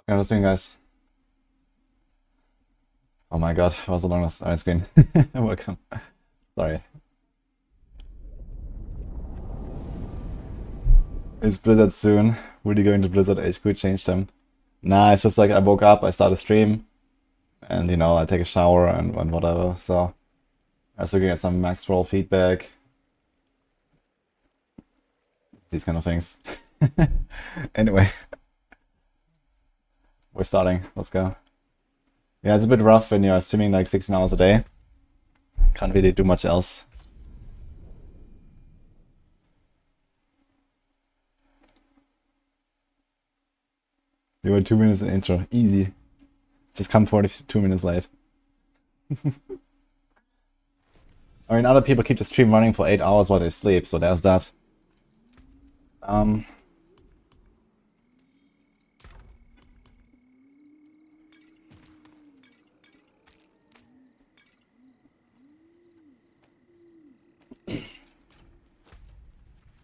How's it doing, guys? Oh my god, I was along the screen. Welcome. Sorry. It's Blizzard soon. Really going to Blizzard HQ, change them. Nah, it's just like I woke up, I start a stream, and you know, I take a shower and whatever. So I was looking at some Maxroll feedback. These kind of things. Anyway. We're starting. Let's go. Yeah, it's a bit rough when you're streaming like 16 hours a day. Can't really do much else. We were 2 minutes in intro. Easy. Just come 42 minutes late. I mean, other people keep the stream running for 8 hours while they sleep, so there's that.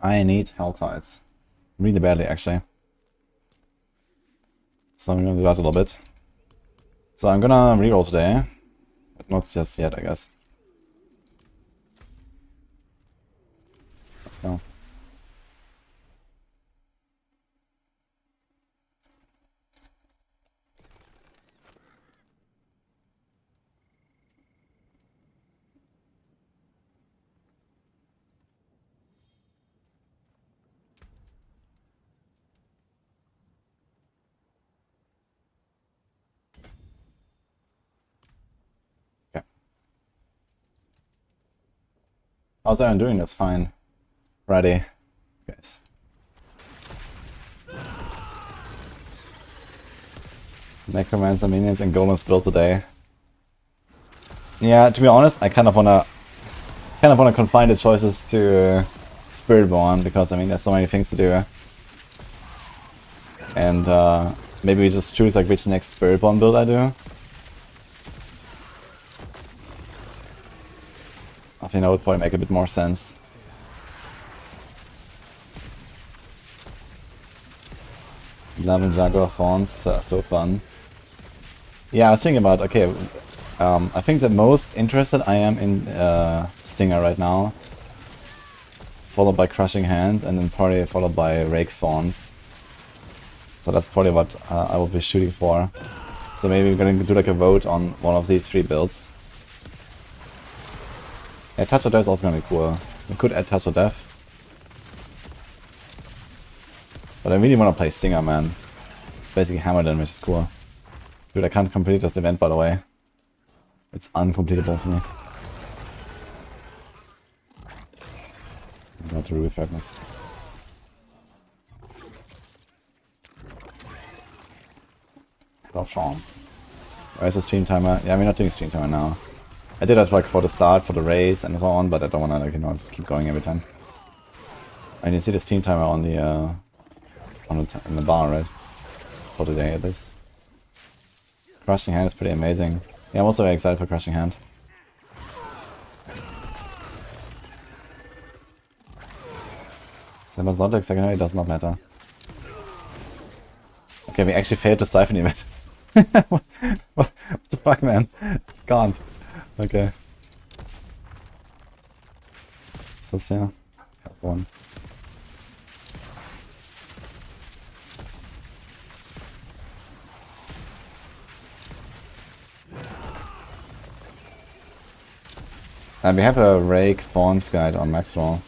I need hell tides. Really badly, actually. So I'm gonna do that a little bit. So I'm gonna reroll today. But not just yet, I guess. Let's go. How's everyone doing? That's fine. Ready, guys. Necromancer minions and golems build today. Yeah, to be honest, I kind of wanna confine the choices to Spiritborn because I mean there's so many things to do. And maybe we just choose like which next Spiritborn build I do. I think that would probably make a bit more sense. Eleven Jaguar Fawns, so fun. Yeah, I was thinking about, okay, I think the most interested I am in Stinger right now. Followed by Crushing Hand, and then probably followed by Rake Fawns. So that's probably what I will be shooting for. So maybe we're gonna do like a vote on one of these 3 builds. Yeah, Touch of Death is also gonna be cool. We could add Touch of Death. But I really wanna play Stinger, man. It's basically Hammerden, which is cool. Dude, I can't complete this event, by the way. It's uncompletable for me. I got the Ruby Fragments. Oh, Sean. Where's the stream timer? Yeah, we're not doing stream timer now. I did that like for the start, for the race and so on, but I don't wanna like, you know, just keep going every time. And you see the stream timer on the in the bar, right? For today at least. Crushing Hand is pretty amazing. Yeah, I'm also very excited for Crushing Hand. Sepazontec secondary does not matter. Okay, we actually failed the Siphon event. what the fuck, man? Can't. Okay. So yeah, help one. And we have a Rake Fawns guide on Maxroll.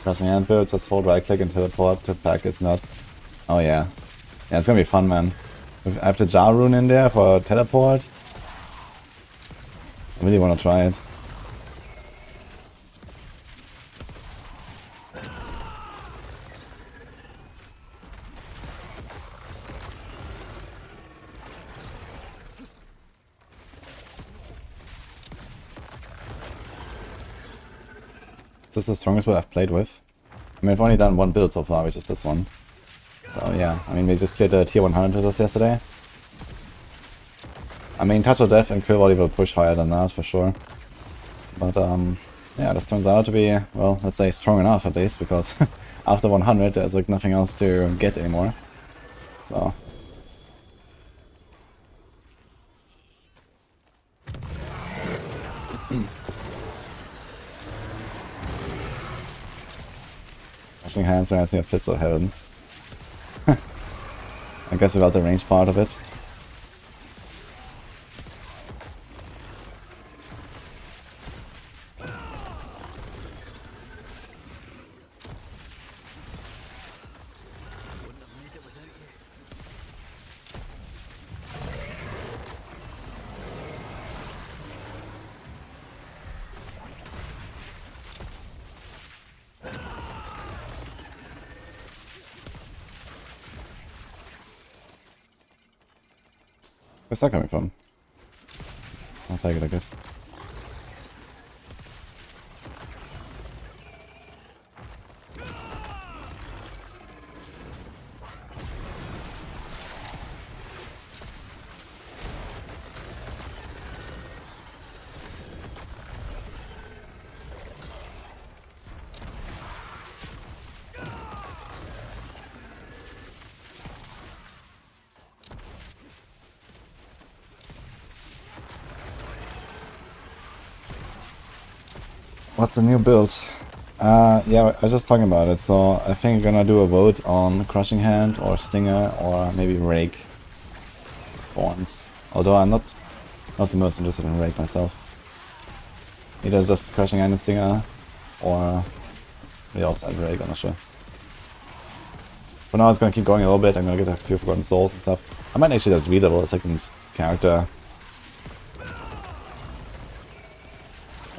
Crushing Hand build, just hold right click and teleport to pack is nuts. Oh yeah. Yeah, it's gonna be fun, man. I have the Jar Rune in there for teleport. I really wanna try it. Is this the strongest build I've played with? I mean, I've only done 1 build so far, which is this one. So yeah, I mean, we just cleared the Tier 100 with us yesterday. I mean, Touch of Death and Quill Body will push higher than that for sure. But yeah, this turns out to be, well, let's say strong enough at least, because after 100 there's like nothing else to get anymore. So. Crashing Hands reminds me of Fist of Heavens. I guess without the range part of it. Where's that coming from? I'll take it, I guess. What's the new build? Yeah, I was just talking about it, so I think I'm gonna do a vote on Crushing Hand or Stinger or maybe Rake Thorns. Although I'm not the most interested in Rake myself. Either just Crushing Hand and Stinger or maybe also add Rake, I'm not sure. For now it's gonna keep going a little bit, I'm gonna get a few Forgotten Souls and stuff. I might actually just readable a second character.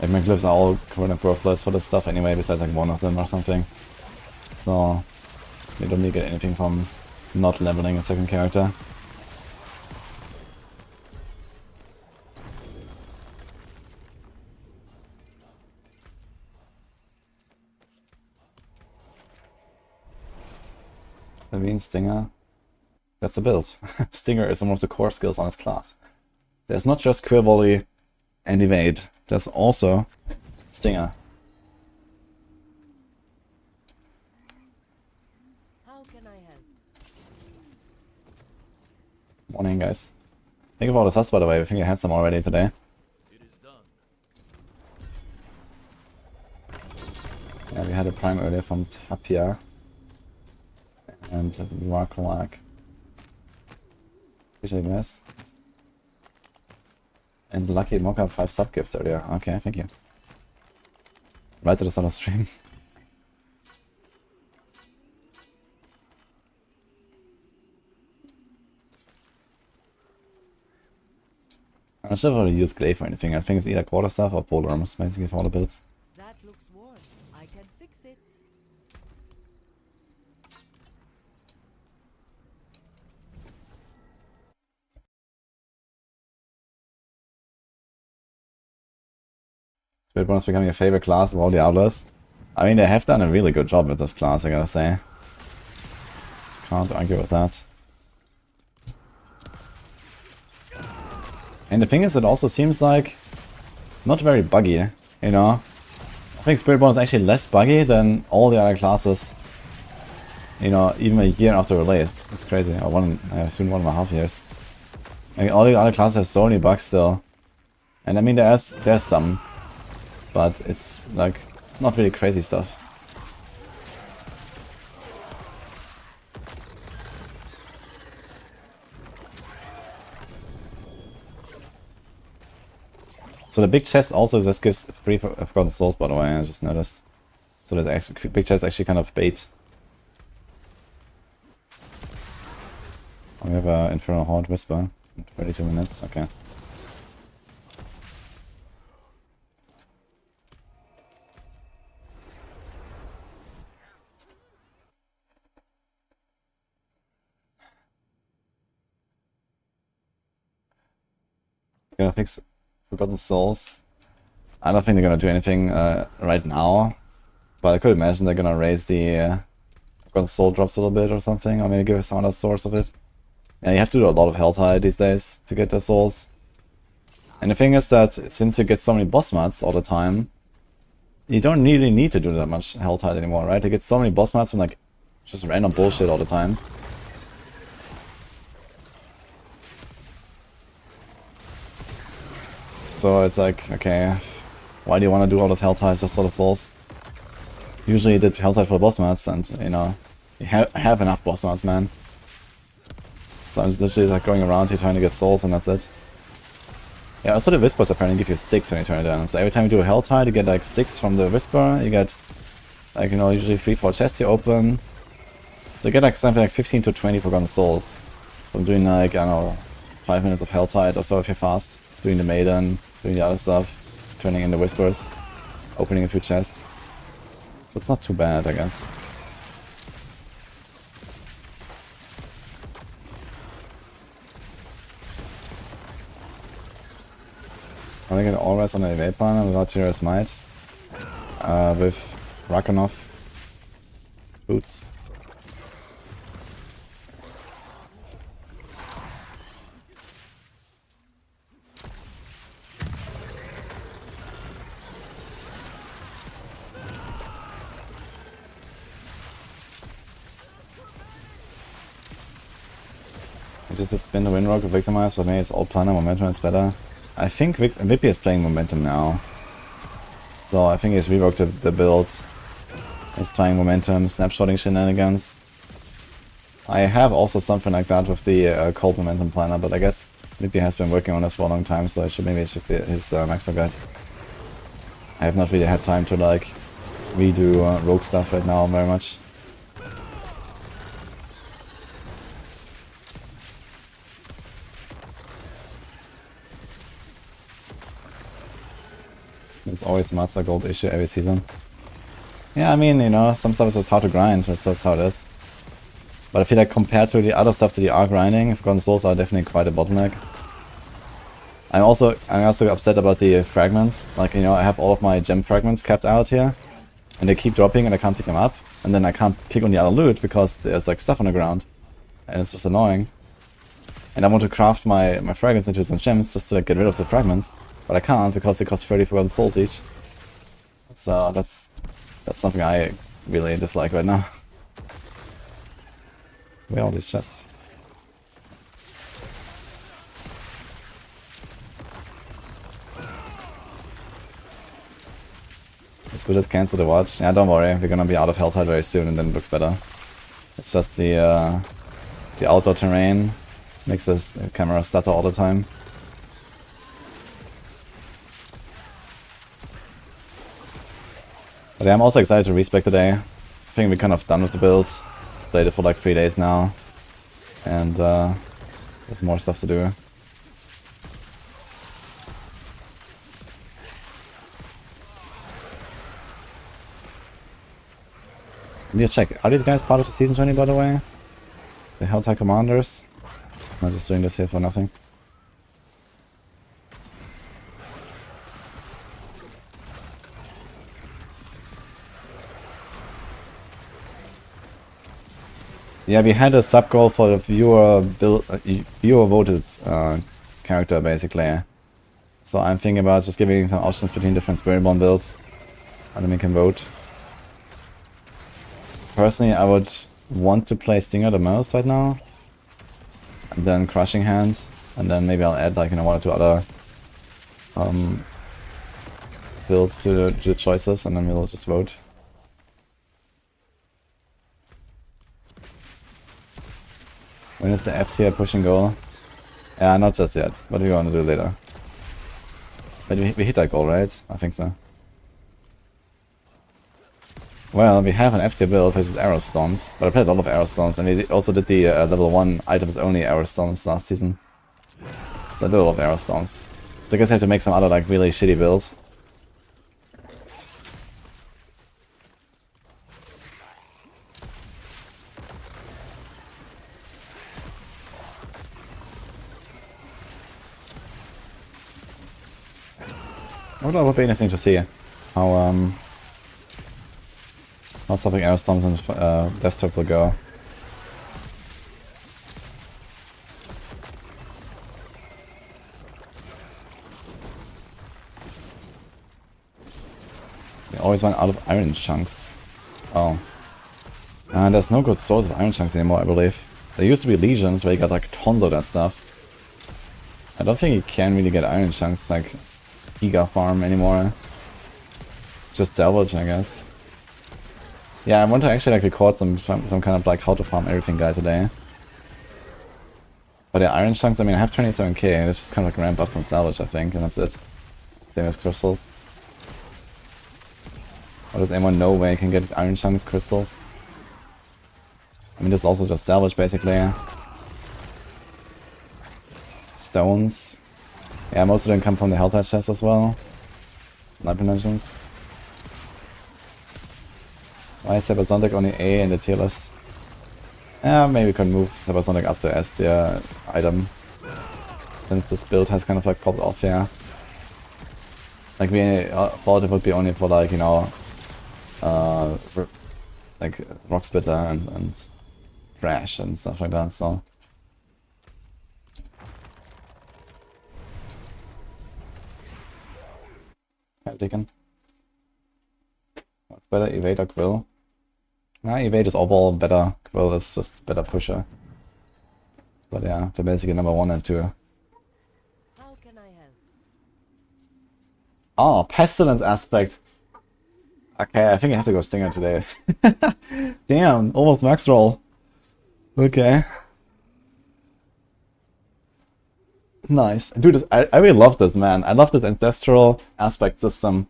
Like my glyphs are all covered in worthless for this stuff anyway, besides like one of them or something. So you don't really get anything from not leveling a second character. Savine, Stinger. That's a build. Stinger is one of the core skills on his class. There's not just Quill Volley and Evade. There's also Stinger. How can I help? Morning, guys. Thank you for all the subs, by the way. I think I had some already today. It is done. Yeah, we had a prime earlier from Tapia and Warclack. Appreciate it, guys. And Lucky Mocha 5 sub gifts earlier. Okay, thank you. Right to the start of stream. I'm not sure if I'll use Glaive for anything. I think it's either quarterstaff or polearms, basically for all the builds. That looks worn. I can fix it. Spiritborn is becoming a favorite class of all Diablos. I mean, they have done a really good job with this class, I gotta say. Can't argue with that. And the thing is, it also seems like not very buggy, you know? I think Spiritborn is actually less buggy than all the other classes, you know, even a year after release. It's crazy. Or soon 1.5 years. Like, all the other classes have so many bugs still. And I mean, there's some. But it's like not really crazy stuff. So the big chest also just gives 3 Forgotten Souls, by the way, I just noticed. So there's actually big chest actually kind of bait. Oh, we have an Infernal Horde Whisper in 32 minutes, okay. Gonna fix Forgotten Souls. I don't think they're gonna do anything right now, but I could imagine they're gonna raise the Forgotten Soul drops a little bit or something, or maybe give us some other source of it. Yeah, you have to do a lot of Helltide these days to get the souls. And the thing is that since you get so many boss mods all the time, you don't really need to do that much health tide anymore, right? You get so many boss mods from like just random bullshit all the time. So it's like, okay, why do you want to do all those health tides just for the souls? Usually you did health tide for the boss mods, and you know, you have enough boss mods, man. So I'm literally like going around here trying to get souls, and that's it. Yeah, also the Whispers apparently give you 6 when you turn it down. So every time you do a Hell Tide, you get like 6 from the Whisper. You get like, you know, usually 3-4 chests you open. So you get like something like 15 to 20 Forgotten Souls from doing like, I don't know, 5 minutes of Hell Tide or so if you're fast. Doing the Maiden, doing the other stuff, turning in the Whispers, opening a few chests. It's not too bad, I guess. I think it always on the evade banner without Tierlist Might. With Rakanov boots. I just did spin the Windrock with Victimize, but maybe it's all planner, momentum is better. I think Vippy is playing momentum now. So I think he's revoked the build. He's trying momentum, snapshotting shenanigans. I have also something like that with the cold momentum planner, but I guess Vippy has been working on this for a long time, so I should maybe check his Maxroll guide. I have not really had time to like redo rogue stuff right now very much. There's always a Mazda gold issue every season. Yeah, I mean, you know, some stuff is just hard to grind, that's just how it is. But I feel like compared to the other stuff that you are grinding, Forgotten Souls are definitely quite a bottleneck. I'm also upset about the fragments. Like, you know, I have all of my gem fragments kept out here, and they keep dropping and I can't pick them up. And then I can't click on the other loot because there's like stuff on the ground. And it's just annoying. And I want to craft my fragments into some gems just to like, get rid of the fragments. But I can't because they cost 30 Forgotten Souls each. So that's something I really dislike right now. Where are all these chests? Let's just cancel the watch. Yeah, don't worry, we're gonna be out of Helltide very soon and then it looks better. It's just the outdoor terrain makes this camera stutter all the time. But yeah, I'm also excited to respec today. I think we're kind of done with the builds. Played it for like 3 days now. And there's more stuff to do. I need to check. Are these guys part of the Season 20 by the way? The Helltide Commanders? I'm just doing this here for nothing. Yeah, we had a sub goal for the viewer voted character basically. So I'm thinking about just giving some options between different Spiritborn builds, and then we can vote. Personally, I would want to play Stinger the most right now, and then Crushing Hand, and then maybe I'll add like, you know, 1 or 2 other builds to the choices, and then we'll just vote. When is the F tier push and goal? Yeah, not just yet, but we're gonna do later. But we hit that goal, right? I think so. Well, we have an F tier build, which is Arrow Storms, but I played a lot of Arrow Storms, and we also did the level 1 items only Arrow Storms last season. So I did a lot of Arrow Storms. So I guess I have to make some other like really shitty builds. That would be interesting to see how something Arrow Storms and Desktop will go. always run out of iron chunks. Oh. There's no good source of iron chunks anymore, I believe. There used to be legions where you got like tons of that stuff. I don't think you can really get iron chunks like giga farm anymore. Just salvage, I guess. Yeah, I want to actually like record some kind of like how to farm everything guide today. But yeah, iron chunks, I mean I have 27k and it's just kind of like ramp up from salvage I think, and that's it. Same as crystals. Or does anyone know where you can get iron chunks, crystals? I mean this is also just salvage basically. Stones. Yeah, most of them come from the Helltide chest as well. Light dimensions. Why is Sepazontec only A in the tier list? Yeah, maybe we can move Sepazontec up to S tier item. Since this build has kind of like popped off, yeah. Like we thought it would be only for like, you know, like Rock Splitter and Crash and stuff like that, so. Can't taken. What's better, Evade or Quill? Nah, Evade is overall better, Quill is just better pusher. But yeah, they're basically number 1 and 2. How can I help? Oh, Pestilence aspect. Okay, I think I have to go Stinger today. Damn, almost Maxroll. Okay. Nice. Dude, I really love this, man. I love this ancestral aspect system.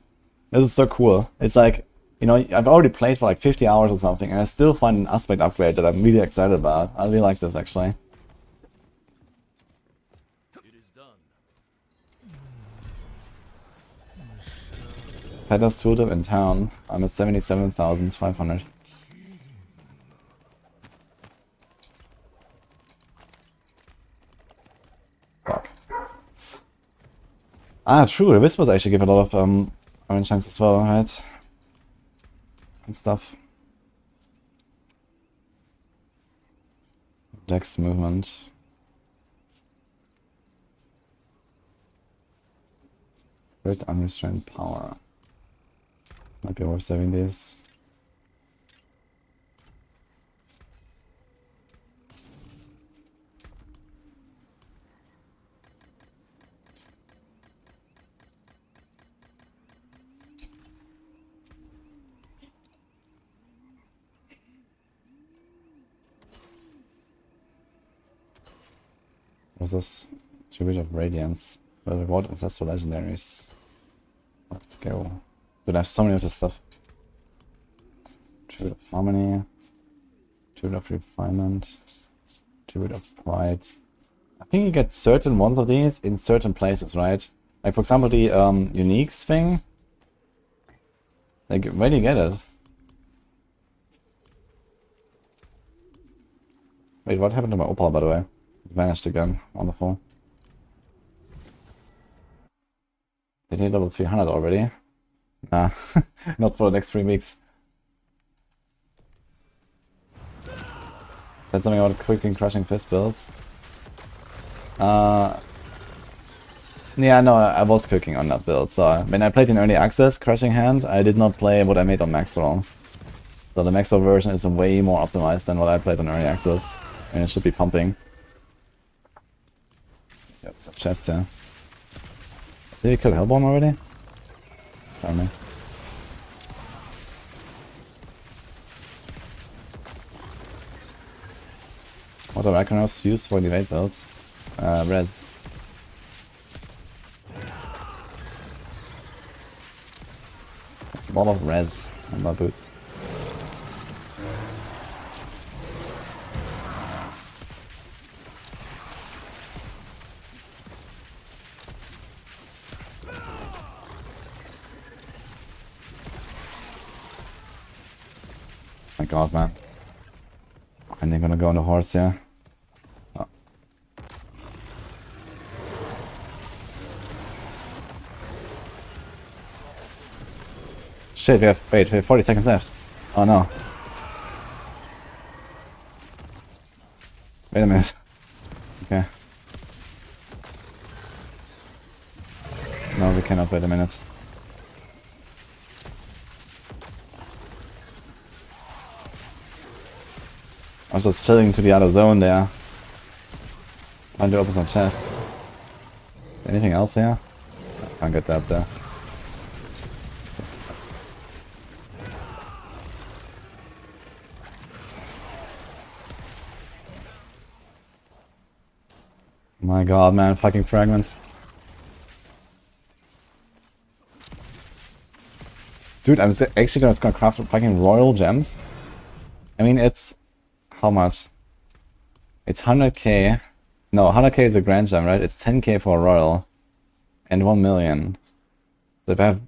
This is so cool. It's like, you know, I've already played for like 50 hours or something, and I still find an aspect upgrade that I'm really excited about. I really like this, actually. It is done. Peddler's Tooltip in town. I'm at 77,500. Fuck. Ah, true. The Whispers actually give a lot of iron chunks as well, right? And stuff. Dex movement. Great unrestrained power. Might be worth saving these. What's this? Tribute of Radiance. Well, reward ancestral legendaries. Let's go. Dude, I have so many of this stuff. Tribute of Harmony. Tribute of Refinement. Tribute of Pride. I think you get certain ones of these in certain places, right? Like, for example, the Uniques thing. Like, where do you get it? Wait, what happened to my Opal, by the way? It vanished again. Wonderful. Did he hit level 300 already? Nah, not for the next 3 weeks. That's something about quickly crushing fist builds. Yeah, no, I was cooking on that build. So when I played in early access, Crushing Hand, I did not play what I made on Maxroll. So the Maxroll version is way more optimized than what I played on early access, and it should be pumping. Yep, some chests here. Did he kill Hellborn already? Tell me. What are Iconos used for the evade builds? Res. It's a lot of res on my boots. My god, man. And they're gonna go on the horse, yeah? Oh. Shit, we have 40 seconds left. Oh no. Wait a minute. Okay. No, we cannot wait a minute. I was just chilling to the other zone there. Trying to open some chests. Anything else here? I can't get that there. My god, man, fucking fragments. Dude, I'm actually gonna craft fucking royal gems. I mean, it's... how much? It's 100k. No, 100k is a grand gem, right? It's 10k for a royal. And 1 million. So if I have...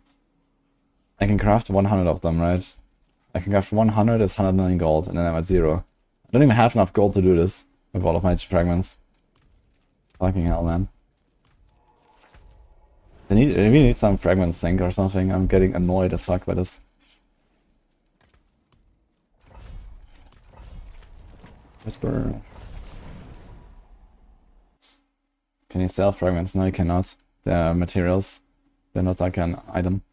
I can craft 100 of them, right? I can craft 100 is 100 million gold, and then I'm at 0. I don't even have enough gold to do this with all of my fragments. Fucking hell, man. We need some fragment sync or something. I'm getting annoyed as fuck by this. Whisper. Can you sell fragments? No, you cannot. They're materials. They're not like an item.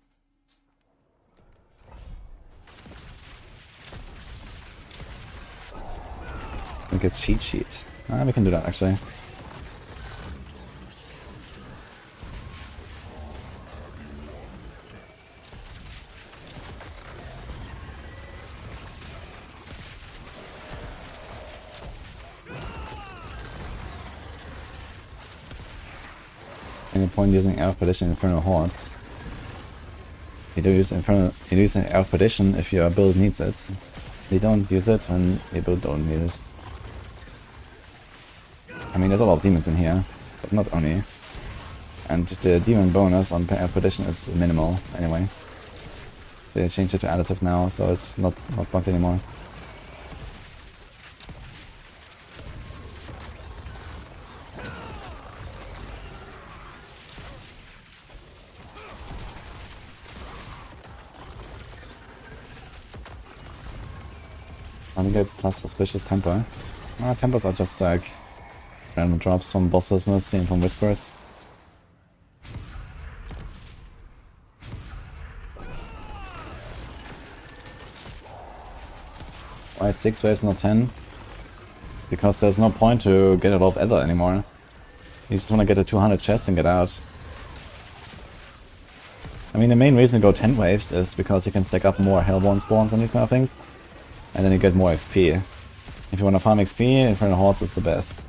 Make a cheat sheet. Ah, we can do that actually. Any point using Elf Perdition Infernal Hordes? You do use Elf Perdition if your build needs it. You don't use it when your build don't need it. I mean, there's a lot of demons in here, but not only. And the demon bonus on Elf Perdition is minimal anyway. They changed it to additive now, so it's not bugged anymore. I get plus suspicious temper. Tempers are just like random drops from bosses mostly and from whispers. Why 6 waves not 10? Because there's no point to get it off Ether anymore. You just want to get a 200 chest and get out. I mean, the main reason to go 10 waves is because you can stack up more Hellborn spawns and these kind of things. And then you get more XP. If you want to farm XP, Infernal Hordes is the best.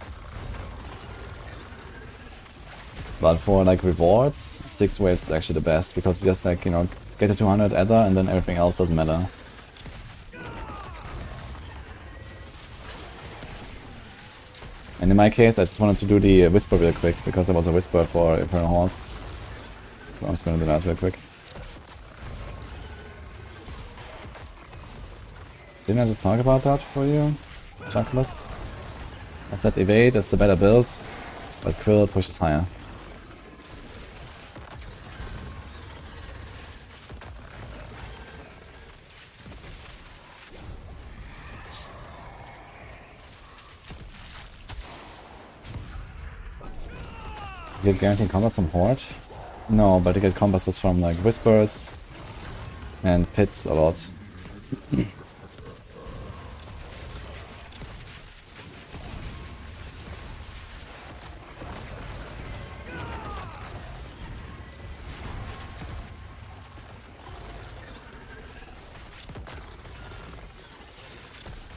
But for like rewards, 6 waves is actually the best, because you just like, you know, get a 200 Ether and then everything else doesn't matter. And in my case, I just wanted to do the Whisper real quick, because there was a Whisper for Infernal Hordes. So I'm just gonna do that real quick. Didn't I just talk about that for you? Checklist? I said evade is the better build, but Quill pushes higher. You get guaranteed combos from Horde? No, but you get combos from like Whispers and Pits a lot.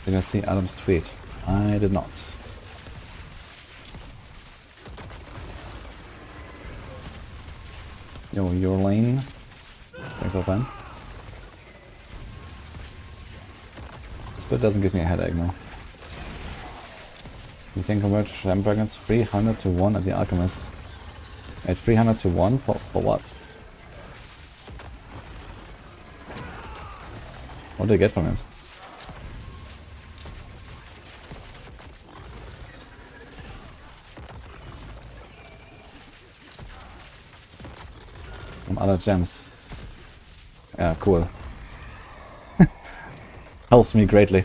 Did I see Adam's tweet? I did not. Yo, your lane. Thanks, old fan. This build doesn't give me a headache, no. You can convert Sham Dragons 300 to 1 at the Alchemist. At 300 to 1? For what? What do you get from it? From other gems. Yeah, cool. Helps me greatly.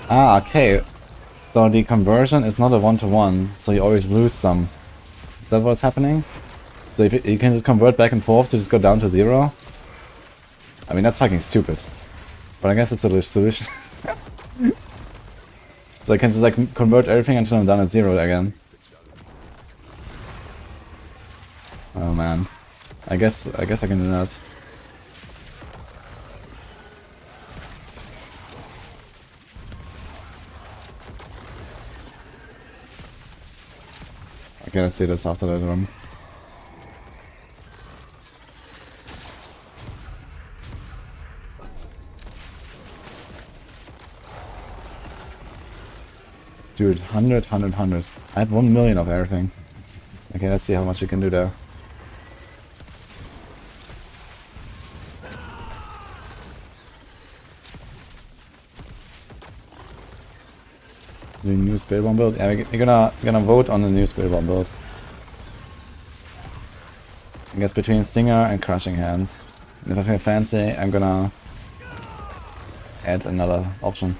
Ah, okay. So the conversion is not a 1-to-1, so you always lose some. Is that what's happening? So if you can just convert back and forth to just go down to 0? I mean, that's fucking stupid. But I guess it's a solution. So I can just like convert everything until I'm done at 0 again. Oh man. I guess I can do that. Okay, let's see this after that run. Dude, 100, 100, 100. I have 1 million of everything. Okay, let's see how much we can do there. The new Spiritborn build? Yeah, we're gonna vote on the new Spiritborn build. I guess between Stinger and Crushing Hands. And if I feel fancy, I'm gonna add another option.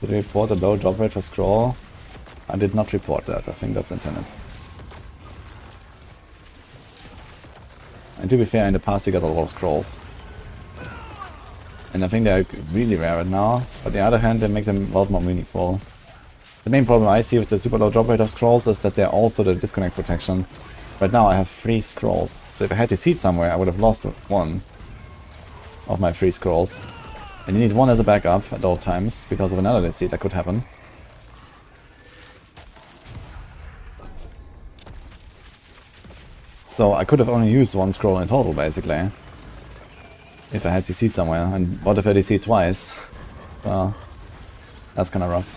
Did we report a low drop rate for scroll? I did not report that. I think that's intended. And to be fair, in the past we got a lot of scrolls. And I think they're really rare right now. But on the other hand, they make them a lot more meaningful. The main problem I see with the super low drop rate of scrolls is that they're also the disconnect protection. Right now I have 3 scrolls. So if I had to seed somewhere, I would have lost 1 of my 3 scrolls. And you need 1 as a backup at all times, because of another deceit that could happen. So I could have only used 1 scroll in total, basically. If I had to seed somewhere. And what if I seed twice? Well, that's kinda rough.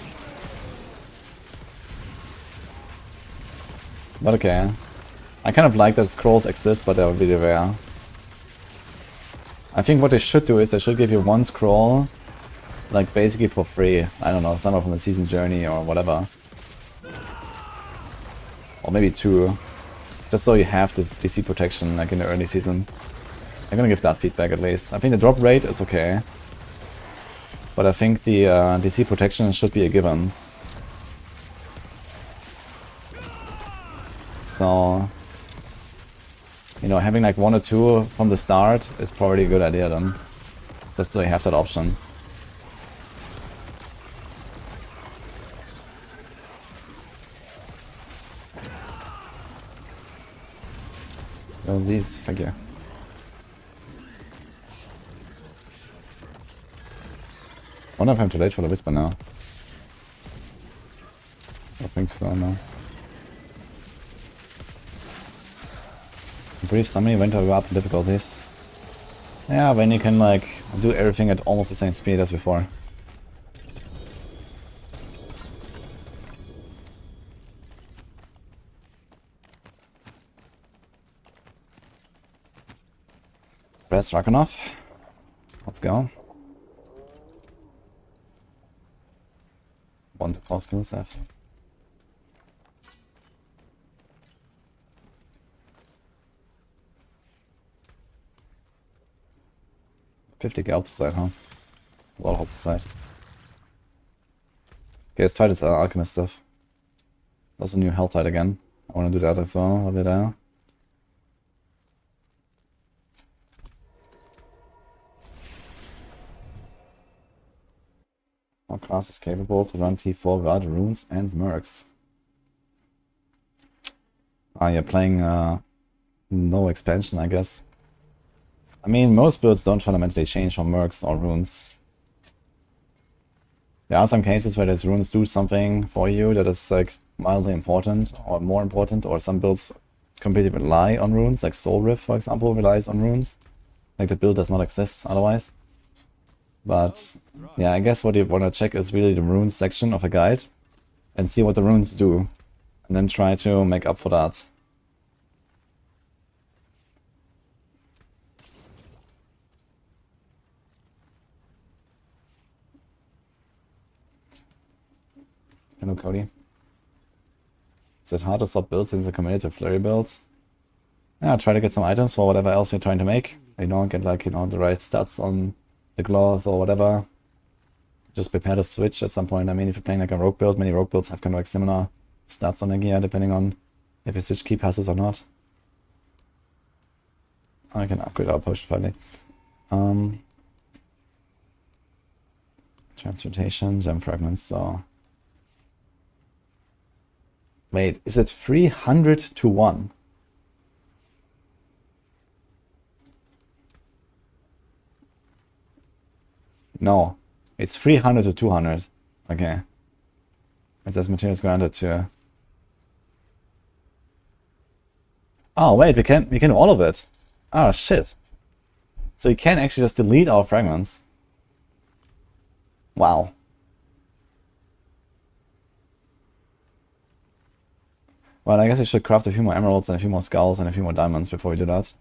But okay. I kind of like that scrolls exist, but they're really rare. I think what they should do is they should give you 1 scroll, like basically for free. I don't know, somewhere from the season journey or whatever. Or maybe 2. Just so you have this DC protection like in the early season. I'm gonna give that feedback at least. I think the drop rate is okay. But I think the DC protection should be a given. So, you know, having like 1 or 2 from the start is probably a good idea then. Just so you have that option. Those these, thank you. I wonder if I'm too late for the Whisper now. I think so, no. Brief summary, when to go up in difficulties. Yeah, when you can like do everything at almost the same speed as before. Press Rakanov. Let's go. 1 to 4 skill set. $50k Alticide, huh? A lot of Alticide. Okay, let's try this Alchemist stuff. Also new Helltide again. I want to do that as well over there. Our class is capable to run T4 without runes and mercs. Ah, you're playing no expansion, I guess. I mean, most builds don't fundamentally change from mercs or runes. There are some cases where those runes do something for you that is like mildly important or more important, or some builds completely rely on runes, like Soul Rift, for example, relies on runes. Like the build does not exist otherwise. But yeah, I guess what you want to check is really the runes section of a guide and see what the runes do, and then try to make up for that. Hello, Cody. Is it hard to swap builds since the community to flurry builds? Yeah, try to get some items for whatever else you're trying to make. You know, get like, you know, the right stats on the cloth or whatever. just prepare to switch at some point. I mean, if you're playing like a rogue build, many rogue builds have kind of like similar stats on their gear, depending on if you switch key passes or not. I can upgrade our potion finally. Transportation, gem fragments, so... Wait, is it 300 to 1? No, it's 300 to 200. Okay. It says materials granted to... Oh wait, we can do all of it. Oh shit. So you can actually just delete our fragments. Wow. Well, I guess I should craft a few more emeralds and a few more skulls and a few more diamonds before we do that.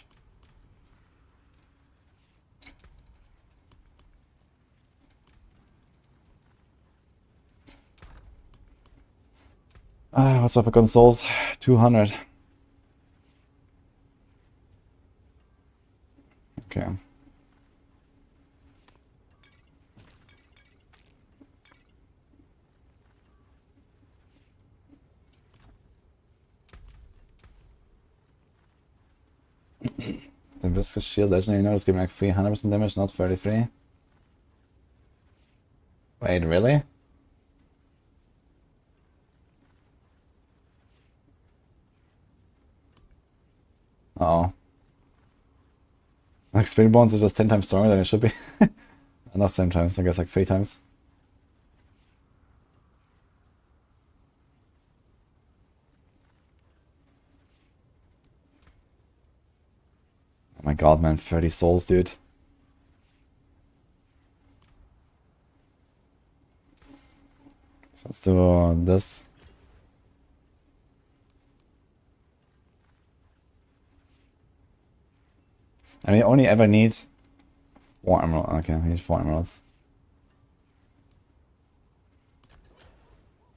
What's up with consoles? 200. Okay. The viscous shield legendary node is giving like 300% damage, not 33. Wait, really? Uh oh. Like Spiritborn is just 10 times stronger than it should be. Not 10 times, I guess like 3 times. Oh my god, man, 30 souls, dude. So let's do this. And we only ever need 4 emeralds. Okay, we need 4 emeralds.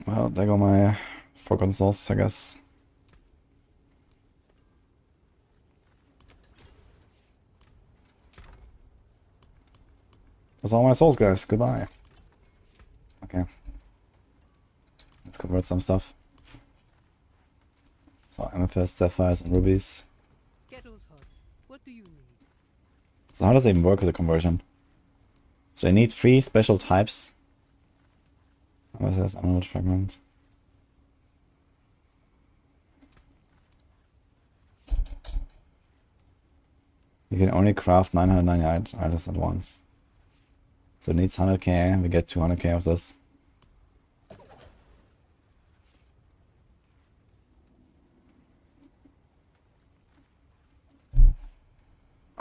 Well, there go my 4 consoles, I guess. That's all my souls, guys. Goodbye. Okay. Let's convert some stuff. So, amethyst, sapphires, and rubies. Kettle's hot. What do you need? So how does it even work with the conversion? So I need 3 special types. Amethyst, emerald fragment. You can only craft 998 items at once. So it needs 100k, we get 200k of this.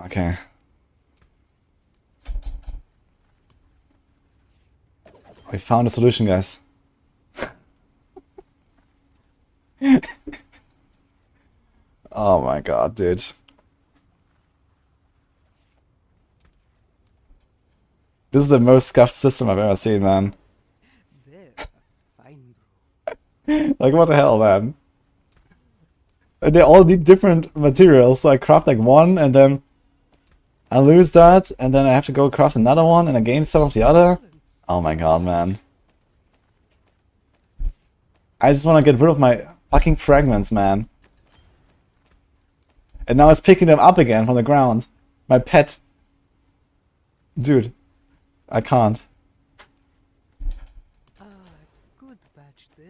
Okay. We found a solution, guys. Oh my god, dude. This is the most scuffed system I've ever seen, man. Fine, Like, what the hell, man? And they all need different materials, so I craft like one, and then I lose that, and then I have to go craft another one, and I gain some of the other. Oh my god, man. I just want to get rid of my fucking fragments, man. And now it's picking them up again from the ground. My pet. Dude. I can't. Good batch there.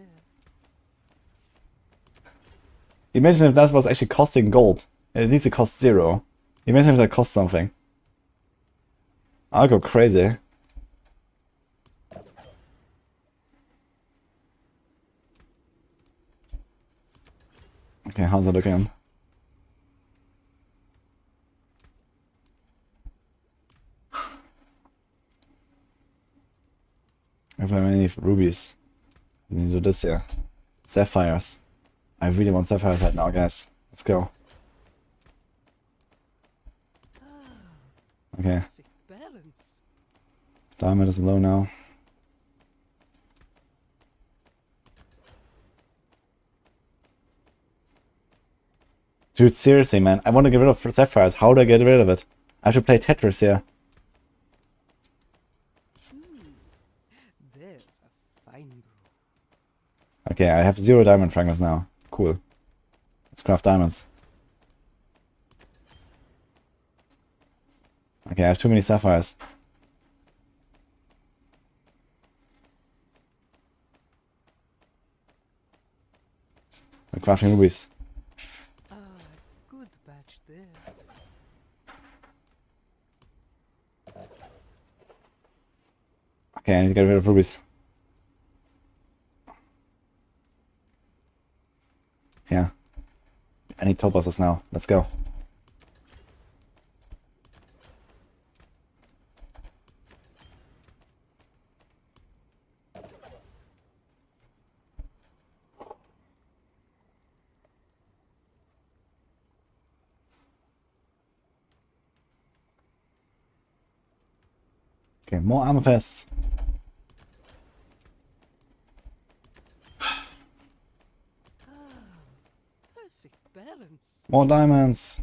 Imagine if that was actually costing gold. It needs to cost 0. Imagine if that costs something. I'll go crazy. Okay, how's it looking? If I have any rubies, I need to do this here. Sapphires. I really want sapphires right now, guys. Let's go. Okay. Diamond is low now. Dude, seriously, man. I want to get rid of sapphires. How do I get rid of it? I should play Tetris here. Okay, I have 0 diamond fragments now. Cool. Let's craft diamonds. Okay, I have too many sapphires. We're crafting rubies. Ah, good batch there. Okay, I need to get rid of rubies. Yeah. I need topazes now. Let's go. Okay, more amethysts. Perfect balance. More diamonds.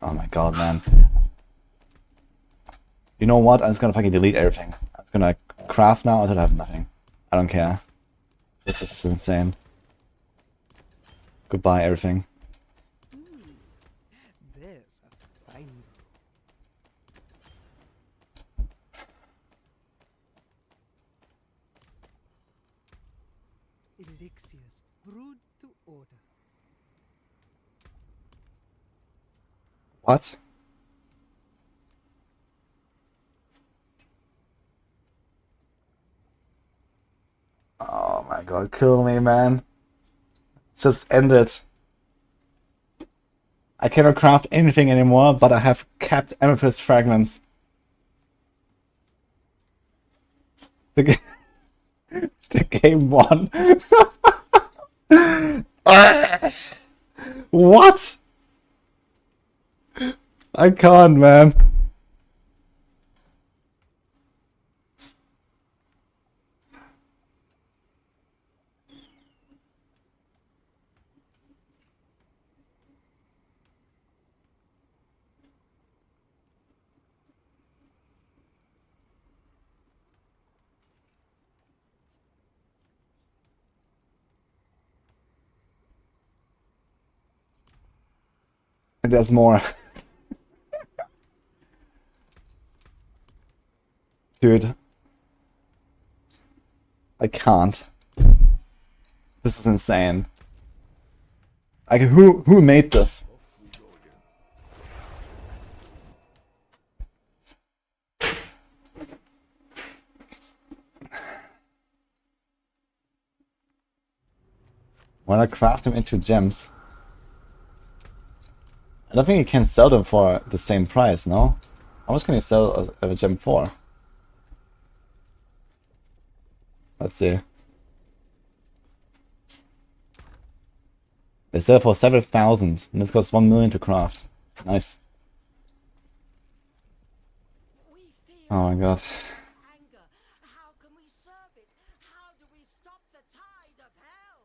Oh my god, man. You know what? I'm just gonna fucking delete everything. I'm just gonna craft now until I have nothing. I don't care. This is insane. Goodbye, everything. There's a fine elixirs brewed to order. What? Oh my god, kill me, man. Just end it. I cannot craft anything anymore, but I have capped amethyst fragments. The, the game won. What? I can't, man. And there's more. Dude. I can't. This is insane. Like, who made this? Wanna craft them into gems? I don't think you can sell them for the same price, no? How much can you sell a gem for? Let's see. They sell for 7,000, and this costs 1 million to craft. Nice. Oh my god. Anger. How can we serve it? How do we stop the tide of hell?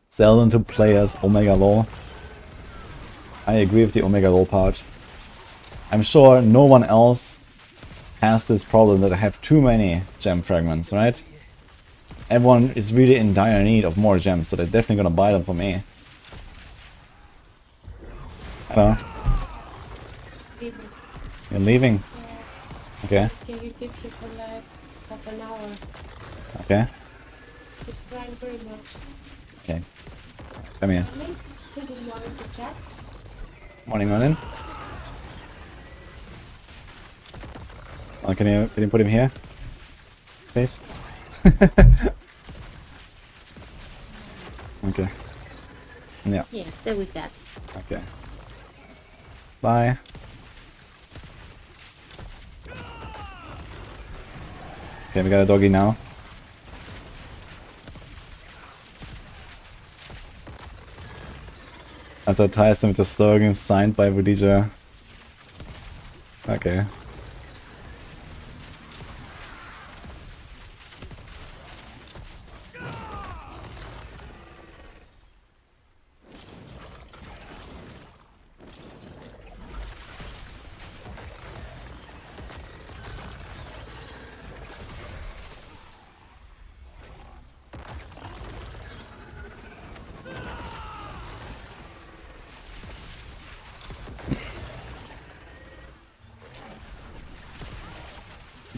Sell them to players, Omega Law. I agree with the Omega Law part. I'm sure no one else has this problem that I have too many gem fragments, right? Everyone is really in dire need of more gems, so they're definitely gonna buy them for me. Hello? You're leaving? Okay. Can you keep you for like half an hour? Okay. It's crying very much. Okay. Come here. Morning? Say good morning to chat. Morning, morning. Oh, can you put him here? Please? Okay. Yeah. Yeah, stay with that. Okay. Bye. Okay, we got a doggy now. Advertise them with the slogan signed by wudijo. Okay.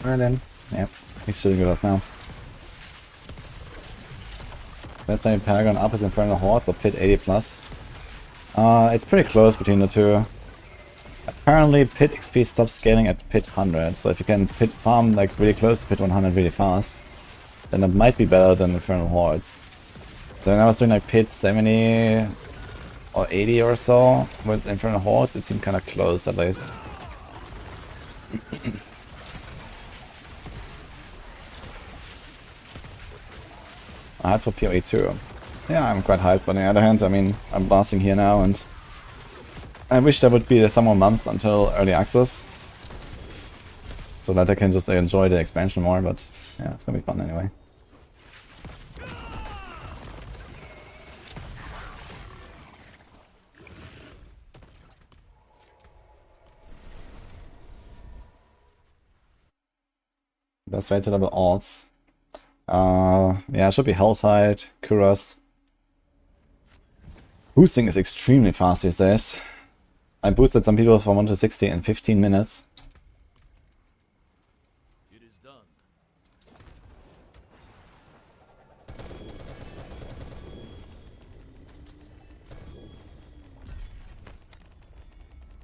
Merlin. Yep, he's chilling with us now. Let's say Paragon up is Infernal Hordes or Pit 80 plus. It's pretty close between the two. Apparently Pit XP stops scaling at Pit 100, so if you can pit farm like really close to Pit 100 really fast, then it might be better than Infernal Hordes. So when I was doing like Pit 70 or 80 or so with Infernal Hordes, it seemed kind of close at least. I hyped for PoE too. Yeah, I'm quite hyped, but on the other hand, I mean, I'm blasting here now and I wish there would be some more months until early access, so that I can just enjoy the expansion more, but yeah, it's gonna be fun anyway. Best way to level alts. Yeah, it should be Helltide, Kuras. Boosting is extremely fast these days. I boosted some people from 1 to 60 in 15 minutes. It is done.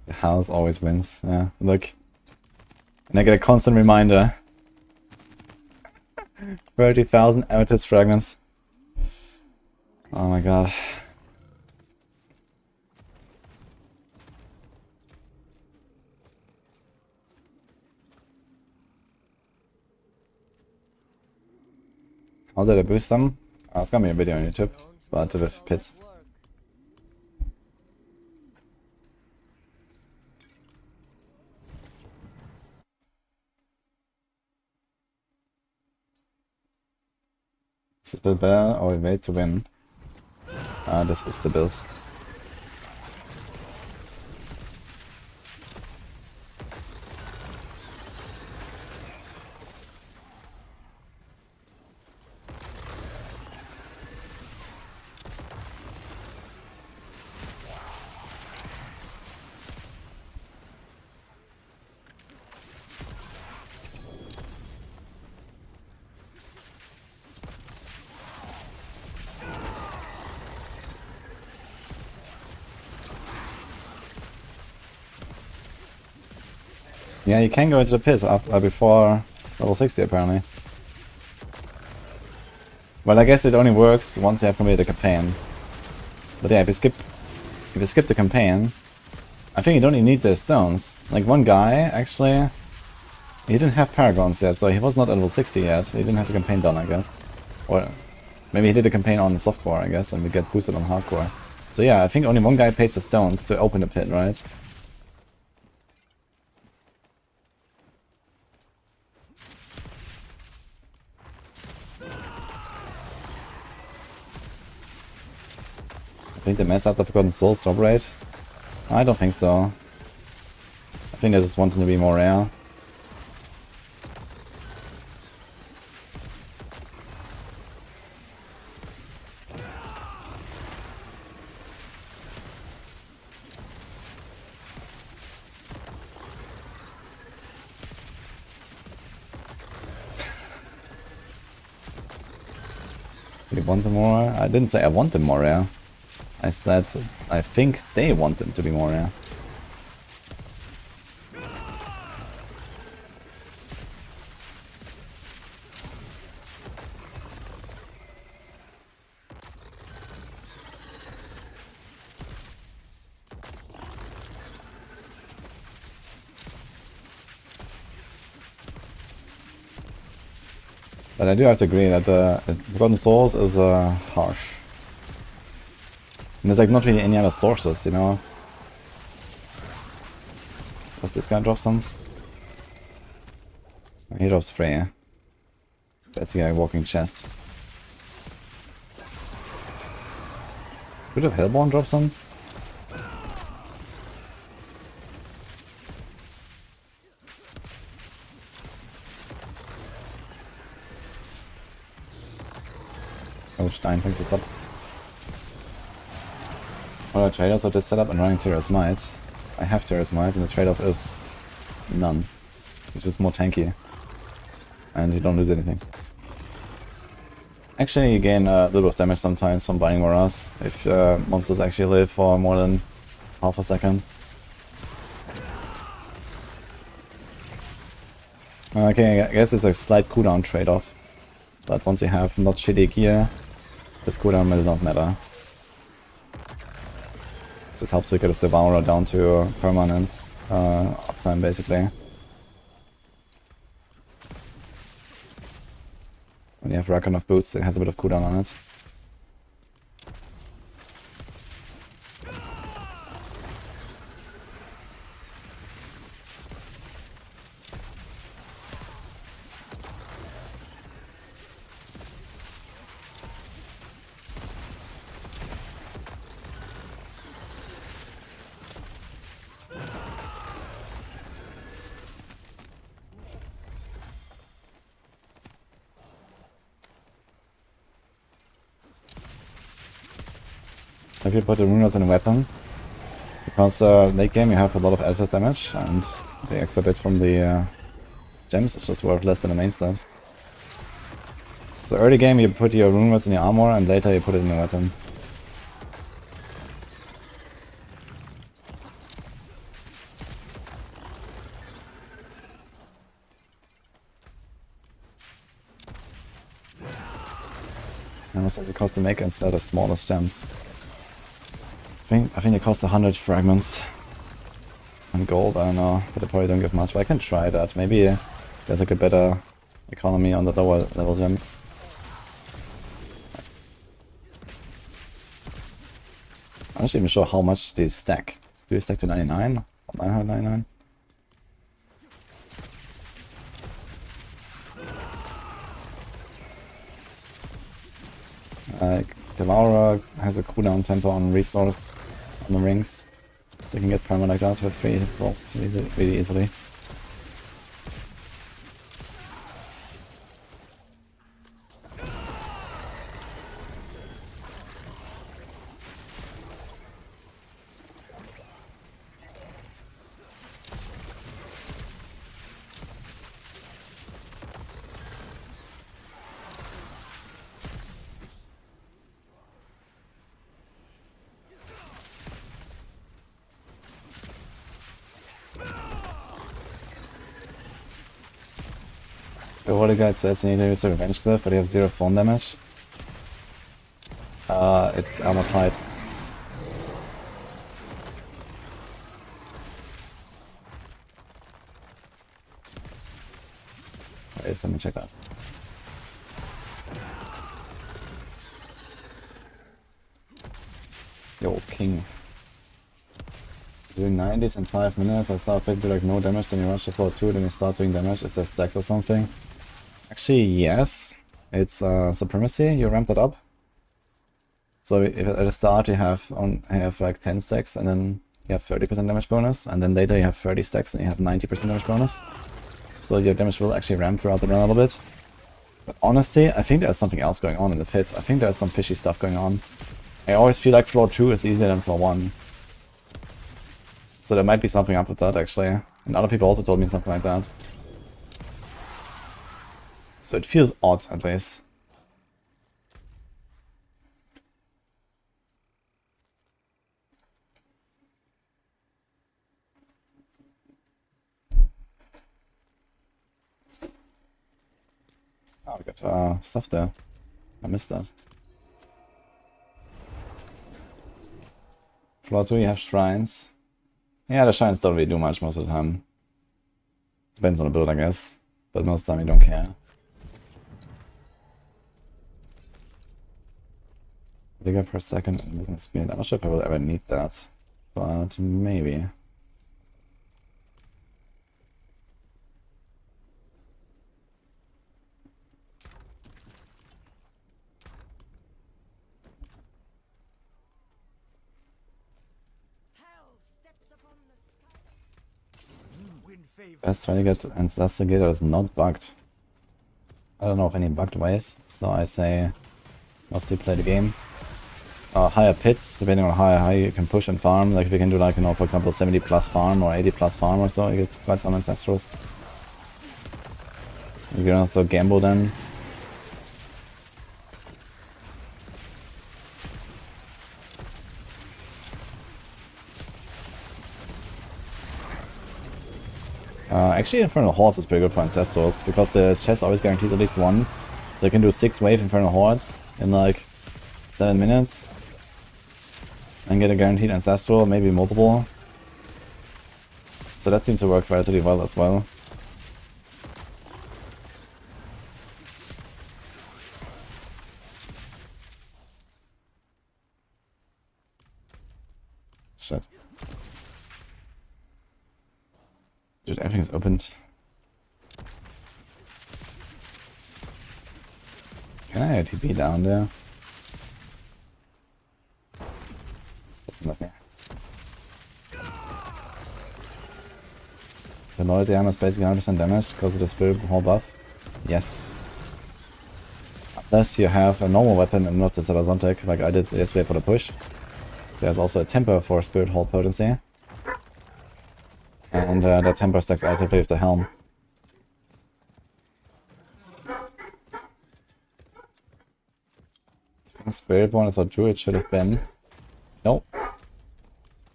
The house always wins. Yeah, look. And I get a constant reminder. 30,000 amethyst fragments. Oh my god. How did I boost them? It's gonna be a video on YouTube, but with pits. Is this build better or we wait to win? This is the build. Yeah, you can go into the pit before level 60 apparently. Well, I guess it only works once you have completed the campaign. But yeah, if you skip the campaign, I think you don't even need the stones. Like one guy, actually, he didn't have paragons yet, so he was not at level 60 yet. He didn't have the campaign done, I guess. Or maybe he did the campaign on softcore, I guess, and we get boosted on hardcore. So yeah, I think only one guy pays the stones to open the pit, right? I think they messed up the Forgotten Souls drop rate. I don't think so. I think they just wanted to be more rare. You want them more? I didn't say I want them more rare. I said I think they want them to be more rare. But I do have to agree that Forgotten Souls is harsh. And there's like not really any other sources, you know. Does this guy drop some? He drops 3. That's the guy walking chest. Could have Hellborn drop some? Oh, Stein thinks it's up. All the trade-offs of this setup and running Terra's Might. I have Terra's Might and the trade-off is none, which is more tanky. and you don't lose anything. Actually, you gain a little bit of damage sometimes from binding auras if monsters actually live for more than half a second. Okay, I guess it's a slight cooldown trade-off, but once you have not shitty gear, this cooldown will not matter. Just helps you get this Devourer down to permanent uptime, basically. When you have Recon of Boots, it has a bit of cooldown on it. If you put the runas in a weapon, because late game you have a lot of additive damage, and the extra bit from the gems is just worth less than the main stat. So early game you put your runas in your armor, and later you put it in a weapon. How much does it cost to make instead of smallest gems? I think it costs 100 fragments. And gold, I don't know, but they probably don't give much, but I can try that. Maybe there's like a better economy on the lower level gems. I'm not even sure how much these stack. Do they stack to 99? 999? Devourer has a cooldown tempo on resource on the rings, so you can get perma like that with 3 hit balls really easily. The Holy Guide says you need to use a Revenge Glyph, but you have 0 phone damage. It's Armored Hide. Wait, let me check that. Yo, King. Doing 90s in 5 minutes, I start with like no damage, then you rush to floor 2, then you start doing damage. Is there stacks or something? Actually, yes. It's Supremacy, you ramp that up. So if at the start you have like 10 stacks and then you have 30% damage bonus, and then later you have 30 stacks and you have 90% damage bonus. So your damage will actually ramp throughout the run a little bit. But honestly, I think there's something else going on in the pit. I think there's some fishy stuff going on. I always feel like floor 2 is easier than floor 1. So there might be something up with that actually. And other people also told me something like that. So it feels odd at least. Oh, we got stuff there. I missed that. Floor 2 you have shrines. Yeah, the shrines don't really do much most of the time. Depends on the build, I guess. But most of the time you don't care. Bigger per second movement speed. I'm not sure if I will ever need that. But maybe. Best way to get Investigator is not bugged. I don't know of any bugged ways, so I say mostly play the game. Higher pits, depending on how high you can push and farm. Like if you can do like, you know, for example 70 plus farm or 80 plus farm or so, you get quite some ancestrals. You can also gamble then. Actually, Infernal Hordes is pretty good for Ancestrals, because the chest always guarantees at least one. So you can do 6 wave Infernal Hordes in like 7 minutes. And get a guaranteed Ancestral, maybe multiple. So that seems to work relatively well as well. Shit. Dude, everything's opened. Can I TP down there? That's not me. The loyalty armor is basically 100% damage because of the Spiritborn buff. Yes. Unless you have a normal weapon and not the Sepazontec, like I did yesterday for the push. There's also a temper for Spirit Hold potency. And that temper stacks actively with the helm. Spiritborn is what Druid should have been. Nope.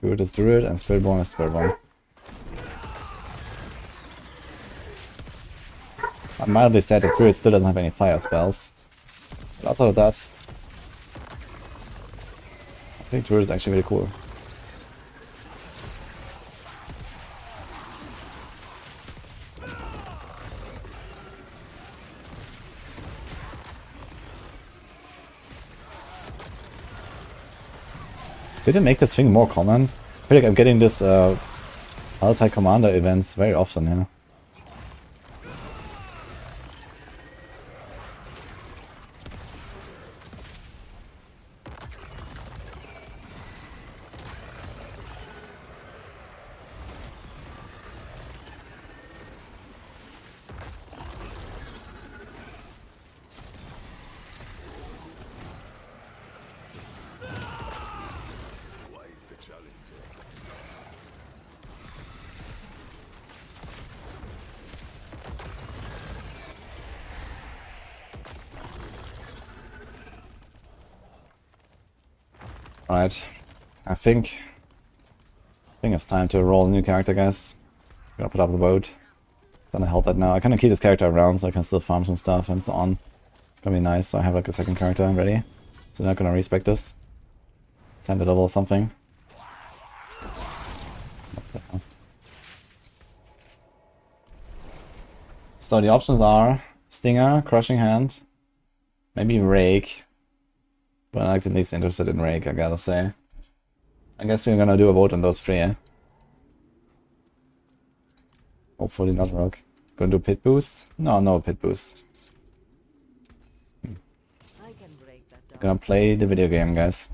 Druid is Druid and Spiritborn is Spiritborn. I'm mildly sad that Druid still doesn't have any fire spells. But outside of that, I think Druid is actually really cool. Did they make this thing more common? I feel like I'm getting this multi-commander events very often here. Alright, I think it's time to roll a new character, guys. I'm gonna put up the boat. It's gonna help that now. I kinda keep this character around so I can still farm some stuff and so on. It's gonna be nice, so I have like a second character ready. So they're not gonna respec this. It's time to level something. What the hell? So the options are Stinger, Crushing Hand, maybe Rake. But I'm like the least interested in Rake, I gotta say. I guess we're gonna do a vote on those 3, eh? Hopefully not Rogue. Gonna do Pit Boost? No Pit Boost. I can break that down. Gonna play the video game, guys.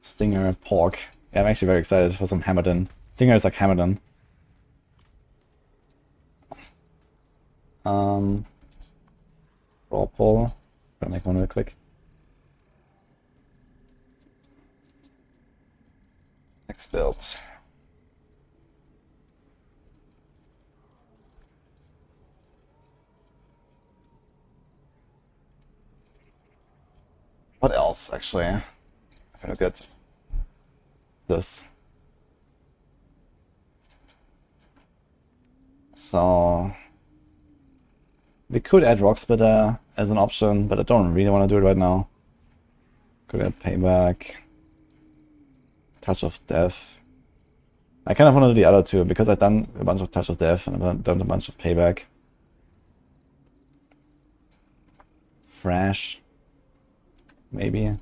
Stinger, Pork. Yeah, I'm actually very excited for some Hammerton. Stinger is like Hammerton. Raw pull. Gonna make one real quick. Next build. What else, actually? I think I'll get this. So we could add Rock Splitter as an option, but I don't really want to do it right now. Could add Payback, Touch of Death. I kind of want to do the other two because I've done a bunch of Touch of Death and I've done a bunch of Payback. Thrash, maybe.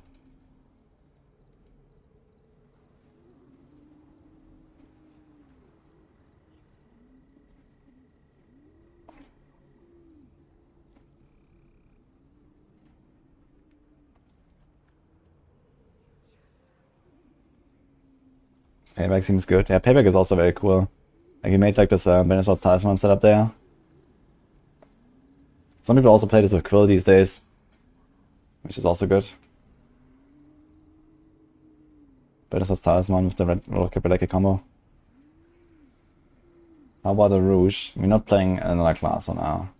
Payback seems good. Yeah, Payback is also very cool. Like he made like this Benesor's Talisman setup there. Some people also play this with Quill these days, which is also good. Benesor's Talisman with the red roll Capeleke combo. How about a Rouge? We're not playing another class for now.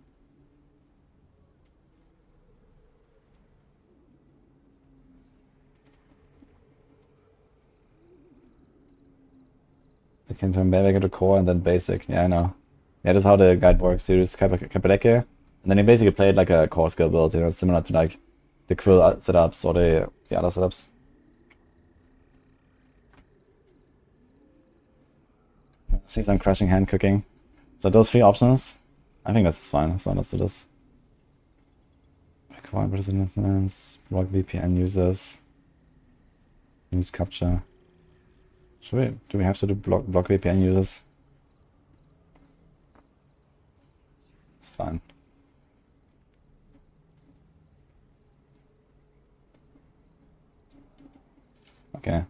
I can turn back into core and then basic. Yeah, I know. Yeah, that's how the guide works. You use Kapeleke, and then you basically play it like a core skill build, you know, similar to like the Quill setups or the other setups. I see some crashing hand cooking. So those 3 options, I think that's fine. So let's do this. Acquire resonance, block VPN users, use capture. Do we have to do block VPN users? It's fine. Okay.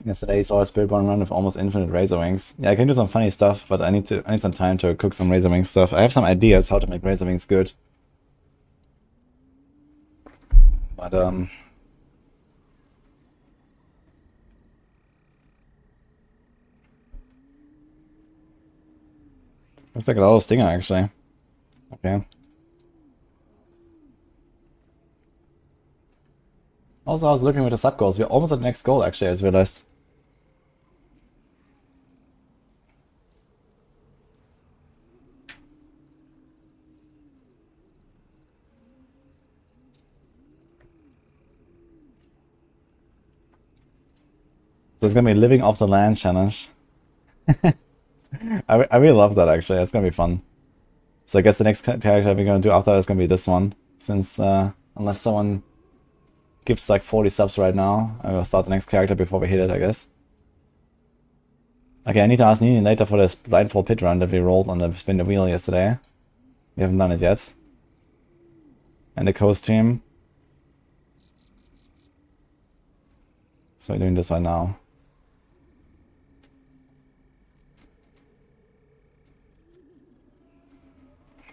Yesterday I saw a Spiritborn run with almost infinite Razor Wings. Yeah, I can do some funny stuff, but I need some time to cook some Razor Wings stuff. I have some ideas how to make Razor Wings good. But looks like a lot of stinger actually. Okay. Also, I was looking with the sub goals. We're almost at the next goal actually, I just realized. So it's gonna be living off the land challenge. I really love that actually. It's gonna be fun. So I guess the next character we're gonna do after that is gonna be this one. Since unless someone gives like 40 subs right now, I will start the next character before we hit it, I guess. Okay, I need to ask Nini later for this blindfold pit run that we rolled on the spin the wheel yesterday. We haven't done it yet. And the co-stream. So we're doing this right now.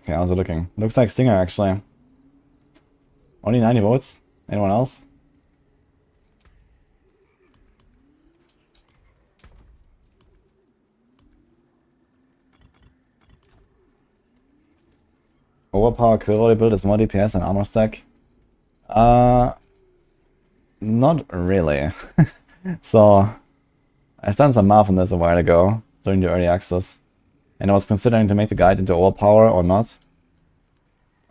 Okay, how's it looking? Looks like Stinger actually. Only 90 votes? Anyone else? Overpower Quill build is more DPS and armor stack? Not really. So, I've done some math on this a while ago, during the early access. And I was considering to make the guide into overpower or not.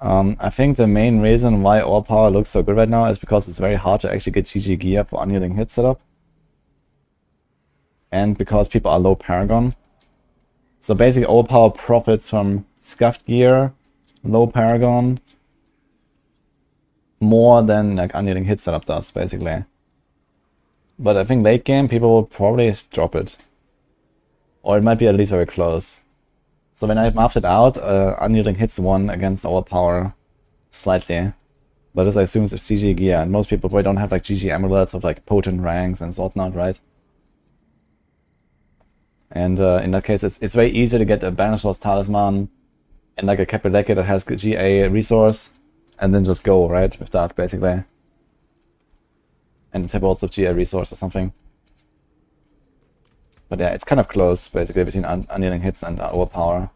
I think the main reason why overpower looks so good right now is because it's very hard to actually get GG gear for unyielding hit setup. And because people are low Paragon. So basically overpower profits from scuffed gear, low Paragon, more than like unyielding hit setup does, basically. But I think late game people will probably drop it. Or it might be at least very close. So when I mathed it out, unyielding hits 1 against overpower slightly. But this I assume is CG gear, and most people probably don't have like GG amulets of like potent ranks and whatnot, right? And in that case, it's very easy to get a Banish Lost Talisman and like a Kapeleke that has good GA resource, and then just go, right, with that, basically. And tap also GA resource or something. But yeah, it's kind of close, basically, between unyielding hits and overpower.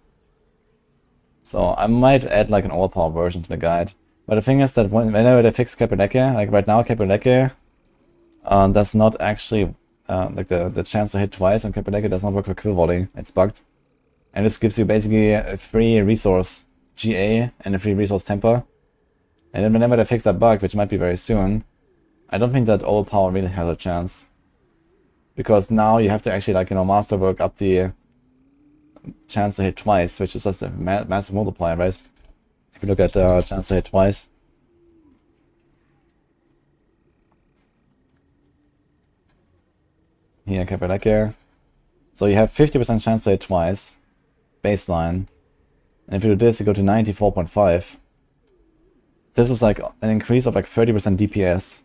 So I might add like an overpower version to the guide. But the thing is that whenever they fix Kapeleke, like right now Kapeleke does not actually, like the chance to hit twice on Kapeleke does not work for Quill Volley. It's bugged. And this gives you basically a free resource GA and a free resource temper. And then whenever they fix that bug, which might be very soon, I don't think that overpower really has a chance. Because now you have to actually, like, you know, masterwork up the chance to hit twice, which is just a massive multiplier, right? If you look at chance to hit twice. Here, Kapeleke. So you have 50% chance to hit twice, baseline. And if you do this, you go to 94.5. This is like an increase of like 30% DPS.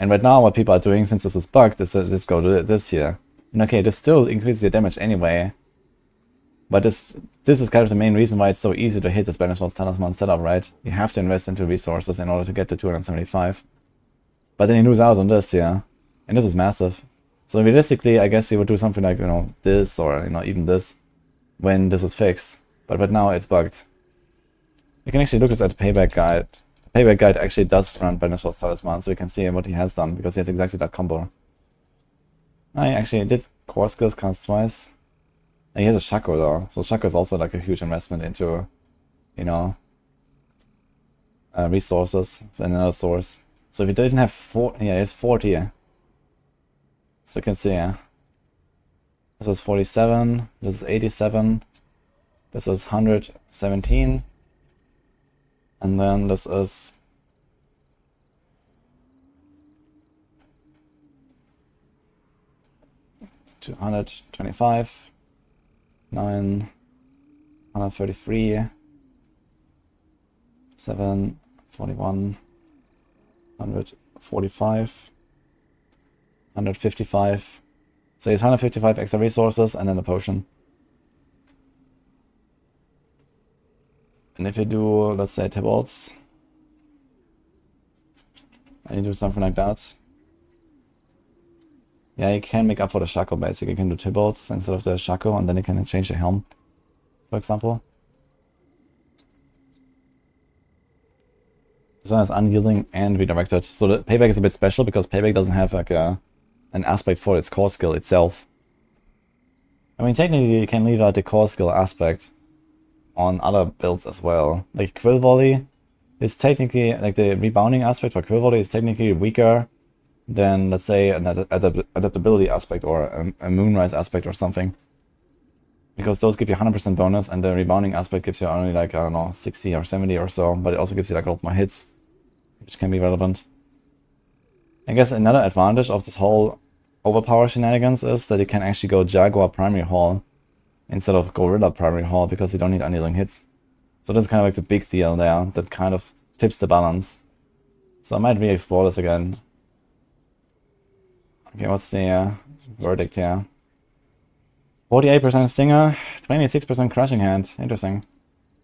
And right now what people are doing, since this is bugged, is just go to this here. And okay, this still increases your damage anyway. But this is kind of the main reason why it's so easy to hit this Banishment's Talisman setup, right? You have to invest into resources in order to get to 275. But then you lose out on this, yeah. And this is massive. So realistically, I guess you would do something like, you know, this or, you know, even this when this is fixed. But right now it's bugged. You can actually look at the payback guide. The payback guide actually does run Banishment's Talisman, so you can see what he has done, because he has exactly that combo. I actually did Core Skills cast twice. And he has a Shaco though, so Shaco is also like a huge investment into, you know, resources and another source. So if he didn't have 4, yeah, he has 40. So you can see, this is 47, this is 87, this is 117, and then this is 225. 133, 7, 41, 145, 155. So it's 155 extra resources and then a potion. And if you do, let's say, Tibalts, and you do something like that, yeah, you can make up for the Shaco basically. You can do Tibalts instead of the Shaco, and then you can change the helm, for example. This one is unyielding and redirected. So the payback is a bit special because payback doesn't have like an aspect for its core skill itself. I mean, technically you can leave out the core skill aspect on other builds as well. Like Quill Volley is technically, like the rebounding aspect for Quill Volley is technically weaker than, let's say, an adaptability aspect or a Moonrise aspect or something. Because those give you 100% bonus, and the rebounding aspect gives you only like, I don't know, 60 or 70 or so, but it also gives you like a lot more hits, which can be relevant. I guess another advantage of this whole overpower shenanigans is that you can actually go Jaguar Primary Hall instead of Gorilla Primary Hall, because you don't need unyielding hits. So that's kind of like the big deal there, that kind of tips the balance. So I might re-explore this again. Okay, what's the verdict here? 48% Stinger, 26% Crushing Hand. Interesting.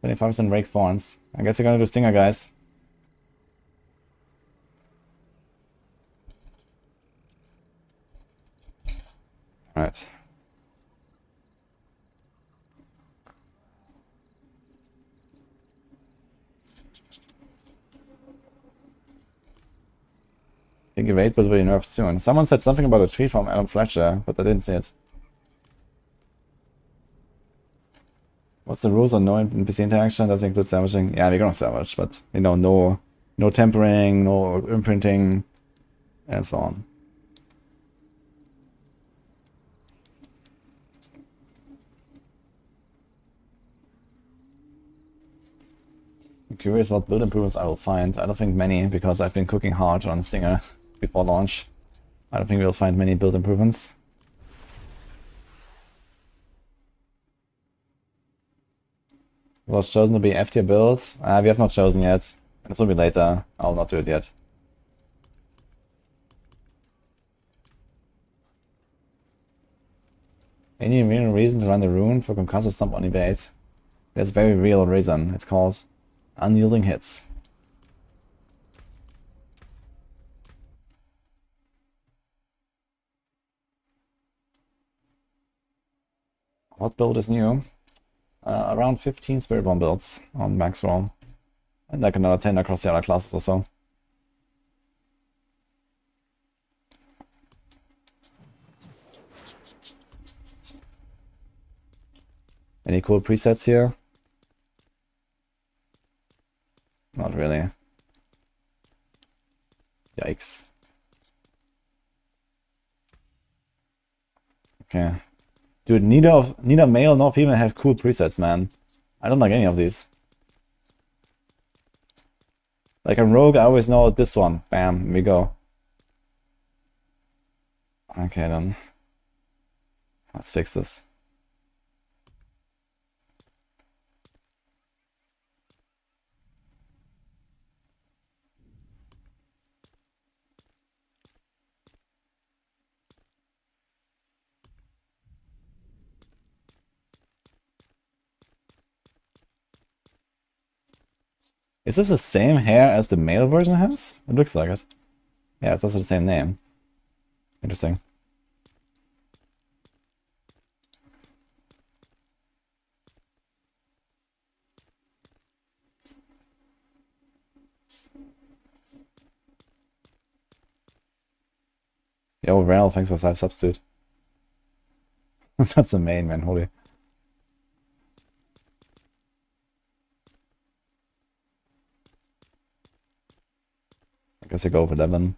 25% Rake Thorns. I guess you're gonna do Stinger, guys. Alright. Think your 8 will be nerfed soon. Someone said something about a tweet from Adam Fletcher, but I didn't see it. What's the rules on no NPC interaction? Does it include salvaging? Yeah, we're gonna salvage, but you know, no tempering, no imprinting, and so on. I'm curious what build improvements I will find. I don't think many, because I've been cooking hard on Stinger before launch. I don't think we'll find many build improvements. It was chosen to be F tier build. We have not chosen yet. This will be later. I'll not do it yet. Any real reason to run the rune for concussive stomp on evade? There's a very real reason. It's called unyielding hits. What build is new? Around 15 Spiritborn builds on Maxroll. And like another 10 across the other classes or so. Any cool presets here? Not really. Yikes. Okay. Dude, neither male nor female have cool presets, man. I don't like any of these. Like a rogue, I always know this one. Bam, we go. Okay then. Let's fix this. Is this the same hair as the male version has? It looks like it. Yeah, it's also the same name. Interesting. Yo, Rel, thanks for 5 subs, dude. That's the main, man, holy. I guess I go for 11.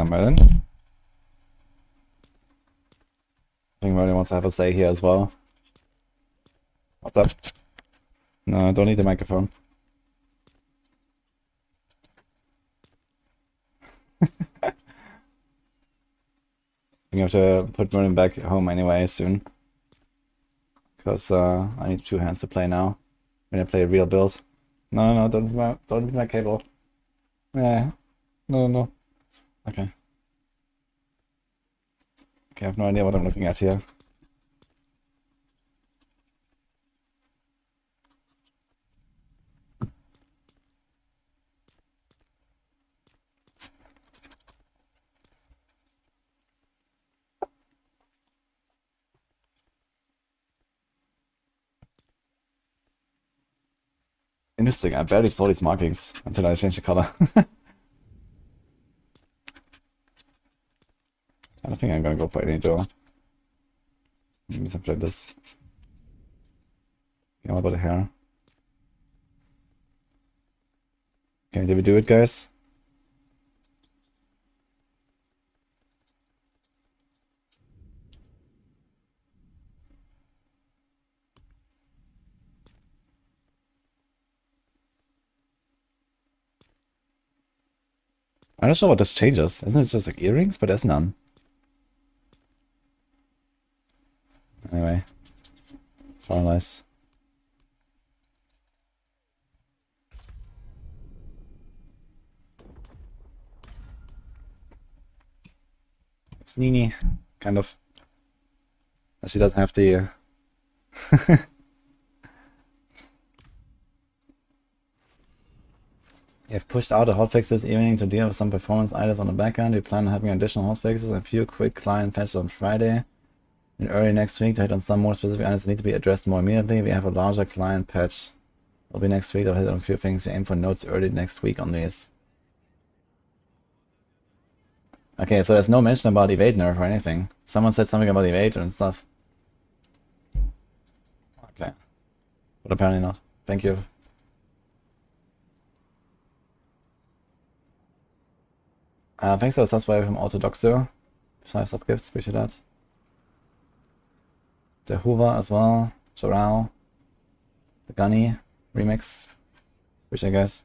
Merlin? I think Merlin wants to have a say here as well. What's up? No, I don't need the microphone. I have to put Merlin back home anyway soon. Because I need 2 hands to play now. When I play a real build. No, don't be my cable. Yeah. No. Okay. Okay, I have no idea what I'm looking at here. Interesting, I barely saw these markings until I changed the color. I don't think I'm gonna go for any door. Maybe something like this. Yeah, what about the hair? Okay, did we do it, guys? I'm not sure what this changes. Isn't it just like earrings? But there's none. Anyway. Finalize. It's Nini, kind of. She doesn't have the... You have pushed out a hotfix this evening to deal with some performance items on the back end. You plan on having additional hotfixes and a few quick client patches on Friday. And early next week to hit on some more specific items that need to be addressed more immediately. We have a larger client patch. Will be next week. I'll hit on a few things. We aim for notes early next week on these. Okay, so there's no mention about evade nerf or anything. Someone said something about evade and stuff. Okay. But apparently not. Thank you. Thanks for the subscribe from Orthodoxo. 5 sub gifts, appreciate that. The Hoover as well. Chorao. The Gunny remix. Appreciate it, guys.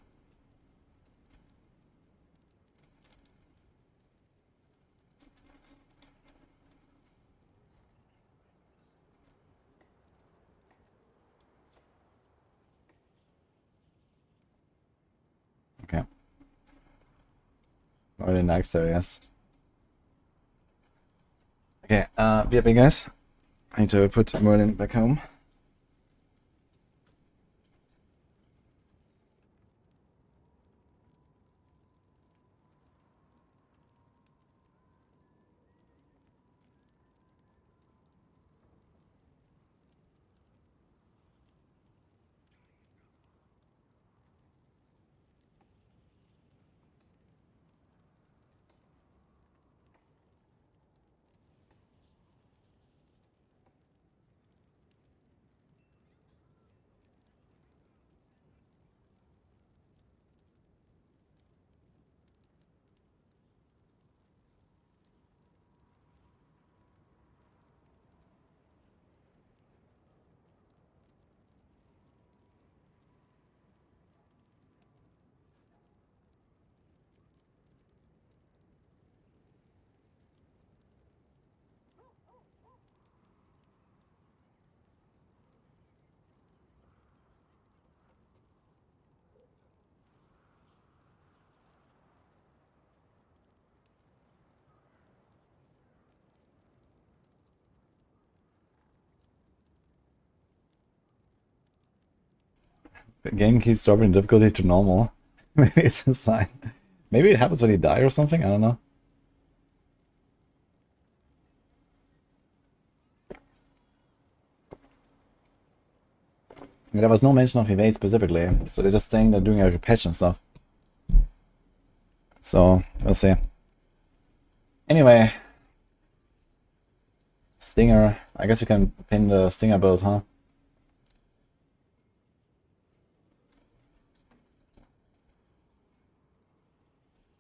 Okay. Really nice there, yes. Okay, BFB guys. I need to put Merlin back home. The game keeps dropping difficulty to normal. Maybe it's a sign. Maybe it happens when you die or something, I don't know. Yeah, there was no mention of evade specifically, so they're just saying they're doing a patch and stuff. So, we'll see. Anyway. Stinger. I guess you can pin the Stinger build, huh?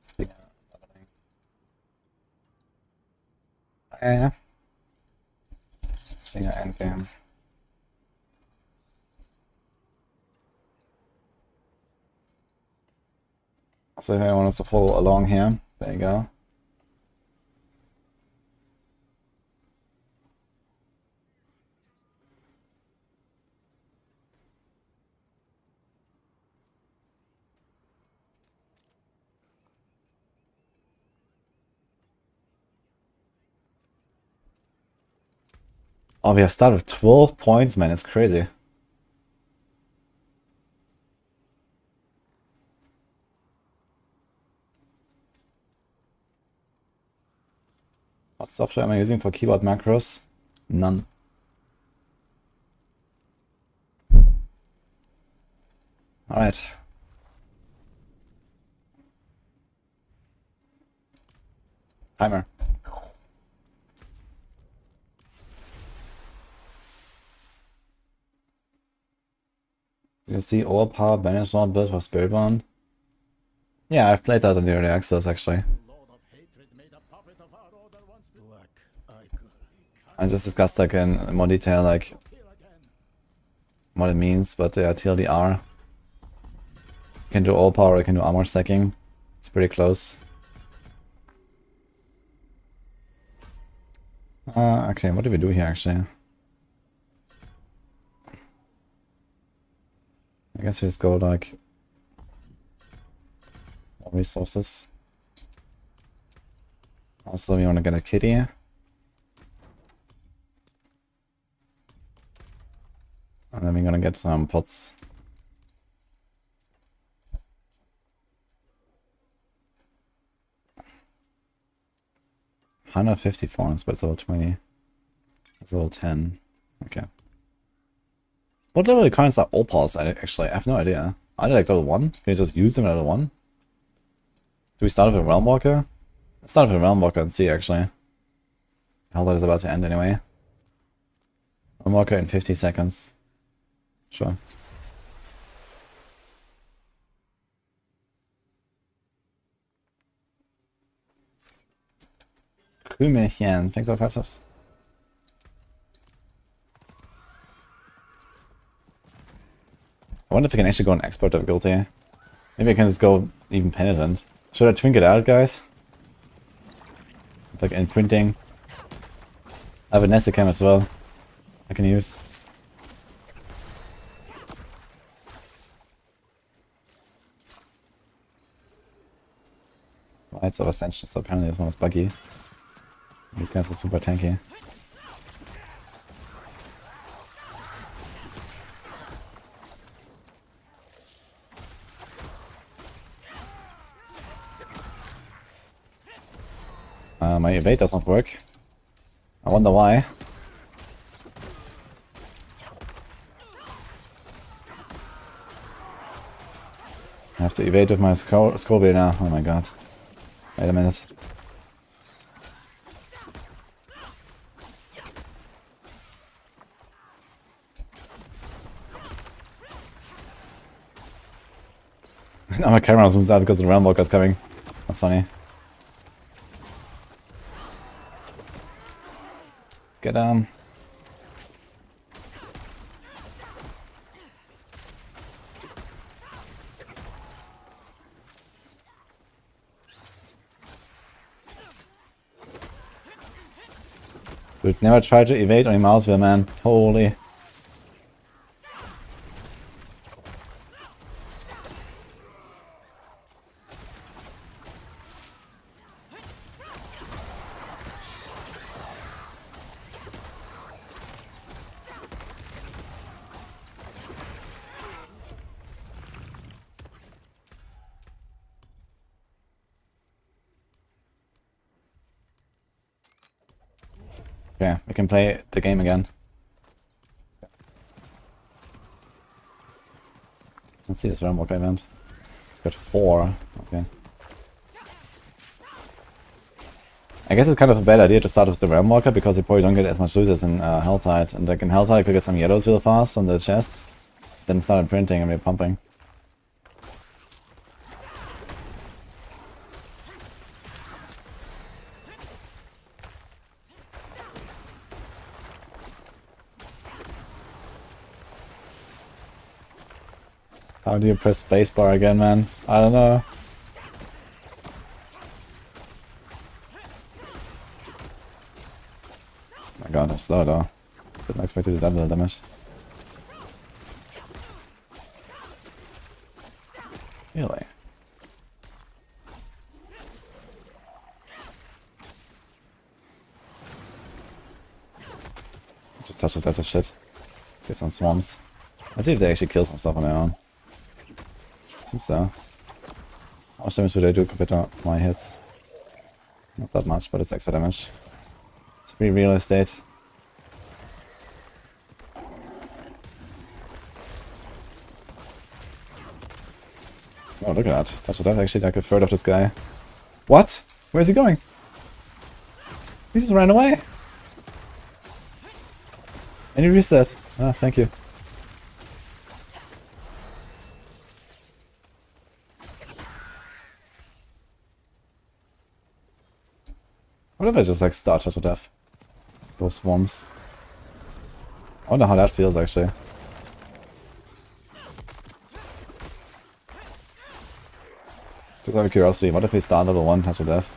Stinger. Yeah. Stinger endgame. So if anyone wants to follow along here, there you go. Oh, we have started with 12 points, man. It's crazy. What software am I using for keyboard macros? None. Alright. Timer. Do you see overpower banish not build for Spiritborn? Yeah, I've played that on the early access actually. I just discussed like in more detail like what it means, but yeah, TLDR. You can do overpower, you can do armor stacking. It's pretty close. Okay, what do we do here actually? I guess we just go like more resources. Also, we want to get a kitty. And then we're gonna get some pots. $154, but it's level 20. It's level 10. Okay. What level of coins are opals? Actually, I have no idea. Are they like level 1? Can you just use them at level 1? Do we start with a Realm Walker? Let's start with a Realm Walker and see actually. How that is about to end anyway. Realm Walker in 50 seconds. Sure. Krümelchen, thanks for 5 subs. I wonder if I can actually go on expert difficulty. Maybe I can just go even penitent. Should I twink it out, guys? Like in printing. I have a Nesicam as well. I can use. Lights of Ascension, so apparently this one was buggy. These guys are super tanky. My evade does not work. I wonder why. I have to evade with my Scorpion now. Oh my god. Wait a minute. Now my camera zooms out because the Realm Walker is coming. That's funny. Get Dude, never try to evade on your mouse wheel, man. Holy. Okay, we can play the game again. Let's see this Realmwalker event. Got 4. Okay. I guess it's kind of a bad idea to start with the Realmwalker because you probably don't get as much loot as in Helltide. And like in Helltide, you could get some yellows real fast on the chests. Then start imprinting and we're pumping. How do you press spacebar again, man? I don't know. Oh my god, I'm slow though. Didn't expect you to double the damage. Really? Just touch that shit. Get some swarms. Let's see if they actually kill some stuff on their own. Seems so. How much damage do they do compared to my hits? Not that much, but it's extra damage. It's free real estate. Oh, look at that. That's actually like a third of this guy. What? Where's he going? He just ran away. And he reset. Ah, thank you. What if I just like start her to death? Those swarms. I wonder how that feels actually. Just out of curiosity, what if we start level 1 touch of death?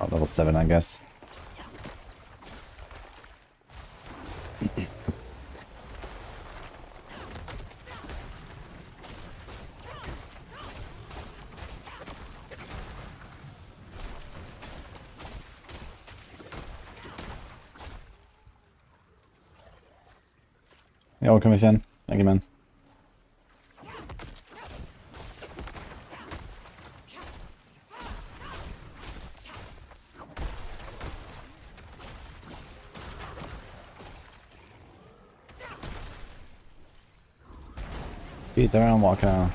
Oh, level 7 I guess. Jo, komm ich hin. Thank you, man. Beat the Realmwalker.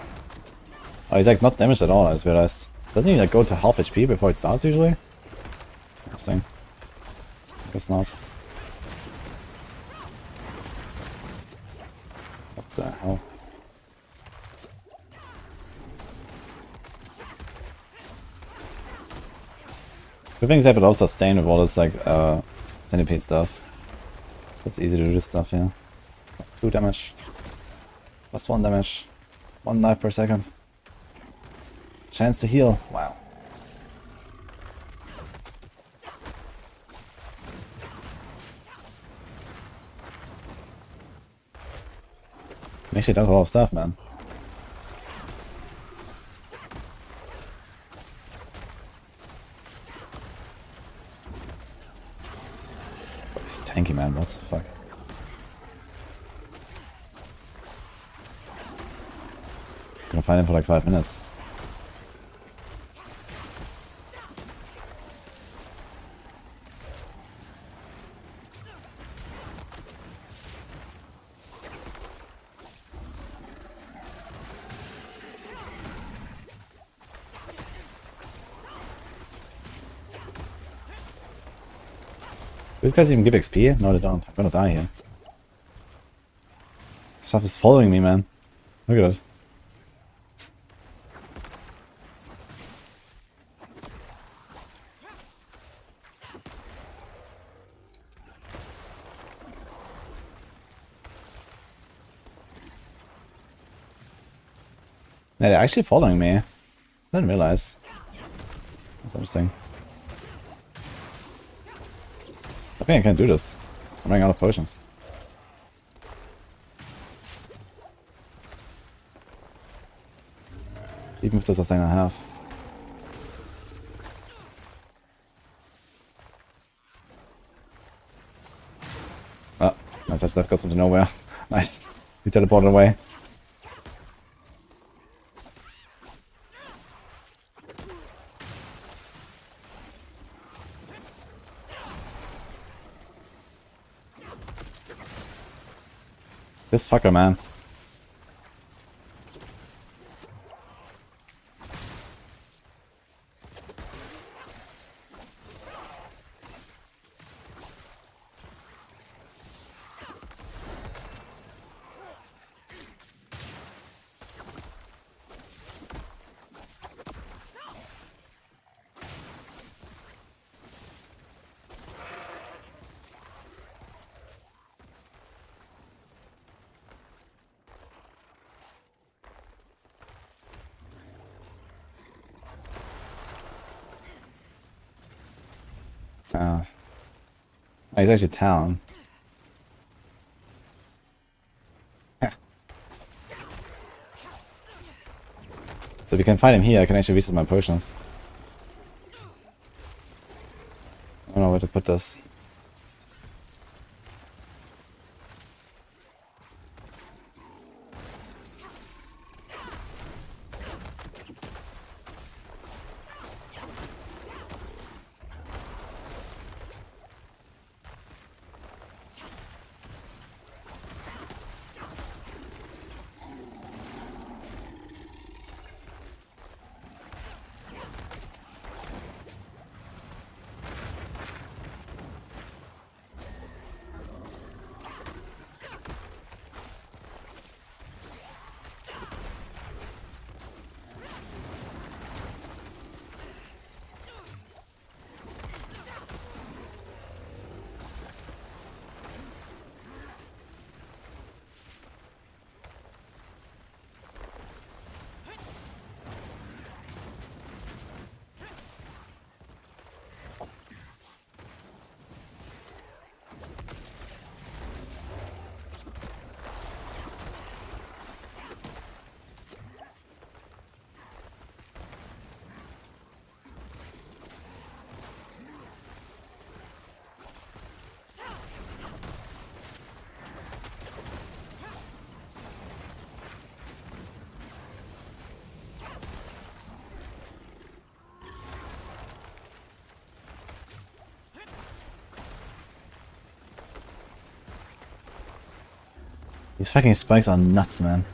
Oh, he's like not damaged at all, I just realized. Doesn't he like go to half HP before it starts usually? Interesting. Guess not. What the hell? Good thing is they have a lot of sustain with all this like centipede stuff. It's easy to do this stuff, yeah. That's 2 damage. Plus 1 damage. 1 life per second. Chance to heal. Wow. Actually does a lot of stuff, man. Oh, he's tanky, man. What the fuck? I'm gonna find him for like 5 minutes. These guys even give XP? No, they don't. I'm gonna die here. Stuff is following me, man. Look at it. Yeah, they're actually following me. I didn't realize. That's interesting. I think I can do this. I'm running out of potions. Even if this is a thing I have. Ah, my touch left got something nowhere. Nice. He teleported away. This fucker, man. Oh, he's actually town. Yeah. So if you can find him here, I can actually reset my potions. I don't know where to put this. These fucking spikes are nuts, man.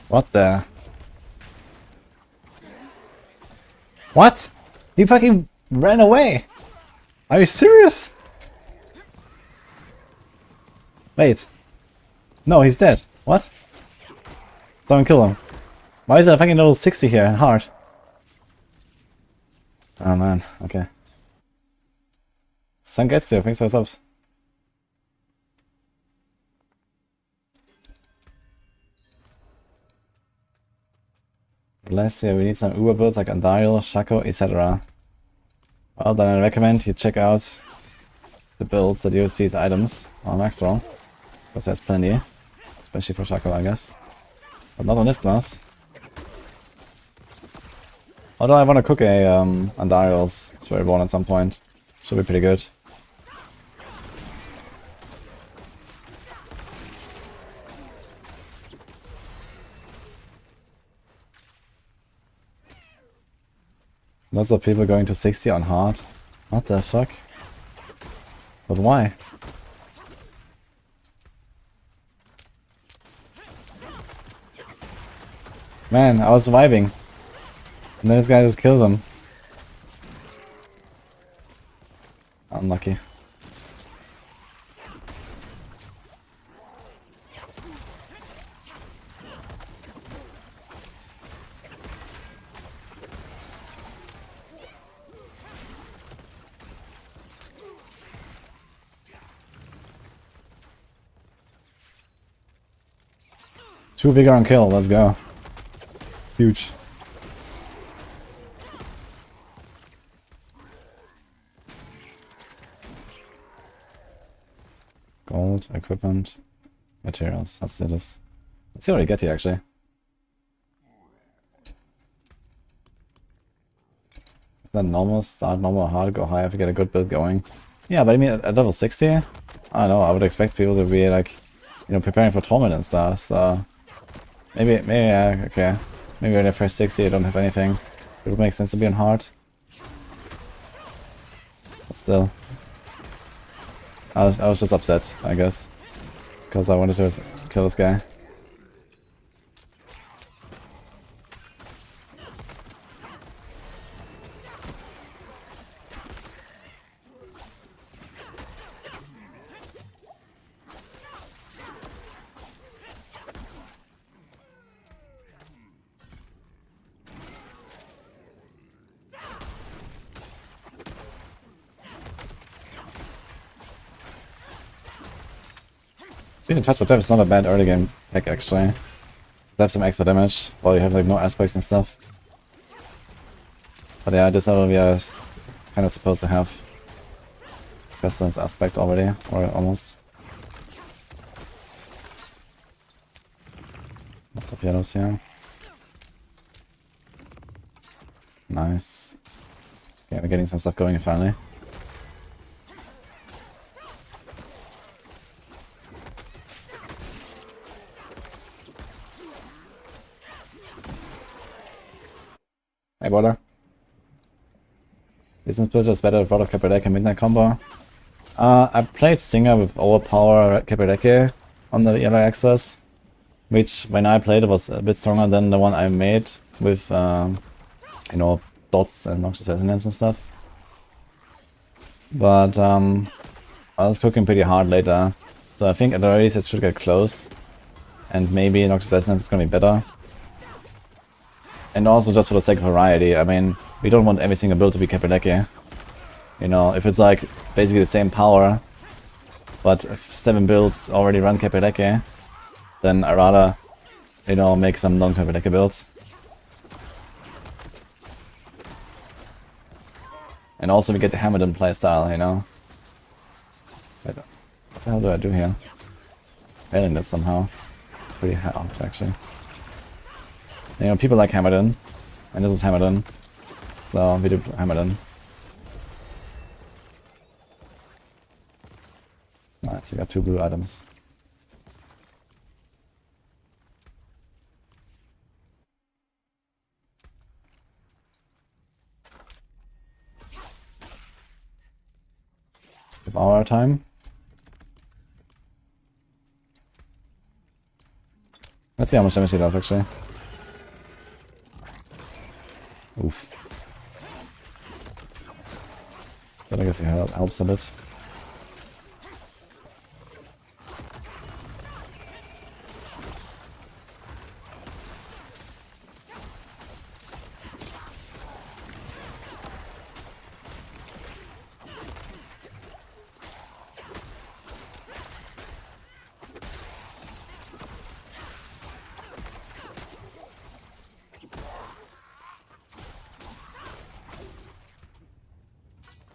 What the? What? He fucking ran away! Are you serious? Wait. No, he's dead. What? Someone kill him. Why is there a fucking level 60 here and hard? Oh man, okay. Sun gets you, thanks for the subs. Last year we need some Uber builds like Andariel, Shaco, etc. Well, then I recommend you check out the builds that use these items on Maxroll, because there's plenty, especially for Shaco, I guess. But not on this class. Although I want to cook a Andariel's Spiritborn at some point. Should be pretty good. Lots of people going to 60 on hard. What the fuck? But why? Man, I was vibing. And then this guy just kills him. Unlucky. Two bigger on kill, let's go. Huge. Gold, equipment, materials, let's do this. Let's see what we get here actually. Is that normal? Start normal or hard, go high if you get a good build going. Yeah, but I mean at level 60, I don't know, I would expect people to be like, you know, preparing for tournament and stuff, so... Maybe, yeah, okay. Maybe when I first 60 I don't have anything. It would make sense to be on hard. But still. I was just upset, I guess. Because I wanted to kill this guy. Being Touch-of-Death is not a bad early game pick actually. So they have some extra damage while you have like no aspects and stuff. But yeah, this level we are kind of supposed to have Pestilence aspect already, or almost. Lots of yellows here. Nice. Okay, we're getting some stuff going finally. Hey, brother. Isn't Split is better with Rod of Caperdec and Midnight combo? I played Stinger with Overpower Caperdec on the yellow axis, which when I played it was a bit stronger than the one I made with, you know, dots and Noxious Resonance and stuff. But I was cooking pretty hard later, so I think at the very least it should get close, and maybe Noxious Resonance is gonna be better. And also just for the sake of variety, I mean, we don't want every single build to be Caperdec. You know, if it's like basically the same power, but if 7 builds already run Caperdec, then I'd rather, you know, make some non-Caperdec builds. And also we get the Hammerden playstyle, you know. Wait, what the hell do I do here? Failing this somehow. Pretty hard actually. You know, people like Hammerden, and this is Hammerden, so we do Hammerden. Nice, we got 2 blue items. Give our time. Let's see how much damage he does actually. Oof. But I guess it helps a bit.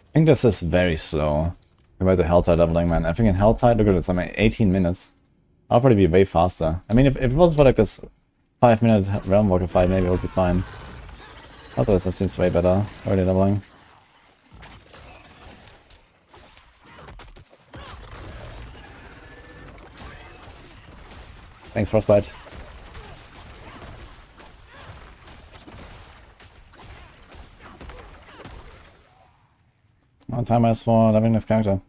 I think this is very slow compared to Helltide leveling, man. I think in Helltide, look at this, I'm at 18 minutes. I'll probably be way faster. I mean, if it was for like this 5-minute Realm Walker fight, maybe it would be fine. Helltide this seems way better, early leveling. Thanks, Frostbite. One time is for leveling this character.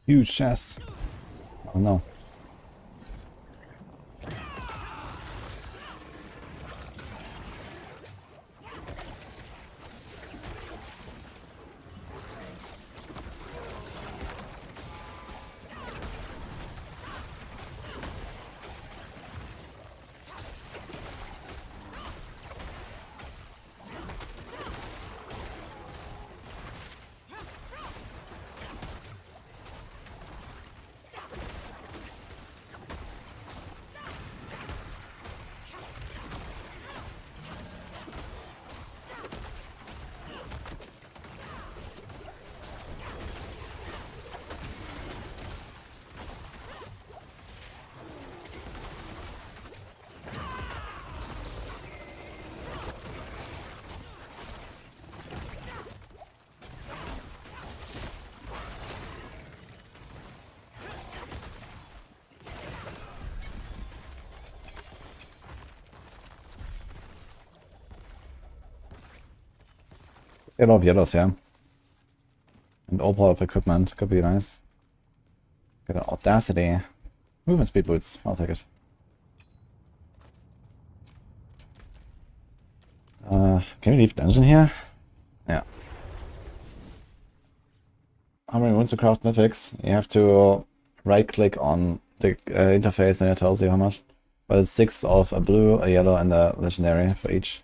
Huge chest. Oh no. Get a lot of yellows, yeah. And all part of equipment could be nice. Get an audacity. Movement speed boots. I'll take it. Can we leave dungeon here? Yeah. How many wounds to craft mythics? You have to right click on the interface and it tells you how much. But it's 6 of a blue, a yellow, and a legendary for each.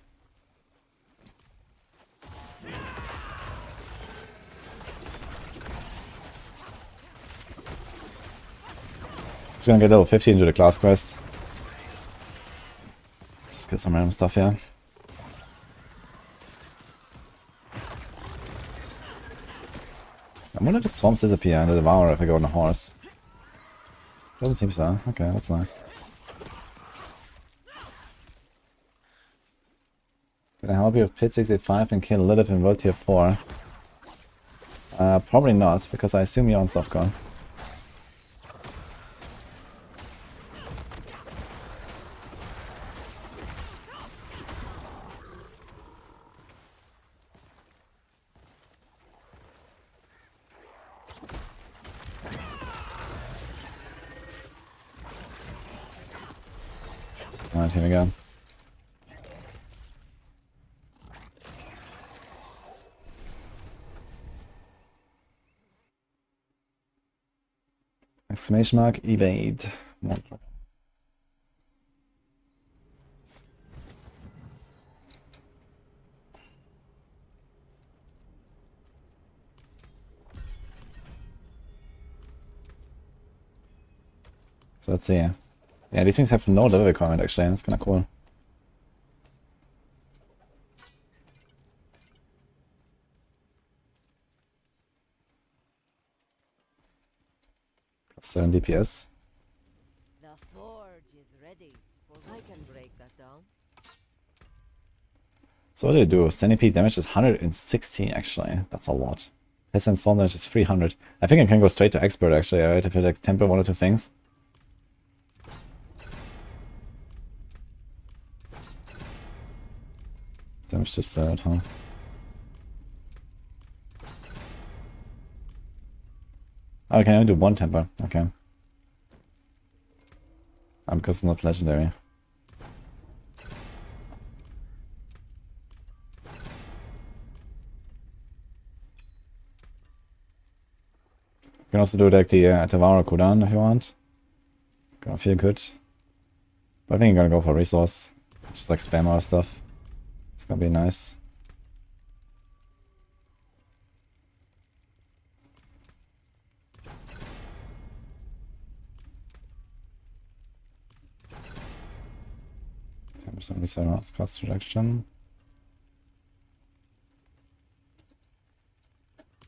Just gonna get level 50 into the class quest. Just get some random stuff here. I wonder if the swarms disappear and the devour if I go on a horse. Doesn't seem so. Okay, that's nice. Can I help you with Pit 65 and kill Lilith in World Tier 4? Probably not, because I assume you're on softcore. Alright, here we go. Exclamation mark, evade. So let's see. Yeah, these things have no level requirement actually, that's kinda cool. +7 DPS. The forge is ready, for I can break that down. So what do you do? Centipede damage is 160 actually. That's a lot. Peasant storm damage is 300. I think I can go straight to expert actually, right? If I like temper one or two things. Damage to third, huh? Oh, I can only do one temper. Okay. Because it's not legendary. You can also do like the Devour cooldown if you want. Gonna feel good. But I think I'm gonna go for resource. Just like spam our stuff. It's gonna be nice. Some resource cost reduction.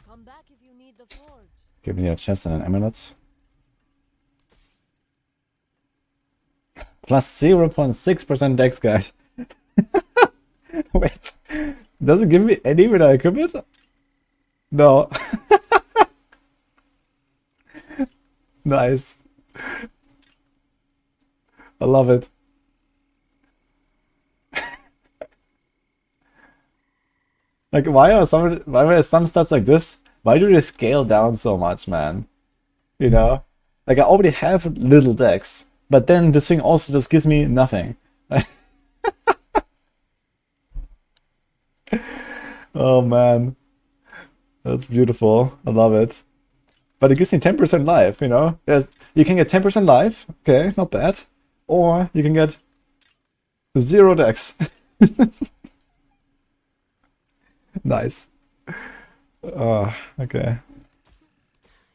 Come back if you need the forge. Give me a chest and an amulet. Plus 0.6% dex, guys. Wait. Does it give me any when I equip it? No. Nice. I love it. Like, why are some stats like this? Why do they scale down so much, man? You know? Like, I already have little decks, but then this thing also just gives me nothing. Oh man. That's beautiful. I love it. But it gives me 10% life, you know? You can get 10% life. Okay, not bad. Or you can get 0 decks. Nice. Okay.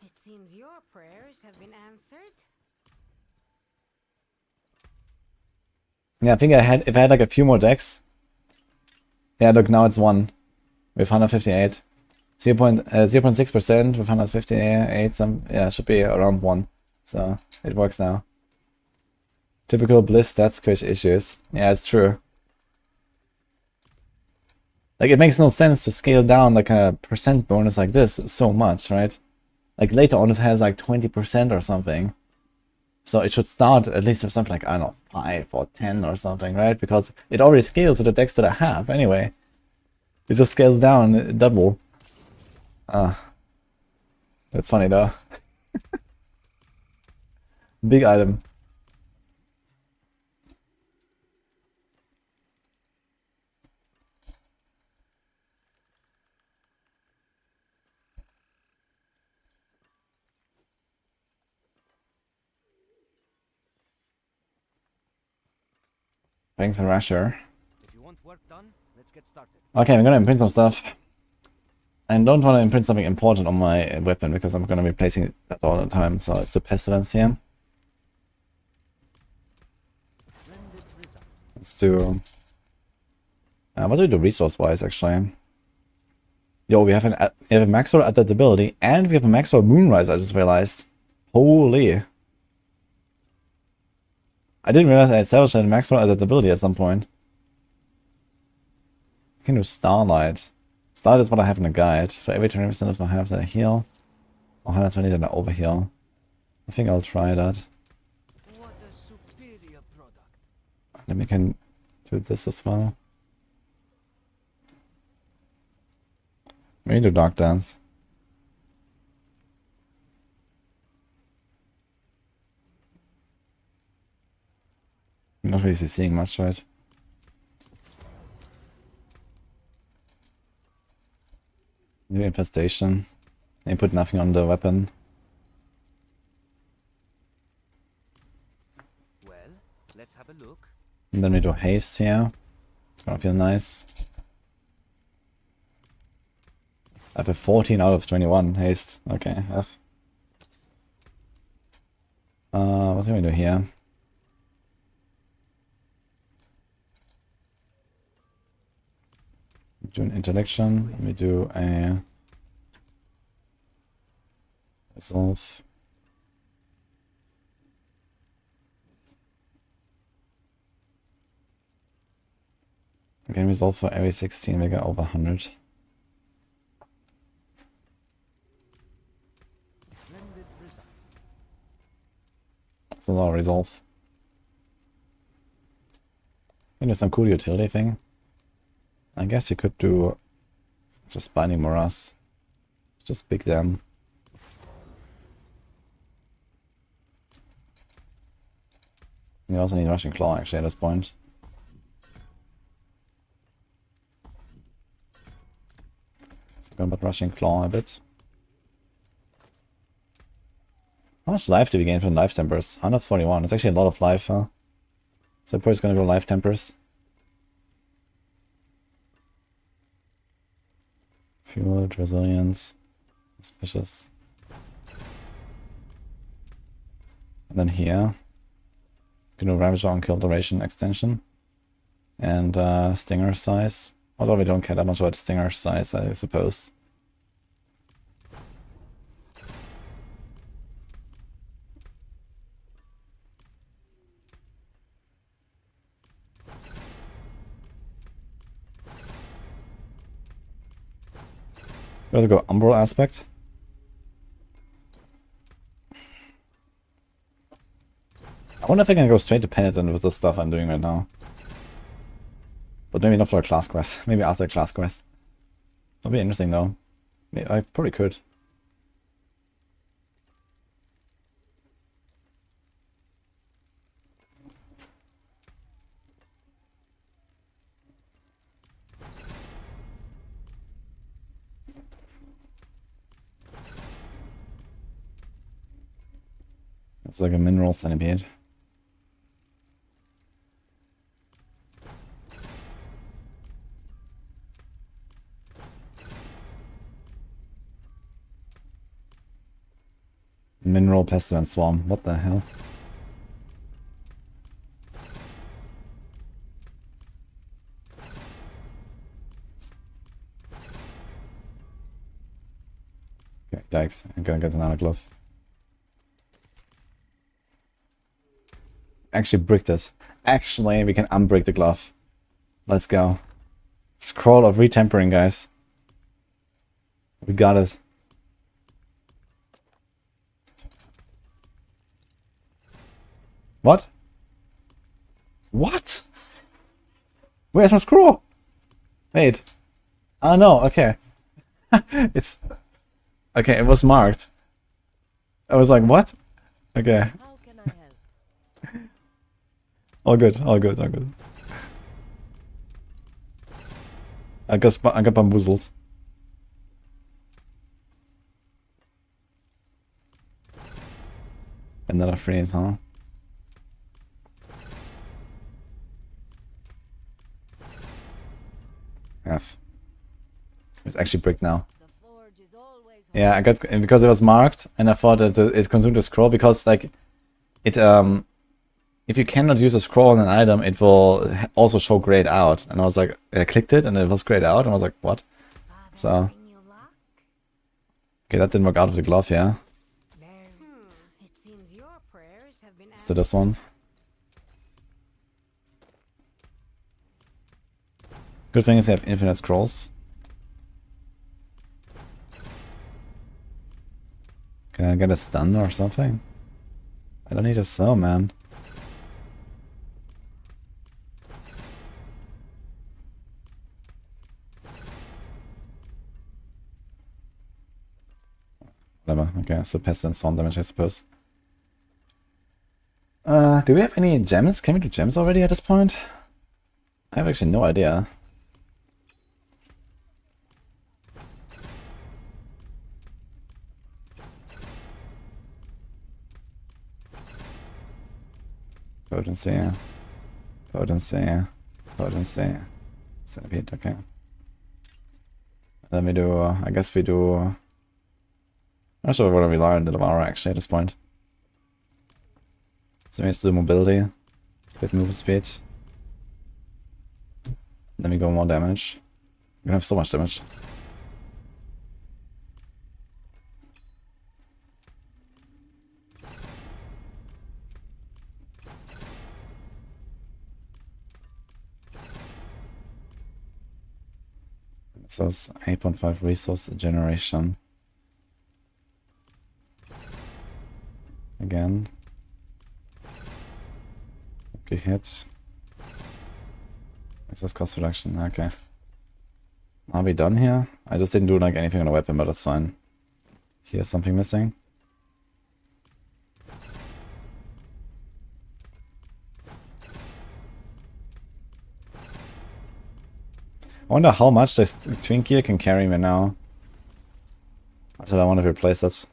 It seems your prayers have been answered. Yeah, I think if I had like a few more decks. Yeah, look, now it's 1 with 158. 0.6% with 158 some, yeah, should be around 1. So it works now. Typical Bliss stat squish issues. Yeah, it's true. Like, it makes no sense to scale down like a percent bonus like this so much, right? Like, later on it has like 20% or something. So it should start at least with something like, I don't know, 5 or 10 or something, right? Because it already scales with the decks that I have anyway. It just scales down double. That's funny though. Big item. Thanks, Rasher. If you want work done, let's get started. Okay, I'm gonna imprint some stuff. I don't want to imprint something important on my weapon because I'm gonna be placing that all the time. So it's the pestilence here. Let's do. What do we do resource-wise actually? Yo, we have a Maxroll adaptability and we have a Maxroll Moonrise. I just realized. Holy! I didn't realize I established a Maxroll adaptability at some point. I can do Starlight. Starlight is what I have in the guide. For every 20% of my health that I heal, or 120 that I overheal. I think I'll try that. What a superior product. Then we can do this as well. Maybe do Dark Dance. I'm not really seeing much, right? New infestation. They put nothing on the weapon. Well, let's have a look. And then we do haste here. It's gonna feel nice. I have a 14 out of 21 haste. Okay, I have. What can we do here? Do an intellection. We do a resolve. Again, resolve for every 16, we get over 100. It's a lot of resolve. Can do some cool utility thing. I guess you could do just Binding Morass. Just pick them. You also need Rushing Claw actually at this point. Forgot about Rushing Claw a bit. How much life do we gain from life tempers? 141. It's actually a lot of life, huh? So I'm probably gonna go life tempers. Fueled, resilience, auspicious. And then here, you can do Ravager on kill duration extension. And stinger size. Although we don't care that much about stinger size, I suppose. Let's go Umbral aspect. I wonder if I can go straight to Penitent with the stuff I'm doing right now. But maybe not for a class quest. Maybe after a class quest. That'll be interesting though. Maybe I probably could. It's like a mineral centipede. Mineral pestilence swarm. What the hell? Okay, yikes. I'm gonna get another glove. Actually bricked it. Actually, we can unbrick the glove. Let's go. Scroll of retempering, guys. We got it. What? What? Where's my scroll? Wait. Oh no, okay. It's... Okay, it was marked. I was like, what? Okay. How can I help? All good, all good, all good. I got bamboozled. Another freeze, huh? F. It's actually bricked now. The forge is always Yeah, I got because it was marked, and I thought that it consumed a scroll because like it if you cannot use a scroll on an item, it will also show grayed out. And I was like, I clicked it and it was grayed out, and I was like, what? So okay, that didn't work out with the glove, yeah. It seems your prayers have been Let's do this one. Good thing is you have infinite scrolls. Can I get a stun or something? I don't need a slow, man. Whatever, okay, so pestilence sound damage, I suppose. Do we have any gems? Can we do gems already at this point? I have actually no idea. Potency, potency, potency, centipede, okay. Then we do, I guess we do, I'm not sure what we learned in the Devourer actually at this point. So we need to do mobility, bit move speed. Then we go more damage. We're gonna have so much damage. So it's 8.5 resource generation. Again. Okay, hits. Resource cost reduction, okay. Are we done here? I just didn't do like anything on the weapon, but that's fine. Here's something missing. I wonder how much this twin gear can carry me now. That's what I want to replace it.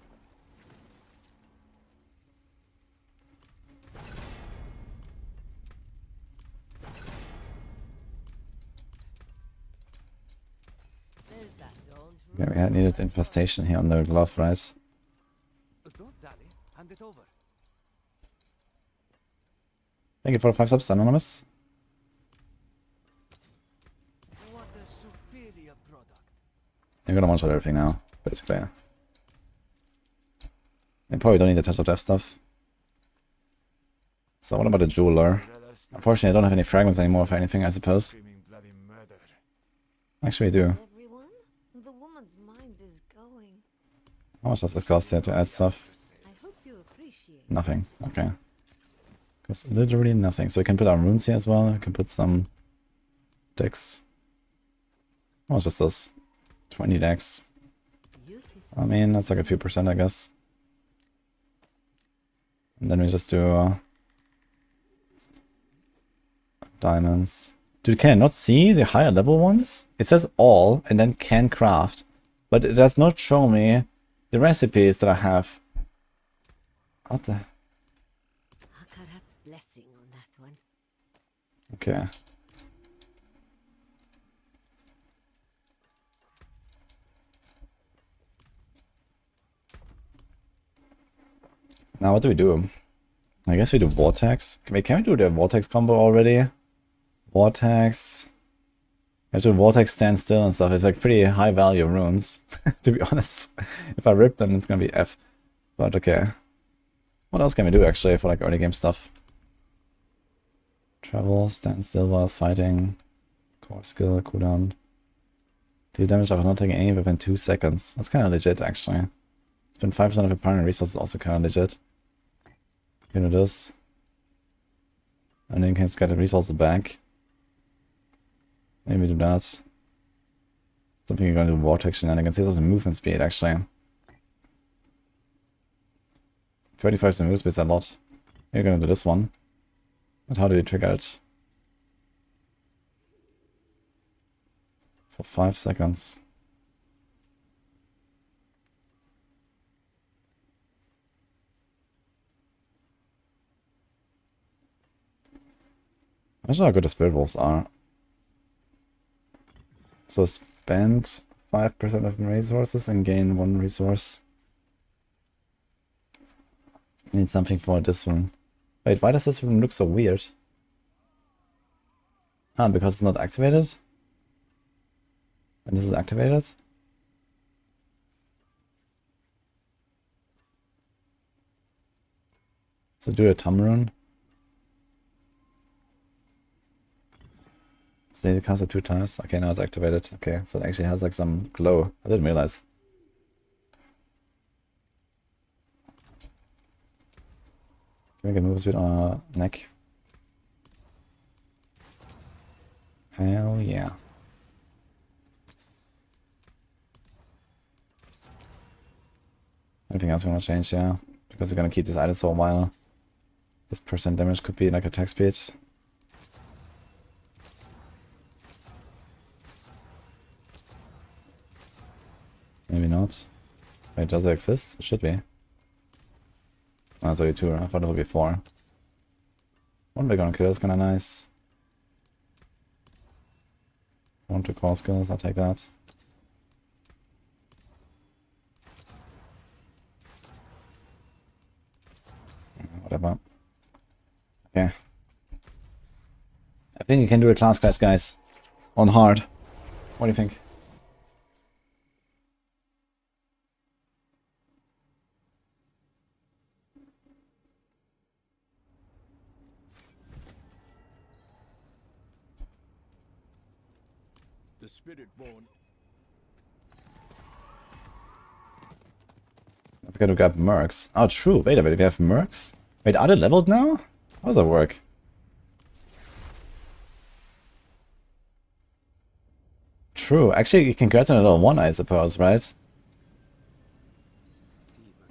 Yeah, we had needed infestation here on the glove, right? Don't dally. Hand it over. Thank you for the 5 subs, Anonymous. What a superior product. You're gonna one-shot everything now, basically. You probably don't need the touch of death stuff. So what about the jeweler? Unfortunately, I don't have any fragments anymore, if anything, I suppose. Actually, we do. Everyone, the woman's mind is going. How much does this cost here to add stuff? I hope you appreciate. Nothing. Okay. Costs literally nothing. So we can put our runes here as well. We can put some decks. How much is this? 20 decks. I mean, that's like a few percent, I guess. And then we just do diamonds. Dude, can I not see the higher level ones? It says all and then can craft. But it does not show me the recipes that I have. What the? Okay. Now what do we do? I guess we do Vortex. Can we do the Vortex combo already? Vortex. You have to Vortex stand still and stuff. It's like pretty high value runes, to be honest. If I rip them, it's gonna be F. But okay. What else can we do actually for like early game stuff? Travel, stand still while fighting. Core skill, cooldown. Deal damage after not taking any within 2 seconds. That's kind of legit actually. Spend 5% of your primary resources, also kind of legit. You can do this. And then you can just get the resources back. Maybe do that. Something you're gonna do Vortex shenanigans. Here's also movement speed actually. 35% movement speed is a lot. You're gonna do this one. But how do you trigger it? For 5 seconds. I'm not sure how good the Spirit Wolves are. So spend 5% of resources and gain 1 resource. Need something for this one. Wait, why does this one look so weird? Ah, because it's not activated? And this is activated? So do a thumb rune. So you cast it 2 times. Okay, now it's activated. Okay, so it actually has like some glow. I didn't realize. Can we get move speed on our neck? Hell yeah. Anything else you want to change? Yeah, because we're gonna keep this item for a while. This percent damage could be like attack speed. Maybe not. Wait, does it exist? It should be. Oh, it's only 2. I thought it would be 4. 1 big on kill is kinda nice. 1 to core skills, I'll take that. Whatever. Okay. I think you can do a class class, guys. On hard. What do you think? The Spiritborn. I forgot to grab mercs. Oh, true. Wait a minute. We have mercs? Wait, are they leveled now? How does that work? True. Actually, you can grab them at level 1, I suppose, right?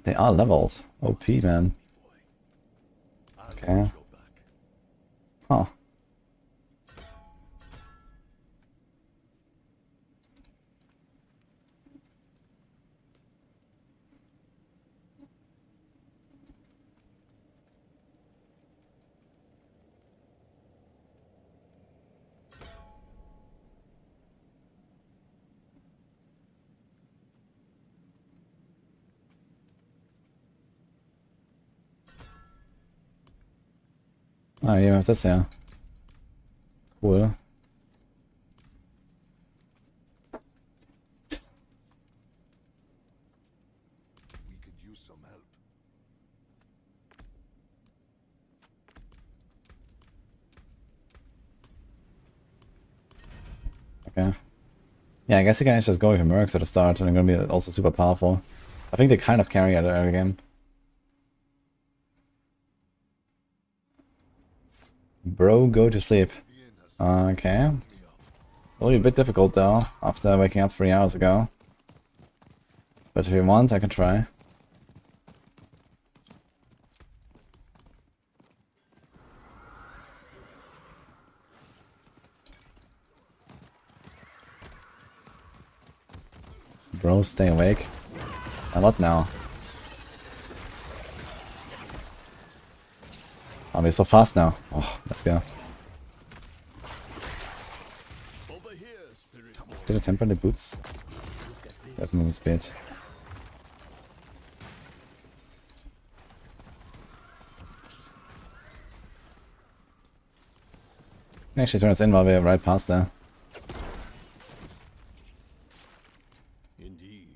They are leveled. OP, man. Okay. Huh. Ah, you have this, yeah. Cool. We could use some help. Okay. Yeah, I guess you can just go with your mercs at the start, and they're gonna be also super powerful. I think they kind of carry at the early game. Bro, go to sleep. Okay. Will be a bit difficult though, after waking up 3 hours ago. But if you want, I can try. Bro, stay awake. A lot now. Oh, we're so fast now. Oh, let's go. here, Spiritborn. Did I temper the boots? That moving speed. Actually turn us in while we're right past there. Indeed.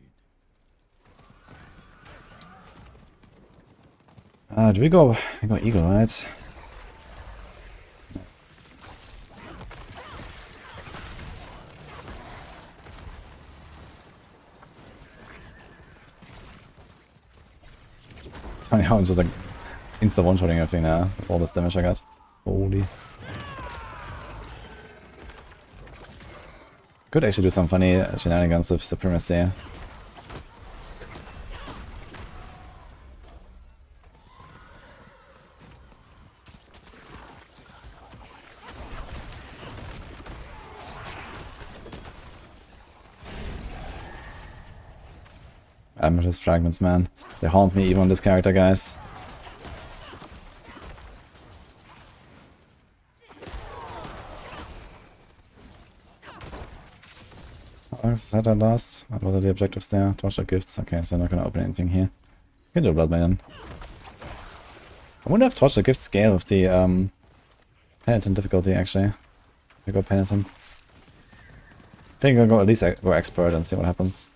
Do we go eagle, right? It's funny how I'm just like insta one-shotting everything now with all this damage I got. Holy. Could actually do some funny shenanigans with Supremacy. Amethyst fragments, man. They haunt me even on this character, guys. Had I lost? What are the objectives there? Torture gifts. Okay, so I'm not gonna open anything here. Can do Blood Maiden. I wonder if Torture gifts scale with the Penitent difficulty actually. We go Penitent. I think I'll go at least go Expert and see what happens.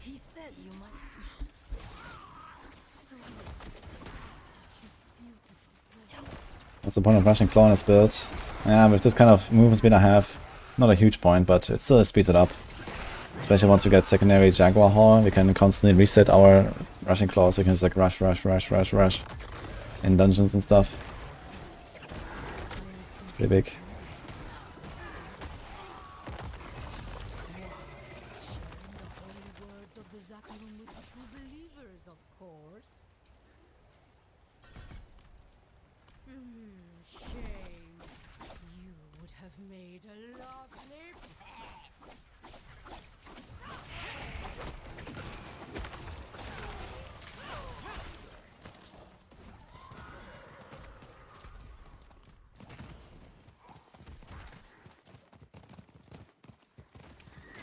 He said you might. So What's the point of rushing Claw in this build? Yeah, with this kind of movement speed I have, not a huge point, but it still speeds it up. Especially once we get secondary Jaguar Haul, we can constantly reset our rushing claws, so we can just like rush in dungeons and stuff. It's pretty big. words of the Zakulun with true believers, of course. Shame. You would have made a lovely pet.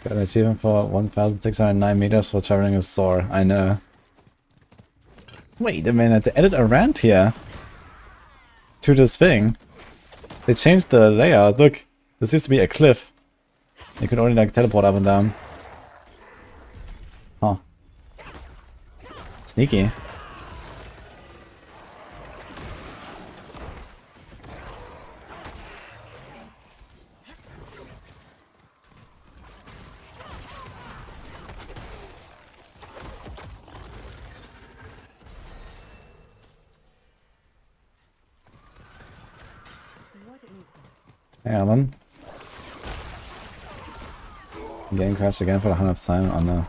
Got an achievement for 1,609 meters for traveling a Thor. I know. Wait a minute, they added a ramp here to this thing. They changed the layout. Look, this used to be a cliff. You could only like teleport up and down. Huh. Sneaky. What is this? Yeah, man. Game crashed again for the 100th time. Oh no.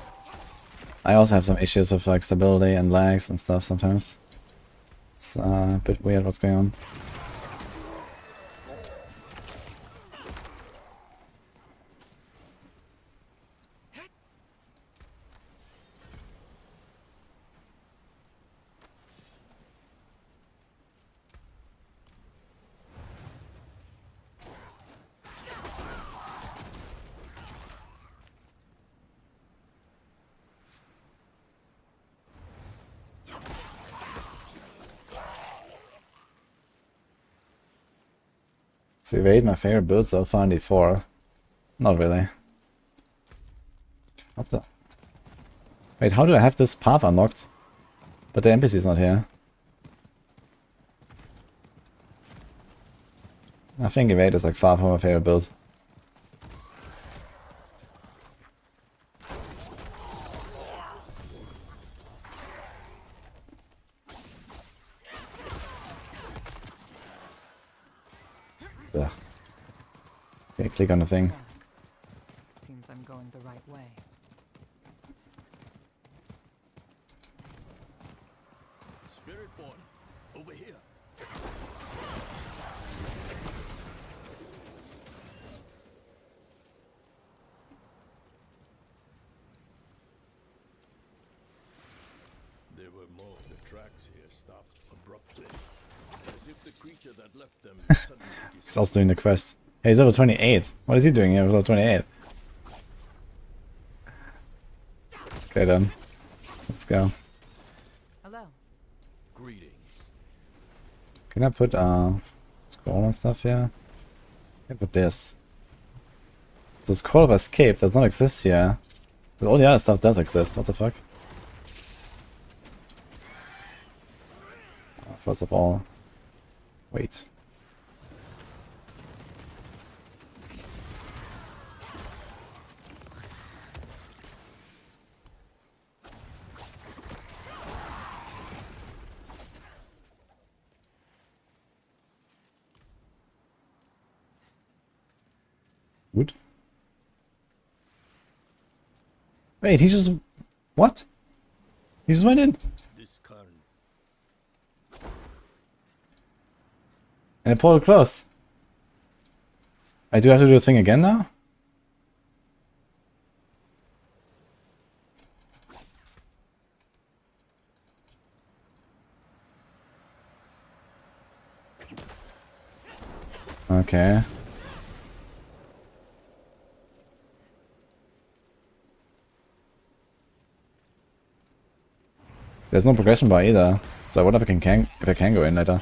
I also have some issues with like stability and lags and stuff sometimes. It's a bit weird what's going on. So evade my favorite build so far in D4. Not really. What the? Wait, how do I have this path unlocked? But the NPC is not here. I think evade is like far from my favorite build. Ugh. Okay, click on the thing. Seems I'm going the right way. Spiritborn, over here. There were more that tracks here stop abruptly, as if the creature that left them suddenly He's also doing the quest. Hey, he's level 28. What is he doing here with level 28? Okay then. Let's go. Hello. Greetings. Can I put scroll and stuff here? Can I put this? So Scroll of Escape does not exist here. But all the other stuff does exist. What the fuck? First of all, wait. Good. Wait, he just... What? He just went in. This current And the portal closed. I do have to do this thing again now? Okay. There's no progression bar either, so I wonder if I can go in later.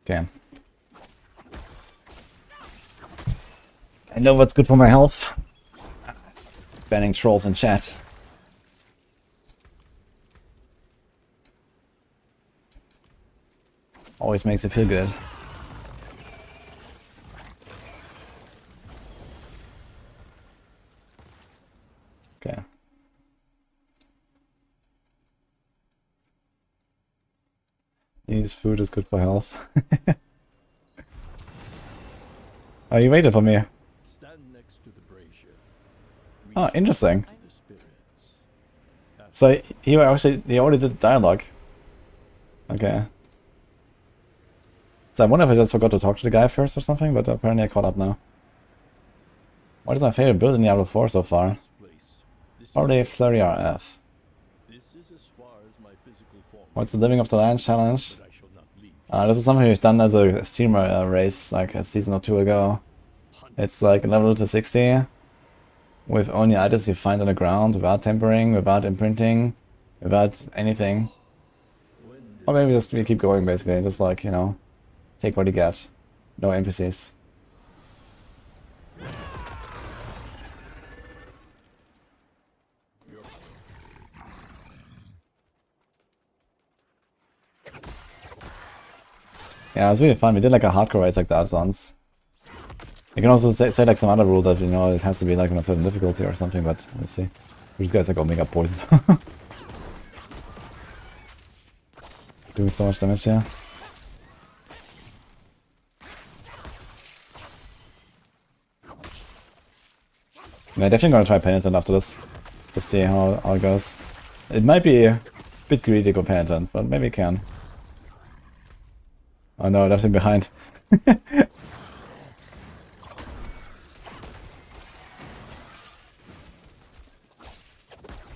Okay. I know what's good for my health. Banning trolls in chat. Always makes it feel good. Okay. This food is good for health. Oh, you waited for me. stand next to the brazier. Oh, interesting. To the spirits. So he already did the dialogue. Okay. So I wonder if I just forgot to talk to the guy first or something, but apparently I caught up now. What is my favorite build in Diablo 4 so far? This place. This Probably is, Flurry RF. this is as far as my physical form. What's the Living of the Land challenge? But I shall not leave. This is something we've done as a streamer race like a season or two ago. It's like level to 60 with only items you find on the ground, without tempering, without imprinting, without anything. Or maybe just we keep going basically, just like, you know, take what you get. No NPCs. Yeah, it was really fun. We did like a hardcore race like that once. You can also say like some other rule that, you know, it has to be like on a certain difficulty or something, but let's see. These guys like omega poisoned. Doing so much damage here. Yeah, definitely gonna try Penitent after this. Just see how it goes. It might be a bit greedy to go Penitent, but maybe it can. Oh no, I left him behind. It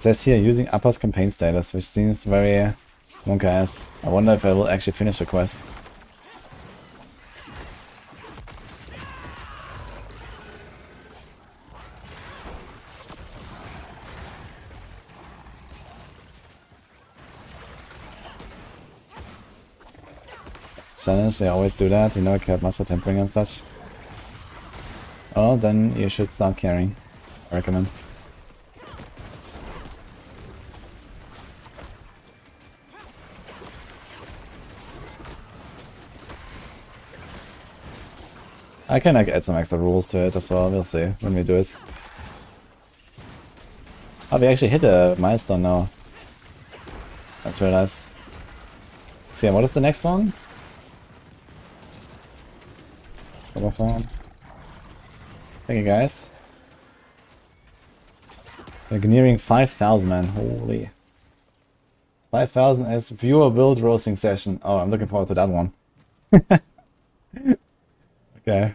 says here, using Upper's campaign status, which seems very monk-ass. I wonder if I will actually finish the quest. Challenge, they always do that, you know, I can't much of tempering and such. Oh, then you should start carrying. I recommend. I can like add some extra rules to it as well, we'll see when we do it. Oh, we actually hit a milestone now. That's really nice. So yeah, what is the next one? Summer farm. Thank you guys. Like nearing 5,000, man. Holy. 5,000 is viewer build roasting session. Oh, I'm looking forward to that one. Okay.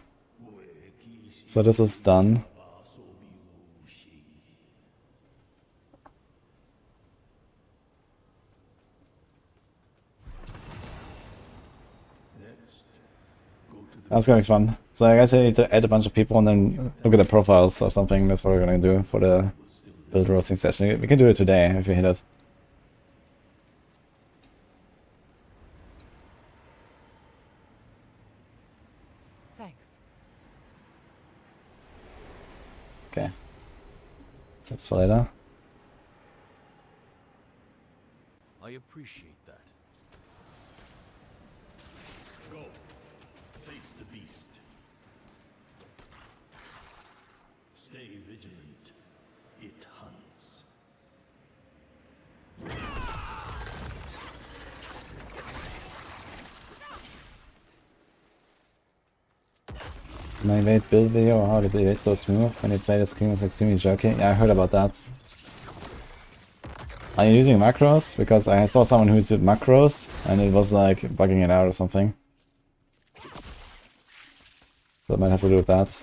So this is done. That's gonna be fun. So I guess I need to add a bunch of people and then look at the profiles or something. That's what we're gonna do for the build roasting session. We can do it today if you hit it. Thanks. Okay. That's for later. I appreciate that. Go. Face the beast. Stay vigilant. It hunts. My evade build video, or how did the evade so smooth when you play the screen was extremely jerky? Yeah, I heard about that. Are you using macros? Because I saw someone who used macros and it was like bugging it out or something. So it might have to do with that.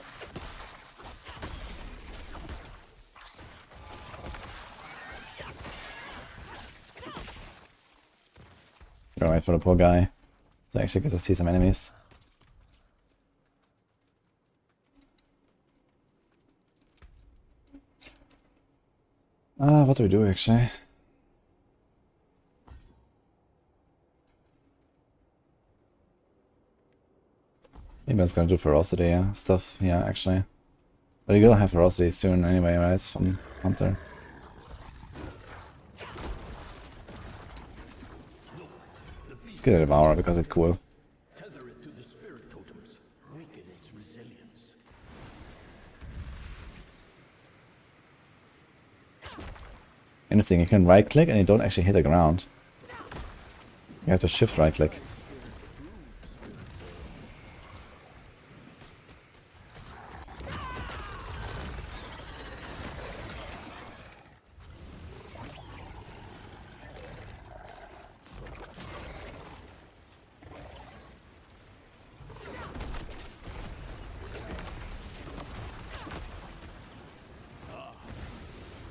Gonna wait for the poor guy. So I actually get to see some enemies. What do we do actually? Maybe I was gonna do ferocity stuff, yeah, actually. But you're gonna have ferocity soon anyway, right? From Hunter. Let's get a Devour because it's cool. Tether it to the spirit totems. Weaken its resilience. Interesting, you can right click and you don't actually hit the ground. You have to shift right click.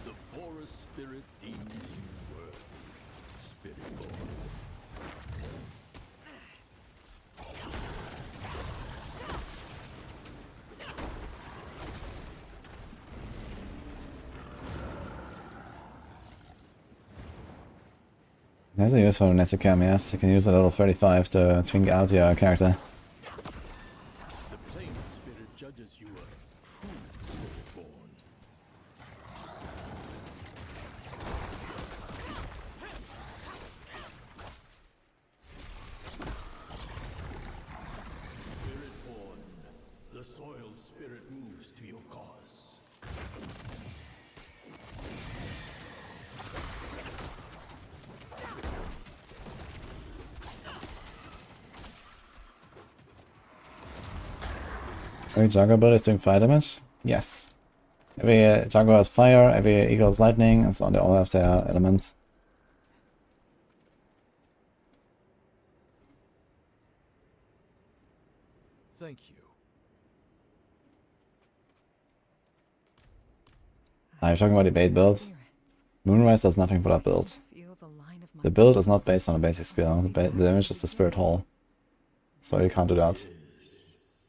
The forest spirit deems you worthy. Spiritborn. There's a use for Nesicam, yes. You can use a level 35 to twink out your character. The plane spirit judges you a true spiritborn. Spiritborn, the soiled spirit moves to your cause. Every Jaguar build is doing fire damage? Yes. Every Jaguar has fire, every Eagle has lightning, and so on. They all have their elements. Thank you. You're talking about the bait build? Moonrise does nothing for that build. Feel the line of my The build is not based on a basic skill. The damage is the spirit hole. So you can't do that.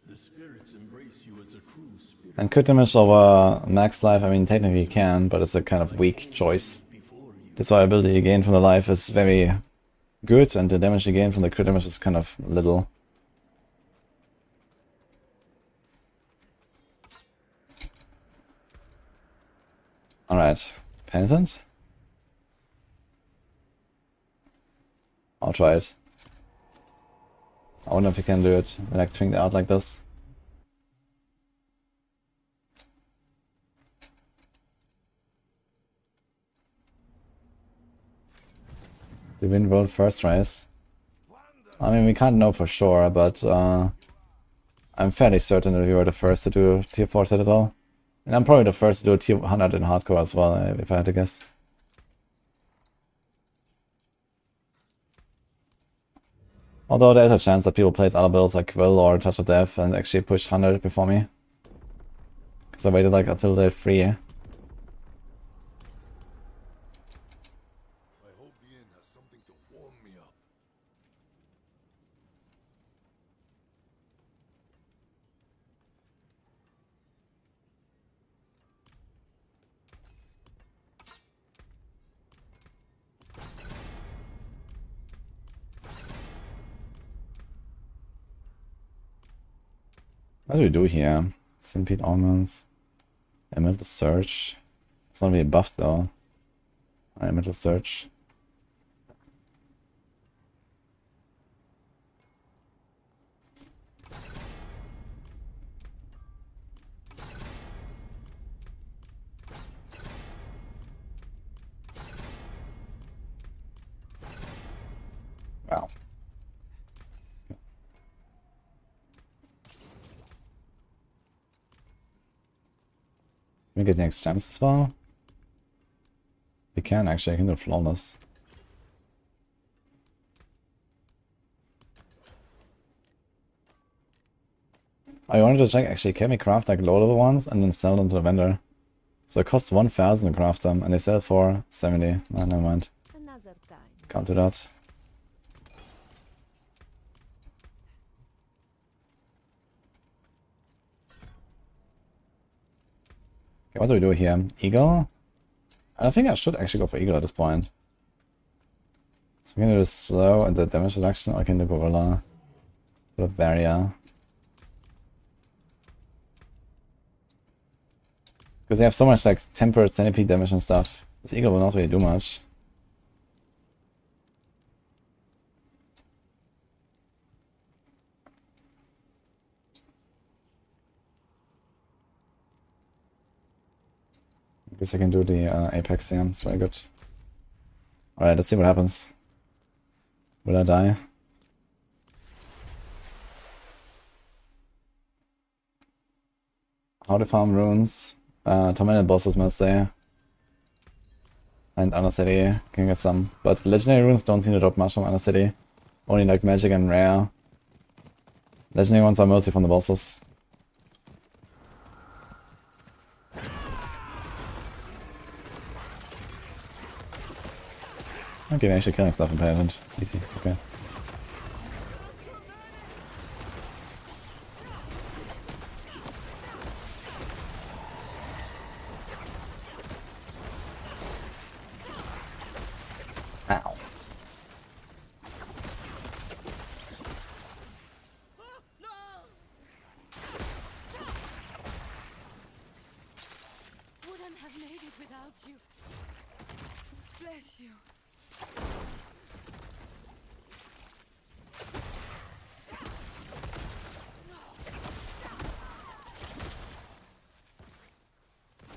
The spirits embrace you as a true spirit. And crit damage over max life, I mean technically you can, but it's a kind of weak choice. The survivability you gain from the life is very good, and the damage you gain from the crit damage is kind of little. Alright, Penitent? I'll try it. I wonder if you can do it, like twink it out like this. The win world first race. I mean, we can't know for sure, but I'm fairly certain that we were the first to do tier 4 Citadel. And I'm probably the first to do T100 in hardcore as well, if I had to guess. Although there's a chance that people played other builds like Will or Touch of Death and actually pushed 100 before me. Because I waited like until they're free. I hope the inn has something to warm me up. What do we do here? Centipede Almonds. Elemental Search. It's not really buffed though. Elemental Search. Wow. Can we get the next gems as well? We can actually, I can do Flawless. I wanted to check actually, can we craft like low level ones and then sell them to the vendor? So it costs 1,000 to craft them and they sell for 70. No, never mind. Another time. Can't do that. Okay, what do we do here? Eagle? I think I should actually go for Eagle at this point. So we can do the slow and the damage reduction, or I can do Gorilla. For the barrier. Because they have so much like tempered centipede damage and stuff. This Eagle will not really do much. I guess I can do the Apex here, it's very good. Alright, let's see what happens. Will I die? How to farm runes. Tormented bosses mostly. And Undercity can get some. But legendary runes don't seem to drop much from Undercity. Only like magic and rare. Legendary ones are mostly from the bosses. Okay, we're actually killing stuff in Paladin. Easy, okay. Ow. Wouldn't have made it without you. Bless you.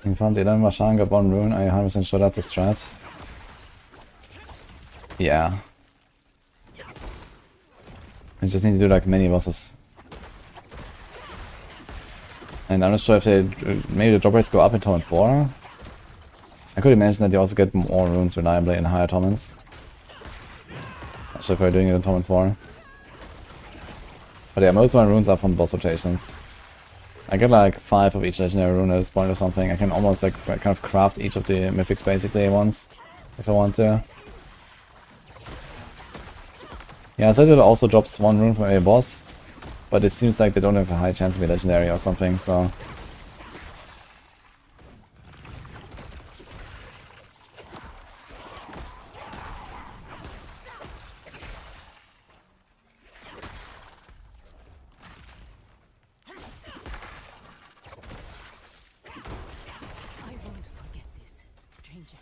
You found 11 Vashan, got 1 rune. Are you 100% sure that's a strat? Yeah. I just need to do like many bosses. And I'm not sure if they maybe the drop rates go up in Torment 4. I could imagine that you also get more runes reliably in higher torments. Not sure if we're doing it in Torment 4. But yeah, most of my runes are from boss rotations. I get like 5 of each legendary rune at this point or something. I can almost like kind of craft each of the mythics basically at once, if I want to. Yeah, so it also drops 1 rune from a boss, but it seems like they don't have a high chance to be legendary or something, so... I won't forget this, stranger.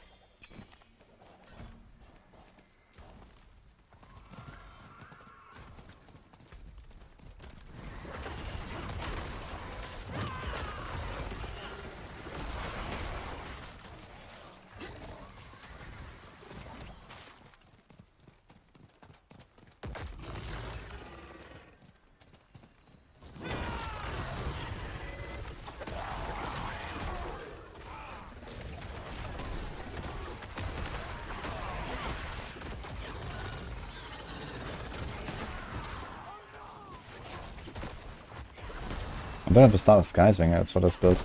don't have to start a Skyswinger, that's what I built.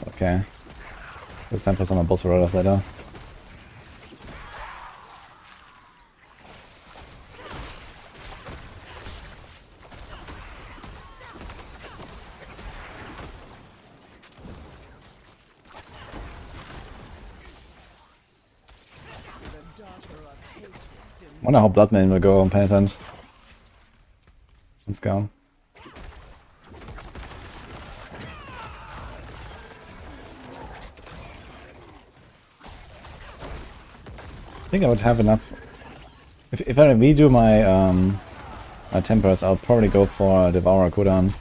Okay. It's time for some boss rollers later. Wonder how Bloodman will go on Penitent. Let's go. I think I would have enough. If I redo my my tempers, I'll probably go for Devourer cooldown.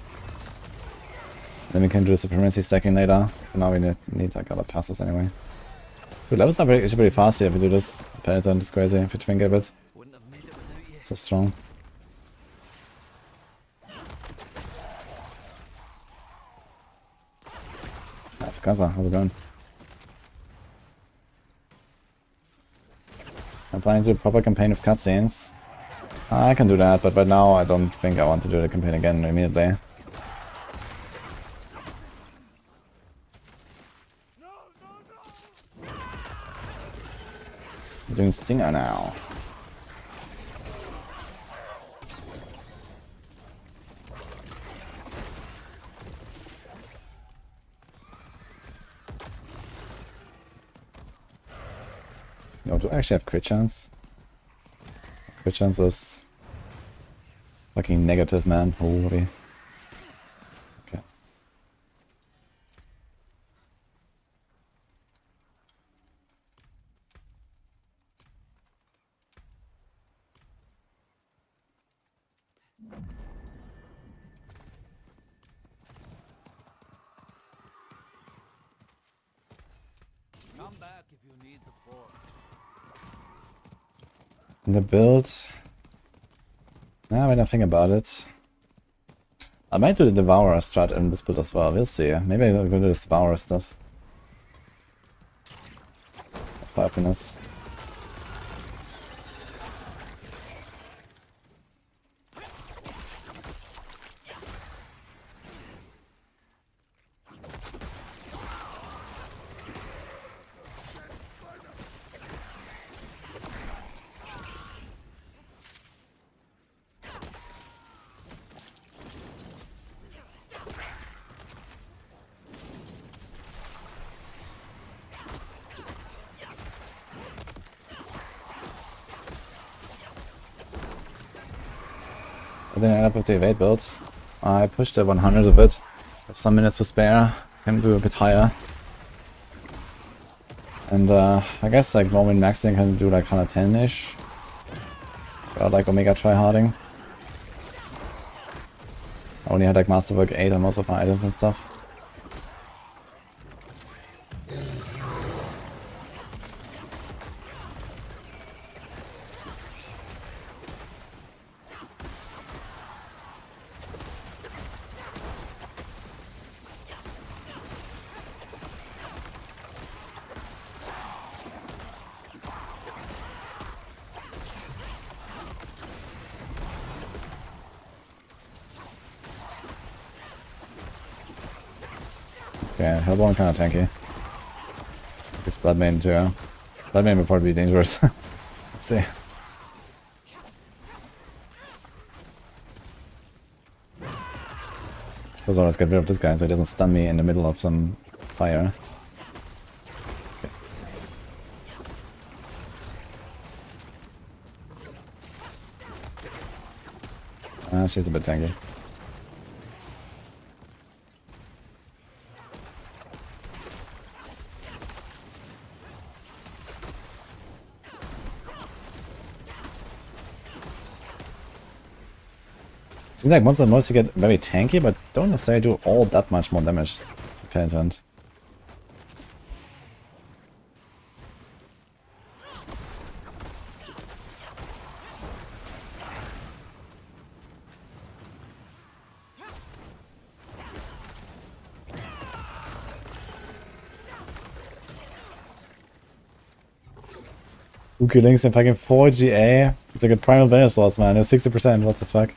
Then we can do the supremacy stacking later. For now we need like other passes anyway. Dude, levels are pretty fast here if we do this. Penitent is crazy if you think of it. So strong. Nice, Casa, how's it going? I'm planning to do a proper campaign of cutscenes. I can do that, but right now I don't think I want to do the campaign again immediately. I'm doing Stinger now. No, do I actually have crit chance? Crit chance is fucking negative, man. Holy. Okay. Come back if you need the force. The build. Now when I think about it. I might do the Devourer strat in this build as well, we'll see. Maybe I'll go do this Devourer stuff. 5 finesse. I didn't end up with the evade build. I pushed the 100 a bit. Have some minutes to spare. Can do a bit higher. And I guess like Roman maxing can do like 110-ish. Without like Omega tryharding. I only had like Masterwork 8 on most of my items and stuff. Okay, Hellborn kinda tanky. This Bloodmane too. Bloodmane would probably be dangerous. Let's see. Let's always get rid of this guy so he doesn't stun me in the middle of some fire. Okay. She's a bit tanky. Seems like monster mostly get very tanky, but don't necessarily do all that much more damage. Penitent. Uku links in fucking 4 GA. It's like a primal Vanish slots, man. It's 60%. What the fuck?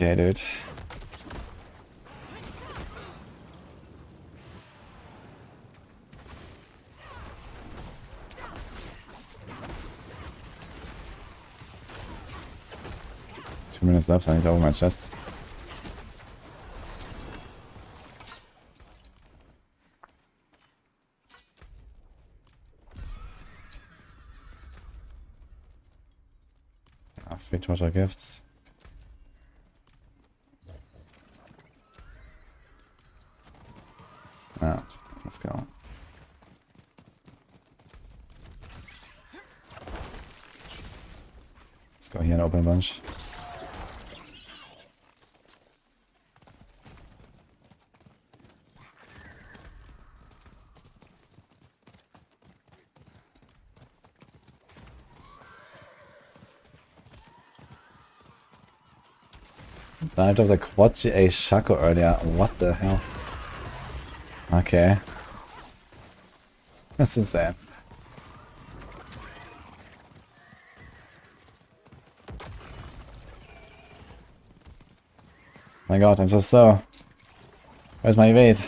Okay, dude. Two minutes left, I need to open my chest. Free treasure gifts. Ah, let's go. Let's go here and open a bunch. Died of the quad GA Shaco earlier. What the hell? Okay. That's insane. My god, I'm so slow. Where's my evade?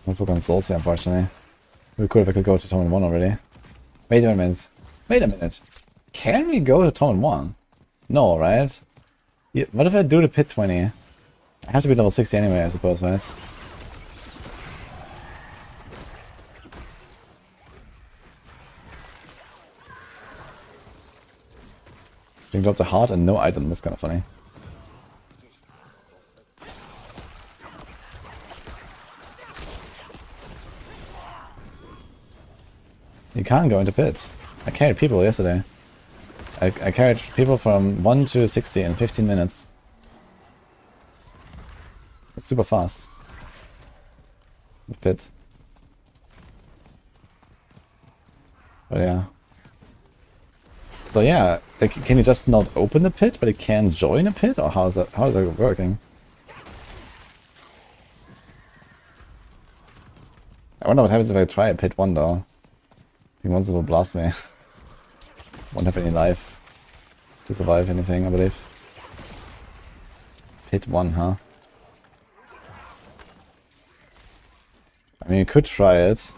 I'm not on souls here, unfortunately. It would be cool if I could go to Tournament 1 already. Wait a minute. Wait a minute. Can we go to Tournament 1? No, right? Yeah, what if I do the pit 20? I have to be level 60 anyway, I suppose, right? You can drop the heart and no item, that's kind of funny. You can't go into pit. I carried people yesterday. I carried people from 1 to 60 in 15 minutes. It's super fast. With pit. But yeah. So yeah, like, can you just not open the pit, but it can join a pit? Or how is that working? I wonder what happens if I try a pit 1 though. I think once it will blast me. Won't have any life to survive anything, I believe. Pit 1, huh? I mean, you could try it.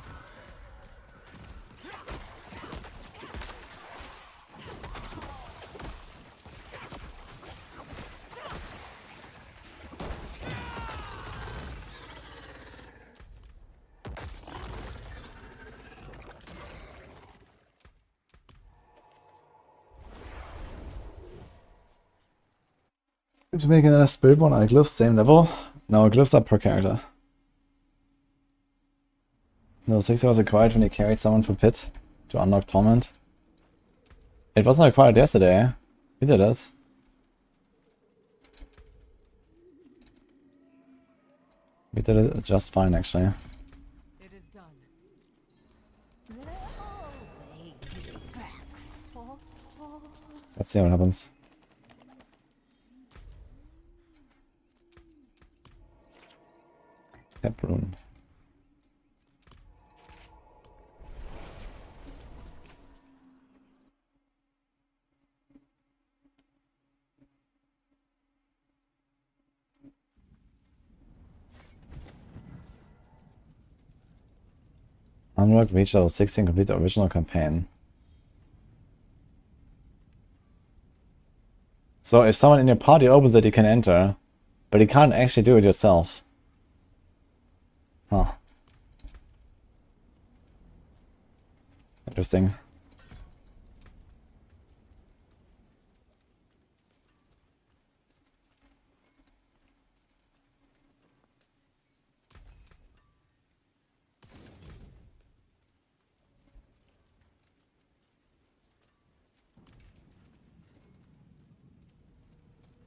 To make another Spiritborn and glyphs same level? No, glyphs are per character. No, 60 was required when you carried someone from pit to unlock Torment. It wasn't required yesterday. We did it. We did it just fine, actually. It is done. Let's see what happens. Tap rune. Unlock reach level 16, complete the original campaign. So if someone in your party opens it, you can enter, but you can't actually do it yourself. Huh. Interesting.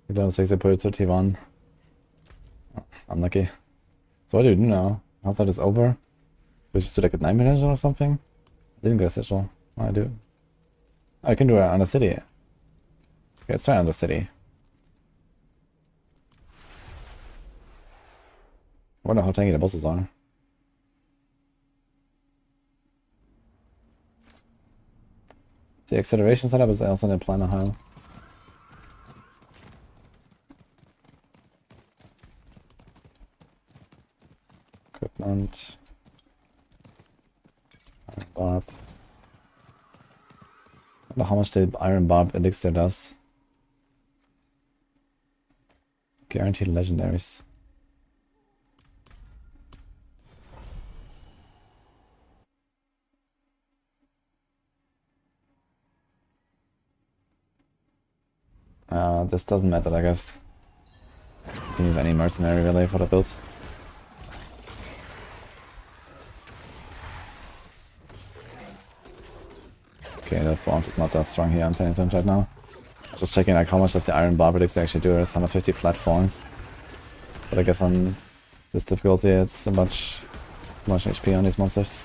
You don't 60 put it to T1. Oh, unlucky. So what do you do now? After that is over? We just do like a 9 minutes or something? I didn't get a sigil. Oh, I do. Oh, I can do it on the city. Okay, let's try on the city. I wonder how tanky the bosses are. The acceleration setup is also in the planner hile. Equipment. Iron barb. I don't know how much the iron barb elixir does. Guaranteed legendaries. This doesn't matter, I guess. You can use any mercenary really for the build. Okay, the Thorns is not that strong here on Penitent right now. I was just checking like how much does the Iron Barb elixir actually do. It's 150 flat Thorns. But I guess on this difficulty it's so much HP on these monsters.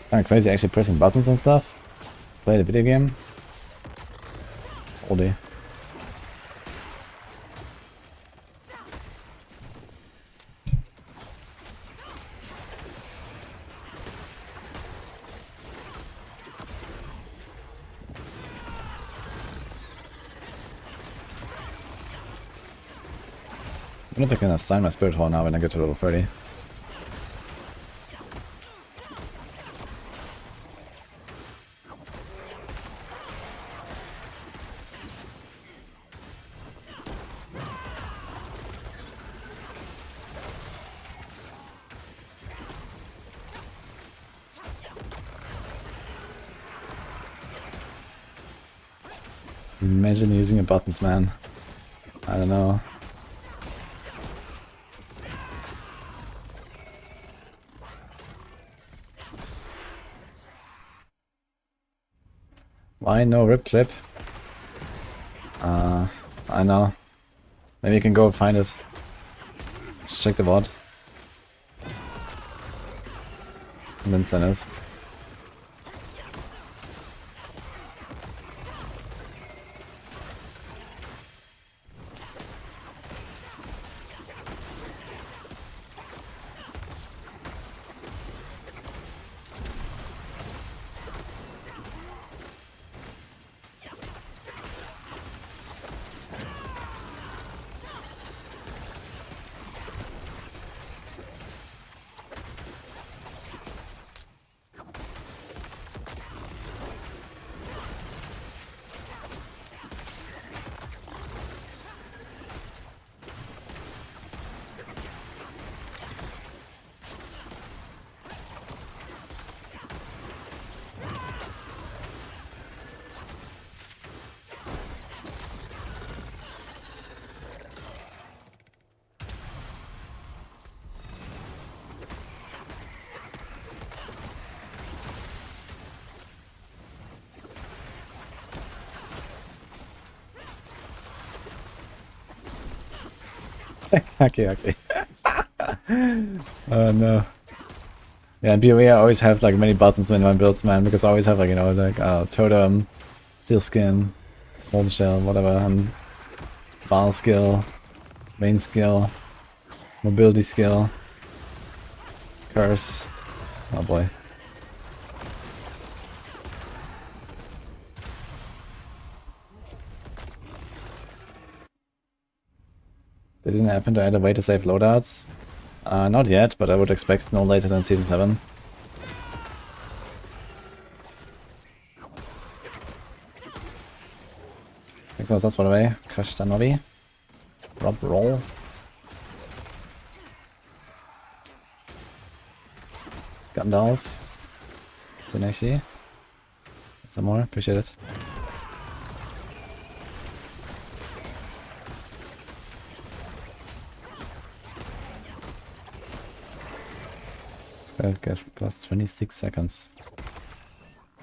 Kinda crazy actually pressing buttons and stuff. Play the video game. All day. I wonder if I can assign my Spirit Hall now when I get to level 30. Imagine using your buttons, man. I don't know. Why no rip clip? I know. Maybe you can go and find it. Let's check the VOD. And then send it. Okay. Oh no. Yeah, in BOE I always have like many buttons in my builds, man, because I always have like, you know, like totem, steel skin, molten shell, whatever, and bar skill, main skill, mobility skill, curse. Oh boy. They didn't happen to add a way to save loadouts? Not yet, but I would expect no later than Season 7. Thanks so much, by the way. Crash Danovi. Rob Roll. Gandalf. Suneshi. Some more, appreciate it. Guess plus 26 seconds.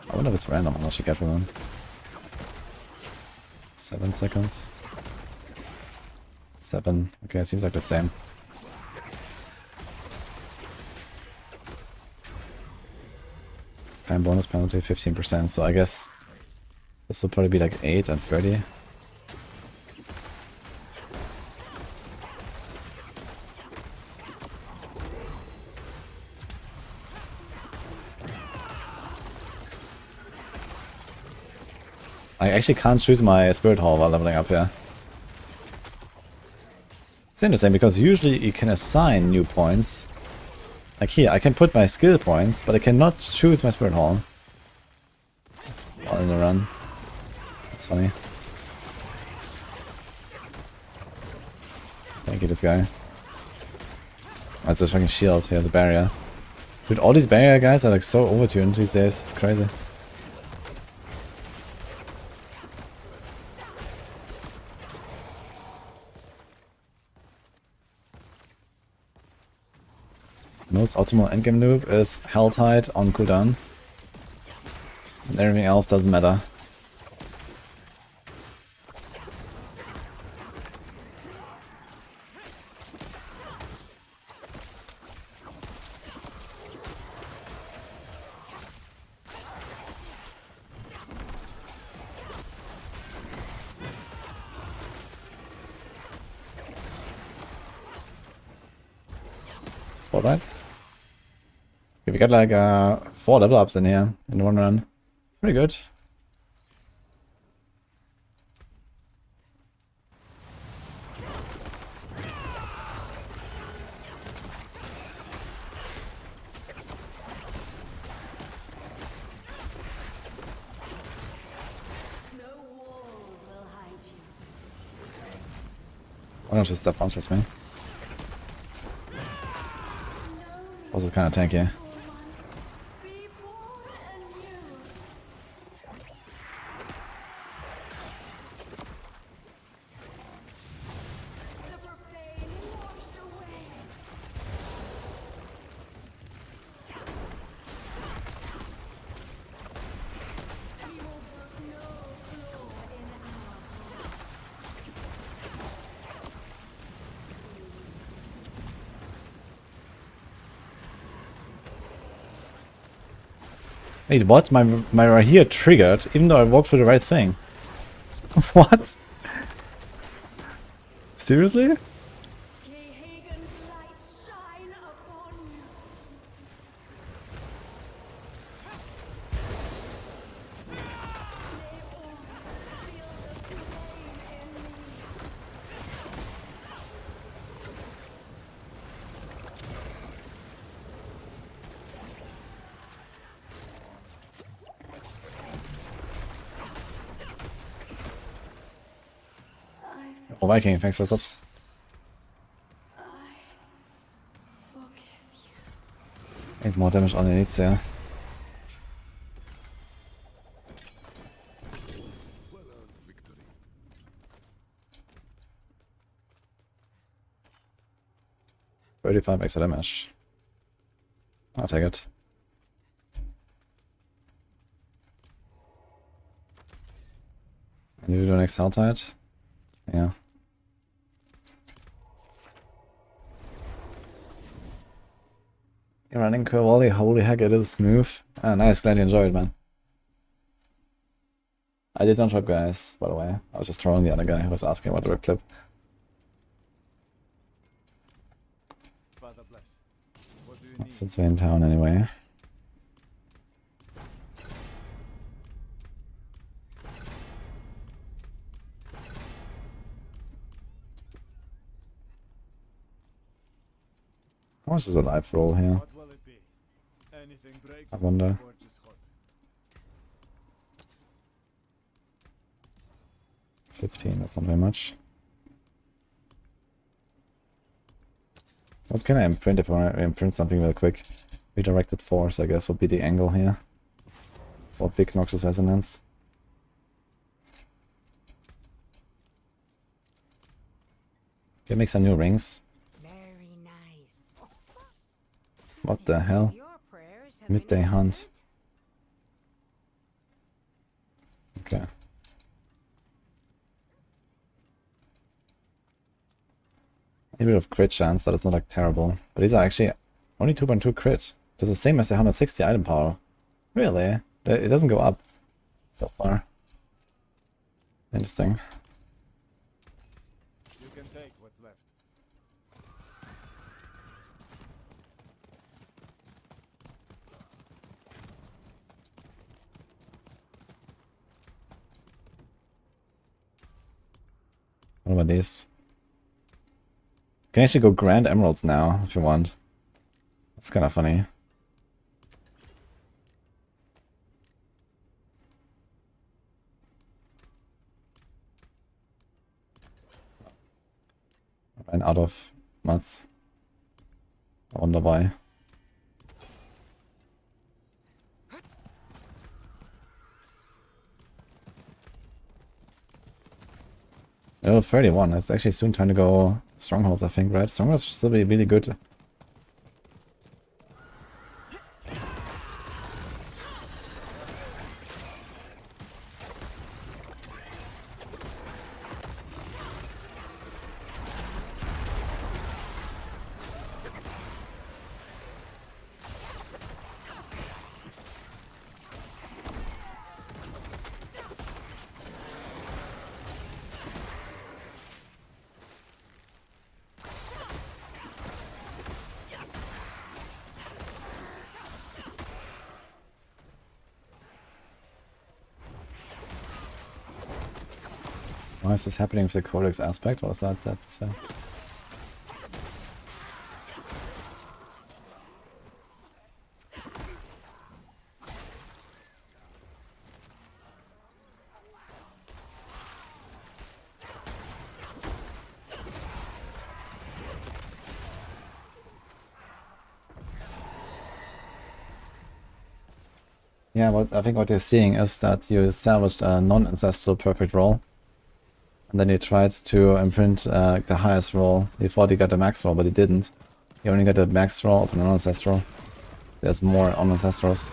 I wonder if it's random how much you get from them. 7 seconds. 7. Okay, seems like the same. Time bonus penalty 15%, so I guess this will probably be like 8 and 30. I actually can't choose my Spirit Hall while leveling up here. It's interesting because usually you can assign new points. Like here, I can put my skill points, but I cannot choose my Spirit Hall while in the run. That's funny. Thank you, this guy. That's a fucking shield. He has a barrier. Dude, all these barrier guys are like so overtuned these days. It's crazy. Most optimal endgame loop is Helltide on cooldown. And everything else doesn't matter. Spotlight. Okay, we got like 4 level ups in here in one run. Pretty good. Why don't you step punches me? This is kind of tanky. Wait, what? My right here triggered, even though I walked through the right thing. What? Seriously? Oh, Viking, thanks for subs. 8 more damage on the needs there. Well 35 extra damage. I'll take it. And you do the next Helltide? Yeah. You're running curve volley, holy heck, it is smooth. Ah, nice, glad you enjoyed, man. I did not drop guys, by the way. I was just trolling the other guy who was asking about the rip clip. Since we're in town anyway. How much is a life roll here? I wonder. $15, that's not very much. What can I imprint if I want to imprint something real quick? Redirected force, I guess, would be the angle here. For big Noxus resonance. Can make some new rings. Very nice. What the hell? Your prayers have Midday been hunt. answered. Okay. a bit of crit chance, that is not like terrible. But these are actually only 2.2 crit. Just the same as the 160 item power. Really? It doesn't go up so far. Interesting. You can take what's left. What about these? You can actually go grand emeralds now if you want. That's kind of funny. Ran out of mats. I wonder why. Level 31. It's actually soon time to go strongholds, I think, right? Strongholds should still be really good. Why is this happening with the codex aspect? What is that? Yeah, I think what you're seeing is that you salvaged a non-ancestral perfect roll. And then he tried to imprint the highest roll. He thought he got a max roll, but he didn't. He only got a max roll of an ancestral. There's more on ancestrals.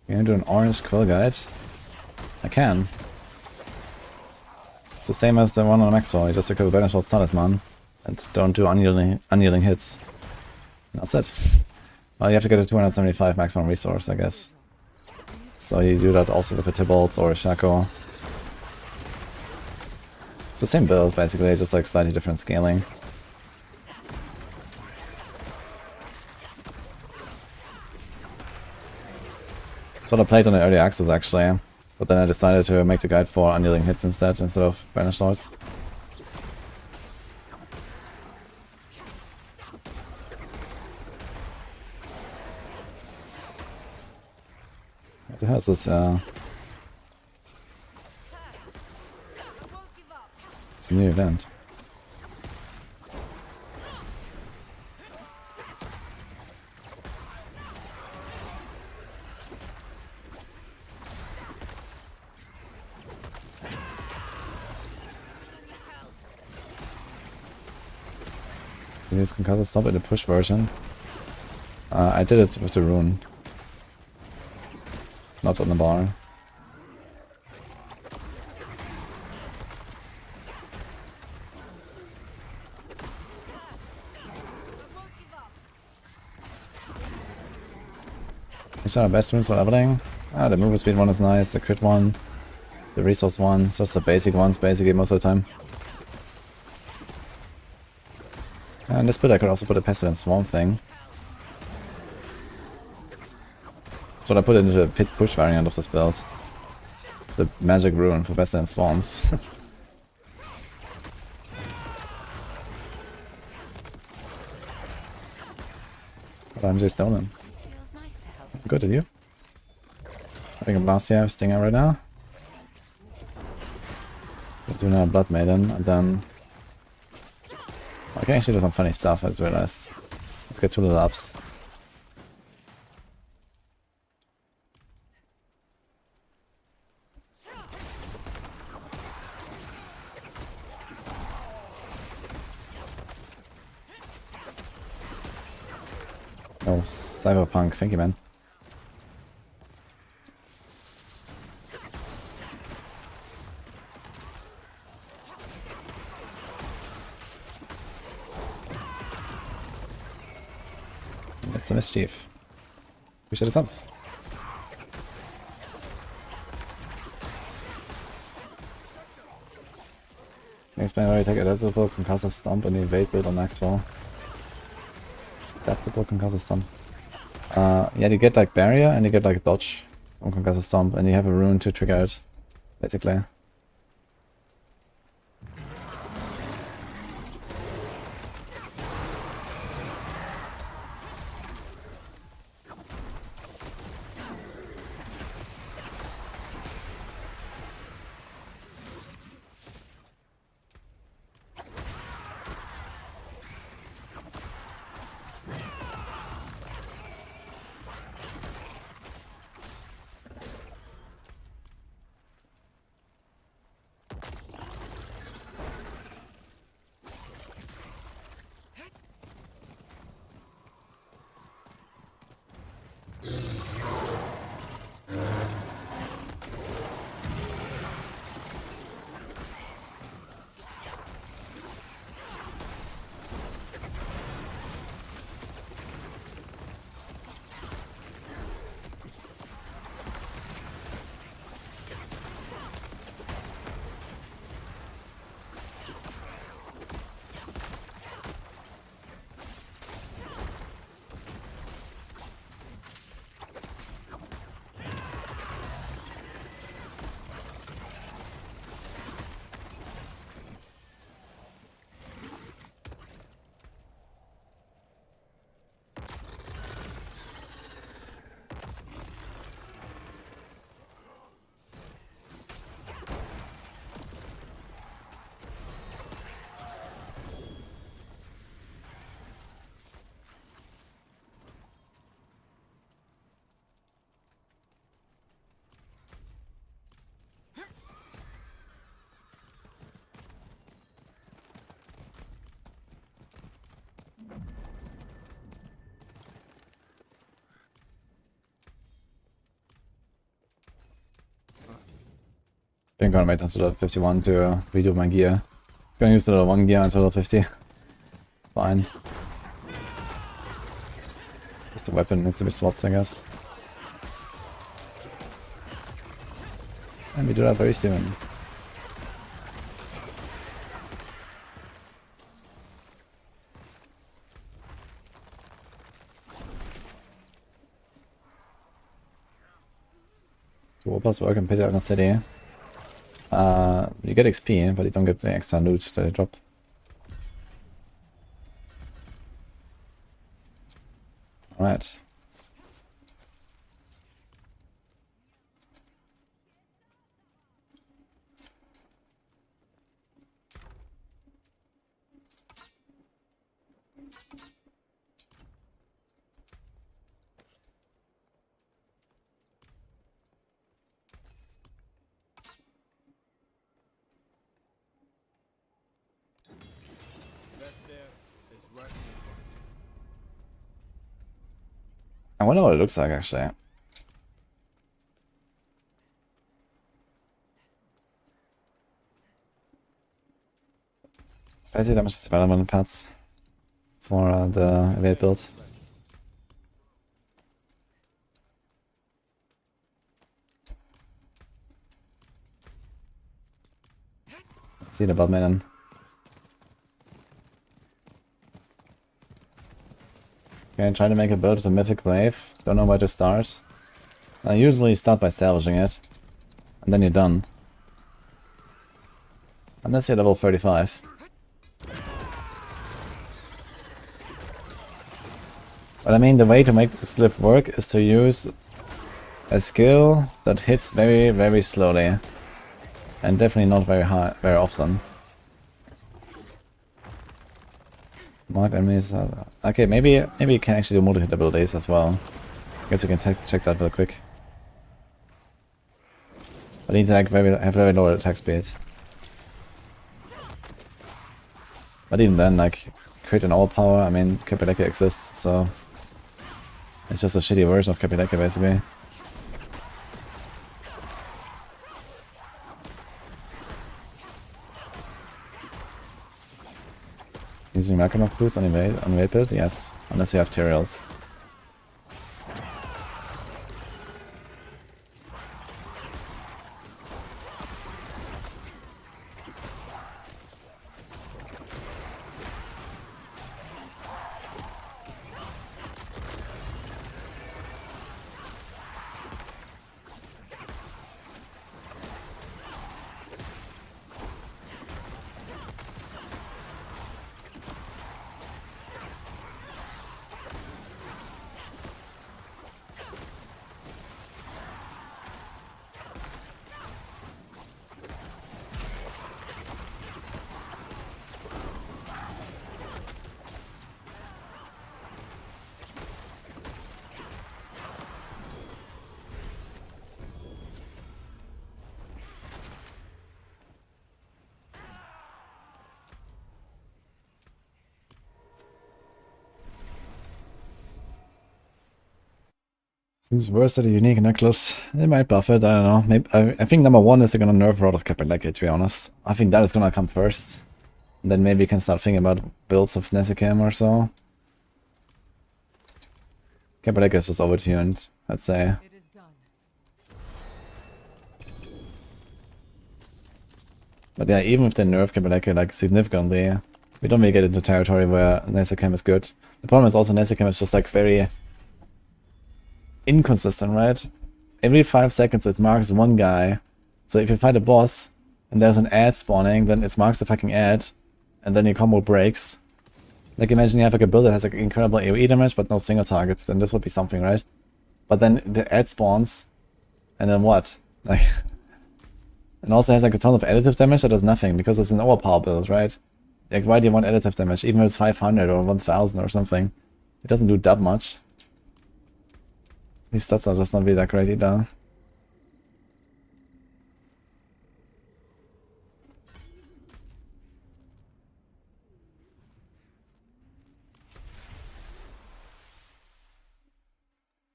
Can I do an orange quill guide? I can. It's the same as the one on Maxroll. You just equip a Banishwall's Talisman and don't do unyielding hits. And that's it. Well, you have to get a 275 maximum resource, I guess. So you do that also with a Tybalt or a Shaco. It's the same build, basically, just like slightly different scaling. That's what I played on the early access, actually. But then I decided to make the guide for unyielding hits instead of Banished Lords. What the hell is this? It's a new event. Use Concussor Stop in the push version. I did it with the rune. Not on the bar. Which are the best runes for leveling? The move speed one is nice, the crit one, the resource one, it's just the basic ones basically most of the time. And this build I could also put a Pestilence Swarm thing. That's what I put into the pit push variant of this build. The magic rune for Pestilence Swarms. I'm just stolen. Good at you. Having a blast here, Stinger right now. We'll do now Blood Maiden, and then can actually do some funny stuff, I just realized. Let's get 2 little ups. Oh, Cyberpunk, thank you, man. That's the mischief. We should have subs. Explain why you take adaptable concussive stomp and evade build on Maxroll. Adaptable concussive stomp. Yeah, you get like barrier and you get like dodge on concussive stomp, and you have a rune to trigger it, basically. I think I'm gonna wait until level 51 to redo my gear. It's gonna use the level 1 gear until level 50. It's fine. Just the weapon needs to be swapped, I guess. And we do that very soon. Two plus work and pity on the city. You get XP, but you don't get the extra loot that they drop. Alright. I wonder what it looks like, actually. Crazy damage development pads for the evade build. Let's see the bot maiden. Okay, try to make a build with a mythic wave. Don't know where to start. I usually start by salvaging it, and then you're done. Unless you're level 35. But I mean, the way to make this glyph work is to use a skill that hits very, very slowly. And definitely not very high, very often. Marked enemies. Okay, maybe you can actually do multi-hit abilities as well. I guess you can check that real quick. But I need to like have very low attack speed. But even then, like, crit and overpower, I mean, Kapeleke exists, so it's just a shitty version of Kapeleke, basically. Using Makarov boots on invade build? Yes, unless you have Tierlist. Seems worse than a unique necklace. They might buff it, I don't know. Maybe I think number one is they're gonna nerf a lot of Kapeleke, to be honest. I think that is gonna come first. And then maybe you can start thinking about builds of Nesicam or so. Kapeleke is just overtuned, I'd say. It is done. But yeah, even if they nerf Kapeleke like significantly, we don't really get into territory where Nesicam is good. The problem is also Nesicam is just like very inconsistent, right? Every 5 seconds it marks one guy. So if you fight a boss and there's an ad spawning, then it marks the fucking ad and then your combo breaks. Like imagine you have like a build that has like incredible AoE damage but no single target, then this would be something, right? But then the ad spawns and then what? Like and also has like a ton of additive damage that does nothing because it's an overpower build, right? Like why do you want additive damage? Even if it's 500 or 1000 or something. It doesn't do that much. These stats are just not really that great either.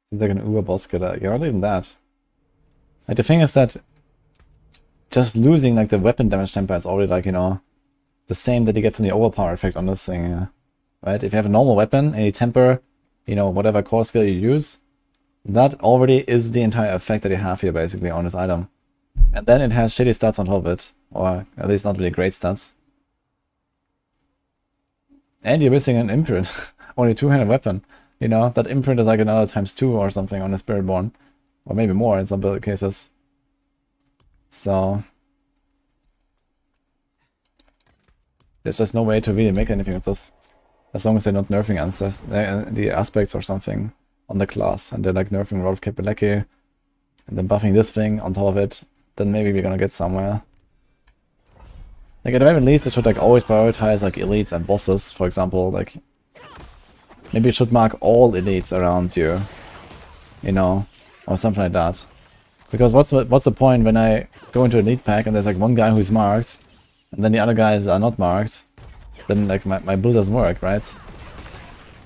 Seems like an Uber boss killer. Yeah, not even that. Like the thing is that just losing like the weapon damage temper is already like, you know, the same that you get from the overpower effect on this thing, right? If you have a normal weapon and you temper, you know, whatever core skill you use, that already is the entire effect that you have here basically on this item. And then it has shitty stats on top of it, or at least not really great stats. And you're missing an imprint, only 200 weapon. You know, that imprint is like another ×2 or something on a Spiritborn. Or maybe more in some build cases. So there's just no way to really make anything with this. As long as they're not nerfing the aspects or something on the class. And they're like nerfing a lot of Kapeleke. And then buffing this thing on top of it. Then maybe we're gonna get somewhere. Like at the very least it should like always prioritize like elites and bosses, for example. Like maybe it should mark all elites around you. You know? Or something like that. Because what's the point when I go into an elite pack and there's like one guy who's marked and then the other guys are not marked? Then like my build doesn't work, right?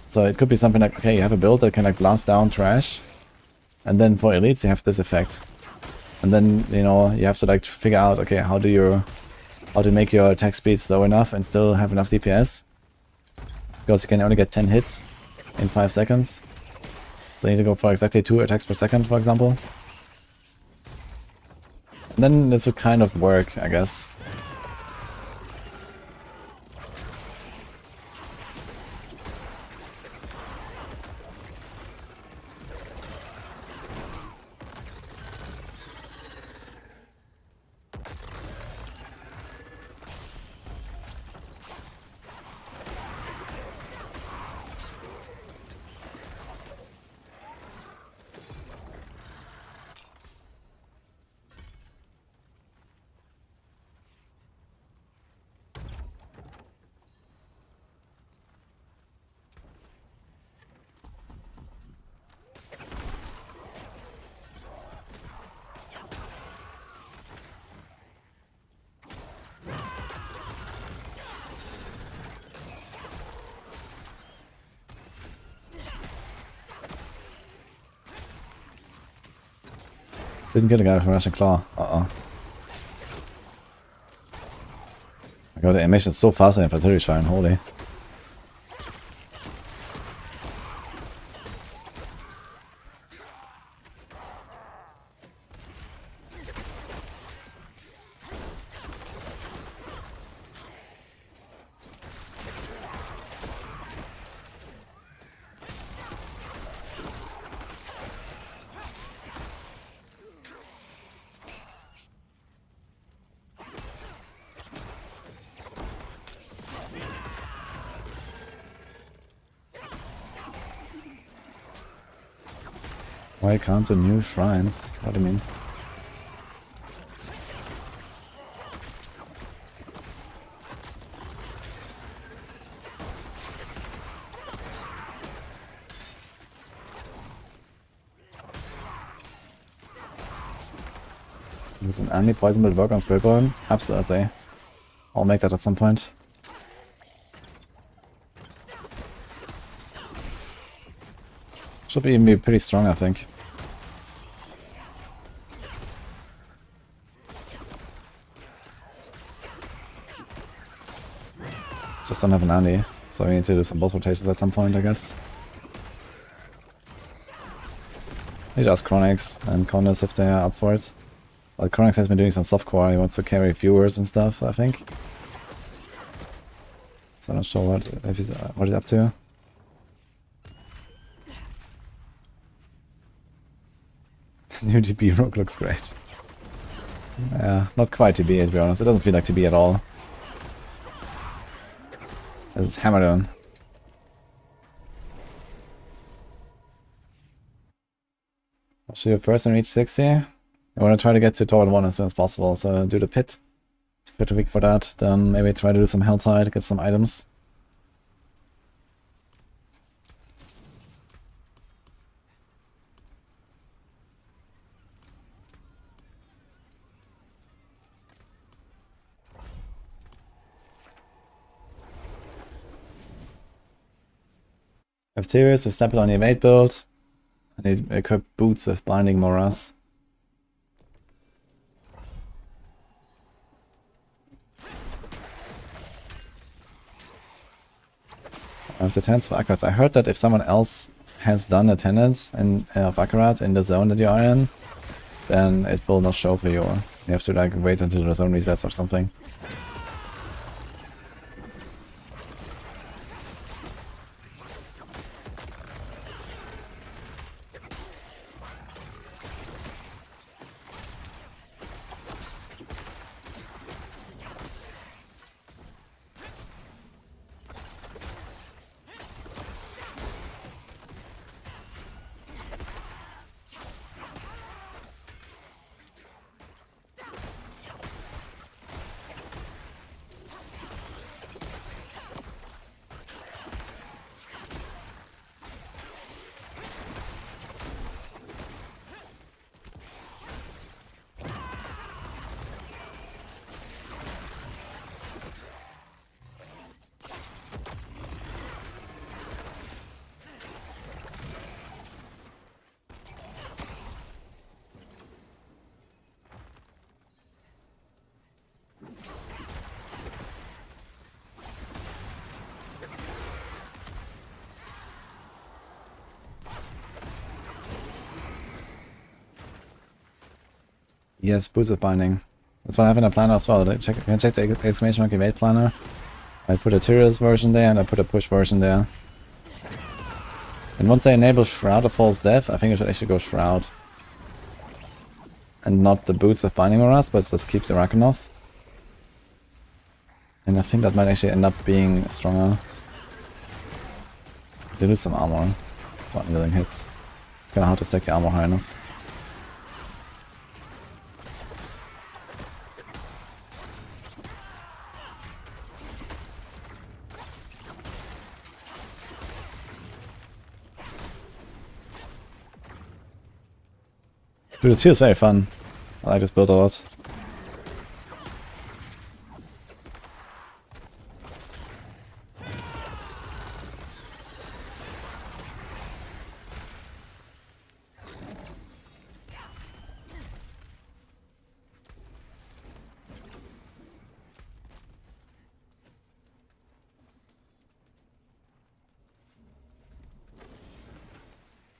So it could be something like, okay, you have a build that can like blast down trash, and then for elites you have this effect. And then, you know, you have to like figure out, okay, how to make your attack speed slow enough and still have enough DPS. Because you can only get 10 hits in 5 seconds. So you need to go for exactly 2 attacks per second, for example. And then this would kind of work, I guess. Didn't get a guy from Russian Claw. Uh-oh. My god, the animation is so fast in Infanterie Shine, holy. Why can't the new shrines? What do you mean? Would an only poison build work on Spiritborn? Absolutely. I'll make that at some point. Should even be pretty strong, I think. Just don't have an Andy, so we need to do some boss rotations at some point, I guess. Need to ask Chronix and Conus if they are up for it. Well, Chronix has been doing some softcore, he wants to carry viewers and stuff, I think. So I'm not sure what he's up to. New TB rook looks great. Yeah, not quite TB to be honest, it doesn't feel like TB at all. It's hammered on. I'll shoot you first and reach 60. I want to try to get to Torrent 1 as soon as possible, so do the pit. Pit a week for that, then maybe try to do some Helltide, get some items. I have Tierlist to step it on the evade build. I need to equip boots with binding morass. I have the tents of Akkurat. I heard that if someone else has done a tenant of Akkurat in the zone that you are in, then it will not show for you. You have to like wait until the zone resets or something. Yes, boots of binding. That's what I have in a planner as well. You can check the exclamation mark evade planner. I put a Tyrus version there and I put a push version there. And once they enable Shroud of False Death, I think I should actually go Shroud. And not the boots of binding morass, but just keep the Rakanoth. And I think that might actually end up being stronger. They lose some armor for dealing hits. It's kinda hard to stack the armor high enough. Dude, this feels very fun. I like this build a lot.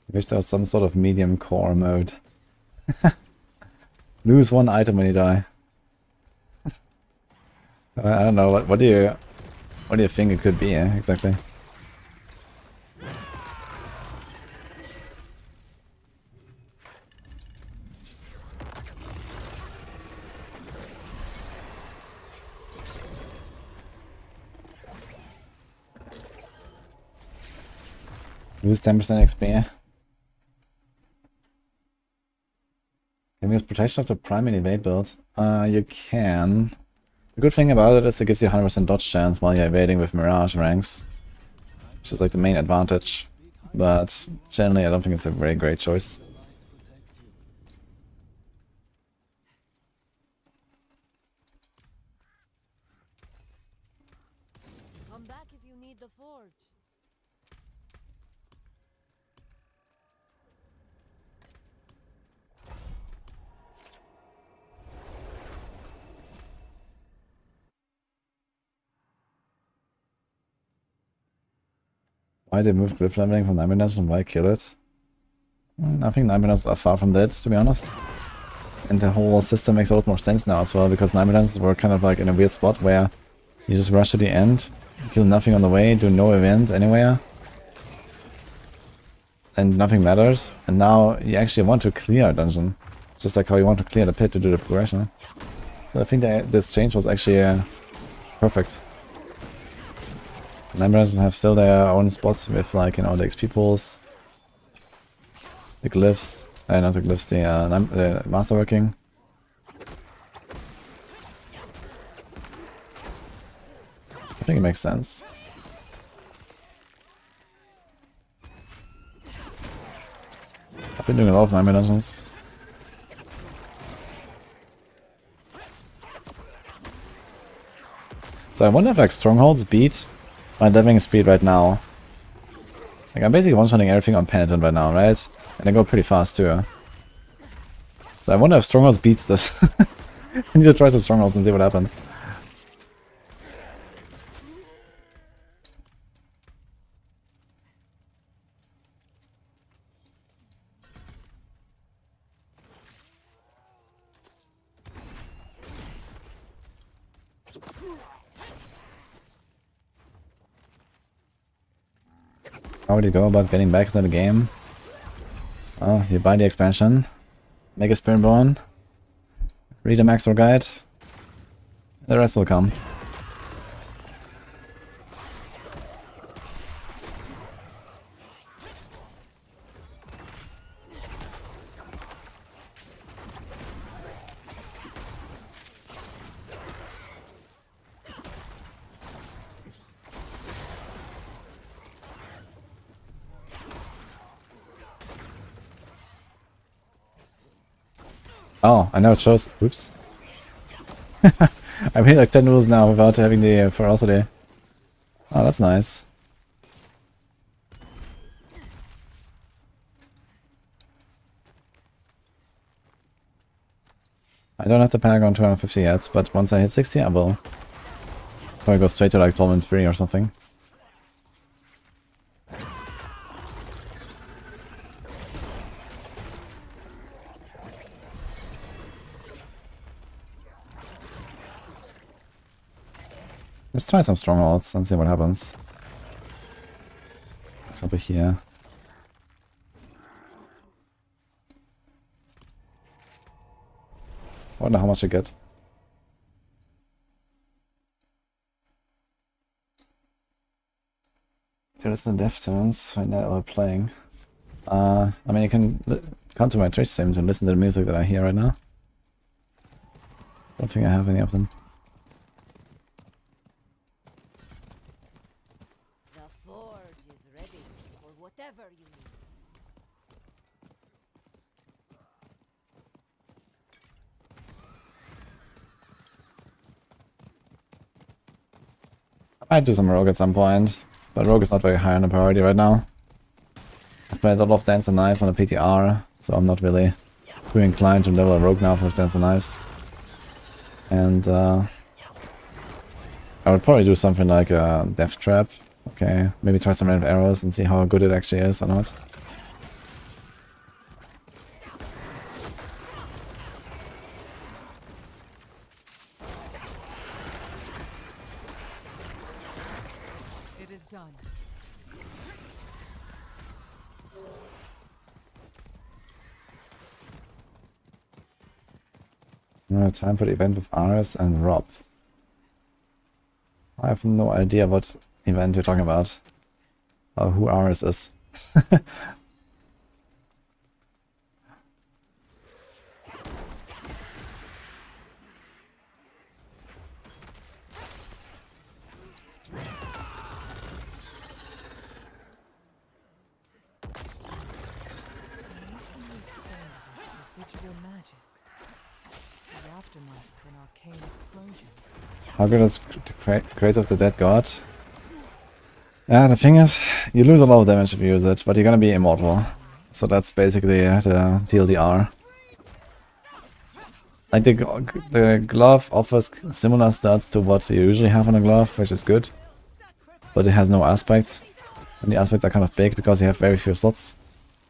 I wish there was some sort of medium core mode. Lose one item when you die. I don't know, what do you think it could be, exactly? Lose 10% XP. Can we use protection of the prime and evade build? You can. The good thing about it is it gives you 100% dodge chance while you're evading with Mirage ranks. Which is like the main advantage. But generally I don't think it's a very great choice. Come back if you need the forge. Why they moved cliff leveling from 9 minutes and why kill it? I think 9 minutes are far from dead, to be honest. And the whole system makes a lot more sense now as well, because 9 minutes were kind of like in a weird spot where you just rush to the end, kill nothing on the way, do no event anywhere, and nothing matters. And now you actually want to clear a dungeon, just like how you want to clear the pit to do the progression. So I think that this change was actually perfect. 9 minutes have still their own spots with, like, you know, the XP pools, the glyphs, not the glyphs, the masterworking. I think it makes sense. I've been doing a lot of 9 minute dungeons. So I wonder if, like, strongholds beat my leveling speed right now. Like, I'm basically one-shotting everything on Penitent right now, right? And I go pretty fast too. So I wonder if Strongholds beats this. I need to try some Strongholds and see what happens. How would you go about getting back into the game? Oh, you buy the expansion, make a Spiritborn, read a Maxroll guide, the rest will come. Oh, I know it shows. Oops. I've hit like 10 rules now without having the ferocity. Oh, that's nice. I don't have the Paragon 250 yet, but once I hit 60 I will. Probably go straight to like Torment 3 or something. Let's try some strongholds and see what happens. For example here. I wonder how much you get. To listen to dev tones when they're playing. I mean, you can come to my Twitch stream to listen to the music that I hear right now. Don't think I have any of them. Whatever you need. I might do some Rogue at some point, but Rogue is not very high on the priority right now. I've played a lot of Dance and Knives on the PTR, so I'm not really too inclined to level a Rogue now for Dance and Knives. And I would probably do something like a Death Trap. Okay, maybe try some random arrows and see how good it actually is or not. done. Time for the event with Ares and Rob. I have no idea what event you're talking about. Or who Ares is. How good is Grace of the Dead God? Yeah, the thing is, you lose a lot of damage if you use it, but you're gonna be immortal. So that's basically the TLDR. Like the glove offers similar stats to what you usually have on a glove, which is good. But it has no aspects. And the aspects are kind of big because you have very few slots.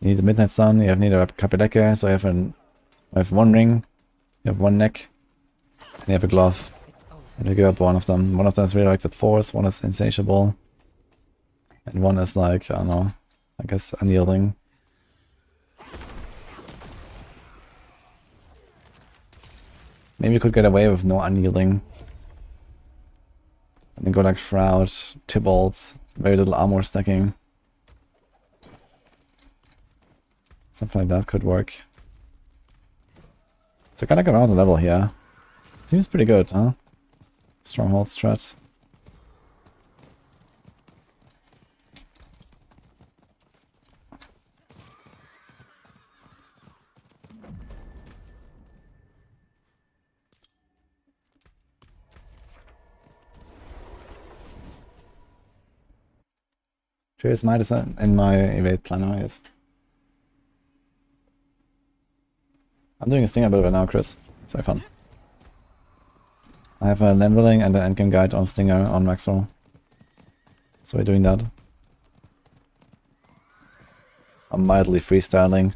You need a Midnight Sun, you need a Capileke, so you have one ring, you have one neck, and you have a glove. And you give up one of them. One of them is Redirected Force, one is Insatiable. And one is like, I don't know, I guess Unyielding. Maybe you could get away with no Unyielding. And then go like Shroud, Tybalts, very little armor stacking. Something like that could work. So kind of around the level here. Seems pretty good, huh? Stronghold strat. Cheers, my design in my evade planner, yes. I'm doing a stinger build right now, Chris. It's very fun. I have a leveling and an endgame guide on Stinger on Maxroll. So we're doing that. I'm mildly freestyling.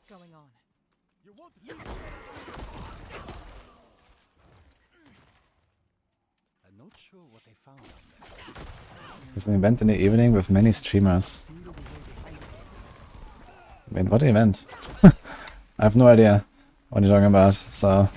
Going on. You won't leave. I'm not sure what they found out there. There's an event in the evening with many streamers. Wait, what event? I have no idea what you're talking about, so...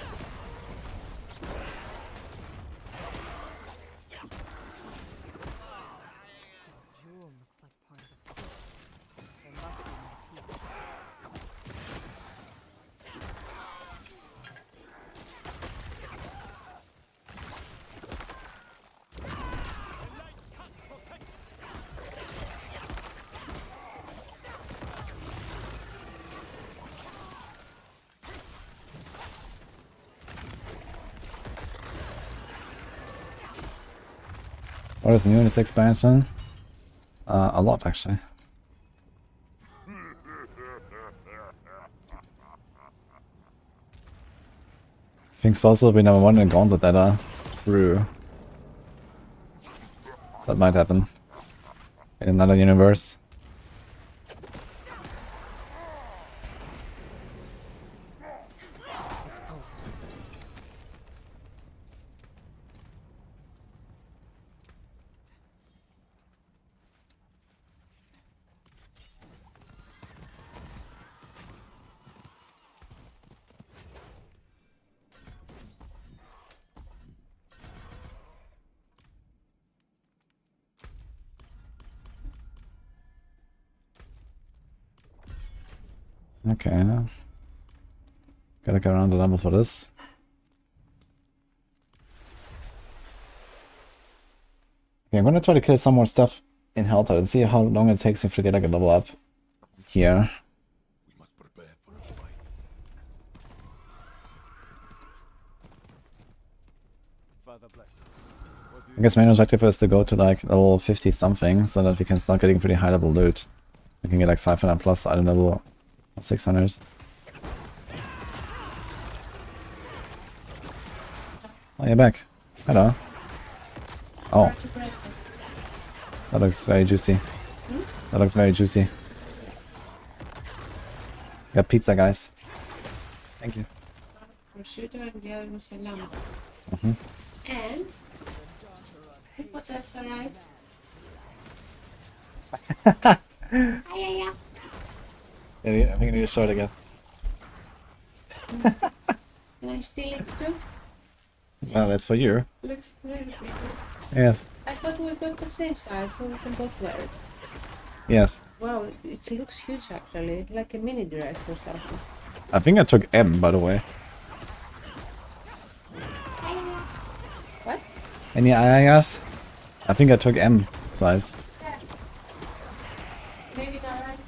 What is new in this expansion? A lot, actually. Things also be number 1 in Gauntlet Data. True. That might happen. In another universe. Okay. Gotta go around the level for this. Okay, I'm gonna try to kill some more stuff in Helltide and see how long it takes me to get like a level up here. We must prepare for a fight. Father bless. What do I guess main objective is to go to like level 50 something so that we can start getting pretty high level loot. We can get like 500 plus item level 600. Oh, you're back. Hello. Oh, For breakfast. that looks very juicy. That looks very juicy. Got pizza, guys. Thank you. Prosciutto and the other was a lamb. Mhm. And look what that's arrived. Yeah. I think I need to show it again. Can I steal it too? Well, that's for you. Looks very pretty. Yes. I thought we got the same size so we can both wear it. Yes. Wow, it looks huge actually, like a mini dress or something. I think I took M, by the way. What? Any ayayas? I think I took M size. Maybe not right.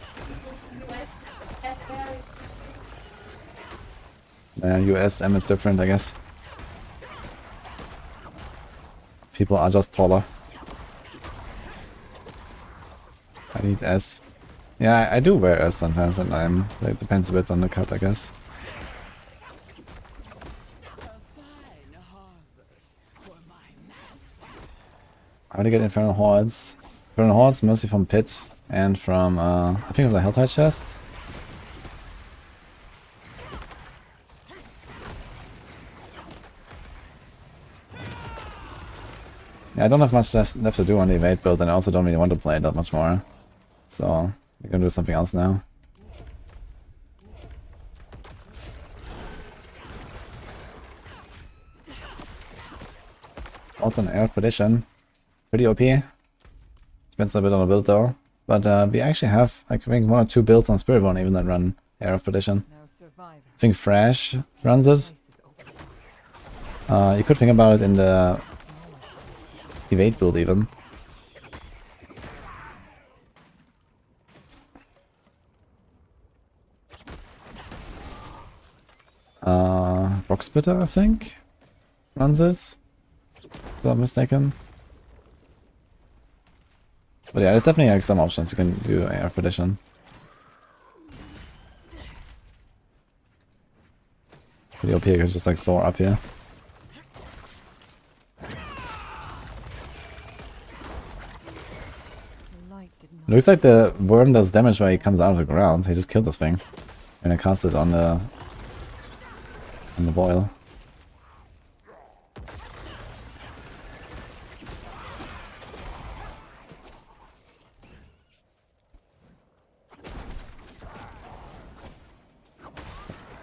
US, US M is different, I guess. People are just taller. I need S. Yeah, I do wear S sometimes, and it depends a bit on the cut, I guess. How to get Infernal Hordes? Infernal Hordes mostly from Pit and from, I think of the Helltide chests. Yeah, I don't have much left to do on the evade build, and I also don't really want to play it that much more. So, we're gonna do something else now. Also an air perdition. Pretty OP. Depends a bit on the build though. But we actually have, I think, 1 or 2 builds on Spiritborn even that run Air of Perdition. I think Thrash runs it. You could think about it in the evade build even. Rock Splitter, I think, runs it. If I'm not mistaken. But yeah, there's definitely like some options you can do Air of Perdition. Pretty OP, because just like soar up here. Looks like the worm does damage when he comes out of the ground. He just killed this thing. And I cast it on the boil.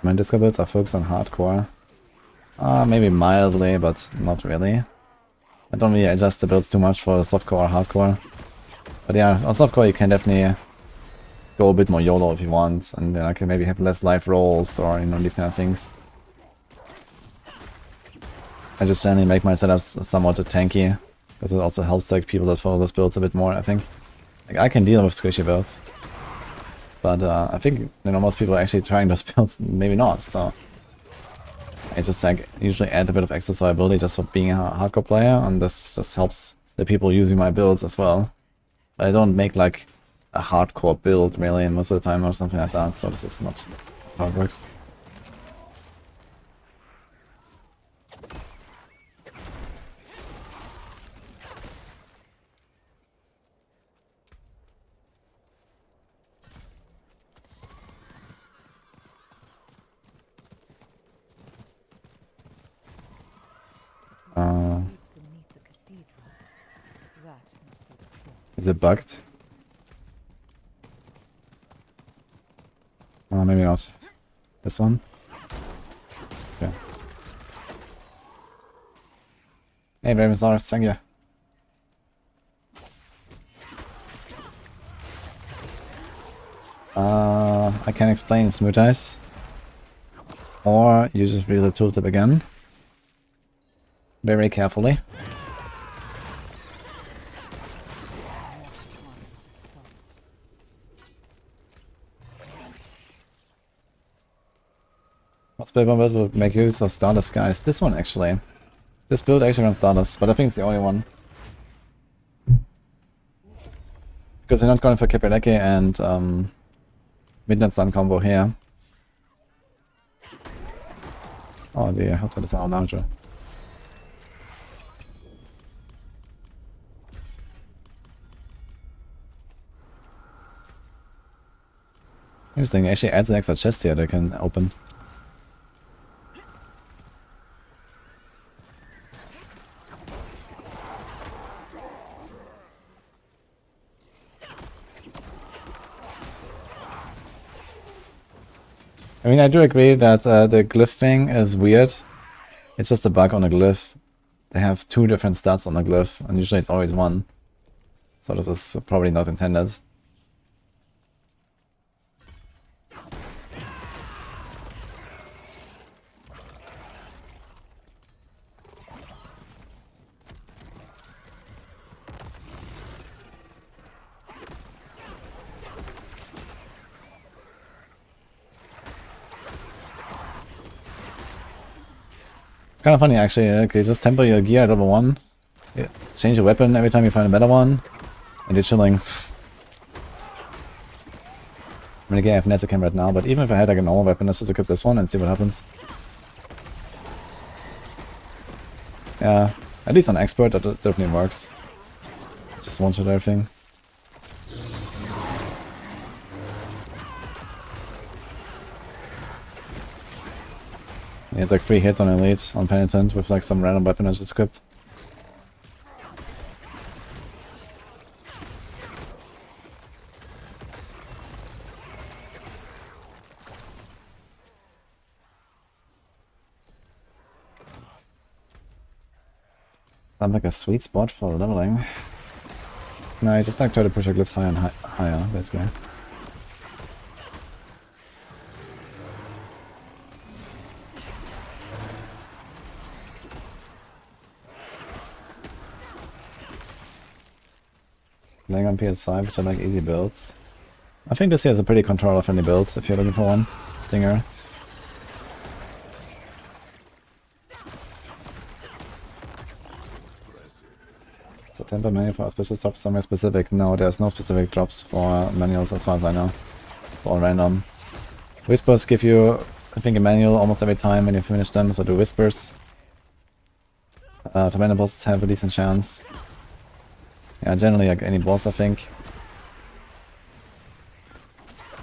My disco builds are focused on hardcore. Maybe mildly, but not really. I don't really adjust the builds too much for softcore or hardcore. But yeah, on softcore you can definitely go a bit more YOLO if you want, and then I can maybe have less life rolls or, you know, these kind of things. I just generally make my setups somewhat tanky, because it also helps like people that follow those builds a bit more, I think. Like, I can deal with squishy builds. But I think, you know, most people are actually trying those builds, maybe not, so I just like usually add a bit of extra survivability just for being a hardcore player, and this just helps the people using my builds as well. But I don't make like a hardcore build really most of the time or something like that, so this is not how it works. Is it bugged? Maybe not. This one? Okay. Hey, Ravensaurus, thank you. I can explain smooth ice. Or you just read the tooltip again. Very carefully. What Spiritbuild build would make use of Stardust, guys? This one actually. This build actually runs Stardust, but I think it's the only one. Because you're not going for Kipperleke and Midnight Sun combo here. Oh, the Helltide is now larger. Interesting, it actually adds an extra chest here that I can open. I mean, I do agree that the glyph thing is weird. It's just a bug on a glyph. They have 2 different stats on a glyph, and usually it's always 1. So this is probably not intended. It's kind of funny actually, like you just temper your gear at level 1, change your weapon every time you find a better one, and you're chilling. I mean again I have Nezacam right now, but even if I had like a normal weapon, let's just equip this one and see what happens. Yeah, at least on expert that definitely works. Just one-shot everything. Yeah, it's like 3 hits on Elite, on Penitent, with like some random weapon I just equipped. Sounds like a sweet spot for leveling. No, I just like try to push our glyphs higher and higher, basically. Playing on PS5, which I like easy builds. I think this here is a pretty controller-friendly build if you're looking for one. Stinger. So temper manual for auspicious drops somewhere specific. No, there's no specific drops for manuals as far as I know. It's all random. Whispers give you, I think, a manual almost every time when you finish them, so do whispers. Tormentor bosses have a decent chance. Yeah, generally like any boss, I think.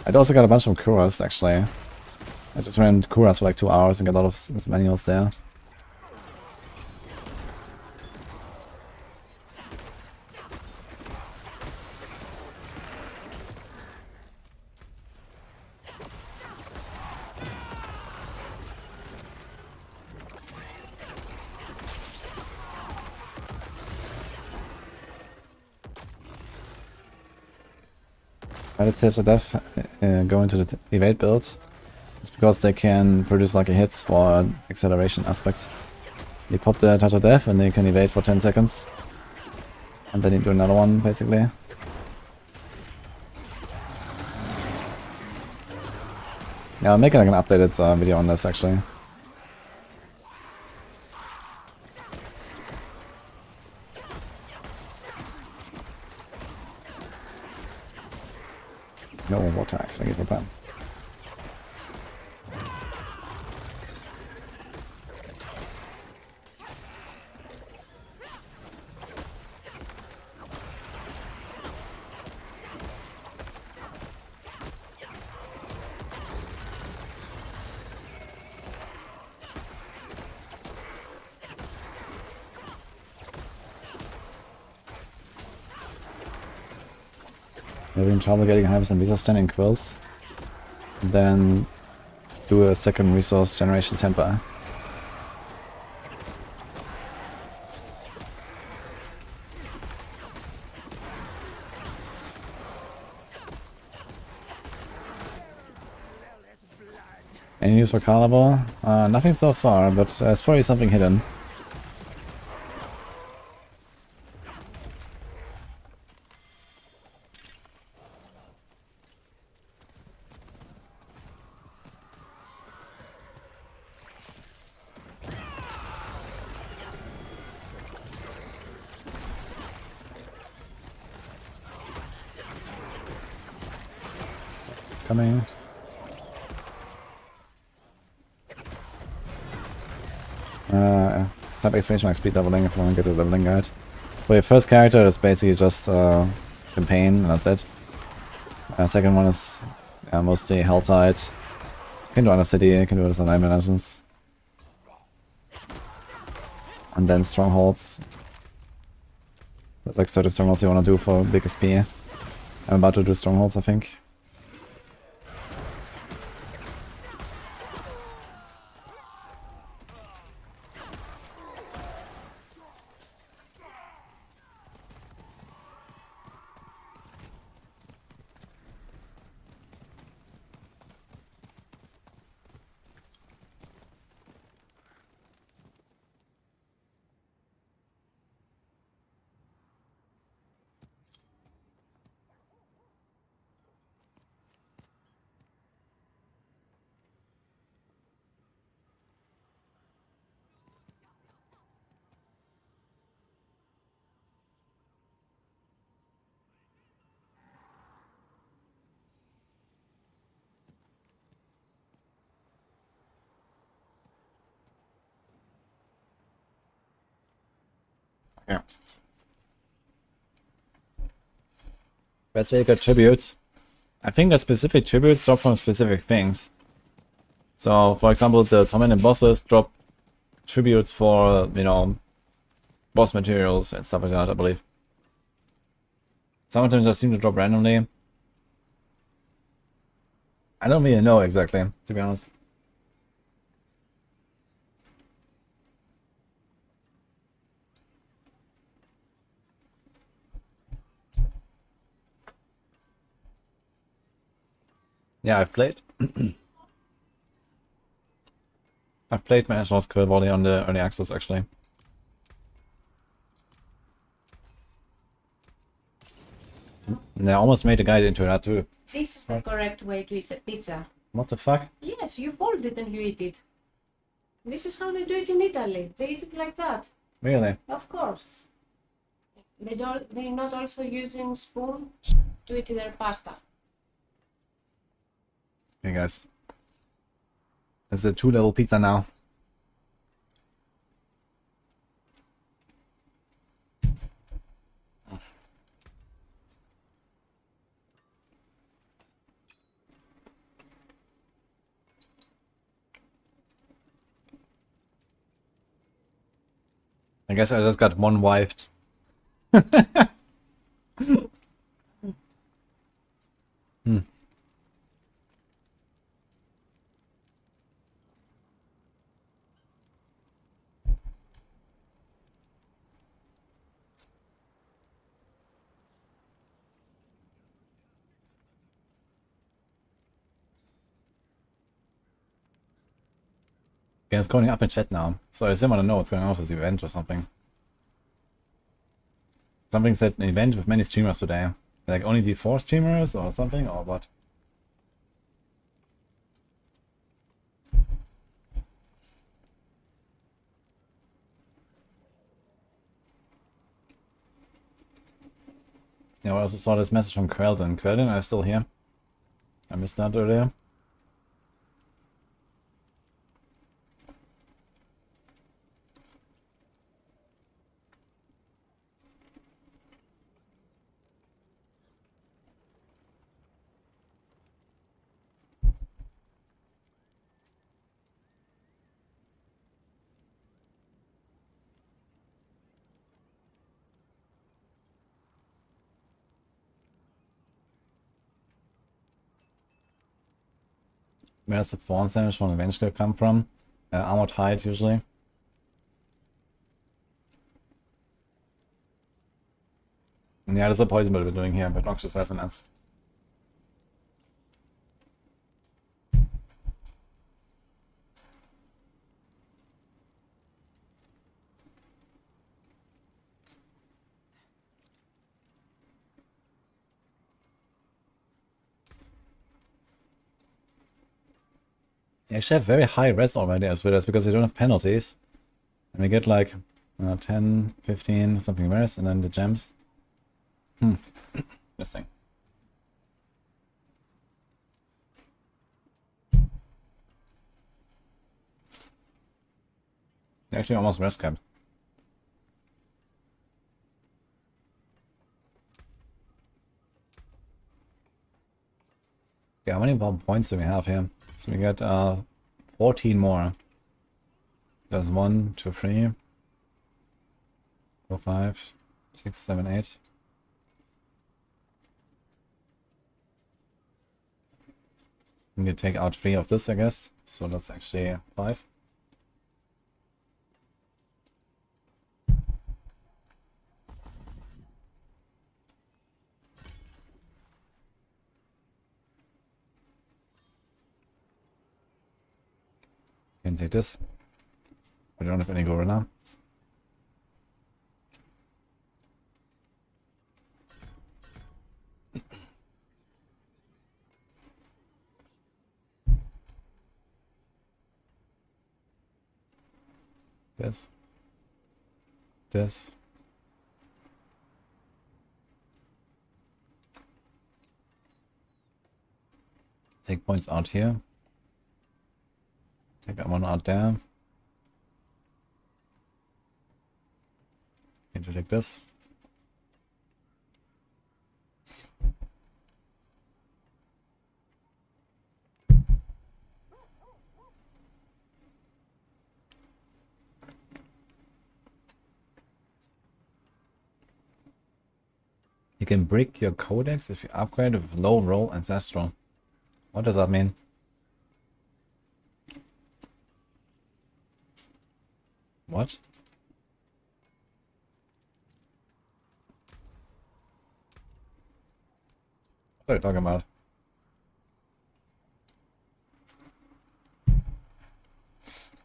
I'd also got a bunch from Kuras, actually. I just ran Kuras for like 2 hours and got a lot of manuals there. Why did Sepazontec go into the evade build? It's because they can produce like a hits for acceleration aspect. You pop the touch of death and they can evade for 10 seconds. And then you do another one, basically. Yeah, I'm making like an updated video on this, actually. No water axe, make it repel. You're in trouble getting 100% resource standing quills. Then do a second resource generation temper. Any news for Carnival? Nothing so far, but there's probably something hidden. Coming. Type exclamation mark speed leveling if you want to get a leveling guide. For your first character, it's basically just campaign, and that's it. Second one is Yeah, mostly Helltide. Can do Undercity, can do some Nightmare Legends. And then Strongholds. There's like certain Strongholds you wanna do for big XP. I'm about to do Strongholds, I think. Yeah. Best way to get tributes. I think that specific tributes drop from specific things. So, for example, the Tormented bosses drop tributes for, you know, boss materials and stuff like that, I believe. Some of them just seem to drop randomly. I don't really know exactly, to be honest. Yeah, I've played. I've played Maxroll's Curl Volley on the early access, actually. And I almost made a guide into that too. This is the correct way to eat the pizza. What the fuck? Yes, you fold it and you eat it. This is how they do it in Italy. They eat it like that. Really? Of course. They're not also using spoon to eat their pasta. Okay, guys. It's a 2-level pizza now. I guess I just got one wifed. Yeah, it's going up in chat now, so I still want to know what's going on with this event or something. Something said an event with many streamers today. Like only the 4 streamers or something, or what? Yeah, I also saw this message from Quelden. Quelden, are you still here? I missed that earlier. Where's the fawn sandwich from Avenged come from? Armored hide, usually. Yeah, there's a poison build we're doing here, but Noxious Resonance. They actually have very high res already as well. That's because they don't have penalties. And we get like 10, 15, something res, and then the gems. Interesting. They actually almost res capped. Yeah, how many more points do we have here? So we get 14 more. There's 1, 2, 3, 4, 5, 6, 7, 8. We need to take out 3 of this, I guess. So that's actually 5. Can take this. We don't have any go right now. This. This. Take points out here. Take that one out there. Need to take this. You can brick your codex if you upgrade with low roll ancestral. What does that mean? What? What are you talking about?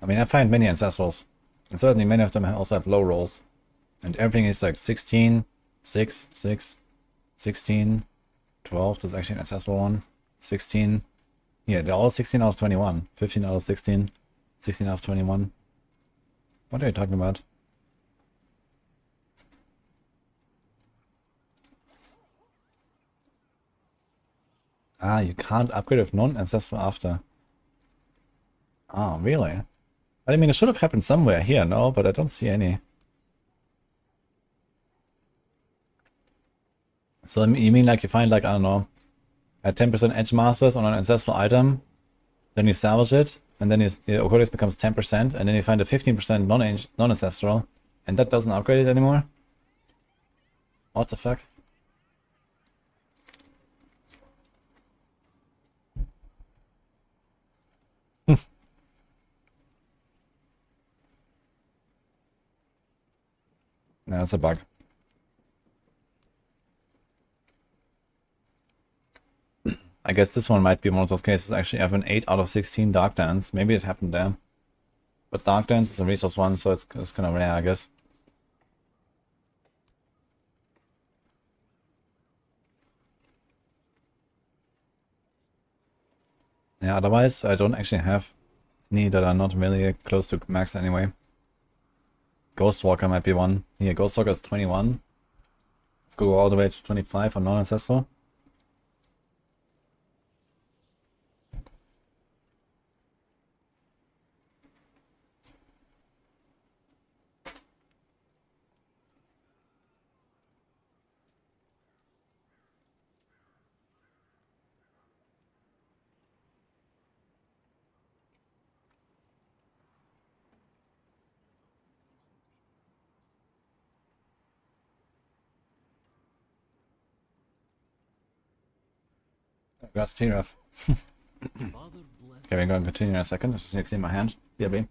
I mean, I find many ancestrals, and certainly many of them also have low rolls, and everything is like 16, 6, 6, 16, 12, that's actually an ancestral one, 16, yeah, they're all 16 out of 21, 15 out of 16, 16 out of 21. What are you talking about? Ah, you can't upgrade with non-ancestral after. Oh, really? I mean, it should have happened somewhere here, no? But I don't see any. So you mean like you find like, I don't know, a 10% edge masters on an ancestral item, then you salvage it, and then your codex becomes 10%, and then you find a 15% non-ancestral, and that doesn't upgrade it anymore? What the fuck? No, that's a bug. I guess this one might be one of those cases. Actually, I have an 8 out of 16 Dark Dance. Maybe it happened there. But Dark Dance is a resource one, so it's kind of rare, I guess. Yeah, otherwise, I don't actually have any that are not really close to max anyway. Ghostwalker might be one. Yeah, Ghostwalker is 21. Let's go all the way to 25 on non-ancestral. That's T-Ref. Okay, we're going to continue in a second. I just need to clean my hand. BRB.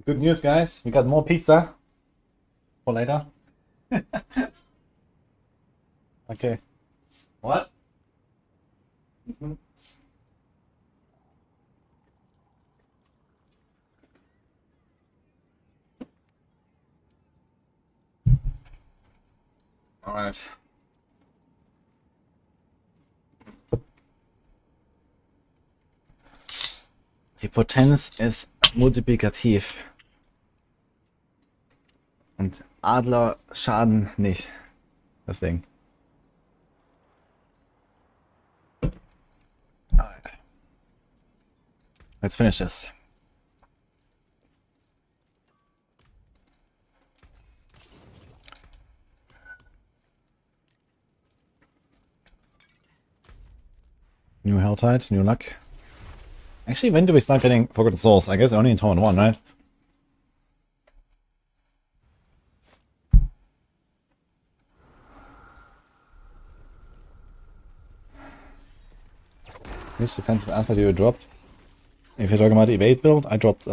Good news, guys. We got more pizza for later. Okay. What? All right. Die Potenz ist multiplikativ. Und Adler schaden nicht. Deswegen. Alright. Let's finish this. New Helltide, new luck. Actually, when do we start getting Forgotten Souls? I guess only in Town 1, right? Which defensive aspect do you drop? If you're talking about the evade build, I dropped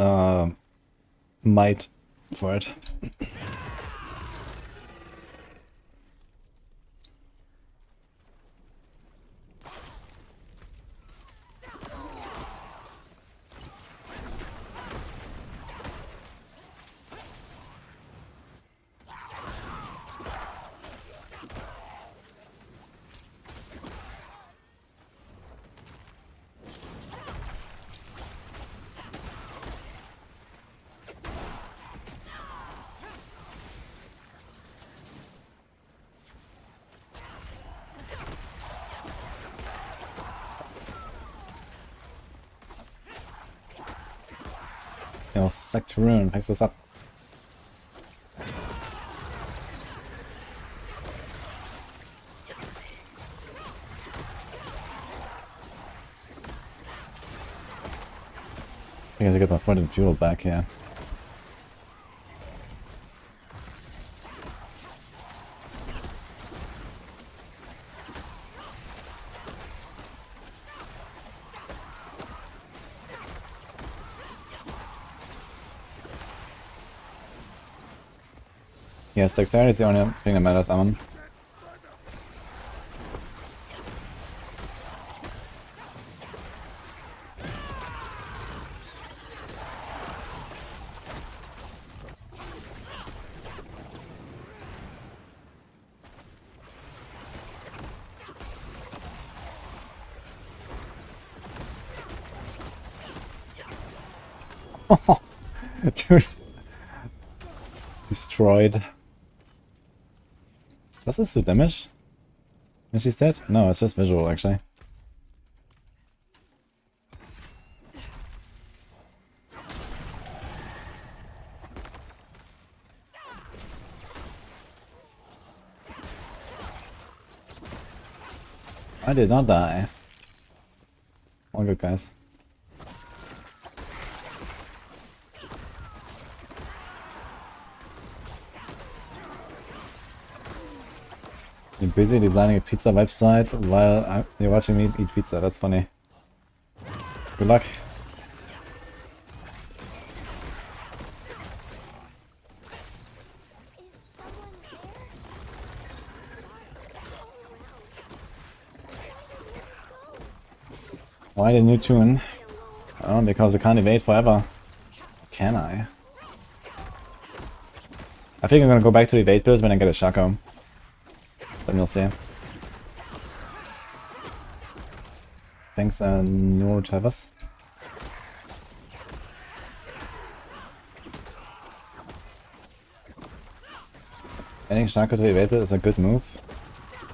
Might for it. Yo, Sectoroon picks us up. I guess I get my foot and fuel back here. Yes, dexterity is the only thing that matters, Ammon. Dude. Destroyed. Does this do damage? When she's dead? No, it's just visual actually. I did not die. All good, guys. You're busy designing a pizza website while you're watching me eat pizza. That's funny. Good luck. Why the new tune? Oh, because I can't evade forever. Can I? I think I'm gonna go back to evade build when I get a Shaco. Then we'll see. Thanks, Nor Travis. Adding Shaco to evade build is a good move.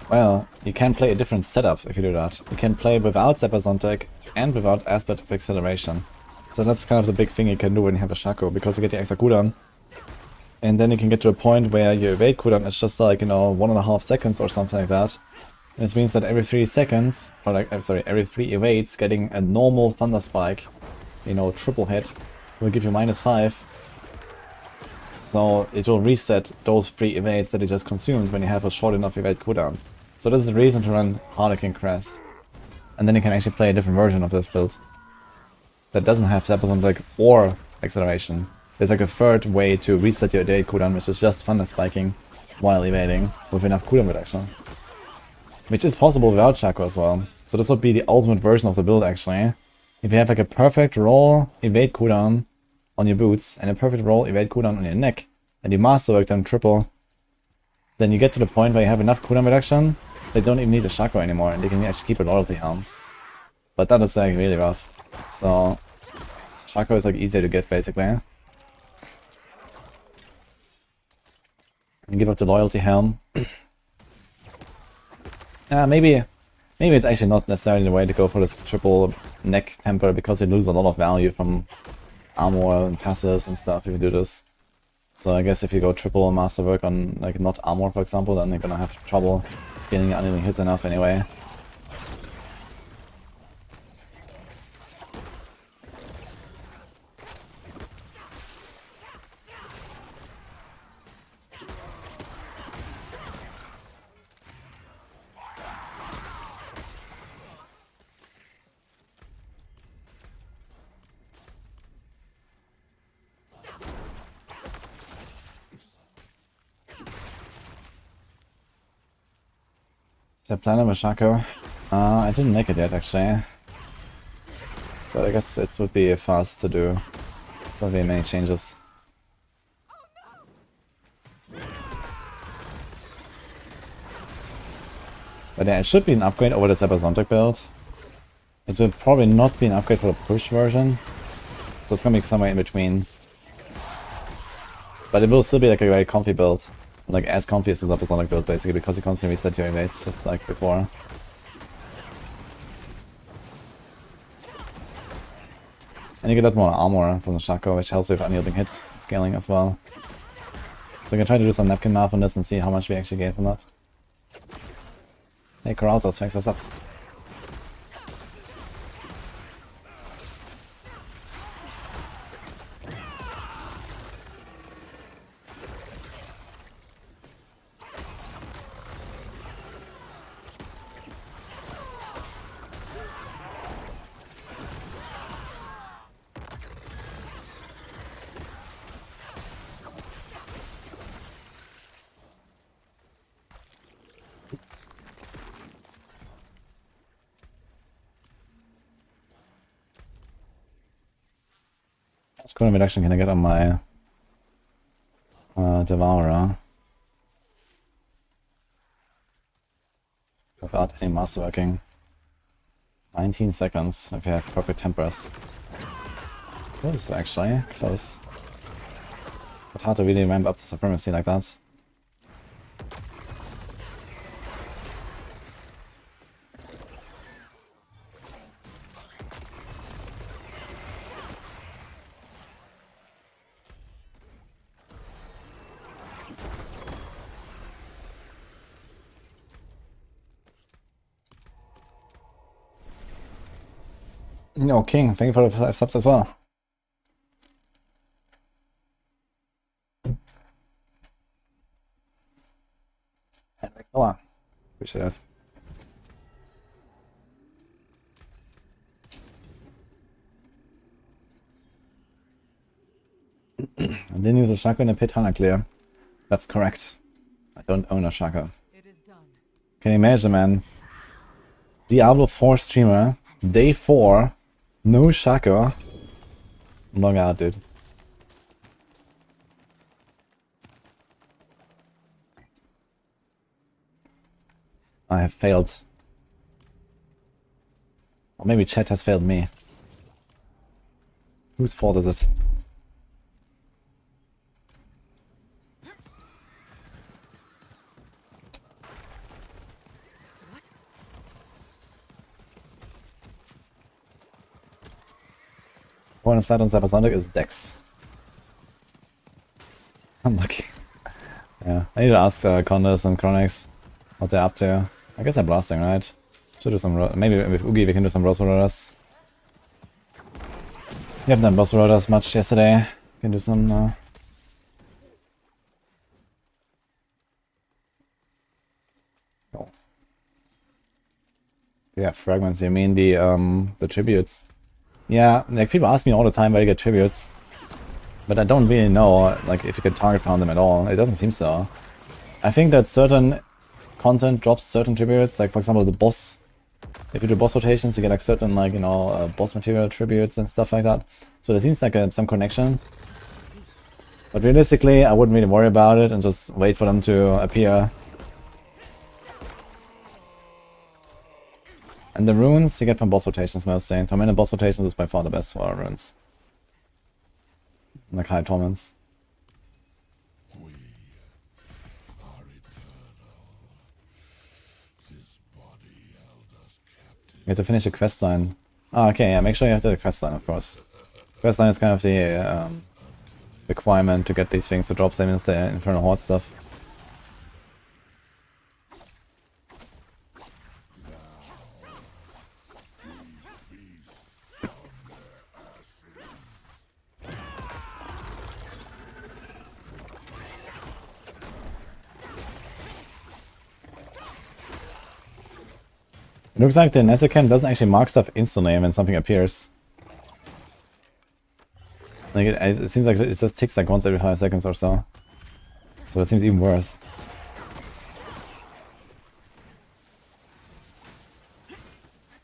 Well, you can play a different setup if you do that. You can play without Sepazontec and without Aspect of Acceleration. So that's kind of the big thing you can do when you have a Shaco, because you get the extra cooldown. And then you can get to a point where your evade cooldown is just like, you know, 1.5 seconds or something like that. And this means that every 3 seconds, or like, I'm sorry, every 3 evades, getting a normal Thunderspike, you know, triple hit, will give you -5. So it will reset those 3 evades that you just consumed when you have a short enough evade cooldown. So this is the reason to run Harlequin Crest. And then you can actually play a different version of this build that doesn't have Sepazontec or Acceleration. there's like a third way to reset your evade cooldown, which is just Thunderspiking while evading with enough cooldown reduction. Which is possible without Shaco as well. So this would be the ultimate version of the build actually. If you have like a perfect roll evade cooldown on your boots and a perfect roll evade cooldown on your neck, and you masterwork them triple, then you get to the point where you have enough cooldown reduction, they don't even need the Shaco anymore and they can actually keep a loyalty helm. But that is like really rough. So Shaco is like easier to get basically. And give up the loyalty helm. Maybe it's actually not necessarily the way to go for this triple neck temper because you lose a lot of value from armor and passives and stuff if you do this. So I guess if you go triple masterwork on like not armor for example, then you're gonna have trouble scaling unending hits enough anyway. The plan of a Shaco. I didn't make it yet actually. But I guess it would be fast to do. There's not really many changes. But yeah, it should be an upgrade over the Sepazontec build. It should probably not be an upgrade for the push version. So it's gonna be somewhere in between. But it will still be like a very comfy build. Like as comfy as the Sepazontec build basically, because you constantly reset your evades just like before. And you get a lot more armor from the Shaco, which helps with unyielding hits scaling as well. So we can try to do some napkin math on this and see how much we actually gain from that. Hey Corraltos, thanks us up. What kind of reduction can I get on my Devourer without any masterworking? 19 seconds if you have perfect tempers. Close actually, close. But hard to really ramp up the supremacy like that. No, King, thank you for the 5 subs as well. And Maxroll, appreciate it. I didn't use a Shaco in a pit hunter clear. That's correct. I don't own a Shaco. It is done. Can you imagine, man? Diablo 4 streamer, day 4. No Shaco. Long out, dude. I have failed. Or maybe chat has failed me. Whose fault is it? Point slide on Sepazontec is Dex. Unlucky. Yeah, I need to ask Condas and Chronix what they're up to. I guess they're blasting, right? Should do some. Maybe with Oogie we can do some boss rollers. We haven't done boss rollers much yesterday. We can do some now. Oh. Yeah, fragments. You mean the tributes? Yeah, like people ask me all the time where I get tributes. But I don't really know, like, if you can target farm them at all. It doesn't seem so. I think that certain content drops certain tributes, like for example the boss. If you do boss rotations, you get like certain, like, you know, boss material tributes and stuff like that. So there seems like some connection. But realistically, I wouldn't really worry about it and just wait for them to appear. And the runes you get from boss rotations mostly. Tormented boss rotations is by far the best for runes. Like high torments. You have to finish the quest line. Oh, okay, yeah, make sure you have the quest line, of course. Quest line is kind of the requirement to get these things to drop, same as the Infernal Horde stuff. It looks like the Nezucam doesn't actually mark stuff instantly when something appears. Like it seems like it just ticks like once every 5 seconds or so. So it seems even worse.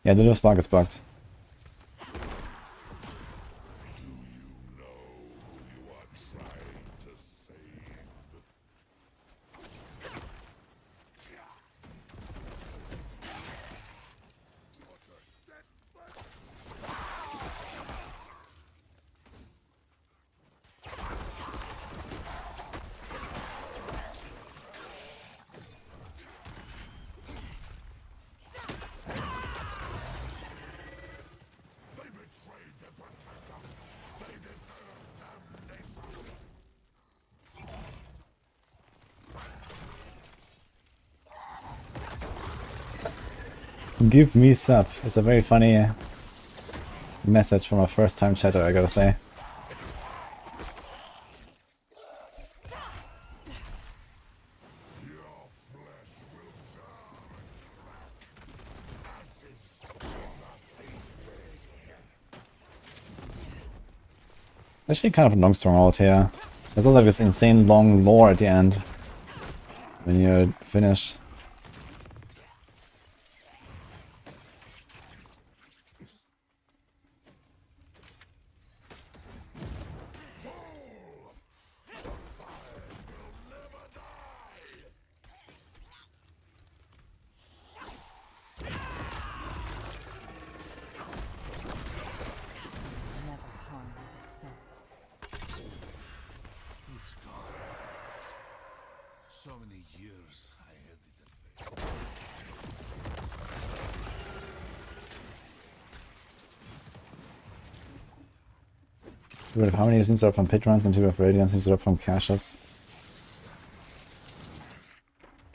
Yeah, the spark is bugged. Give me sub. It's a very funny message from a first time chatter, I gotta say. Actually kind of a long stronghold here. There's also this insane long lore at the end when you finish. So many years I had it at bay. Two of Harmony seems to have from pit runs and 2 of Radiant seems to have from caches.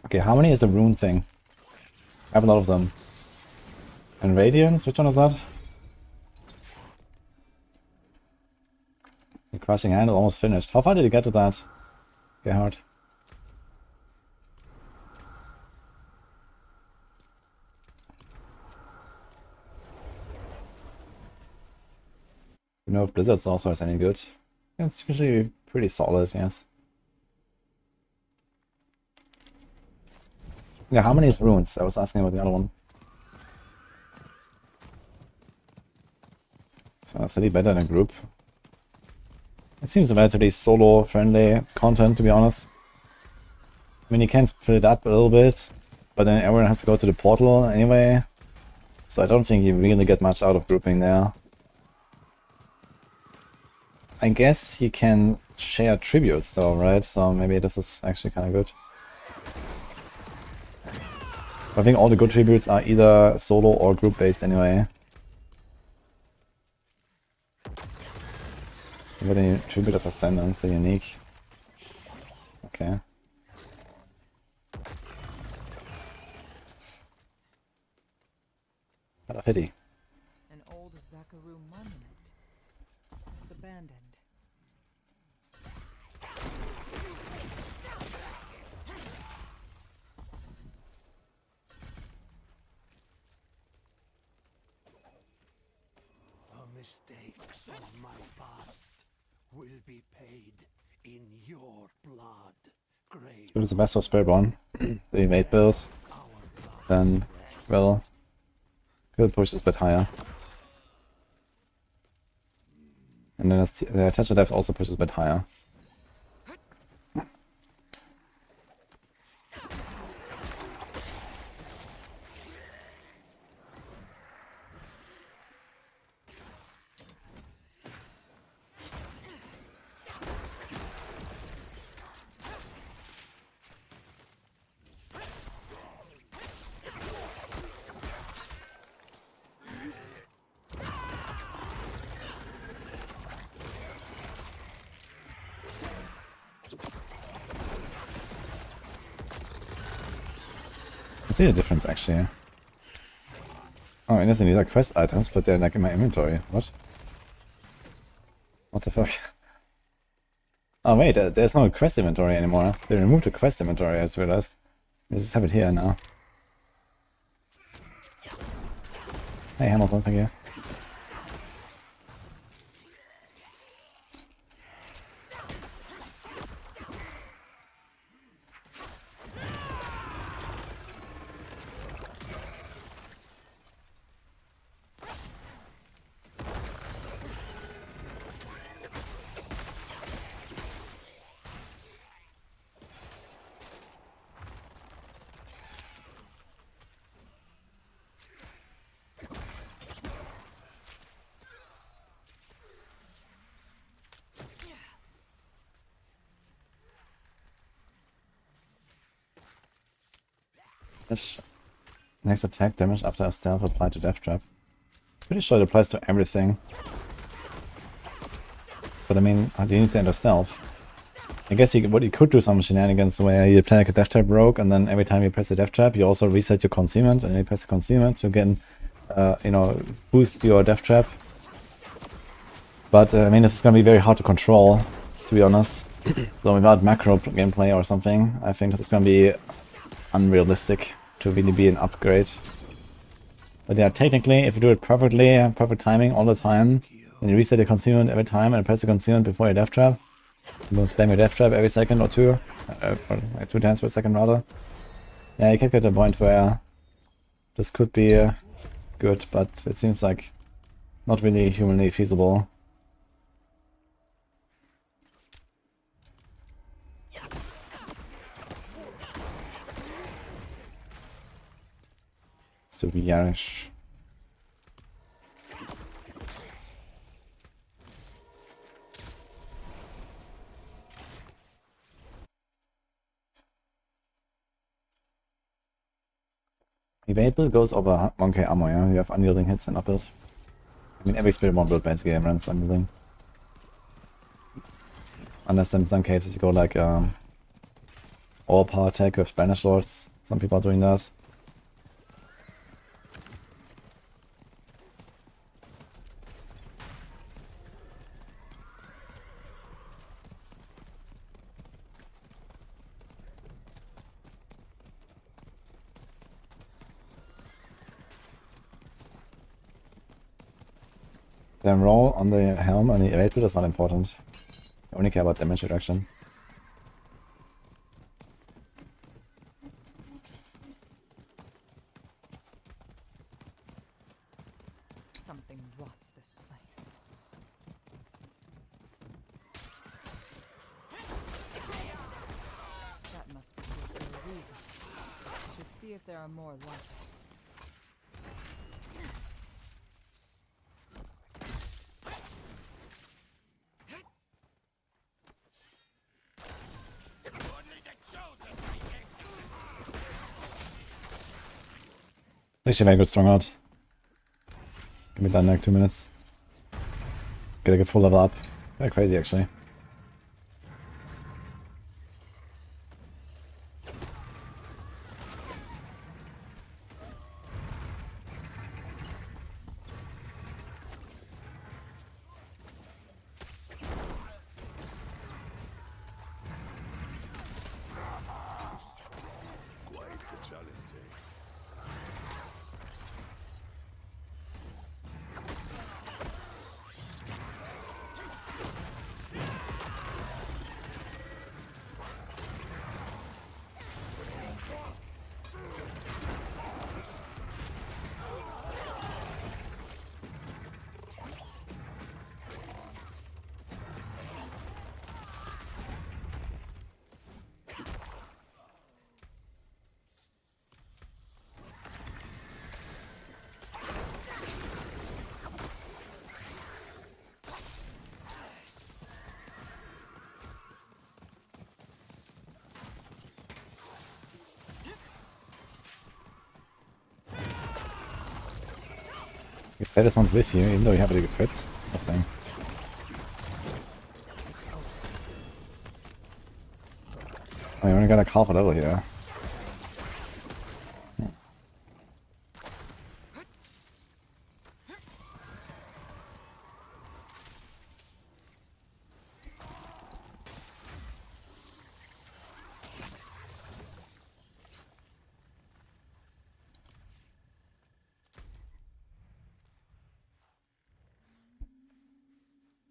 Okay, Harmony is the rune thing. I have a lot of them. And Radiance, which one is that? The Crushing Hand almost finished. How far did you get with that? Okay, hard. You know if Blizzard's also is any good. It's usually pretty solid, yes. Yeah, how many is runes? I was asking about the other one. So that's really better than a group. It seems relatively solo friendly content, to be honest. I mean, you can split it up a little bit, but then everyone has to go to the portal anyway. So I don't think you really get much out of grouping there. I guess you can share tributes though, right? So maybe this is actually kind of good. I think all the good tributes are either solo or group based anyway. What a tribute of Ascendance, the unique. Okay. What a pity. An old Zakaru monument. It's abandoned. The mistakes of my past will be paid in your blood. Grave It was the best of Spiritborn. The evade build. Then, well, could push this a bit higher. And then the attachment depth also pushes a bit higher. I see the difference actually. Oh, innocent, these are quest items, but they're like in my inventory. What? What the fuck? Oh wait, there's no quest inventory anymore. They removed the quest inventory, I just realized. We just have it here now. Hey Hamilton, thank you. Next attack damage after a stealth applied to death trap. Pretty sure it applies to everything. But I mean, how do you need to enter stealth? I guess what you could do some shenanigans where you play like a death trap rogue, and then every time you press a death trap, you also reset your concealment, and you press the concealment to again, you know, boost your death trap. But I mean, this is gonna be very hard to control, to be honest. So without macro gameplay or something, I think this is gonna be unrealistic to really be an upgrade. But yeah, technically, if you do it perfectly, perfect timing all the time, and you reset your concealment every time and press the concealment before your death trap, you don't spam your death trap every second or two, or like 2 times per second rather. Yeah, you can get to a point where this could be good, but it seems like not really humanly feasible. To be Yarish. Evade build goes over 1k ammo, yeah? You have unyielding hits and up build. I mean, every Spiritborn build basically runs unyielding. Unless in some cases you go like all power attack with Banish Lords. Some people are doing that. The roll on the helm and the evade build is not important. I only care about damage reduction. Something rots this place. That must be here for a reason. Should see if there are more like it. Actually, very good strong out. Give me done in like 2 minutes. Get like a full level up. Very crazy actually. quite the challenge, eh? Your pet is not with you, even though you have it equipped. Interesting. Oh, you only got a half a level here.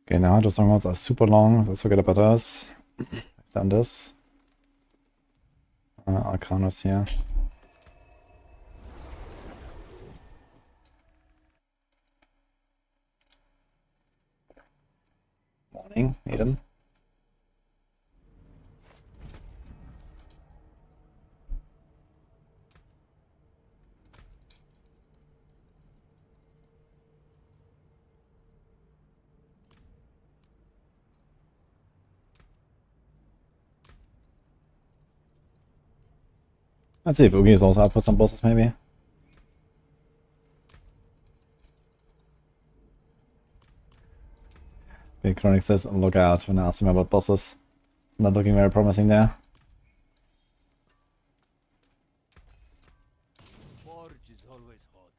Okay, now the strongholds are super long. Let's forget about us. I've done this. Arcanos here. Morning, Eden. Let's see if Oogie is also up for some bosses, maybe. Okay, Chronic says, look out when I ask him about bosses. Not looking very promising there. Forge is always hot.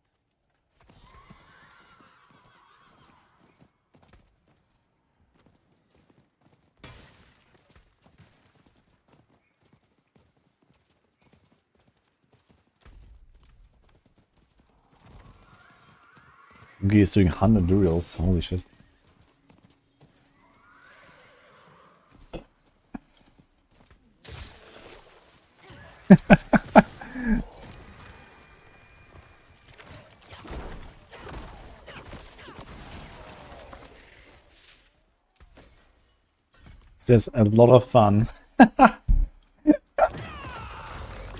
Oogie is doing 100 Duriels, holy shit. This is a lot of fun.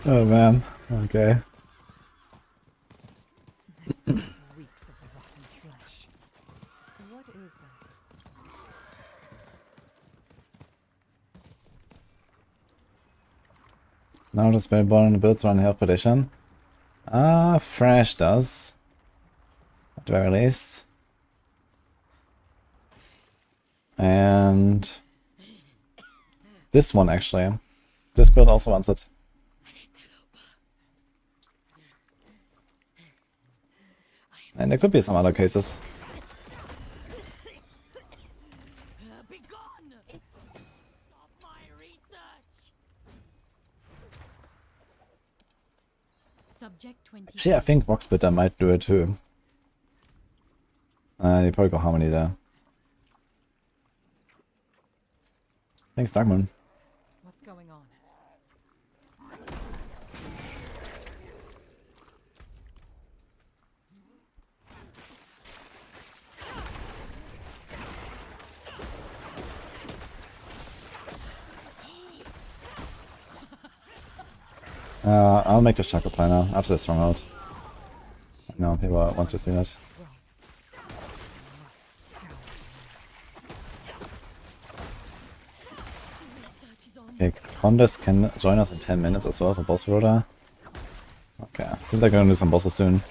Oh man, okay. This place reeks of rotten flesh. What is this? Now the Spiritborn builds run health petition. Fresh does. At the very least. And this one actually. This build also wants it. And there could be some other cases. Be gone! Stop my research! Subject 20. Actually, I think Rock Splitter might do it too. They probably got Harmony there. Thanks, Darkmoon. What's going on? I'll make the Chakra Planner after the Stronghold. I know people want to see that. Okay, Condes can join us in 10 minutes as well for boss Rhoda. Okay, seems like we're gonna do some bosses soon.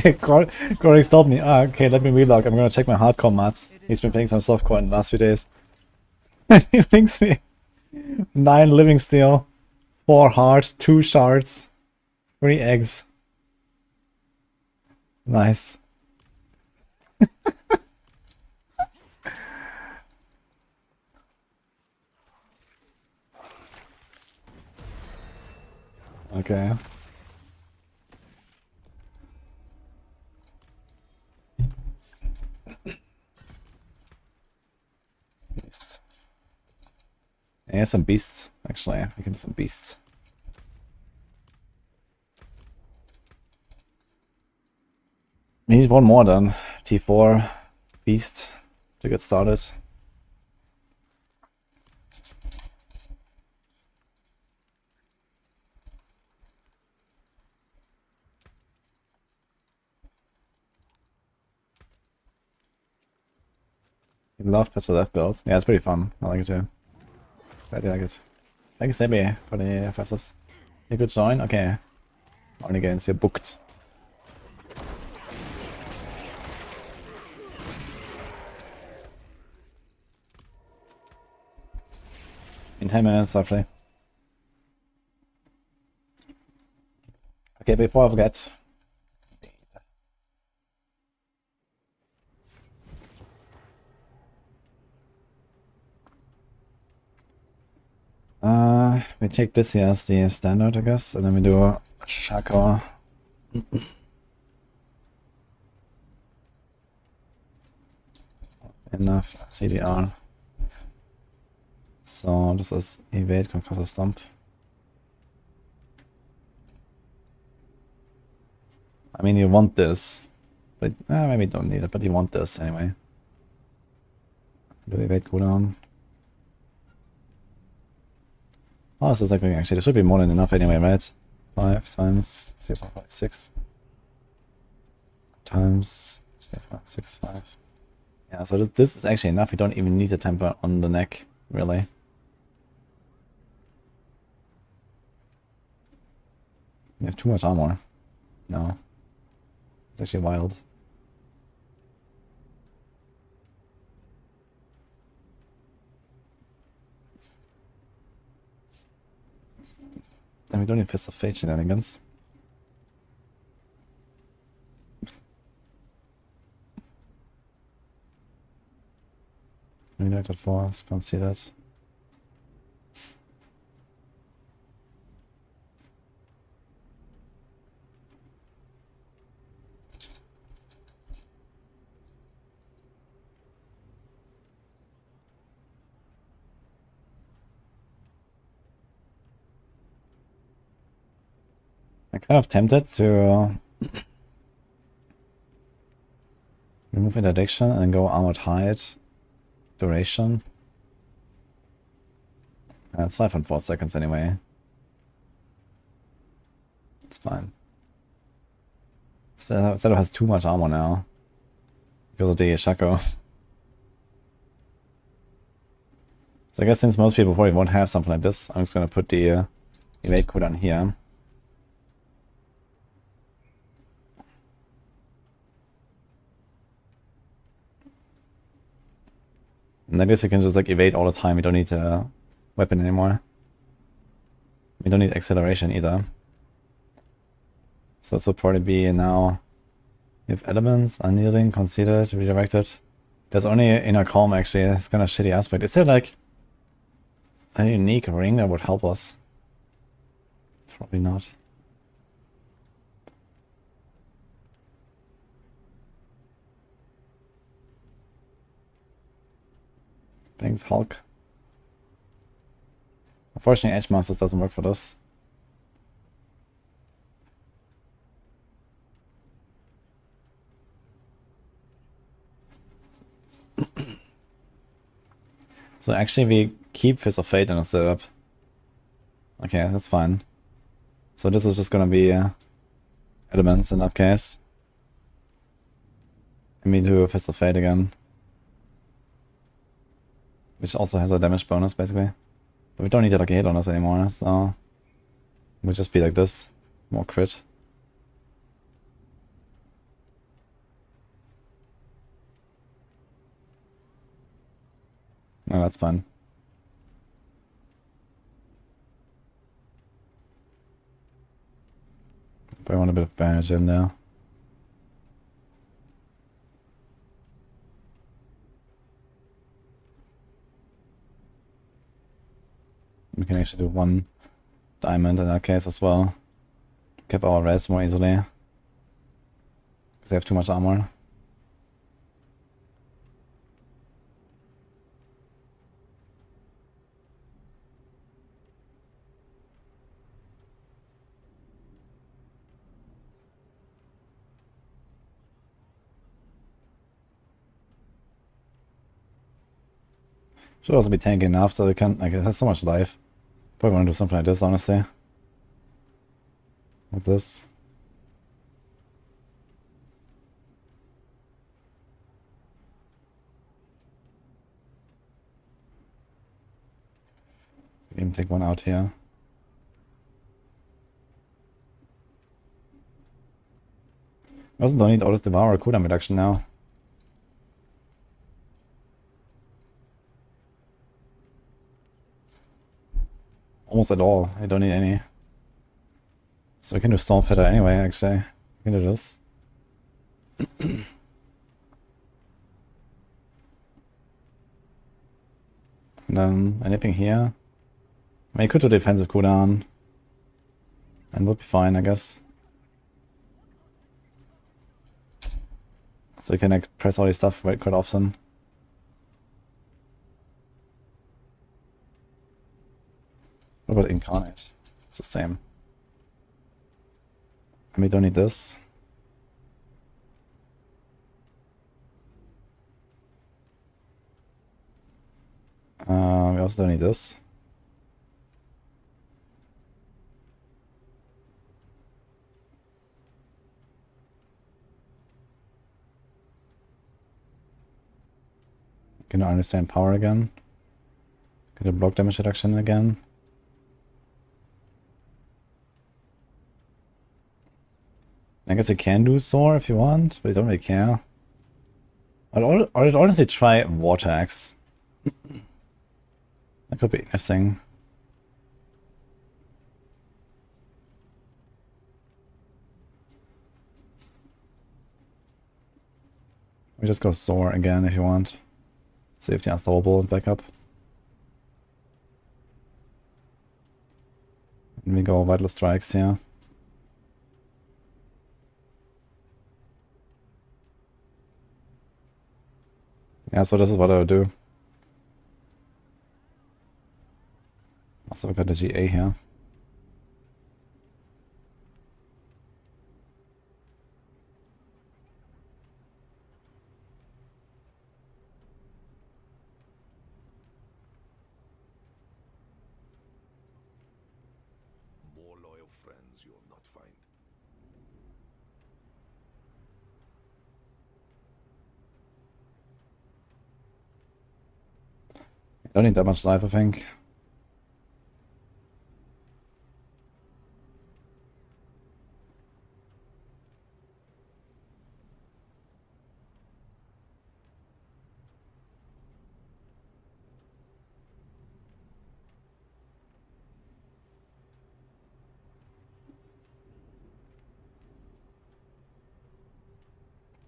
Okay, Corey stopped me. Okay, let me relog. I'm gonna check my hardcore mats. He's been playing some softcore in the last few days. He thinks me 9 living steel, 4 heart, 2 shards, 3 eggs. Nice. Okay. Beasts. Yeah, some beasts, actually. We can do some beasts. We need one more then. T4 Beast to get started. You love Spiritbuild Build. Yeah, it's pretty fun. I like it too. I do like it. Thank you, Sebi, for the 5 subs. You could join? Okay. Only against you're booked. In 10 minutes, roughly. Okay, before I forget. We take this here as the standard, I guess, and then we do a Shako. Enough CDR. So this is evade concussive stomp. I mean, you want this, but maybe you don't need it, but you want this anyway. Do evade cooldown. Oh, this is like actually, there should be more than enough anyway, right? 5 times 0.56 times 0.65. Yeah, so this is actually enough. You don't even need a temper on the neck, really. You have too much armor. No. It's actually wild. And we don't need Fist of Fate shenanigans. United Force, can't see that. I'm kind of tempted to remove interdiction and go armored height duration. It's 5.4 seconds anyway. It's fine. Zero has too much armor now because of the Shako. So I guess since most people probably won't have something like this, I'm just gonna put the evade cooldown here. And I guess you can just like evade all the time. You don't need a weapon anymore. You don't need acceleration either. So this will probably be now. You have elements, unyielding, considered, redirected. There's only inner calm actually. It's kind of shitty aspect. Is there like a unique ring that would help us? Probably not. Thanks, Hulk. Unfortunately, Edge Masters doesn't work for this. So actually we keep Fist of Fate in the setup. Okay, that's fine. So this is just gonna be elements in that case. And we do Fist of Fate again. Which also has a damage bonus, basically. But we don't need like a hit on us anymore, so... It would just be like this. More crit. No, that's fine. But I want a bit of damage in there. We can actually do 1 diamond in that case as well. Keep our res more easily. Because they have too much armor. Should also be tanky enough so we can, like, it has so much life. Probably want to do something like this, honestly. Like this. Even take one out here. I also don't need all this Devourer cooldown reduction now. Almost at all. I don't need any. So we can do Stormfetter anyway, actually. We can do this. And then anything here. I mean, you could do defensive cooldown. And would be fine, I guess. So you can like press all this stuff quite often. What about Incarnate? It's the same. And we don't need this. We also don't need this. Can I understand power again? Get a block damage reduction again. I guess you can do Soar if you want, but you don't really care. I'd honestly try Water Axe. That could be interesting. We just go Soar again if you want. See if the Unstoppable back up. And we go Vital Strikes here. Yeah, so this is what I would do. Also, we got the GA here. More loyal friends you'll not find. Don't need that much life, I think.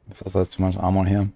This also has too much armor here.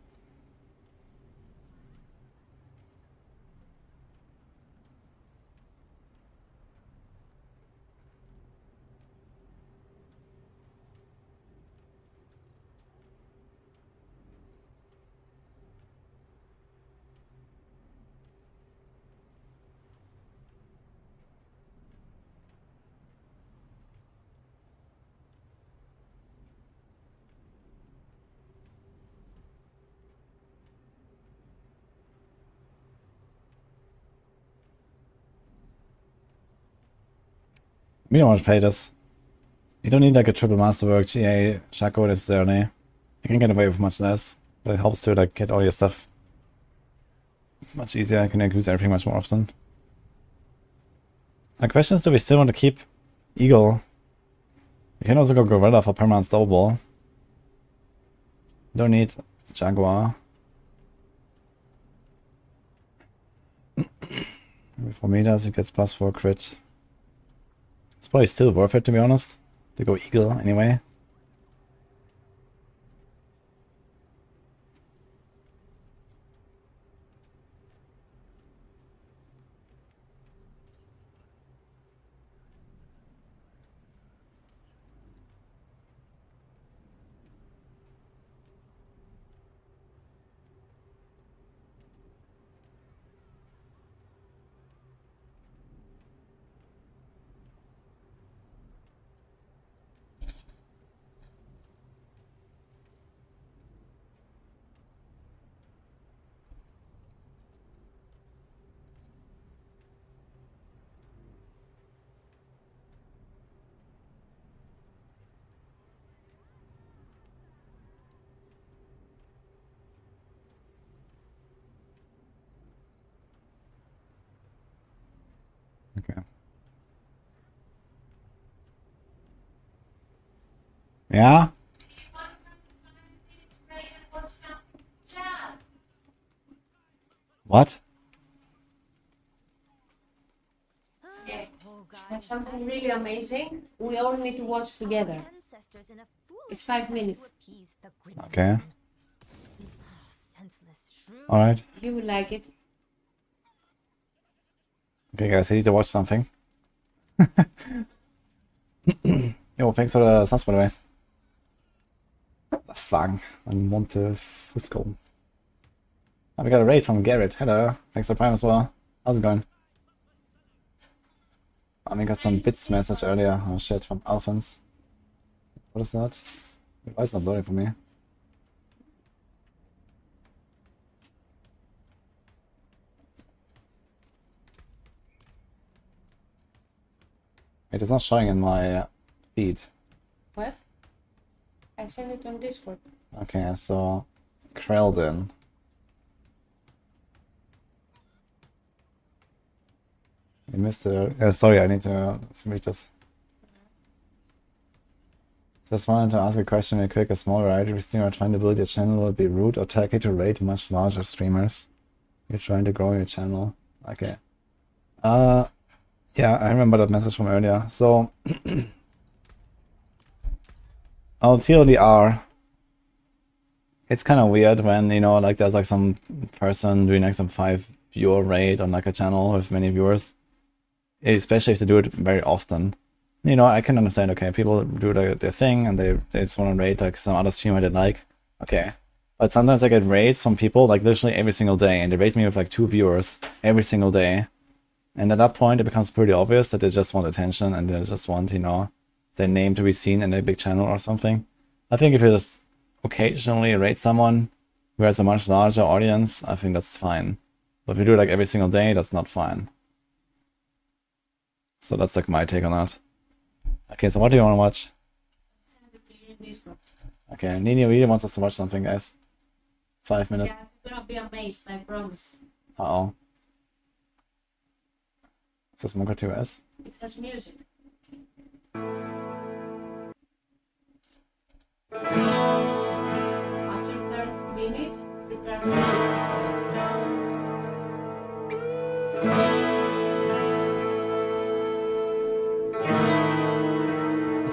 We don't want to play this. You don't need like a triple masterwork, GA, Shaco necessarily. You can get away with much less. But it helps to like get all your stuff much easier. I can use everything much more often. The question is, do we still want to keep Eagle? You can also go Gorilla for permanent Snowball. Don't need Jaguar. Maybe 4 meters, it gets +4 crit. It's probably still worth it, to be honest, to go Eagle anyway. Okay. Yeah? What? Yeah. That's something really amazing. We all need to watch together. It's 5 minutes. Okay. Alright. You will like it. Okay, guys, I need to watch something. Yo, thanks for the subs, by the way. Lastwagen on Monte Fusco. Oh, we got a raid from Garrett. Hello. Thanks for Prime as well. How's it going? Oh, we got some bits message earlier. Oh shit, from Alphonse. What is that? Why is it not loading for me? It is not showing in my feed. What? I sent it on Discord. Okay, I saw Krelden. You missed it. Sorry, I need to read this. Just wanted to ask a question real quick. A small variety streamer trying to build your channel will be rude or tacky to rate much larger streamers. You're trying to grow your channel. Okay. Yeah, I remember that message from earlier. So, I'll TLDR. It's kind of weird when, you know, like there's like some person doing like some 5 viewer raid on like a channel with many viewers. Especially if they do it very often. You know, I can understand, okay, people do their thing and they just want to raid like some other streamer they like. Okay. But sometimes I get raids from people like literally every single day and they rate me with like 2 viewers every single day. And at that point, it becomes pretty obvious that they just want attention and they just want, you know, their name to be seen in a big channel or something. I think if you just occasionally rate someone who has a much larger audience, I think that's fine. But if you do it like every single day, that's not fine. So that's like my take on that. Okay, so what do you want to watch? Send it to you in Discord. Okay, Nini really wants us to watch something, guys. 5 minutes. Yeah, you're gonna be amazed, I promise. Uh-oh. Is this Monka 2S? It has music. After 30 minutes, prepare music.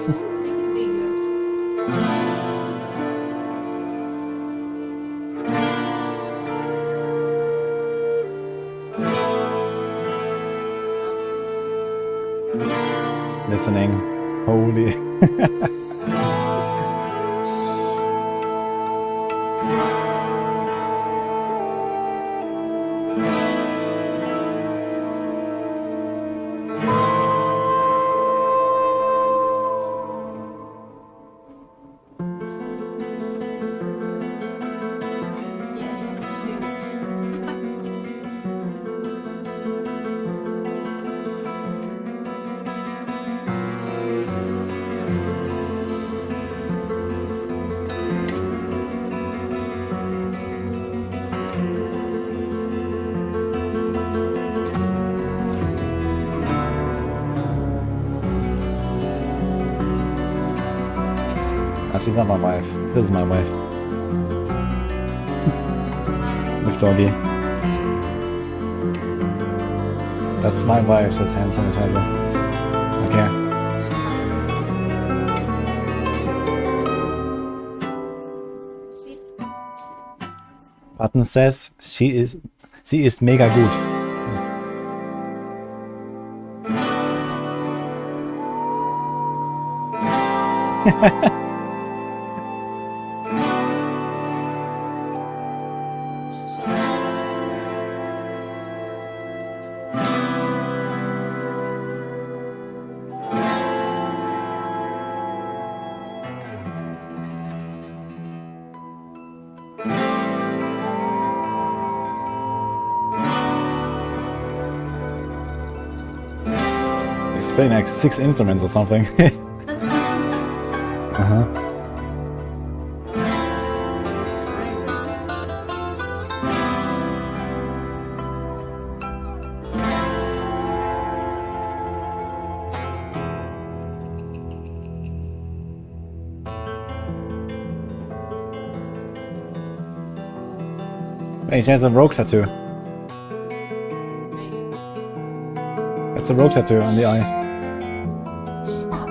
Make it bigger. Listening. Holy. Yeah, it's really. She's not my wife. This is my wife. With doggy. That's my wife, that's hand sanitizer. Okay. See? Button says she is mega gut. He's playing like 6 instruments or something. That's awesome. Uh-huh. This is very good. Wait, she has a rogue tattoo. Wait. It's a rogue tattoo on the eye. Shut up.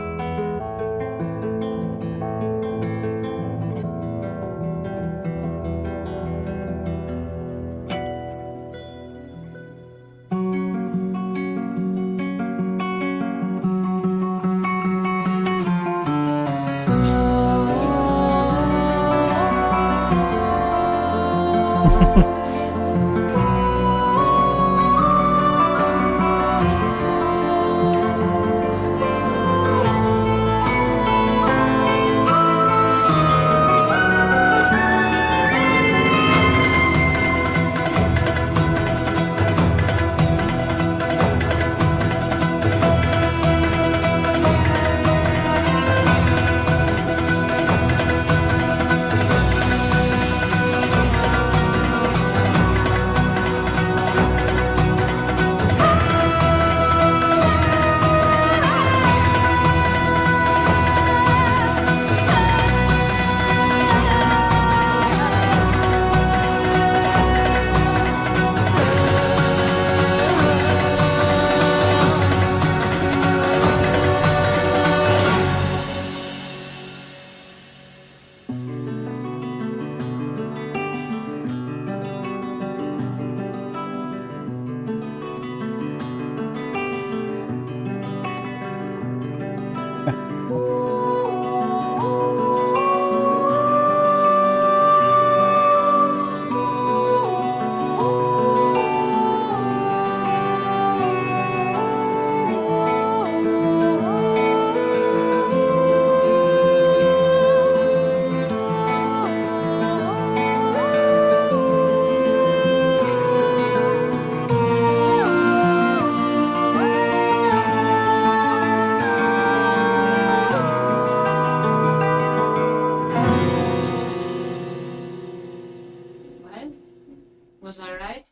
Was I right?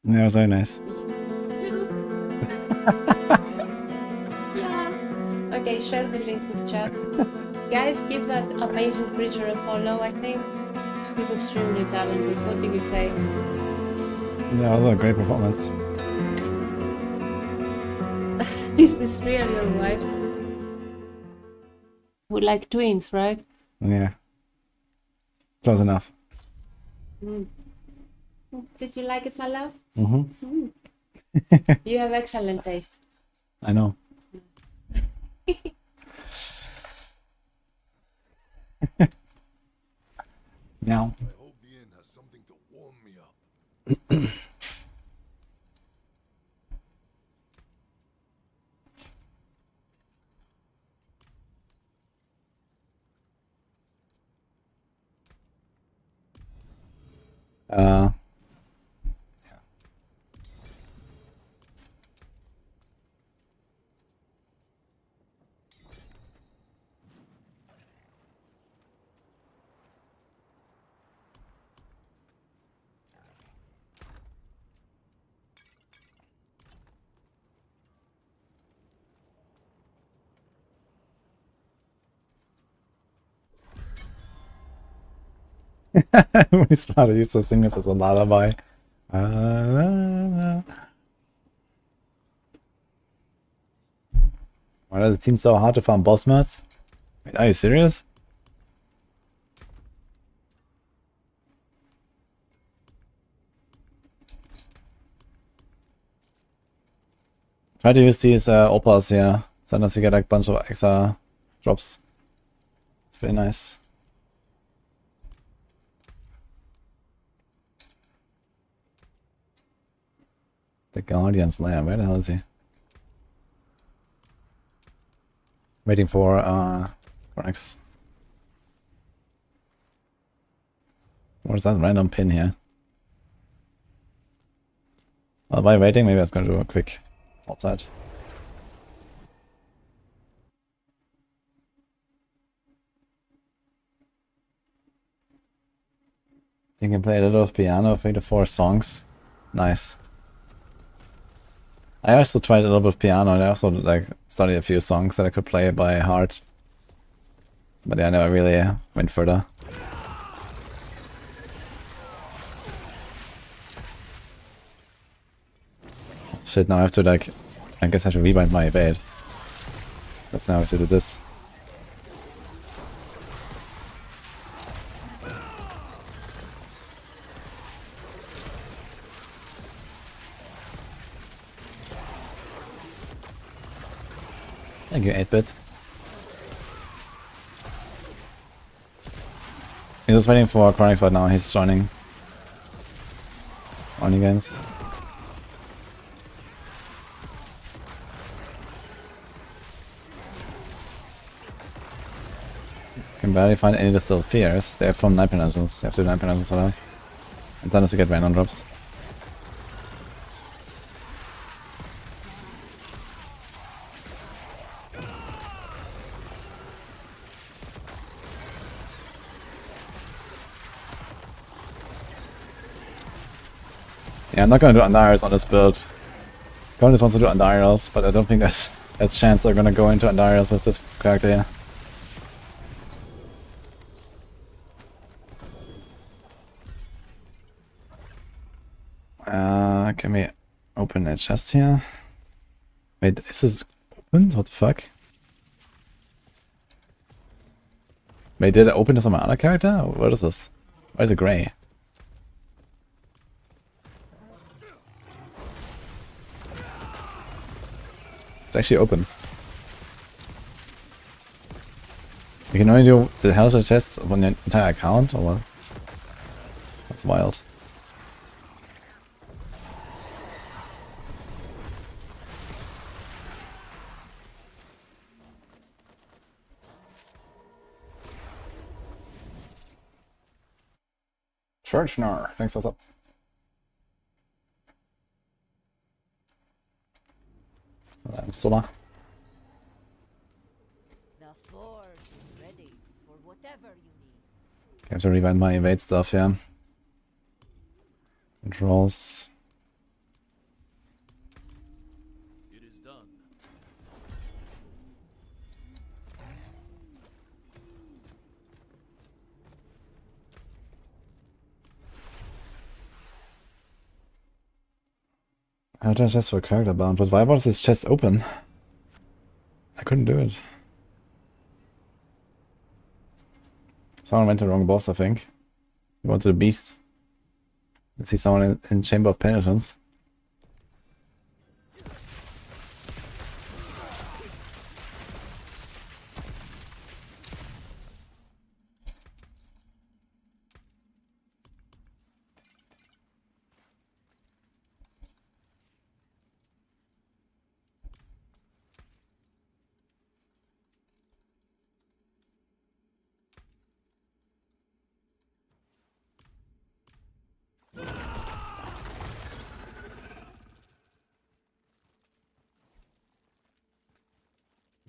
Yeah, it was very nice. Yeah. Okay, share the link with chat. Guys, give that amazing creature a follow, I think. She's extremely talented. What do you say? Yeah, that was a great performance. Is this really your wife? We like twins, right? Yeah. Close enough. Mm. Did you like it, my love? Mm-hmm. You have excellent taste. I know. Meow. I hope the inn has something to warm me up. Yeah. We started used to sing this as a lullaby. Why does it seem so hard to farm boss mods? Wait, are you serious? Try to use these opals here. Sometimes you get like a bunch of extra drops. It's pretty nice. The Guardian's Lair, where the hell is he? Waiting for Cornex. What is that random pin here? Well, by waiting, maybe I was gonna do a quick outside. You can play a little of piano, 3 to 4 songs. Nice. I also tried a little bit of piano and I also like studied a few songs that I could play by heart. But yeah, I never really went further. Shit, now I have to like... I guess I should rebind my evade. Because now I have to do this. Thank you, 8-bit. He's just waiting for Chronix right now, he's joining. On against. Can barely find any distilled fears. They're from 9 penalties. You have to do 9 penalties for that. And then to get random drops. Yeah, I'm not gonna do Andariels on this build. Gold just wants to do Andariels, but I don't think there's a chance they're gonna go into Andariels with this character here. Can we open a chest here? Wait, is this open? What the fuck? Wait, did I open this on my other character? What is this? Why is it gray? It's actually open. You can only do the Hellshire chests on your entire account, or what? That's wild. Churchnar, thanks, what's up? I'm Sola. The forge is ready for whatever you need. I have to rewind my evade stuff, yeah. Controls. It is done. How did I chest for character bound? But why was this chest open? I couldn't do it. Someone went to the wrong boss, I think. He went to the beast. Let's see someone in Chamber of Penitence.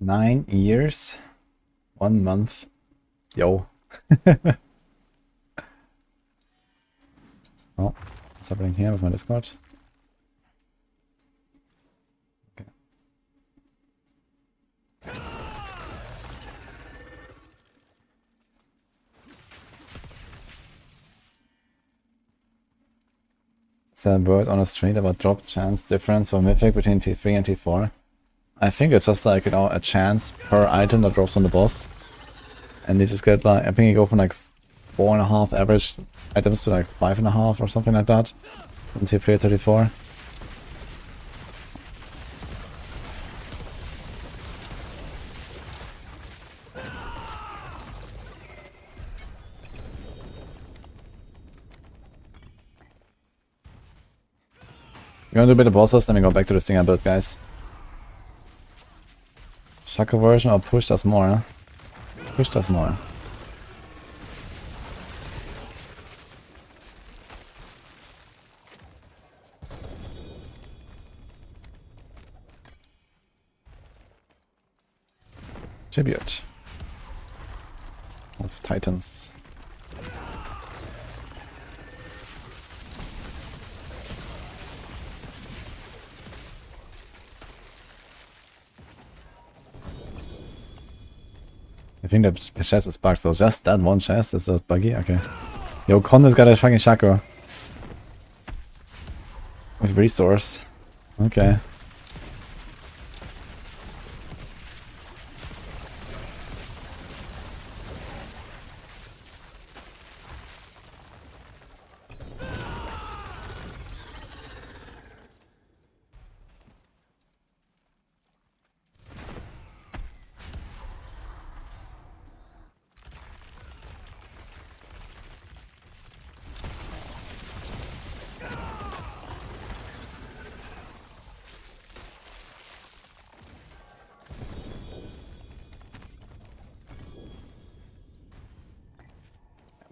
Nine years, 1 month. Yo. Oh, what's happening here with my Discord? Okay. Said word on a street about drop chance difference for Mythic between T3 and T4. I think it's just like, you know, a chance per item that drops on the boss. And you just get like, I think you go from like 4.5 average items to like 5.5 or something like that. From T3 to T4. You wanna do a bit of bosses, then we go back to the Stinger build, guys. Shaka version or push does more, huh? Push does more. Tribute of Titans. I think the chest is bugged, so just that one chest is just buggy? Okay. Yo, Connor's got a fucking Shaco. With resource. Okay.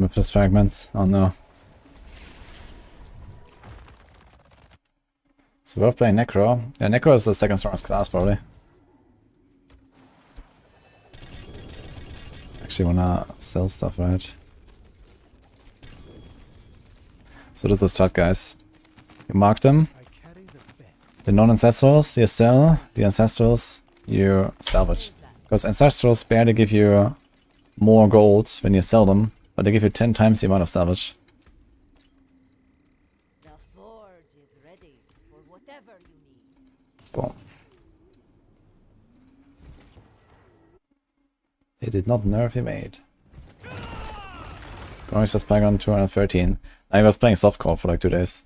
Amethyst fragments. Oh no. It's worth playing Necro. Yeah, Necro is the second strongest class probably. Actually wanna sell stuff, right? So this is strat, guys. You mark them. The non-ancestrals you sell, the ancestrals you salvage. Because ancestrals barely give you more gold when you sell them, but they give you 10 times the amount of salvage. The forge is ready for whatever you need. Boom. They did not nerf your mate. Going just playing on 213. I was playing softcore for like 2 days.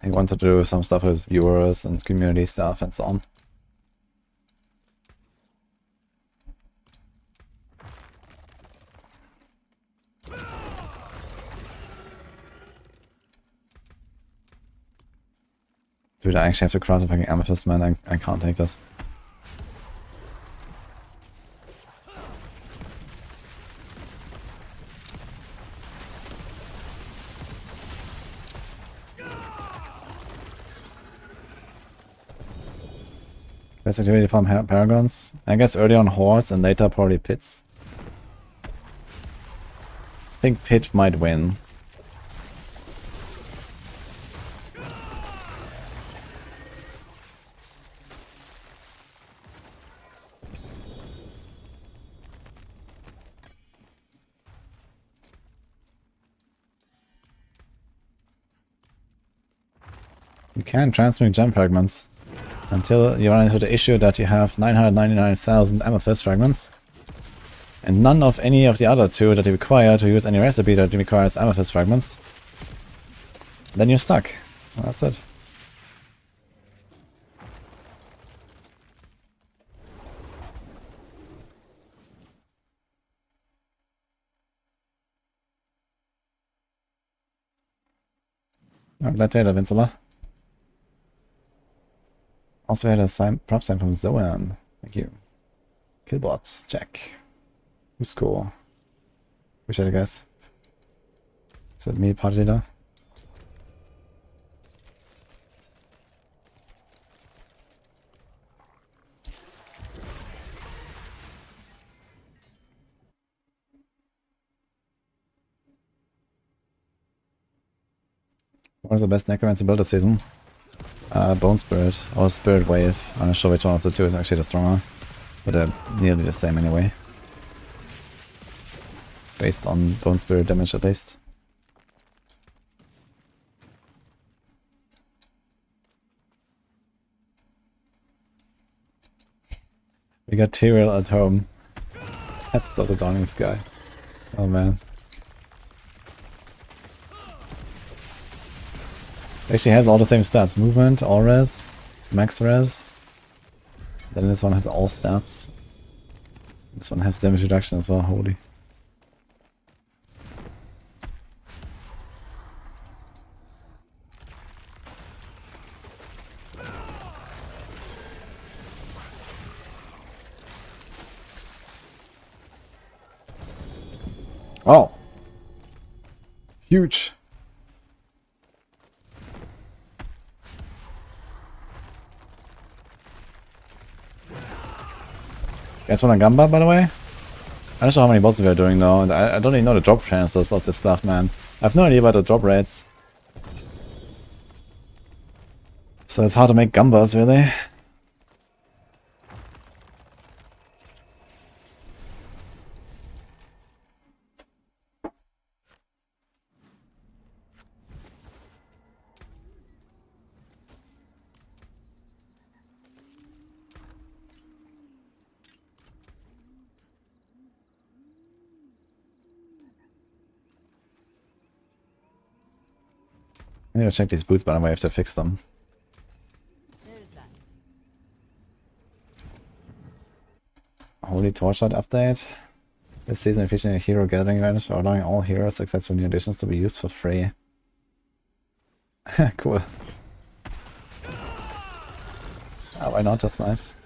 He wanted to do some stuff with viewers and community stuff and so on. Dude, I actually have to craft a fucking amethyst, man. I can't take this. Best activity from Paragons. I guess early on Hordes and later probably Pits. I think Pit might win. You can transmute gem fragments until you run into the issue that you have 999,000 amethyst fragments and none of any of the other two that you require to use any recipe that requires amethyst fragments. Then you're stuck. Well, that's it. Oh, glad to hear that, Vincela. Also had a prop sign from Zoan. Thank you. Killbot, check. Who's cool? Which other guys? Is that me, party leader? What is the best necromancer build this season? Bone Spirit or Spirit Wave. I'm not sure which one of the two is actually the stronger, but they're nearly the same anyway. Based on Bone Spirit damage at least. We got Tierlist at home. That's such a dawning sky. Oh man. Actually has all the same stats. Movement, all res, max res. Then this one has all stats. This one has damage reduction as well, holy. Oh! Huge! Guys want a Gamba, by the way? I don't know how many bosses we are doing though, and I don't even know the drop chances of this stuff, man. I have no idea about the drop rates. So it's hard to make Gambas, really. I need to check these boots, by the way, if to fix them. There's that. Holy Torchlight update. This season featuring a hero gathering event, allowing all heroes except for new additions to be used for free. Cool. Oh, why not? That's nice.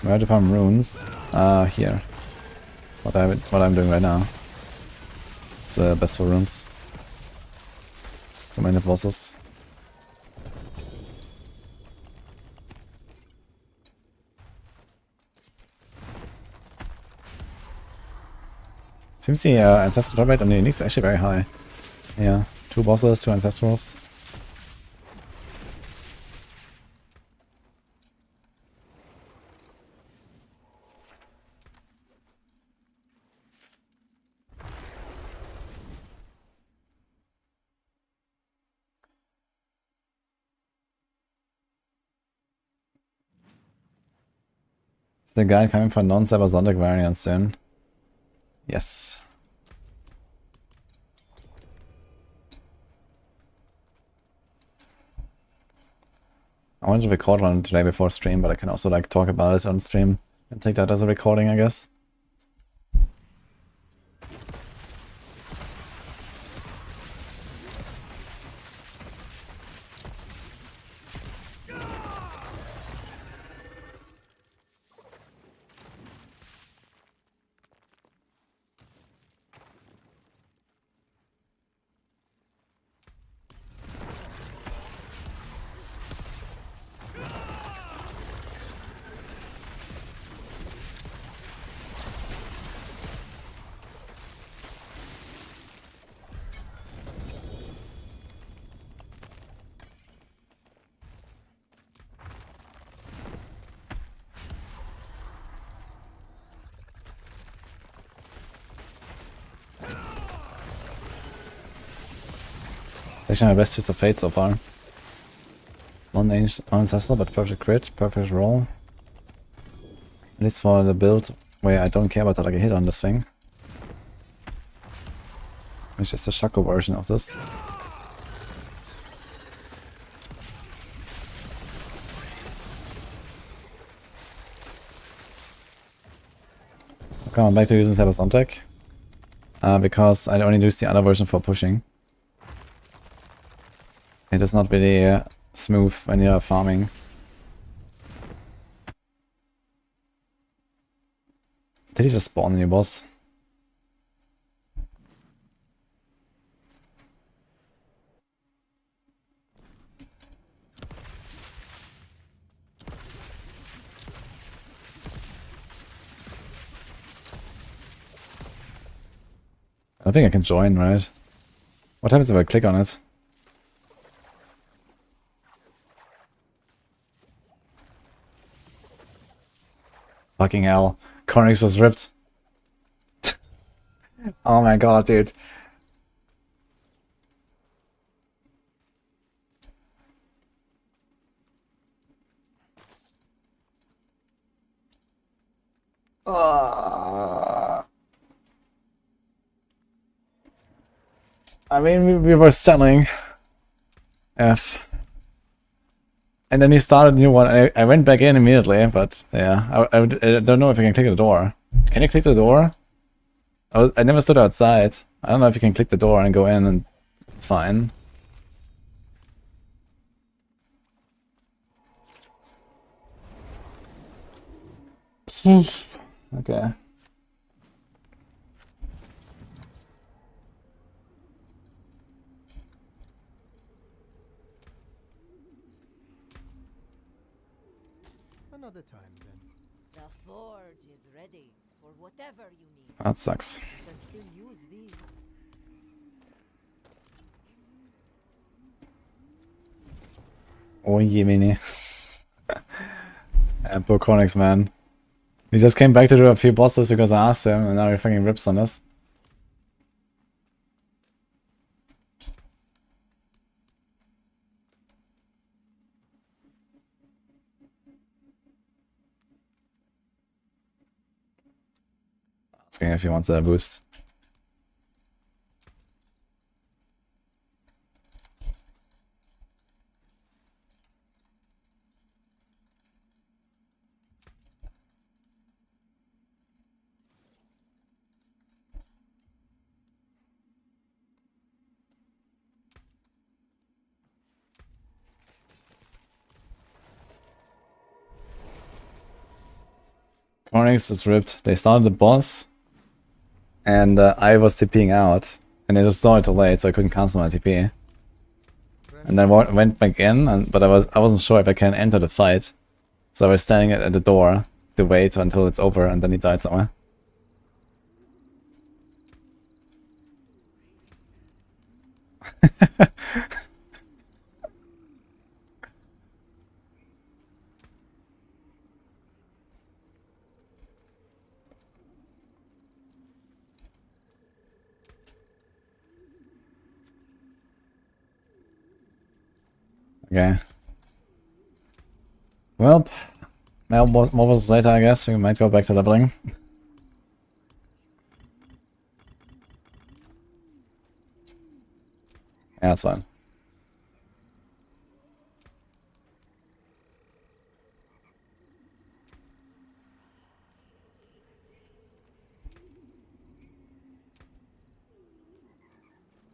Where to farm runes? Here. What I'm doing right now. It's the best for runes. Too many bosses. Seems the ancestral drop rate on the unique is actually very high. Yeah, 2 bosses, 2 ancestrals. Is the guy coming for non-Sepazontec variants soon? Yes. I wanted to record one today before stream, but I can also like talk about it on stream and take that as a recording, I guess. Actually my best Fist of Fate so far. Non-ancestral but perfect crit, perfect roll. At least for the build where I don't care about like a hit on this thing. It's just a Shaco version of this. Okay, I'm back to using Sepazontec. Because I only use the other version for pushing. It is not really smooth when you're farming. Did he just spawn a new boss? I think I can join, right? What happens if I click on it? Fucking hell. Cornix was ripped. Oh my god, dude. I mean, we were selling F. And then he started a new one. I went back in immediately, but yeah, I don't know if I can click the door. Can you click the door? I never stood outside. I don't know if you can click the door and go in and it's fine. Okay. Another time then. The forge is ready for whatever you need. That sucks. You can still use these. Oh, Jemini. And poor Cornix, man. He just came back to do a few bosses because I asked him, and now he fucking rips on us. asking if he wants a boost. Cornix is ripped. They started the boss, and I was TPing out, and I just saw it too late, so I couldn't cancel my TP. And then went back in, but I wasn't sure if I can enter the fight, so I was standing at the door to wait until it's over, and then he died somewhere. Okay. Well, more was later, I guess. We might go back to leveling. Yeah, that's fine.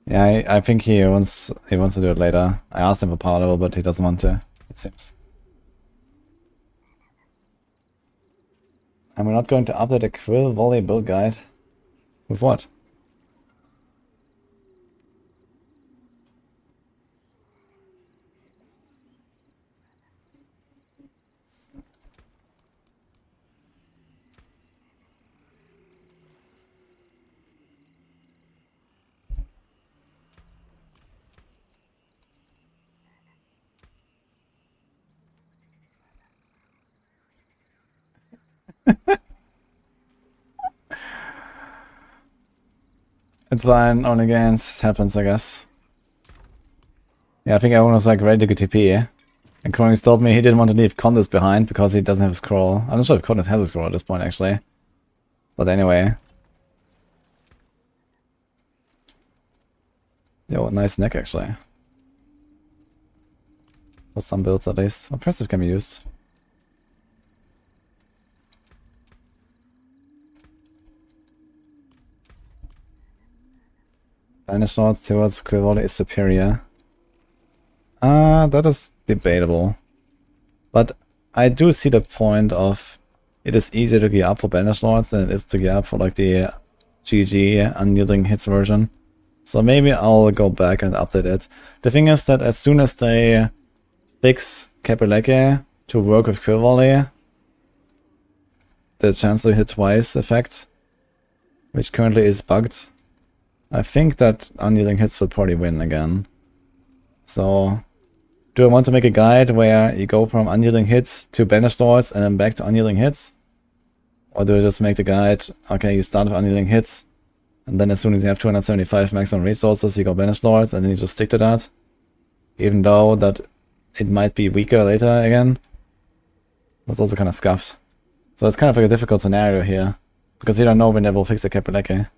Yeah, I think he wants to do it later. I asked him for power level, but he doesn't want to, it seems. And we're not going to update a quill volley build guide. With what? It's fine, only gains. It happens, I guess. Yeah, I think everyone was like ready to go TP. And Cronix told me he didn't want to leave Condis behind because he doesn't have a scroll. I'm not sure if Condis has a scroll at this point, actually. But anyway. Yo, nice neck, actually. For some builds, at least. Oppressive can be used. Banish swords towards quill volley is superior. That is debatable. But I do see the point of it is easier to gear up for Banish Lords than it is to gear up for like the GG unyielding hits version. So maybe I'll go back and update it. The thing is that as soon as they fix Capeleke to work with quill volley, the chance to hit twice effect, which currently is bugged, I think that unyielding hits will probably win again. So, do I want to make a guide where you go from unyielding hits to Banish Lords and then back to unyielding hits? Or do I just make the guide, okay, you start with unyielding hits, and then as soon as you have 275 maximum resources, you go Banish Lords, and then you just stick to that? Even though that it might be weaker later again. That's also kind of scuffed. So it's kind of like a difficult scenario here, because you don't know when they will fix the Capeleke.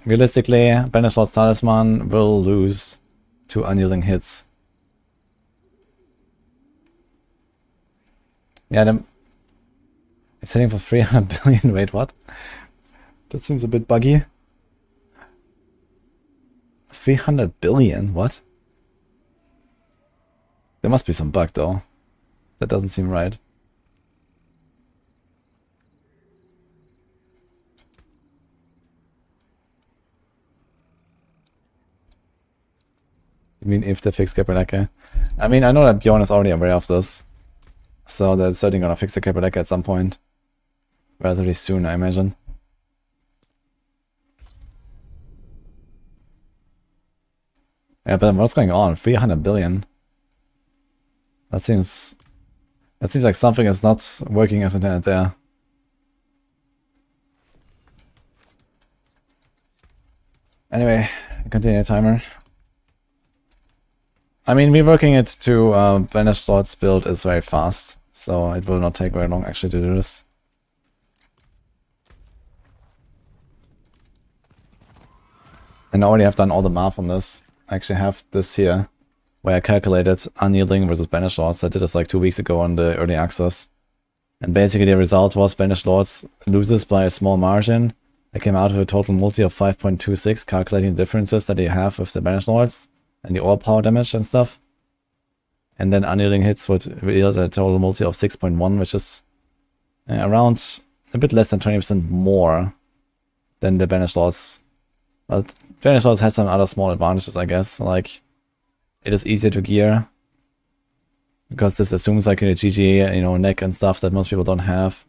Realistically, Banish Lord's Talisman will lose to unyielding hits. Yeah, it's hitting for 300 billion. Wait, what? That seems a bit buggy. 300 billion? What? There must be some bug though. That doesn't seem right. I mean, if they fix Capeleke. I mean, I know that Bjorn is already aware of this. So they're certainly gonna fix the Capeleke at some point. Relatively soon, I imagine. Yeah, but what's going on? 300 billion? That seems like something is not working as intended there. Anyway, continue the timer. I mean, reworking it to Banish Swords build is very fast, so it will not take very long actually to do this. And I already have done all the math on this. I actually have this here, where I calculated unyielding versus Banished Lords. I did this like 2 weeks ago on the early access. And basically the result was Banished Lords loses by a small margin. I came out with a total multi of 5.26, calculating the differences that you have with the Banished Lords and the overpower damage and stuff. And then unyielding hits would yield a total multi of 6.1, which is around a bit less than 20% more than the Banished Lords. But Banished Lords has some other small advantages, I guess. Like, it is easier to gear, because this assumes like a GG, you know, neck and stuff that most people don't have.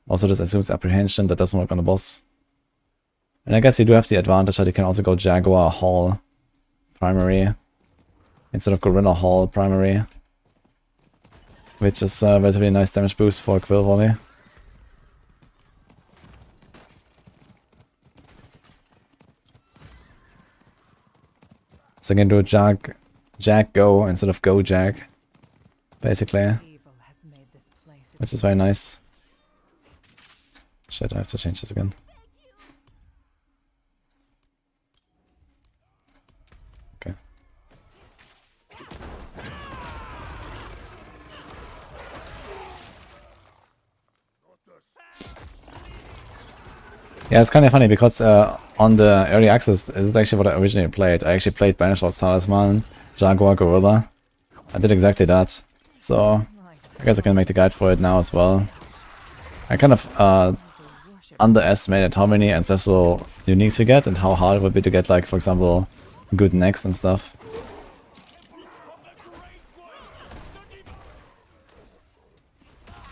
Also, this assumes apprehension that doesn't work on the boss. And I guess you do have the advantage that you can also go Jaguar Hall primary instead of Gorilla Hall primary, which is a relatively nice damage boost for Quill Volley. So I can do Jag Go instead of Go Jag, basically, Evil has made this place which is very nice. Shit, I have to change this again. Okay. Yeah, it's kind of funny because on the early access, this is actually what I originally played. I actually played Banished Lords Talisman, Jaguar, Gorilla. I did exactly that. So I guess I can make the guide for it now as well. I kind of underestimated how many ancestral uniques we get and how hard it would be to get, like, for example, good necks and stuff.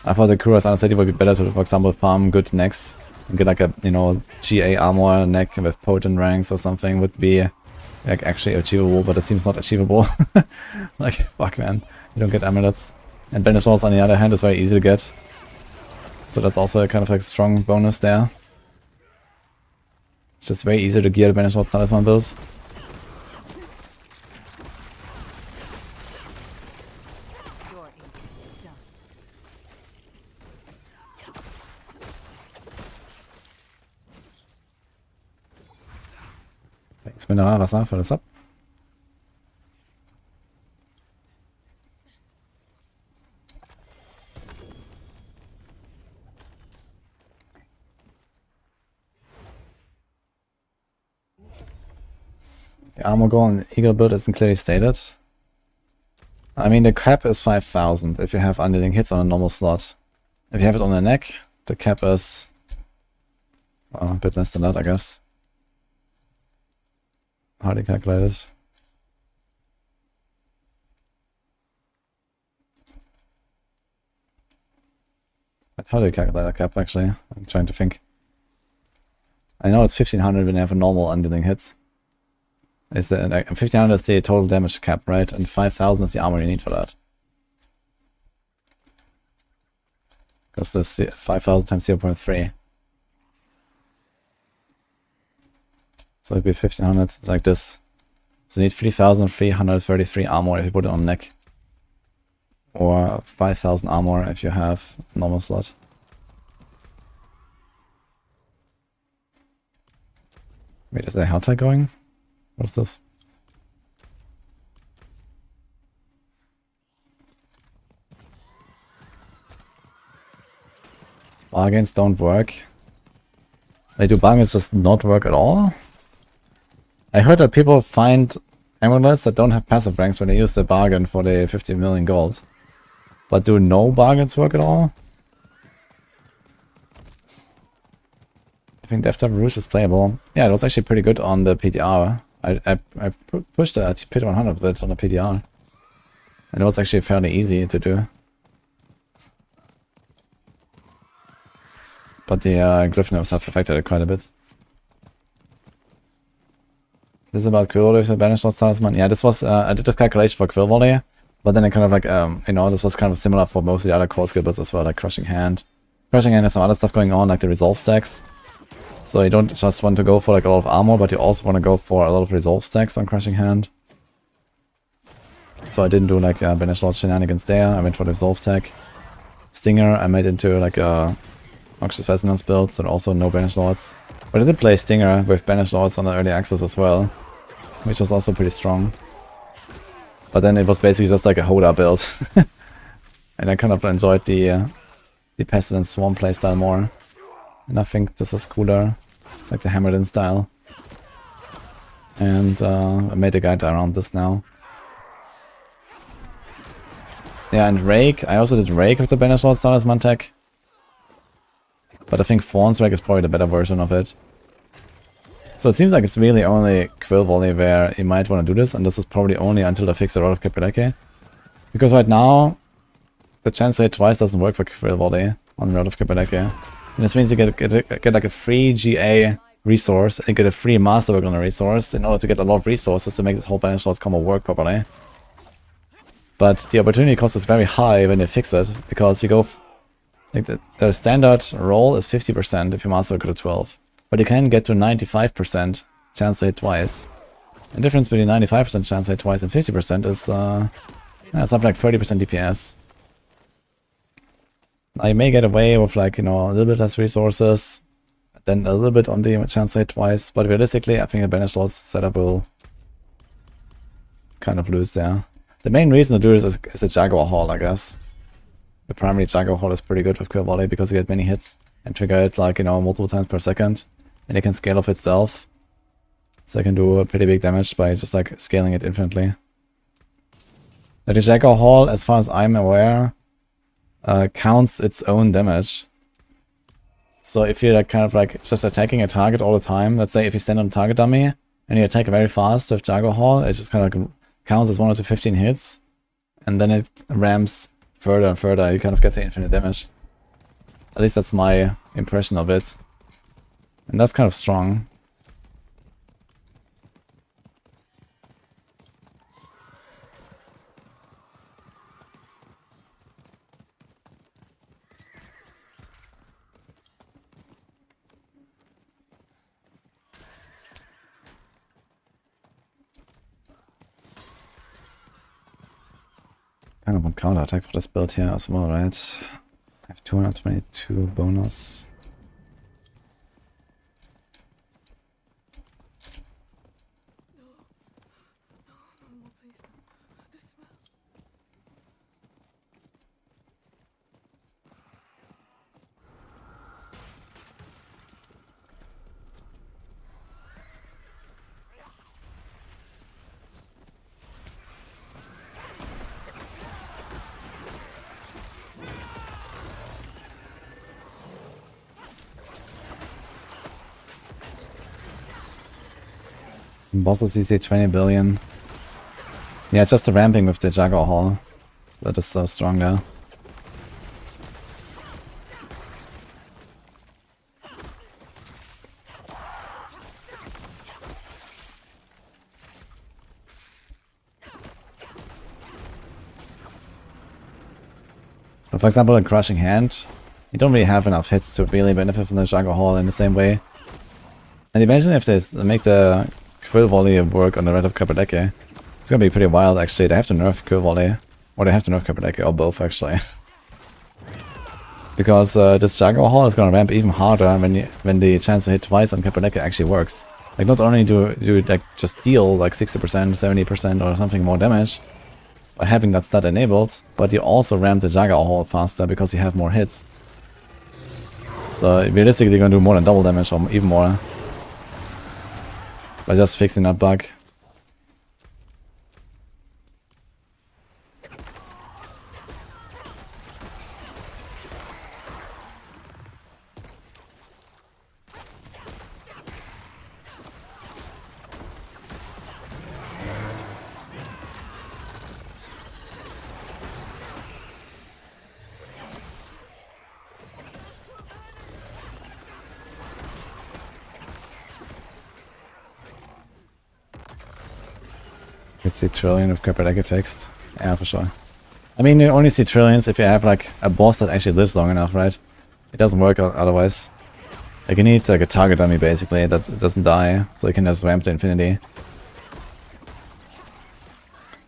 I thought the Kuras Anesthetic would be better to, for example, farm good necks and get like a, you know, GA armor neck with potent ranks or something would be like actually achievable, but it seems not achievable. Like, fuck man, you don't get amulets. And Banished Lords on the other hand is very easy to get. So that's also kind of like a strong bonus there. It's just very easy to gear the Banished Lords Talisman build. Thanks, Mineralwasser, for this up. The armor goal on Eagle build isn't clearly stated. I mean, the cap is 5,000 if you have unyielding hits on a normal slot. If you have it on the neck, the cap is a bit less than that, I guess. How do you calculate it? How do you calculate a cap, actually? I'm trying to think. I know it's 1500 when you have a normal unyielding hits. Is the 1500 is the total damage cap, right? And 5000 is the armor you need for that. Because this 5000 times 0.3. So it'd be 1500 like this. So you need 3333 armor if you put it on neck. Or 5000 armor if you have normal slot. Wait, is there a hell tag going? What's this? Bargains don't work. Like, do bargains just not work at all? I heard that people find amulets that don't have passive ranks when they use the bargain for the 50 million gold. But do no bargains work at all? I think Death Trap Rouge is playable. Yeah, it was actually pretty good on the PTR. I pushed the T100 with it on the PTR. And it was actually fairly easy to do. But the glyph nodes have affected it quite a bit. This is about Quill with the Banished Lords Talisman. Yeah, this was, I did this calculation for Quill Volley. But then I kind of like, you know, this was kind of similar for most of the other core skill builds as well, like Crushing Hand. Crushing Hand has some other stuff going on, like the Resolve stacks. So you don't just want to go for like a lot of armor, but you also want to go for a lot of Resolve stacks on Crushing Hand. So I didn't do like Banished Lords shenanigans there, I went for the Resolve tech. Stinger I made into like a Noxious Resonance build, so also no Banished Lords. But I did play Stinger with Banished Lords on the early access as well, which was also pretty strong. But then it was basically just like a Hoda build. And I kind of enjoyed the Pestilence Swarm playstyle more. And I think this is cooler. It's like the Hammered-in style. And I made a guide around this now. Yeah, and Rake. I also did Rake with the Banished Lords Talismantec. But I think Fawn's Rake is probably the better version of it. So it seems like it's really only Quill Volley where you might want to do this, and this is probably only until they fix the Rod of Kapaleke. Because right now, the chance to hit twice doesn't work for Quill Volley on Rod of Kapaleke. And this means you get like a free GA resource, and you get a free Masterwork on a resource in order to get a lot of resources to make this whole Banished Lords combo work properly. But the opportunity cost is very high when they fix it, because you go... like the standard roll is 50% if you Masterwork go to 12. But you can get to 95% chance to hit twice. The difference between 95% chance to hit twice and 50% is something like 30% DPS. I may get away with like, you know, a little bit less resources, then a little bit on the chance to hit twice, but realistically I think the Banished Lords setup will kind of lose there. The main reason to do this is the Jaguar Hall, I guess. The primary Jaguar Hall is pretty good with Quill Volley because you get many hits and trigger it like, you know, multiple times per second. And it can scale off itself. So it can do a pretty big damage by just like scaling it infinitely. Now, the Jaguar Hall, as far as I'm aware, counts its own damage. So if you're like kind of like just attacking a target all the time, let's say if you stand on a target dummy and you attack very fast with Jaguar Hall, it just kind of like counts as 1 to 15 hits. And then it ramps further and further, you kind of get to infinite damage. At least that's my impression of it. And that's kind of strong. Kind of on counter attack for this build here as well, right? I have 222 bonus. Bosses CC 20 billion. Yeah, it's just the ramping with the Jaguar Hall that is so strong there. But for example, in Crushing Hand, you don't really have enough hits to really benefit from the Jaguar Hall in the same way. And imagine if they make the Quill Volley work on the Red of Kapaleke. It's gonna be pretty wild actually. They have to nerf Quill Volley. Or they have to nerf Kapaleke, or both actually. Because this Jaguar Hall is gonna ramp even harder when the chance to hit twice on Kapaleke actually works. Like not only do you like just deal like 60%, 70% or something more damage by having that stat enabled, but you also ramp the Jaguar Hall faster because you have more hits. So realistically you're gonna do more than double damage or even more. By just fixing that bug. You see trillion of Kapaleke fixed. Yeah, for sure. I mean, you only see trillions if you have like a boss that actually lives long enough, right? It doesn't work otherwise. Like you need like a target dummy basically that doesn't die, so you can just ramp to infinity.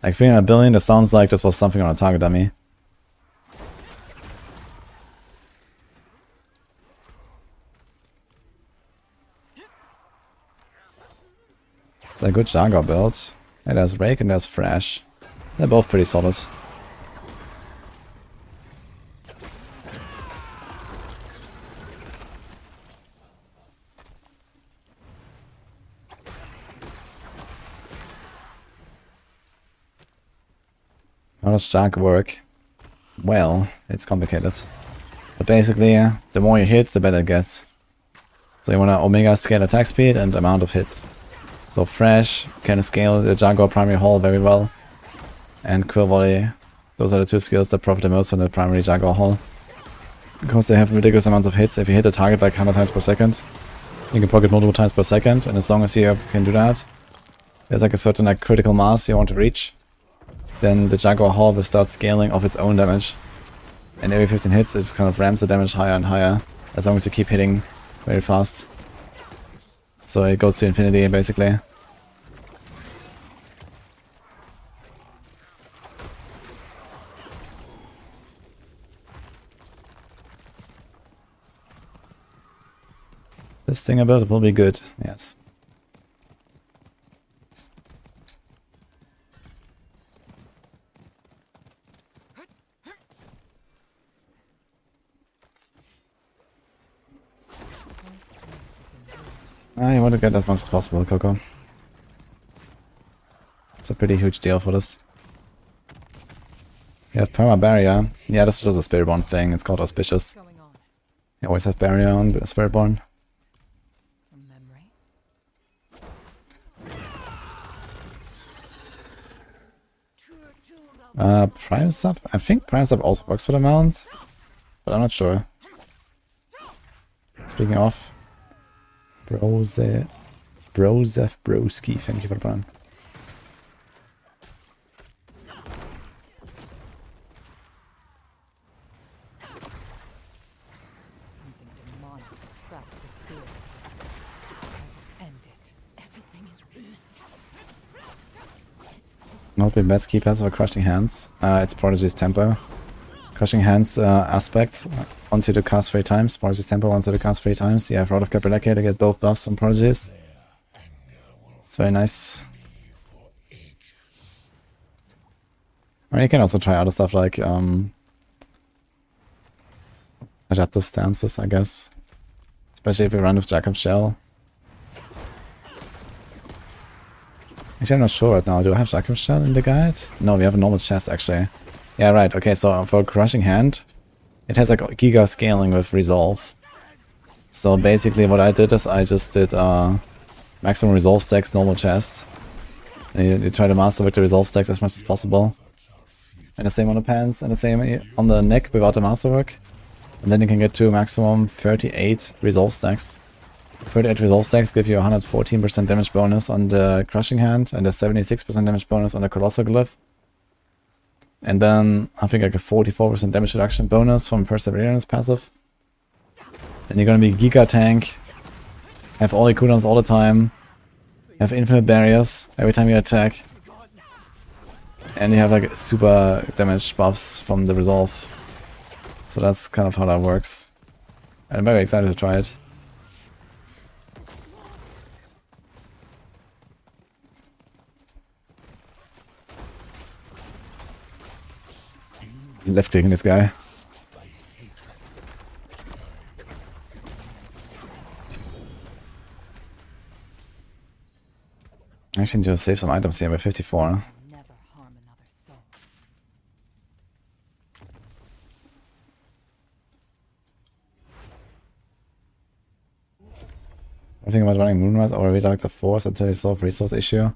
Like 300 billion, that sounds like this was something on a target dummy. It's a good jungle build. And there's Rake and there's Thrash. They're both pretty solid. How does jungle work? Well, it's complicated. But basically, the more you hit, the better it gets. So you want to omega scale attack speed and amount of hits. So Thrash can scale the jungle primary hall very well. And Quill Volley, those are the two skills that profit the most from the primary jungle hall. Because they have ridiculous amounts of hits. If you hit a target like 100 times per second, you can pocket multiple times per second. And as long as you can do that, there's like a certain like critical mass you want to reach. Then the jungle hall will start scaling of its own damage. And every 15 hits it kind of ramps the damage higher and higher, as long as you keep hitting very fast. So it goes to infinity basically. This thing about it will be good, yes. I want to get as much as possible, Coco. It's a pretty huge deal for this. You have Perma Barrier. Yeah, this is just a Spiritborn thing. It's called Auspicious. Going on? You always have Barrier on Spiritborn. From memory? Prime Sub? I think Prime Sub also works for the mounts, but I'm not sure. Speaking of, Brozef Broski, thank you for the plan. Something demonic has trapped the spirits. End it. Everything is ruined. Not been best key passive or Crushing Hands. It's Prodigy's Tempo. Crushing Hands aspect wants you to cast 3 times. Prodigy's Tempo wants you to cast 3 times. You have Rod of Capelacate to get both buffs on Prodigies. It's very nice. Or you can also try other stuff like adaptive stances, I guess. Especially if you run with Jacob's Shell. Actually, I'm not sure right now. Do I have Jacob's Shell in the guide? No, we have a normal chest actually. Yeah, right. Okay, so for Crushing Hand, it has like giga scaling with Resolve. So basically what I did is I just did maximum Resolve stacks, normal chest. And you try to master with the Resolve stacks as much as possible. And the same on the pants, and the same on the neck without the masterwork. And then you can get to maximum 38 Resolve stacks. 38 Resolve stacks give you 114% damage bonus on the Crushing Hand and a 76% damage bonus on the Colossal Glyph. And then I think like a 44% damage reduction bonus from Perseverance passive. And you're gonna be Giga Tank, have all your cooldowns all the time, have infinite barriers every time you attack. And you have like super damage buffs from the Resolve. So that's kind of how that works. And I'm very excited to try it. Left clicking this guy. I actually need to save some items here by 54. Never harm another soul. I think about running Moonrise or Redirected Force until you solve resource issue.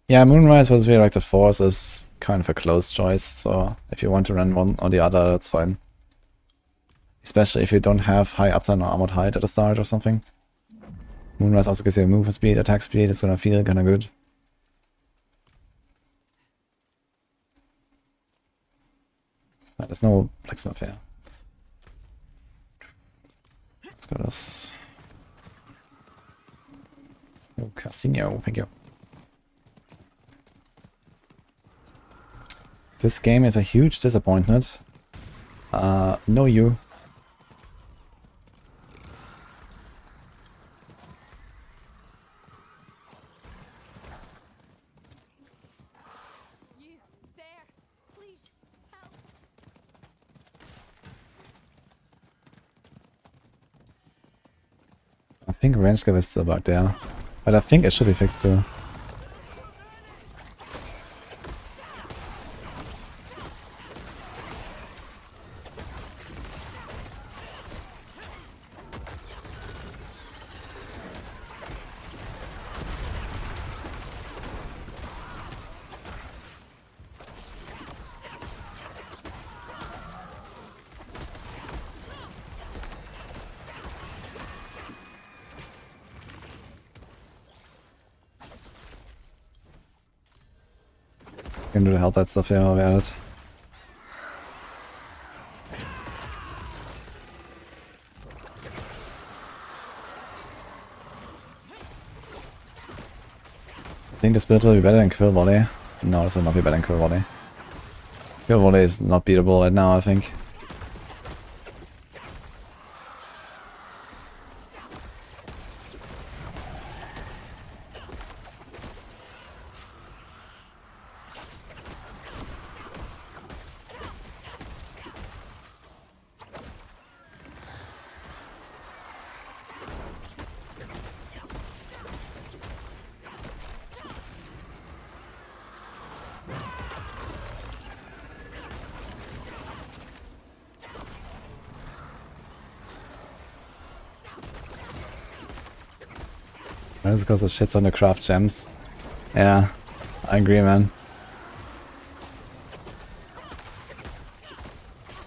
Yeah, Moonrise versus Redirected Force is kind of a close choice, so if you want to run one or the other, that's fine. Especially if you don't have high uptime or armored height at the start or something. Moonrise also gives you move speed, attack speed, it's gonna feel kinda good. There's no blacksmith here. Let's go this. Oh, Casino, thank you. This game is a huge disappointment. No you. think range grab is still bugged there. But I think it should be fixed too. Can do the health that stuff here while we're at it. I think this build will be better than Quill Volley. No, this will not be better than Quill Volley. Quill Volley is not beatable right now, I think. This costs a shit ton to craft gems. Yeah, I agree, man.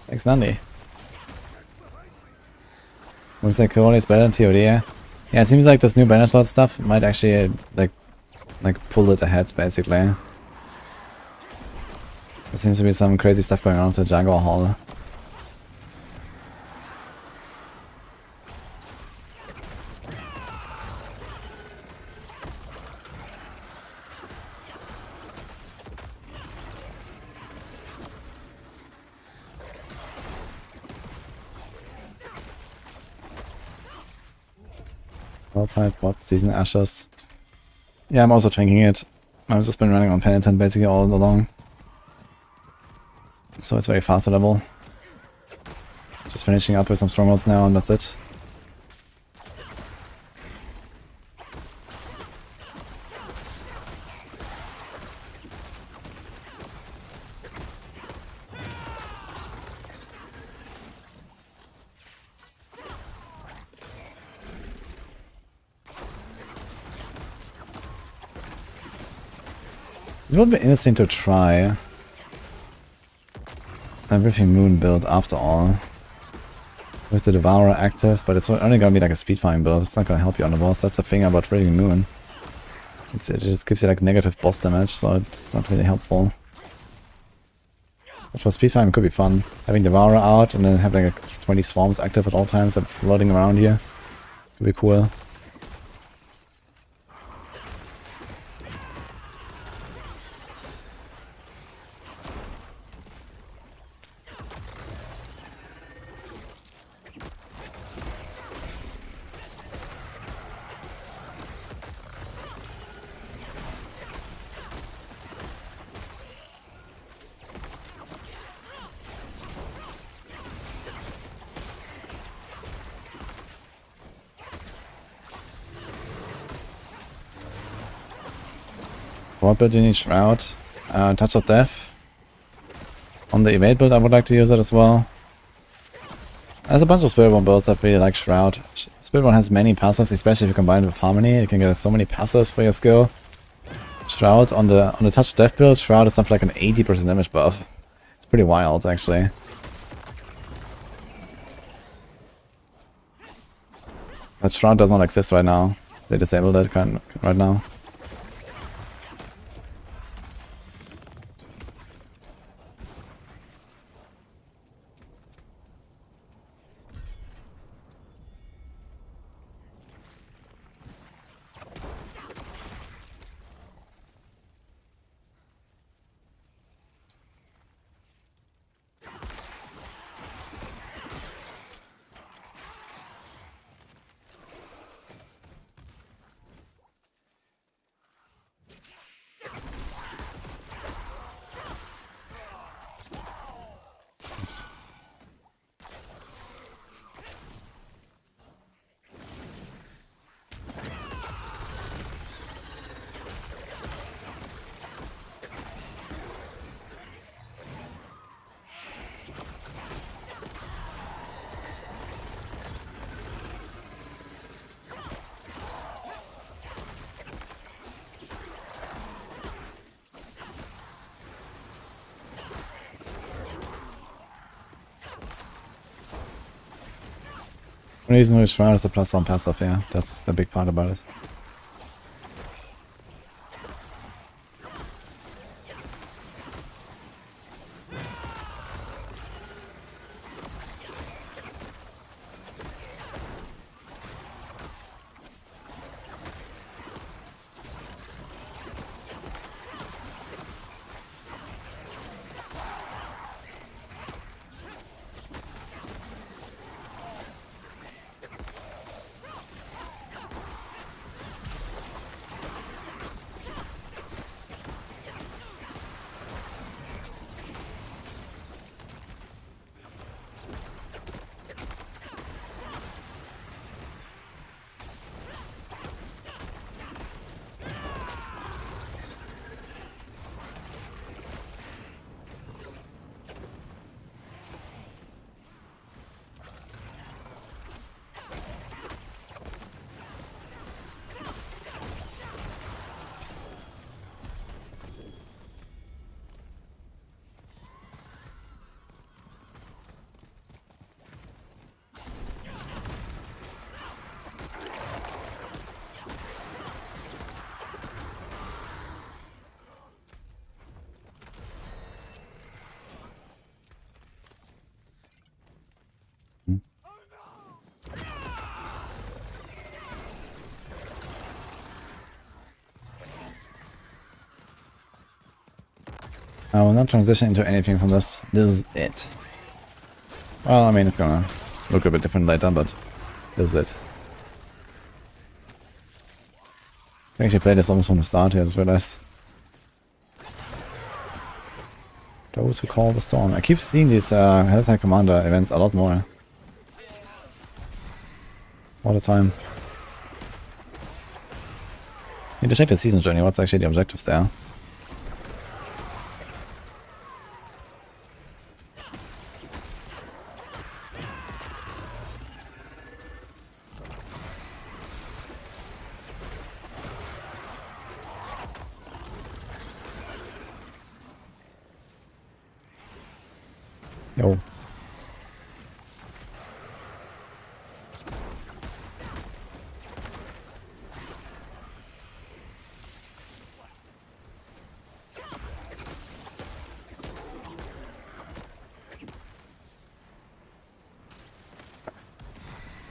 Thanks, Nandi. Looks like Corona is better than TOD, yeah? Yeah, it seems like this new banner slot stuff might actually, like pull it ahead, basically. There seems to be some crazy stuff going on with the Jaguar Hall. Type, what's Season Ashes? Yeah, I'm also drinking it. I've just been running on Penitent basically all along. So it's very fast level. Just finishing up with some strongholds now and that's it. It would be interesting to try everything Moon build after all. With the Devourer active, but it's only gonna be like a speed farming build. It's not gonna help you on the boss. That's the thing about Freaking Moon. It just gives you like negative boss damage, so it's not really helpful. But for speed farming it could be fun. Having Devourer out and then having like 20 swarms active at all times and floating around here. Could be cool. What build you need Shroud? Touch of Death. On the evade build I would like to use it as well. There's a bunch of Spiritborn builds that really like Shroud. Spiritborn has many passives, especially if you combine it with Harmony. You can get so many passives for your skill. Shroud on the Touch of Death build, Shroud is something like an 80% damage buff. It's pretty wild actually. But Shroud does not exist right now. They disabled it right now. The reason we try is the +1 passive, yeah. That's the big part about it. I will not transition into anything from this. This is it. Well, I mean, it's gonna look a bit different later, but this is it. I actually played this almost from the start here, I just realized. Those who call the storm. I keep seeing these Helltide Commander events a lot more. All the time. Need to check the season journey, what's actually the objectives there. Yo.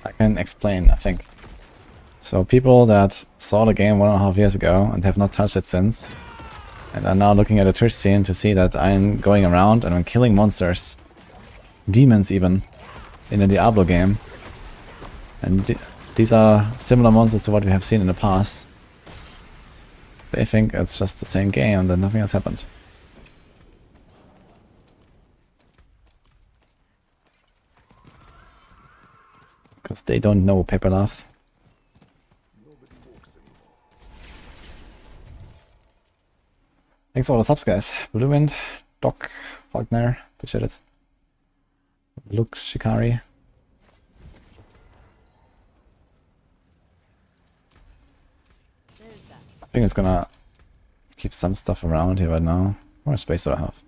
I can explain, I think. So people that saw the game 1.5 years ago and have not touched it since, and are now looking at the Twitch scene to see that I'm going around and I'm killing monsters. Demons even, in the Diablo game. And these are similar monsters to what we have seen in the past. They think it's just the same game and that nothing has happened. Because they don't know Paper Love. Thanks for all the subs, guys. Blue Wind, Doc, Faulkner, appreciate it. Look, Shikari. I think it's gonna keep some stuff around here right now. How much space do I have?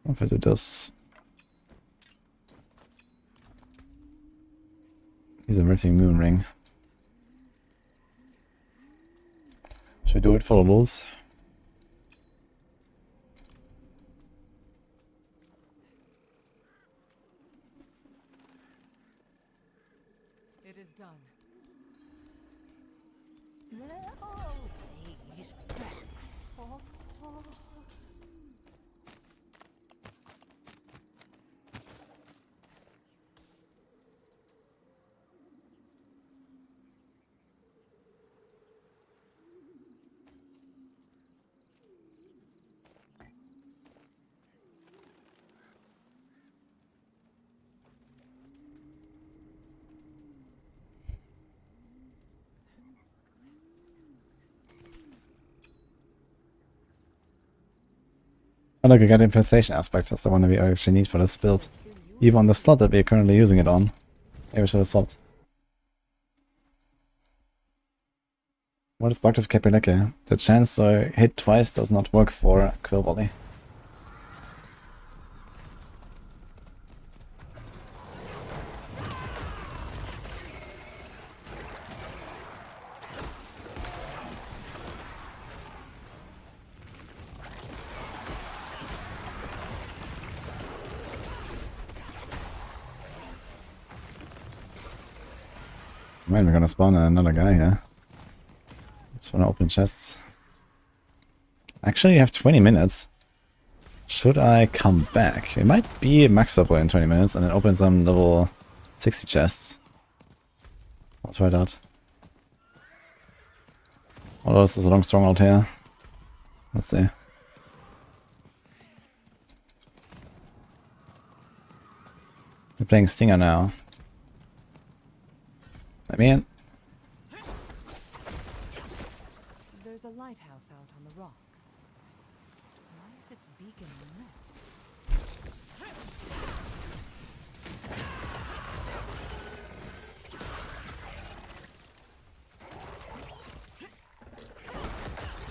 What if I do this? He's a Rifting Moon Ring. Should I do it for the wolves? It is done. Oh look, I got the infestation aspect, that's the one that we actually need for this build. Even on the slot that we're currently using it on. Maybe I should have swapped. What is bugged with Capileke? The chance to hit twice does not work for Quill Volley. Man, we're gonna spawn another guy here. Just wanna open chests. Actually, you have 20 minutes. Should I come back? It might be Maxroll in 20 minutes and then open some level 60 chests. I'll try that. Although this is a long stronghold here. Let's see. We're playing Stinger now. Let me in. There's a lighthouse out on the rocks. Why is its beacon lit?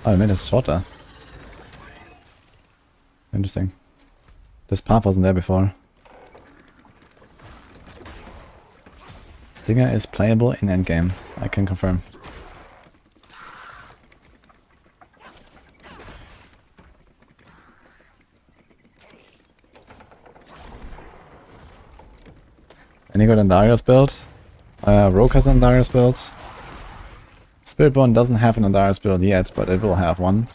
Oh, I made it shorter. Interesting. This path wasn't there before. Stinger is playable in endgame, I can confirm. Any good Andariel's build? Rogue has an Andariel's build. Spiritborn doesn't have an Andariel's build yet, but it will have one.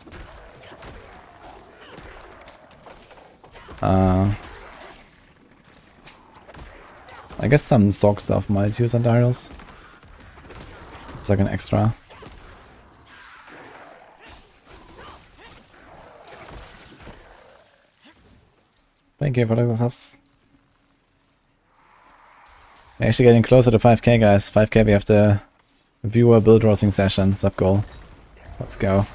I guess some Sorc stuff might use Andariel's. It's like an extra. Thank you for the subs. We're actually getting closer to 5k, guys. 5k, we have the viewer build roasting session sub goal. Let's go.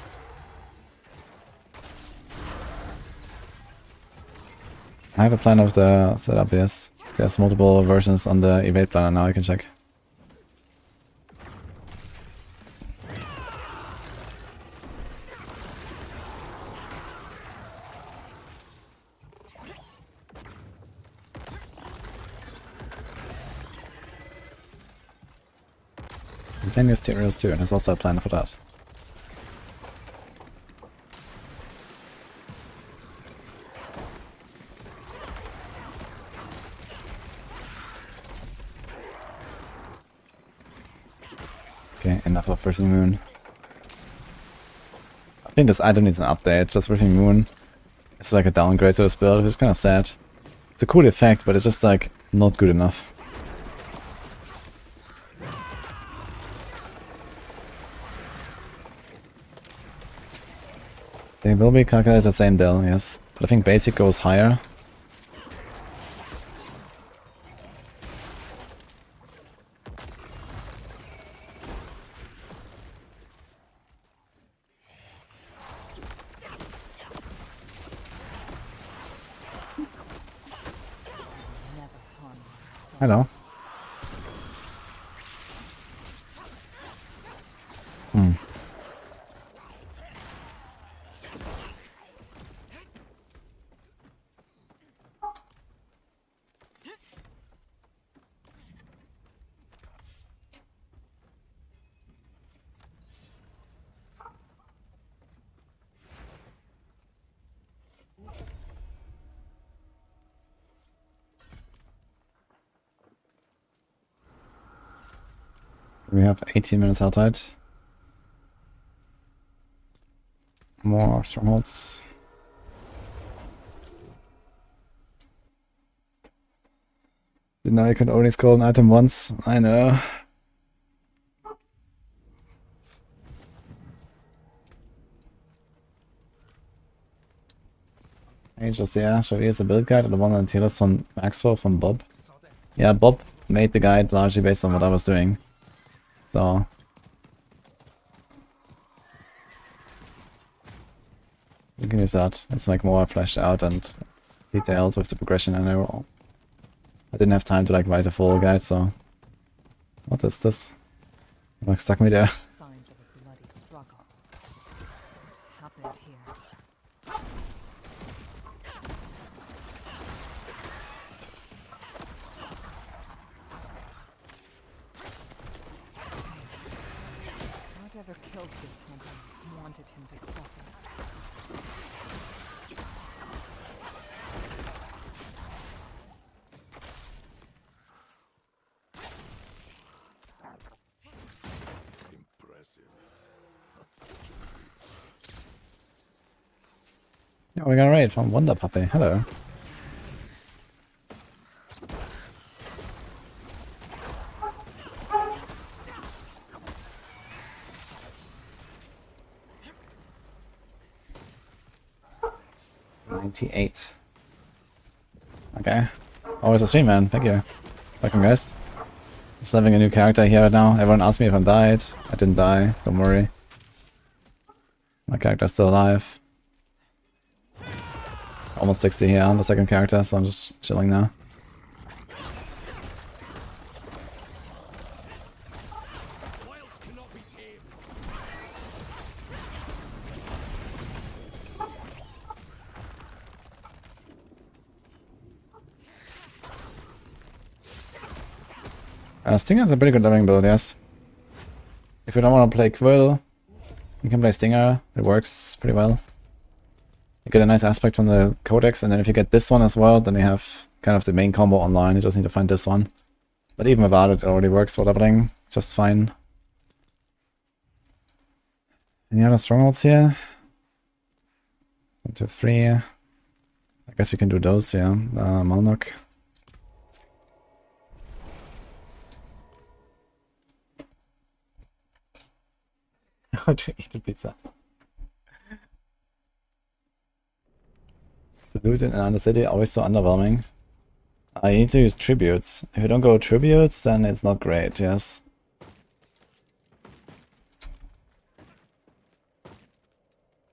I have a plan of the setup, yes. There's multiple versions on the evade planner now, I can check. You can use Tierlist too, and there's also a plan for that. Okay, enough of Rifting Moon. I think this item needs an update. Just Rifting Moon is like a downgrade to this build, which is kind of sad. It's a cool effect, but it's just like not good enough. They will be calculated the same deal, yes. But I think basic goes higher. Hello. We have 18 minutes outside. More strongholds. Didn't know I could only scroll an item once. I know. Just yeah, show you the build guide, the one on Tierlist from Maxroll from Bob. Yeah, Bob made the guide largely based on what I was doing. So you can use that. It's like more fleshed out and detailed with the progression and overall. I didn't have time to like write a full guide, so what is this? Like stuck me there. Signs of a bloody struggle. What happened here? Whatever killed this hunter wanted him to suffer. Oh, we got a raid from Wonder Puppy. Hello. $98. Okay. Always a stream, man. Thank you. Welcome, guys. Just having a new character here right now. Everyone asked me if I died. I didn't die. Don't worry. My character's still alive. Almost 60 here on the second character, so I'm just chilling now. Stinger is a pretty good leveling build, yes. If you don't want to play Quill, you can play Stinger. It works pretty well. You get a nice aspect from the codex, and then if you get this one as well, then you have kind of the main combo online. You just need to find this one. But even without it, it already works for leveling just fine. Any other strongholds here? 1, 2, 3. I guess we can do those, yeah. Malnok. How to eat a pizza. The loot in another city always so underwhelming. You need to use tributes. If you don't go tributes, then it's not great, yes.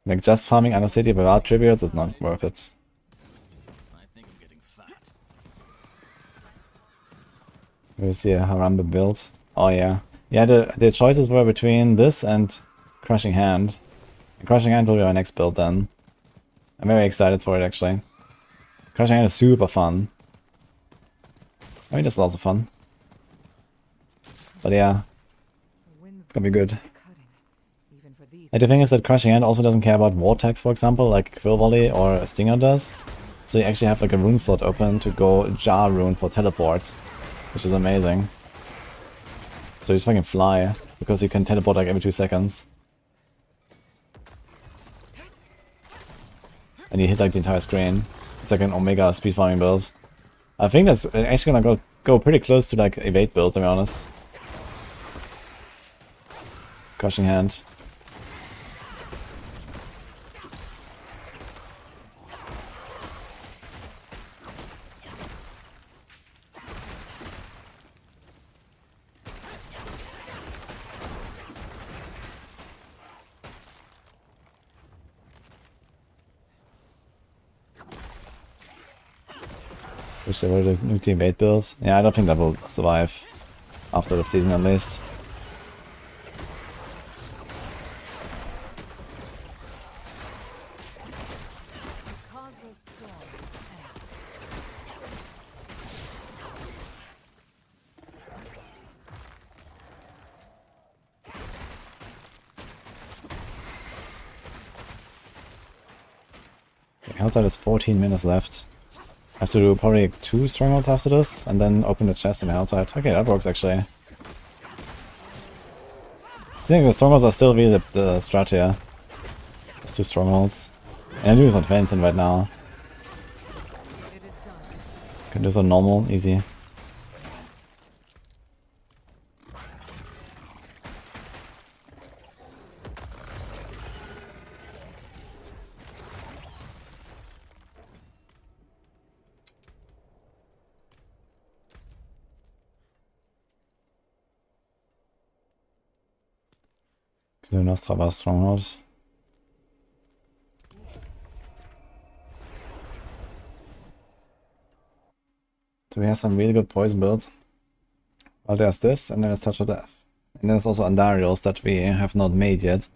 Like just farming another city without tributes is not worth it. I think I'm getting fat. We'll see a Harambe build. Oh yeah. Yeah, the choices were between this and Crushing Hand. And Crushing Hand will be my next build then. I'm very excited for it actually. Crushing Hand is super fun. I mean, this is also fun. But yeah, it's gonna be good. And the thing is that Crushing Hand also doesn't care about Vortex, for example, like Quill Volley or Stinger does. So you actually have like a rune slot open to go Jar Rune for teleport, which is amazing. So you just fucking fly, because you can teleport like every 2 seconds. And you hit like the entire screen. It's like an Omega speed farming build. I think that's actually gonna go pretty close to like evade build, to be honest. Crushing Hand. Wish they were the new Team 8 builds. Yeah, I don't think that will survive after the season at least. Okay, outside is 14 minutes left. I have to do probably 2 strongholds after this, and then open the chest in the outside. Okay, that works actually. I think the strongholds are still really the strat here. Just 2 strongholds. And I do some Phantom right now. Can do some normal, easy. Do Nostrava Stronghold. Do we have some really good poison build? Well, there's this, and then there's Touch of Death. And there's also Andariels that we have not made yet.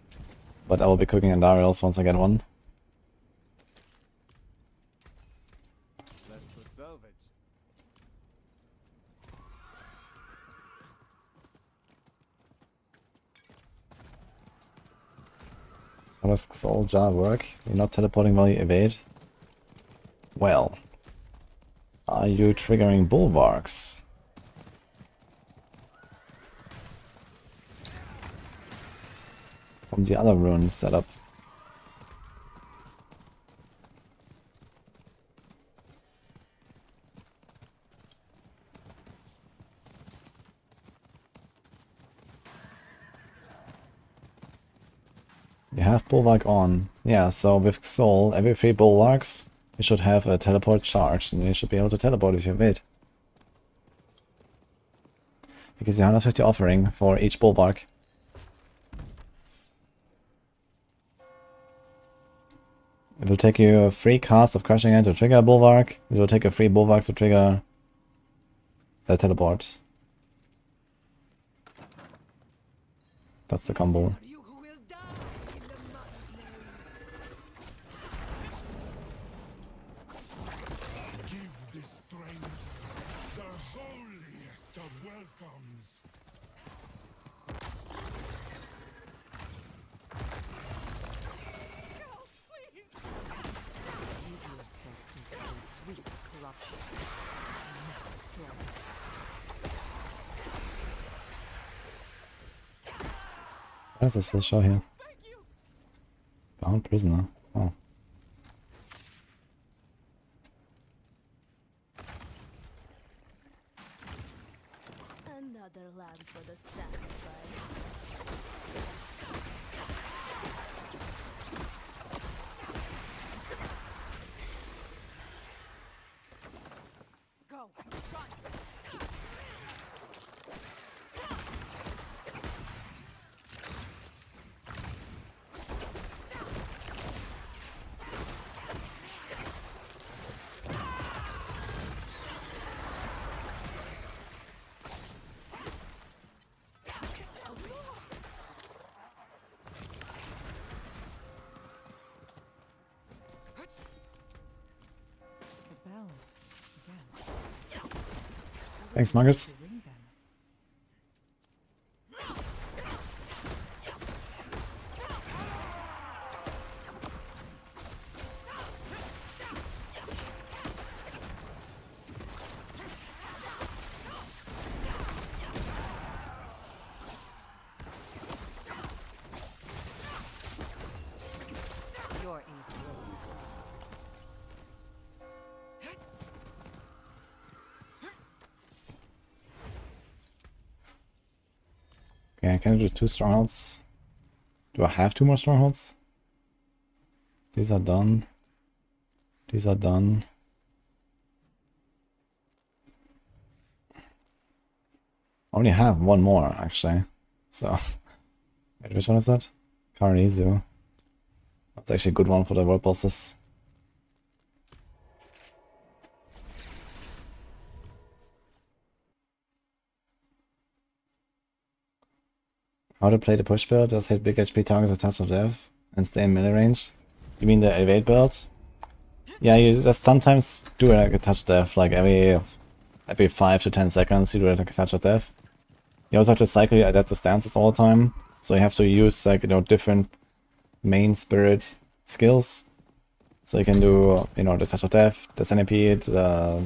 But I will be cooking Andariels once I get one. Let's put salvage. How does Soul Jar work? You're not teleporting while you evade? Well. Are you triggering bulwarks? From the other rune setup. You have Bulwark on. Yeah, so with Soul, every 3 Bulwarks, you should have a teleport charged, and you should be able to teleport if you wait. Because you 150 offering for each Bulwark. It will take you 3 casts of Crushing Hand to trigger a Bulwark. It will take you 3 Bulwarks to trigger the teleport. That's the combo. You who will die in the mother's name. Give this stranger the holiest of welcomes. Leave yourself to this weak corruption. You must destroy it. What is this? Let's show here. Bound prisoner. Oh. Another lamb for the sacrifice. Go. Run. The bells again. Thanks, Marcus. To ring them. You're evil. Okay, can I do 2 strongholds? Do I have 2 more strongholds? These are done. These are done. I only have 1 more, actually. So, wait, which one is that? Karnizu. That's actually a good one for the world bosses. How to play the push build? Just hit big HP targets with touch of death and stay in melee range. You mean the evade build? Yeah, you just sometimes do like a touch of death, like every 5 to 10 seconds you do like a touch of death. You also have to cycle your adaptive stances all the time, so you have to use like, you know, different main spirit skills. So you can do, you know, the touch of death, the centipede, the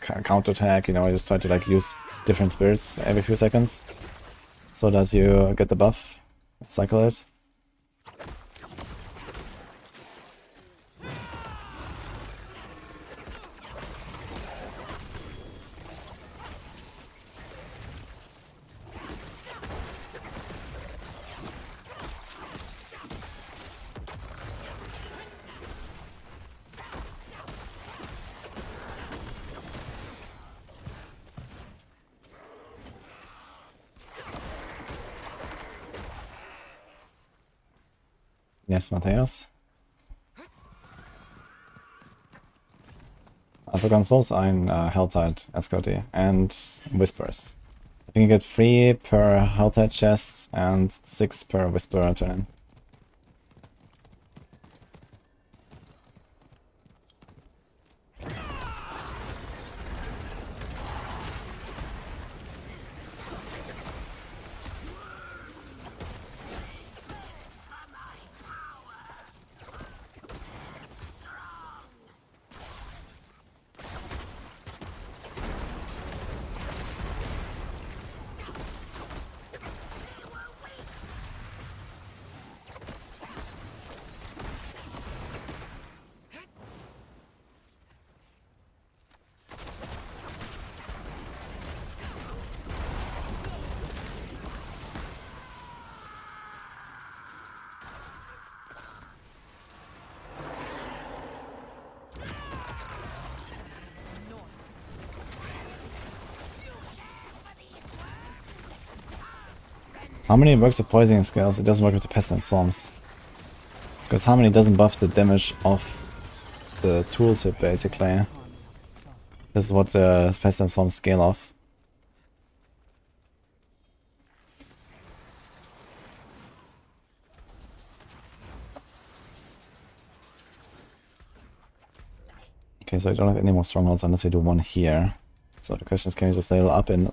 counter attack, you know, you just try to like use different spirits every few seconds so that you get the buff, cycle it. Yes, Matthias. African Souls ein Helltide SKT and Whispers. I think you get 3 per Helltide chest and 6 per Whisper turn. Harmony works with poisoning skills, it doesn't work with the pestilence storms. Because Harmony doesn't buff the damage of the tooltip basically. This is what the pestilence storms scale off. Okay, so I don't have any more strongholds unless we do one here. So the question is, can we just level up in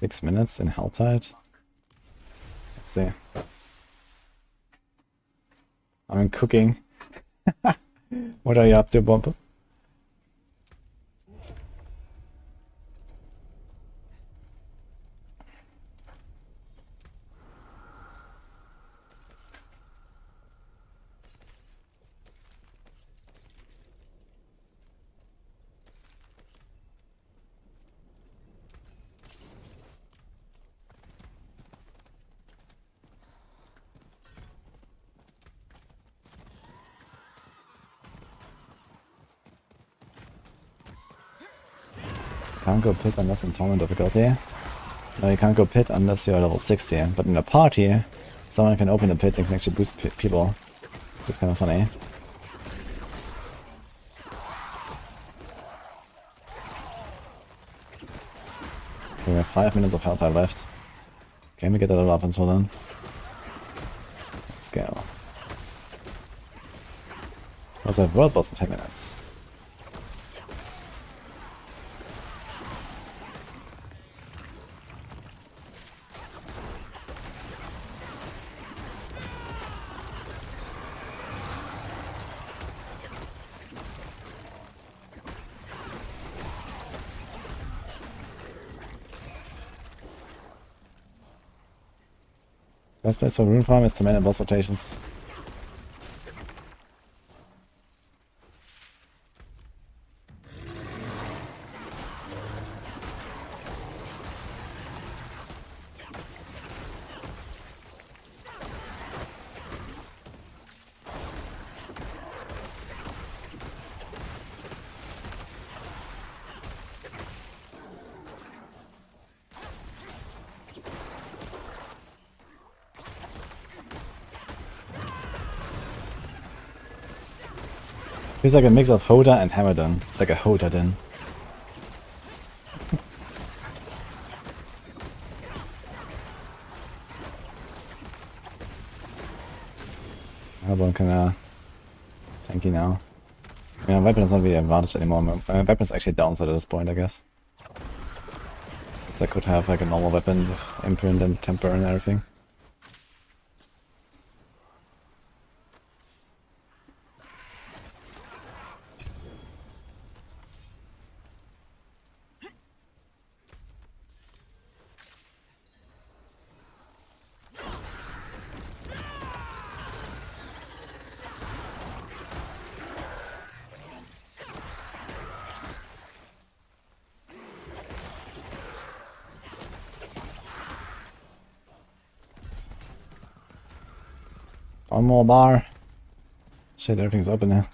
6 minutes in Helltide? Let's see. I'm cooking. What are you up to, Bumper? Can't go pit unless in tournament difficulty. No, you can't go pit unless you're level 60. But in a party, someone can open the pit and can actually boost people. Which is kind of funny. Okay, we have 5 minutes of Helltide left. Can we get a level up until then? Let's go. We also have World Boss in 10 minutes. Best place for rune farm is to manage boss rotations. Feels like a mix of Hoda and Hammerden. It's like a Hoda-den. Hammerden kinda tanky now. I mean, my weapon is not really advantage anymore. My weapon is actually downside at this point, I guess. Since I could have like a normal weapon with imprint and temper and everything. One more bar. Shit, everything's open now.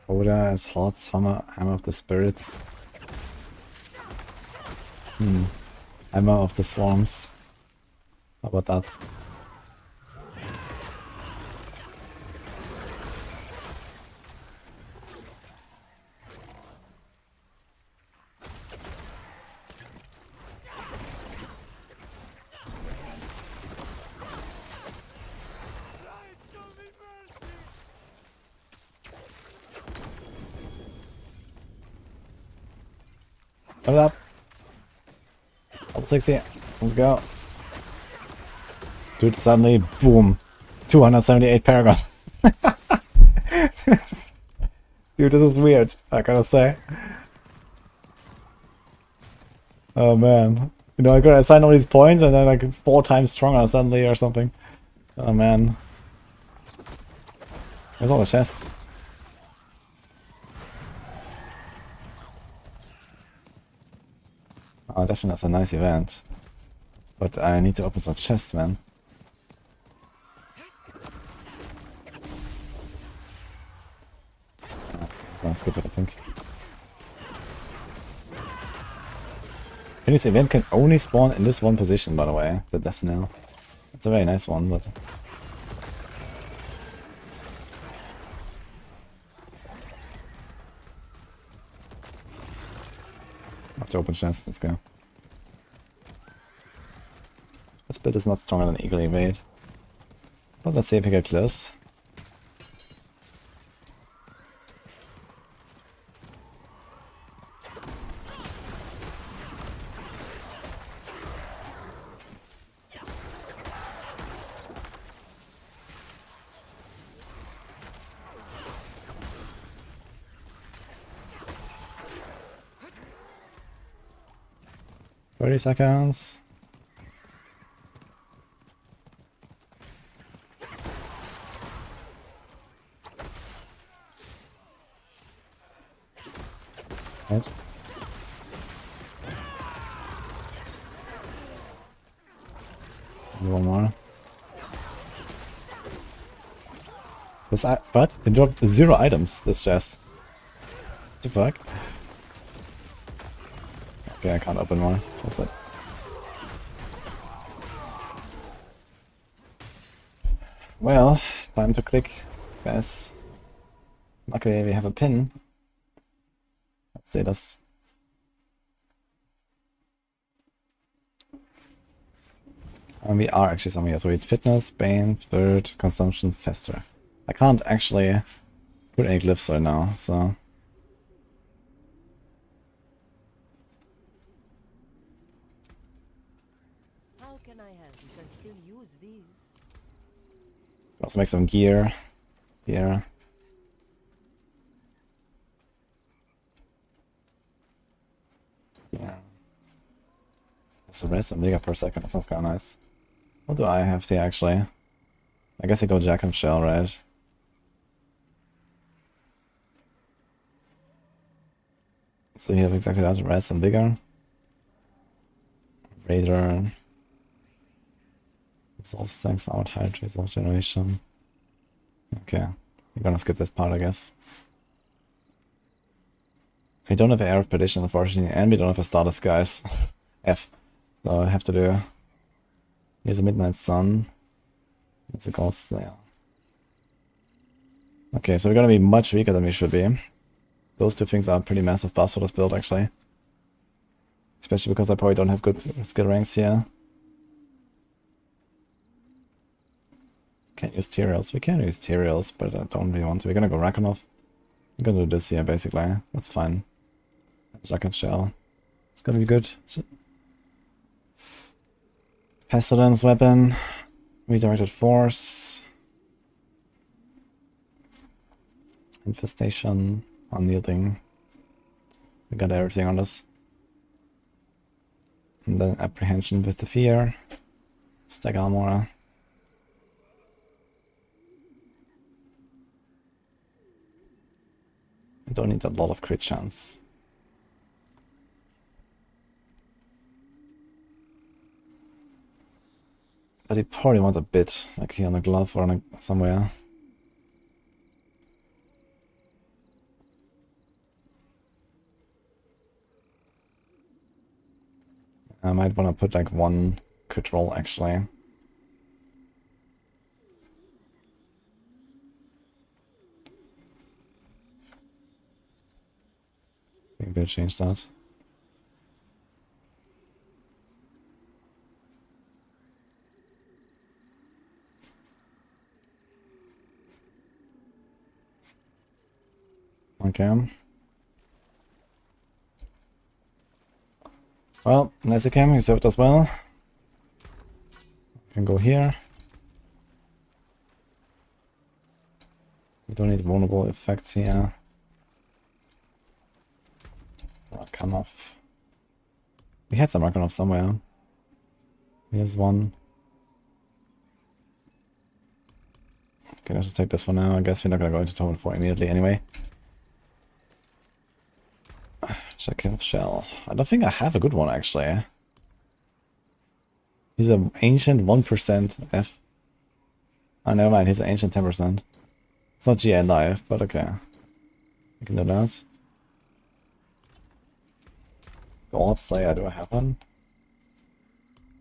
Oda as Heart's Hammer of the Spirits. Hammer of the Swarms. How about that? Hold up. Up 60. Let's go. Dude, suddenly, boom, 278 paragons. Dude, this is weird, I gotta say. Oh man. You know, I gotta assign all these points and then like 4 times stronger suddenly or something. Oh man. Where's all the chests? Oh, definitely that's a nice event. But I need to open some chests, man. I'll skip it, I think. This event can only spawn in this one position, by the way, the death knell. It's a very nice one, but... have to open chest, let's go. This build is not stronger than Eagle Evade. But let's see if we get close. Thirty seconds. Right. One more. This but it dropped 0 items, this chest. What the fuck? Okay, I can't open more. That's it. Well, time to click. Guys. Luckily we have a pin. Let's see this. And we are actually somewhere. So we had fitness, bane, spirit, consumption, fester. I can't actually put any glyphs right now, so... How can I help? You can still use these. Also make some gear here. Yeah. Just rest and Omega per second, that sounds kinda nice. What do I have here actually? I guess I go Jack of Shell, right? So you have exactly that, rest and vigor. Raider. Resolve stacks out, height, resolve generation. Okay, we're gonna skip this part, I guess. We don't have Air of Perdition, unfortunately, and we don't have a Star Disguise. F. So I have to do... Here's a Midnight Sun. It's a Ghost Slayer. Okay, so we're gonna be much weaker than we should be. Those two things are pretty massive buffs for this build, actually. Especially because I probably don't have good skill ranks here. Can't use Tierlist. We can use Tierlist, but I don't really want to. We're gonna go Rakanov. We're gonna do this here, basically. That's fine. Jack and Shell. It's gonna be good. Pestilence weapon. Redirected force. Infestation. Unyielding. We got everything on this. And then apprehension with the fear. Stag armor. I don't need a lot of crit chance. But he probably wants a bit, like here on the glove or on a, somewhere. I might want to put like one crit roll actually. Maybe I'll change that. Okay. Well, nice cam, you served as well. Can go here. We don't need vulnerable effects here. Rakanov. We had some Rakanov somewhere. Here's one. Okay, let's just take this for now. I guess we're not gonna go into Torment 4 immediately anyway. Check of Shell. I don't think I have a good one actually. He's an ancient 1% F. Oh, never mind, he's an ancient 10%. It's not GA live, but okay. I can do that. God Slayer, do I have one?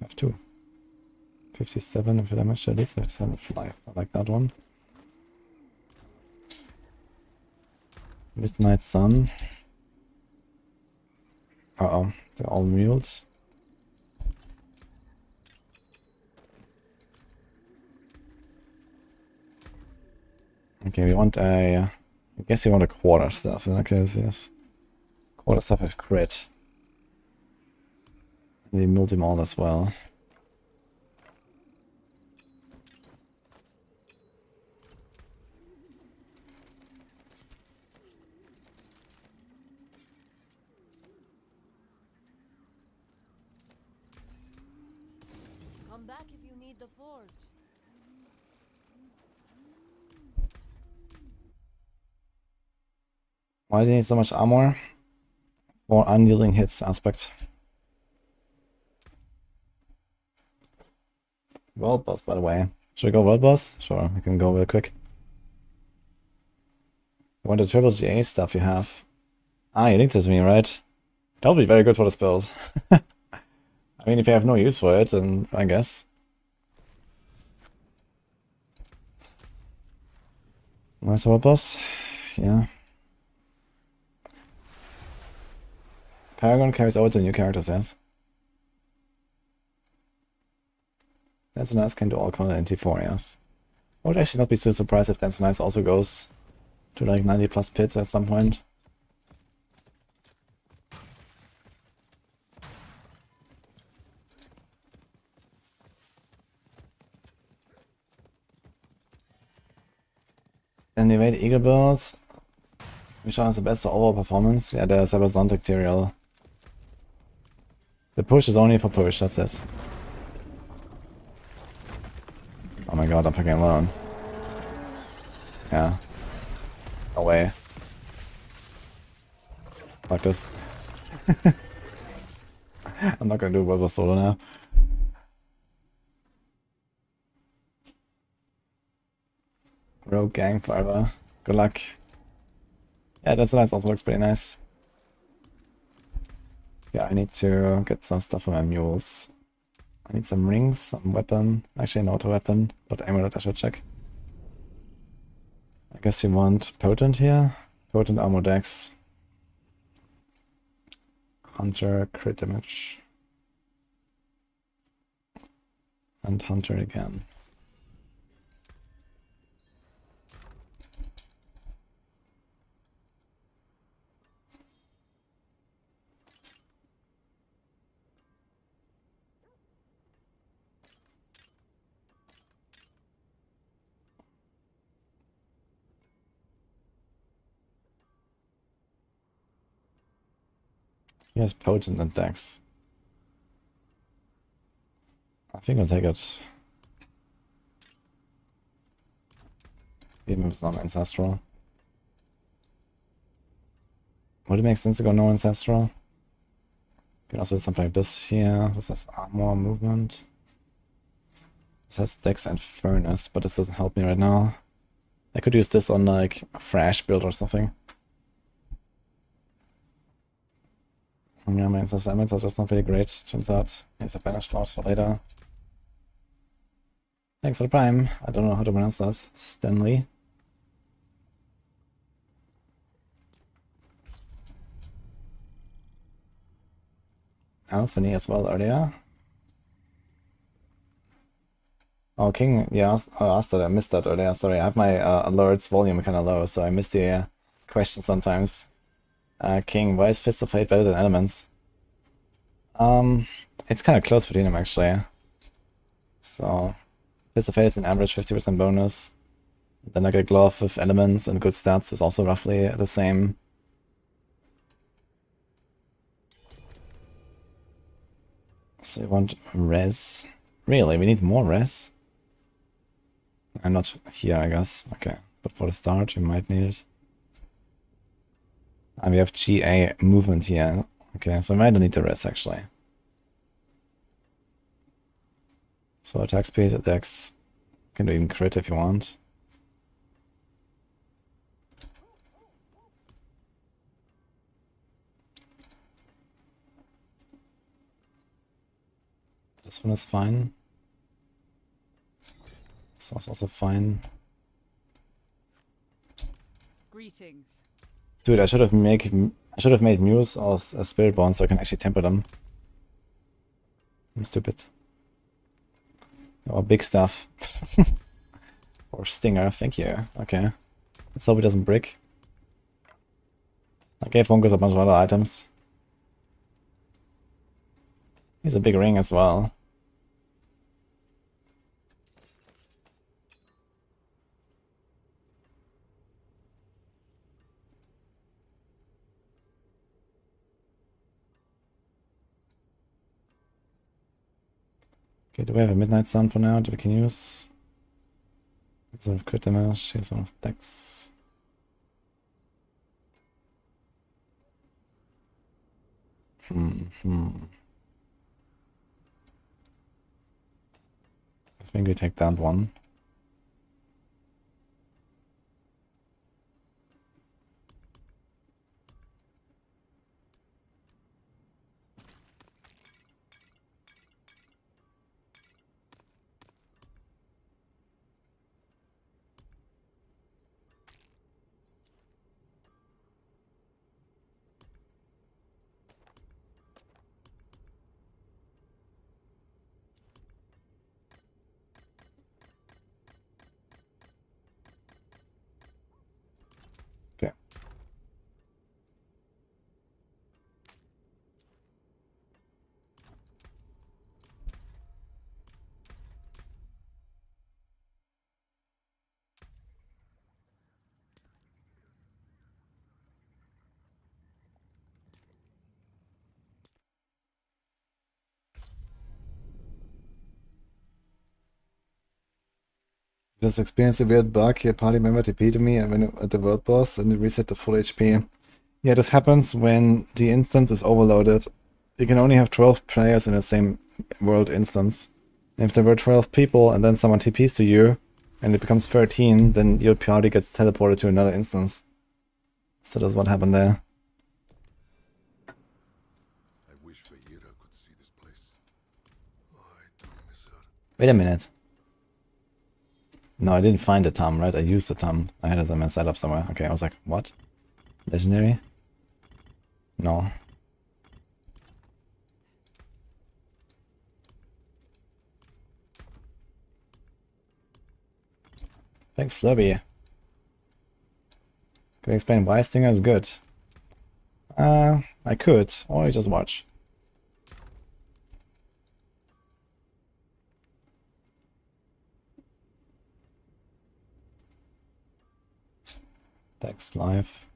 I have two. 57 of damage, at least 57 of life. I like that one. Midnight Sun. Uh-oh, they're all mules. Okay, we want a... I guess you want a quarterstaff in that case, yes. Quarterstaff with crit. And we multi them all as well. Come back if you need the forge. Why do you need so much armor? For unyielding hits aspect. World boss, by the way. Should we go world boss? Sure, we can go real quick. You want the triple GA stuff you have? Ah, you linked it to me, right? That'll be very good for this build. I mean, if you have no use for it, then I guess. Nice world boss. Yeah. Paragon carries over to new characters, yes. Dance and Ice can do all content in T4, yes. I would actually not be too surprised if Dance and Ice also goes to like 90 plus pit at some point. Then we made Eagle builds. Which one has the best overall performance? Yeah, the Sepazontec Tierlist. The push is only for push, that's it. Oh my god, I'm fucking alone. Yeah. Away. Fuck this. I'm not gonna do World War solo now. Rogue gang forever. Good luck. Yeah, that's nice. Also looks pretty nice. Yeah, I need to get some stuff for my mules. I need some rings, some weapon. Actually, an auto weapon, but amulet I should check. I guess you want potent here. Potent armor dex. Hunter crit damage. And hunter again. He has potent and dex. I think I'll take it. Even if it's not ancestral. Would it make sense to go no ancestral? You can also do something like this here. This has armor movement. This has dex and furnace, but this doesn't help me right now. I could use this on like a fresh build or something. Yeah, my assignments are just not very great. Turns out there's a banished loss for later. Thanks for the prime. I don't know how to pronounce that. Stanley. Anthony as well earlier. Oh, King, yeah, I asked that. I missed that earlier. Sorry, I have my alerts volume kind of low, so I missed your question sometimes. King, why is Fist of Fate better than Elements? It's kind of close between them actually. So, Fist of Fate is an average 50% bonus. Then like a glove with Elements and good stats is also roughly the same. So you want res? Really? We need more res? I'm not here, I guess. Okay, but for the start, you might need it. And we have GA movement here. Okay, so I might need the rest actually. So attack speed, attacks. Can do even crit if you want. This one is fine. This one's also fine. Greetings. Dude, I should have made Muse as a Spiritborn so I can actually temper them. I'm stupid. Oh, big stuff. Or Stinger, thank you. Okay. Let's hope it doesn't break. I gave Fungus a bunch of other items. He's a big ring as well. Okay, do we have a Midnight Sun for now that we can use? Sort of crit damage, here's one of Dex. I think we take that one. Okay. Just experienced a weird bug. Your party member TP to me and when at the world boss and it reset to full HP. Yeah, this happens when the instance is overloaded. You can only have 12 players in the same world instance. And if there were 12 people and then someone TPs to you and it becomes 13, then your party gets teleported to another instance. So that's what happened there. I wish Vieira could see this place. Oh, I do miss her. Wait a minute. No, I didn't find the Tom, right? I used the Tom. I had it in my setup somewhere. Okay, I was like, what? Legendary? No. Thanks, Slurby. Can you explain why Stinger is good? I could, or you just watch. Dex life.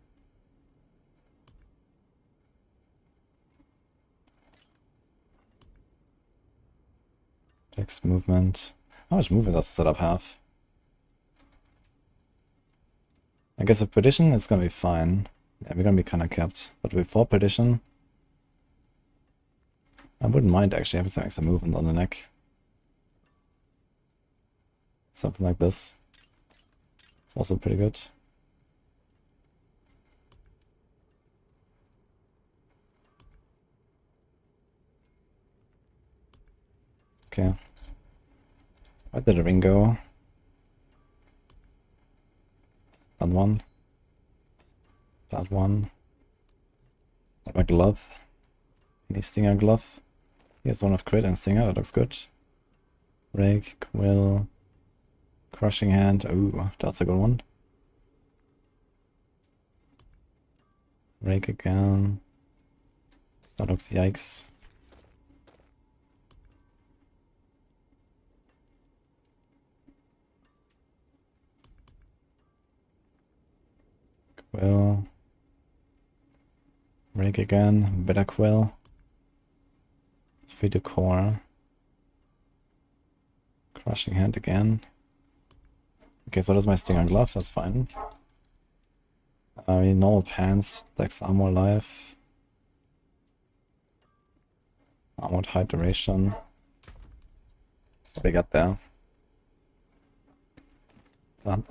Dex movement. How much movement does the setup have? I guess with Perdition it's gonna be fine. Yeah, we're gonna be kinda capped. But before Perdition, I wouldn't mind actually having some extra movement on the neck. Something like this. It's also pretty good. Okay. Where did the ring go? That one. That one. What about glove? Any Stinger glove? Here's one of crit and Stinger, that looks good. Rake, Quill, Crushing Hand. Ooh, that's a good one. Rake again. That looks yikes. Quill. Rake again. Better Quill. Free to core. Crushing Hand again. Okay, so that's my Stinger glove, that's fine. Normal pants, Dex armor life. Armored high duration. What we got there? Come on.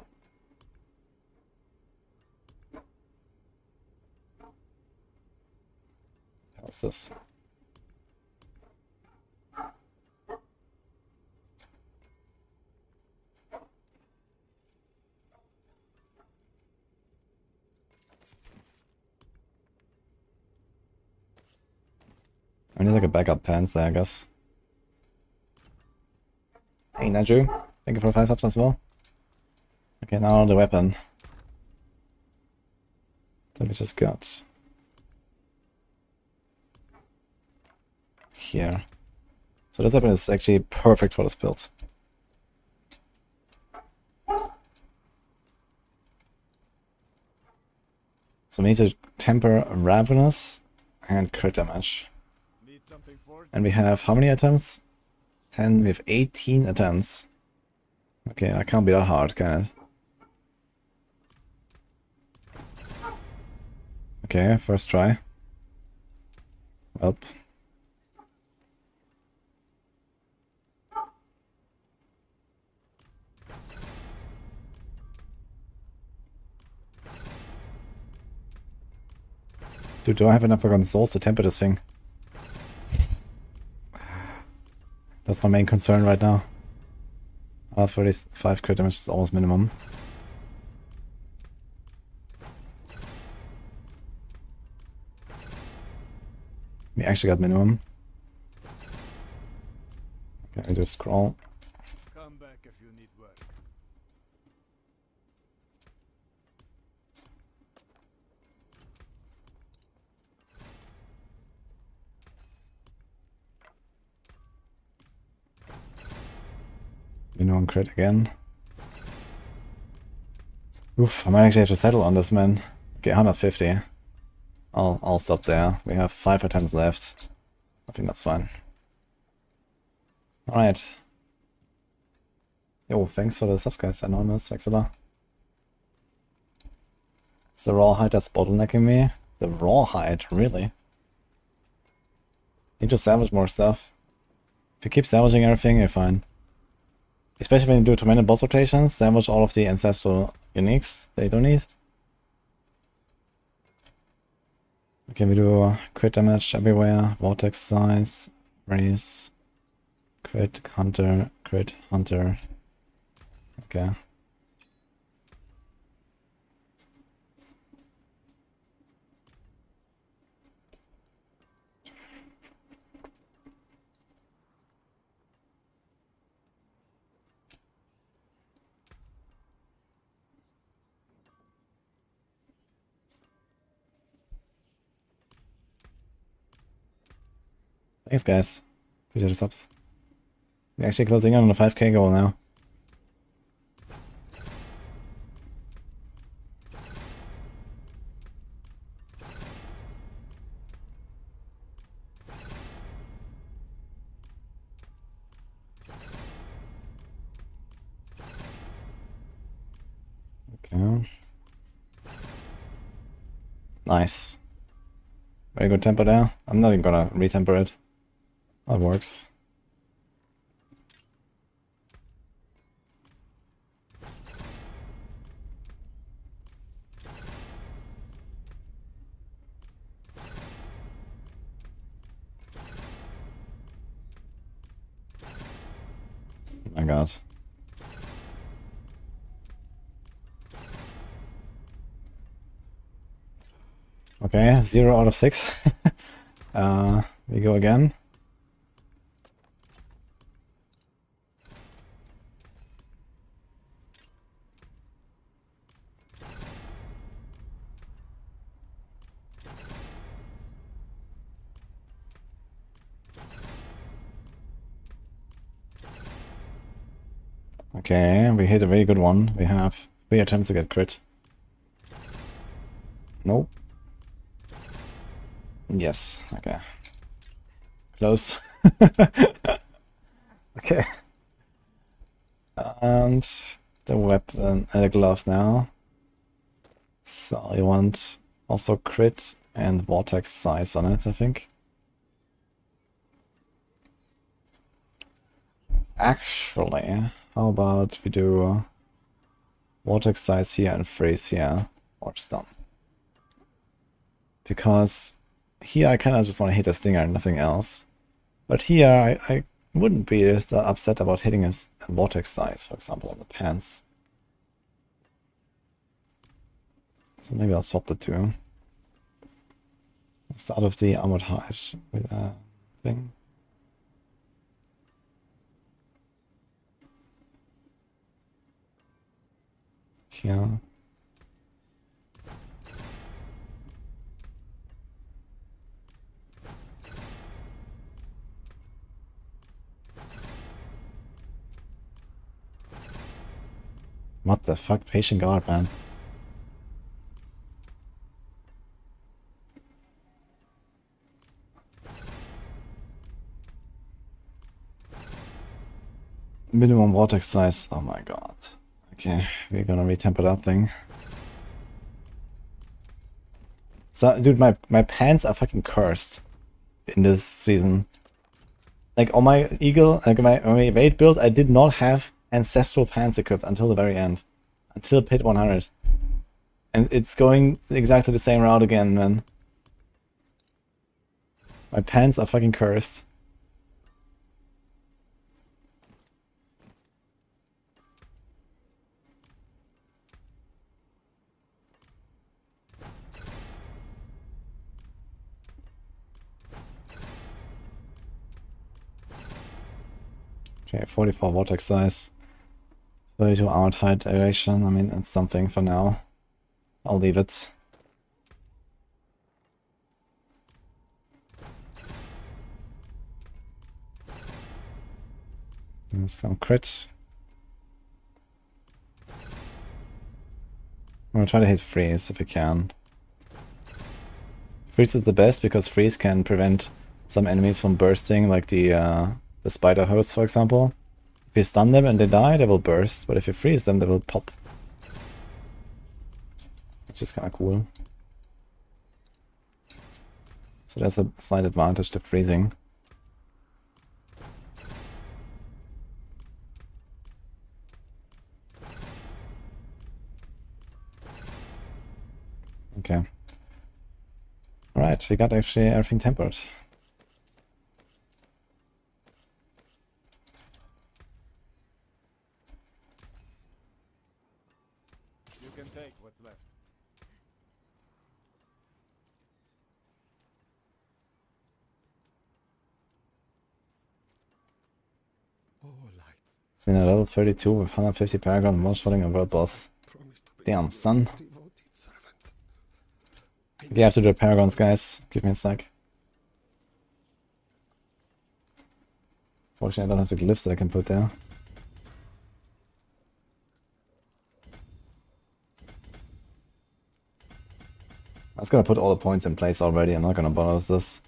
How's this? I need like a backup pants there, I guess. Hey Naju, thank you for the 5 subs as well. Okay, now the weapon that we just got. Here. So this weapon is actually perfect for this build. So we need to temper Ravenous and crit damage. And we have how many attempts? 10, we have 18 attempts. Okay, that can't be that hard, can it? Okay, first try. Well. Dude, do I have enough fucking souls to temper this thing? That's my main concern right now. 35 crit damage is almost minimum. We actually got minimum. Okay, I do scroll. Come back if you need work. Minimum crit again. Oof, I might actually have to settle on this, man. Okay, 150. I'll stop there. We have 5 attempts left. I think that's fine. Alright. Yo, thanks for the subs, guys. Anonymous, Vexilla. It's the raw hide that's bottlenecking me. The raw hide, really? Need to salvage more stuff. If you keep salvaging everything, you're fine. Especially when you do too many boss rotations, salvage all of the ancestral uniques that you don't need. Okay, we do crit damage everywhere, vortex size, raise, crit, hunter, crit, hunter. Okay. Thanks, guys. Appreciate the subs. We're actually closing in on the 5k goal now. Okay. Nice. Very good tempo there. I'm not even gonna retemper it. That works. Oh my god. Okay, 0 out of 6. We go again. Okay, we hit a very good one. We have 3 attempts to get crit. Nope. Yes, okay. Close. Okay. And the weapon, the glove now. So you want also crit and vortex size on it, I think. Actually, how about we do vortex size here and freeze here, or stun? Because here I kind of just want to hit a stinger and nothing else. But here I wouldn't be as upset about hitting a vortex size, for example, on the pants. So maybe I'll swap the two. Start with the armored hide thing. Here. What the fuck? Patient guard, man. Minimum vortex size. Oh my god. Okay, we're gonna retemper that thing. So, dude, my pants are fucking cursed in this season. Like on my eagle, like my evade build, I did not have ancestral pants equipped until the very end, until pit 100, and it's going exactly the same route again, man. My pants are fucking cursed. Okay, 44 vortex size, 32 armored height duration. I mean, it's something for now. I'll leave it. And some crit. I'm gonna try to hit freeze if we can. Freeze is the best because freeze can prevent some enemies from bursting, like the spider host, for example. If you stun them and they die, they will burst, but if you freeze them, they will pop. Which is kind of cool. So there's a slight advantage to freezing. Okay. Alright, we got actually everything tempered. You can take what's left. Oh, light. Seen a level 32 with 150 paragon and one-shotting a world boss. Promise to be Damn, son. devoted servant. Okay, I have to do the paragons, guys. Give me a sec. Fortunately, I don't have the glyphs that I can put there. I was gonna put all the points in place already. I'm not gonna bother with this,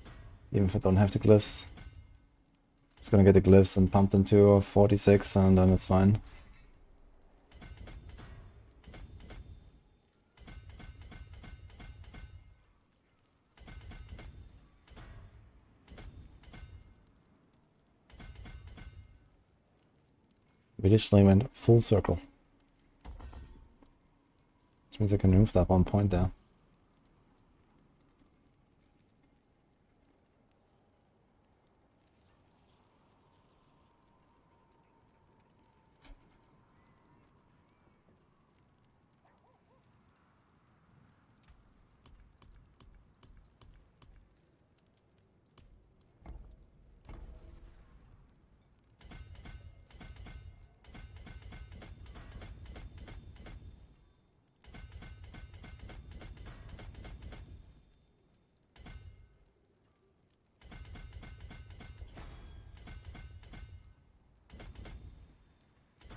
even if I don't have the glyphs. Just gonna get the glyphs and pump them to 46, and then it's fine. We literally went full circle. Which means I can move that one point there.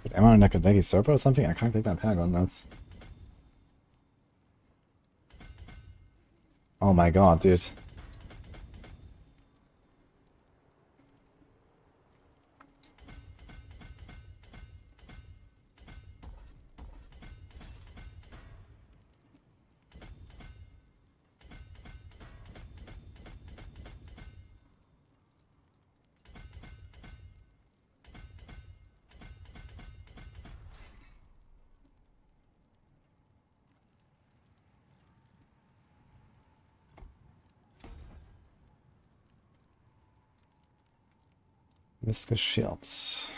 But am I on like a leggy server or something? I can't click my paragon notes. Oh my god, dude. Viscous shields.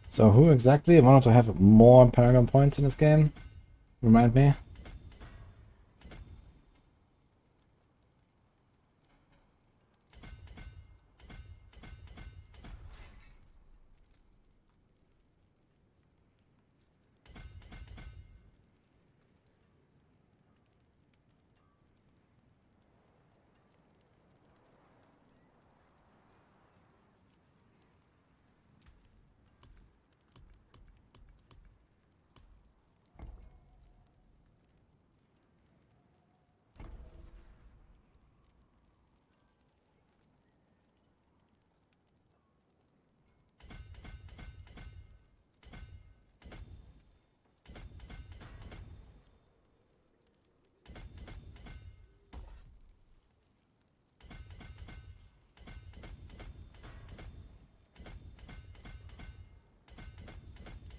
So who exactly wanted to have more Paragon points in this game? Remind me.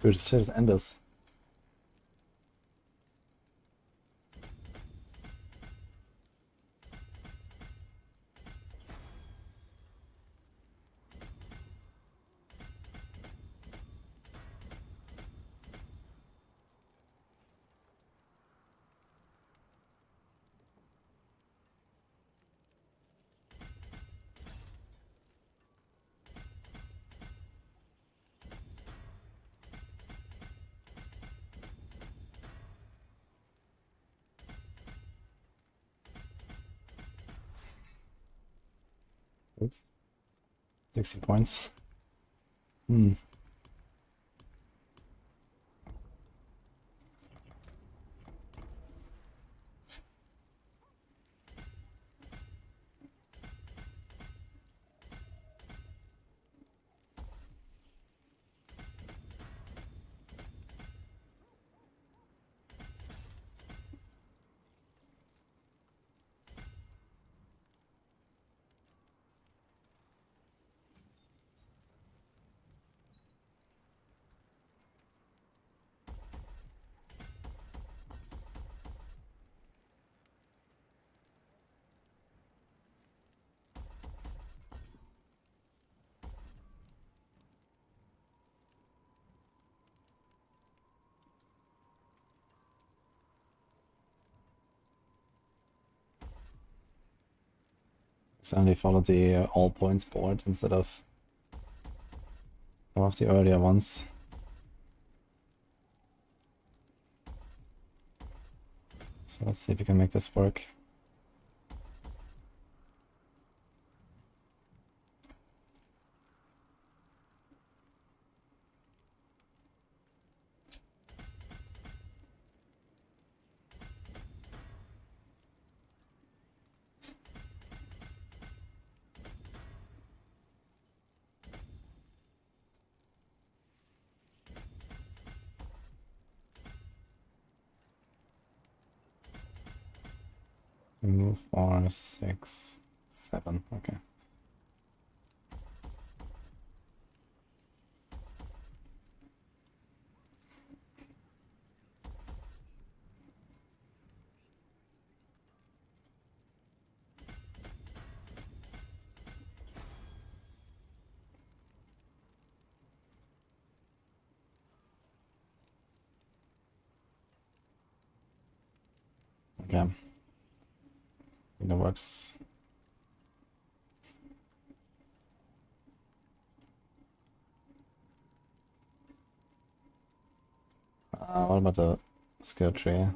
Dude, this shit is endless. Oops. 60 points. Hmm. Only follow the all points board instead of some of the earlier ones. So let's see if we can make this work. Move 4, 6, 7. Okay. Okay. I think that works. What about the skill tree?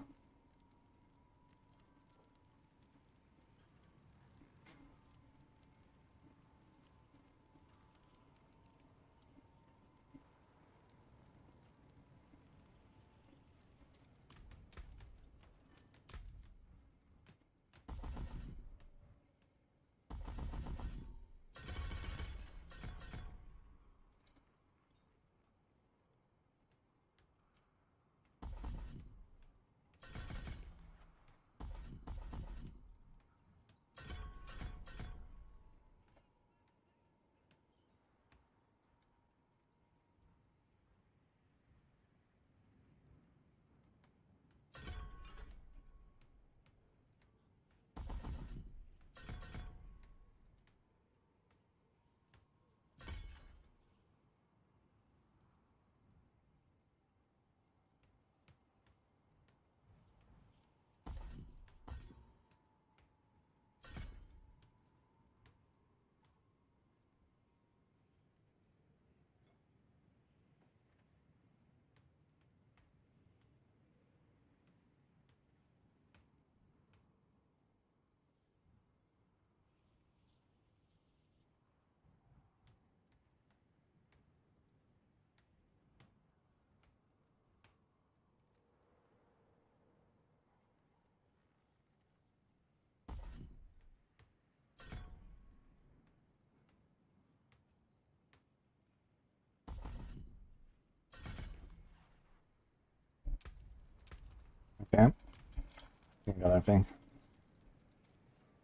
exactly.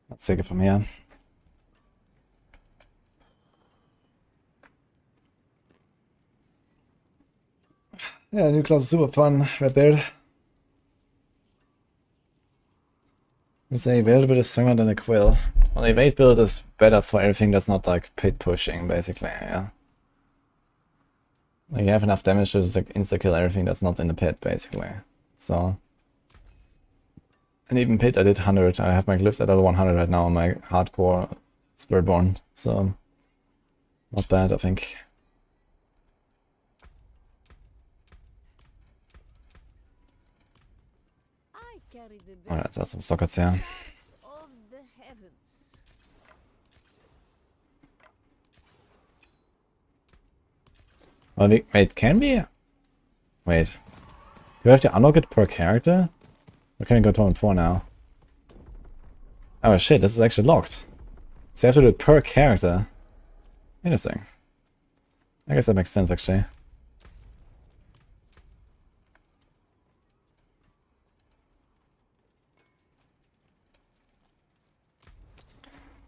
Let's take it from here. Yeah, new class is super fun. Red Beard. This evade build is stronger than a quill. Well, evade build is better for everything that's not like pit pushing, basically, yeah. Like you have enough damage to just like insta-kill everything that's not in the pit, basically. So... And even pit I did 100, I have my glyphs at level 100 right now on my hardcore Spiritborn, so... Not bad, I think. I carry the Alright, let's have some sockets here. of the heavens. Well, wait, can we... Wait. Do we have to unlock it per character? Or can we go to 4 now? Oh shit, this is actually locked. So you have to do it per character. Interesting. I guess that makes sense, actually.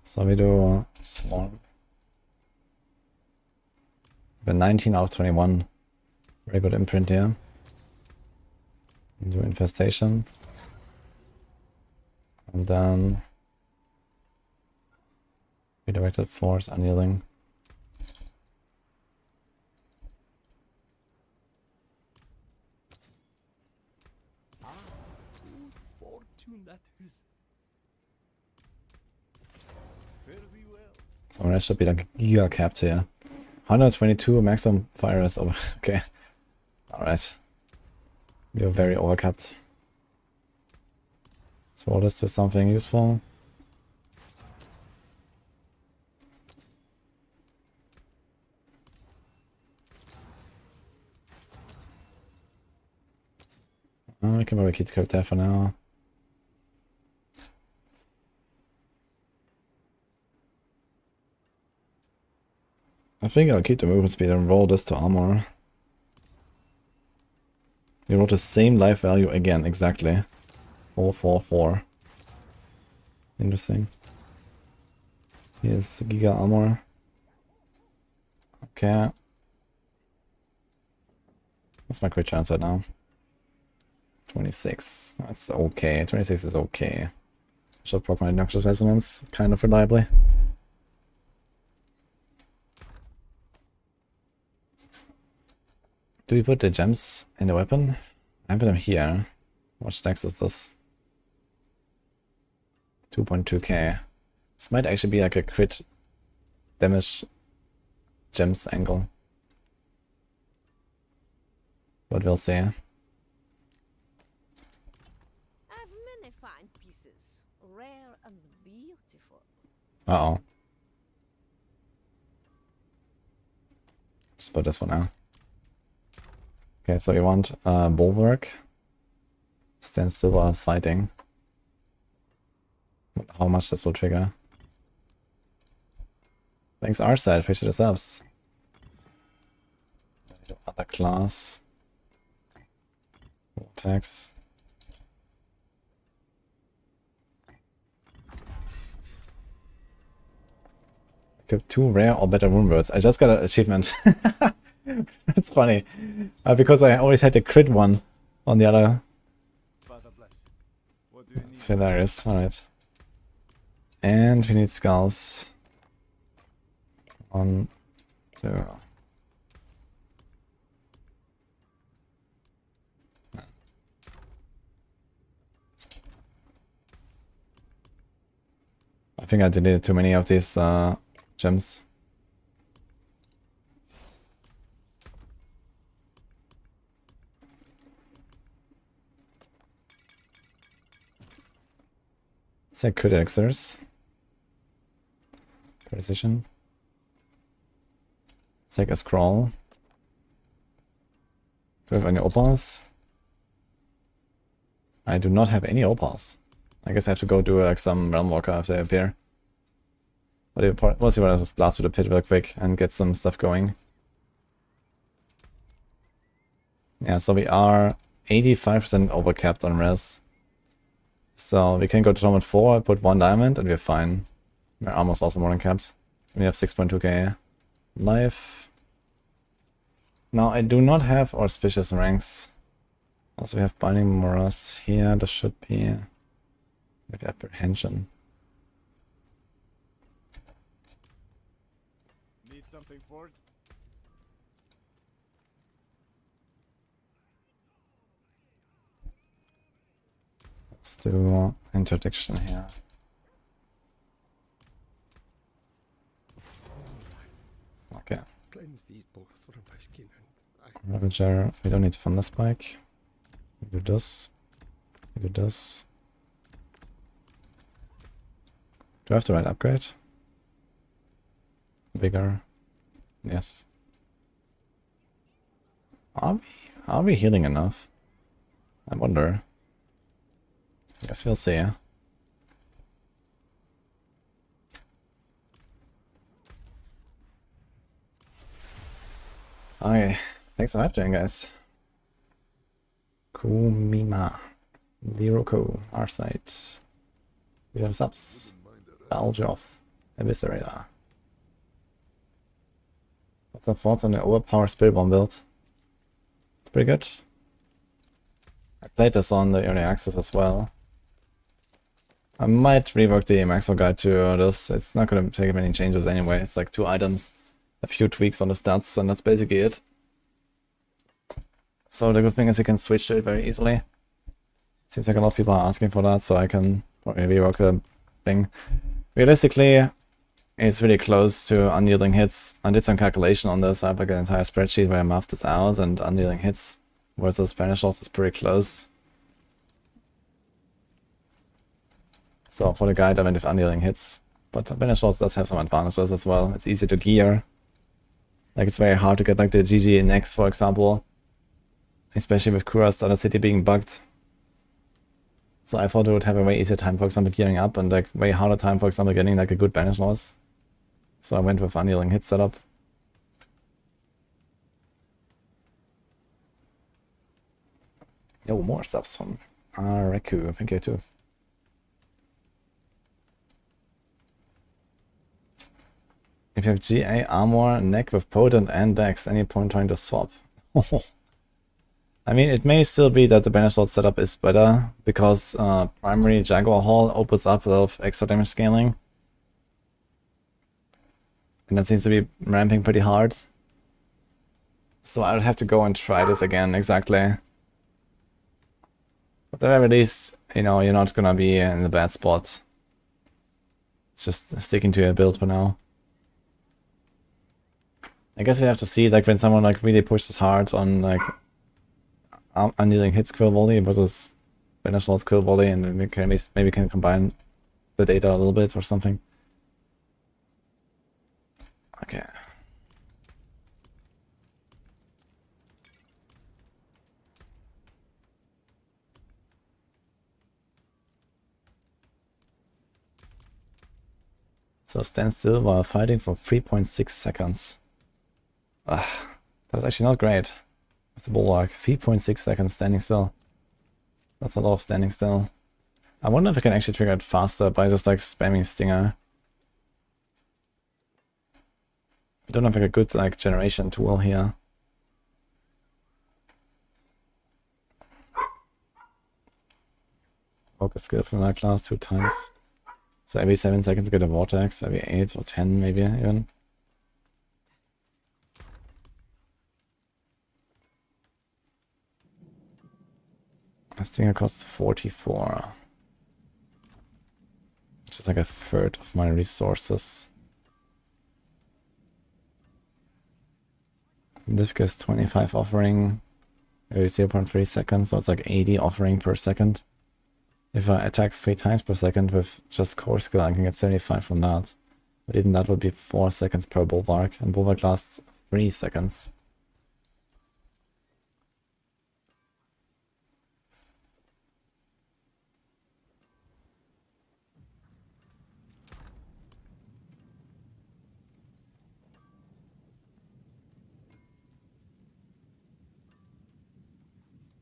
So we do Swarm. We have 19 out of 21. Very good imprint here. Do Infestation. And then... Redirected Force, Unyielding. Fortune that is. Fare thee well. So that should be like giga capped here. 122 maximum fire is over. Okay. Alright. We are very overcapped. So roll this to something useful. I can probably keep the card there for now. I think I'll keep the movement speed and roll this to armor. You roll the same life value again, exactly. 4, 4, 4. Interesting. Here's Giga Armor. Okay. What's my crit chance right now? 26. That's okay. 26 is okay. Should proc my Noxious Resonance kind of reliably. Do we put the gems in the weapon? I put them here. What stacks is this? 2.2k. This might actually be like a crit damage gems angle. But we'll see. I have many fine pieces, rare and beautiful. Uh-oh. Just put this one out. Okay, so we want Bulwark. Stand still while fighting. How much this will trigger. Thanks Arside, appreciate the subs. Other class. Attacks. Equip 2 rare or better rune words. I just got an achievement. It's funny. Because I always had the crit one on the other. Father bless. What do you It's hilarious. Alright. And we need skulls. 1, 2. I think I deleted too many of these gems. Let's say crit elixirs. Precision. Let's take a scroll. Do I have any opals? I do not have any opals. I guess I have to go do like some Realm Walker if they appear. But we'll see what I just blast through the pit real quick and get some stuff going. Yeah, so we are 85% overcapped on res. So we can go to tournament 4, put 1 diamond, and we're fine. My armor's also more than capped. We have 6.2k life. Now I do not have auspicious ranks. Also we have binding moras here. This should be maybe apprehension. Need something for it? Let's do interdiction here. Okay. Cleanse these both from my skin and I Ravager. We don't need Thunderspike. We do this. We do this. Do I have the right upgrade? Bigger. Yes. Are we healing enough? I wonder. I guess we'll see. Okay, thanks for watching, guys. Kumima, Liroko, our site. We have subs. Baljoff, Eviscerator. What's some thoughts on the overpowered Spiritborn build? It's pretty good. I played this on the early access as well. I might rework the Maxroll guide to this. It's not going to take many changes anyway. It's like 2 items, a few tweaks on the stats, and that's basically it. So the good thing is you can switch to it very easily. Seems like a lot of people are asking for that, so I can probably rework the thing. Realistically, it's really close to unyielding hits. I did some calculation on this. I have like an entire spreadsheet where I mapped this out, and unyielding hits versus Spanish shots is pretty close. So for the guide I went with unyielding hits, but Spanish shots does have some advantages as well. It's easy to gear. Like it's very hard to get like the GG in X, for example. Especially with Kura's other city being bugged. So I thought it would have a way easier time, for example, gearing up, and like way harder time, for example, getting like a good banish loss. So I went with unyielding hit setup. Yo, more subs from Reku, thank you too. If you have GA armor, neck with potent and dex, any point trying to swap. I mean, it may still be that the banish loss setup is better, because primary Jaguar Hall opens up a lot of extra damage scaling. And that seems to be ramping pretty hard. So I would have to go and try this again, exactly. But at the very least, you know, you're not gonna be in a bad spot. It's just sticking to your build for now. I guess we have to see, like, when someone like really pushes hard on like unyielding hits quill volley versus banish loss quill volley, and we can maybe can combine the data a little bit or something. Okay. So stand still while fighting for 3.6 seconds. That's actually not great. With the bulwark, 3.6 seconds standing still. That's a lot of standing still. I wonder if I can actually trigger it faster by just like spamming Stinger. We don't have like a good like generation tool here. Focus skill from that class 2 times. So every 7 seconds get a vortex, every 8 or 10 maybe even. This thing costs 44. Which is like a third of my resources. Livka is 25 offering every 0.3 seconds, so it's like 80 offering per second. If I attack 3 times per second with just core skill, I can get 75 from that. But even that would be 4 seconds per bulwark, and bulwark lasts 3 seconds.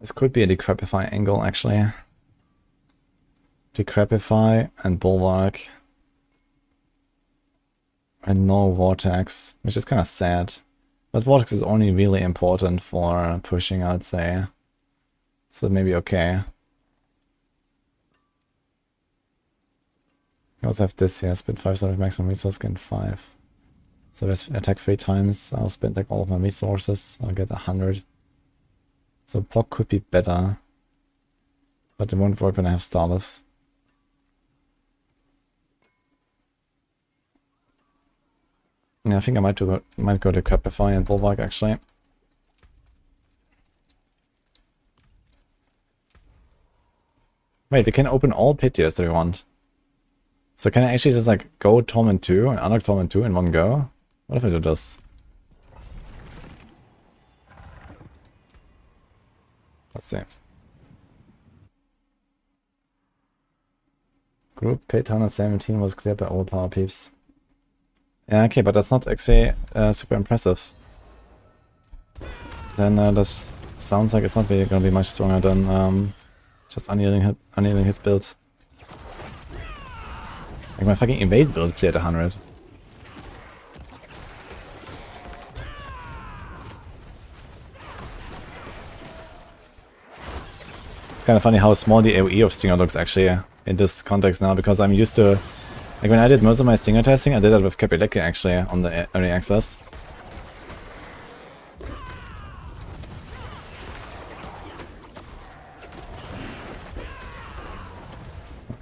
This could be a decrepify angle, actually. Decrepify and Bulwark. And no Vortex, which is kind of sad. But Vortex is only really important for pushing, I'd say. So maybe okay. I also have this here, spend 5 of maximum resource, gain 5. So if I attack 3 times, I'll spend like all of my resources, I'll get 100. So POC could be better. But it won't work when I have Starless. Yeah, I think I might go to Crepify and Bulwark actually. Wait, we can open all pit tiers that we want. So can I actually just like go Torment 2 and unlock Torment 2 in one go? What if I do this? Let's see. Group pit 117 was cleared by all power peeps. Yeah, okay, but that's not actually super impressive. Then this sounds like it's not really gonna be much stronger than just unyielding hits build. Like my fucking invade build cleared 100. It's kind of funny how small the AoE of Stinger looks actually in this context now, because I'm used to... Like when I did most of my Stinger testing, I did that with Kapileke actually on the early access.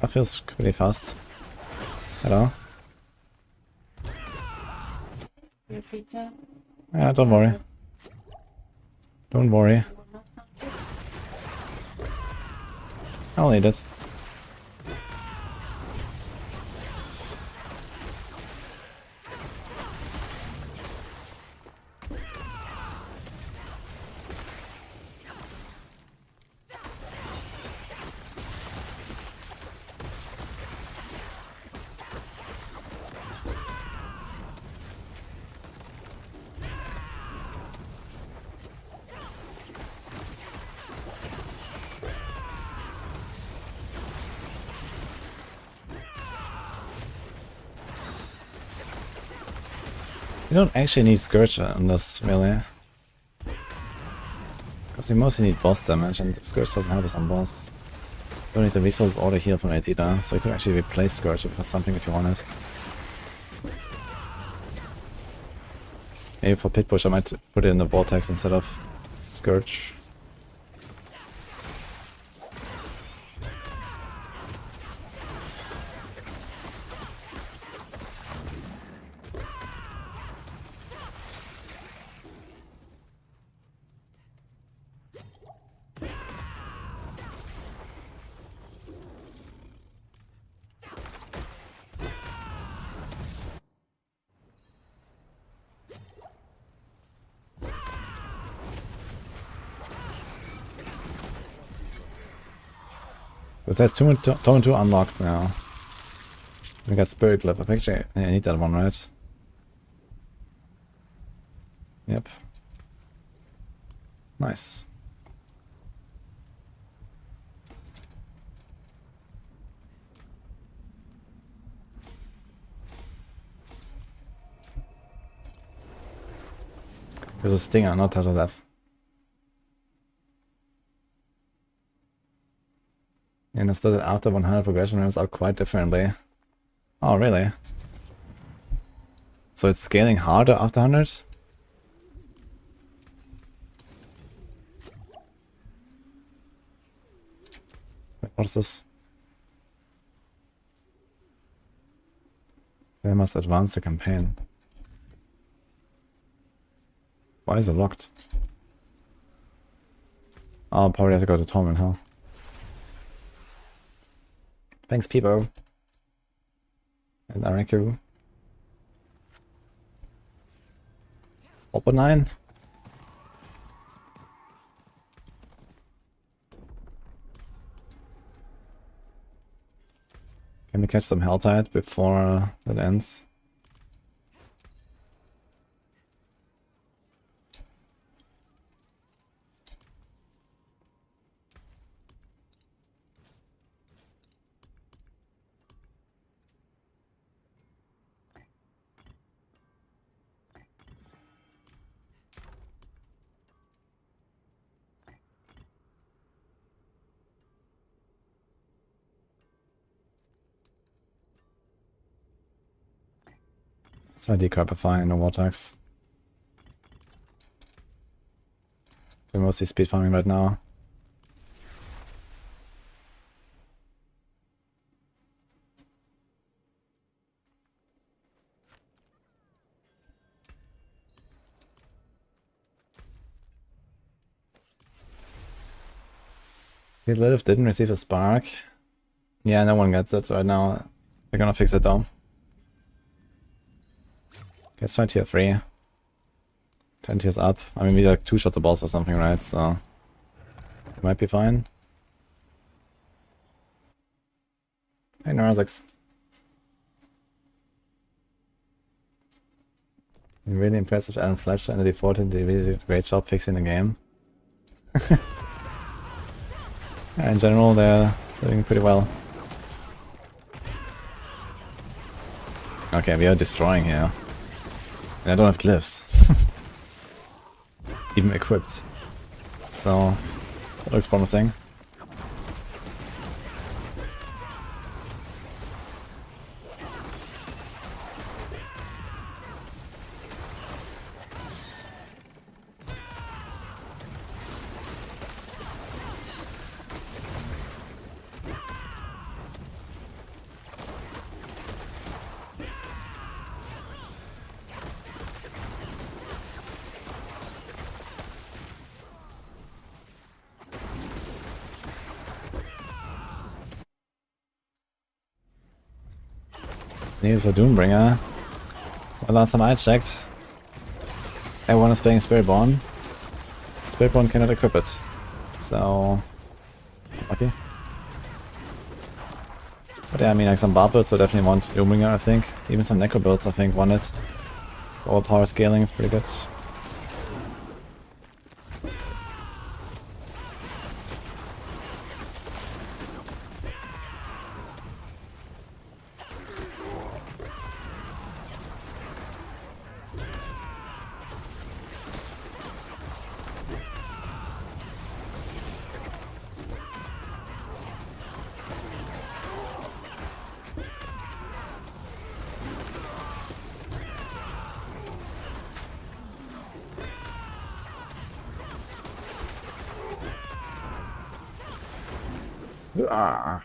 That feels pretty fast. Hello? Your pizza? Yeah, don't worry. Don't worry. I'll eat it. You don't actually need Scourge on this, really. Because we mostly need boss damage, and Scourge doesn't help us on boss. You don't need the resources or the heal from it either, so you could actually replace Scourge with something if you wanted. Maybe for pit push I might put it in the Vortex instead of Scourge. Because there's Torment 2 unlocked now. We got Spirit Clip. Actually, I need that one, right? Yep. Nice. There's a Stinger, not Touch of Death. You understood that after 100 progression runs out quite differently. Oh, really? So it's scaling harder after 100? Wait, what is this? They must advance the campaign. Why is it locked? Oh, I'll probably have to go to Torment Hell. Thanks, Peebo. And Araku. Oppo 9. Can we catch some Helltide before that ends? So I decrapify, no vortex. We're mostly speed farming right now. Lilith didn't receive a spark. Yeah, no one gets it right now. They're gonna fix it though. Okay, let's try tier 3. 10 tiers up. I mean, we like 2-shot the boss or something, right? So it might be fine. Hey, Narazix. Really impressive Alan Fletcher and the D14. They really did a great job fixing the game. Yeah, in general, they're doing pretty well. Okay, we are destroying here. And I don't have glyphs. Even equipped. So, that looks promising. Needs a Doombringer. Well, last time I checked, everyone is playing Spiritborn. Spiritborn cannot equip it. So, lucky. But yeah, I mean, like some bar builds, so definitely want Doombringer, I think. Even some Necro builds, I think, want it. Overpower scaling is pretty good. Ah.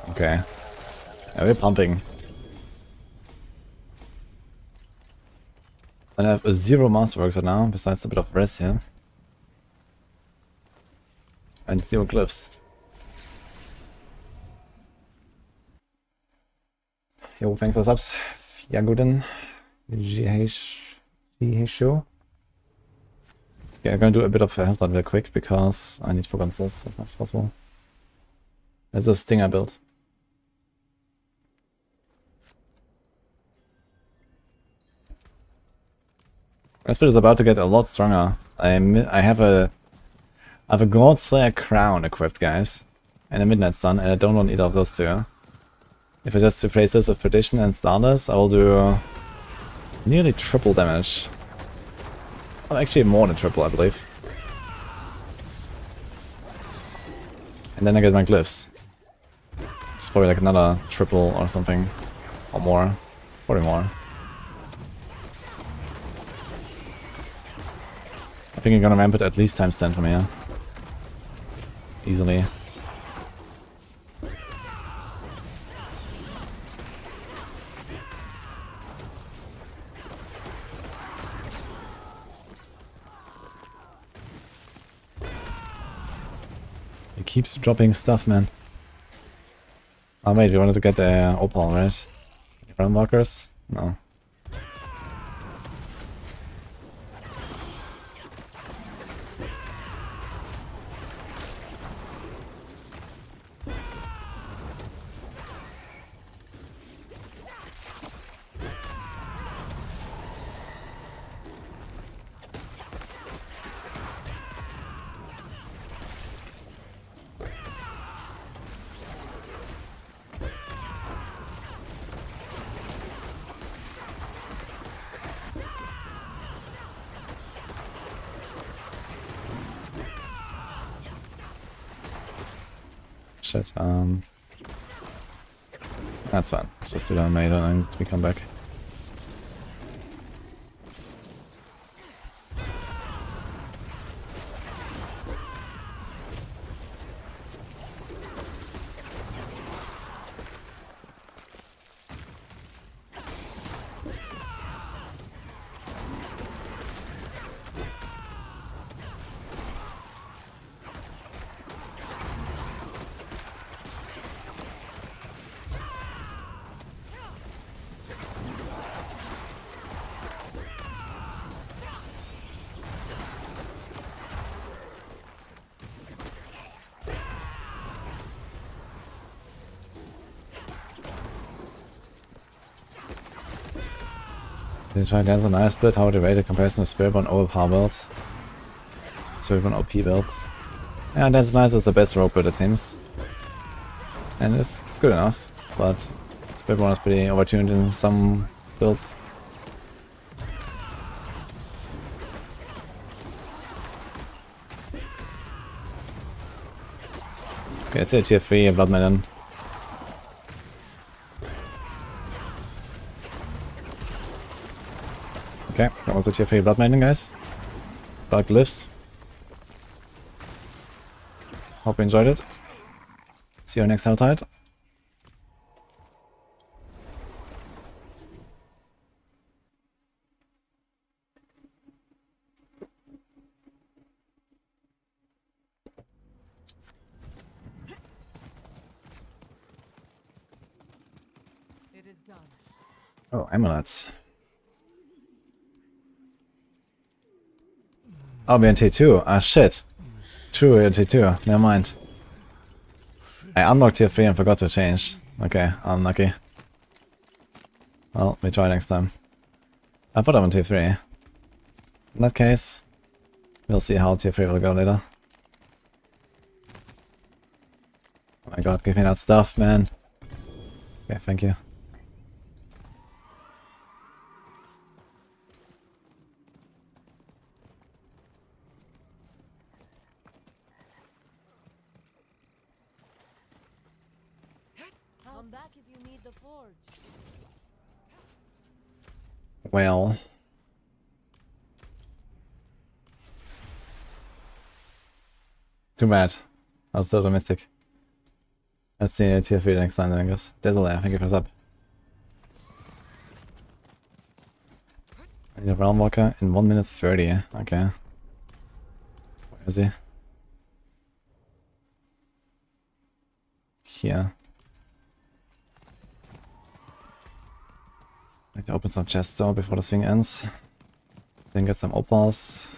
Okay. Yeah, we're pumping. And I have a 0 masterworks right now, besides a bit of rest here. And 0 glyphs. Yo, thanks for subs. Jaguden. Show. Yeah, I'm gonna do a bit of a health run real quick because I need Fogonsis as much as possible. There's a stinger build. Respite is about to get a lot stronger. I have a God Slayer crown equipped, guys, and a Midnight Sun, and I don't want either of those two. If I just replace this with Perdition and Stardust, I will do nearly triple damage. Well, actually more than triple, I believe. And then I get my glyphs. It's probably like another triple or something. Or more. Probably more. I think I'm gonna ramp it at least times 10 from here. Easily. It keeps dropping stuff, man. Oh wait, we wanted to get the opal, right? Run walkers? No. shit. That's fine. Let's just do that later and we come back. Did you try Dance on Ice Split? How would you rate a comparison of Spiritborn overpower builds? Spiritborn OP builds. Yeah, Dance on Ice is the best rope build it seems. And it's good enough, but Spiritborn is pretty overtuned in some builds. Okay, let's say tier 3 Blood Melon. Okay, that was a tier 3 Blood Maiden, guys. Dark Glyphs. Hope you enjoyed it. See you next Helltide. It is done. Oh, amulets. Oh, we're in T2. Ah, shit. True, we're in T2. Never mind. I unlocked tier 3 and forgot to change. Okay, unlucky. Well, we try next time. I thought I'm on tier 3. In that case, we'll see how tier 3 will go later. Oh my god, give me that stuff, man. Okay, thank you. Come back if you need the forge. Well. Too bad. I was so optimistic. Let's see tier 3 next time then, I guess. Desolate, thank you for the sub. I need a Realm Walker in 1 minute 30. Okay. Where is he? Here. I need to open some chests though before this thing ends. Then get some opals.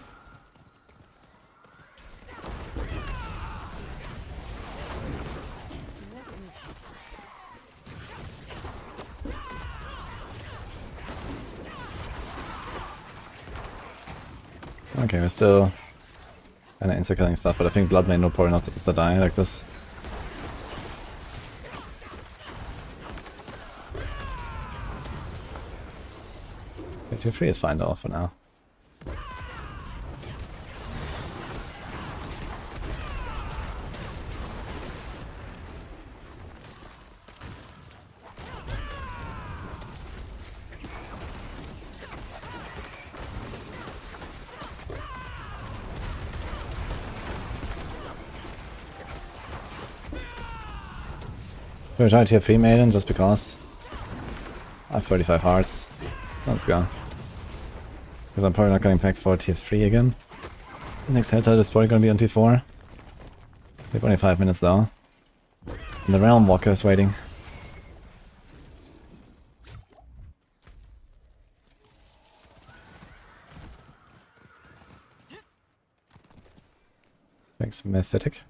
Okay, we're still kinda insta-killing stuff, but I think Blood Maiden will probably not insta-die like this. Tier 3 is fine though for now. Should we try tier 3 Maiden just because? I have 35 hearts. Let's go. Because I'm probably not going back for tier 3 again. Next Helltide is probably going to be on tier 4. We have only 5 minutes though. And the Realm Walker is waiting. Thanks, Mephitic.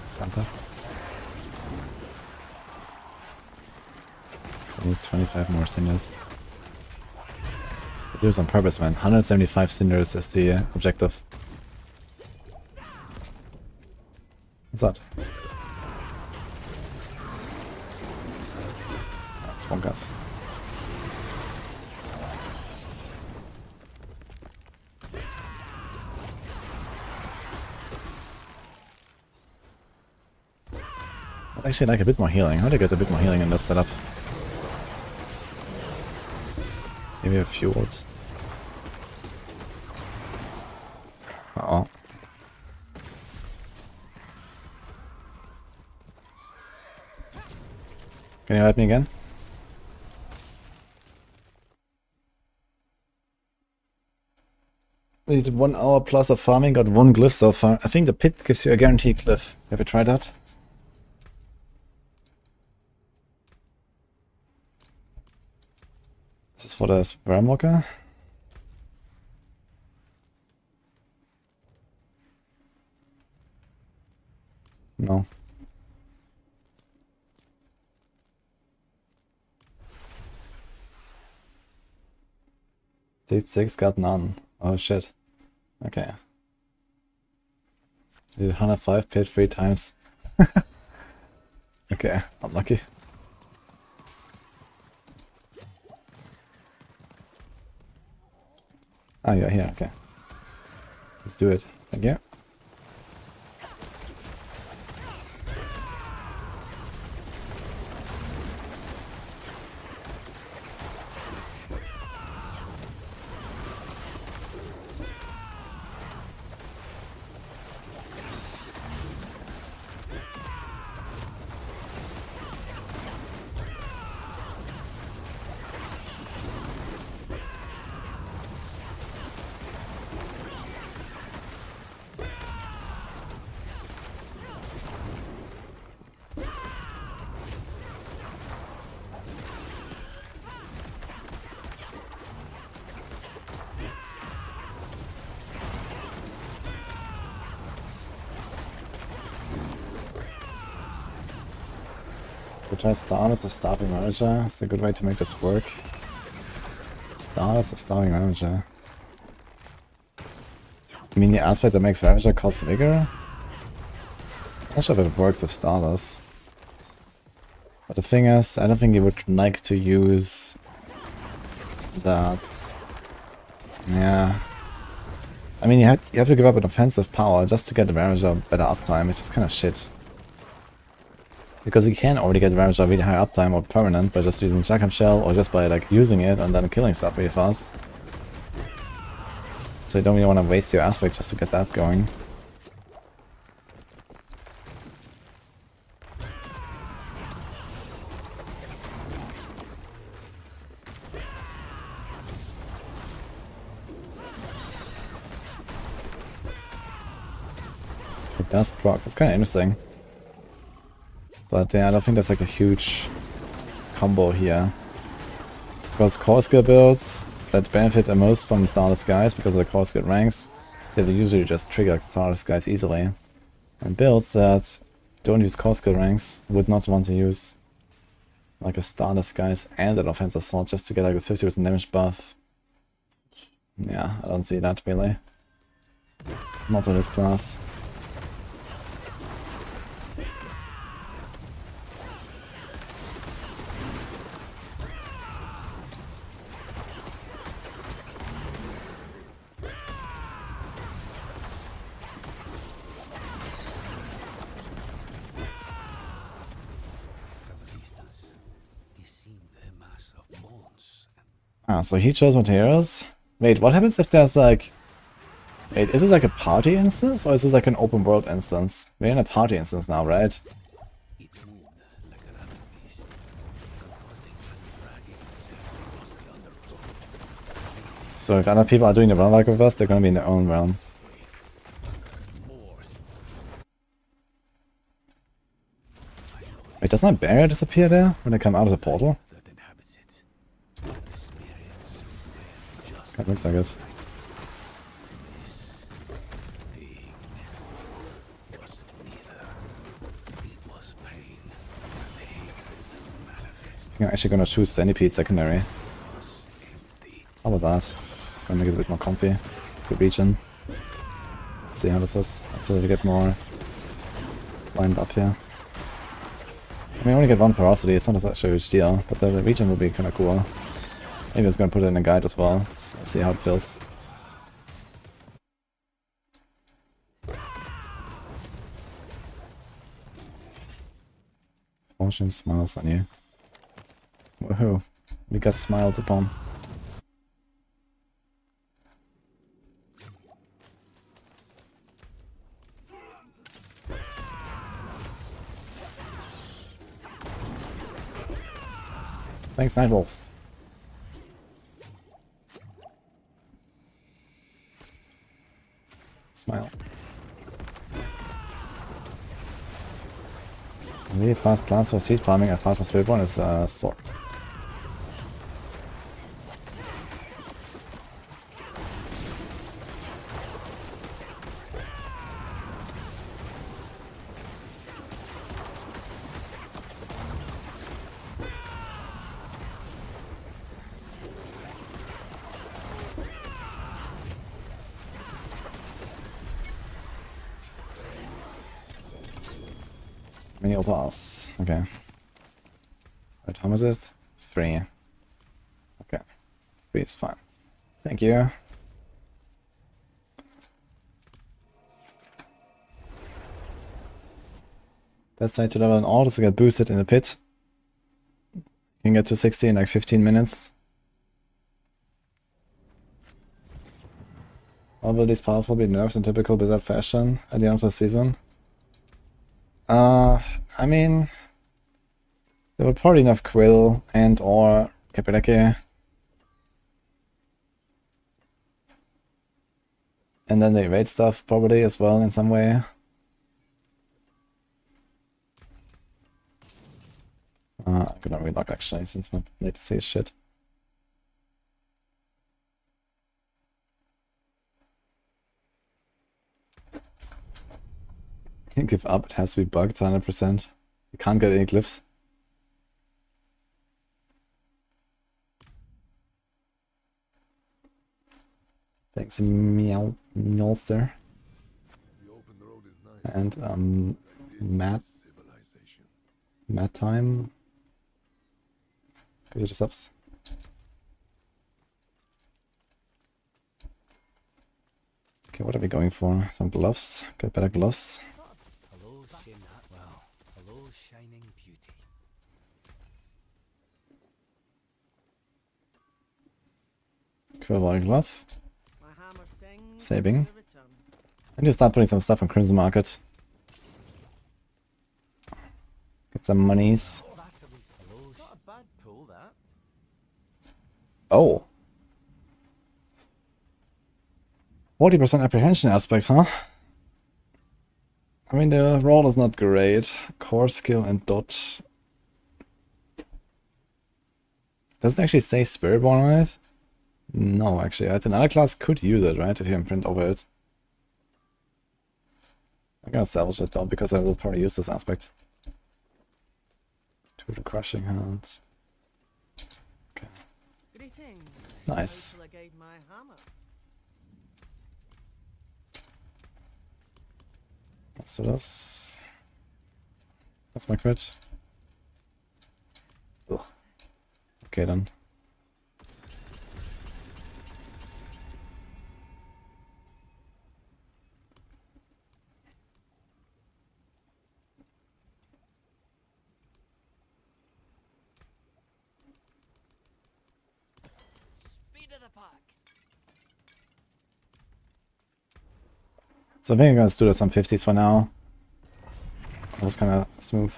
Santa. I need 25 more cinders. Do this on purpose, man. 175 cinders is the objective. What's that? Oh, it's bonkers. I'd actually like a bit more healing. How do I get a bit more healing in this setup? Maybe a fueled. Uh-oh. Can you help me again? They did 1 hour plus of farming, got 1 glyph so far. I think the pit gives you a guaranteed glyph. Have you tried that? This is for the Spermwalker. No. Stage 6 got none. Oh shit. Okay. Did 105 pit 3 times. Okay, unlucky. Ah, you're here, okay. Let's do it. Thank you. Should I Stardust or Starving Manager? It's a good way to make this work. Stardust or Starving Manager? I mean the aspect that makes Ravager cost Vigor? I'm not sure if it works with Stardust. But the thing is, I don't think you would like to use that. Yeah. I mean you have to give up an offensive power just to get the Ravager better uptime, which is kind of shit. Because you can already get Ravager really high uptime or permanent by just using Shotgun Shell or just by like using it and then killing stuff really fast. So you don't really want to waste your aspect just to get that going. It does proc, it's kind of interesting. But yeah, I don't think there's like a huge combo here. Because core skill builds that benefit the most from Starless Skies because of the core skill ranks, they usually just trigger Starless Skies easily. And builds that don't use core skill ranks would not want to use like a Starless Skies and an offensive slot just to get like a 50% damage buff. Yeah, I don't see that really. Not in this class. Ah, so he chose materials. Wait, what happens if there's like... Wait, is this like a party instance or is this like an open world instance? We're in a party instance now, right? So if other people are doing the realm work with us, they're gonna be in their own realm. Wait, doesn't that barrier disappear there when they come out of the portal? That looks like it. I'm actually gonna choose Centipede secondary. How about that? It's gonna make it a bit more comfy to region. Let's see how this is until we get more lined up here. I mean, I only get 1 ferocity, it's not such a huge deal, but the region will be kinda cool. Maybe I was gonna put it in a guide as well. Let's see how it feels. Motion smiles on you. Woohoo. We got smiled upon. Thanks, Nightwolf. Smile. A really fast class for seed farming apart from Spiritborn is Sword. Minial pass. Okay. Right, how much is it? 3. Okay. 3 is fine. Thank you. Best way to level an alt is to get boosted in the pit. You can get to 60 in like 15 minutes. All abilities powerful be nerfed in typical Blizzard fashion at the end of the season. I mean, they were probably enough Quill and or Kapeleke. And then they evade stuff probably as well in some way. I'm gonna relock actually since my latency is shit. Can't give up, it has to be bugged 100%. You can't get any glyphs. Thanks, Meowster. And Matt time. Give you the subs. Okay, what are we going for? Some gloves. Get better gloves. Quill glove. Saving. I need to start putting some stuff on Crimson Market. Get some monies. Oh. 40% apprehension aspect, huh? I mean, the roll is not great. Core skill and dodge. Does it actually say Spiritborn on it? No, actually, another class could use it, right? If you imprint over it. I'm gonna salvage it though, because I will probably use this aspect. To the crushing hands. Okay. Nice. So that's my crit. Ugh. Okay then. So I think I'm gonna do some 50s for now. That was kind of smooth.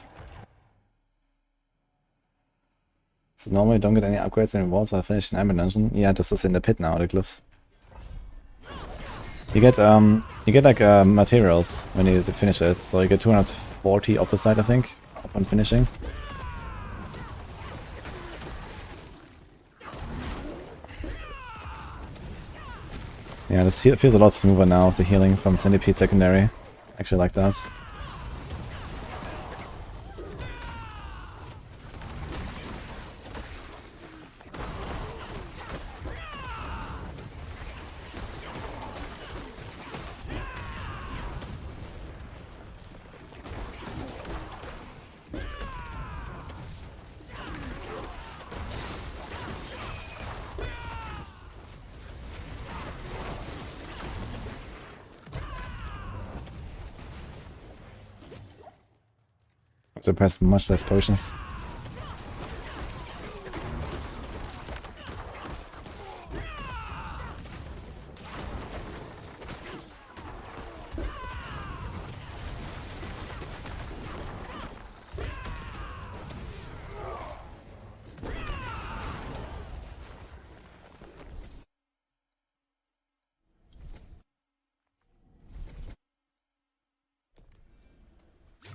So normally don't get any upgrades in rewards while finishing Iron Dungeon. Yeah, this is in the pit now, the glyphs. You get like materials when you finish it. So you get 240 off the side, I think, upon finishing. Yeah, this feels a lot smoother now with the healing from Centipede Secondary. I actually like that. to press much less potions.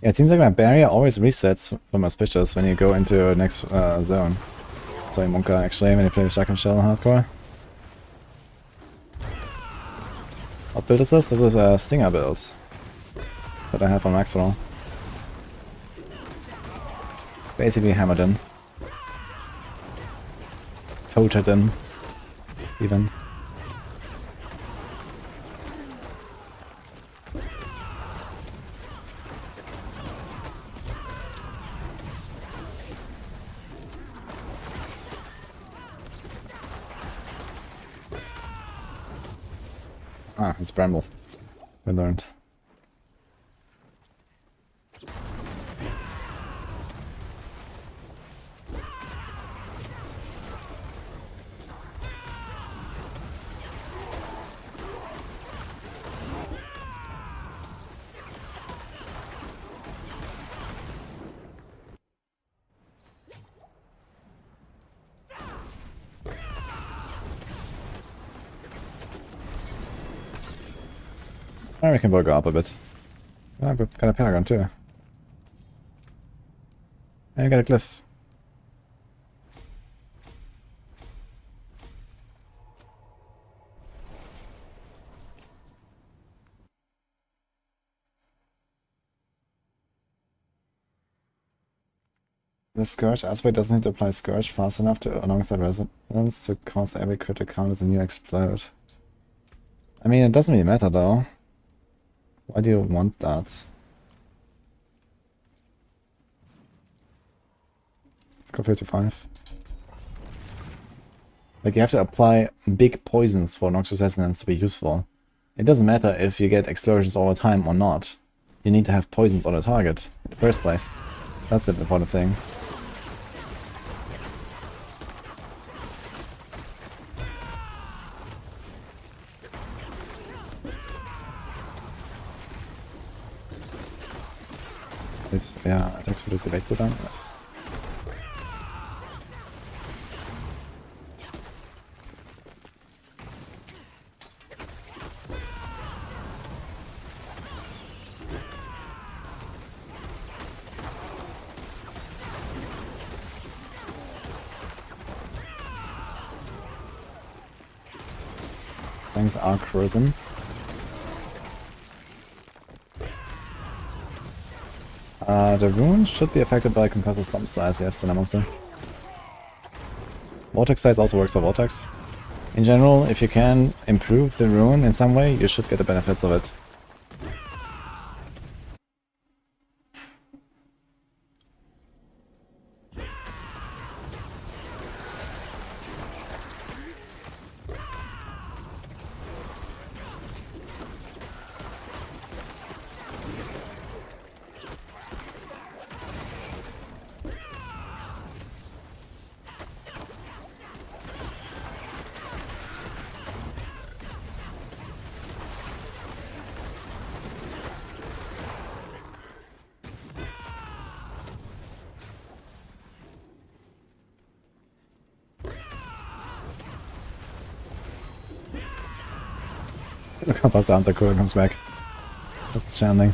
Yeah, it seems like my barrier always resets for my speeches when you go into the next zone. So Monka actually when you play with Shotgun Shell hardcore. What build is this? This is a Stinger build that I have on Maxroll. Basically hammered in. Coated in. Even. Ah, it's Bramble. We learned. We can both go up a bit. Oh, but got a Paragon too. And I got a Glyph. The Scourge aspect doesn't need to apply Scourge fast enough to alongside resonance to cause every crit count as a new explode. I mean, it doesn't really matter though. Why do you want that? Let's go 55. Like, you have to apply big poisons for Noxious Resonance to be useful. It doesn't matter if you get explosions all the time or not. You need to have poisons on the target in the first place. That's the important thing. Ja, attacks für das Evade Cooldown. Yes. Thanks, Arc Risen. The rune should be affected by concussive stomp size, yes, in a monster. Vortex size also works for Vortex. In general, if you can improve the rune in some way, you should get the benefits of it. Look how fast the Hunter Coil comes back. After channeling.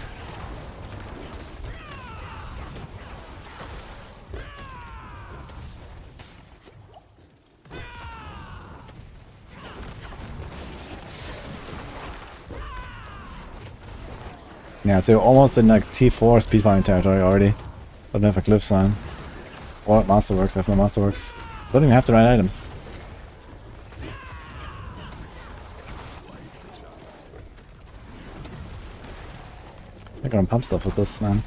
Yeah, so you're almost in like T4 speedrunning territory already. Don't have a Glyph sign. Or Masterworks, I have no Masterworks. Don't even have the right items. I'm gonna pump stuff with this, man.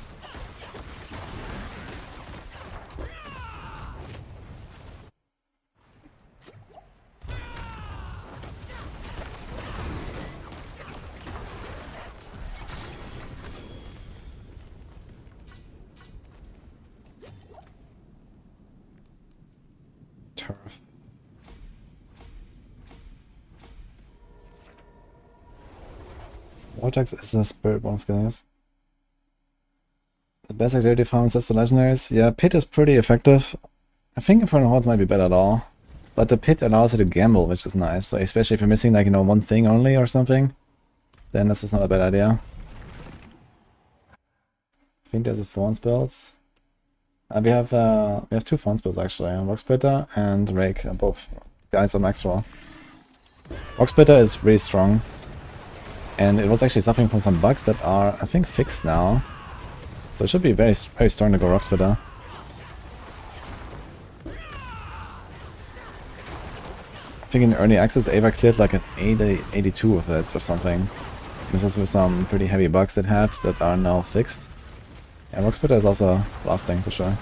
Perf. Vortex is a Spiritborn skill, yes. The best activity found sets the legendaries. Yeah, Pit is pretty effective. I think Infernal Hordes might be better at all. But the Pit allows you to gamble, which is nice. So especially if you're missing like, you know, one thing only or something, then this is not a bad idea. I think there's a Thorns builds. We have 2 Thorns builds actually. Rock Splitter and Rake, both guys on Maxroll. Rock Splitter is really strong. And it was actually suffering from some bugs that are, I think, fixed now. So it should be very strong to go Rock Splitter. I think in early access Ava cleared like an 82 with it or something. This is with some pretty heavy bugs it had that are now fixed. Yeah, Rock Splitter is also blasting for sure.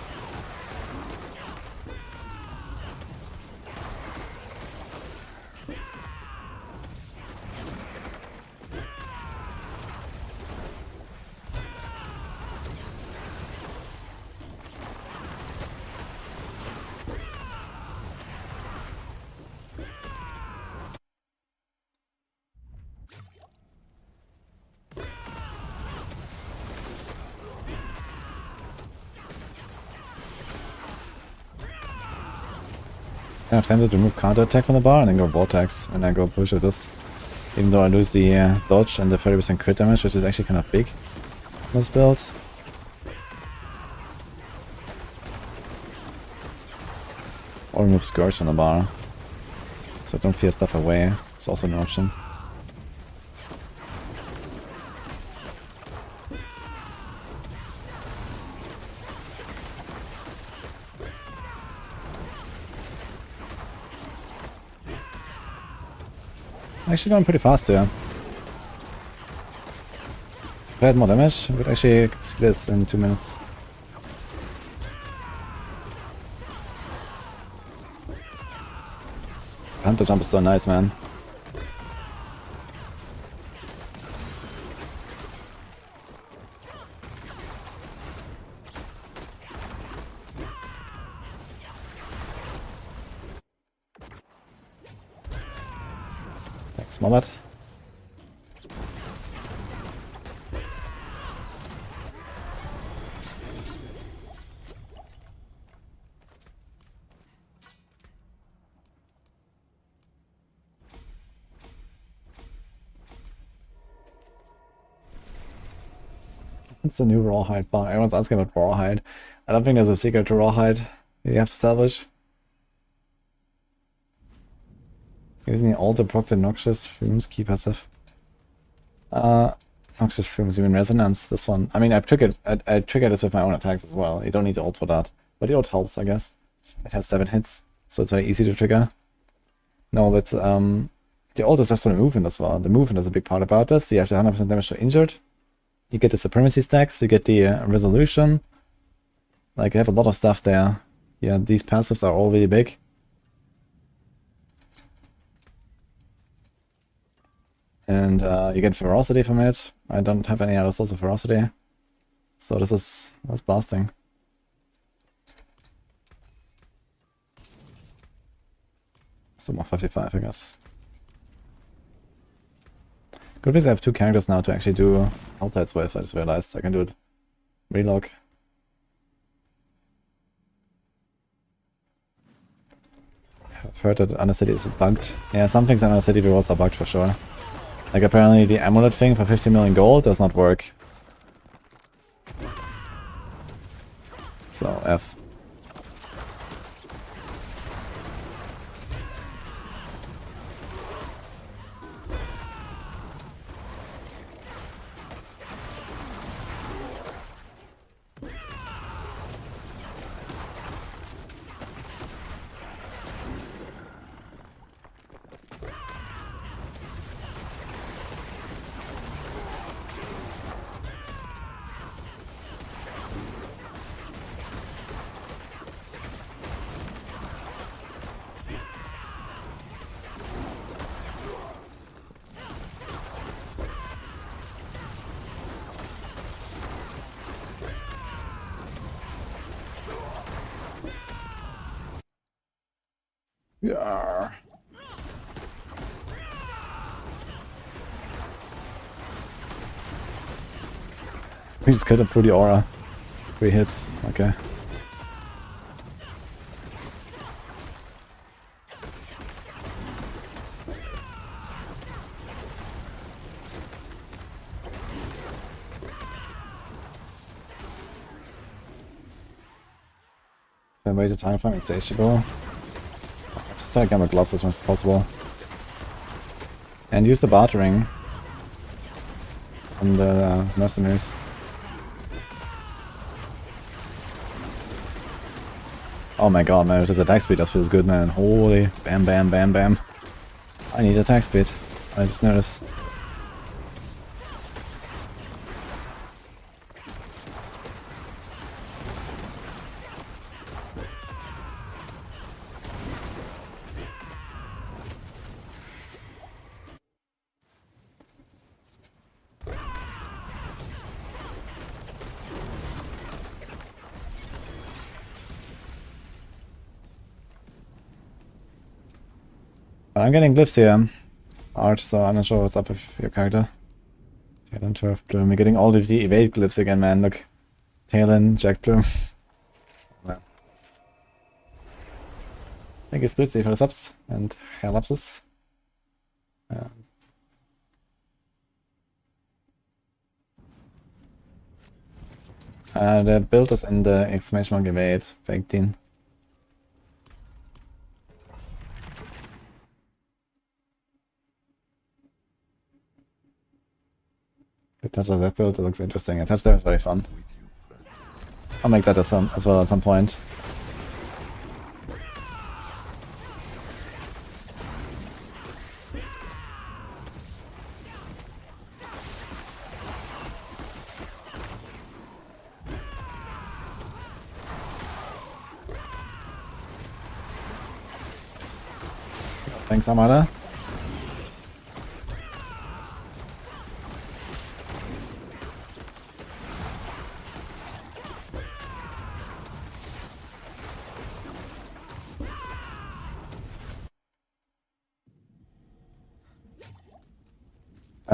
I have time to remove counter attack from the bar and then go Vortex and then go push with this. Even though I lose the dodge and the 30% crit damage, which is actually kind of big in this build. Or remove Scourge from the bar. So don't fear stuff away. It's also an option. Actually going pretty fast here. If I had more damage, I would actually see this in 2 minutes. Hunter jump is so nice, man. Thanks, Mobat. It's a new rawhide bar. Everyone's asking about rawhide. I don't think there's a secret to rawhide you have to salvage. Using the alter proc the noxious fumes key passive. Noxious fumes, you mean resonance? This one. I mean, I triggered this with my own attacks as well. You don't need the ult for that, but the ult helps, I guess. It has 7 hits, so it's very easy to trigger. No, but the ult is just for the movement as well. The movement is a big part about this. You have the 100% damage to injured. You get the supremacy stacks, you get the resolution. Like, you have a lot of stuff there. Yeah, these passives are all really big. And you get ferocity from it. I don't have any other source of ferocity. So that's blasting. So more 55, I guess. Good thing I have 2 characters now to actually do Altides with. I just realized I can do it. Relog. I've heard that Undercity is bugged. Yeah, some things in Undercity rewards are bugged for sure. Like apparently the amulet thing for 50 million gold does not work. So F. Yeah. We just killed him through the aura. 3 hits. Okay. So wait a time for insatiable. Just try to get my gloves as much as possible. And use the bartering on the mercenaries. Oh my god, man, if this attack speed, that feels good, man. Holy, bam, bam, bam, bam. I need attack speed. I just noticed. I'm getting glyphs here, Art, so I'm not sure what's up with your character. Talon, Turf Plume. We're getting all of the evade glyphs again, man. Look. Talon, Jack Plume. Well. Thank you, Splitsy, for the subs, and Herlapsus. The build is in the exclamation mark evade, baked in. The touch of that build, it looks interesting. A touch there is very fun. I'll make that as well at some point. Thanks, Amada.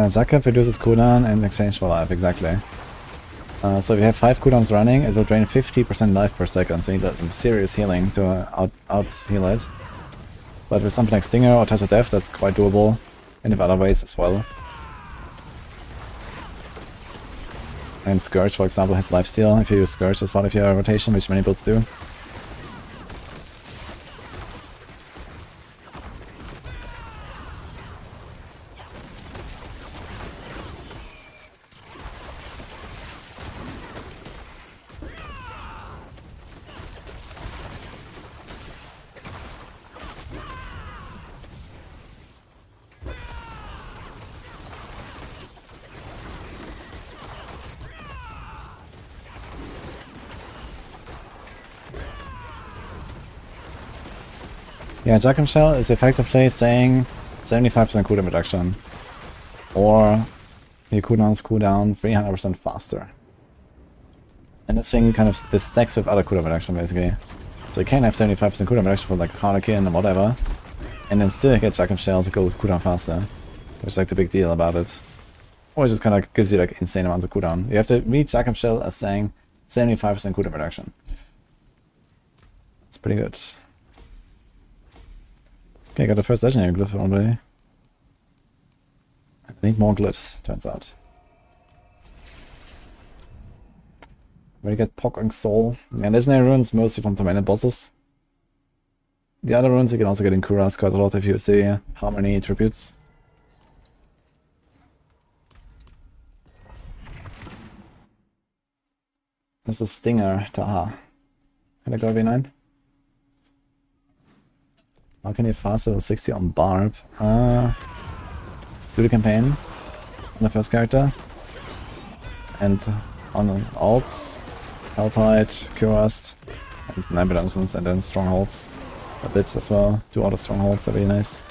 Jacob reduces cooldown in exchange for life, exactly. So if you have 5 cooldowns running, it will drain 50% life per second, so you need serious healing to out-heal it. But with something like Stinger or Touch of Death, that's quite doable, and in other ways as well. And Scourge, for example, has lifesteal if you use Scourge as part of your rotation, which many builds do. Yeah, Jackham Shell is effectively saying 75% cooldown reduction. Or your cooldowns cool down 300% faster. And this thing kind of this stacks with other cooldown reduction basically. So you can have 75% cooldown reduction for like Harlequin and whatever. And then still get Jackham Shell to go cooldown faster. Which is like the big deal about it. Or it just kind of gives you like insane amounts of cooldown. You have to read Jackham Shell as saying 75% cooldown reduction. It's pretty good. Okay, got the first legendary glyph already. I need more glyphs, turns out. We get Pok and Soul. Yeah, legendary runes mostly from tormented bosses. The other runes you can also get in Kuras quite a lot if you see how many tributes. This is Stinger, Taha. Can I go V9? How can you fast level 60 on Barb? Do the campaign on the first character. And on alts, Helltide, Curast, and Nightmare Dungeons, and then Strongholds a bit as well. Do all the Strongholds, that'd be nice.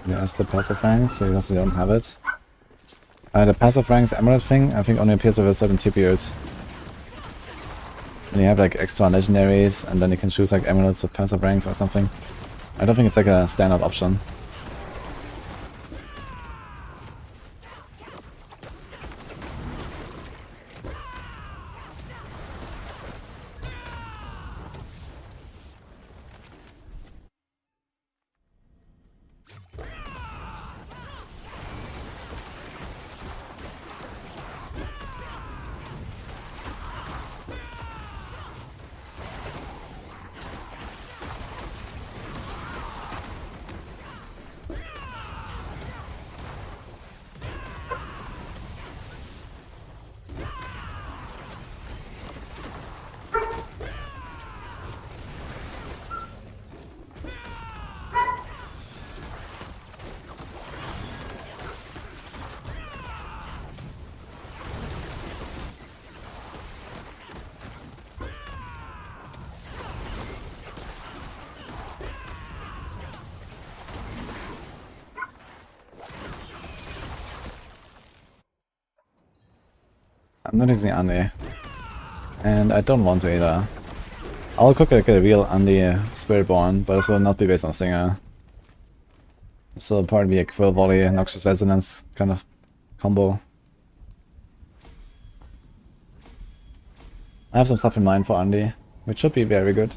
There's the passive ranks, so you also don't have it. The passive ranks emerald thing, I think only appears with a certain tribute. And you have like extra legendaries, and then you can choose like emeralds with passive ranks or something. I don't think it's like a standard option. I'm not using Andi. And I don't want to either. I'll cook like a real Andi Spiritborn, but this will not be based on Stinger. This will probably be a Quill Volley, Noxious Resonance kind of combo. I have some stuff in mind for Andi, which should be very good.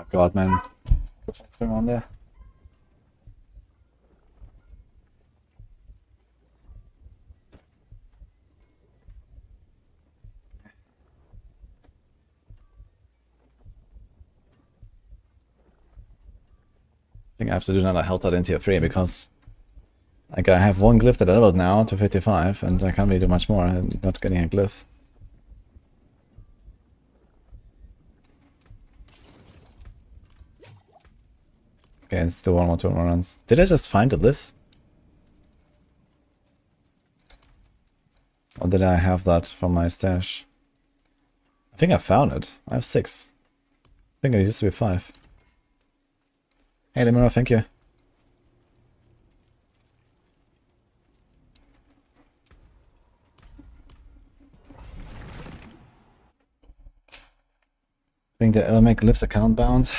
Oh god, man. What's going on there? I think I have to do another health out in tier 3 because like I have one glyph that I leveled now to 55 and I can't really do much more. I'm not getting a glyph. Okay, it's still 1 more 2 more runs. Did I just find a glyph? Or did I have that from my stash? I think I found it. I have 6. I think it used to be 5. Hey Limero, thank you. I think the make glyphs account bound.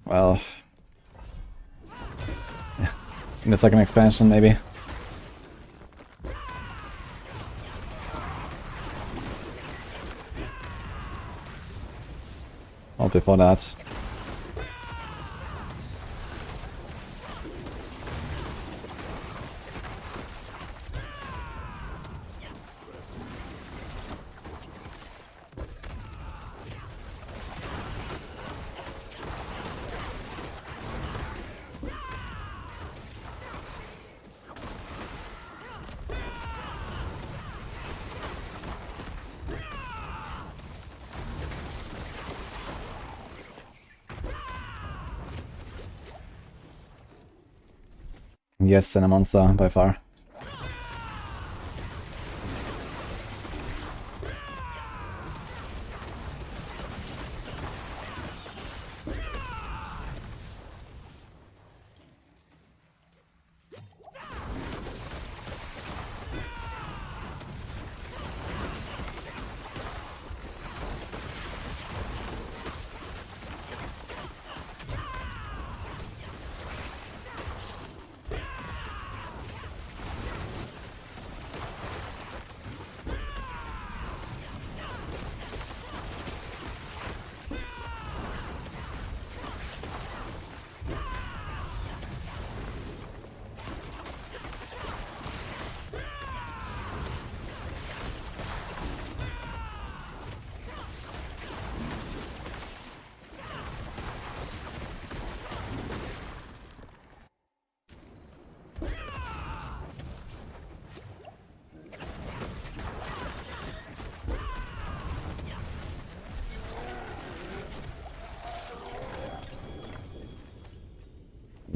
Well, yeah. In the second expansion, maybe. Or before that. Yes, and a monster by far.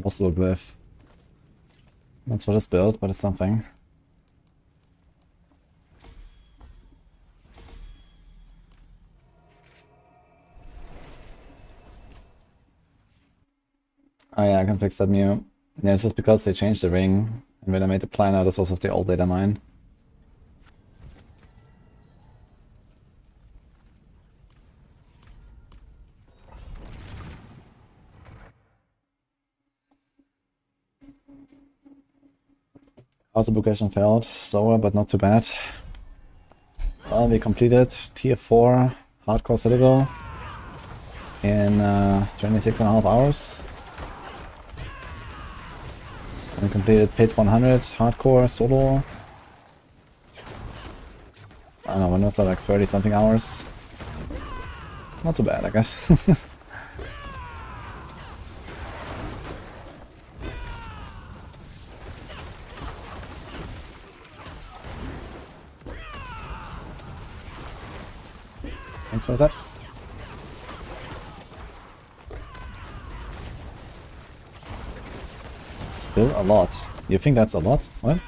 Impossible glyph. Not for this build, but it's something. Oh yeah, I can fix that Mew. Yeah, it's just because they changed the ring. And when I made the planner, this was of the old data mine. Also, progression failed. Slower, but not too bad. Well, we completed tier 4 hardcore Citadel in 26.5 hours. And completed pit 100 hardcore solo. I don't know, when was that, like 30 something hours? Not too bad, I guess. Thanks for the subs. Still a lot. You think that's a lot? What?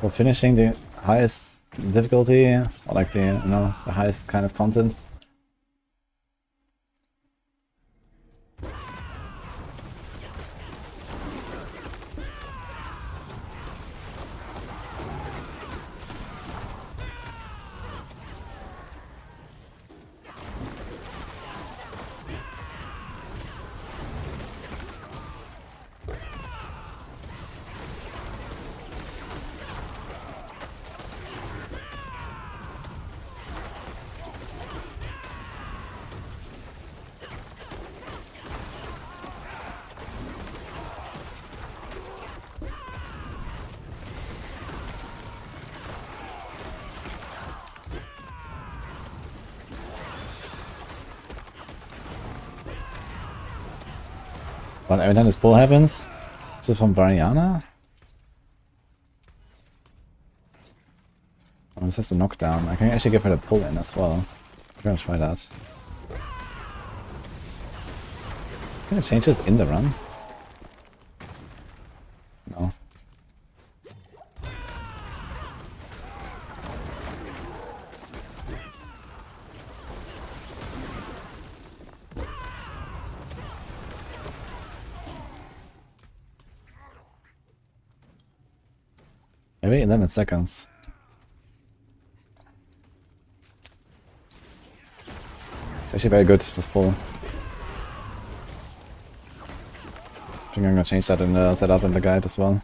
For finishing the highest difficulty, or like the, you know, the highest kind of content? But every time this pull happens, is it from Variana? Oh, this has a knockdown. I can actually give her the pull in as well. I'm gonna try that. Can I change this in the run? No. Maybe 11 seconds. It's actually very good, this pull. I think I'm gonna change that in the setup and the guide as well.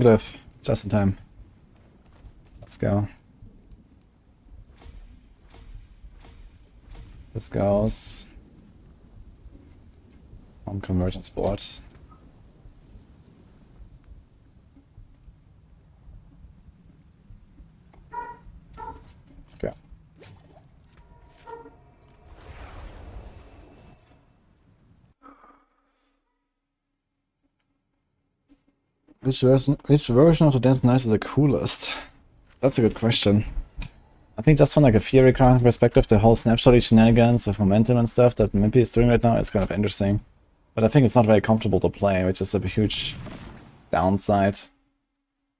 Glyph, just in time. Let's go. This goes on convergence board. Okay. Which version of the Dance Knights is the coolest? That's a good question. I think just from like a theory crafting perspective, the whole snapshot shenanigans with momentum and stuff that Mimpy is doing right now is kind of interesting. But I think it's not very comfortable to play, which is a huge downside.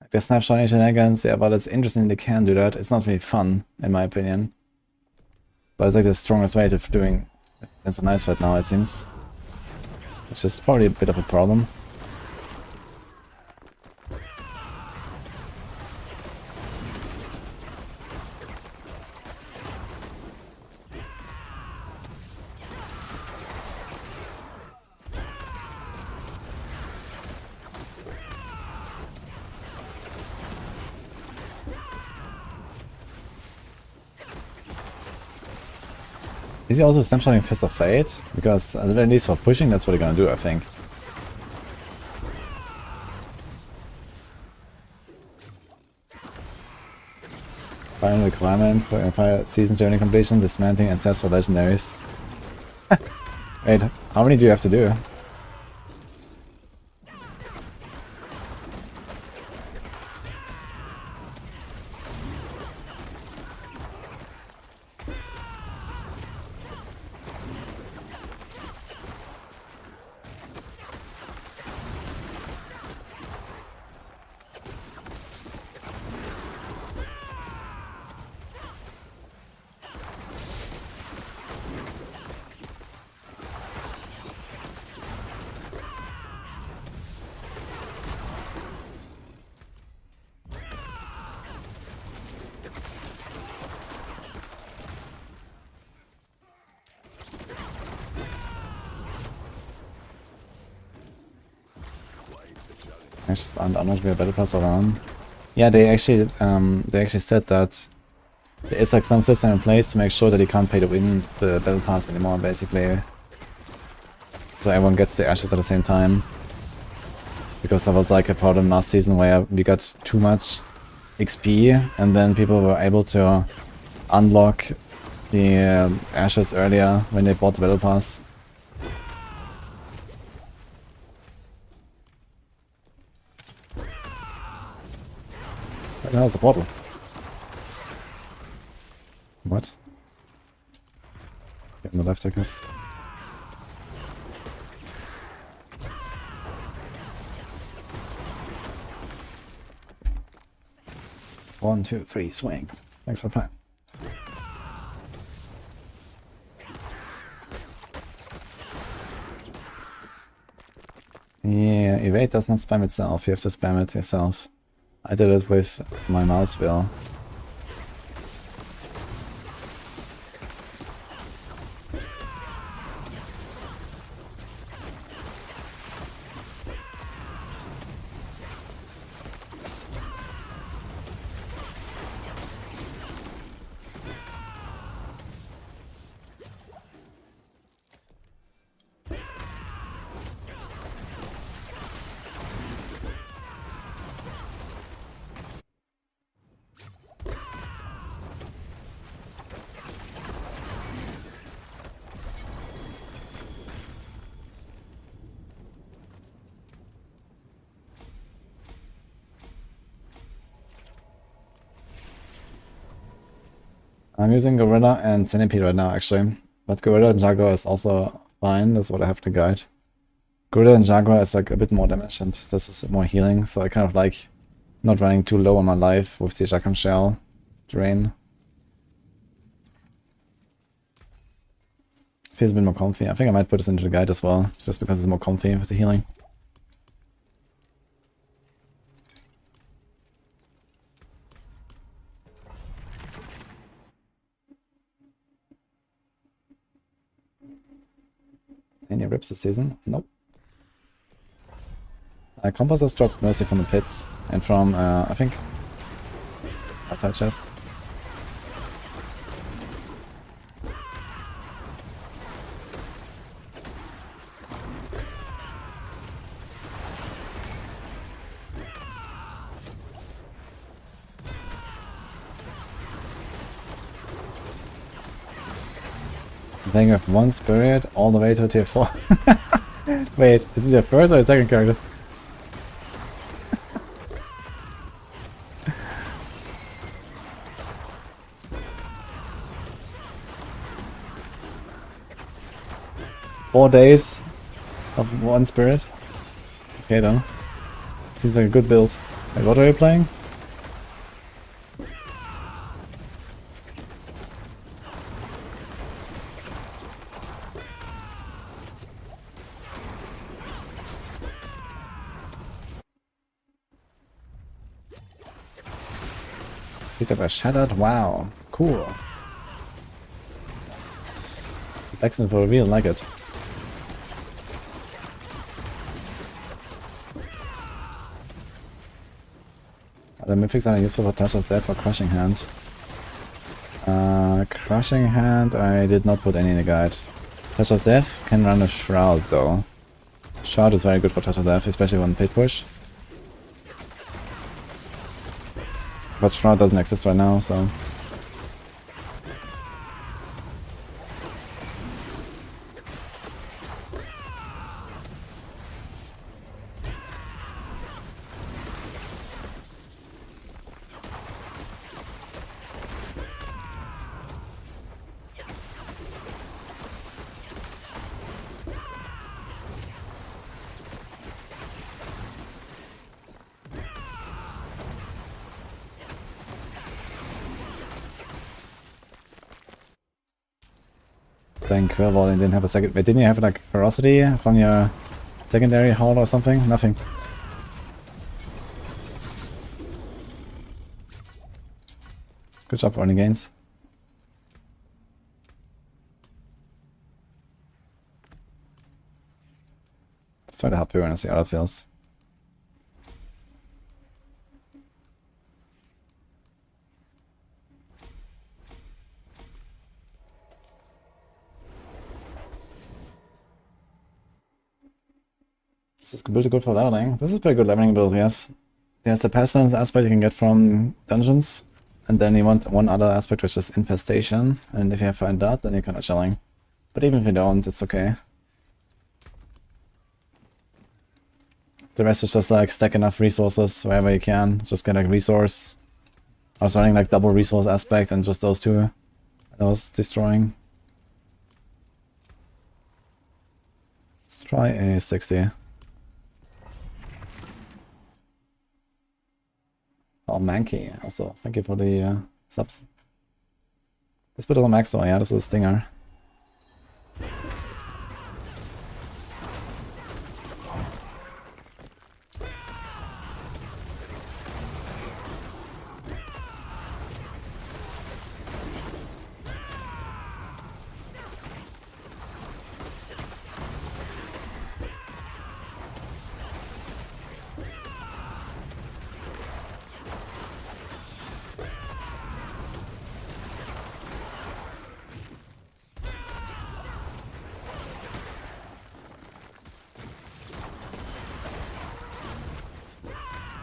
Like the snapshot shenanigans, yeah, but it's interesting they can do that. It's not really fun, in my opinion. But it's like the strongest way of doing Dance Knights right now, it seems. Which is probably a bit of a problem. Is he also snapshotting Fist of Fate? Because at the very least for pushing, that's what they're gonna do, I think. Final requirement for Empire season journey completion, dismantling ancestral legendaries. Wait, how many do you have to do? Just aren't be a battle pass around. Yeah, they actually said that there is like some system in place to make sure that you can't pay to win the battle pass anymore, basically. So everyone gets the ashes at the same time. Because there was like a problem last season where we got too much XP and then people were able to unlock the ashes earlier when they bought the battle pass. Where the hell is the portal? What? Get in the left, I guess. One, two, three, swing. Thanks for the time. Yeah, evade does not spam itself, you have to spam it yourself. I did it with my mouse wheel. I'm using Gorilla and Centipede right now, actually. But Gorilla and Jaguar is also fine, that's what I have to guide. Gorilla and Jaguar is like a bit more damage and this is more healing, so I kind of like not running too low on my life with the Jakam Shell drain. Feels a bit more comfy. I think I might put this into the guide as well, just because it's more comfy with the healing. Any rips this season? Nope. Compass has dropped mostly from the pits and from, I think, outside chests. Playing with one spirit all the way to tier 4. Wait, is this your first or your second character? Four days of one spirit? Okay then. Seems like a good build. Wait, what are you playing? Picked up a shattered, wow, cool. Excellent for a reveal, like it. The mythics are useful for Touch of Death or Crushing Hand. Crushing Hand, I did not put any in the guide. Touch of Death can run a Shroud though. Shroud is very good for Touch of Death, especially when pit push. But Shroud doesn't exist right now, so Playing Quillball and didn't have a second. Wait, didn't you have like ferocity from your secondary haul or something? Nothing. Good job earning gains. Let's try to help you and see how it feels. This is build good for leveling. This is pretty good leveling build, yes. There's the pestilence aspect you can get from dungeons. And then you want one other aspect, which is infestation. And if you find that, then you're kind of chilling. But even if you don't, it's okay. The rest is just like stack enough resources wherever you can. Just get like resource. I was running like double resource aspect and just those two. I was destroying. Let's try a 60. Oh, Manky, also, thank you for the subs. Let's put it on Maxroll, yeah, this is a stinger.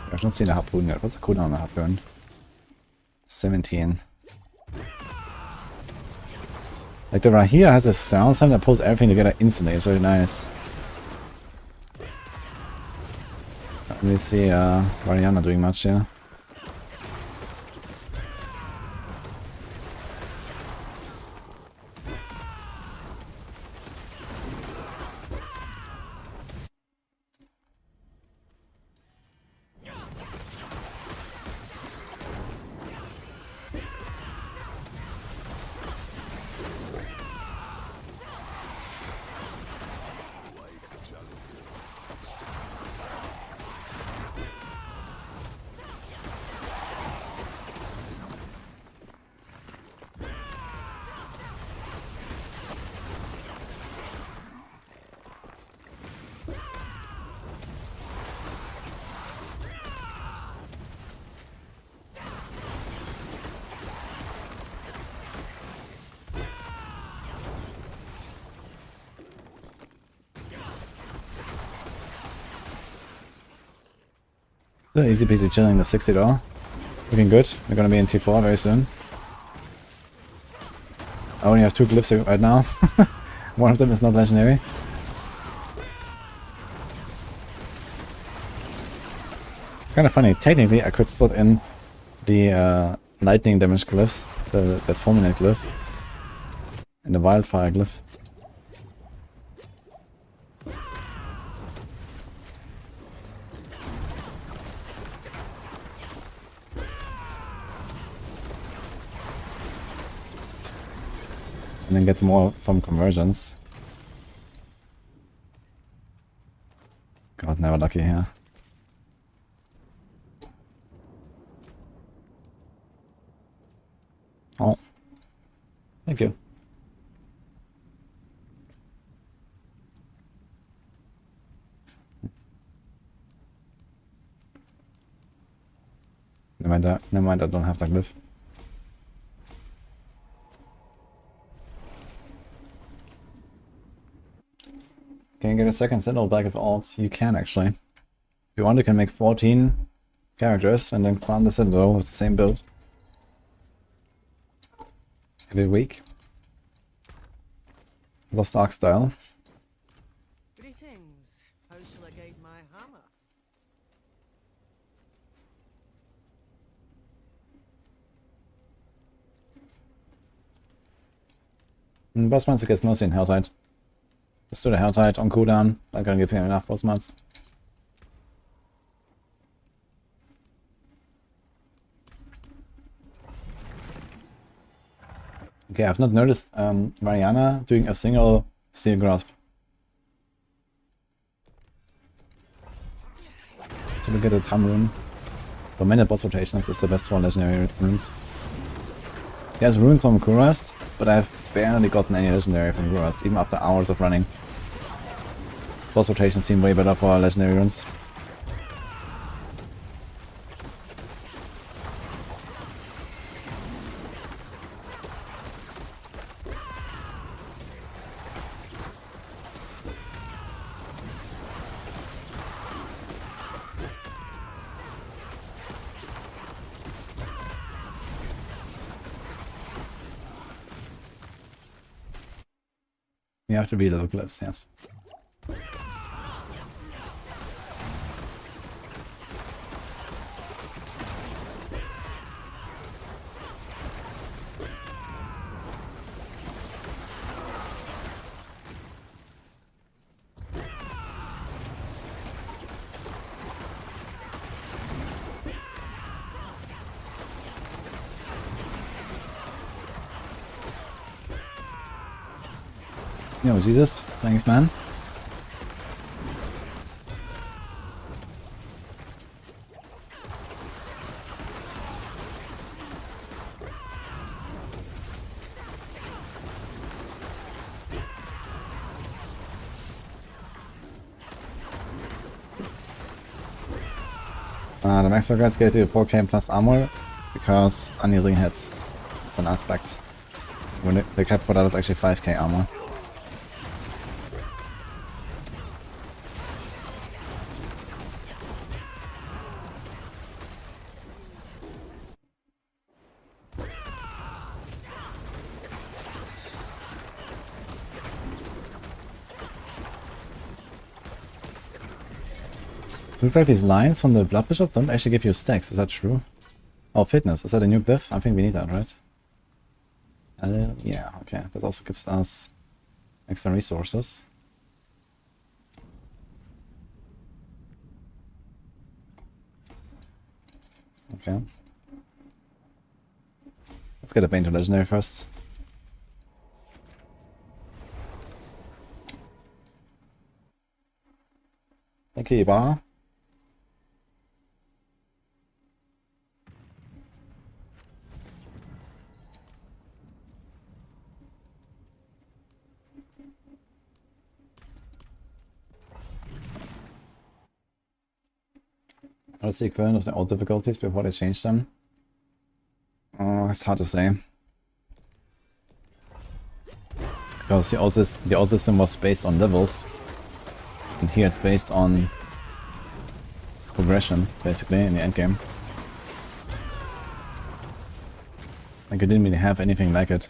I've not seen a harpoon yet. What's the cooldown on a harpoon? 17. Like the Rahia has a sound time that pulls everything together instantly. It's really nice. I don't really see Variana doing much here. So easy peasy chilling the 60 door. Looking good. We're gonna be in T4 very soon. I only have 2 glyphs right now. One of them is not legendary. It's kind of funny. Technically, I could slot in the lightning damage glyphs, the fulminate glyph, and the wildfire glyph. And then get more from conversions. God, never lucky here. Oh. Thank you. Never mind, I don't have that glyph. Can you get a second Citadel back of alts? You can actually. If you want, you can make 14 characters and then farm the Citadel with the same build. Every week. Lost Ark style. Greetings. How shall I guide my hammer? Boss monster gets mostly in Helltide. Just do the Helltide on cooldown. I'm gonna give him enough boss months. Okay, I've not noticed Mariana doing a single steel grasp. So we get a Thumb rune. For many boss rotations, it's the best for legendary runes. He has runes from Kurast, but I've barely gotten any legendary from Kurast, even after hours of running. Boss rotations seem way better for legendary runes. You have to read the glyphs, yes. Yo, Jesus. Thanks, man. The Maxroll guys get to 4k plus armor because unyielding hits. It's an aspect. When the cap for that is actually 5k armor. So looks like these lines from the Blood Bishop don't actually give you stacks, is that true? Oh, fitness, is that a new glyph? I think we need that, right? Yeah, okay. That also gives us extra resources. Okay. Let's get a Bane to Legendary first. Thank you, Ibar. What's the equivalent of the old difficulties before they changed them? Oh, it's hard to say. Because the old system was based on levels. And here it's based on progression, basically, in the endgame. Like, I didn't really have anything like it.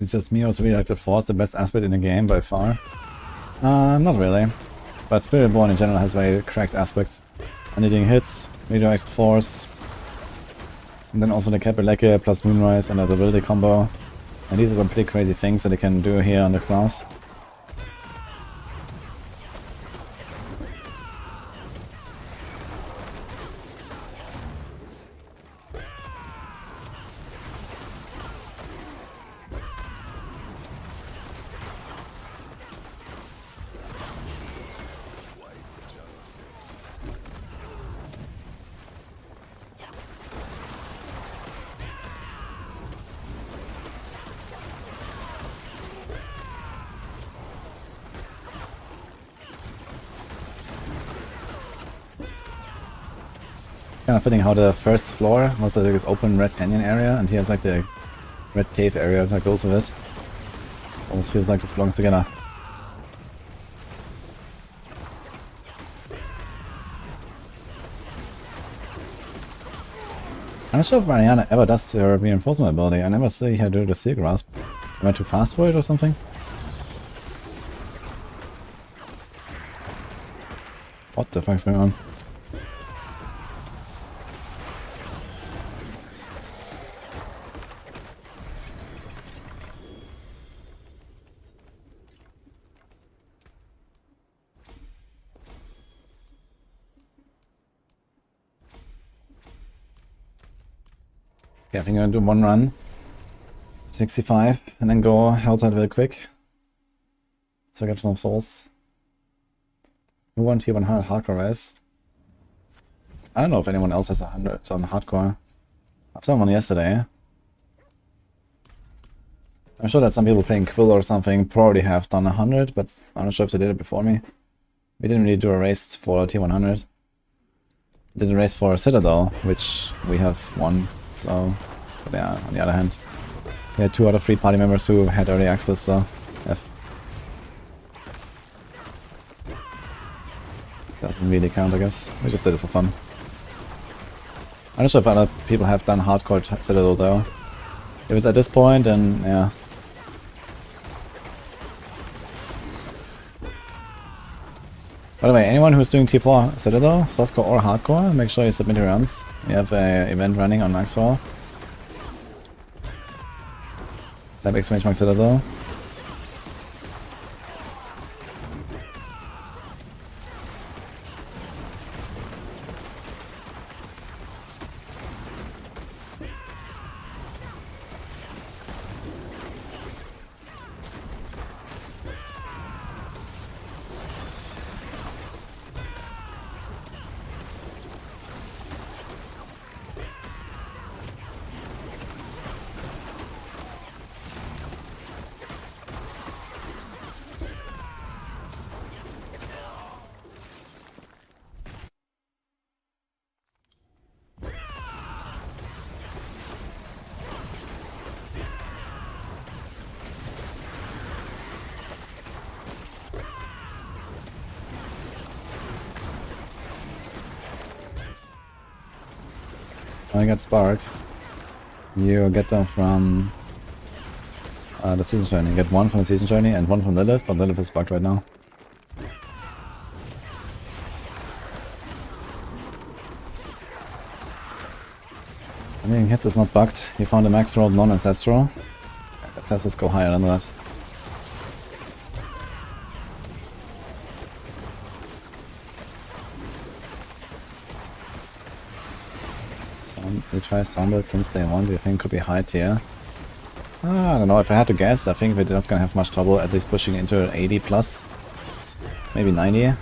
It's just me, I also really like the Force, the best aspect in the game by far. Not really. But Spiritborn in general has very cracked aspects. Unneeding hits, redirected Force. And then also the Capeleke plus Moonrise and the ability combo. And these are some pretty crazy things that they can do here on the class. Kind of fitting how the first floor was like this open red canyon area, and he has like the red cave area that goes with it. Almost feels like this belongs together. I'm not sure if Mariana ever does her reinforcement ability. I never see her do the Seal Grasp. Am I too fast for it or something? What the fuck's going on? Okay, I think I'm gonna do one run. 65, and then go Helltide real quick. So I get some souls. Who won T100 hardcore race? I don't know if anyone else has 100 on hardcore. I've done one yesterday. I'm sure that some people playing Quill or something probably have done 100, but I'm not sure if they did it before me. We didn't really do a race for T100. We did a race for Citadel, which we have won. So, but yeah, on the other hand, we had 2 out of 3 party members who had early access, so F. Doesn't really count, I guess. We just did it for fun. I'm not sure if other people have done hardcore Citadel though. If it's at this point, then yeah. By the way, anyone who's doing T4 Citadel, softcore or hardcore, make sure you submit your runs. We have an event running on Maxroll. That makes Mage Citadel. I got sparks. You get them from the season journey. You get 1 from the season journey and 1 from Lilith, but Lilith is bugged right now. I mean, hits is not bugged. You found a Maxroll non-ancestral. Ancestors go higher than that. We try Sombra since day 1. Do you think could be high tier? I don't know. If I had to guess, I think we're not gonna have much trouble at least pushing into 80 plus. Maybe 90.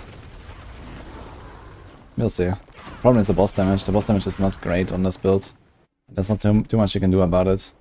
We'll see. Problem is the boss damage. The boss damage is not great on this build. There's not too much you can do about it.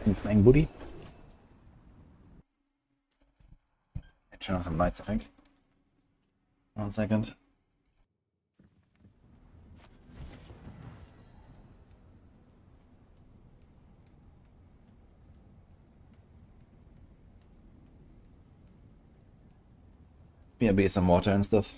He's playing booty. Turn on some lights, I think. 1 second. Maybe some water and stuff.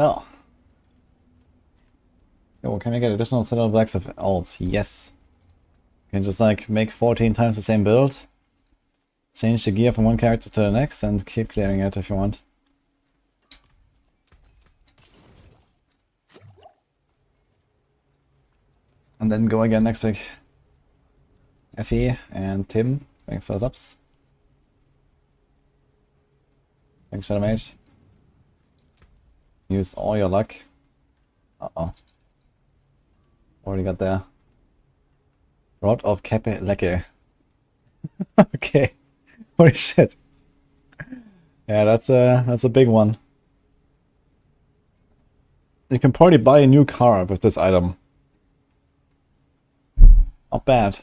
Oh. Yo, can I get additional Citadel Blacks of alts? Yes. You can just like make 14 times the same build. Change the gear from one character to the next and keep clearing it if you want. And then go again next week. Effie and Tim, thanks for the subs. Thanks, Shadow Mage. Use all your luck. Uh-oh. Already got there. Rod of Kepe Lecke. Okay. Holy shit. Yeah, that's a big one. You can probably buy a new car with this item. Not bad.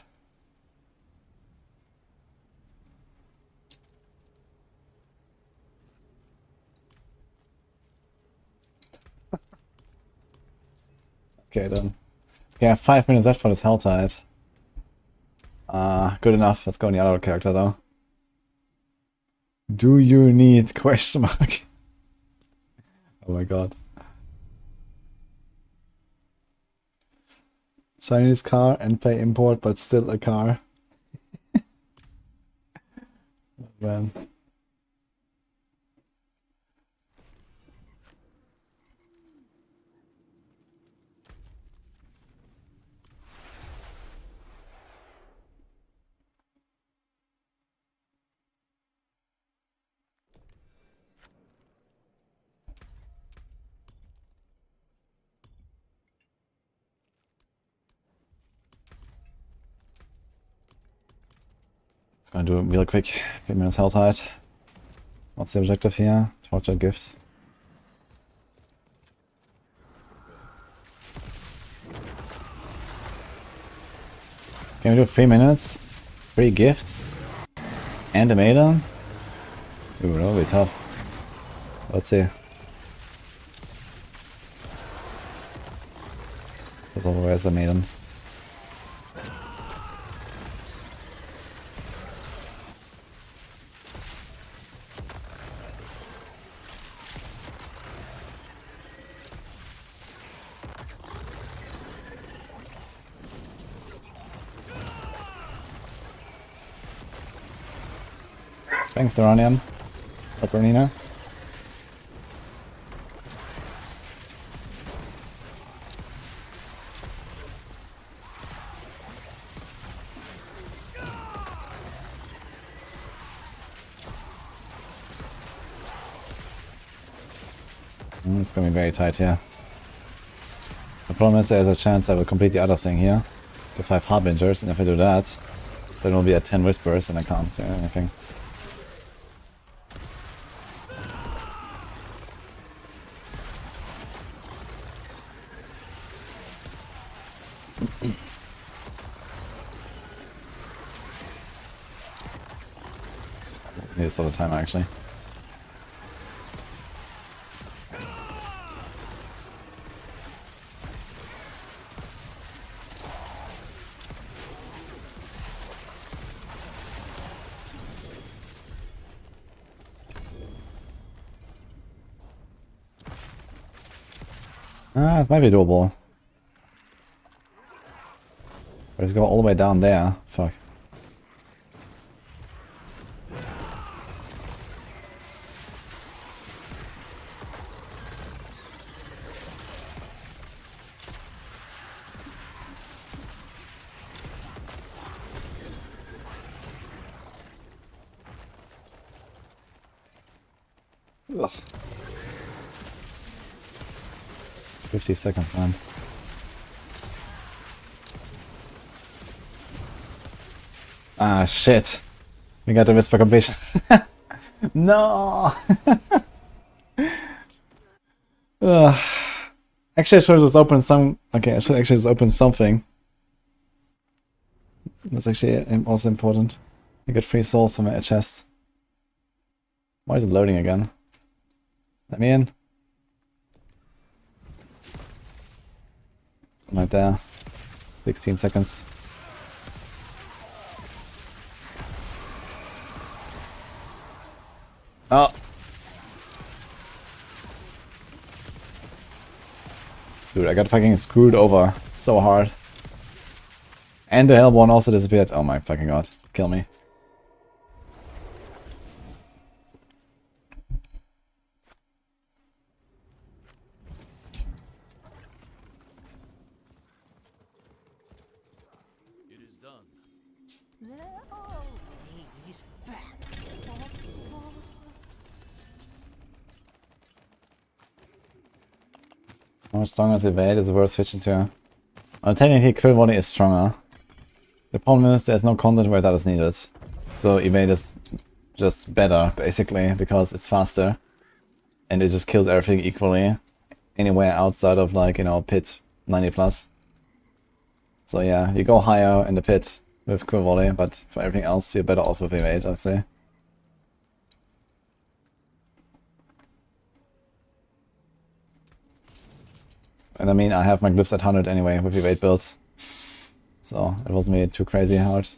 Okay then. Okay, I have 5 minutes left for this Helltide. Good enough. Let's go on the other character though. Do you need question mark? Oh my god. Chinese car and pay import, but still a car. Oh, man. Let's go do it real quick. 8 minutes Helltide. What's the objective here? Torture gift. Can we do 3 minutes? 3 gifts? And a maiden? Ooh, that'll be tough. Let's see. There's always a maiden. Thanks, Duranian. Bernina. It's gonna be very tight here. The problem is there's a chance I will complete the other thing here. The 5 Harbingers, and if I do that, then we'll be at 10 Whispers and I can't do anything. Need a lot of time actually. It might be doable. But let's go all the way down there. Fuck. Ugh. 50 seconds on. Ah, shit. We got the whisper completion. No! Actually, I should just open some. Okay, I should actually just open something. That's actually also important. I got 3 souls from my chest. Why is it loading again? Let me in. Right there. 16 seconds. Oh! Dude, I got fucking screwed over so hard. And the Hellborn also disappeared. Oh my fucking god. Kill me. It is done. He's back. How much stronger is Evade is worth switching to. Well, technically Quill Volley is stronger. The problem is there's no content where that is needed. So Evade is just better, basically, because it's faster. And it just kills everything equally. Anywhere outside of, like, you know, pit 90 plus. So yeah, you go higher in the pit with Quill Volley, but for everything else you're better off with Evade, I'd say. And I mean, I have my glyphs at 100 anyway with Evade build. So it wasn't really too crazy hard.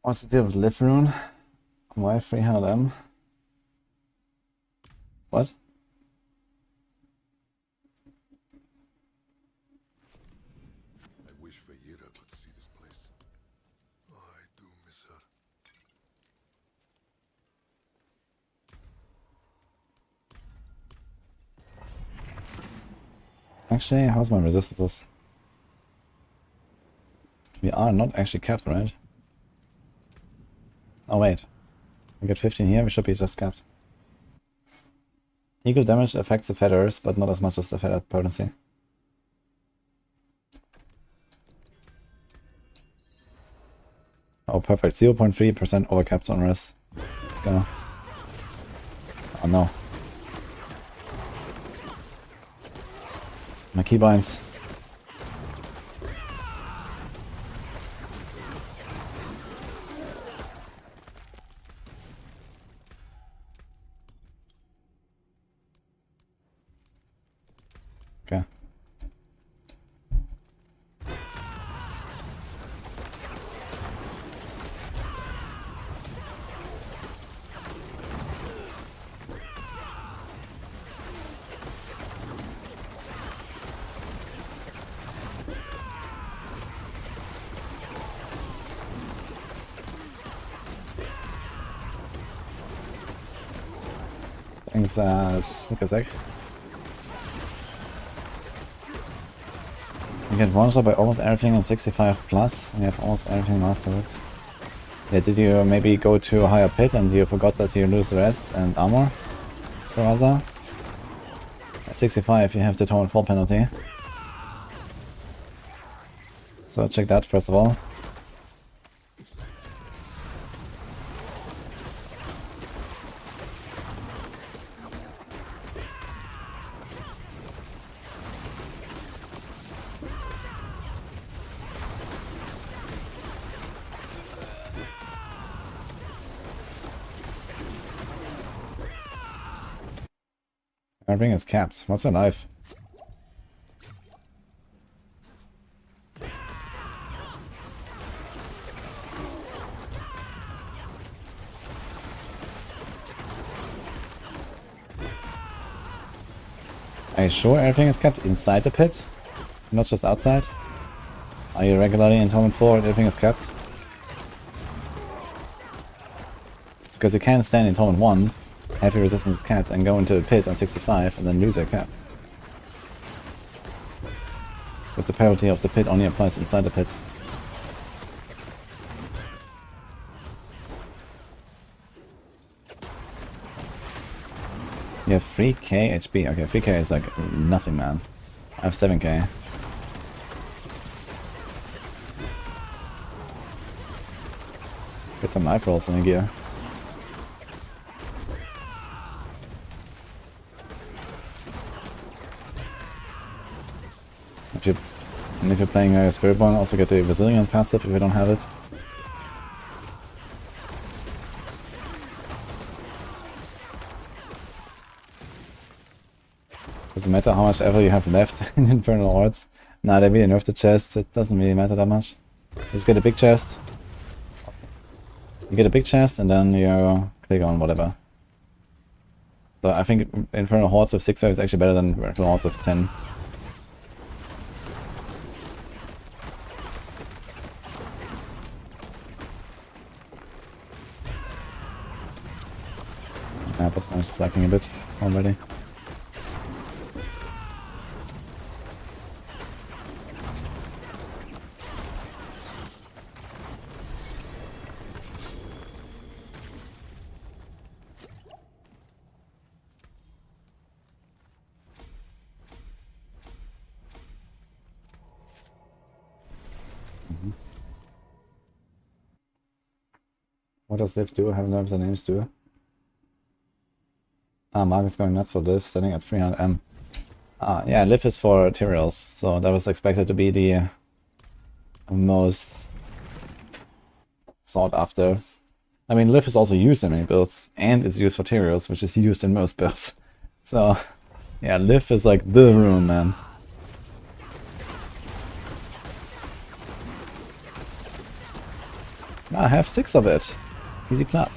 What's the deal with Live Rune? Why 300M? What? I wish Feyera could see this place. Oh, I do miss her. Actually, how's my resistances? We are not actually capped, right? Oh wait. We got 15 here, we should be just capped. Equal damage affects the feathers, but not as much as the feather potency. Oh perfect, 0.3% overcapped on res. Let's go. Oh no. My keybinds. Okay. Thanks, Snickers egg. You get one shot by almost everything in 65 plus, and you have almost everything mastered. Yeah, did you maybe go to a higher pit and you forgot that you lose res and armor? Peraza? At 65 you have the tone fall penalty. So check that first of all. My ring is capped. What's a knife? Are you sure everything is kept inside the pit? Not just outside? Are you regularly in Torment 4 and everything is kept? Because you can stand in Torment 1, have your resistance capped, and go into the pit on 65 and then lose your cap. Because the penalty of the pit only applies inside the pit. You have 3k HP. Okay, 3k is like nothing, man. I have 7k. Get some knife rolls in the gear. If you're playing Spiritborn, also get the Resilient passive if you don't have it. Doesn't matter how much ever you have left in Infernal Hordes. Nah, they really nerfed the chest, it doesn't really matter that much. You just get a big chest. You get a big chest and then you click on whatever. So I think Infernal Hordes of 6 is actually better than Infernal Hordes of 10. Yeah, but I'm just lacking a bit already. What does Liv do? I haven't learned the names do. Ah, Mark is going nuts for Liv, setting at 300M. Ah, yeah, Liv is for Tyriels, so that was expected to be the most sought after. I mean, Liv is also used in many builds, and it's used for Tyriels, which is used in most builds. So, yeah, Liv is like the rune, man. I have 6 of it. Easy clap.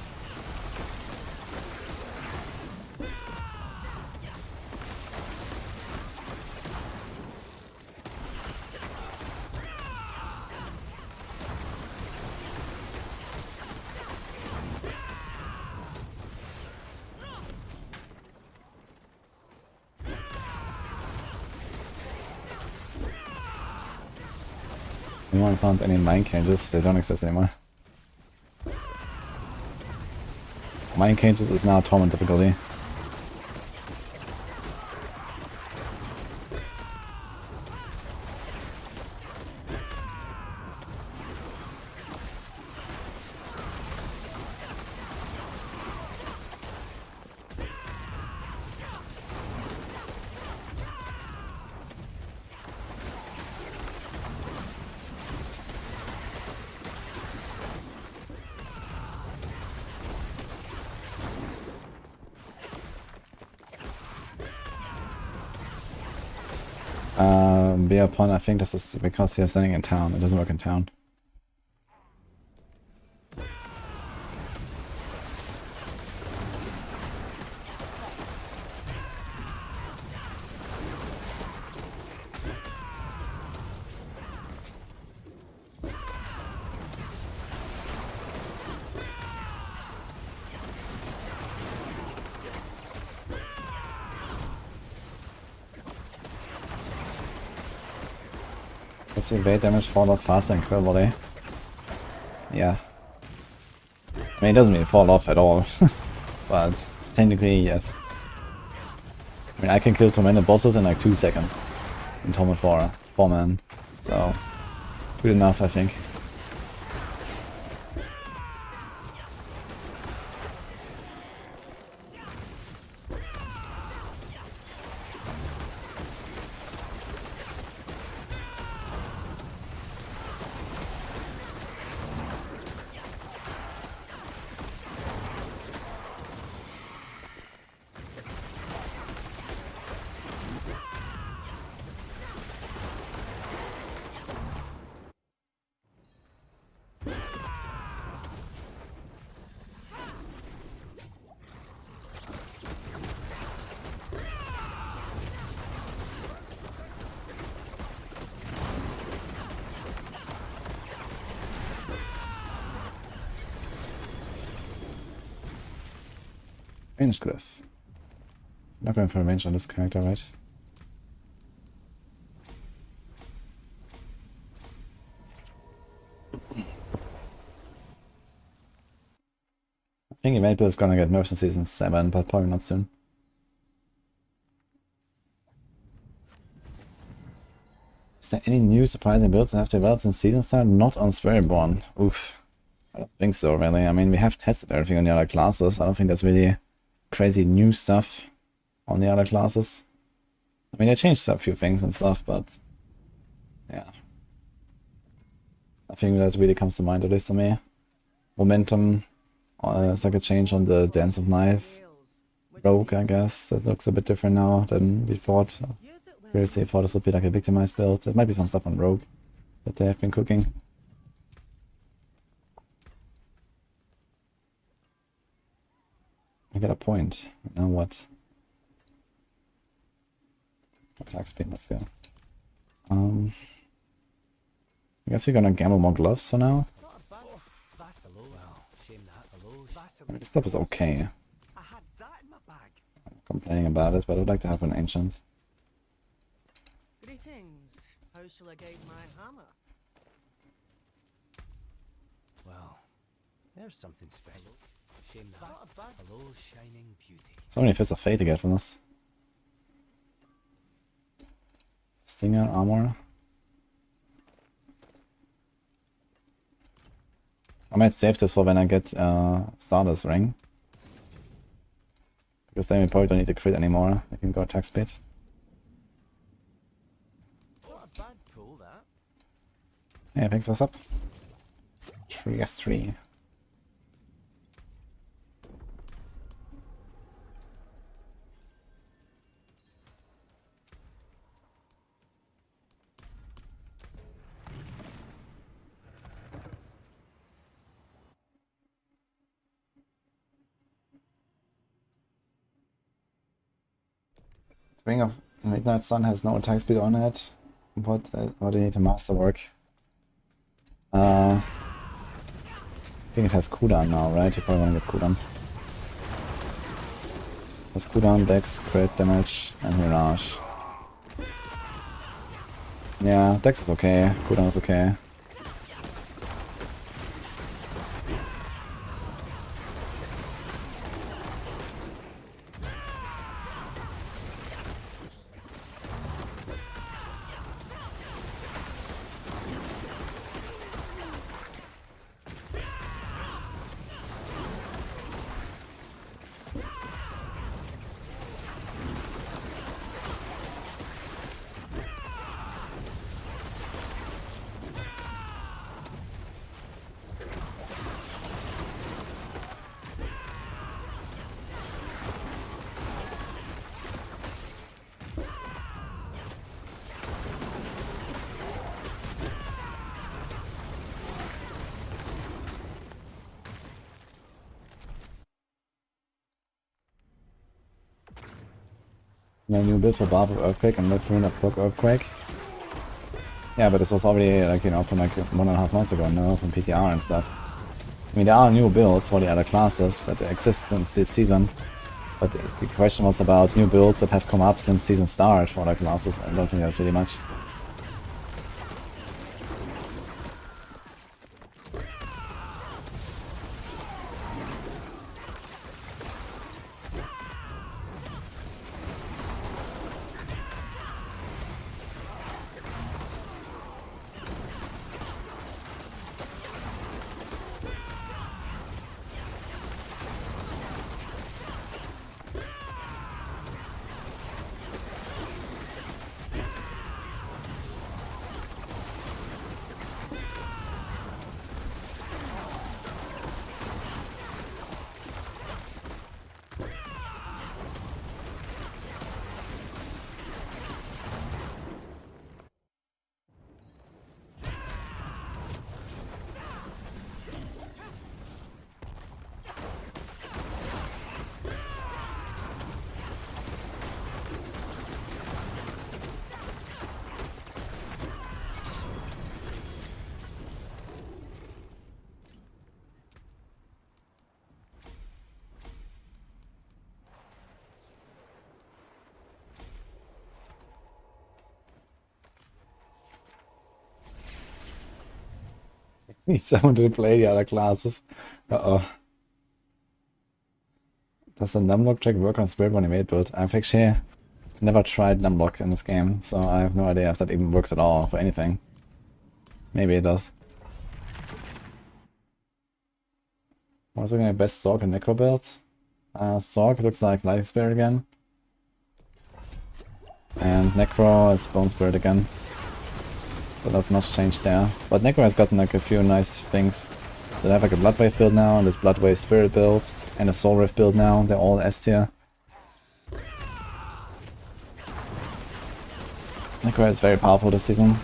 Anyone found any mind cages? They don't exist anymore. Mind cages is now torment difficulty. Beer Pond, I think this is because you're standing in town. It doesn't work in town. Let's see, evade damage fall off faster than Quill Volley. Yeah. I mean, it doesn't mean fall off at all. But technically, yes. I mean, I can kill tormented bosses in like 2 seconds. In Torment 4 man. So, good enough, I think. Range Glyph. Not going for a range on this character, right? I think Evade Build is gonna get nerfed in Season 7, but probably not soon. Is there any new surprising builds that have developed since Season start? Not on Spiritborn. Oof. I don't think so, really. I mean, we have tested everything on the other classes. I don't think there's really crazy new stuff on the other classes. I mean, I changed a few things and stuff, but yeah. Nothing that really comes to mind, at least to me. Momentum, it's like a change on the Dance of Knife. Rogue, I guess. That looks a bit different now than we thought. Previously, I thought this would be like a victimized build. There might be some stuff on Rogue that they have been cooking. I got a point. Now what? Attack speed, let's go. I guess we're gonna gamble more gloves for now. I mean, this stuff is okay. I'm complaining about it, but I would like to have an ancient. Greetings. How shall I guide my hammer? Well, there's something special. Shame that. Hello, shining beauty. So many Fists of Fate to get from this. Stinger, armor. I might save this for when I get Stardust Ring. Because then we probably don't need to crit anymore. I can go attack speed. Not a bad pull, that. Yeah, thanks, what's up? 3s3. Ring of Midnight Sun has no attack speed on it. What do you need to masterwork? I think it has cooldown now, right? You probably want to get cooldown. It has cooldown, dex, crit, damage, and mirage. Yeah, dex is okay, cooldown is okay. No new build for Barb of Earthquake and not Rune of Proc Earthquake. Yeah, but this was already, like, you know, from like 1.5 months ago, no? From PTR and stuff. I mean, there are new builds for the other classes that exist since this season. But the question was about new builds that have come up since season start for other classes. I don't think that's really much. Need someone to play the other classes. Uh-oh. Does the numlock check work on Spiritborn Invade build? I've actually never tried numlock in this game, so I have no idea if that even works at all for anything. Maybe it does. I was looking at best Sorg and Necro builds. Sorg looks like Lightning Spirit again. And Necro is Bone Spirit again. So not much changed there. But Necro has gotten like a few nice things. So they have like a Bloodwave build now, and this Bloodwave Spirit build, and a Soul Rift build now. They're all S tier. Necro is very powerful this season.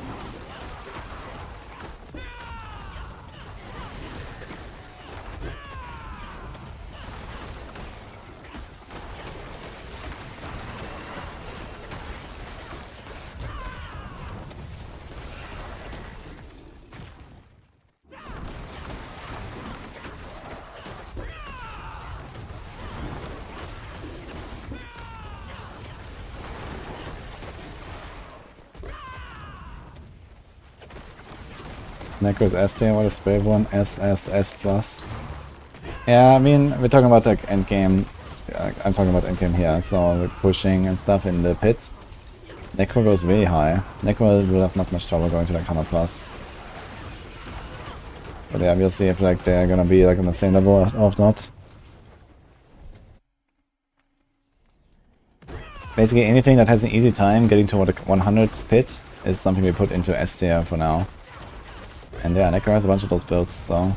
Necro's S tier, what is Spiritborn? S+. Yeah, I mean, we're talking about like endgame. I'm talking about endgame here, so we're pushing and stuff in the pit. Necro goes way high. Necro will have not much trouble going to like 100+. But yeah, we'll see if like they're gonna be like on the same level or not. Basically anything that has an easy time getting to what 100 pit is something we put into S tier for now. And yeah, Necro has a bunch of those builds, so...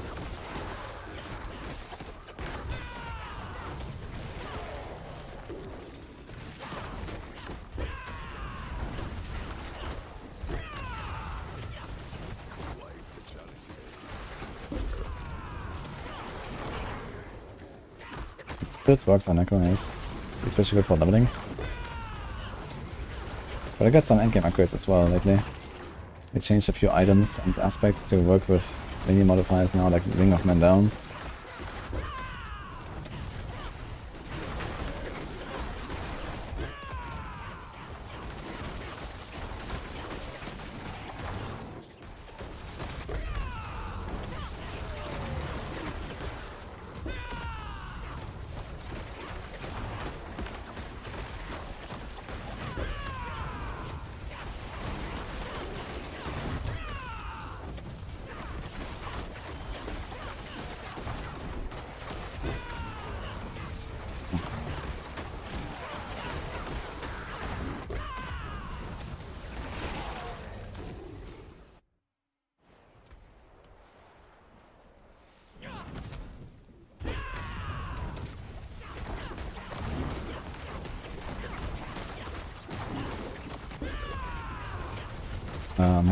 Builds works on Necro, nice. It's especially good for leveling. But I got some endgame upgrades as well lately. We changed a few items and aspects to work with mini modifiers now, like Ring of Men Down.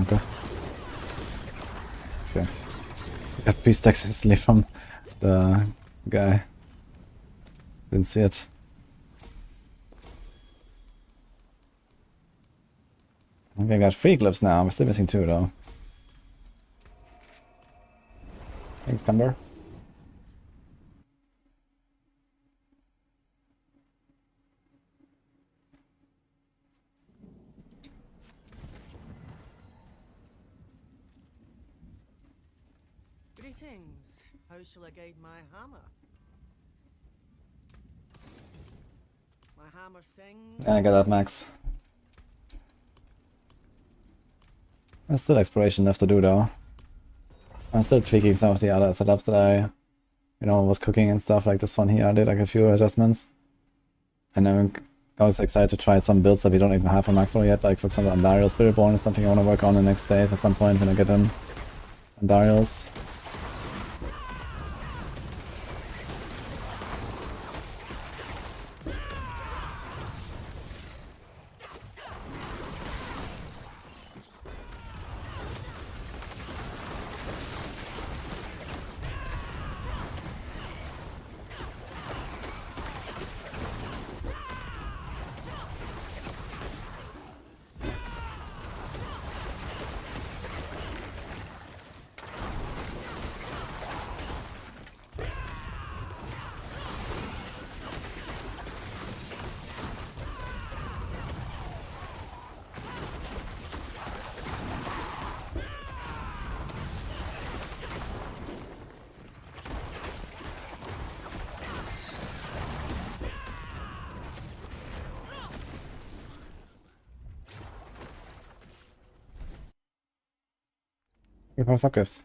Okay. Okay. Got 3 stacks instantly from the guy. Didn't see it. Okay, I got 3 glyphs now. We're still missing 2 though. Thanks, Cumber. Greetings. How shall I guide my hammer? My hammer sings. Yeah, I got that, Max. There's still exploration left to do though. I'm still tweaking some of the other setups that I, was cooking and stuff, like this one here. I did like a few adjustments. And I was excited to try some builds that we don't even have on Maxroll yet, like for example Andariel Spiritborn is something I want to work on the next days at some point when I get in Andariel's. Give us subgifts.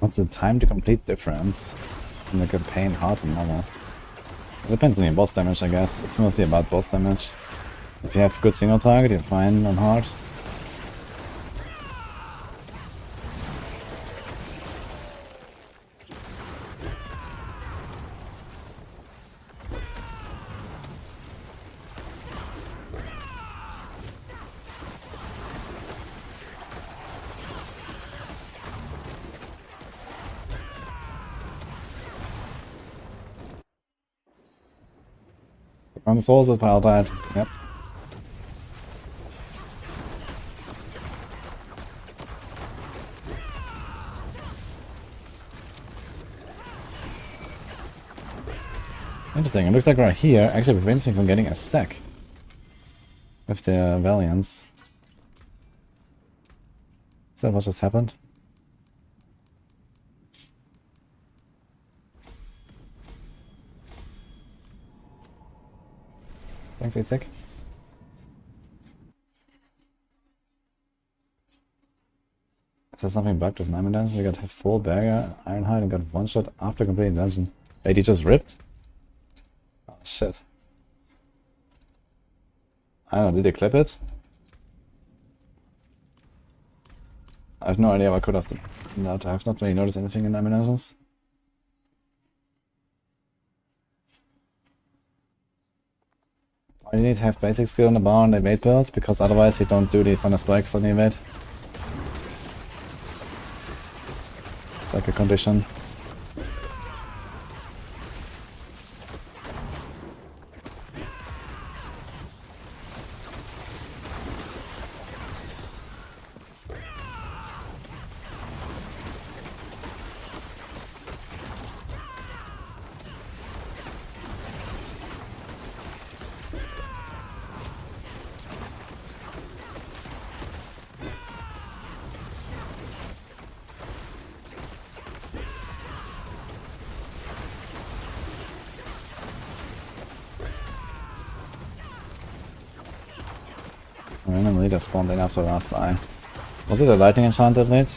What's the time to complete difference in the campaign, hard and normal? It depends on your boss damage, I guess. It's mostly about boss damage. If you have good single target, you're fine on hard. On the souls if I'll died. Yep. Interesting. It looks like right here actually prevents me from getting a stack with the Valiants. Is that what just happened? Thanks, Isaac. Is there something bugged with Diamond Dungeons? You got full barrier, Ironhide, and got one shot after completing dungeon. Wait, he just ripped? Oh shit. I don't know, did they clip it? I have no idea what could have done. No, I have not really noticed anything in Diamond Dungeons. You need to have basic skill on the bar on the evade build, because otherwise you don't do the Thunderspikes on the evade. It's like a condition. Random leader spawned in after last eye. Was it a lightning enchanted lead?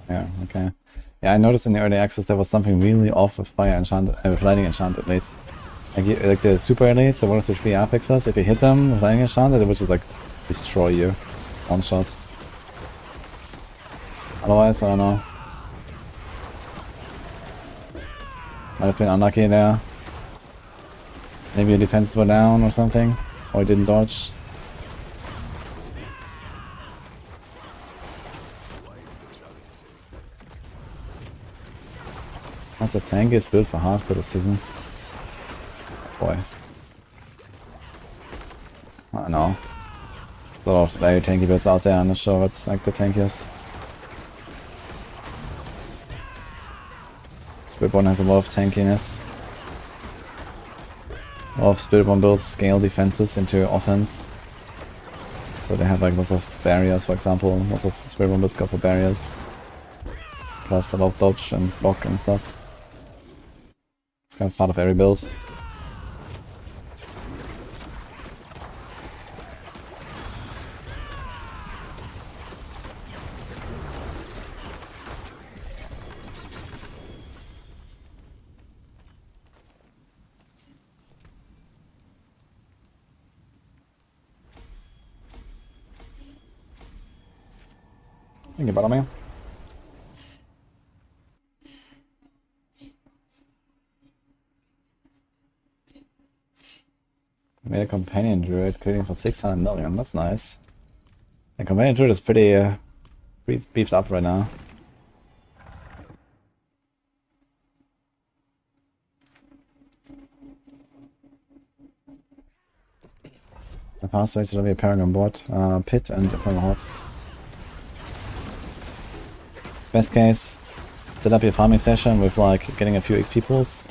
Yeah, okay. Yeah, I noticed in the early access there was something really off with fire enchanted, with lightning enchanted leads. Like the super elites, the 1 of the 3 apexes, if you hit them with lightning enchanted, it would just like destroy you. One shot. Otherwise, I don't know. Might have been unlucky there. Maybe your defenses were down or something. Or you didn't dodge. Once a tank is built for hardcore this season. Boy. I don't know. There's a lot of very tanky builds out there, I'm not sure what's like the tankiest. Spiritborn has a lot of tankiness. A lot of Spiritborn builds scale defenses into offense. So they have like lots of barriers, for example. Lots of Spiritborn builds go for barriers. Plus a lot of dodge and block and stuff. It's kind of part of every build. Thank you, Butterman. Made a companion druid creating for 600 million. That's nice. The companion druid is pretty beefed up right now. The fast way to be a Paragon bot, pit and different hordes. Best case, set up your farming session with like getting a few XP pools.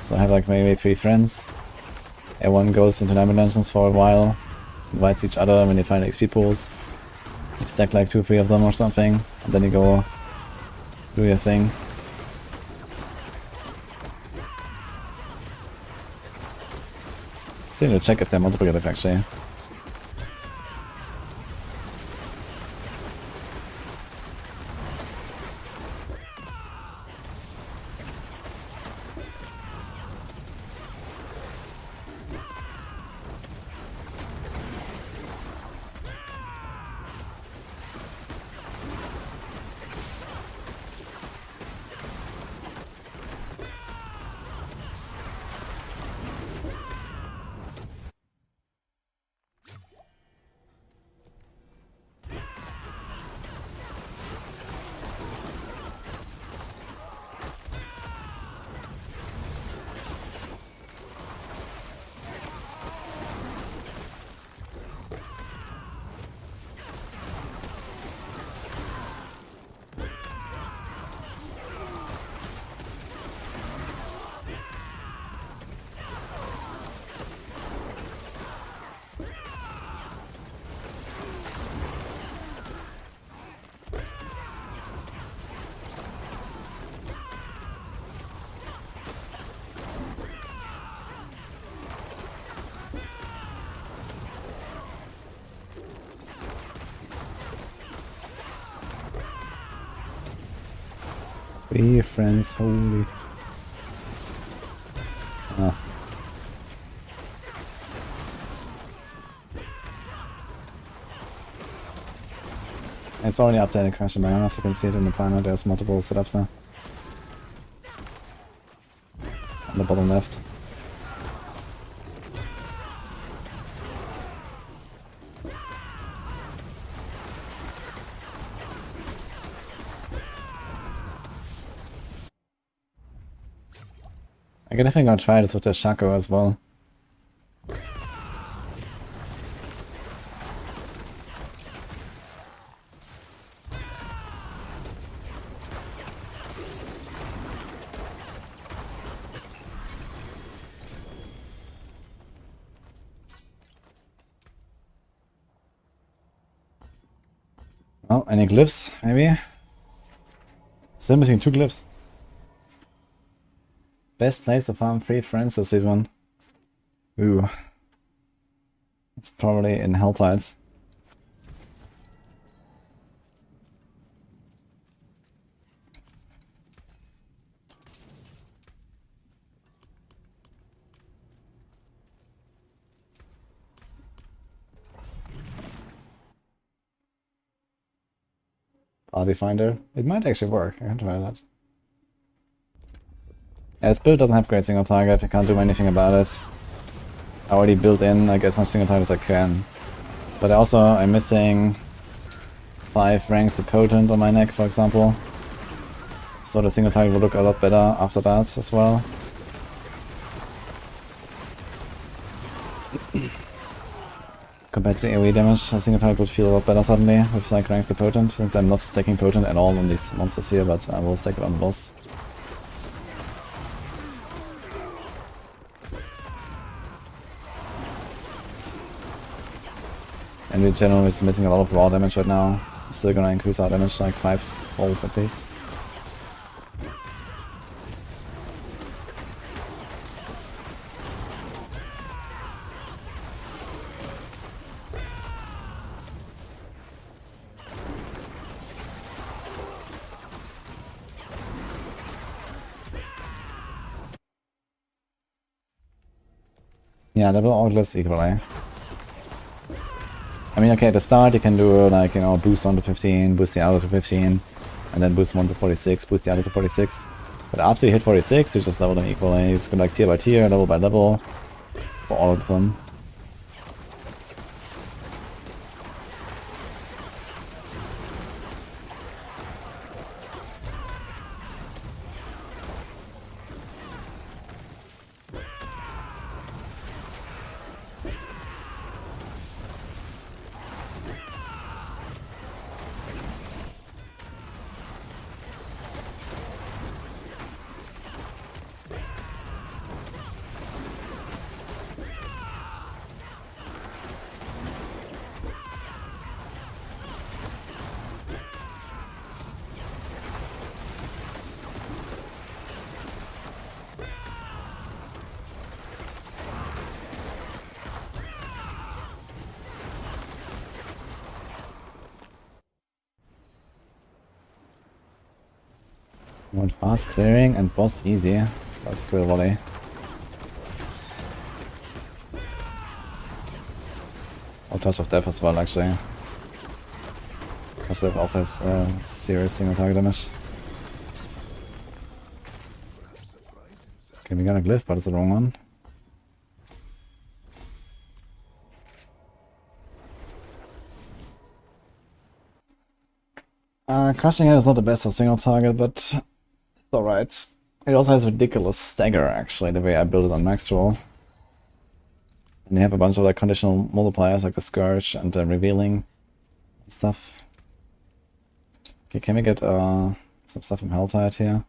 So have like maybe 3 friends. Everyone goes into diamond dungeons for a while, invites each other when they find XP pools. You stack like 2-3 of them or something, and then you go do your thing. Still need to check if they're multiplicative actually. Three friends, holy. Ah. It's already updated Crash Bananas, you can see it in the planner, there's multiple setups now. On the bottom left. I can definitely gonna try this with the Shaco as well. Oh, any glyphs, maybe? Still missing 2 glyphs. Best place to farm 3 friends this season. Ooh. It's probably in Hell Tides. Party Finder. It might actually work. I can try that. Yeah, this build doesn't have great single target. I can't do anything about it. I already built in like as much single target as I can. But also I'm missing 5 ranks to potent on my neck, for example. So the single target will look a lot better after that as well. Compared to the AoE damage, a single target would feel a lot better suddenly with like ranks to potent, since I'm not stacking potent at all on these monsters here, but I will stack it on the boss. And we generally is missing a lot of raw damage right now. Still gonna increase our damage like 5-fold at least. Yeah, level all glyphs equally. I mean, okay, at the start you can do like, you know, boost 1 to 15, boost the other to 15, and then boost 1 to 46, boost the other to 46. But after you hit 46, you just level them equally. You just go like tier by tier, level by level, for all of them. Want fast clearing and boss easy. That's good volley. Or touch of death as well actually. Touch of death also has serious single target damage. Okay, we got a glyph, but it's the wrong one. Crushing Head is not the best for single target, but it's alright. It also has ridiculous stagger actually, the way I built it on Maxroll. And you have a bunch of like conditional multipliers like the Scourge and the Revealing stuff. Okay, can we get some stuff from Helltide here?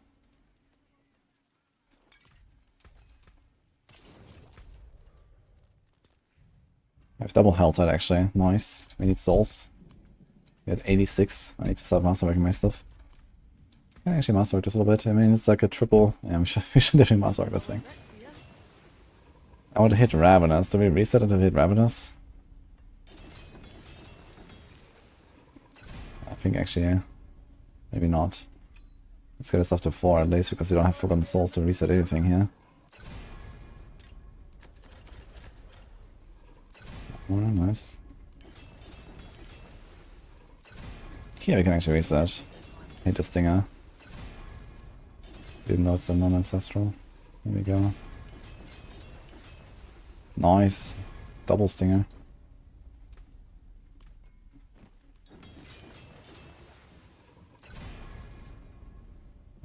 I have double Helltide actually, nice. We need souls. We had 86, I need to start masterworking my stuff. Can I actually masterwork this a little bit? I mean, it's like a triple, yeah, we should definitely masterwork this thing. I want to hit Ravenous, do we reset it to hit Ravenous? I think actually, yeah. Maybe not. Let's get us up to 4 at least, because we don't have Forgotten Souls to reset anything here. Oh, nice. Here we can actually reset. Hit the Stinger. Even though it's a non-ancestral. Here we go. Nice. Double Stinger.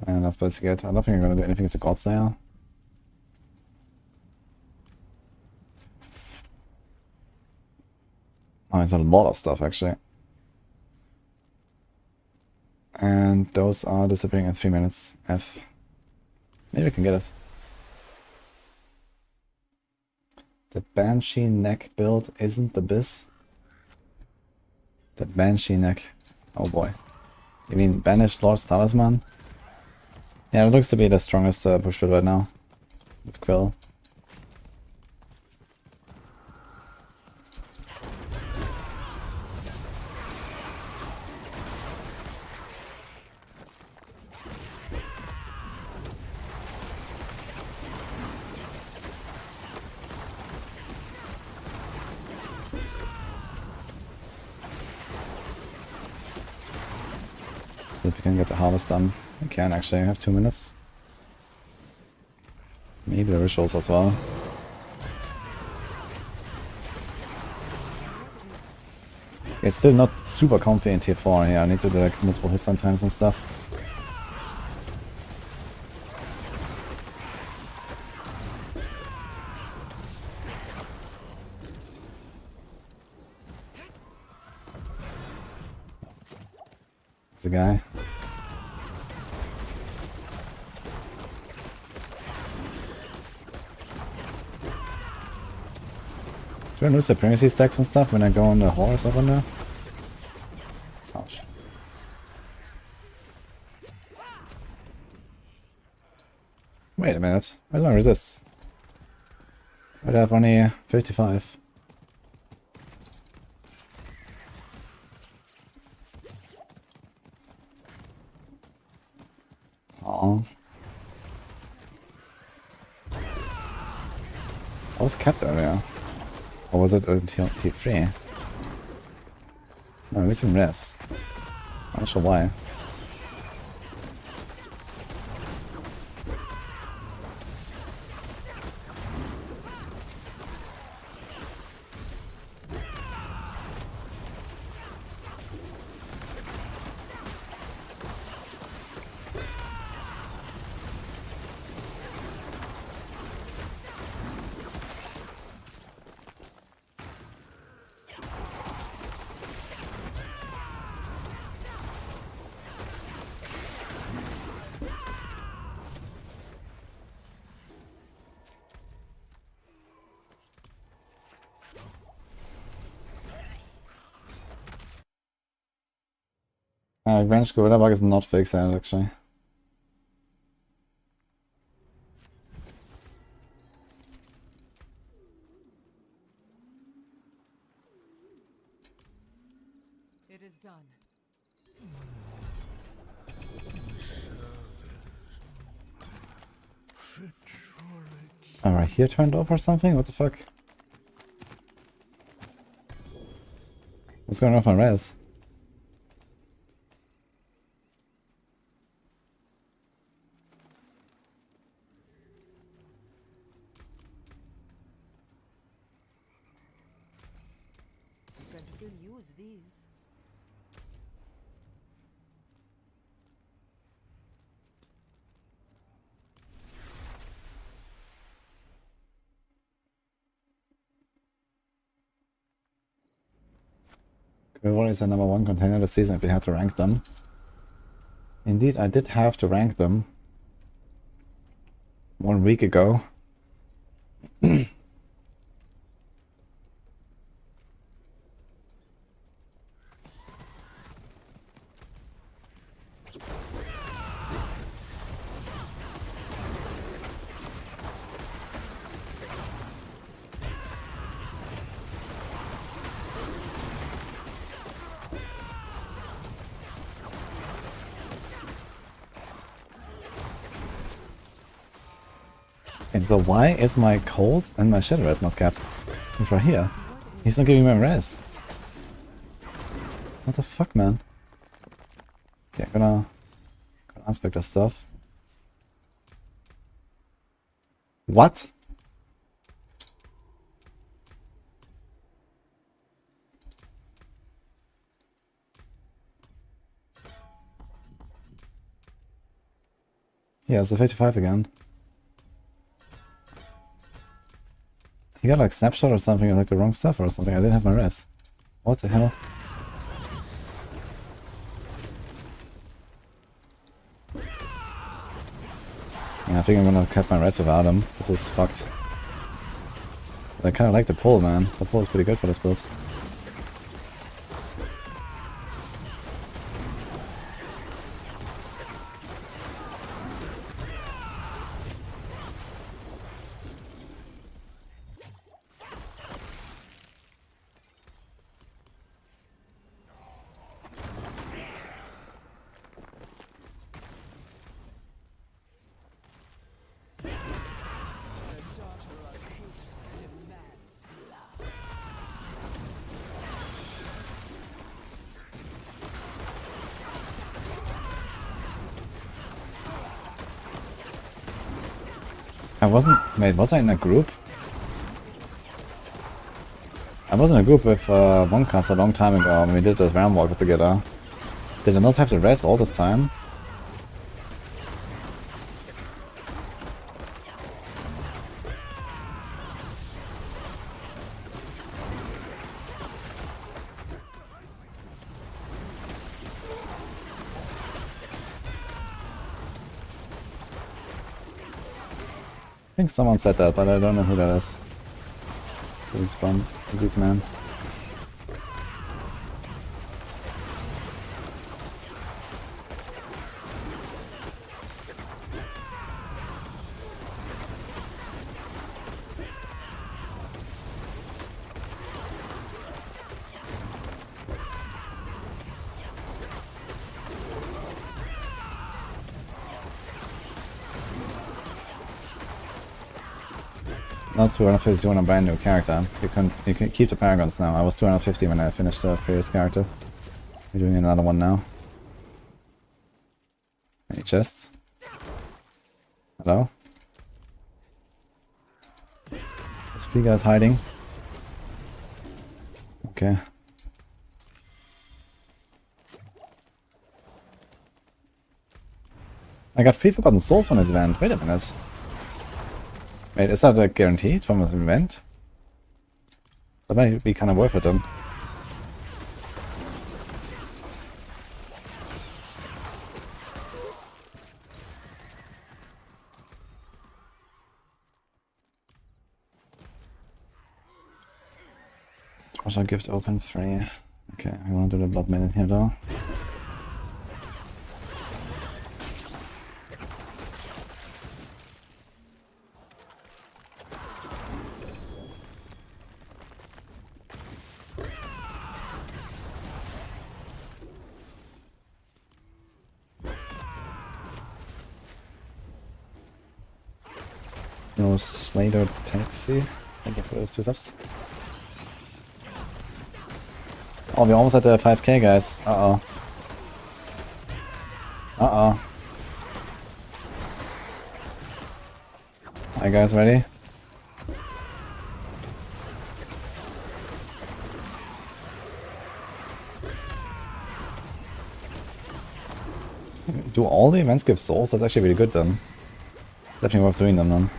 And that's basically it. I don't think I'm gonna do anything with the Gods there. Oh, it's a lot of stuff actually. And those are disappearing in 3 minutes. F. Maybe we can get it. The Banshee neck build isn't the biz. The Banshee neck. Oh boy. You mean Banished Lord's Talisman? Yeah, it looks to be the strongest push build right now. With Quill. If we can get the harvest done. We can actually, I have 2 minutes. Maybe the rituals as well. It's still not super comfy in tier 4 here. I need to do like multiple hits sometimes and stuff. There's a guy. Do I lose the primacy stacks and stuff when I go on the horse up on there? Ouch. Wait a minute. Where's my resist? I have only 55. Oh. I was kept earlier. Or was it until T3? No, we some rest. I'm not sure why. Revenge Gorilla Bug is not fixed yet, actually. It is done. Alright, here turned off or something? What the fuck? What's going on with my res? You can still use these. What is the number 1 container this season if we had to rank them? Indeed, I did have to rank them 1 week ago. And so why is my cold and my shadow res not kept? It's right here. He's not giving me my res. What the fuck, man? Okay, I'm gonna inspect that stuff. What? Yeah, it's the 55 again. He got like snapshot or something, or like the wrong stuff or something. I didn't have my res. What the hell? Yeah, I think I'm gonna cut my res without him. This is fucked. But I kinda like the pull, man. The pull is pretty good for this build. I wasn't... Wait, was I in a group? I was in a group with one cast a long time ago when we did the Ram Walker together. Did I not have the rest all this time? I think someone said that, but I don't know who that is. This one, this man. Not 250 on a brand new character. You can keep the paragons now. I was 250 when I finished the previous character. We're doing another one now. Any chests? Hello? There's 3 guys hiding. Okay. I got 3 Forgotten Souls on this event. Wait a minute. Wait, is that a guaranteed from this event? That might be kind of worth it then. Treasure gift open 3. Okay, I want to do the blood minute here though. No Slater Taxi. Thank you for those 2 subs. Oh, we're almost at the 5k, guys. Uh-oh. Uh-oh. Are you guys ready? Do all the events give souls? That's actually really good then. It's definitely worth doing them then.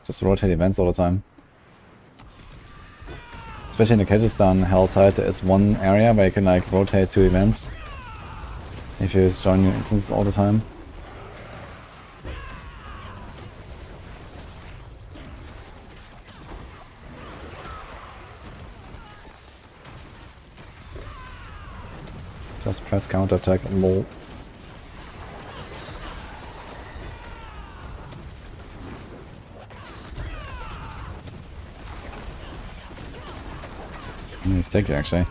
Just rotate events all the time. Especially in the Kyrgyzstan Helltide, there is one area where you can like rotate 2 events. If you just join new instances all the time. Just press counterattack and lol. He's taking actually.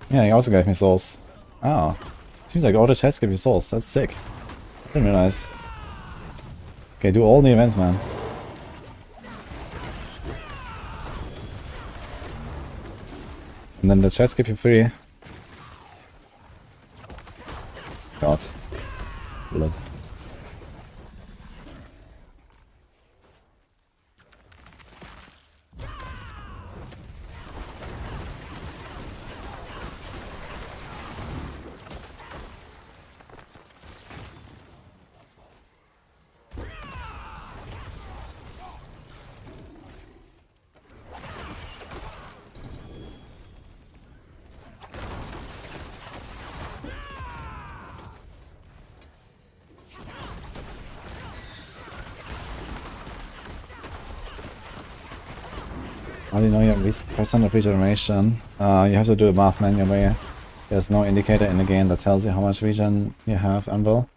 Yeah, he also gave me souls. Oh. Seems like all the chests give you souls. That's sick. Didn't realize. Okay, do all the events, man. And then the chests give you free. God. Blood. How do you know you have percent of regeneration? You have to do a math manually. There's no indicator in the game that tells you how much regen you have, Anvil.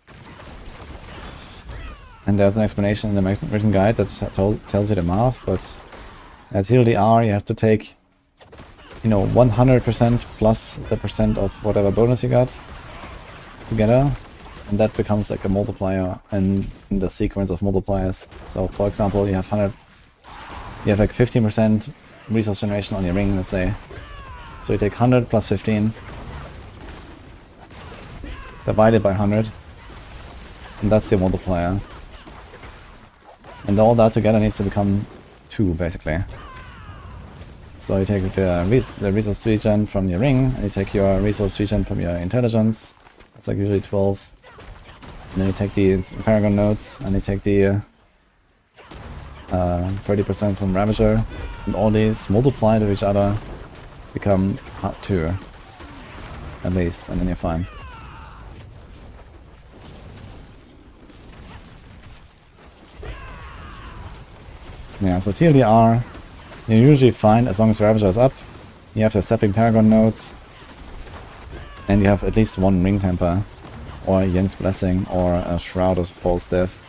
And there's an explanation in the written guide that tells you the math, but at TLDR you have to take, you know, 100% plus the percent of whatever bonus you got together, and that becomes like a multiplier in the sequence of multipliers. So for example, you have like 15% resource generation on your ring, let's say. So you take 100 plus 15 divided by 100, and that's your multiplier. And all that together needs to become 2, basically. So you take the resource regen from your ring, and you take your resource regen from your intelligence. That's like usually 12. And then you take the Paragon nodes, and you take the 30% from Ravager, and all these multiplied with each other become 2 at least, and then you're fine. Yeah, so TLDR, you're usually fine as long as Ravager is up. You have the Sapping Paragon nodes, and you have at least 1 Ring Temper, or Yen's Blessing, or a Shroud of False Death.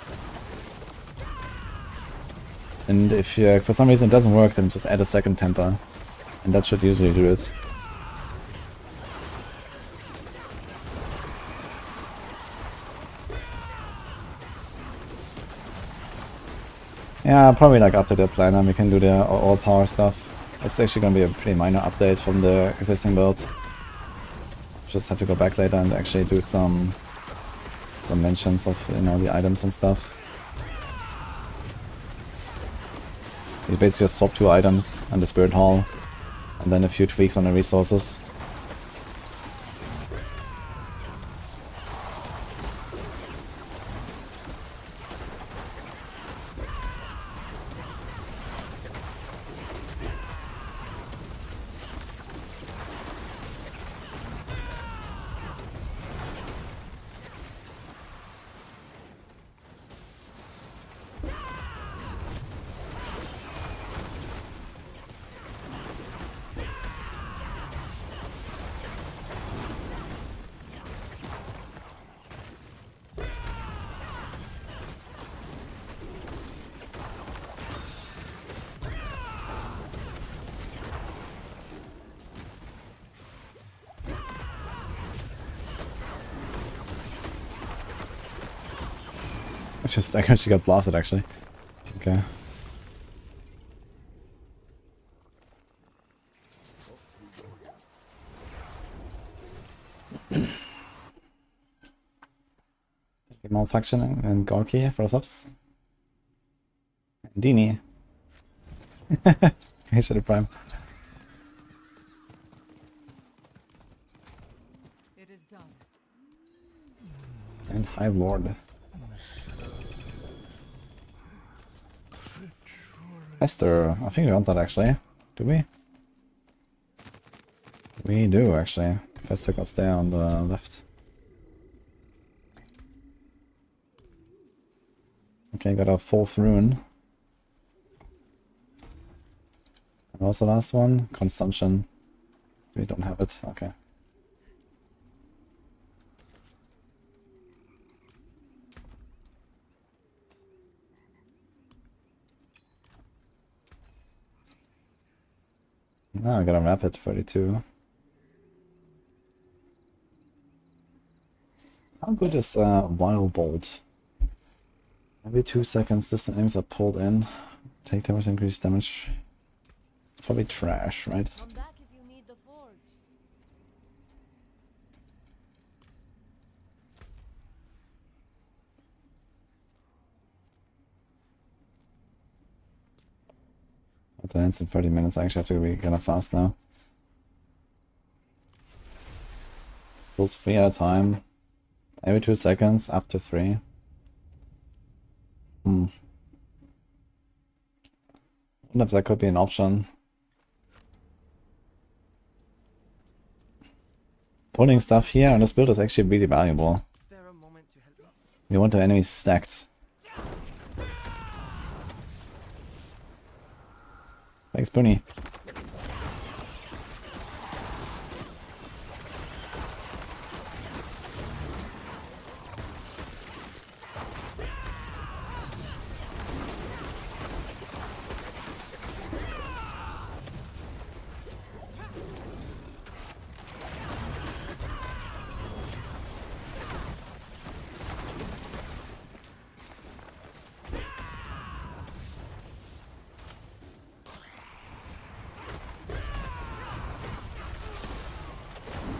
And if for some reason it doesn't work, then just add a second temper, and that should usually do it. Yeah, probably like up to the planner, we can do the all power stuff. It's actually going to be a pretty minor update from the existing build. Just have to go back later and actually do some mentions of, you know, the items and stuff. You basically just swap 2 items and the Spirit Hall, and then a few tweaks on the resources. I guess she got blasted actually. Okay. Malfunctioning and Gorky for subs. Dini. I should have prime. It is done. And Hive Lord. Esther. I think we want that actually. Do we? We do actually. Fester got stay on the left. Okay, got our 4th rune. And what's the last one? Consumption. We don't have it. Okay. Now I got a rapid 32. How good is Wild Bolt? Every 2 seconds, distant enemies are pulled in. Take 10% increased damage. It's probably trash, right? Come back if you need the forge. That ends in 30 minutes. I actually have to be kind of fast now. Pulls 3 at a time. Every 2 seconds, up to 3. I wonder if that could be an option. Putting stuff here on this build is actually really valuable. Spare a moment to help me. We want the enemies stacked. Thanks, Booney.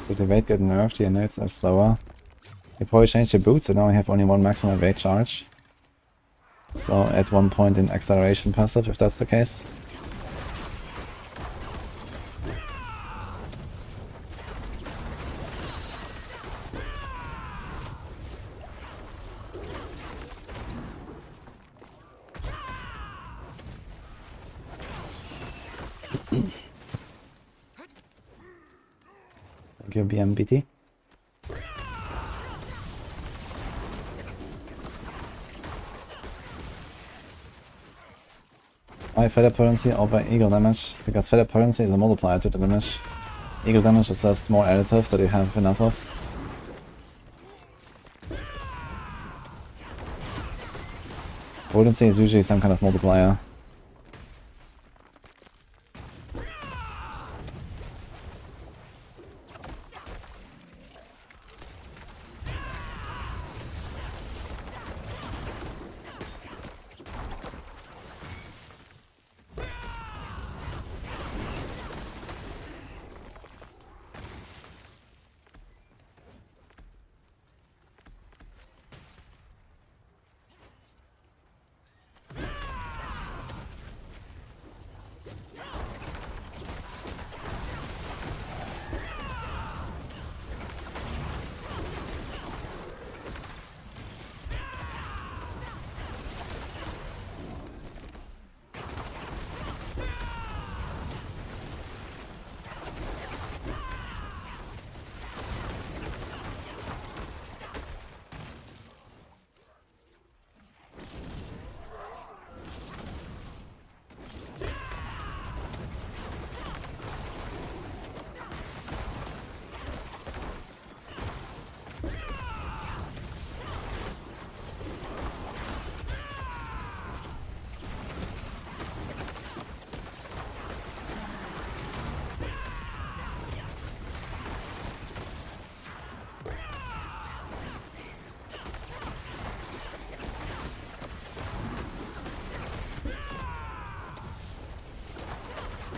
Did the weight get nerfed? Yeah, no, it's slower. They probably changed the boot, so now I have only 1 maximum weight charge. So at 1 point in acceleration passive, if that's the case. Thank you, BMBT. Why feather potency over eagle damage? Because feather potency is a multiplier to the damage. Eagle damage is just more additive that you have enough of. Potency is usually some kind of multiplier.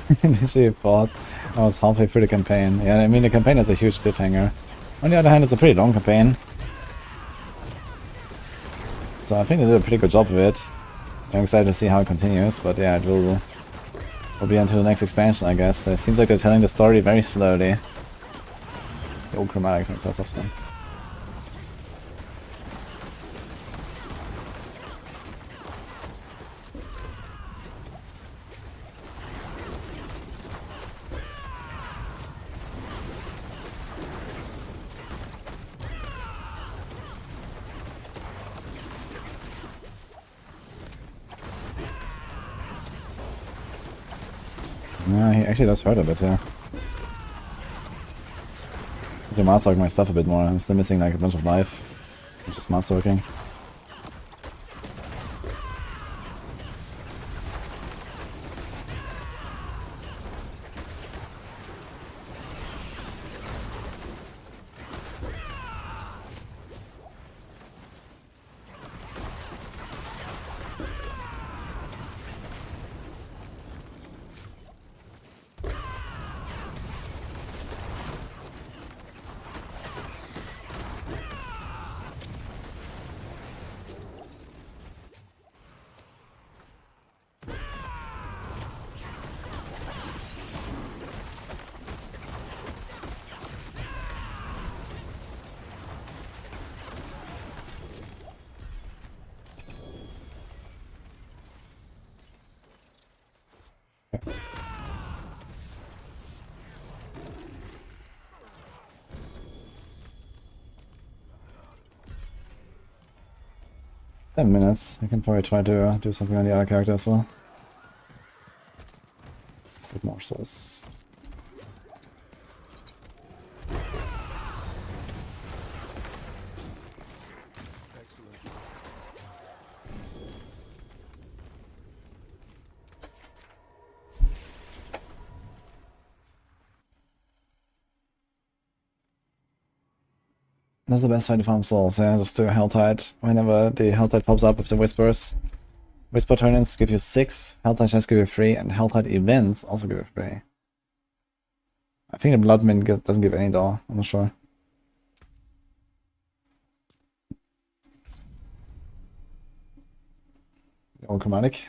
Literally thought I was halfway through the campaign. Yeah, I mean the campaign is a huge cliffhanger. On the other hand, it's a pretty long campaign. So I think they did a pretty good job of it. I'm excited to see how it continues, but yeah, it will be until the next expansion, I guess. It seems like they're telling the story very slowly. The old chromatic makes sense of them. Yeah, he actually does hurt a bit, yeah. I have to masterwork my stuff a bit more. I'm still missing like a bunch of life. I'm just masterworking. Minutes. I can probably try to do something on the other character as well. Bit more souls. That's the best way to farm souls, yeah, just do a Helltide. Whenever the Helltide pops up with the Whispers. Whisper tournaments give you 6, Helltide chests give you 3, and Helltide events also give you 3. I think the Blood Mint doesn't give any though, I'm not sure. The old chromatic.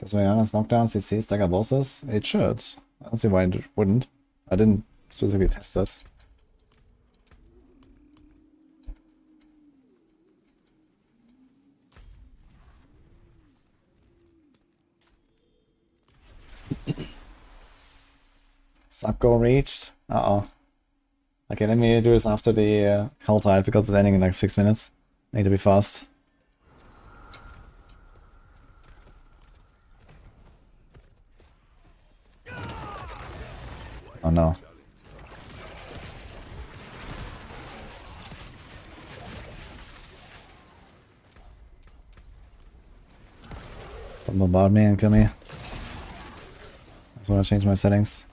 Castlevania's knockdown, CC, stagger bosses? It should. I don't see why it wouldn't. I didn't specifically test that. Sub goal reached. Uh-oh. Okay, let me do this after the Helltide because it's ending in like 6 minutes. Need to be fast. Oh no. Don't bombard me and kill me. I just want to change my settings.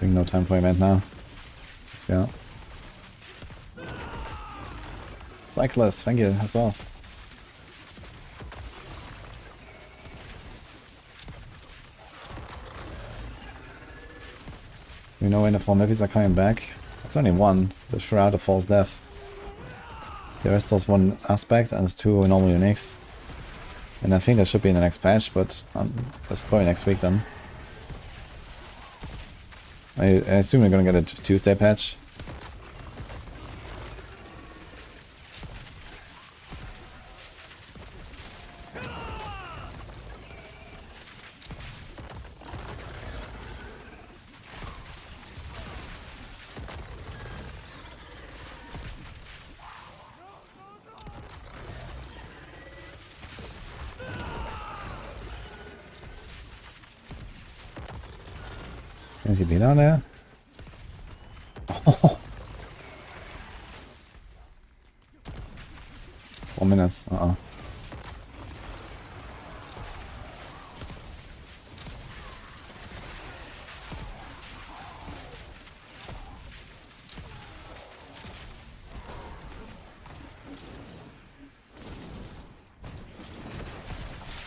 No time for event now. Let's go. Cyclist, thank you as well. We know when the 4 Mephies are coming back. It's only one, the Shroud of False Death. The rest was 1 aspect and 2 normal uniques. And I think that should be in the next patch, but that's probably next week then. I assume we're gonna get a Tuesday patch. Can he be down there? Oh. 4 minutes.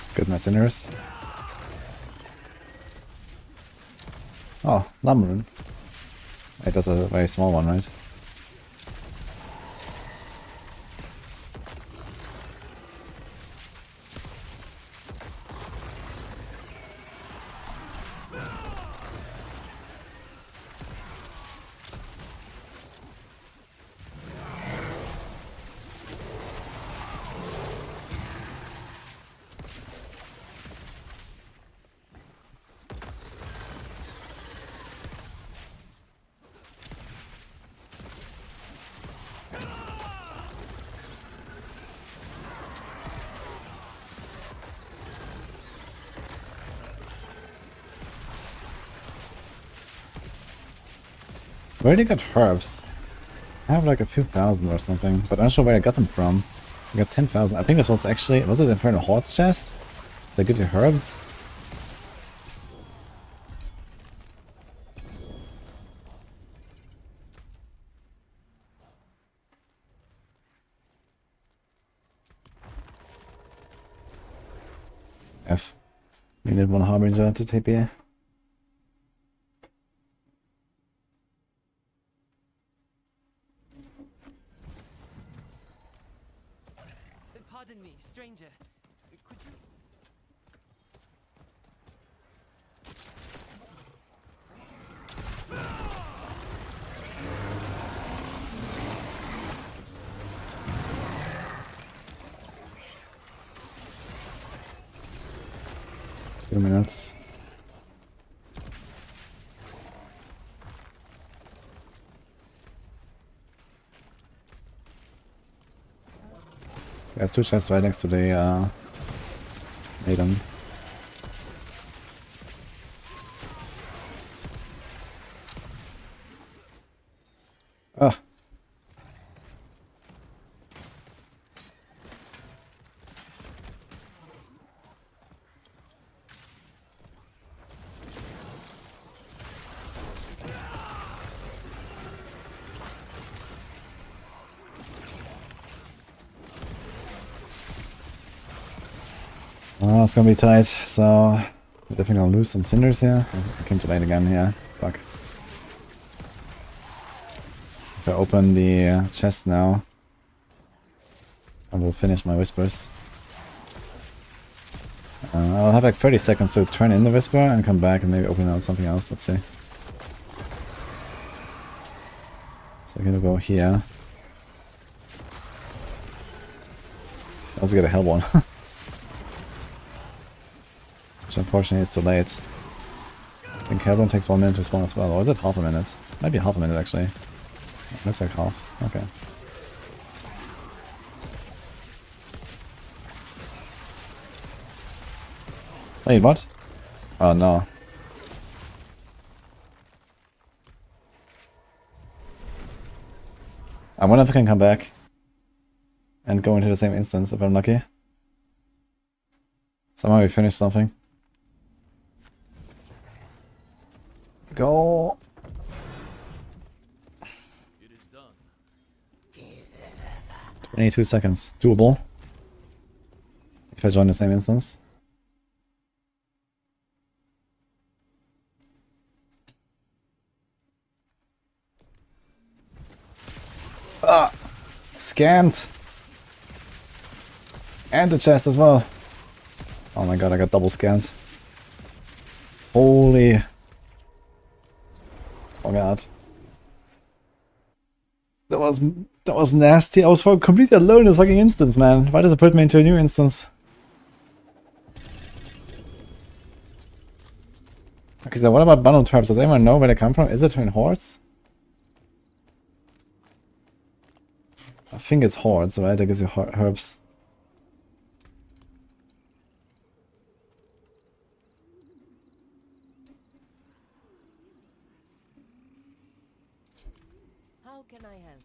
Let's get my sinners. Oh, Lamrun. Wait, that's a very small one, right? Where did I get herbs? I have like a few thousand or something, but I'm not sure where I got them from. I got 10,000. I think this was actually... Was it Infernal Horde's chest? That gives you herbs? F. We need one Harbinger to TP. Pardon me, stranger. Could you... 2 minutes. There's 2 chests right next to the maiden. Ah. Oh, it's gonna be tight, so we're definitely gonna lose some cinders here. I came too late again, yeah. Fuck. If I open the chest now, I will finish my whispers. I'll have like 30 seconds to turn in the whisper and come back and maybe open out something else. Let's see. So I'm gonna go here. I also get a Hellborn. Which unfortunately is too late. I think Hellborn takes 1 minute to spawn as well. Or is it half a minute? Might be half a minute actually. Looks like half. Okay. Wait, what? Oh no. I wonder if I can come back and go into the same instance if I'm lucky. Somehow we finished something. Go! It is done. 22 seconds. Doable. If I join the same instance. Ah! Scammed! And the chest as well. Oh my god, I got double scammed. Holy... Oh god. That was nasty. I was completely alone in this fucking instance, man. Why does it put me into a new instance? Okay, so what about bundle traps? Does anyone know where they come from? Is it in hordes? I think it's hordes, right? That gives you herbs. How can I help?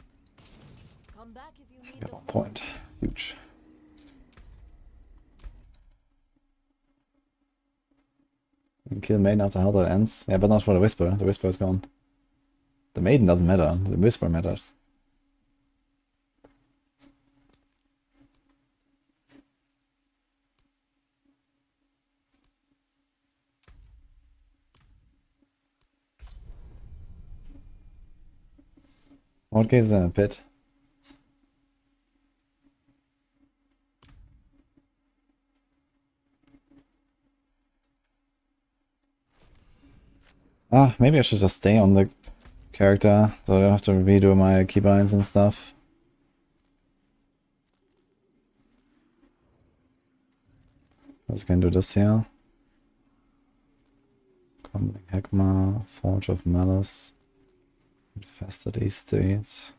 Come back if you need Got 1 point. Huge. Kill Maiden after Helldive ends. Yeah, but not for the Whisper. The Whisper is gone. The Maiden doesn't matter. The Whisper matters. What case is in a pit? Ah, maybe I should just stay on the character so I don't have to redo my keybinds and stuff. Let's go do this here. Crumbling Hekma, Forge of Malice, Infested Estate,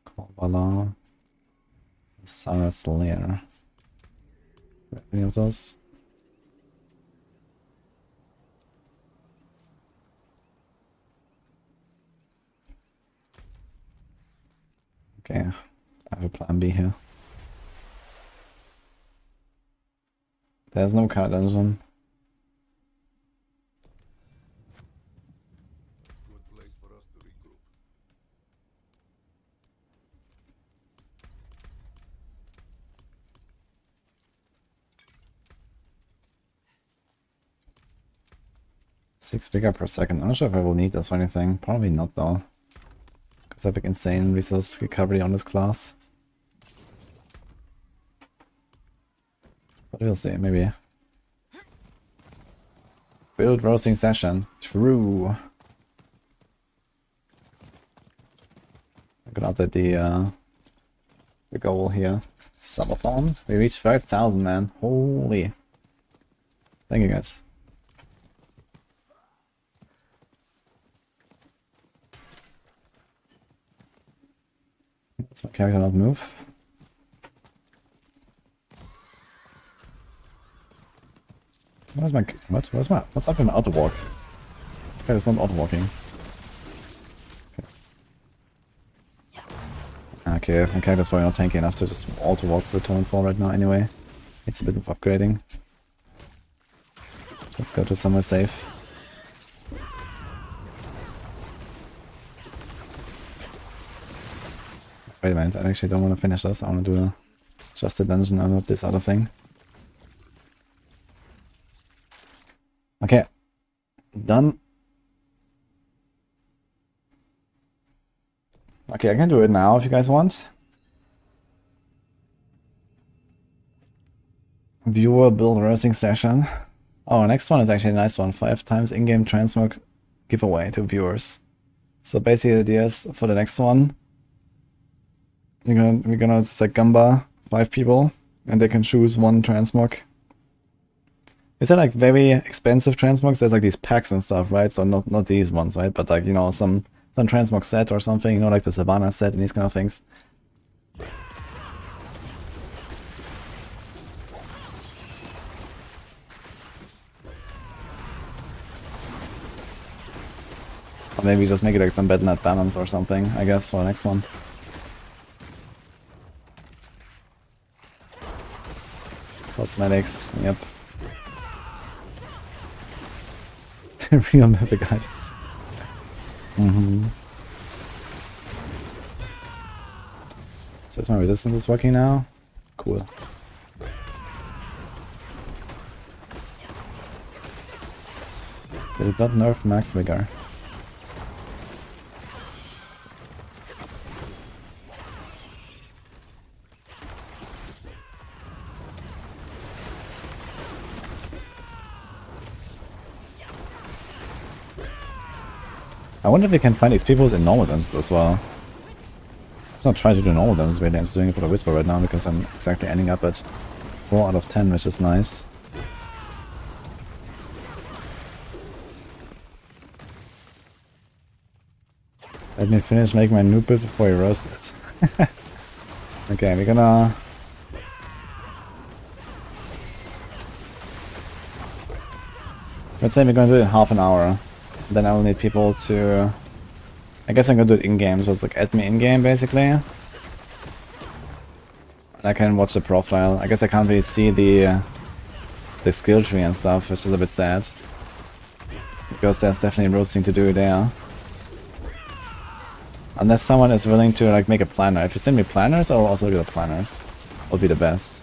Korvala, Sarat's Lair. Any of those? Okay, I have a plan B here. There's no card engine. Good place for us to regroup. Six bigger per second. I'm not sure if I will need this or anything. Probably not though. Because I have like insane resource recovery on this class. But we'll see, maybe. Build roasting session. True. I'm gonna update the goal here. Subathon. We reached 5,000, man. Holy. Thank you guys. Does my character not move? Where's my what's up with my auto walk? Okay, it's not auto walking. Okay, my character's probably not tanky enough to just auto walk for turn 4 right now anyway. Needs a bit of upgrading. Let's go to somewhere safe. Wait a minute, I actually don't want to finish this. I want to do just the dungeon and not this other thing. Okay. Done. Okay, I can do it now if you guys want. Viewer build roasting session. Oh, next one is actually a nice one. 5 times in-game transmog giveaway to viewers. So basically the idea is for the next one, we're gonna like Gamba 5 people and they can choose one transmog. Is that like very expensive transmogs? There's like these packs and stuff, right? So not these ones, right? But like, you know, some transmog set or something, you know, like the Savannah set and these kind of things. Or maybe just make it like some bed net balance or something, I guess, for the next one. Cosmetics, yep. Real Mythic-itis. So is my resistance is working now? Cool. Did it not nerf Max Vigor? I wonder if we can find these people in normal dungeons as well. I'm not trying to do normal dungeons really, I'm just doing it for the Whisper right now because I'm exactly ending up at 4 out of 10, which is nice. Let me finish making my new build before you roast it. Okay, we're gonna... Let's say we're gonna do it in half an hour. Then I will need people to... I guess I'm gonna do it in-game, so it's like add me in-game basically. And I can watch the profile. I guess I can't really see the skill tree and stuff, which is a bit sad. because there's definitely roasting to do there. Unless someone is willing to like make a planner. If you send me planners, I'll also look at the planners. Will be the best.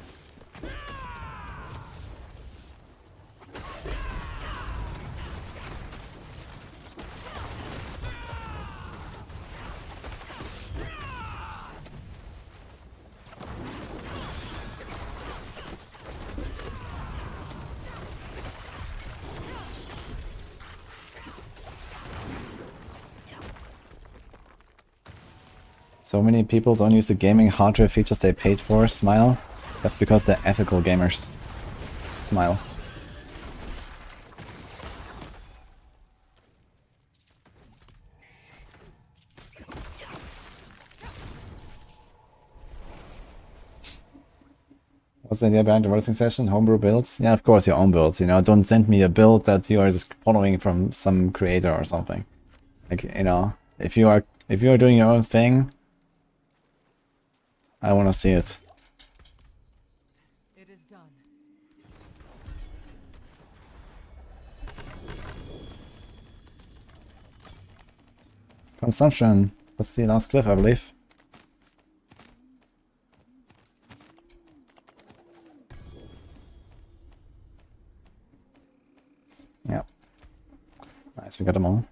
So many people don't use the gaming hardware features they paid for, smile. That's because they're ethical gamers. Smile. What's the idea behind the roasting session? Homebrew builds? Yeah, of course your own builds, you know, don't send me a build that you are just following from some creator or something. Like, you know, if you are doing your own thing, I want to see it. It is done. Consumption. That's the last cliff, I believe. Yeah. Nice, we got them all.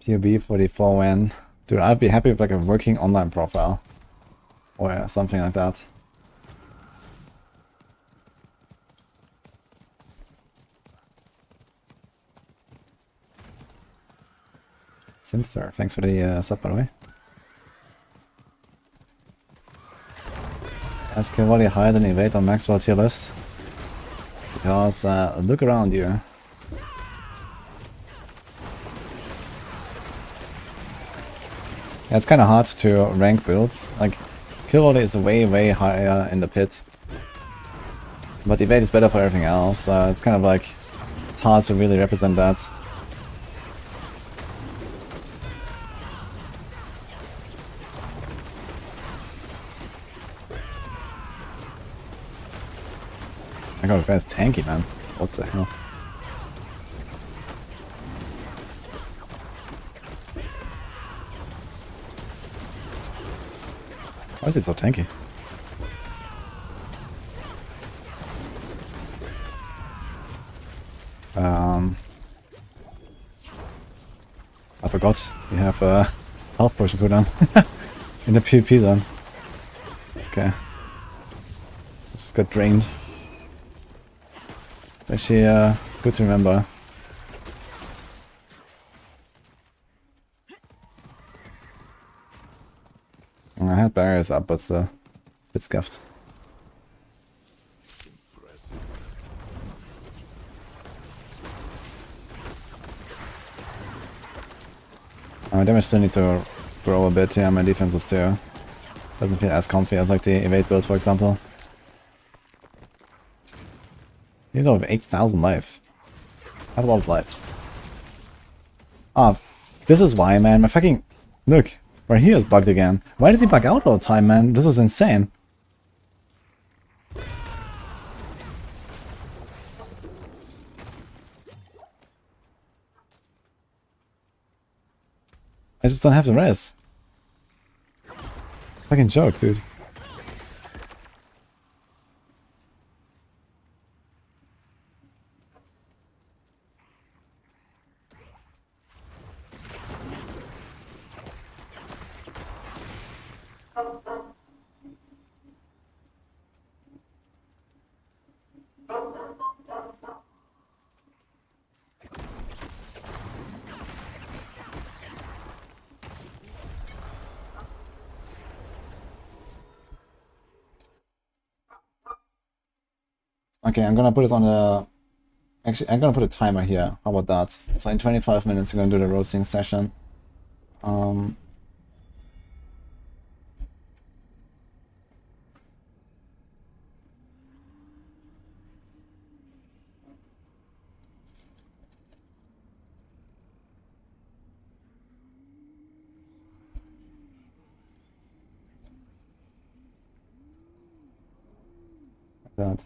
PUB 44 when. Dude, I'd be happy with like a working online profile. Or something like that. Synther, thanks for the sub by the way. Ask why you hide and invade on Maxroll tier list. Because look around you. Yeah, it's kind of hard to rank builds. Like, kill volley is way higher in the pit. But evade is better for everything else. It's kind of like, it's hard to really represent that. My god, this guy's tanky, man. What the hell? Why is he so tanky? I forgot we have a health potion cooldown in the PvP zone. Okay. Just got drained. It's actually good to remember. I had barriers up, but still a bit scuffed. My damage still needs to grow a bit. Yeah, my defenses too. Doesn't feel as comfy as like the evade build, for example. You know, have 8,000 life. Not a lot of life. Ah, this is why, man. My fucking look. Right here is bugged again. Why does he bug out all the time, man? This is insane. I just don't have the res. Fucking joke, dude. Okay, I'm gonna put this on the... Actually, I'm gonna put a timer here. How about that? So in 25 minutes we're gonna do the roasting session. God.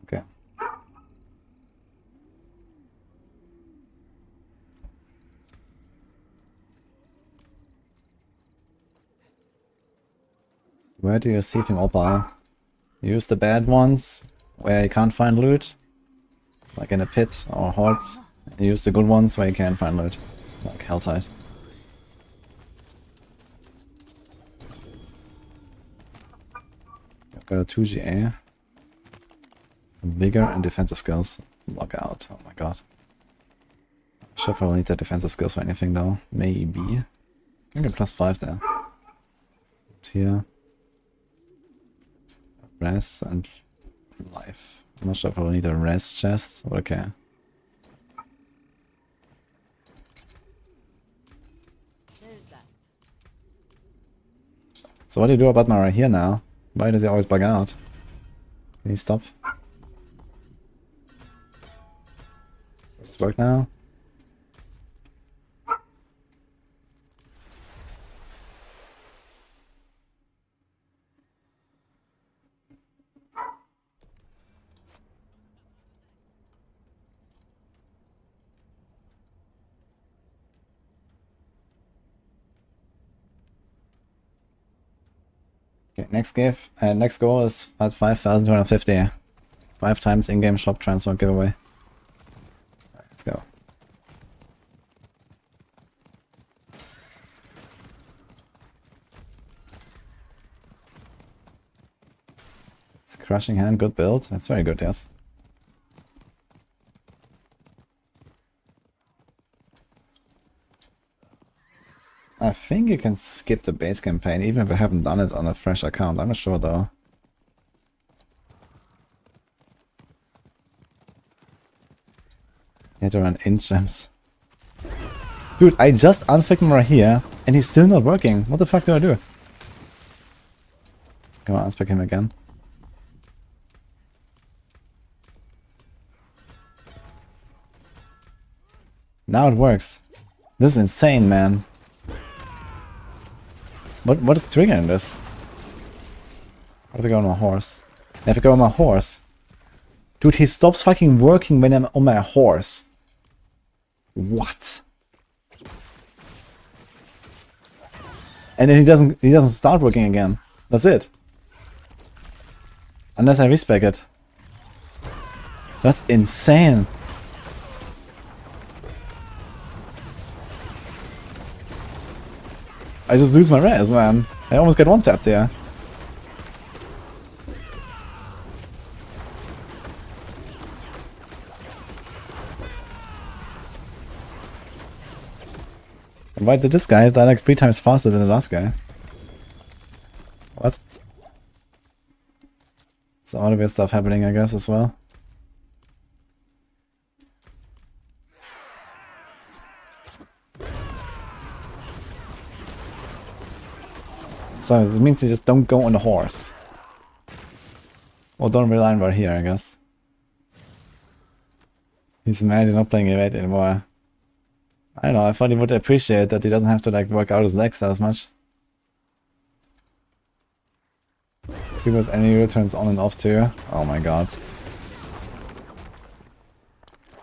Okay. Where do you see him opal? Use the bad ones where you can't find loot, like in a pit or hordes. And use the good ones where you can find loot, like Helltide. I've got a 2GA. Vigor and defensive skills. Log out. Oh my god. Sure if I'll need the defensive skills for anything though. Maybe. I can get +5 there. And here. Res and life. I'm not sure if I'll need a res chest. Okay. So what do you do about my right here now? Why does he always bug out? Can you stop? Does this work now? Okay, next goal is at 5,250. 5 times in-game shop transfer giveaway. Alright, let's go. It's crushing hand, good build. That's very good, yes. I think you can skip the base campaign, even if I haven't done it on a fresh account. I'm not sure though. You have to run in gems. Dude, I just unspec'd him right here, and he's still not working. What the fuck do I do? Come on, unspec him again. Now it works. This is insane, man. What is triggering this? How do I go on my horse? I have to go on my horse. Dude, he stops fucking working when I'm on my horse. What? And then he doesn't start working again. That's it. Unless I respec it. That's insane. I just lose my res, man. I almost get one-tapped here. And why did this guy die like 3 times faster than the last guy? What? Some other weird stuff happening, I guess, as well. So this means you just don't go on the horse. Or don't rely on right here, I guess. He's mad you're not playing evade anymore. I don't know, I thought he would appreciate that he doesn't have to like work out his legs as much. Super's enemy turns on and off too. Oh my god.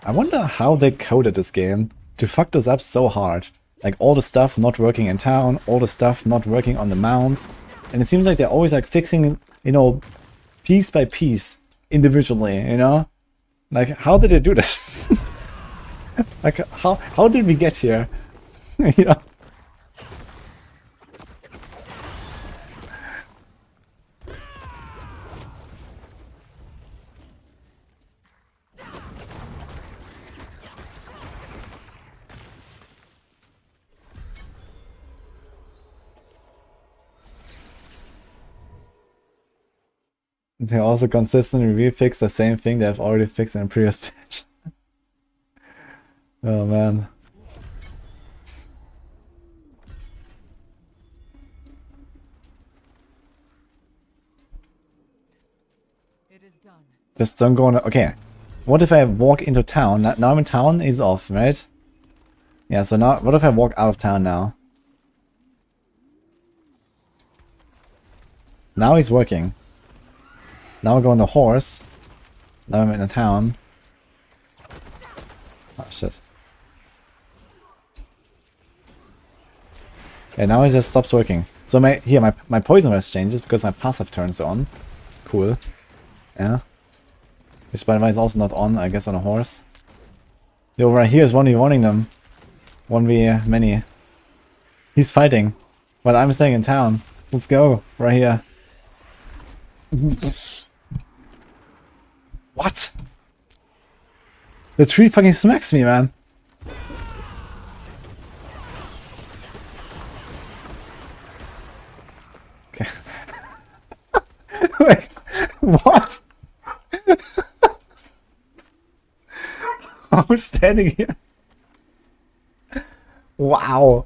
I wonder how they coded this game to fuck this up so hard. Like all the stuff not working in town, all the stuff not working on the mounts. And it seems like they're always like fixing, you know, piece by piece, individually, you know? Like, how did they do this? Like, how did we get here? You know? They also consistently refix the same thing they have already fixed in a previous patch. Oh man. It is done. Just don't go on. Okay. What if I walk into town? Now I'm in town, he's off, right? Yeah, so now, what if I walk out of town now? Now he's working. Now I go on the horse. Now I'm in a town. Oh shit. Yeah, now it just stops working. So my poison rest changes because my passive turns on. Cool. Yeah. Which by the way is also not on, I guess, on a horse. Yo, right here is 1v1ing them. 1v many. He's fighting. But I'm staying in town. Let's go. Right here. What? The tree fucking smacks me, man. Okay. Wait, what? I was standing here. Wow.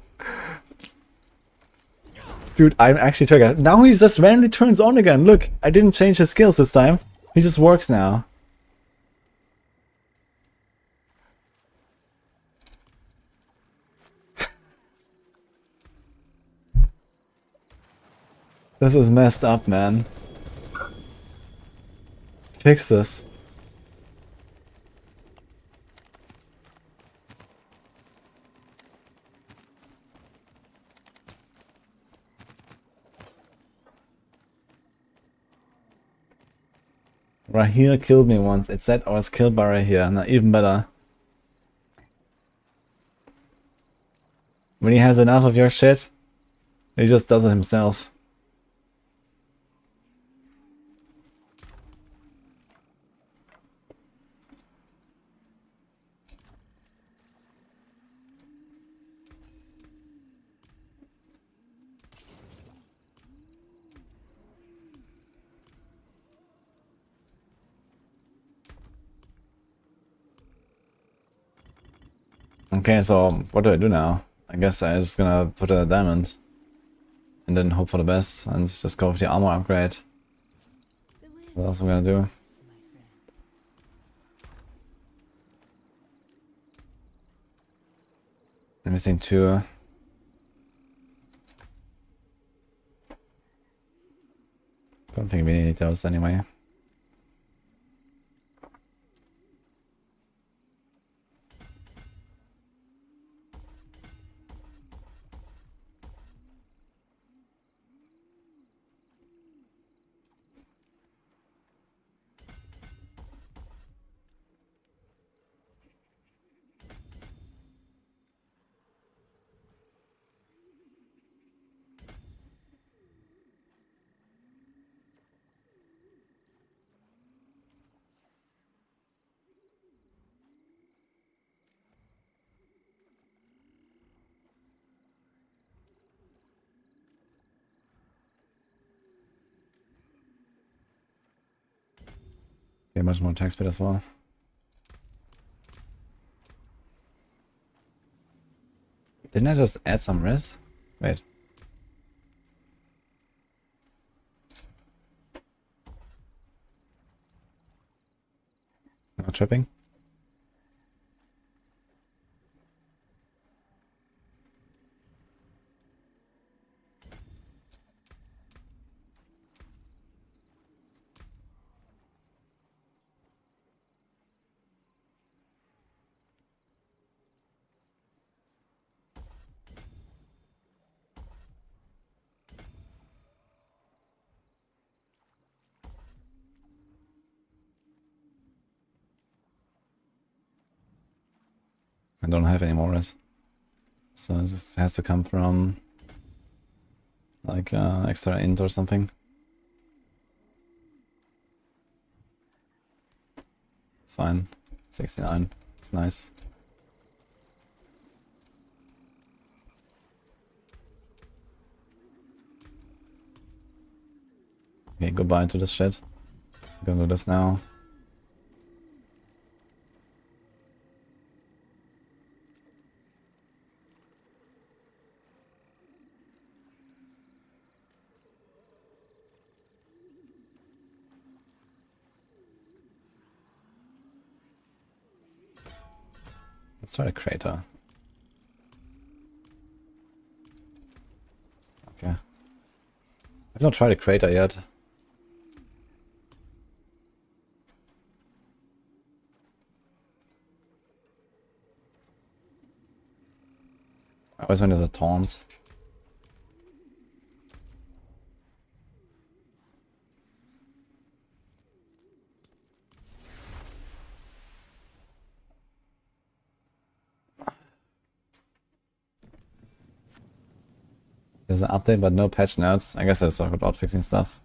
Dude, I'm actually triggered. Now he just randomly turns on again. Look, I didn't change his skills this time. He just works now. This is messed up, man. Fix this. Rahir killed me once. It said I was killed by Rahir. Now even better. When he has enough of your shit, he just does it himself. Okay, so what do I do now? I guess I'm just gonna put a diamond and then hope for the best and just go with the armor upgrade. What else am I gonna do? I'm missing 2. Don't think we need those anyway. Okay, much more attack speed as well. Didn't I just add some res? Wait. No tripping? I don't have any more res. So it just has to come from like extra int or something. Fine. 69. It's nice. Okay, goodbye to this shit. I'm gonna do this now. Let's try the crater. Okay. I've not tried a crater yet. I always went as a taunt. There's an update but no patch notes. I guess there's talk about fixing stuff.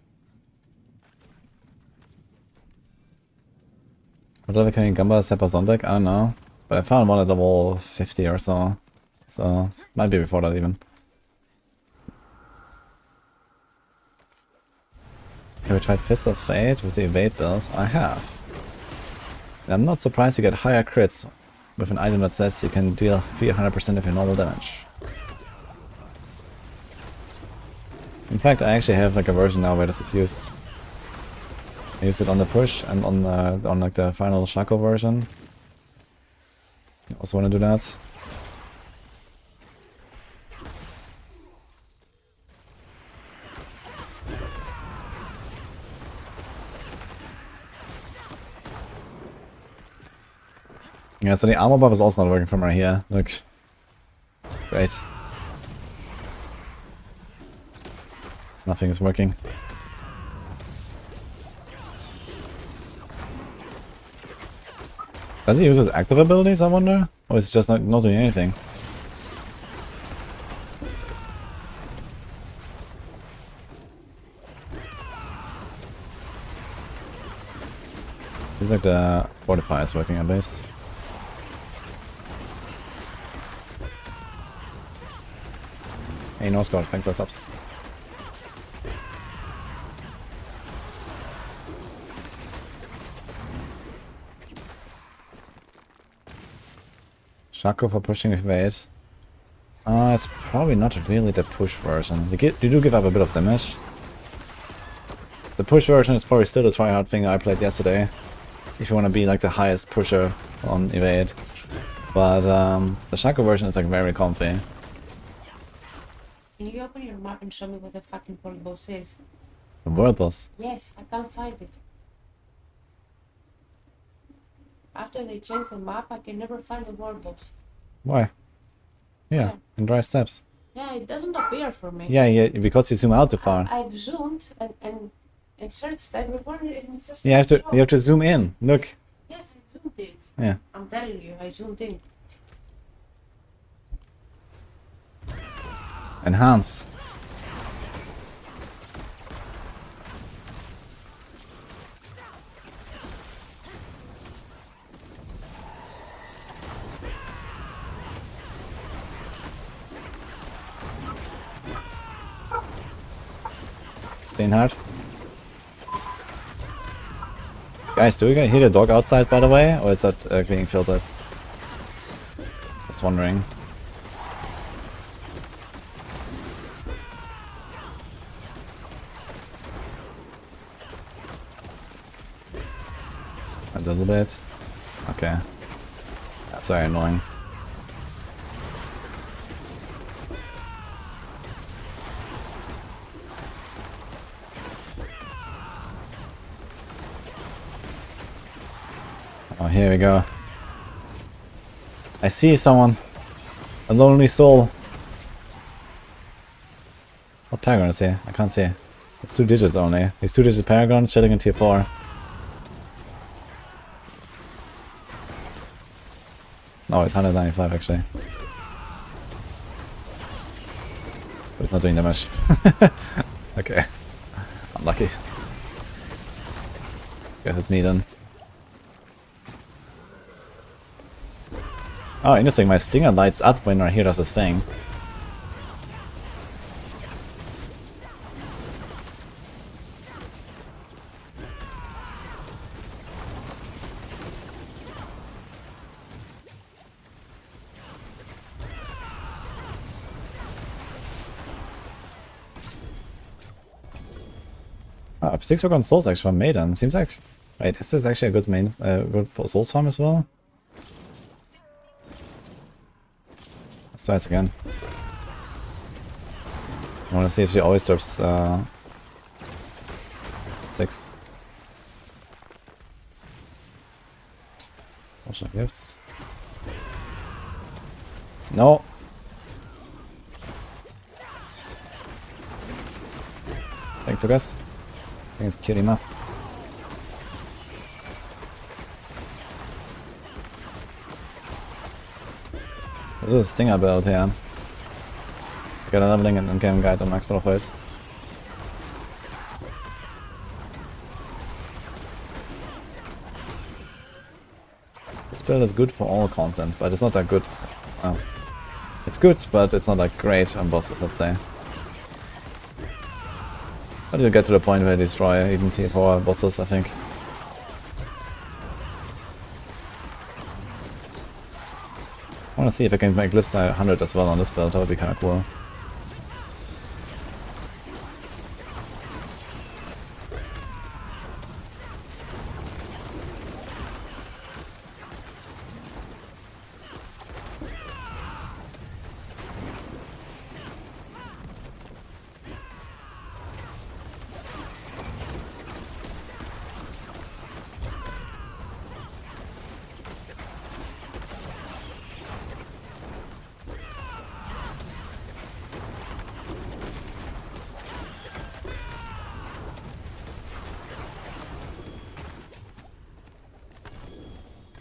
What level can you gamba Sepazontec? I don't know. But I found one at level 50 or so. So, might be before that even. Have you tried Fist of Fate with the evade build? I have. And I'm not surprised you get higher crits with an item that says you can deal 300% of your normal damage. In fact, I actually have like a version now where this is used. I used it on the push and on like the final Shaco version. I also want to do that. Yeah, so the armor buff is also not working from right here. Look. Great. Nothing is working. Does he use his active abilities, I wonder? Or is he just not doing anything? Seems like the fortify is working at least. Hey, no squad, thanks for subs. Shaco for pushing with evade. It's probably not really the push version. You do give up a bit of damage. The push version is probably still the tryhard thing I played yesterday. If you want to be like the highest pusher on evade. But the Shaco version is like very comfy. Can you open your map and show me what the fucking world boss is? The world boss? Yes, I can't find it. After they changed the map, I can never find the world boss. Why? Yeah, in dry steps. Yeah, it doesn't appear for me. Yeah, because you zoom out too far. I've zoomed and searched everywhere and it's just... You have to zoom in. Look. Yes, I zoomed in. Yeah. I'm telling you, I zoomed in. Enhance. Steinhardt. Guys, do we hear the dog outside, by the way? Or is that being filtered? Just wondering. A little bit. Okay. That's very annoying. Oh, here we go. I see someone. A lonely soul. What paragon is he? I can't see. It's 2 digits only. He's 2 digit paragon, chilling in tier 4. Oh, it's 195 actually. But it's not doing damage. Okay. Unlucky. Guess it's me then. Oh, interesting. My stinger lights up when Rahir does his thing. I have 6 on souls actually from Maiden. Seems like... Wait, is this actually a good main... good for souls farm as well? Let's try this again. I wanna see if she always drops 6. Potion of gifts. No! Thanks, Lucas. I think it's cute enough. This is a stinger build here. Got a leveling and in-game guide on Maxroll for it. This build is good for all content, but it's not that good. It's good, but it's not like great on bosses, let's say. But you'll get to the point where you destroy even T4 bosses, I think. I wanna see if I can make list 100 as well on this build, that would be kinda cool.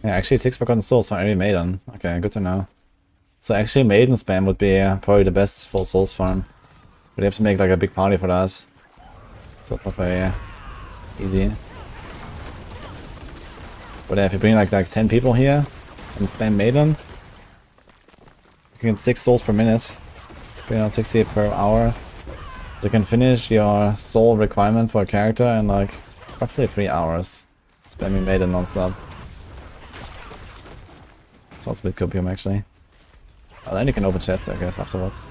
Yeah, actually 6 Forgotten Souls for every Maiden. Okay, good to know. So actually Maiden spam would be probably the best full Souls farm. But you have to make like a big party for that. So it's not very easy. But yeah, if you bring like 10 people here and spam Maiden, you can get 6 souls per minute. Bring out 60 per hour. So you can finish your soul requirement for a character in like roughly 3 hours. Spamming Maiden non-stop. So it's a bit copium actually. Well, then you can open chests I guess afterwards.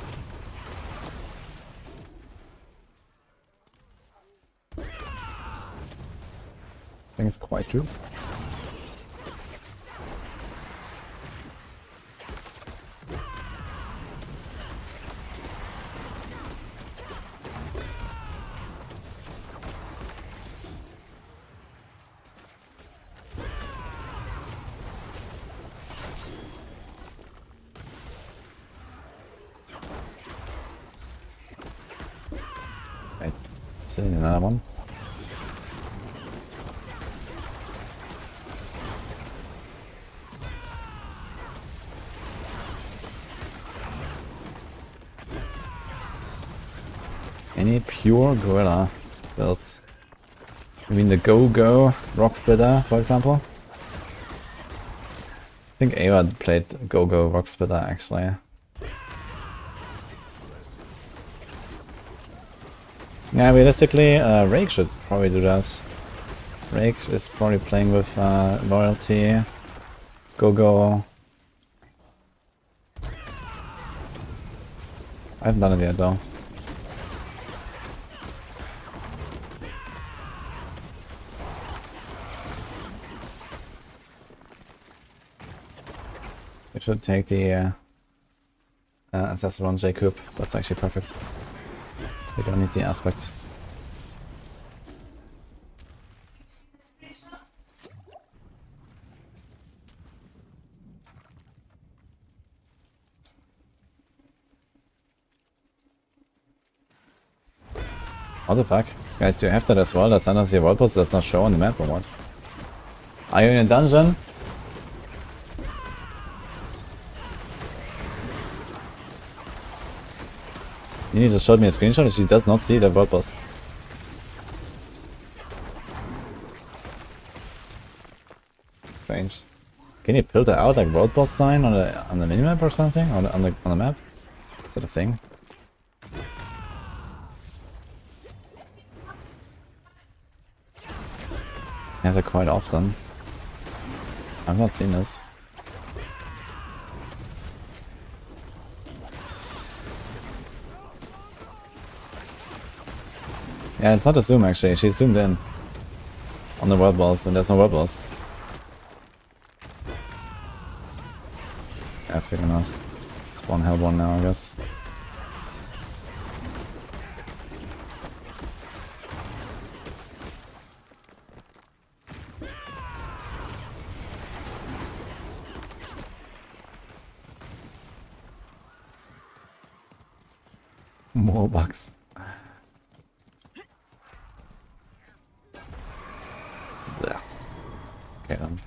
I think it's quite juice. Sitting another one. Any pure gorilla builds? I mean the Go-Go Rock Splitter, for example? I think Awa played Go-Go Rock Splitter actually. Yeah, realistically, Rake should probably do that. Rake is probably playing with loyalty, Go-Go. I haven't done it yet though. We should take the Assassin Jacob. That's actually perfect. We don't need the aspects. What the fuck? Guys, do you have that as well? That sometimes your world post does not show on the map or what? Are you in a dungeon? Nini just showed me a screenshot and she does not see the world boss. Strange. Can you filter out like world boss sign on the minimap or something? On the map? Is that a thing? I have that quite often. I've not seen this. Yeah, it's not a zoom actually, she's zoomed in on the world boss and there's no world boss. Yeah, figure out. Spawn Hellborn now, I guess. More bugs. There. Okay then.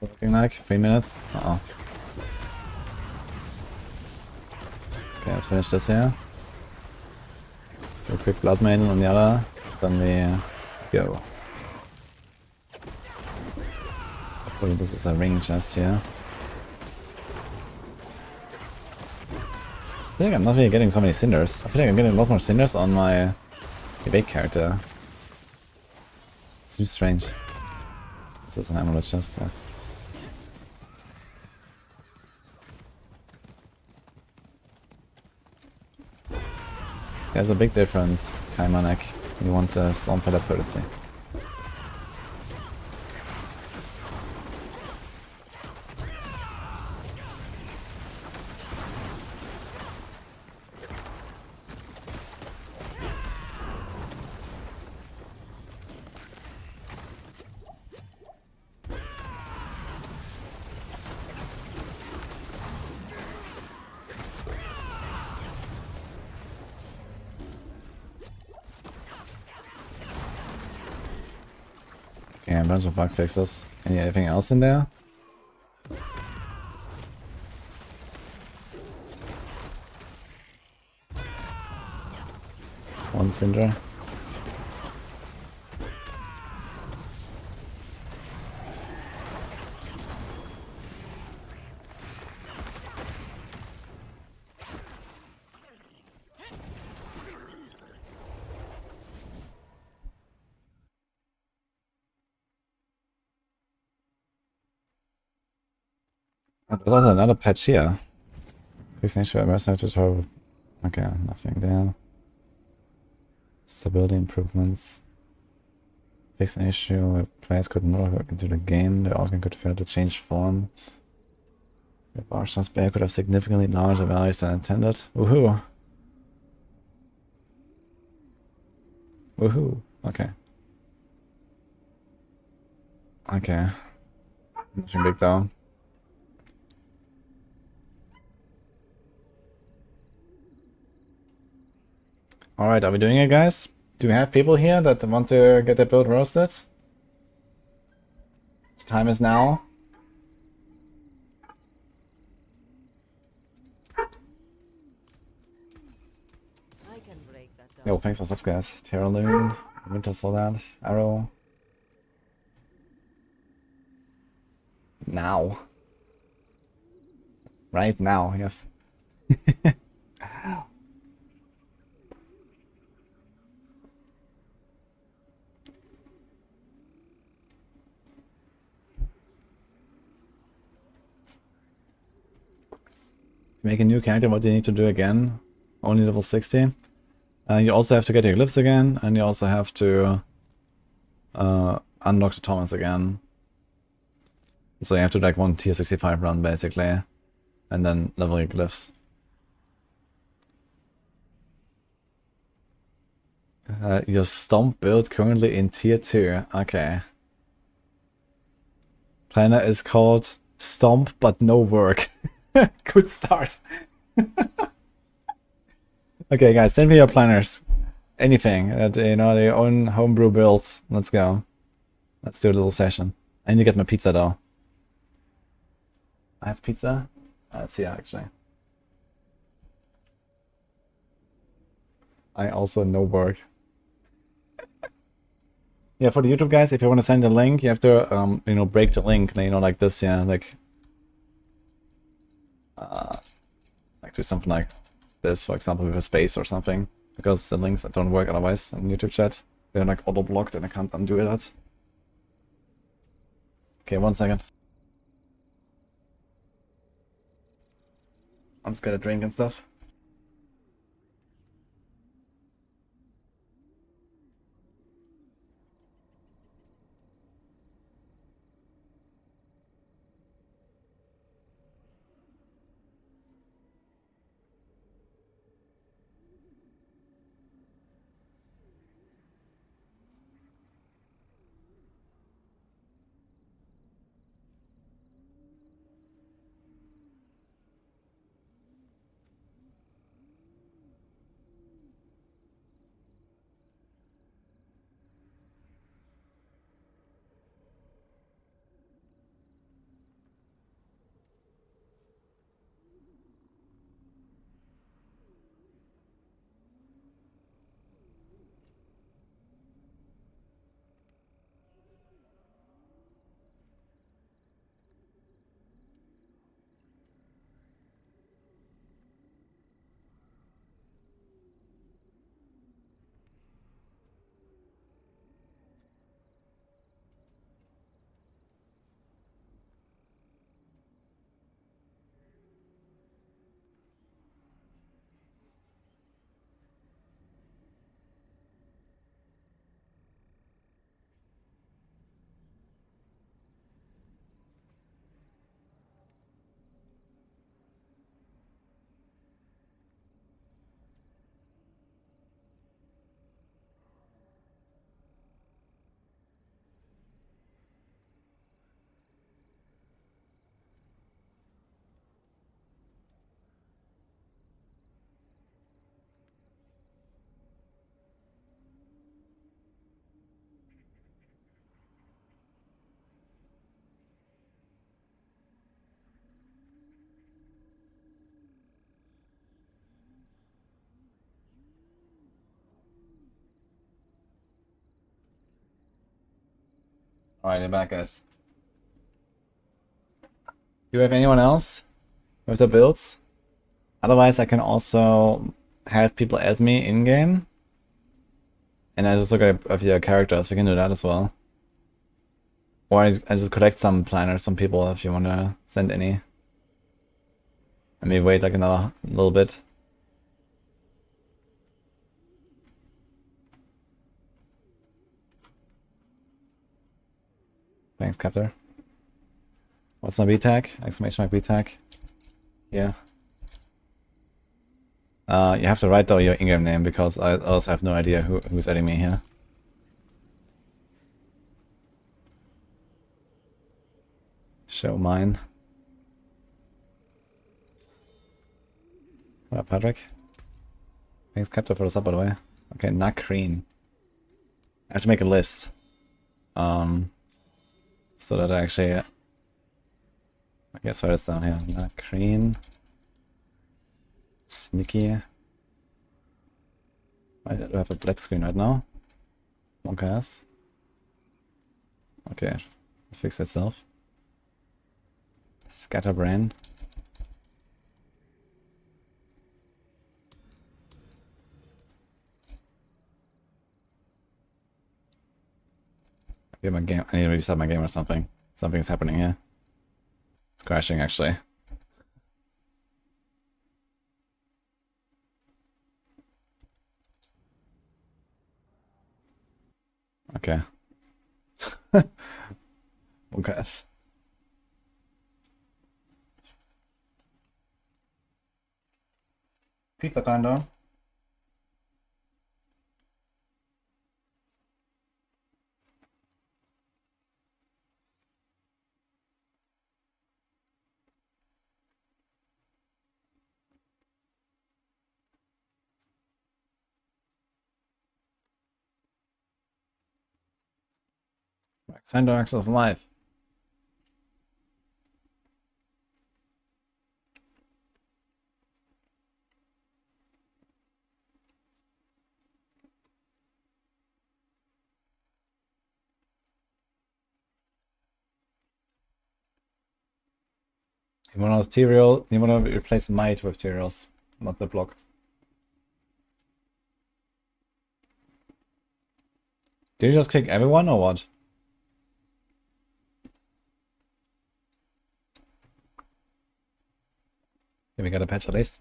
Looking like 3 minutes. Uh-oh. Okay, let's finish this here. Do a quick blood maiden on the other, then we go. Hopefully this is a ring chest here. I feel like I'm not really getting so many cinders. I feel like I'm getting a lot more cinders on my evade character. Seems strange. This is an amulet chest. Yeah. There's a big difference, Kaimanek. You want the Stormfeller Courtesy. Okay, a bunch of bug fixes. Anything else in there? One cinder. There's also another patch here. Fix nature mercenary tutorial. Okay, nothing there. Stability improvements. Fix an issue where players could not work into the game. The organ could fail to change form. The Barshans bear could have significantly larger values than intended. Woohoo! Woohoo! Okay. Okay. Nothing big though. Alright, are we doing it, guys? Do we have people here that want to get their build roasted? The time is now. I can break that down. Yo, thanks for subs, guys. Terraloon, Winter Soldat, Arrow. Now. Right now, yes. Make a new character, what do you need to do again? Only level 60. You also have to get your glyphs again, and you also have to unlock the Thomas again. So you have to like one tier 65 run basically, and then level your glyphs. Your stomp build currently in tier 2. Okay. Planner is called Stomp but no work. Good start. Okay, guys, send me your planners. Anything that you know, your own homebrew builds. Let's go. Let's do a little session. I need to get my pizza though. I have pizza. It's here actually. I also no work. Yeah, for the YouTube guys, if you want to send a link, you have to you know, break the link, you know, like this, yeah, like do something like this, for example, with a space or something, because the links don't work otherwise in YouTube chat. They're like auto blocked and I can't undo that. Okay, 1 second. I'm just gonna drink and stuff. Alright, you're back, guys. Do you have anyone else with the builds? Otherwise, I can also have people add me in-game. And I just look at your characters. We can do that as well. Or I just collect some planners, some people, if you want to send any. Let me wait like another little bit. Thanks, Captor. What's my B tag? Exclamation mark B tag. Yeah. You have to write down your in-game name because I also have no idea who's adding me here. Show mine. What up, Patrick? Thanks, Captor, for the sub, by the way. Okay, Nakreen. I have to make a list. So that I actually... I guess write this down here. Nakreen. Sneaky. I do have a black screen right now. Monkas. Okay, fix itself. Scatterbrain. Okay, my game. I need to restart my game or something. Something's happening here. It's crashing actually. Okay. Monkas. Pizza time though. Sandorx is live. You want to Tyrael, you want to replace Might with Tyraels, not the block. Did you just kick everyone or what? Can we get a patch at least?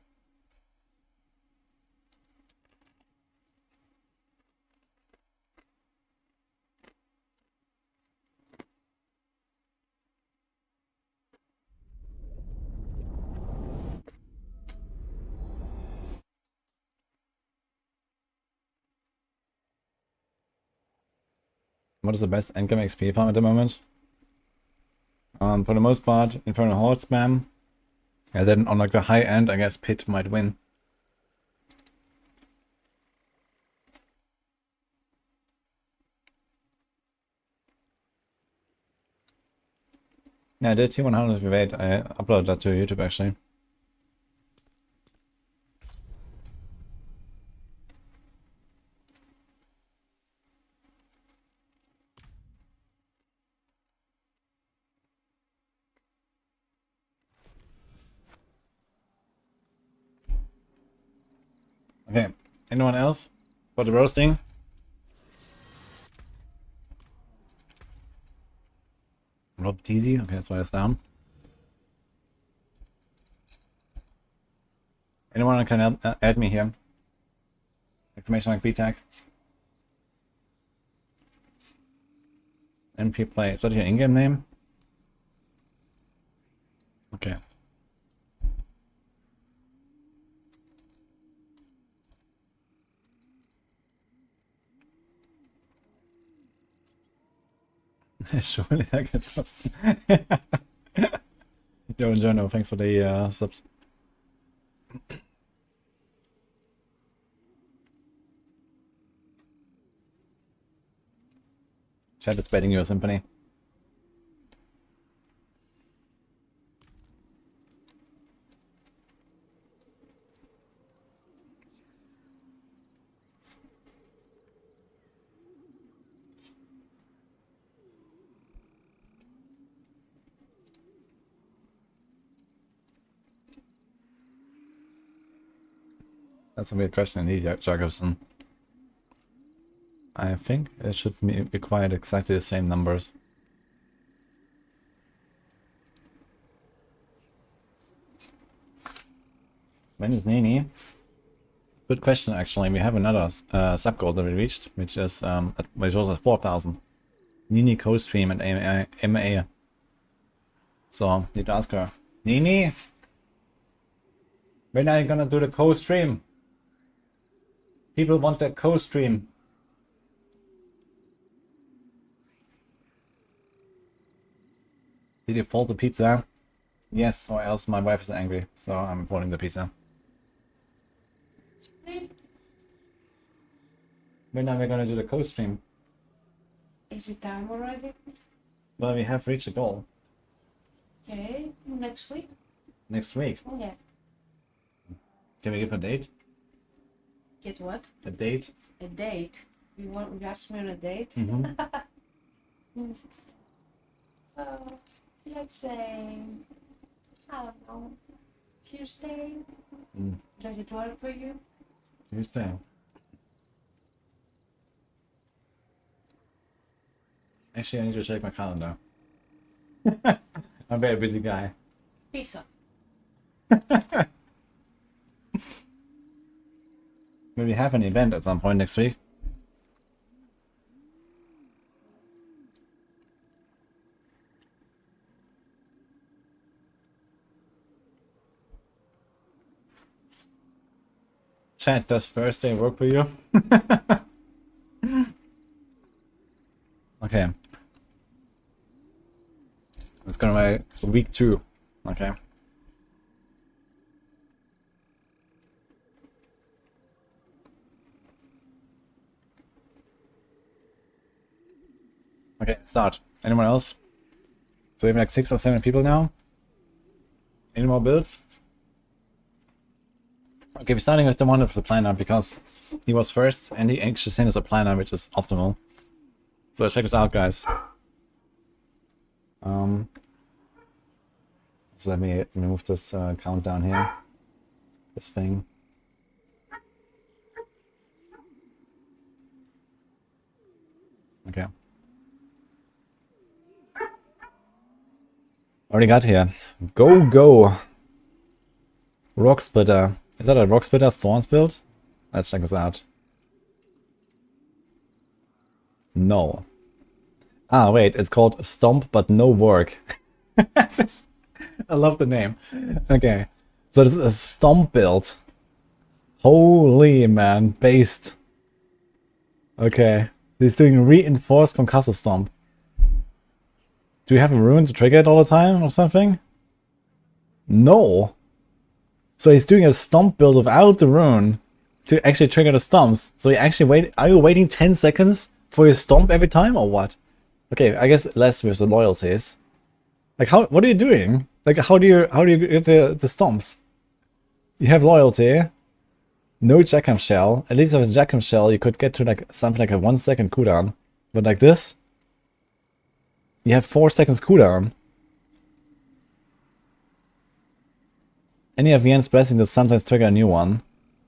What is the best endgame XP farm at the moment? For the most part, Infernal Horde spam. And then on like the high end, I guess Pit might win. Yeah, I did T100 V8. I uploaded that to YouTube actually. Okay, anyone else for the roasting? Rob Teasy, okay, that's why it's down. Anyone can add me here? Exclamation mark B tag. NP play, is that your in-game name? Okay. Surely I get lost. Yo, Jono, thanks for the subs. Chat is betting you a symphony. That's a weird question indeed, Jacobson. I think it should be quite exactly the same numbers. When is Nini? Good question actually. We have another sub goal that we reached, which is which was at 4,000. Nini co-stream and MA. So need to ask her. Nini? When are you gonna do the co-stream? People want that co-stream. Did you fold the pizza? Yes, or else my wife is angry, so I'm folding the pizza. When are we gonna do the co-stream? Is it time already? Well, we have reached the goal. Okay, next week? Next week. Yeah. Can we give a date? Get what? A date? A date? You asked me on a date? Mm-hmm. Let's say, I don't know, Tuesday? Mm. Does it work for you? Tuesday. Actually, I need to check my calendar. I'm a very busy guy. Pizza. Maybe have an event at some point next week. Chat, does Thursday work for you? Okay. It's gonna be week 2. Okay. Okay, start. Anyone else? So we have like 6 or 7 people now. Any more builds? Okay, we're starting with the one of the planner because he was first and he actually sent us a planner, which is optimal. So check this out, guys. So let me move this countdown here. This thing. Okay. Already got here. Go! Rock Splitter. Is that a Rock Splitter Thorns build? Let's check this out. No. Ah, wait, it's called Stomp but no work. I love the name. Okay. So this is a Stomp build. Holy man, based. Okay. He's doing reinforced concussive stomp. Do you have a rune to trigger it all the time or something? No. So he's doing a stomp build without the rune to actually trigger the stomps. So you actually wait. Are you waiting 10 seconds for your stomp every time or what? Okay, I guess less with the loyalties. Like how? What are you doing? Like how do you get the stomps? You have loyalty. No Jackham Shell. At least with a Jackham Shell you could get to like something like a 1 second cooldown. But like this, you have 4 seconds cooldown. And you have Yen's Blessing to sometimes trigger a new one.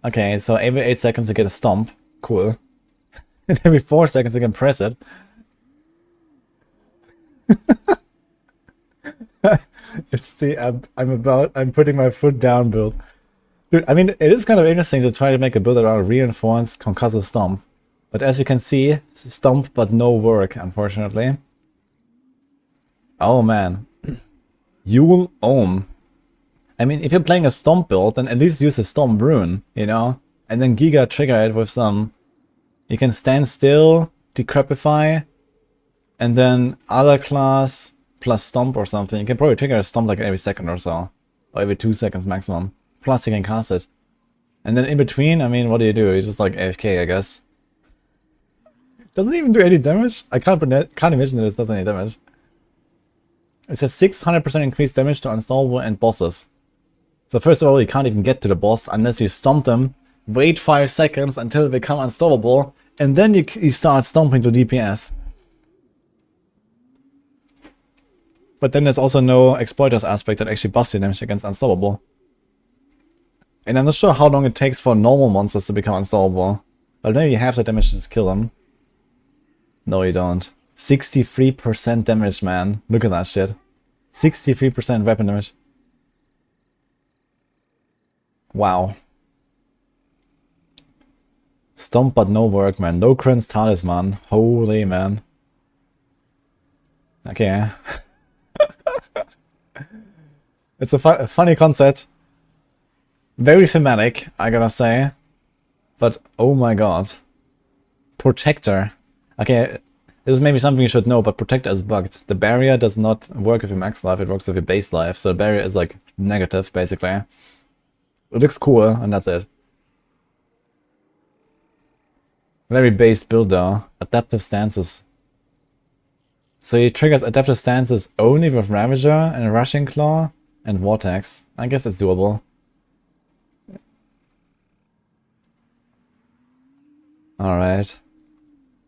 Okay, so every 8 seconds you get a stomp. Cool. And every 4 seconds you can press it. It's the I'm putting my foot down build. Dude, I mean, it is kind of interesting to try to make a build around reinforced concussive stomp. But as you can see, stomp but no work, unfortunately. Oh man. Yule Ohm. I mean, if you're playing a stomp build, then at least use a stomp rune, you know? And then Giga trigger it with some... You can stand still, decrepify, and then other class plus stomp or something. You can probably trigger a stomp like every second or so. Or every 2 seconds maximum. Plus you can cast it. And then in between, I mean, what do? You just like AFK, I guess. Doesn't even do any damage? I can't imagine that this does any damage. It says 600% increased damage to unstoppable and bosses. So first of all, you can't even get to the boss unless you stomp them, wait 5 seconds until they become unstoppable, and then you start stomping to DPS. But then there's also no exploiters aspect that actually buffs your damage against unstoppable. And I'm not sure how long it takes for normal monsters to become unstoppable. But maybe you have the damage to just kill them. No, you don't. 63% damage, man. Look at that shit. 63% weapon damage. Wow. Stomp but no work, man. Locran's Talisman. Holy man. Okay. It's a funny concept. Very thematic, I gotta say. But oh my god. Protector. Okay, this is maybe something you should know, but Protector is bugged. The barrier does not work with your max life, it works with your base life. So the barrier is like negative, basically. It looks cool, and that's it. Very base build though. Adaptive stances. So he triggers adaptive stances only with Ravager and Rushing Claw and Vortex. I guess it's doable. Alright.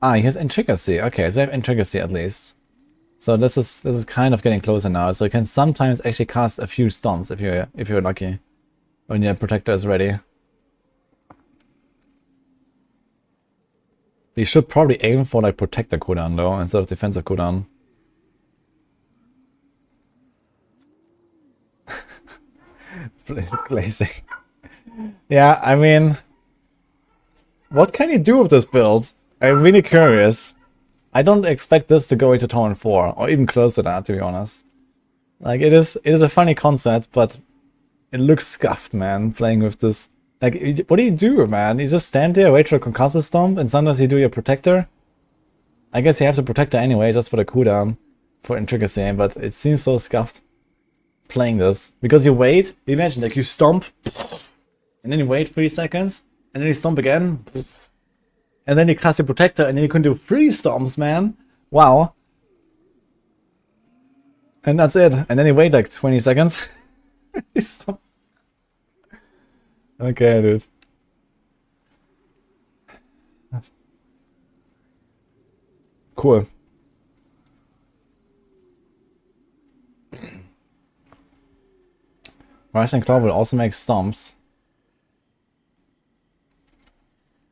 Ah, he has Intricacy. Okay, so I have Intricacy at least. So this is kind of getting closer now. So you can sometimes actually cast a few stomps if you're lucky. When your Protector is ready. You should probably aim for like Protector cooldown though, instead of defensive cooldown. Glazing. Yeah, I mean... What can you do with this build? I'm really curious. I don't expect this to go into Torn 4, or even close to that, to be honest. Like, it is a funny concept, but it looks scuffed, man, playing with this. Like, what do, man? You just stand there, wait for a concussive stomp, and sometimes you do your Protector? I guess you have the Protector anyway, just for the cooldown, for Intricacy, but it seems so scuffed playing this. Because you wait, imagine, like, you stomp, and then you wait 3 seconds, and then you stomp again, and then you cast your Protector, and then you can do 3 stomps, man. Wow. And that's it. And then he wait like 20 seconds. He stopped. Okay, dude. Cool. Russian Claw will also make stomps.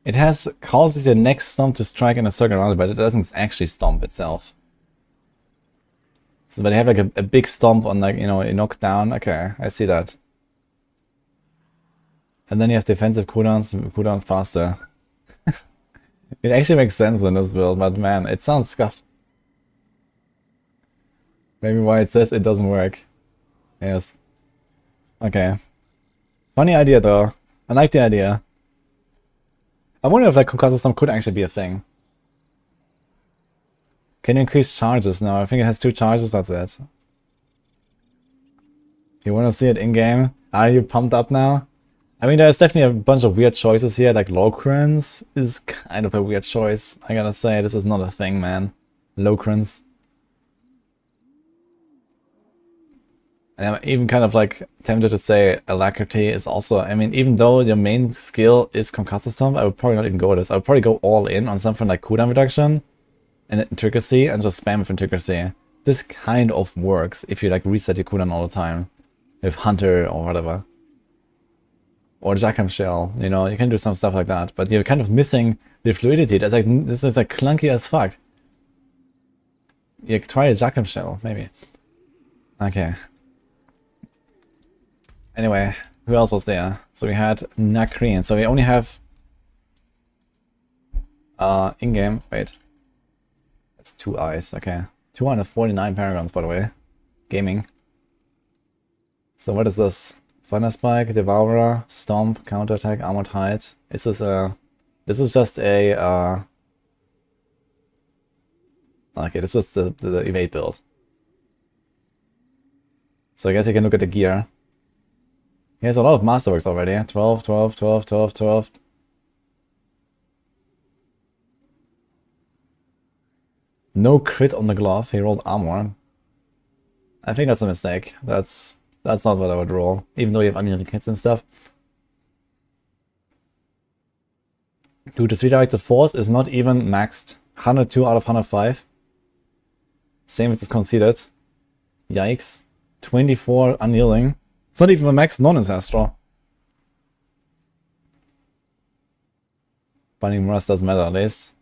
It has causes your next stomp to strike in a circle around it, but it doesn't actually stomp itself. So, but they have like a big stomp on, like, you know, a knockdown. Okay, I see that. And then you have defensive cooldowns to cooldown faster. It actually makes sense in this build, but man, it sounds scuffed. Maybe why it says it doesn't work. Yes. Okay. Funny idea though. I like the idea. I wonder if like concussive stomp could actually be a thing. Can you increase charges? No, I think it has 2 charges, that's it. You wanna see it in-game? Are you pumped up now? I mean, there's definitely a bunch of weird choices here, like Locrans is kind of a weird choice. I gotta say, this is not a thing, man. Locrans. And I'm even kind of like tempted to say Alacrity is also, I mean, even though your main skill is Concussive Stomp, I would probably not even go with this. I would probably go all in on something like cooldown reduction and intricacy and just spam with intricacy. This kind of works if you like reset your cooldown all the time. With Hunter or whatever. Or Jackham Shell, you know, you can do some stuff like that, but you're kind of missing the fluidity. That's like, this is like clunky as fuck. You try a Jackham Shell, maybe. Okay. Anyway, who else was there? So we had Nakreen. So we only have in-game. Wait. That's 2 eyes, okay. 249 paragons, by the way. Gaming. So what is this? Thunderspike, Devourer, Stomp, Counterattack, Armored Hide. Is this a... This is just a... Okay, this is the evade build. So I guess you can look at the gear. He has a lot of masterworks already. 12, 12, 12, 12, 12. No crit on the glove. He rolled armor. I think that's a mistake. That's not what I would roll, even though you have unyielding hits and stuff. Dude, this redirected force is not even maxed. 102 out of 105. Same with this conceded. Yikes. 24 unyielding. It's not even a max non-ancestral. Binding Rust doesn't matter at least.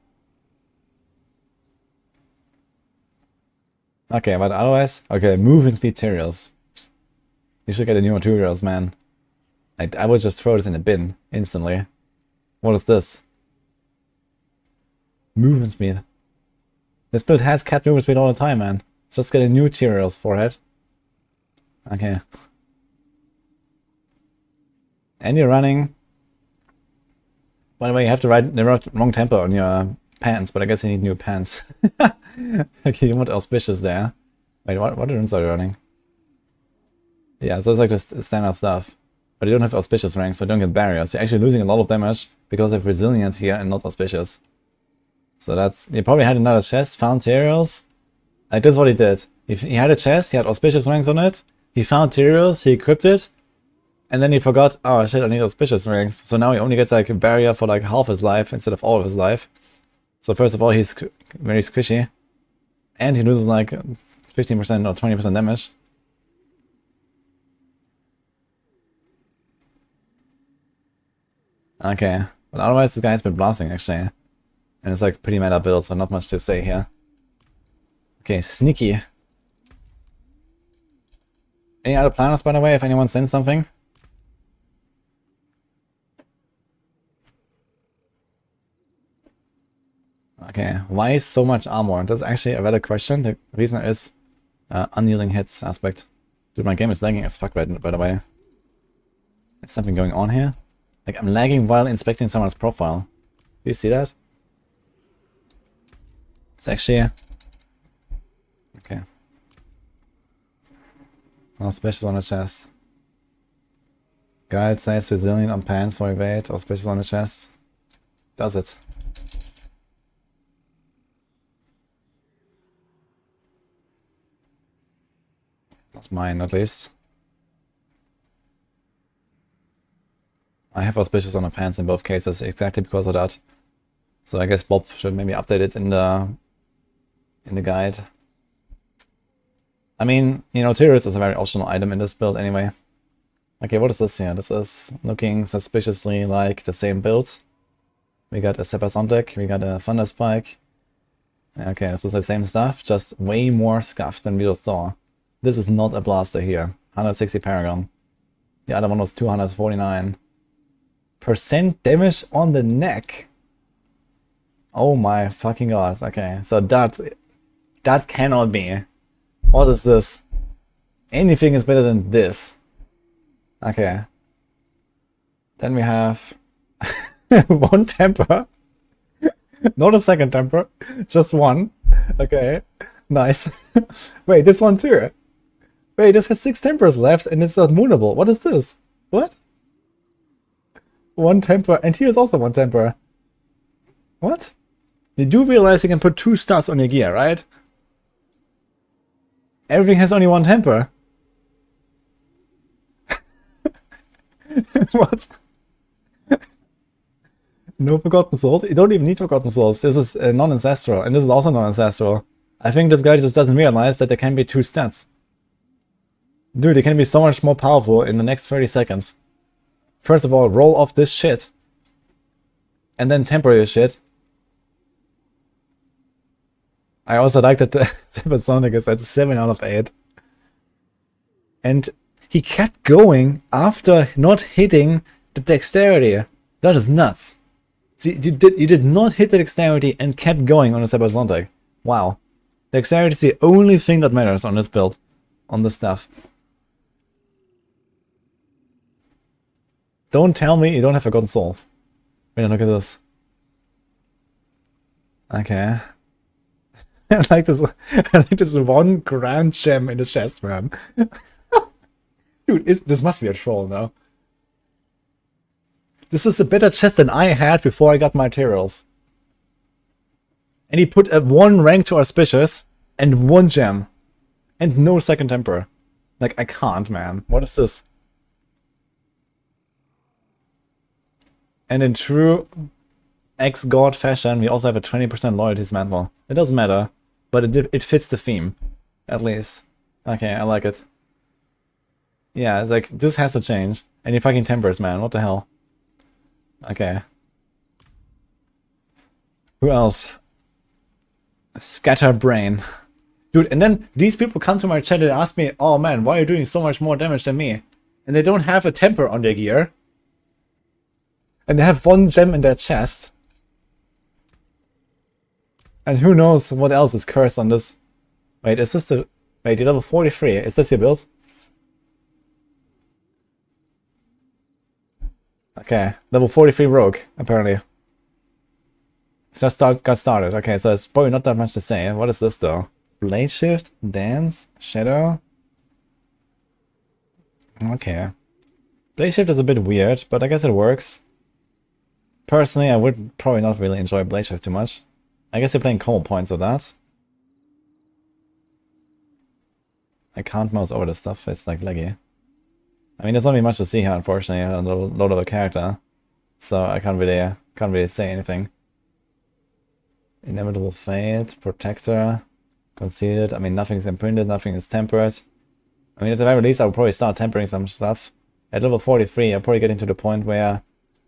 Okay, but otherwise... Okay, movement speed materials. You should get a new materials, man. I would just throw this in a bin instantly. What is this? Movement speed. This build has kept movement speed all the time, man. Just get a new materials for it. Okay. And you're running. By the way, you have to write the wrong tempo on your pants, but I guess you need new pants. Okay, you want auspicious there. Wait, what runes are you running? Yeah, so it's like the standard stuff. But you don't have auspicious ranks, so you don't get barriers. You're actually losing a lot of damage because of resilient here and not auspicious. So that's... You probably had another chest, found materials. Like, this is what he did. He had a chest, he had auspicious ranks on it. He found materials, he equipped it. And then he forgot, oh shit, I need auspicious ranks. So now he only gets like a barrier for like half his life instead of all of his life. So first of all, he's very squishy. And he loses like 15% or 20% damage. Okay, but otherwise this guy's been blasting actually. And it's like pretty meta build, so not much to say here. Okay, sneaky. Any other planners, by the way, if anyone sends something? Okay, why is so much armor? That's actually a valid question. The reason is unyielding hits aspect. Dude, my game is lagging as fuck, by the way. Is something going on here? Like, I'm lagging while inspecting someone's profile. Do you see that? It's actually... Okay. Oh, specials on the chest. Guide says resilient on pants for evade, or specials on the chest. Does it? That's mine, at least. I have auspicious on the pants in both cases, exactly because of that. So I guess Bob should maybe update it in the guide. I mean, you know, Tierlist is a very optional item in this build anyway. Okay, what is this here? This is looking suspiciously like the same build. We got a Sepazontec, we got a Thunderspike. Okay, this is the same stuff, just way more scuffed than we just saw. This is not a blaster here. 160 Paragon. The other one was 249. % damage on the neck. Oh my fucking god. Okay, so that cannot be. What is this? Anything is better than this. Okay. Then we have one temper. Not a second temper, just one. Okay, nice. Wait, this one too. Wait, this has 6 tempers left and it's not moonable. What is this? What? One temper, and here's also one temper. What? You do realize you can put 2 stats on your gear, right? Everything has only one temper. What? No Forgotten Souls? You don't even need Forgotten Souls. This is non-ancestral, and this is also non-ancestral. I think this guy just doesn't realize that there can be 2 stats. Dude, they can be so much more powerful in the next 30 seconds. First of all, roll off this shit. And then temper your shit. I also like that the Sepazontec is at 7 out of 8. And he kept going after not hitting the dexterity. That is nuts. See, you did not hit the dexterity and kept going on the Sepazontec. Wow. Dexterity is the only thing that matters on this build. On this stuff. Don't tell me you don't have Forgotten Souls. Wait, look at this. Okay. I like this 1 grand gem in the chest, man. Dude, this must be a troll now. This is a better chest than I had before I got my materials. And he put a 1 rank to auspicious and 1 gem. And no second temper. Like, I can't, man. What is this? And in true ex-god fashion, we also have a 20% loyalty mantle. It doesn't matter, but it fits the theme, at least. Okay, I like it. Yeah, it's like, this has to change. And he fucking tempers, man. What the hell? Okay. Who else? Scatterbrain. Dude, and then these people come to my chat and ask me, oh man, why are you doing so much more damage than me? And they don't have a temper on their gear. And they have 1 gem in their chest. And who knows what else is cursed on this. Wait, is this the... Wait, you're level 43. Is this your build? Okay, level 43 rogue, apparently. It's just got started. Okay, so it's probably not that much to say. What is this though? Blade shift, dance, shadow. Okay. Blade shift is a bit weird, but I guess it works. Personally, I would probably not really enjoy blade shift too much. I guess you're playing cold points of that. I can't mouse over this stuff, it's like laggy. I mean, there's not really much to see here, unfortunately, on the load of a character. So I can't really say anything. Inevitable Fate, Protector, Conceded. I mean, nothing is imprinted, nothing is tempered. I mean, at the very least, I would probably start tempering some stuff. At level 43, I'm probably getting to the point where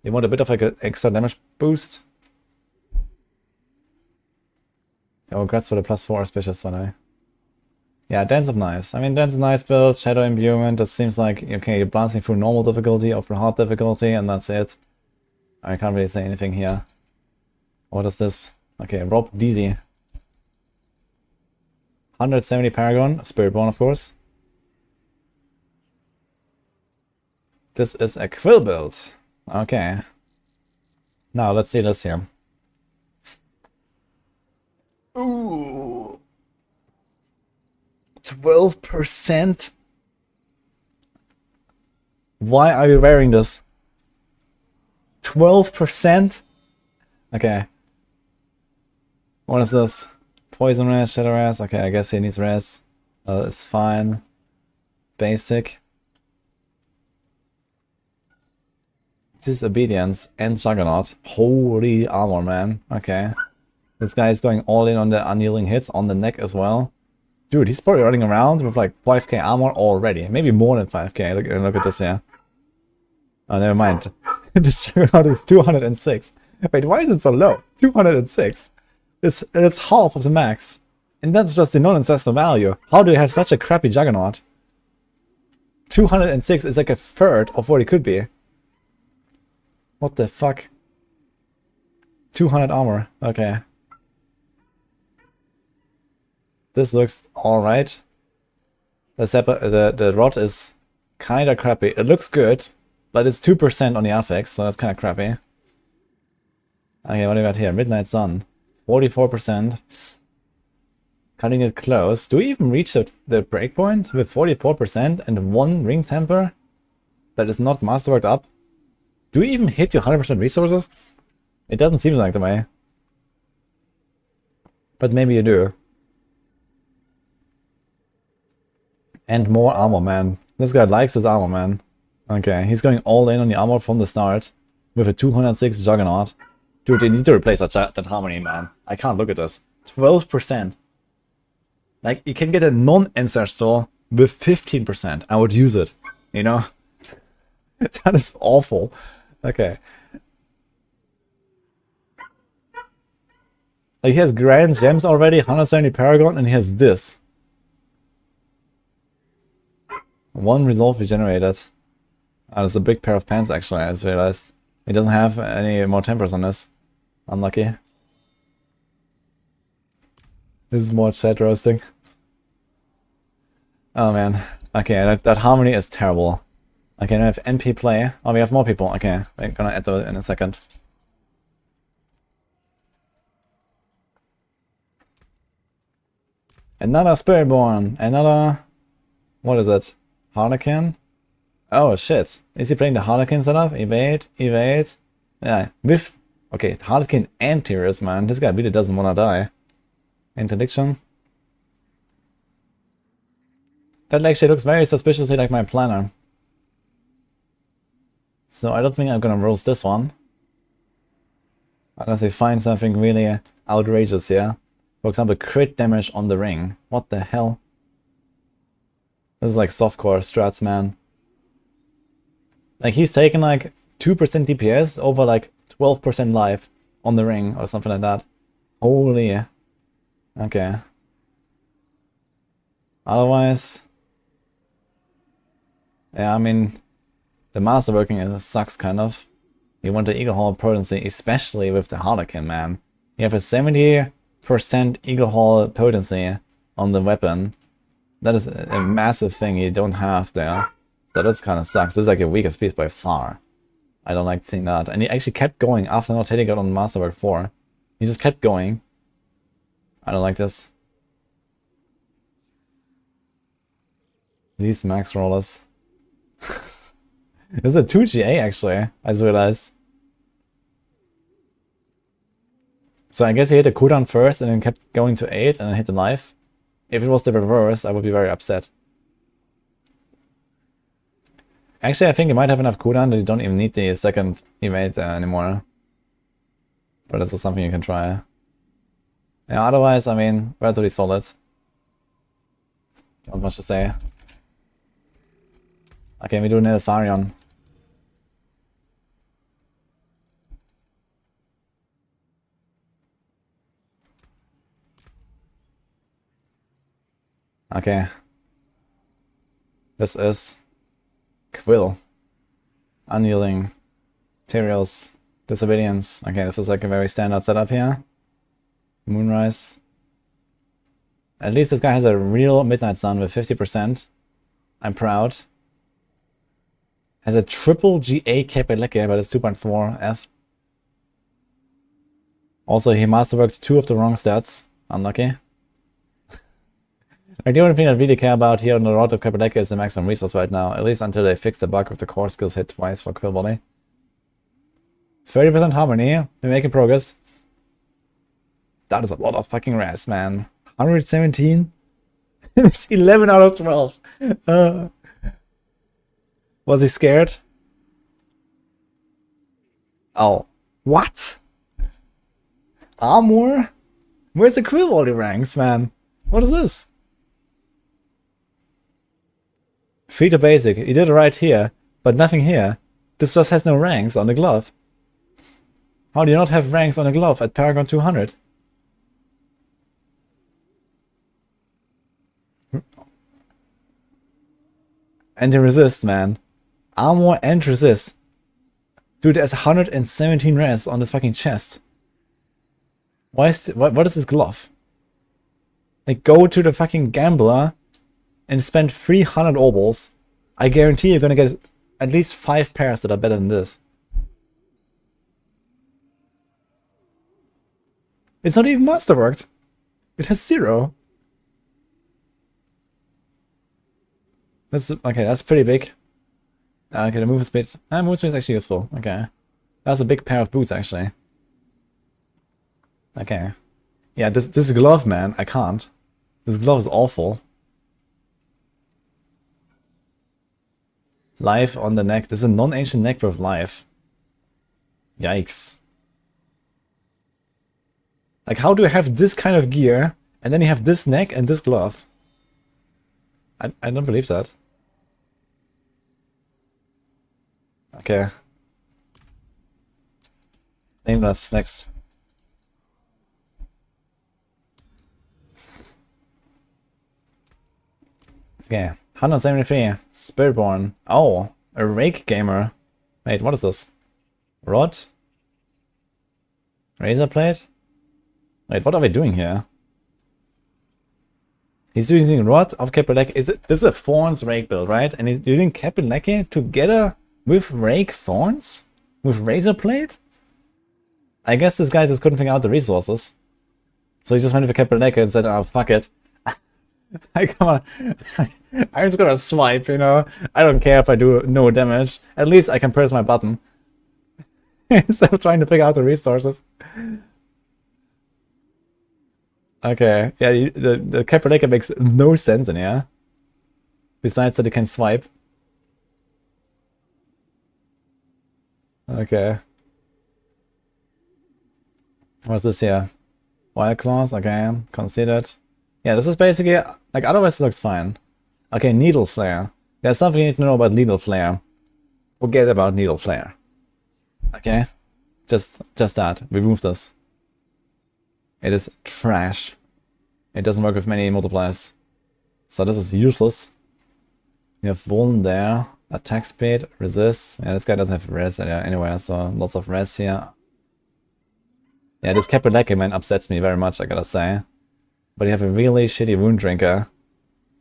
you want a bit of like an extra damage boost. Oh, congrats for the +4 auspicious one, eh? Yeah, Dance of Knives. I mean, Dance of Knives build, Shadow Imbuement, it seems like, okay, you're blasting through normal difficulty or through hard difficulty, and that's it. I can't really say anything here. What is this? Okay, Rob DZ. 170 Paragon, Spiritborn, of course. This is a Quill build. Okay. Now, let's see this here. Ooh. 12%? Why are you wearing this? 12%? Okay. What is this? Poison res, shadow res. Okay, I guess he needs res. It's fine. basic. Disobedience and Juggernaut. Holy armor, man. Okay. This guy is going all in on the unyielding hits on the neck as well. Dude, he's probably running around with like 5k armor already. Maybe more than 5k. Look at this here. Oh, never mind. This Juggernaut is 206. Wait, why is it so low? 206. It's half of the max. And that's just the non-ancestral value. How do they have such a crappy Juggernaut? 206 is like a third of what it could be. What the fuck? 200 armor. Okay. This looks alright. The rod is kinda crappy. It looks good, but it's 2% on the affix, so that's kinda crappy. Okay, what do we got here? Midnight Sun. 44%. Cutting it close. Do we even reach the breakpoint with 44% and 1 ring temper that is not masterworked up? Do we even hit your 100% resources? It doesn't seem like the way. But maybe you do. And more armor, man. This guy likes his armor, man. Okay, he's going all in on the armor from the start with a 206 Juggernaut. Dude, they need to replace that harmony, man. I can't look at this. 12%. Like, you can get a non-ancestral with 15%. I would use it, you know? That is awful. Okay. Like, he has Grand Gems already, 170 Paragon, and he has this. 1 resolve regenerated. Oh, that's a big pair of pants, actually, I just realized. He doesn't have any more tempers on this. Unlucky. This is more chat roasting. Oh man. Okay, that harmony is terrible. Okay, now we have NP play. Oh, we have more people. Okay, we're gonna add that in a second. Another Spiritborn. Another... What is it? Harlequin? Oh shit. Is he playing the Harlequin setup? Evade, evade. Yeah, with... Okay, Harlequin and Tierlist, man. This guy really doesn't wanna die. Interdiction. That actually looks very suspiciously like my planner. So I don't think I'm gonna roast this one. Unless we find something really outrageous here. For example, crit damage on the ring. What the hell? This is like softcore strats, man. Like, he's taking like 2% DPS over like 12% life on the ring or something like that. Holy. Okay. Otherwise... Yeah, I mean... The masterworking sucks, kind of. You want the Eagle Hall potency, especially with the Harlequin, man. You have a 70% Eagle Hall potency on the weapon. That is a massive thing you don't have there. So that kind of sucks. This is like the weakest piece by far. I don't like seeing that. And he actually kept going after not hitting it on Masterwork 4. He just kept going. I don't like this. These max rollers. This is a 2GA actually, I just realized. So I guess he hit the cooldown first and then kept going to 8 and then hit the knife. If it was the reverse, I would be very upset. Actually, I think he might have enough cooldown that you don't even need the second evade anymore. But this is something you can try. Yeah, otherwise, I mean, relatively solid. Not much to say. Okay, we do an Eltharion. Okay. This is Quill. Unyielding. Materials. Disobedience. Okay, this is like a very standard setup here. Moonrise. At least this guy has a real Midnight Sun with 50%. I'm proud. Has a triple GA Capeleke, but it's 2.4 F. Also, he masterworked 2 of the wrong stats. Unlucky. Like, the only thing I really care about here on the Rod of Capeleke is the maximum resource right now, at least until they fix the bug with the core skills hit twice for Quill Body. 30% harmony, we're making progress. That is a lot of fucking res, man. 117? It's 11 out of 12. Was he scared? Oh. What? Armor? Where's the quill volley ranks, man? What is this? Free to basic. You did it right here, but nothing here. This just has no ranks on the glove. How do you not have ranks on a glove at Paragon 200? And he resists, man. Armor and resist. Dude, there's 117 res on this fucking chest. Why is what is this glove? Like, go to the fucking gambler and spend 300 obols. I guarantee you're gonna get at least 5 pairs that are better than this. It's not even masterworked. It has 0. That's okay. That's pretty big. Okay, the movement speed. Movement speed is actually useful. Okay, that's a big pair of boots actually. Okay, yeah. This glove, man, I can't. This glove is awful. Life on the neck. This is a non-ancient neck with life. Yikes. Like, how do I have this kind of gear, and then you have this neck and this glove? I don't believe that. Okay. Nameless, next. Okay, 173. Spiritborn. Oh, a rake gamer. Wait, what is this? Rod? Razor plate? Wait, what are we doing here? He's using Rod of Capelec. This is a Thorns Rake build, right? And he's using Capelec together with Rake Thorns? With Razor Plate? I guess this guy just couldn't figure out the resources. So he just went with Capelec and said, oh, fuck it. Come on. I'm just gonna swipe, you know? I don't care if I do no damage. At least I can press my button. Instead of trying to figure out the resources. Okay, yeah, the Capelec makes no sense in here. Besides that it can swipe. Okay. What's this here? Wire claws, okay, considered. Yeah, this is basically, like, otherwise it looks fine. Okay, needle flare. There's something you need to know about needle flare. Forget about needle flare. Okay? Just that. Remove this. It is trash. It doesn't work with many multipliers. So this is useless. You have one there. Attack speed, resist. Yeah, this guy doesn't have res anywhere, so lots of res here. Yeah, this Capelec man upsets me very much, I gotta say. But you have a really shitty wound drinker.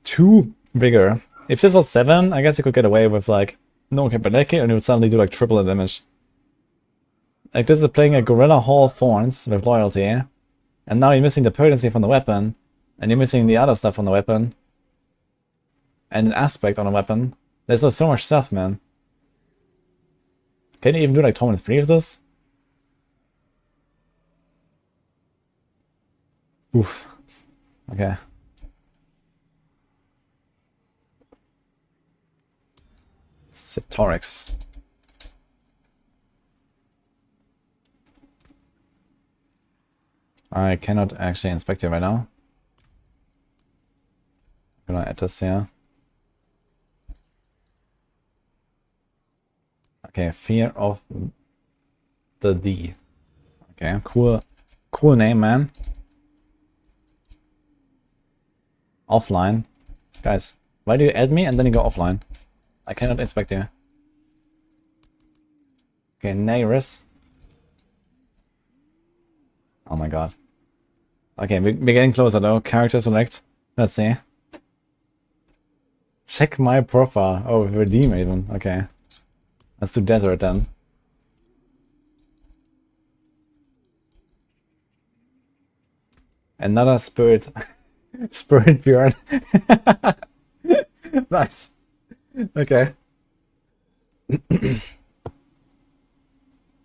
2 bigger. If this was 7, I guess you could get away with like no Capelec and you would suddenly do like triple the damage. Like, this is playing a Gorilla Hall Thorns with loyalty. And now you're missing the potency from the weapon. And you're missing the other stuff on the weapon. And an aspect on the weapon. There's so much stuff, man. Can you even do like Torment 3 of this? Oof. Okay. Citorix. I cannot actually inspect it right now. I'm gonna add this here. Okay, Fear of the D. Okay, cool name, man. Offline. Guys, why do you add me and then you go offline? I cannot inspect you. Okay, Nairis. Oh my god. Okay, we're getting closer though. Character select. Let's see. Check my profile. Oh, redeem even. Okay. Let's do desert then. Another spirit. Spiritborn. Nice. Okay.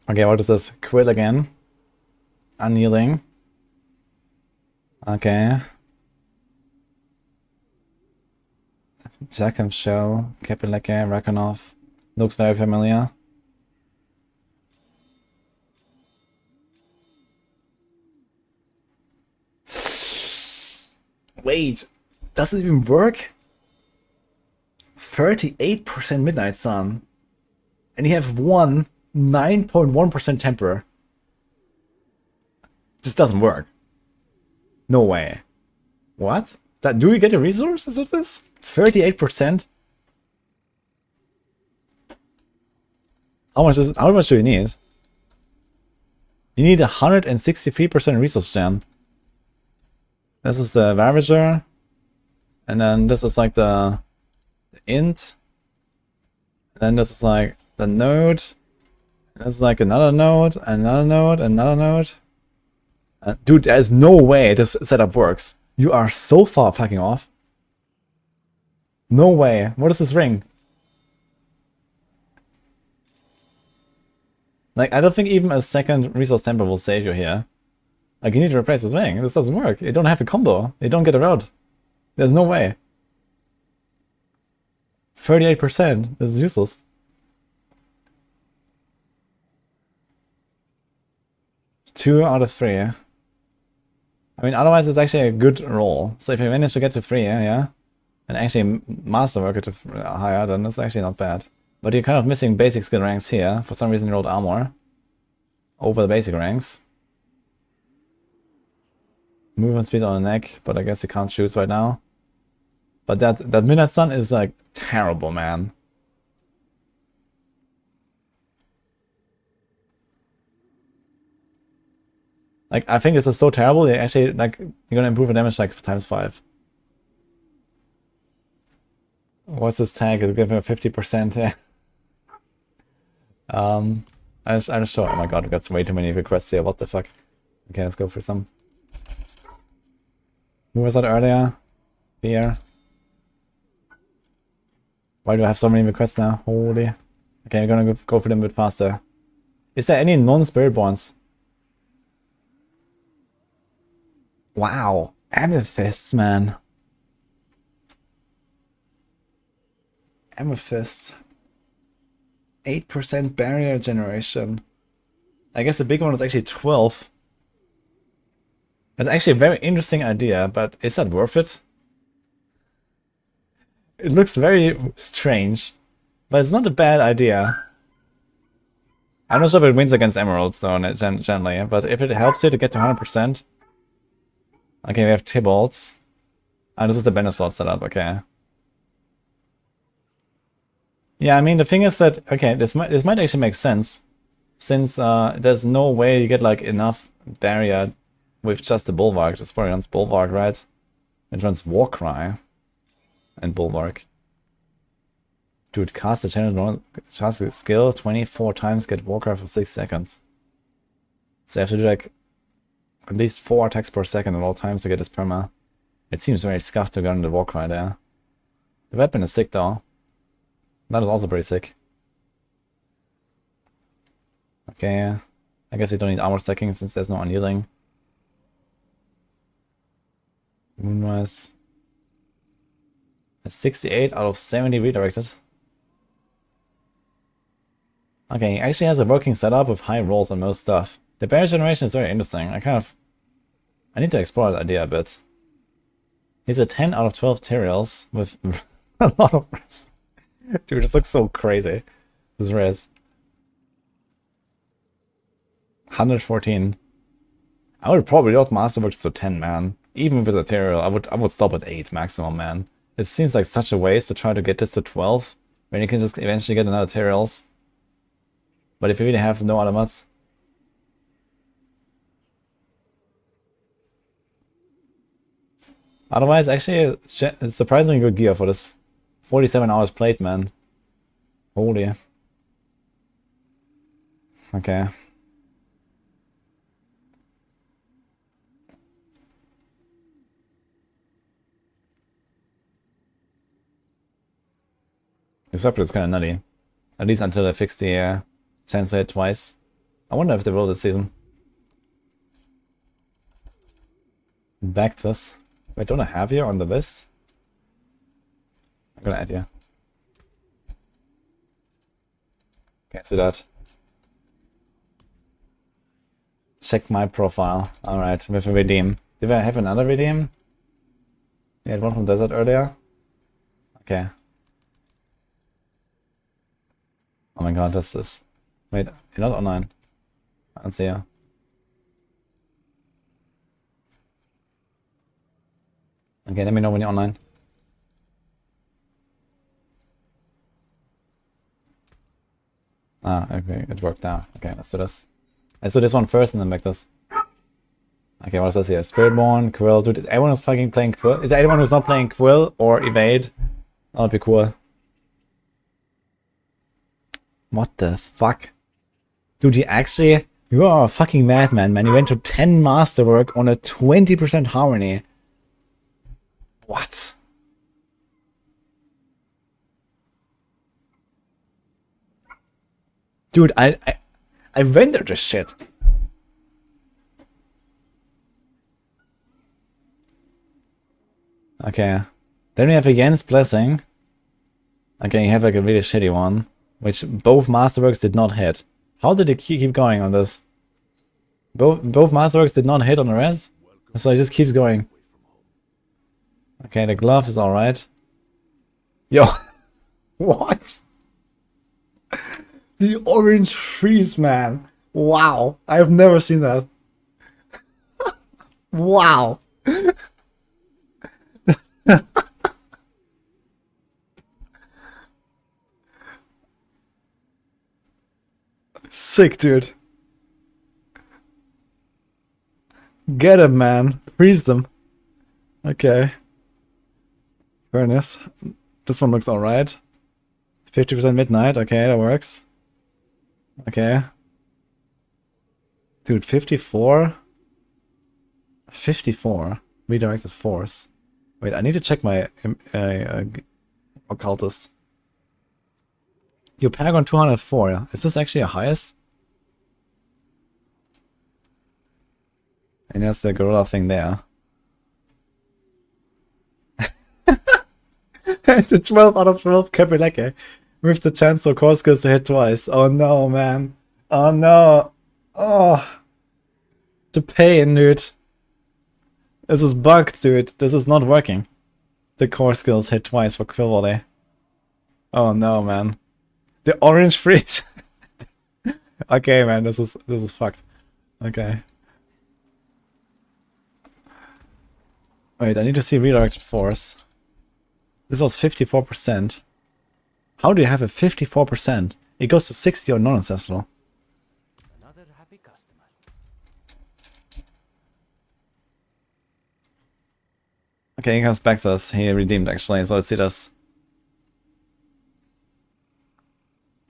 Okay, what is this? Quill again. Unyielding. Okay. Jack and Show, Capelec, Rakanov. Looks very familiar. Wait, does it even work? 38% Midnight Sun. And you have one 9.1% temper. This doesn't work. No way. What? Do we get the resources of this? 38%? How much do you need? You need 163% resource gen. This is the Ravager. And then this is like the int. And then this is like the node. And this is like another node, another node, another node. Dude, there's no way this setup works. You are so far fucking off. No way. What is this ring? Like, I don't think even a second resource temper will save you here. Like, you need to replace this ring. This doesn't work. You don't have a combo. You don't get a route. There's no way. 38%. This is useless. Two out of 3. I mean, otherwise it's actually a good roll. So if you manage to get to 3, yeah, and actually masterwork it to higher, then it's actually not bad. But you're kind of missing basic skill ranks here. For some reason you rolled armor over the basic ranks. Movement speed on the neck, but I guess you can't choose right now. But that Midnight Sun is like terrible, man. Like, I think this is so terrible, they actually, like, you're gonna improve the damage like ×5. What's this tag? It'll give him a 50%, yeah. I'm just sure. Oh my god, we got way too many requests here, what the fuck. Okay, let's go for some. Who was that earlier? Fear. Why do I have so many requests now? Holy. Okay, we're gonna go for them a bit faster. Is there any non-Spiritborns? Wow, amethysts, man. Amethysts. 8% barrier generation. I guess the big one is actually 12. That's actually a very interesting idea, but is that worth it? It looks very strange, but it's not a bad idea. I'm not sure if it wins against emeralds though, generally, but if it helps you to get to 100%. Okay, we have Tibalts. Ah, this is the Banner slot setup, okay. Yeah, I mean, the thing is that, okay, this might actually make sense, since there's no way you get, like, enough barrier with just the Bulwark. This probably runs Bulwark, right? It runs Warcry and Bulwark. Dude, cast a channel, cast a skill 24 times, get Warcry for 6 seconds. So you have to do, like, at least 4 attacks per second at all times to get this perma. It seems very scuffed to go into the Warcry there. The weapon is sick though. That is also pretty sick. Okay, I guess we don't need armor stacking since there's no unyielding. Moonrise. A 68 out of 70 redirected. Okay, he actually has a working setup with high rolls on most stuff. The barrier generation is very interesting. I need to explore that idea a bit. He's a 10 out of 12 Tyriels with a lot of res. Dude, this looks so crazy. This res. 114. I would probably not masterworks to 10, man. Even with a Tyriel, I would stop at 8 maximum, man. It seems like such a waste to try to get this to 12 when you can just eventually get another Tyriels. But if you really have no other mods. Otherwise, actually, it's surprisingly good gear for this 47 hours played, man. Holy. Okay. This upgrade is kind of nutty. At least until they fix the translate twice. I wonder if they will this season. Back this. Wait, don't I have you on the list? I'm gonna add you. Can't see that. Check my profile. Alright, with a redeem. Did I have another redeem? Yeah, one from Desert earlier. Okay. Oh my god, this is... Wait, you're not online. I don't see you. Okay, let me know when you're online. Ah, okay, it worked out. Okay, let's do this. Let's do this one first and then back this. Okay, what does this here? Spiritborn, Quill. Dude, is everyone who's fucking playing Quill? Is there anyone who's not playing Quill or Evade? That would be cool. What the fuck? Dude, you are a fucking madman, man. You went to 10 masterwork on a 20% harmony. What? Dude, I rendered this shit. Okay. Then we have Against Blessing. Okay, you have like a really shitty one, which both masterworks did not hit. How did it keep going on this? Both masterworks did not hit on the res, so it just keeps going. Okay, the glove is alright. Yo, what? The orange freeze, man. Wow, I have never seen that. Wow. Sick, dude. Get him, man. Freeze them. Okay. Fairness. This one looks alright. 50% midnight. Okay, that works. Okay. Dude, 54? 54. Redirected force. Wait, I need to check my occultist. Your Paragon 204, yeah. Is this actually a highest? And that's the gorilla thing there. It's a 12 out of 12 Capileke. With the chance for core skills to hit twice. Oh no, man. Oh no. Oh. The pain, dude. This is bugged, dude. This is not working. The core skills hit twice for Quill Volley. Oh no, man. The orange freeze. Okay, man, this is fucked. Okay. Wait, I need to see redirected force. This was 54%. How do you have a 54%? It goes to 60 on non-ancestral. Another happy customer. Okay, he comes back to us. He redeemed actually, so let's see this.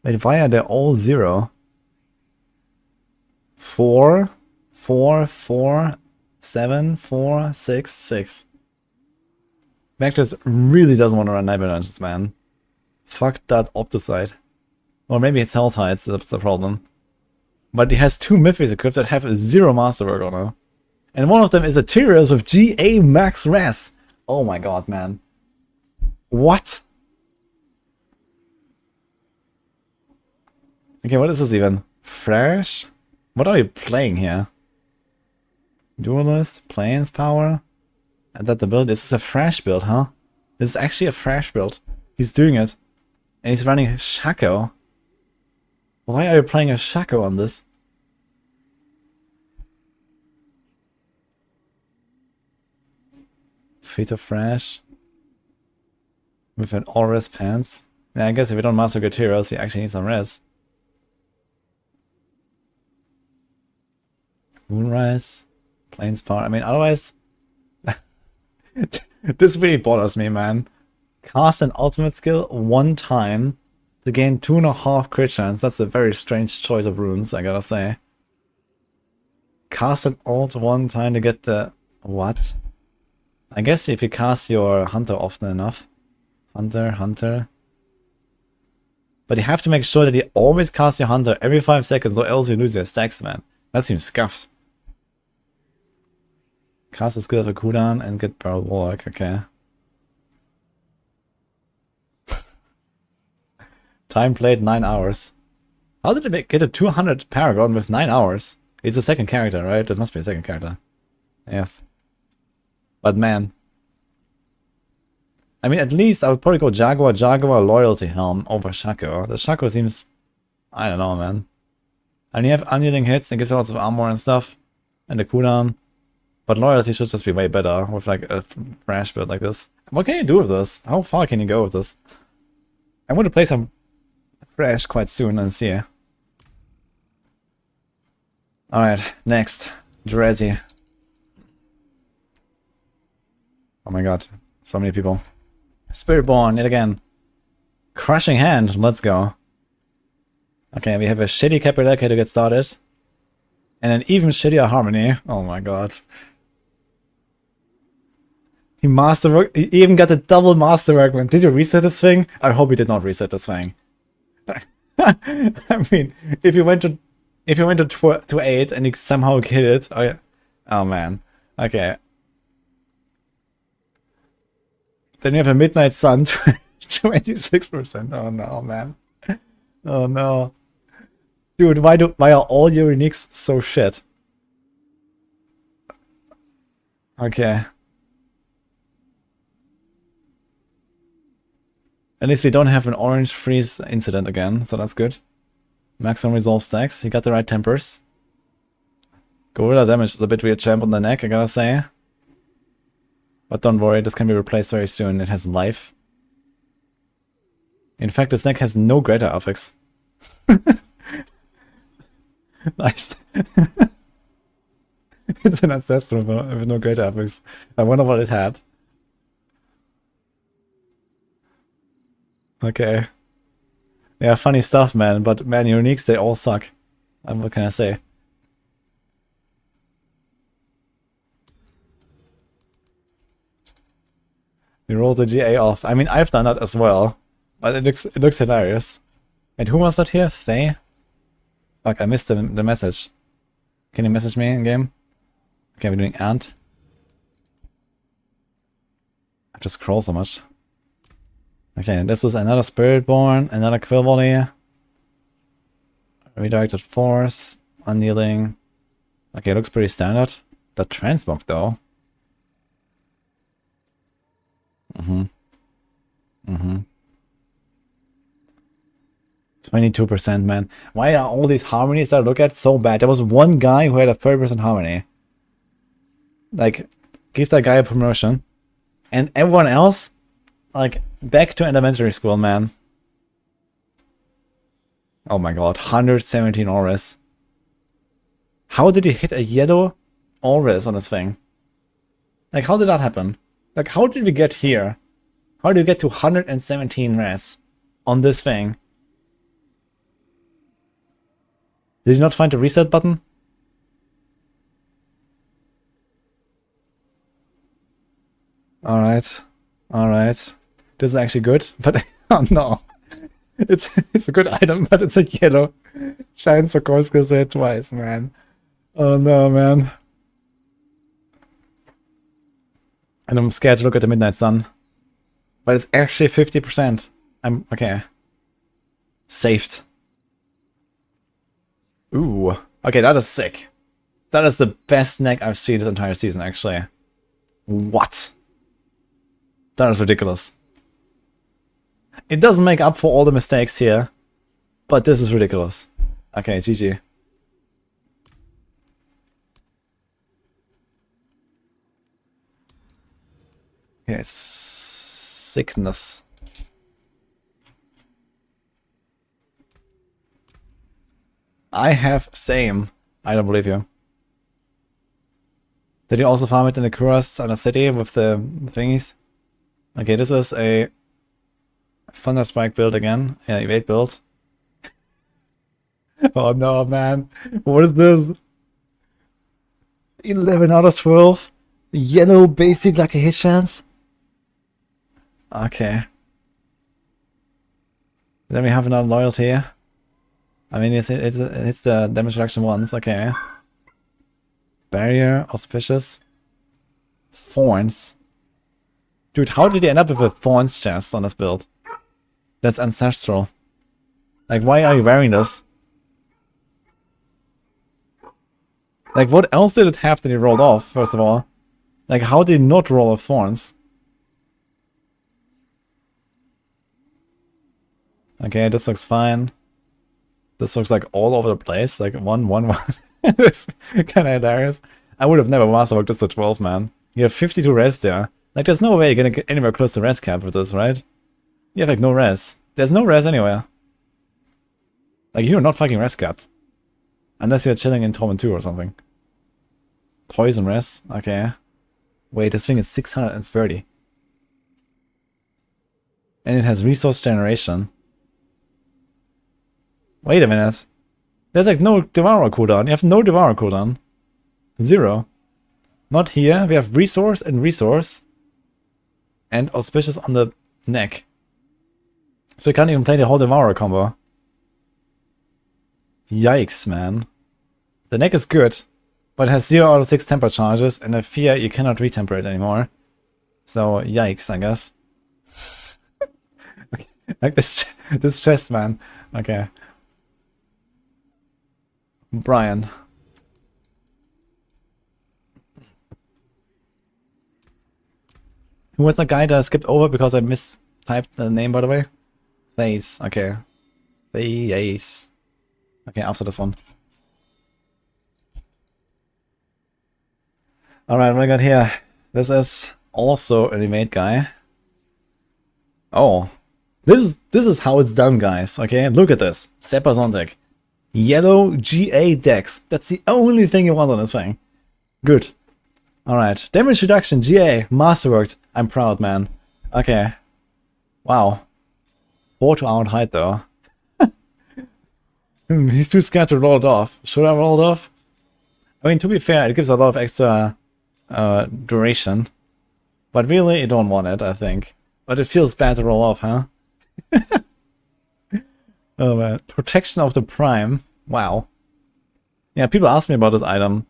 Wait, why are they all 0? 4, 4, 4, 7, 4, 6, 6. Vectors really doesn't want to run Nightmare Dungeons, man. Fuck that Opticide. Or maybe it's Helltides, that's the problem. But he has 2 Mythics equipped that have 0 Masterwork on her. And one of them is a Tierlist with GA Max Res. Oh my god, man. What? Okay, what is this even? Fresh? What are you playing here? Duelist? Plains Power? And that the build? This is a fresh build, huh? This is actually a fresh build. He's doing it. And he's running Shaco. Why are you playing a Shaco on this? Feet of Fresh. With an all-res pants. Yeah, I guess if you don't master good heroes, you actually need some res. Moonrise. Plains Power. I mean, otherwise... This really bothers me, man. Cast an ultimate skill 1 time to gain 2.5 crit chance. That's a very strange choice of runes, I gotta say. Cast an ult 1 time to get the... What? I guess if you cast your Hunter often enough. Hunter. But you have to make sure that you always cast your Hunter every 5 seconds or else you lose your stacks, man. That seems scuffed. Cast a skill for cooldown and get Barrel Warlock, okay. Time played 9 hours. How did they get a 200 Paragon with 9 hours? It's a second character, right? It must be a second character. Yes. But man. I mean, at least I would probably go Jaguar, Loyalty Helm over Shaco. The Shaco seems... I don't know, man. And you have unyielding hits and gives lots of armor and stuff. And the cooldown. But Loyalty should just be way better with like a fresh build like this. What can you do with this? How far can you go with this? I want to play some fresh quite soon and see. Alright, next. Drezzy. Oh my god. So many people. Spiritborn, yet again. Crushing Hand, let's go. Okay, we have a shitty capital to get started. And an even shittier Harmony. Oh my god. He masterwork. He even got a double masterwork. Did you reset this thing? I hope he did not reset this thing. I mean, if you went to 8 and you somehow hit it, oh man. Okay. Then you have a Midnight Sun, 26%. Oh no, man. Oh no. Dude, why are all your uniques so shit? Okay. At least we don't have an orange freeze incident again, so that's good. Maximum resolve stacks, he got the right tempers. Gorilla damage is a bit weird champ on the neck, I gotta say. But don't worry, this can be replaced very soon, it has life. In fact, this neck has no greater affix. Nice. It's an ancestral with no greater affix. I wonder what it had. Okay. Yeah, funny stuff, man. But man, uniques, they all suck. What can I say? You roll the GA off. I mean, I've done that as well, but it looks hilarious. And who was that here? Thay? Fuck, I missed the message. Can you message me in game? Okay, we're doing Ant. I have to scroll so much. Okay, this is another Spiritborn, another Quill Volley. Redirected Force, Unyielding. Okay, looks pretty standard. The Transmog though. 22%, man. Why are all these harmonies that I look at so bad? There was one guy who had a 30% harmony. Like, give that guy a promotion. And everyone else, like, back to elementary school, man. Oh my god, 117 auras. How did he hit a yellow auras on this thing? Like, how did that happen? Like, how did we get here? How did we get to 117 res on this thing? Did you not find the reset button? Alright. Alright. This is actually good, but oh no. It's a good item, but it's a yellow. Giant Sokorska said twice, man. Oh no, man. And I'm scared to look at the Midnight Sun. But it's actually 50%. I'm okay. Saved. Ooh. Okay, that is sick. That is the best neck I've seen this entire season, actually. What? That is ridiculous. It doesn't make up for all the mistakes here, but this is ridiculous. Okay, GG. Okay, sickness. I have same. I don't believe you. Did you also farm it in the Kuras on the city with the thingies? Okay, this is a Thunderspike build again. Yeah, evade build. Oh no, man. What is this? 11 out of 12. Yellow basic like a hit chance. Okay. Then we have another loyalty. I mean, it's the damage reduction once. Okay. Barrier, auspicious. Thorns. Dude, how did you end up with a Thorns chest on this build? That's ancestral. Like, why are you wearing this? Like, what else did it have that he rolled off, first of all? Like, how did he not roll off thorns? Okay, this looks fine. This looks like all over the place. Like, 1. It's kind of hilarious. I would have never masterworked this to 12, man. You have 52 res there. Like, there's no way you're gonna get anywhere close to res cap with this, right? You have, like, no res. There's no res anywhere. Like, you're not fucking res capped. Unless you're chilling in Torment 2 or something. Poison res? Okay. Wait, this thing is 630. And it has resource generation. Wait a minute. There's like no Devour cooldown. You have no Devour cooldown. 0. Not here. We have resource and resource. And auspicious on the neck. So you can't even play the whole Devourer combo. Yikes, man. The neck is good, but it has 0 out of 6 temper charges, and I fear you cannot retemper it anymore. So, yikes, I guess. Okay. Like this chest, man. Okay. Brian. Who was the guy that I skipped over because I mistyped the name, by the way? Face. Okay. Face. Okay, after this one. Alright, what I got here? This is also an evade guy. Oh. This is how it's done, guys. Okay, look at this. Sepazontec. Yellow GA Dex. That's the only thing you want on this thing. Good. Alright. Damage reduction, GA. Masterworked. I'm proud, man. Okay. Wow. 4 to out height, though. He's too scared to roll it off. Should I roll it off? I mean, to be fair, it gives a lot of extra duration. But really, you don't want it, I think. But it feels bad to roll off, huh? Oh man. Protection of the Prime. Wow. Yeah, people ask me about this item.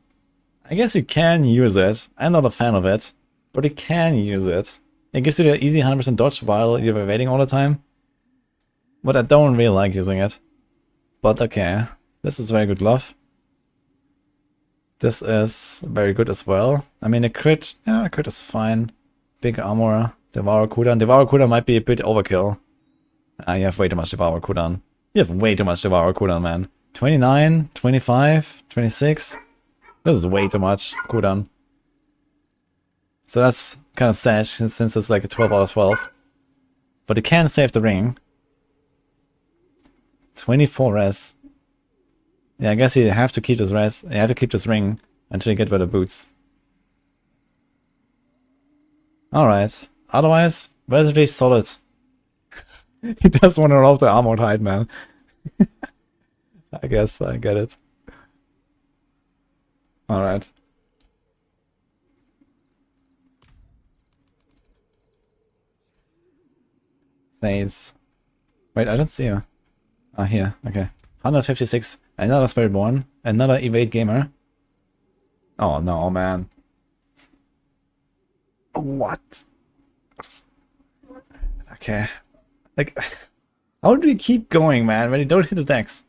I guess you can use it. I'm not a fan of it. But you can use it. It gives you the easy 100% dodge while you're evading all the time. But I don't really like using it. But okay. This is very good love. This is very good as well. I mean, a crit. Yeah, a crit is fine. Big armor. Devour cooldown. Devour cooldown might be a bit overkill. Ah, you have way too much Devour cooldown. You have way too much Devour cooldown, man. 29, 25, 26. This is way too much cooldown. So that's kind of sad since it's like a 12 out of 12. But it can save the ring. 24 res. Yeah, I guess you have to keep this res. You have to keep this ring until you get better boots. Alright. Otherwise, relatively solid. He does want to roll off the armored hide, man. I guess I get it. Alright. Thanks. Wait, I don't see you. Ah, here. Okay. 156. Another Spiritborn. Another evade gamer. Oh no, man. What? Okay. Like, how do you keep going, man, when you don't hit the dex?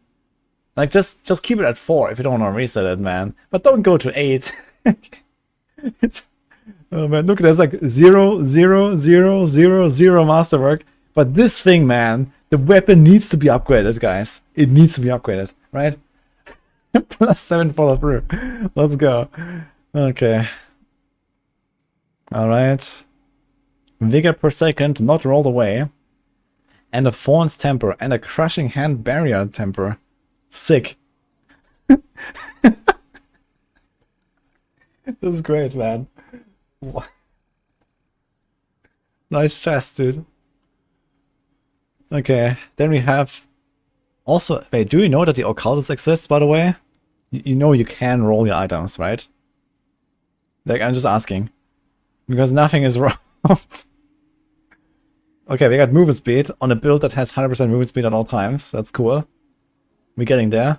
Like, just keep it at 4 if you don't want to reset it, man. But don't go to 8. Oh man, look, there's like 0, 0, 0, 0, 0 masterwork. But this thing, man, the weapon needs to be upgraded, guys. It needs to be upgraded, right? Plus 7 follow through. Let's go. Okay. Alright. Vigor per second, not rolled away. And a Fawn's Temper, and a Crushing Hand Barrier Temper. Sick. This is great, man. Nice chest, dude. Okay, then we have... Also, wait, do you know that the Occultist exists, by the way? You know you can roll your items, right? Like, I'm just asking. Because nothing is wrong. Okay, we got movement speed on a build that has 100% movement speed at all times. That's cool. We're getting there.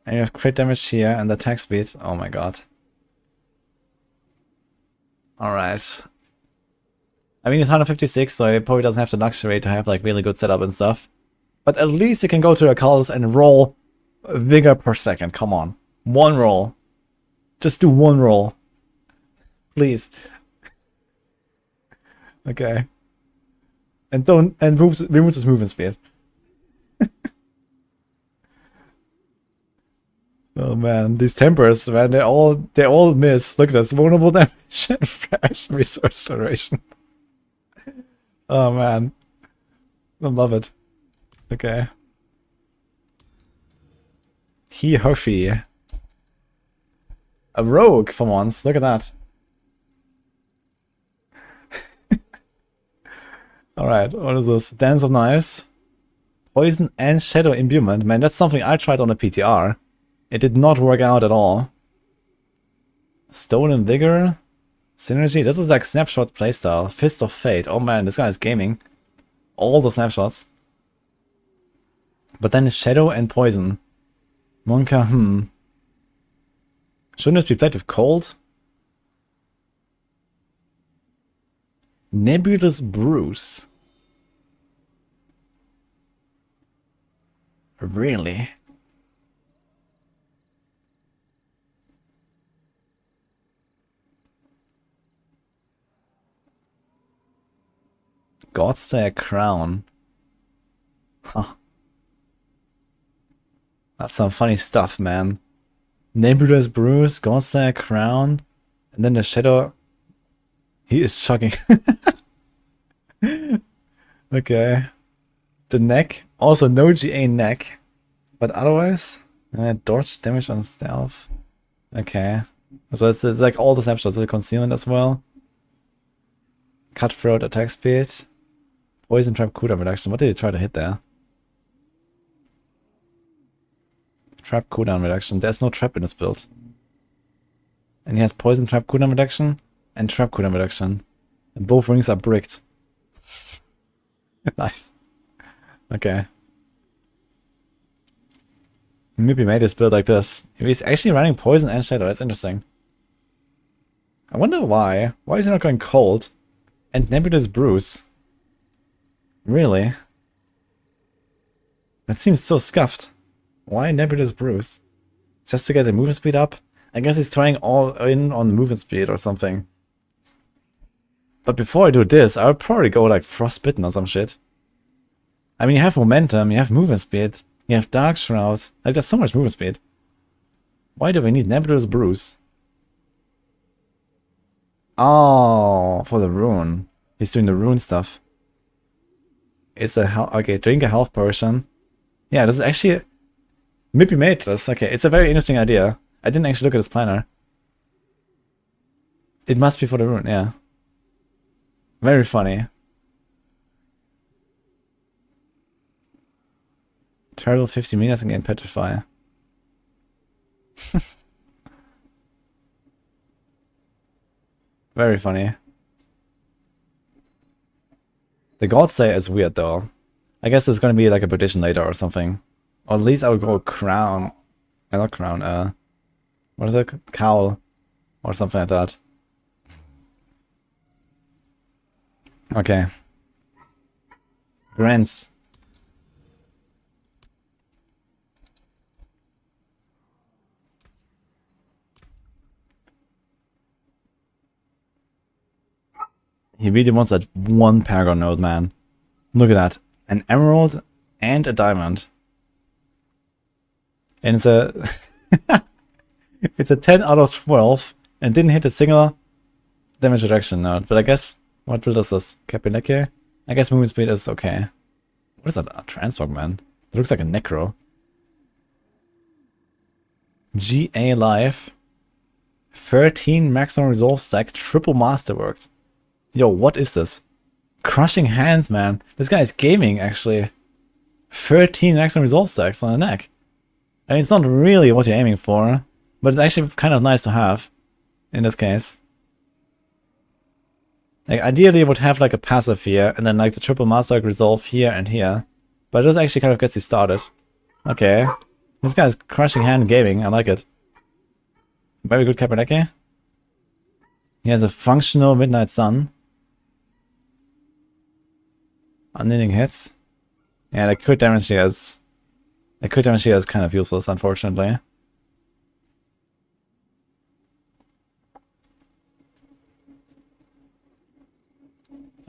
And you have crit damage here and attack speed. Oh my god. Alright. I mean, it's 156, so it probably doesn't have the luxury to have like really good setup and stuff. But at least you can go to your calls and roll vigor per second. Come on. One roll. Just do one roll. Please. Okay. And don't remove this movement speed. Oh man, these tempers, man, they all miss. Look at this. Vulnerable damage and fresh resource generation. Oh man. I love it. Okay. Hershey. A rogue for once. Look at that. Alright, what is this? Dance of Knives. Poison and Shadow Imbuement. Man, that's something I tried on a PTR. It did not work out at all. Stolen Vigor. Synergy. This is like Snapshot playstyle. Fist of Fate. Oh man, this guy is gaming. All the snapshots. But then Shadow and Poison. Monka, Shouldn't it be played with Cold? Nebulous Bruce. Really? Godstair Crown. Huh. That's some funny stuff, man. Nebulous Bruce, Godstair Crown, and then the Shadow. He is shocking. Okay. The neck. Also no GA neck. But otherwise, dodge damage on stealth. Okay. So it's like all the snapshots, the concealment as well. Cutthroat attack speed. Poison trap cooldown reduction. What did he try to hit there? Trap cooldown reduction. There's no trap in this build. And he has poison trap cooldown reduction and trap cooldown reduction. And both rings are bricked. Nice. Okay. Maybe made this build like this. He's actually running poison and shadow. That's interesting. I wonder why. Why is he not going cold? And Nebulous Bruce. Really? That seems so scuffed. Why Nebulous Bruce? Just to get the movement speed up? I guess he's trying all in on movement speed or something. But before I do this, I would probably go like Frostbitten or some shit. I mean, you have momentum, you have movement speed, you have Dark Shroud. Like, there's so much movement speed. Why do we need Nebulous Bruce? Oh, for the rune. He's doing the rune stuff. It's a okay, drink a health potion. Yeah, this is actually Mippy made this. Okay, it's a very interesting idea. I didn't actually look at his planner. It must be for the rune, yeah. Very funny. Turtle 50 meters and gain Petrify. Very funny. The Godslayer is weird though. I guess there's gonna be like a prediction later or something. Or at least I would go Crown. Not Crown, what is it? Cowl. Or something like that. Okay. Grants. He really wants that one Paragon node, man. Look at that. An emerald and a diamond. And it's a... it's a 10 out of 12 and didn't hit a single damage reduction node. But I guess... What build is this? Capileke? I guess movement speed is okay. What is that? A Transmog, man. It looks like a Necro. GA Life. 13 maximum resolve stack, triple masterworked. Yo, what is this? Crushing Hands, man. This guy is gaming, actually. 13 maximum resolve stacks on the neck. I mean, it's not really what you're aiming for, but it's actually kind of nice to have in this case. Like, ideally, it would have like a passive here, and then like the triple master resolve here and here. But this actually kind of gets you started. Okay. This guy's Crushing Hand gaming. I like it. Very good Kapineke. He has a functional Midnight Sun. Unending hits. Yeah, the crit damage here is... The crit damage here is kind of useless, unfortunately.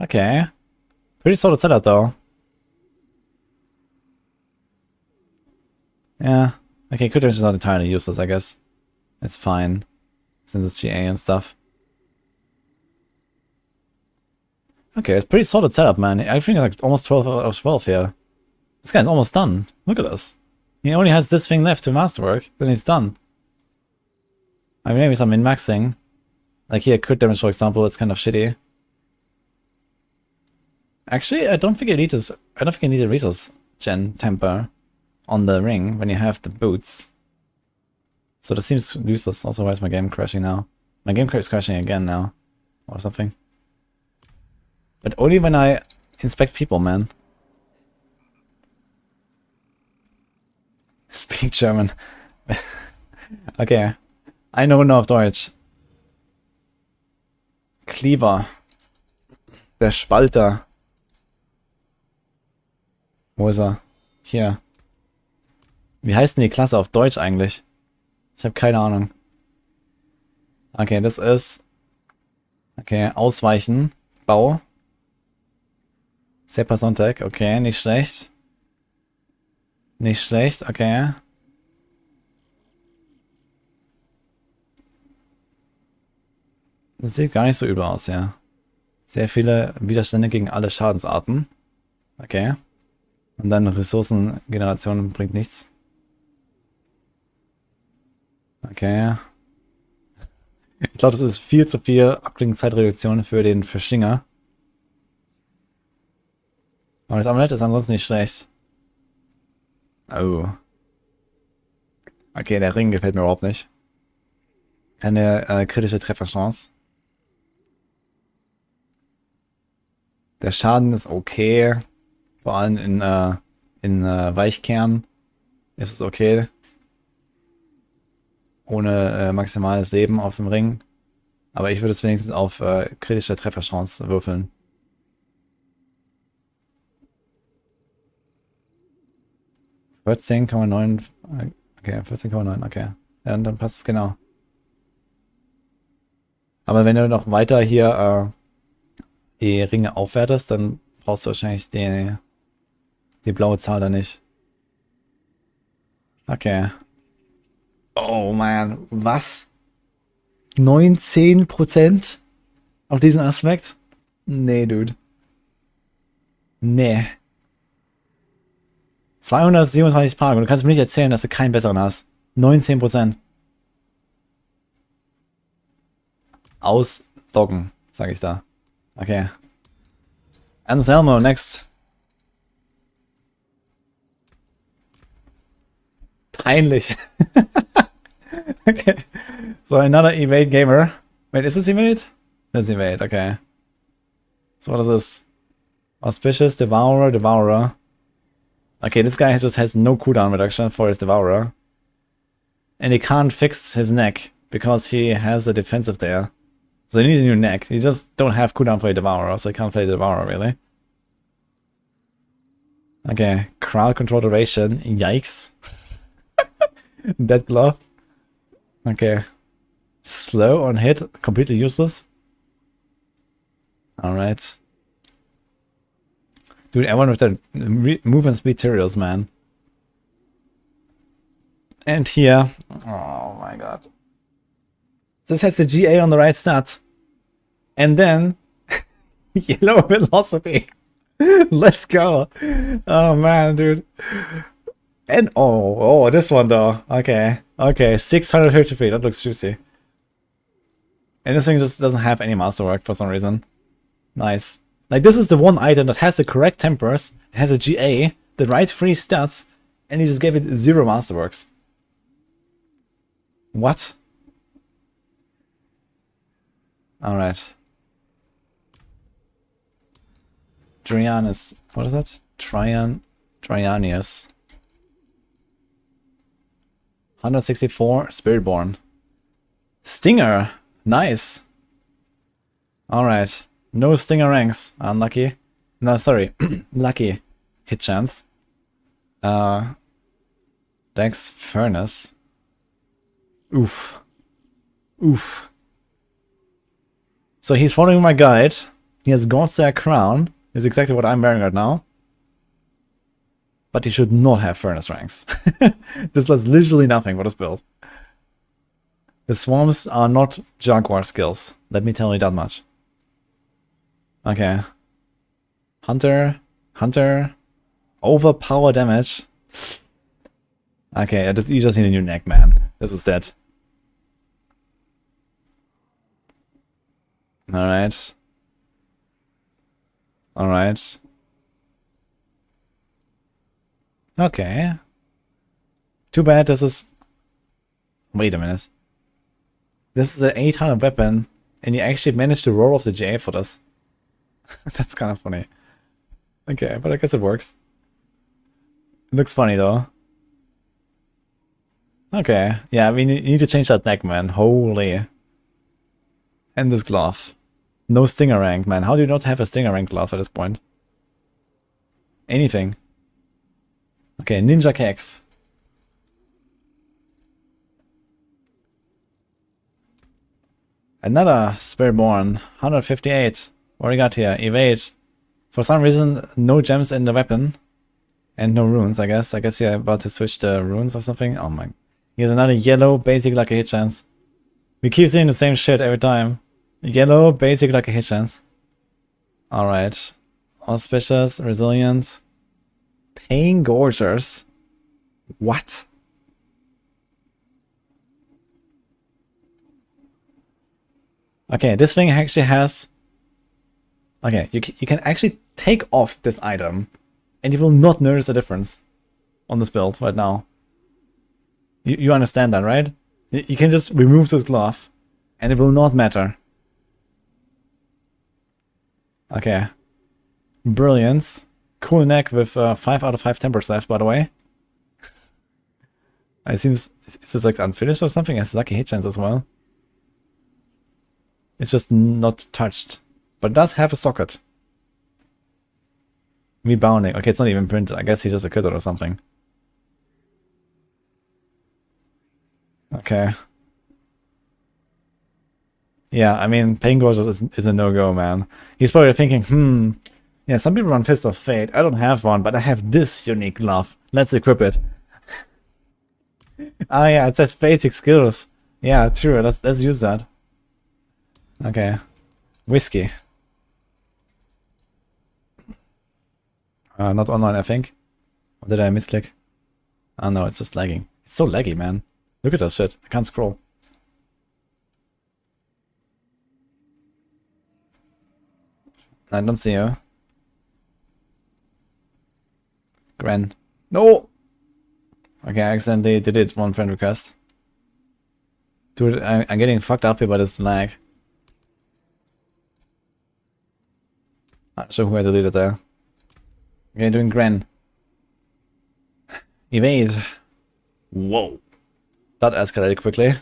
Okay. Pretty solid setup though. Yeah. Okay, crit damage is not entirely useless, I guess. It's fine. Since it's GA and stuff. Okay, it's pretty solid setup, man. I think like almost 12 out of 12 here. This guy's almost done. Look at this. He only has this thing left to masterwork, then he's done. I mean, maybe some min-maxing. Like here, crit damage, for example, it's kind of shitty. Actually, I don't think you need this. I don't think you need a resource gen temper on the ring when you have the boots. So that seems useless. Also, why is my game crashing now? My game is crashing again now, or something. But only when I inspect people, man. Speak German. Okay. I know enough Deutsch. Cleaver. Der Spalter. Wo ist er? Hier. Wie heißt denn die Klasse auf Deutsch eigentlich? Ich habe keine Ahnung. Okay, das ist... Okay, Ausweichen. Bau. Sepazontec, okay, nicht schlecht. Nicht schlecht, okay. Das sieht gar nicht so übel aus, ja. Sehr viele Widerstände gegen alle Schadensarten. Okay. Und dann Ressourcengeneration bringt nichts. Okay. Ich glaube, das ist viel zu viel Abklingzeitreduktion für den Verschinger. Aber das Amulett ist ansonsten nicht schlecht. Oh. Okay, der Ring gefällt mir überhaupt nicht. Keine kritische Trefferchance. Der Schaden ist okay. Vor allem in Weichkern ist es okay. Ohne maximales Leben auf dem Ring. Aber ich würde es wenigstens auf kritische Trefferchance würfeln. Okay, 14,9, okay. Ja, dann passt es genau. Aber wenn du noch weiter hier die Ringe aufwertest, dann brauchst du wahrscheinlich die blaue Zahl da nicht. Okay. Oh man, was? 19% auf diesen Aspekt? Nee, Dude. Nee. 227 Park und du kannst mir nicht erzählen, dass du keinen besseren hast. 19%. Ausdoggen, sage ich da. Okay. Anselmo, next. Peinlich. Okay. So, another Evade Gamer. Wait, ist es Evade? Das ist Evade, okay. So, das ist Auspicious, Devourer. Okay, this guy just has no cooldown reduction for his Devourer. And he can't fix his neck, because he has a defensive there. So you need a new neck. You just don't have cooldown for a Devourer, so you can't play the Devourer, really. Okay, crowd control duration. Yikes. Dead glove. Okay. Slow on hit, completely useless. Alright. Dude, everyone with their move and speed Tyriels, man. And here, oh my god. This has the GA on the right stat. And then, yellow velocity. Let's go. Oh man, dude. And, oh, this one though. Okay, 630 feet, that looks juicy. And this thing just doesn't have any masterwork for some reason. Nice. Like, this is the one item that has the correct tempers, it has a GA, the right 3 stats, and you just gave it 0 masterworks. What? Alright. Drianus. What is that? Drianius. 164, Spiritborn. Stinger! Nice! Alright. No Stinger ranks. Unlucky. No, sorry. Lucky. Hit chance. Dex Furnace. Oof. So he's following my guide. He has Godslayer Crown, is exactly what I'm wearing right now. But he should not have Furnace ranks. This does literally nothing for this build. The swarms are not Jaguar skills. Let me tell you that much. Okay. Hunter. Overpower damage. Okay, you just need a new neck, man. This is dead. Alright. Alright. Okay. Too bad this is... Wait a minute. This is an 800 weapon, and you actually managed to roll off the GA for this. That's kind of funny. Okay, but I guess it works. It looks funny though. Okay, yeah, we need to change that neck, man. Holy. And this glove. No stinger rank, man. How do you not have a stinger rank glove at this point? Anything. Okay, Ninja Kex. Another Spiritborn. 158. What do we got here? Evade. For some reason, no gems in the weapon. And no runes, I guess. I guess you're about to switch the runes or something. Oh my. Here's another yellow, basic like a hit chance. We keep seeing the same shit every time. Yellow, basic like a hit chance. Alright. Auspicious, resilient. Paying Gorgers. What? Okay, this thing actually has... Okay, you can actually take off this item and you will not notice a difference on this build right now. You understand that, right? You can just remove this glove and it will not matter. Okay. Brilliance. Cool neck with 5 out of 5 temper staff, by the way. It seems... Is this like unfinished or something? It has lucky hit chance as well. It's just not touched. But it does have a socket. Rebounding. Okay, it's not even printed. I guess he just acquitted or something. Okay. Yeah, I mean, Paying Gorgeous is a no-go, man. He's probably thinking, yeah, some people run Fist of Fate. I don't have one, but I have this unique glove. Let's equip it. Oh yeah, it says basic skills. Yeah, true. Let's use that. Okay. Whiskey. Not online, I think. Or did I misclick? Oh no, it's just lagging. It's so laggy, man. Look at that shit. I can't scroll. I don't see you. Gren. No! Okay, I accidentally deleted one friend request. Dude, I'm getting fucked up here by this lag. Not sure who I deleted there. Okay, doing Gren. Evade. Whoa. That escalated quickly.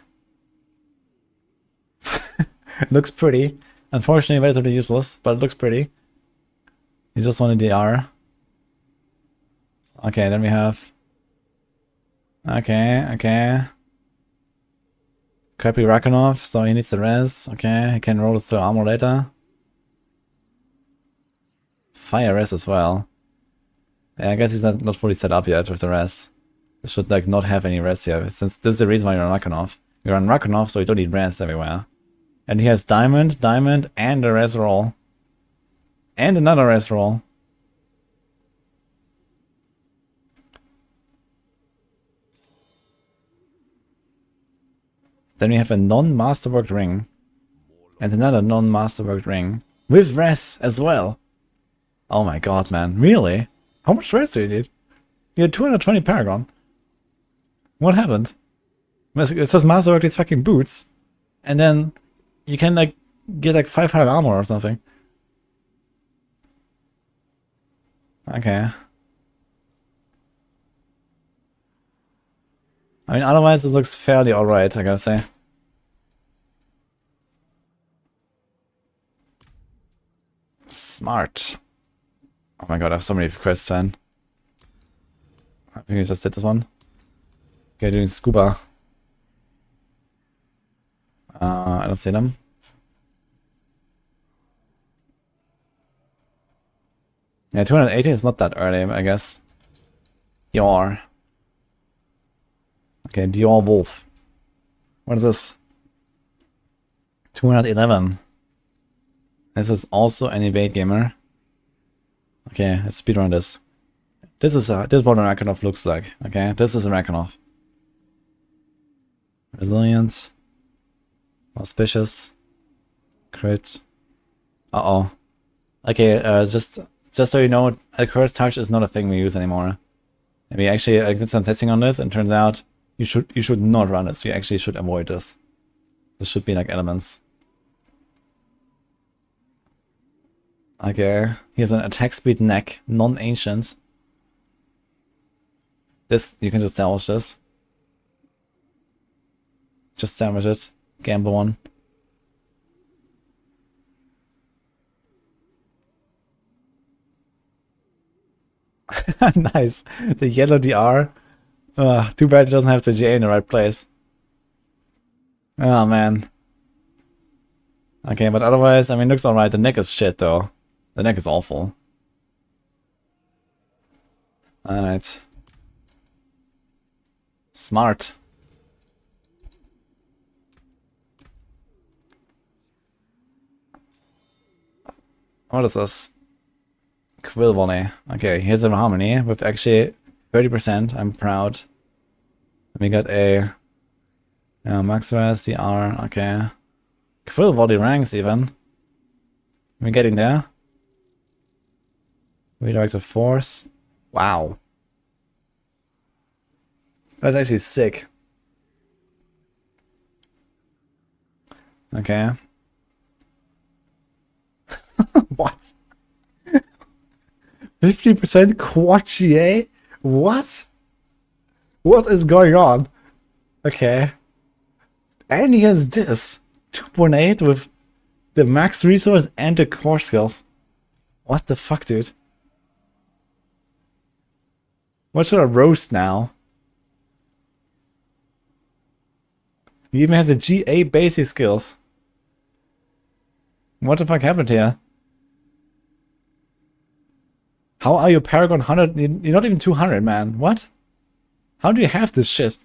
Looks pretty. Unfortunately, relatively useless, but it looks pretty. You just want a DR. Okay, then we have... Okay. Crappy Rakanov, so he needs the res. Okay, he can roll this to armor later. Fire res as well. Yeah, I guess he's not fully set up yet with the res. They should like not have any res here, since this is the reason why you're on Rakanov. You're on Rakanov, so you don't need res everywhere. And he has diamond, and a res roll. And another res roll. Then we have a non-masterworked ring. And another non-masterworked ring. With res as well. Oh my god, man. Really? How much res do you need? You had 220 Paragon. What happened? It says masterwork these fucking boots. And then you can like get like 500 armor or something. Okay. I mean, otherwise it looks fairly alright, I gotta say. Smart. Oh my god, I have so many quests then. I think I just did this one. Okay, doing scuba. I don't see them. Yeah, 280 is not that early, I guess. Dior. Okay, Dior Wolf. What is this? 211. This is also an evade gamer. Okay, let's speedrun this. This is what an Rakanov looks like. Okay, this is a Rakanov. Resilience. Auspicious. Crit. Uh-oh. Okay, just so you know, a cursed touch is not a thing we use anymore. And we actually did some testing on this, and turns out you should not run this. You actually should avoid this. This should be like elements. Okay, here's an attack speed neck, non-ancient. This, you can just salvage this. Just salvage it. Gamble one. Nice. The yellow DR. Too bad it doesn't have the GA in the right place. Oh man. Okay, but otherwise, I mean, looks alright. The neck is shit though. The neck is awful. Alright. Smart. What is this? Quill volley. Okay, here's a harmony with actually 30%. I'm proud. We got a Maxroll, DR. Okay. Quill volley ranks even. We're getting there. Redirected force. Wow. That's actually sick. Okay. What? 50% quad GA? What? What is going on? Okay. And he has this. 2.8 with the max resource and the core skills. What the fuck, dude? What should I roast now? He even has the GA basic skills. What the fuck happened here? How are you Paragon 100? You're not even 200, man. What? How do you have this shit?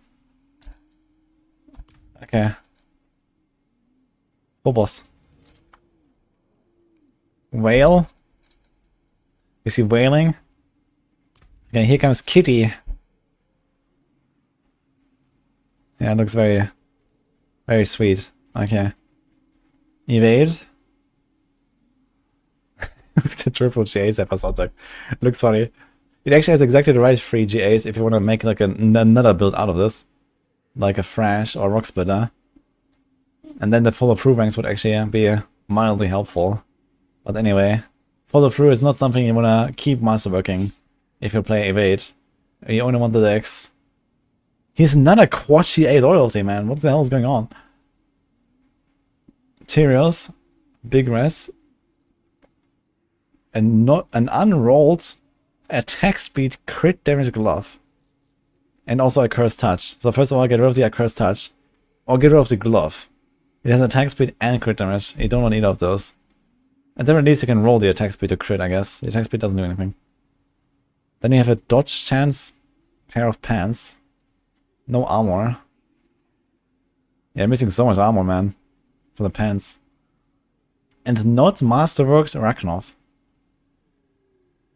Okay. Phobos. Whale? Is he wailing? Okay, here comes Kitty. Yeah, it looks very, very sweet. Okay. Evade. The triple GAs Sepazontec. Looks funny. It actually has exactly the right 3 GAs if you want to make like another build out of this. Like a Thrash or Rock Splitter. And then the follow through ranks would actually be mildly helpful. But anyway, follow through is not something you want to keep masterworking if you play Evade. You only want the decks. He's another quad GA loyalty, man. What the hell is going on? Tyrios, Big Res. And not an unrolled attack speed crit damage glove. And also a cursed touch. So first of all, get rid of the cursed touch. Or get rid of the glove. It has attack speed and crit damage. You don't want either of those. And then at least you can roll the attack speed to crit, I guess. The attack speed doesn't do anything. Then you have a dodge chance pair of pants. No armor. Yeah, I'm missing so much armor, man. For the pants. And not masterworked Rakanov.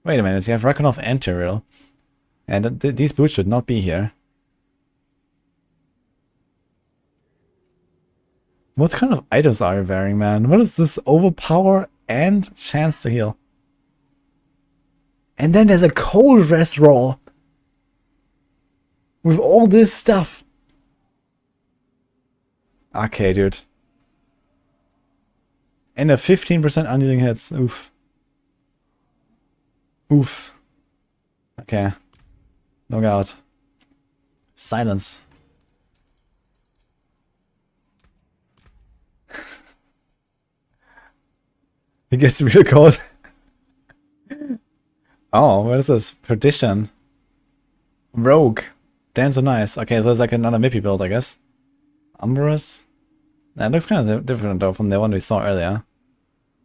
Wait a minute, you have Rakanov and Duriel. And these boots should not be here. What kind of items are you wearing, man? What is this overpower and chance to heal? And then there's a cold rest roll. With all this stuff. Okay, dude. And a 15% undealing hits. Oof. Oof. Okay. Log out. Silence. It gets real cold. Oh, what is this? Perdition. Rogue. Dance so nice. Okay, so it's like another Mippy build, I guess. Umbrus. That looks kind of different though from the one we saw earlier.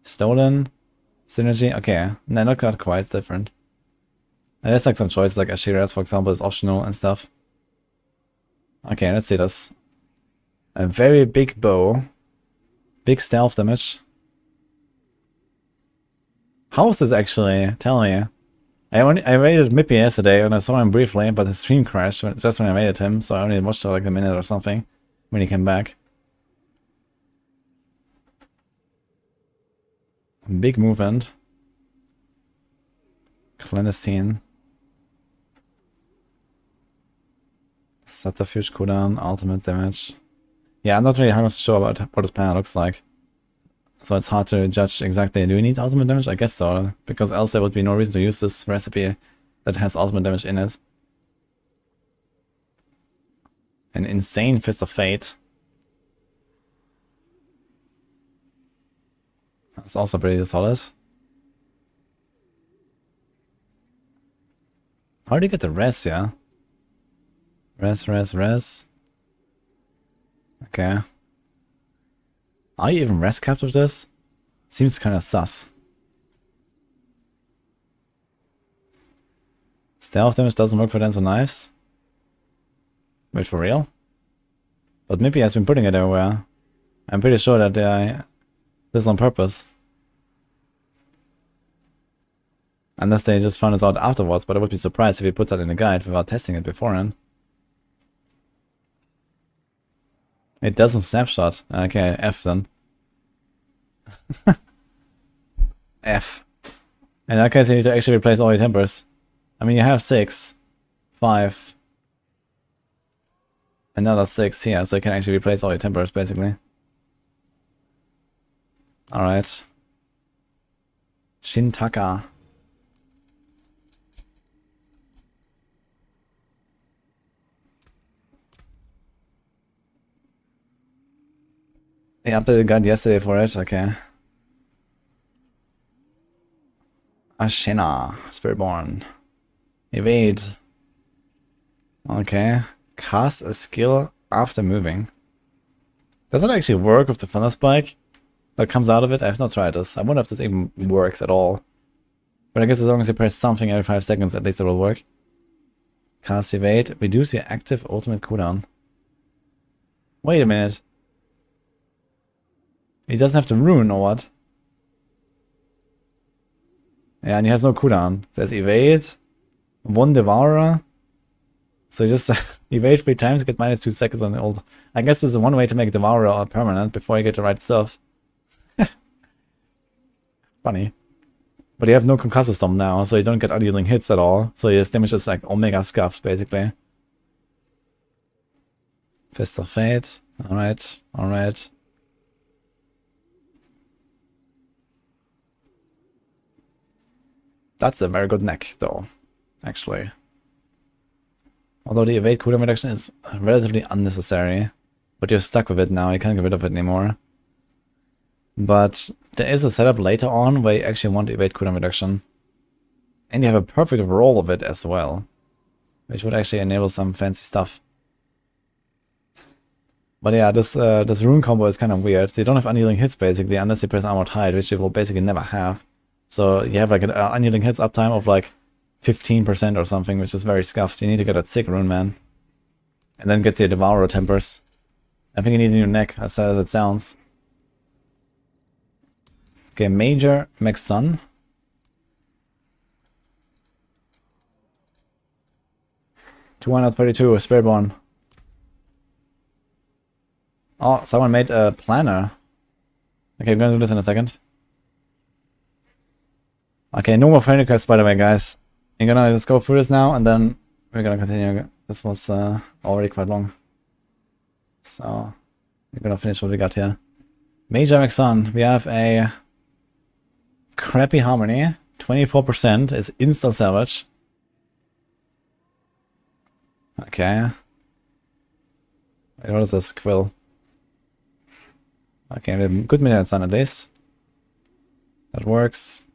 Stolen. Synergy? Okay. No, not quite. It's different. And there's like some choices, like Ashiras, for example, is optional and stuff. Okay, let's see this. A very big bow. Big stealth damage. How is this actually? Tell me. I raided Mippy yesterday and I saw him briefly, but his stream crashed just when I raided him, so I only watched for like a minute or something when he came back. Big movement. Clandestine. Subterfuge cooldown, ultimate damage. Yeah, I'm not really 100% sure about what his plan looks like. So it's hard to judge exactly. Do you need ultimate damage? I guess so, because else there would be no reason to use this recipe that has ultimate damage in it. An insane Fist of Fate. That's also pretty solid. How do you get the res, yeah? Res. Okay. Are you even res capped with this? Seems kinda sus. Stealth damage doesn't work for Dance Knives. Wait, for real? But Mippy has been putting it everywhere. I'm pretty sure that this is on purpose. Unless they just found this out afterwards, but I would be surprised if he puts that in the guide without testing it beforehand. It doesn't snapshot. Okay, F then. F. In that case, you need to actually replace all your tempers. I mean, you have 6, 5, another 6 here, so you can actually replace all your tempers, basically. Alright. Shintaka. They updated the guide yesterday for it, okay. Ashena, Spiritborn. Evade. Okay. Cast a skill after moving. Does it actually work with the Thunderspike that comes out of it? I have not tried this. I wonder if this even works at all. But I guess as long as you press something every 5 seconds, at least it will work. Cast Evade. Reduce your active ultimate cooldown. Wait a minute. He doesn't have to rune or what? Yeah, and he has no cooldown. There's evade, 1 devourer. So you just evade 3 times, get -2 seconds on the ult. I guess this is one way to make devourer permanent before you get the right stuff. Funny. But you have no concussive stomp now, so you don't get unyielding hits at all. So your damage is like omega scuffs basically. Fist of Fate. Alright, alright. That's a very good neck, though, actually. Although the evade cooldown reduction is relatively unnecessary, but you're stuck with it now, you can't get rid of it anymore. But there is a setup later on where you actually want evade cooldown reduction. And you have a perfect roll of it as well, which would actually enable some fancy stuff. But yeah, this rune combo is kind of weird. So you don't have unyielding hits basically, unless you press Armored Hide, which you will basically never have. So you have like an unyielding hits uptime of like 15% or something, which is very scuffed. You need to get that sick rune, man. And then get the Devourer tempers. I think you need a new neck, as sad as it sounds. Okay, Major Maxroll. $232, Spiritborn. Oh, someone made a planner. Okay, I'm gonna do this in a second. Okay, no more friendly quests, by the way, guys. You're gonna just go through this now, and then we're gonna continue. This was already quite long. So, we're gonna finish what we got here. Major Maxroll. We have a crappy harmony. 24% is insta-salvage. Okay. Wait, what is this? Quill. Okay, we have good minutes on at least. That works.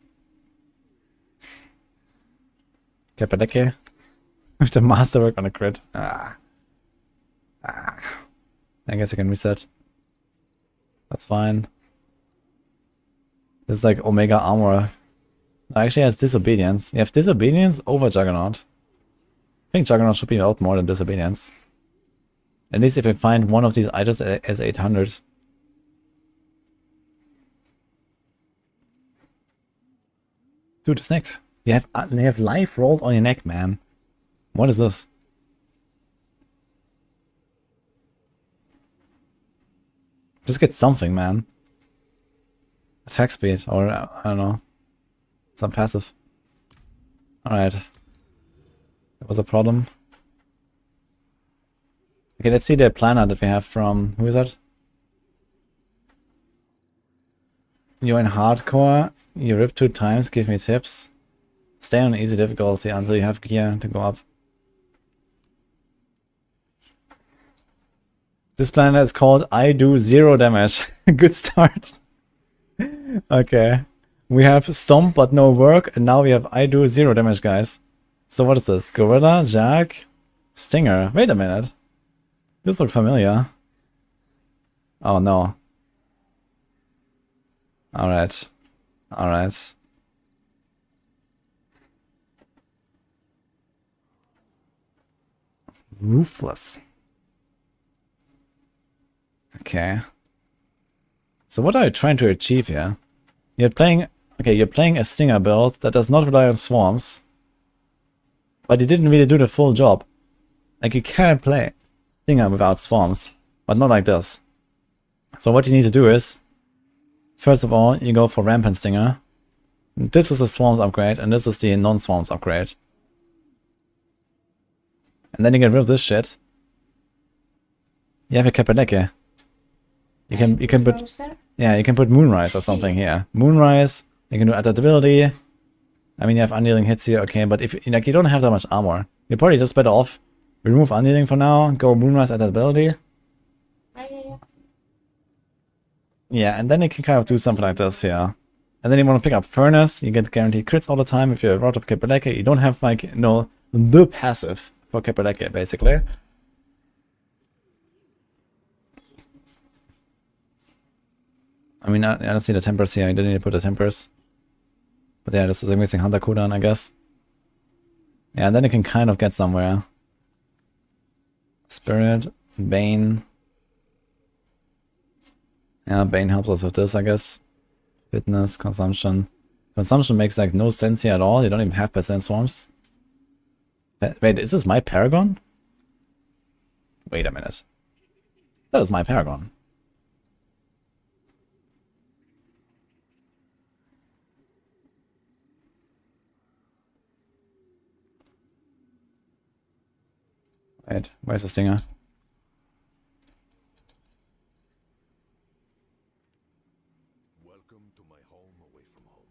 Capadecke. With the masterwork on a crit. I guess I can reset. That's fine. This is like Omega Armor Actually, has Disobedience. You have Disobedience over Juggernaut. I think Juggernaut should be out more than Disobedience. At least if we find one of these items as 800. Dude, it's next. You have life rolled on your neck, man. What is this? Just get something, man. Attack speed, or I don't know. Some passive. Alright. That was a problem. Okay, let's see the planner that we have from... Who is that? You're in hardcore. You rip 2 times, give me tips. Stay on easy difficulty until you have gear to go up. This planner is called I do 0 damage. Good start. Okay. We have Stomp but no work, and now we have I do 0 damage, guys. So what is this? Gorilla, Jack, Stinger. Wait a minute. This looks familiar. Oh no. Alright. Alright. Ruthless. Okay. So what are you trying to achieve here? You're playing a Stinger build that does not rely on swarms. But you didn't really do the full job. Like, you can play Stinger without swarms, but not like this. So what you need to do is, first of all, you go for Rampant Stinger. This is the swarms upgrade, and this is the non-swarms upgrade. And then you get rid of this shit. You have a Kapeleke. You can put, yeah, you can put Moonrise or something here. Moonrise, you can do adaptability. I mean, you have Undealing hits here, okay, but if like you don't have that much armor, you're probably just better off remove Undealing for now, go Moonrise adaptability. Yeah, and then you can kind of do something like this here. And then you want to pick up Furnace, you get guaranteed crits all the time if you're out of Kapeleke. You don't have like, you know, the passive for Kapeleke, basically. I mean, I don't see the tempers here. I didn't need to put the tempers. But yeah, this is a missing Hunter cooldown, I guess. Yeah, and then you can kind of get somewhere. Spirit, Bane. Yeah, Bane helps us with this, I guess. Fitness, Consumption. Consumption makes like no sense here at all. You don't even have percent swarms. Wait, is this my Paragon? Wait a minute. That is my Paragon. Wait, where's the Stinger? Welcome to my home away from home.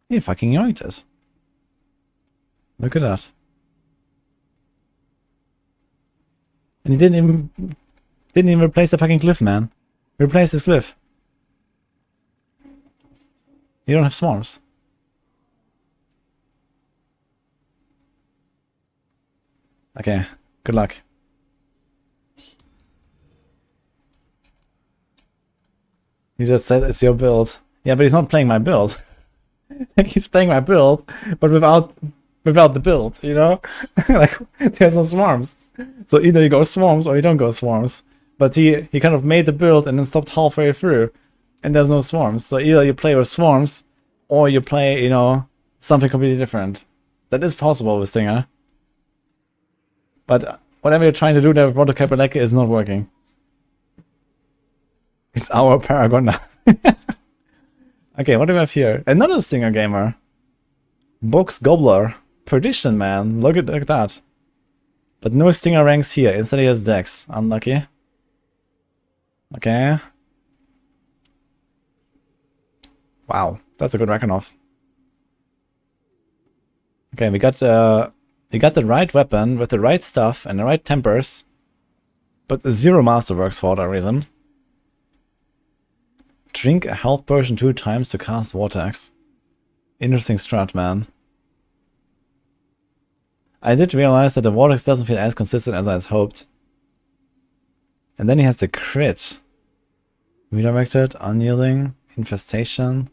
He fucking yoinked it. Look at that. And he didn't even replace the fucking glyph, man. Replace this glyph. You don't have swarms. Okay, good luck. You just said it's your build. Yeah, but he's not playing my build. Like, he's playing my build, but without the build, you know? Like, there's no swarms. So either you go swarms or you don't go swarms. But he kind of made the build and then stopped halfway through. And there's no swarms. So either you play with swarms or you play, you know, something completely different. That is possible with Stinger. But whatever you're trying to do there with Roto Kapeleke is not working. It's our Paragon now. Okay, what do we have here? Another Stinger gamer. Box Gobbler. Perdition, man. Look at that. But no Stinger ranks here. Instead he has Dex. Unlucky. Okay. Wow, that's a good Rakenhof. Okay, we got the right weapon with the right stuff and the right tempers, but 0 masterworks for that reason. Drink a health potion 2 times to cast Vortex. Interesting strat, man. I did realize that the Vortex doesn't feel as consistent as I had hoped. And then he has the crit. Redirected, unyielding, infestation.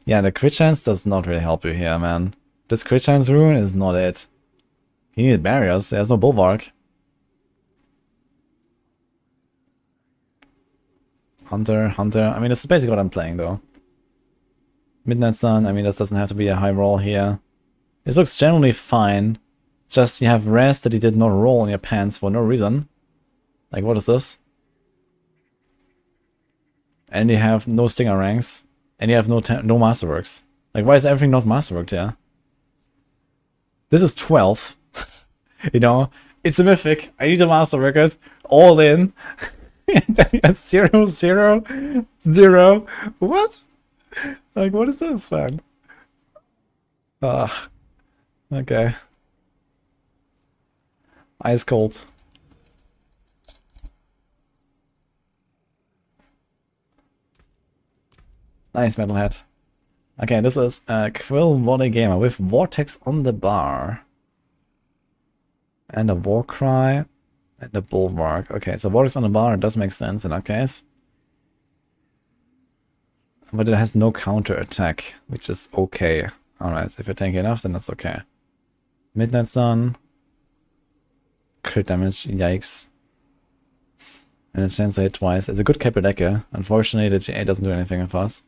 Yeah, the crit chance does not really help you here, man. This crit chance rune is not it. You need barriers, there's no bulwark. Hunter. I mean, this is basically what I'm playing though. Midnight Sun, I mean, this doesn't have to be a high roll here. It looks generally fine. Just you have rest that you did not roll in your pants for no reason. Like, what is this? And you have no stinger ranks. And you have no masterworks. Like, why is everything not masterworked here? This is 12. You know, it's a mythic. I need a masterwork it. All in. And then you have 0, 0, 0. What? Like, what is this, man? Okay. Ice cold. Nice, Metalhead. Okay, this is a Quill Volley Gamer with Vortex on the bar. And a Warcry. And a Bulwark. Okay, so Vortex on the bar does make sense in that case. But it has no counter attack, which is okay. Alright, if you're tanky enough, then that's okay. Midnight Sun. Crit damage, yikes. And a chance to hit twice. It's a good Caper Decker. Unfortunately, the GA doesn't do anything with us.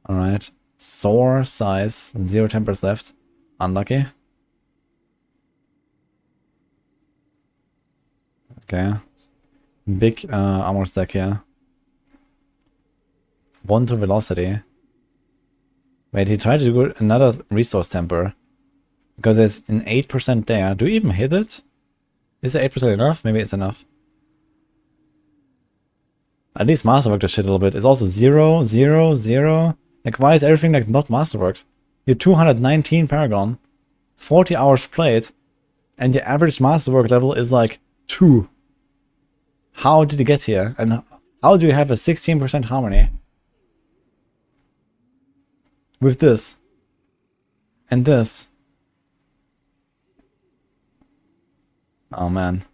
Alright. Sore size, 0 tempers left. Unlucky. Okay. Big armor stack here. 1 to velocity. Wait, he tried to do another resource temper. Because there's an 8% there. Do you even hit it? Is the 8% enough? Maybe it's enough. At least masterwork this shit a little bit. It's also 0, 0, 0. Like, why is everything like not masterworked? You're 219 Paragon. 40 hours played. And your average masterwork level is like 2. How did you get here? And how do you have a 16% harmony? With this. And this. Oh man.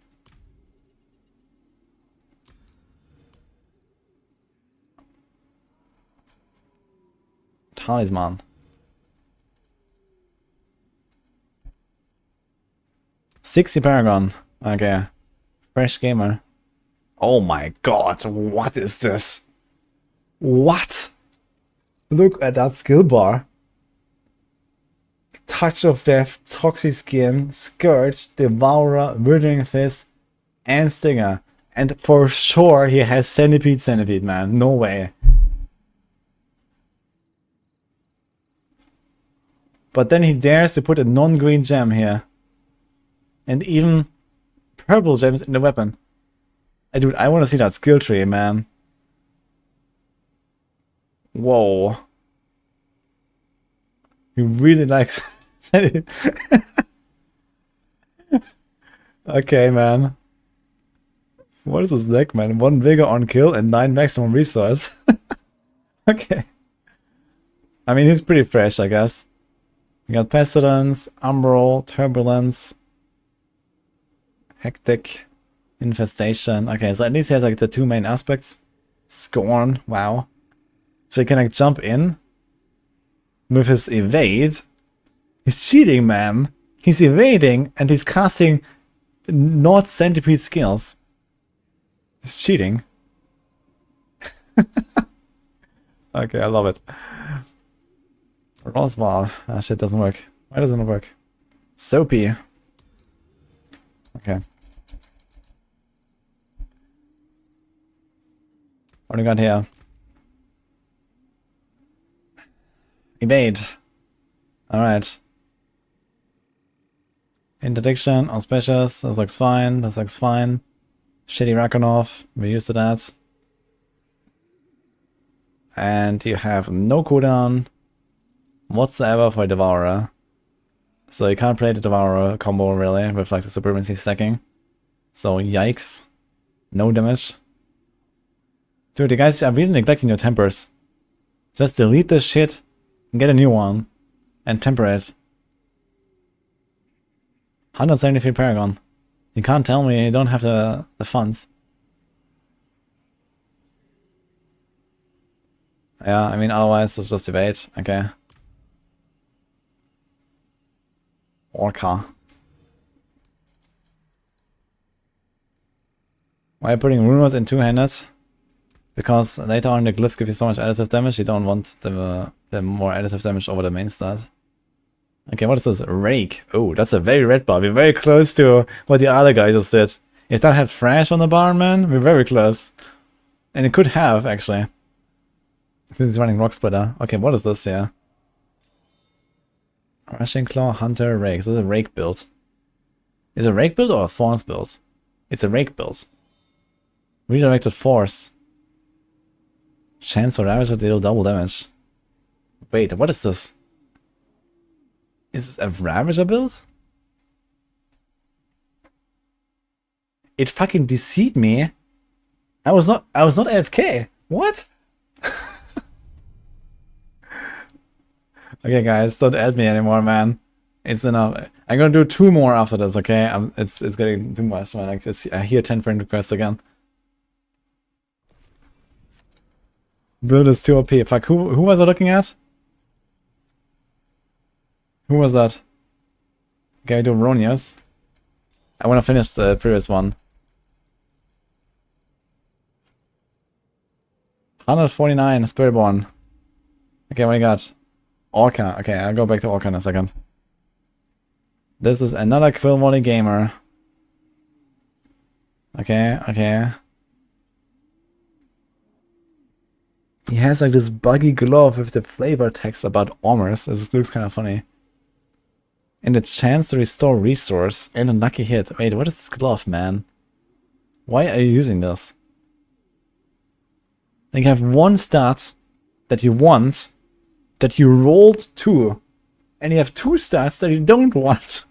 Talisman. 60 Paragon. Okay. Fresh gamer. Oh my god, what is this? What? Look at that skill bar. Touch of Death, Toxic Skin, Scourge, Devourer, Withering Fist, and Stinger. And for sure he has Centipede, man. No way. But then he dares to put a non-green gem here. And even purple gems in the weapon. Dude, I want to see that skill tree, man. Whoa. He really likes it. Okay, man. What is this deck, man? 1 vigor on kill and 9 maximum resource. Okay. I mean, he's pretty fresh, I guess. We got Pestilence, Umbral, Turbulence, Hectic, Infestation. Okay, so at least he has like the 2 main aspects. Scorn, wow. So he can like jump in with his evade. He's cheating, man. He's evading and he's casting not centipede skills. He's cheating. Okay, I love it. Roswell. Ah, shit doesn't work. Why doesn't it work? Soapy. Okay. What do we got here? Evade. Alright. Interdiction, auspicious. That looks fine. That looks fine. Shitty Rakonov. We're used to that. And you have no cooldown whatsoever for Devourer. So you can't play the Devourer combo really with like the Supremacy stacking. So yikes. No damage. Dude, you guys are really neglecting your tempers. Just delete this shit and get a new one. And temper it. 173 Paragon. You can't tell me you don't have the funds. Yeah, I mean, otherwise it's just evade. Okay. Orca. Why are you putting rumors in two-handed? Because later on the glyphs give you so much additive damage, you don't want the more additive damage over the main stat. Okay, what is this? Rake. Oh, that's a very red bar. We're very close to what the other guy just did. If that had Thrash on the bar, man, we're very close. And it could have, actually. Since he's running Rock Splitter. Okay, what is this here? Rushing Claw, Hunter, Rake. This is a Rake build. Is it a Rake build or a Thorns build? It's a Rake build. Redirected Force. Chance for Ravager to deal double damage. Wait, what is this? Is this a Ravager build? It fucking deceived me. I was not AFK. What? Okay, guys, don't add me anymore, man. It's enough. I'm gonna do 2 more after this, okay? It's getting too much, man. I hear 10 friend requests again. Build is too OP. Fuck, who was I looking at? Who was that? Okay, I do Ronius. I wanna finish the previous one. 149, Spiritborn. Okay, what do you got? Orca. Okay, I'll go back to Orca in a second. This is another Quill Volley gamer. Okay, okay. He has like this buggy glove with the flavor text about armors. This looks kind of funny. And a chance to restore resource and a lucky hit. Wait, what is this glove, man? Why are you using this? Like you have one stat that you want, that you rolled 2, and you have 2 stats that you don't want.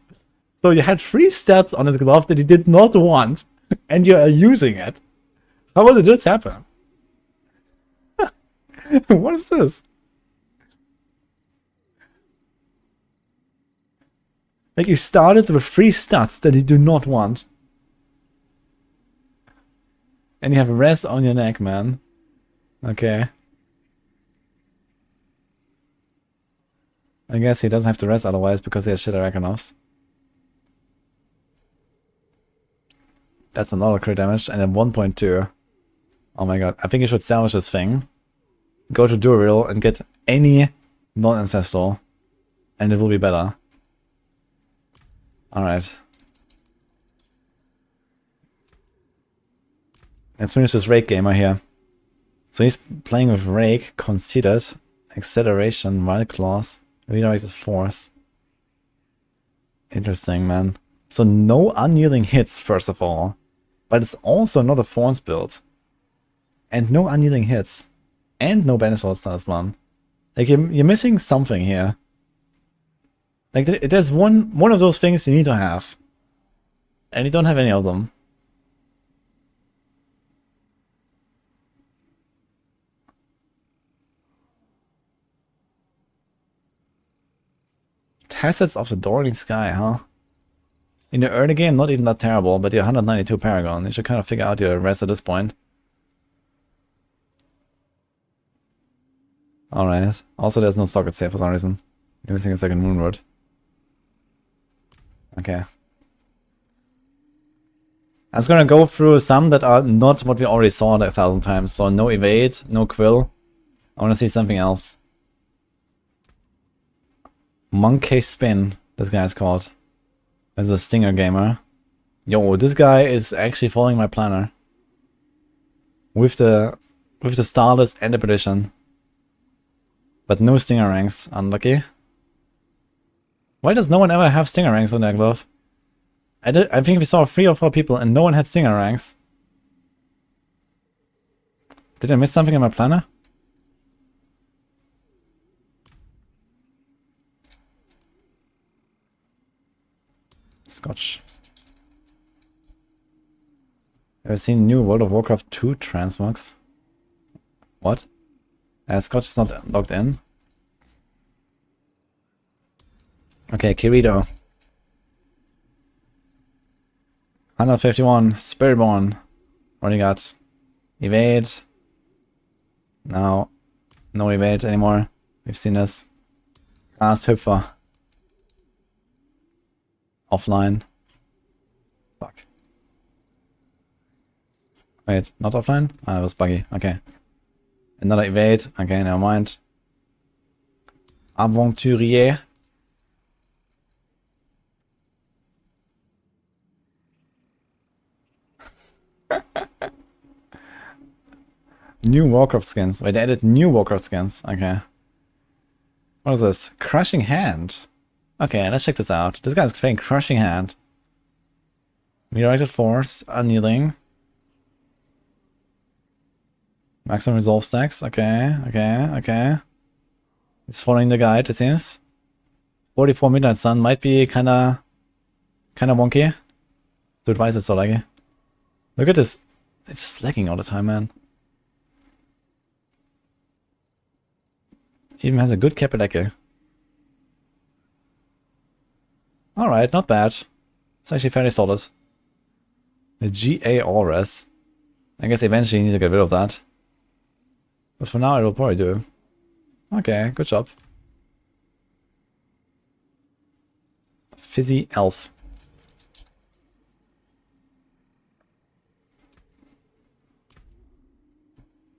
So you had 3 stats on this glove that you did not want, and you are using it. How did this happen? What is this? Like you started with 3 stats that you do not want. And you have a rest on your neck, man. Okay. I guess he doesn't have to rest otherwise because he has shit Arachnos. That's another crit damage and then 1.2. Oh my god. I think you should salvage this thing. Go to Duriel and get any non-ancestral. And it will be better. Alright. Let's finish this Rake gamer here. So he's playing with Rake, Conceited, Acceleration, Wild Claws, Redirected Force. Interesting, man. So no unyielding hits, first of all. But it's also not a Thorns build. And no unyielding hits. And no Banished Talisman. Like, you're missing something here. Like, there's one of those things you need to have. And you don't have any of them. Facets of the Dawning Sky, huh? In the early game, not even that terrible, but you're 192 Paragon. You should kind of figure out your rest at this point. Alright. Also, there's no socket save for some reason. You're missing a second Moonroad. Okay. I was gonna go through some that are not what we already saw 1,000 times. So no evade, no quill. I wanna see something else. Monkey Spin, this guy is called. As a Stinger gamer. Yo, this guy is actually following my planner. With the Starless and the Perdition. But no Stinger ranks, unlucky. Why does no one ever have Stinger ranks on their glove? I think we saw 3 or 4 people and no one had Stinger ranks. Did I miss something in my planner? Scotch. Ever seen new World of Warcraft 2 transmogs? What? Scotch is not logged in. Okay, Kirito. 151, Spiritborn. What do you got? Evade. No. No evade anymore. We've seen this. Hüpfer. Offline. Fuck. Wait, not offline? Ah, it was buggy. Okay. Another evade. Okay, never mind. Aventurier. New Warcraft skins. Wait, they added new Warcraft skins. Okay. What is this? Crushing Hand. Okay, let's check this out. This guy's playing Crushing Hand. Meteorited Force. Annealing. Maximum Resolve stacks. Okay, okay, okay. He's following the guide, it seems. 44 Midnight Sun might be kinda wonky. Dude, why is it so laggy? Look at this. It's just lagging all the time, man. Even has a good Capeleke. Alright, not bad. It's actually fairly solid. The GA Auras. I guess eventually you need to get rid of that. But for now it will probably do. Okay, good job. Fizzy Elf.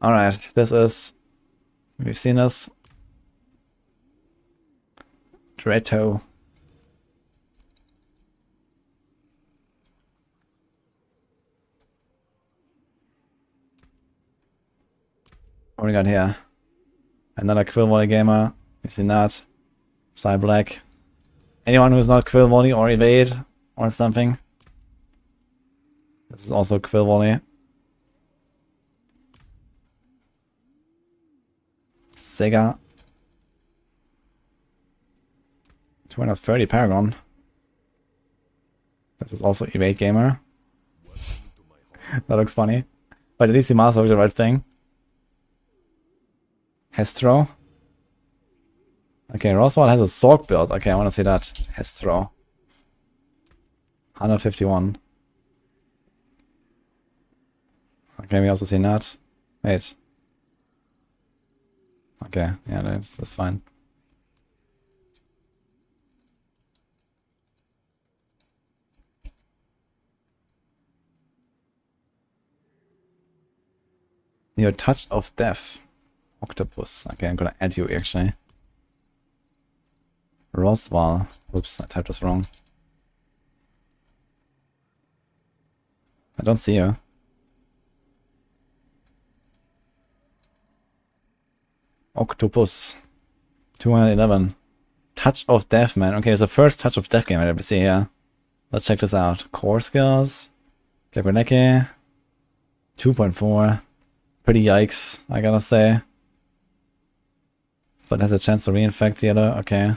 Alright, this is... We've seen this. Dreto. What do we got here? Another Quill Volley gamer. We've seen that. Psy Black. Anyone who's not Quill Volley or Evade or something. This is also Quill Volley. Sega. 230 Paragon. This is also Evade gamer. That looks funny. But at least the master did the right thing. Hestro. Okay, Roswell has a Sork build. Okay, I want to see that. Hestro. 151. Okay, we also see that. Wait. Okay, yeah, that's fine. Your Touch of Death. Octopus. Okay, I'm gonna add you actually. Roswell. Oops, I typed this wrong. I don't see you. Octopus. 211. Touch of Death, man. Okay, it's the first Touch of Death game I've ever seen here. Let's check this out. Core skills. Kabineke. 2.4. Pretty yikes, I gotta say. But has a chance to reinfect the other. Okay.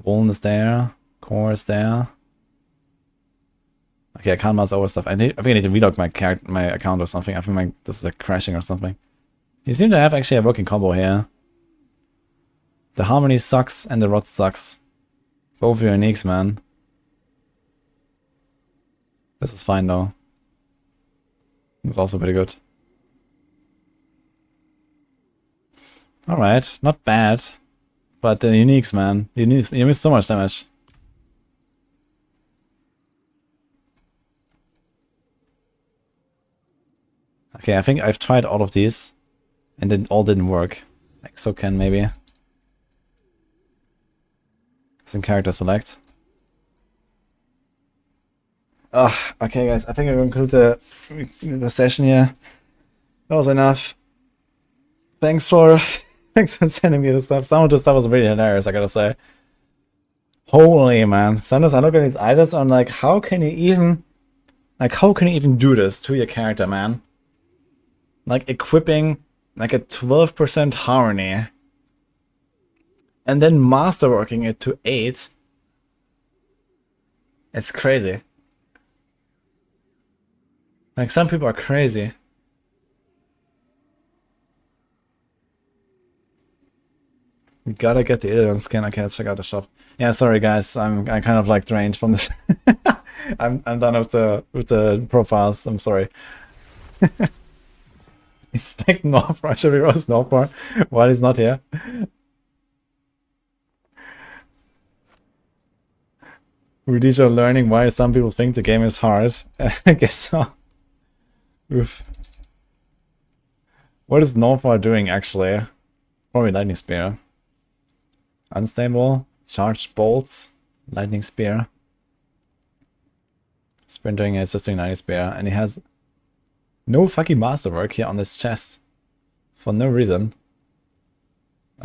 Woolen is there. Core is there. Okay, I can't mouse over stuff. I think I need to relog my account or something. I think this is like crashing or something. You seem to have actually a working combo here. The Harmony sucks and the Rot sucks. Both your uniques, man. This is fine though. It's also pretty good. Alright, not bad. But the uniques, man. You miss so much damage. Okay, I think I've tried all of these. And it all didn't work. Exocan maybe. Some character select. Okay guys, I think I will conclude the session here. That was enough. Thanks for sending me the stuff. Some of the stuff was really hilarious, I gotta say. Holy man. Sometimes I look at these items and I'm like, how can you even do this to your character, man? Like equipping like a 12% harmony and then masterworking it to 8. It's crazy. Like, some people are crazy. We gotta get the Illidan skin. Okay, let's check out the shop. Yeah, sorry guys, I'm kind of like drained from this. I'm done with the profiles. I'm sorry. Inspect Northport. Should we roast Northport while he's not here? Wudijo learning why some people think the game is hard. I guess so. Oof. What is Northport doing actually? Probably Lightning Spear. Unstable. Charged bolts. Lightning Spear. Sprinting is just doing Lightning Spear. And he has no fucking masterwork here on this chest. For no reason.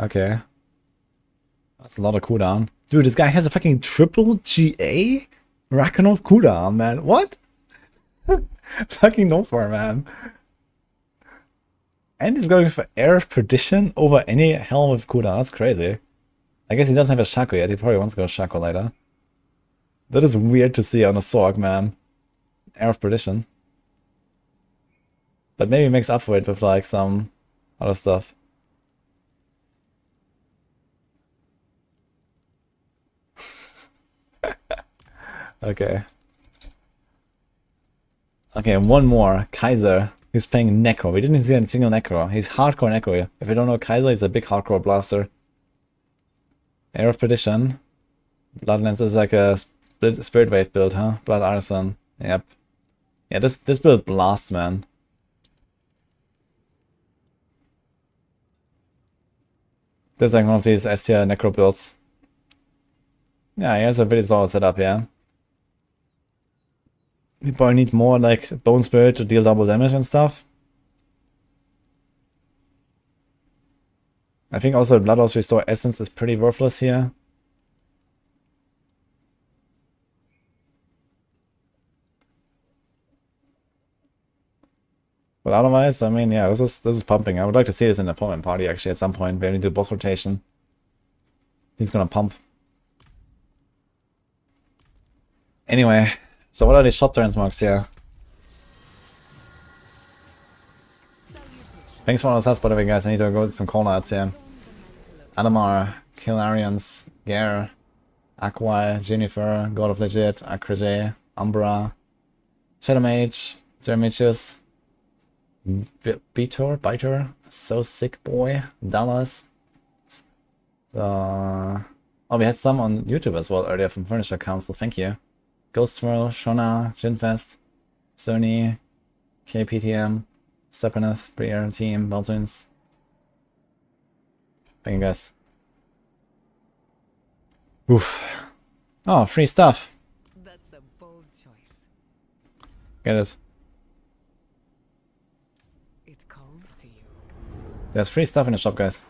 Okay. That's a lot of cooldown. Dude, this guy has a fucking triple GA? Rakanov cooldown, man. What? Fucking no for, man. And he's going for Air of Perdition over any helm with cooldown. That's crazy. I guess he doesn't have a Shaco yet. He probably wants to go Shaco later. That is weird to see on a Sorg, man. Air of Perdition. But maybe makes up for it with like some other stuff. Okay. Okay, one more. Kaiser. He's playing Necro. We didn't see a single Necro. He's hardcore Necro. If you don't know Kaiser, he's a big hardcore blaster. Air of Perdition. Bloodlands is like a Spirit Wave build, huh? Blood Artisan. Yep. Yeah, this build blasts, man. This is like one of these S tier Necro builds. Yeah, he has a pretty solid setup, yeah. We probably need more like Bone Spirit to deal double damage and stuff. I think also Blood Loss Restore Essence is pretty worthless here. But otherwise, I mean, yeah, this is pumping. I would like to see this in the Foreman party actually at some point. We need to do boss rotation. He's gonna pump. Anyway, so what are these shot turns marks here? Thanks for all the subs, by the way, guys. I need to go to some call outs here. Adamar, Killarians, Gare, Aquai, Jennifer, God of Legit, Akrije, Umbra, Shadow Mage, Jeremichus, Biter, So Sick Boy, Dallas. Oh, we had some on YouTube as well earlier from Furniture Council, thank you. Ghost Swirl, Shona, Jinfest, Sony, KPTM, Sepazontec, Brier, Team, Beltons. Thank you guys. Oof. Oh, free stuff. That's a bold choice. Get it. It calls to you. There's free stuff in the shop, guys.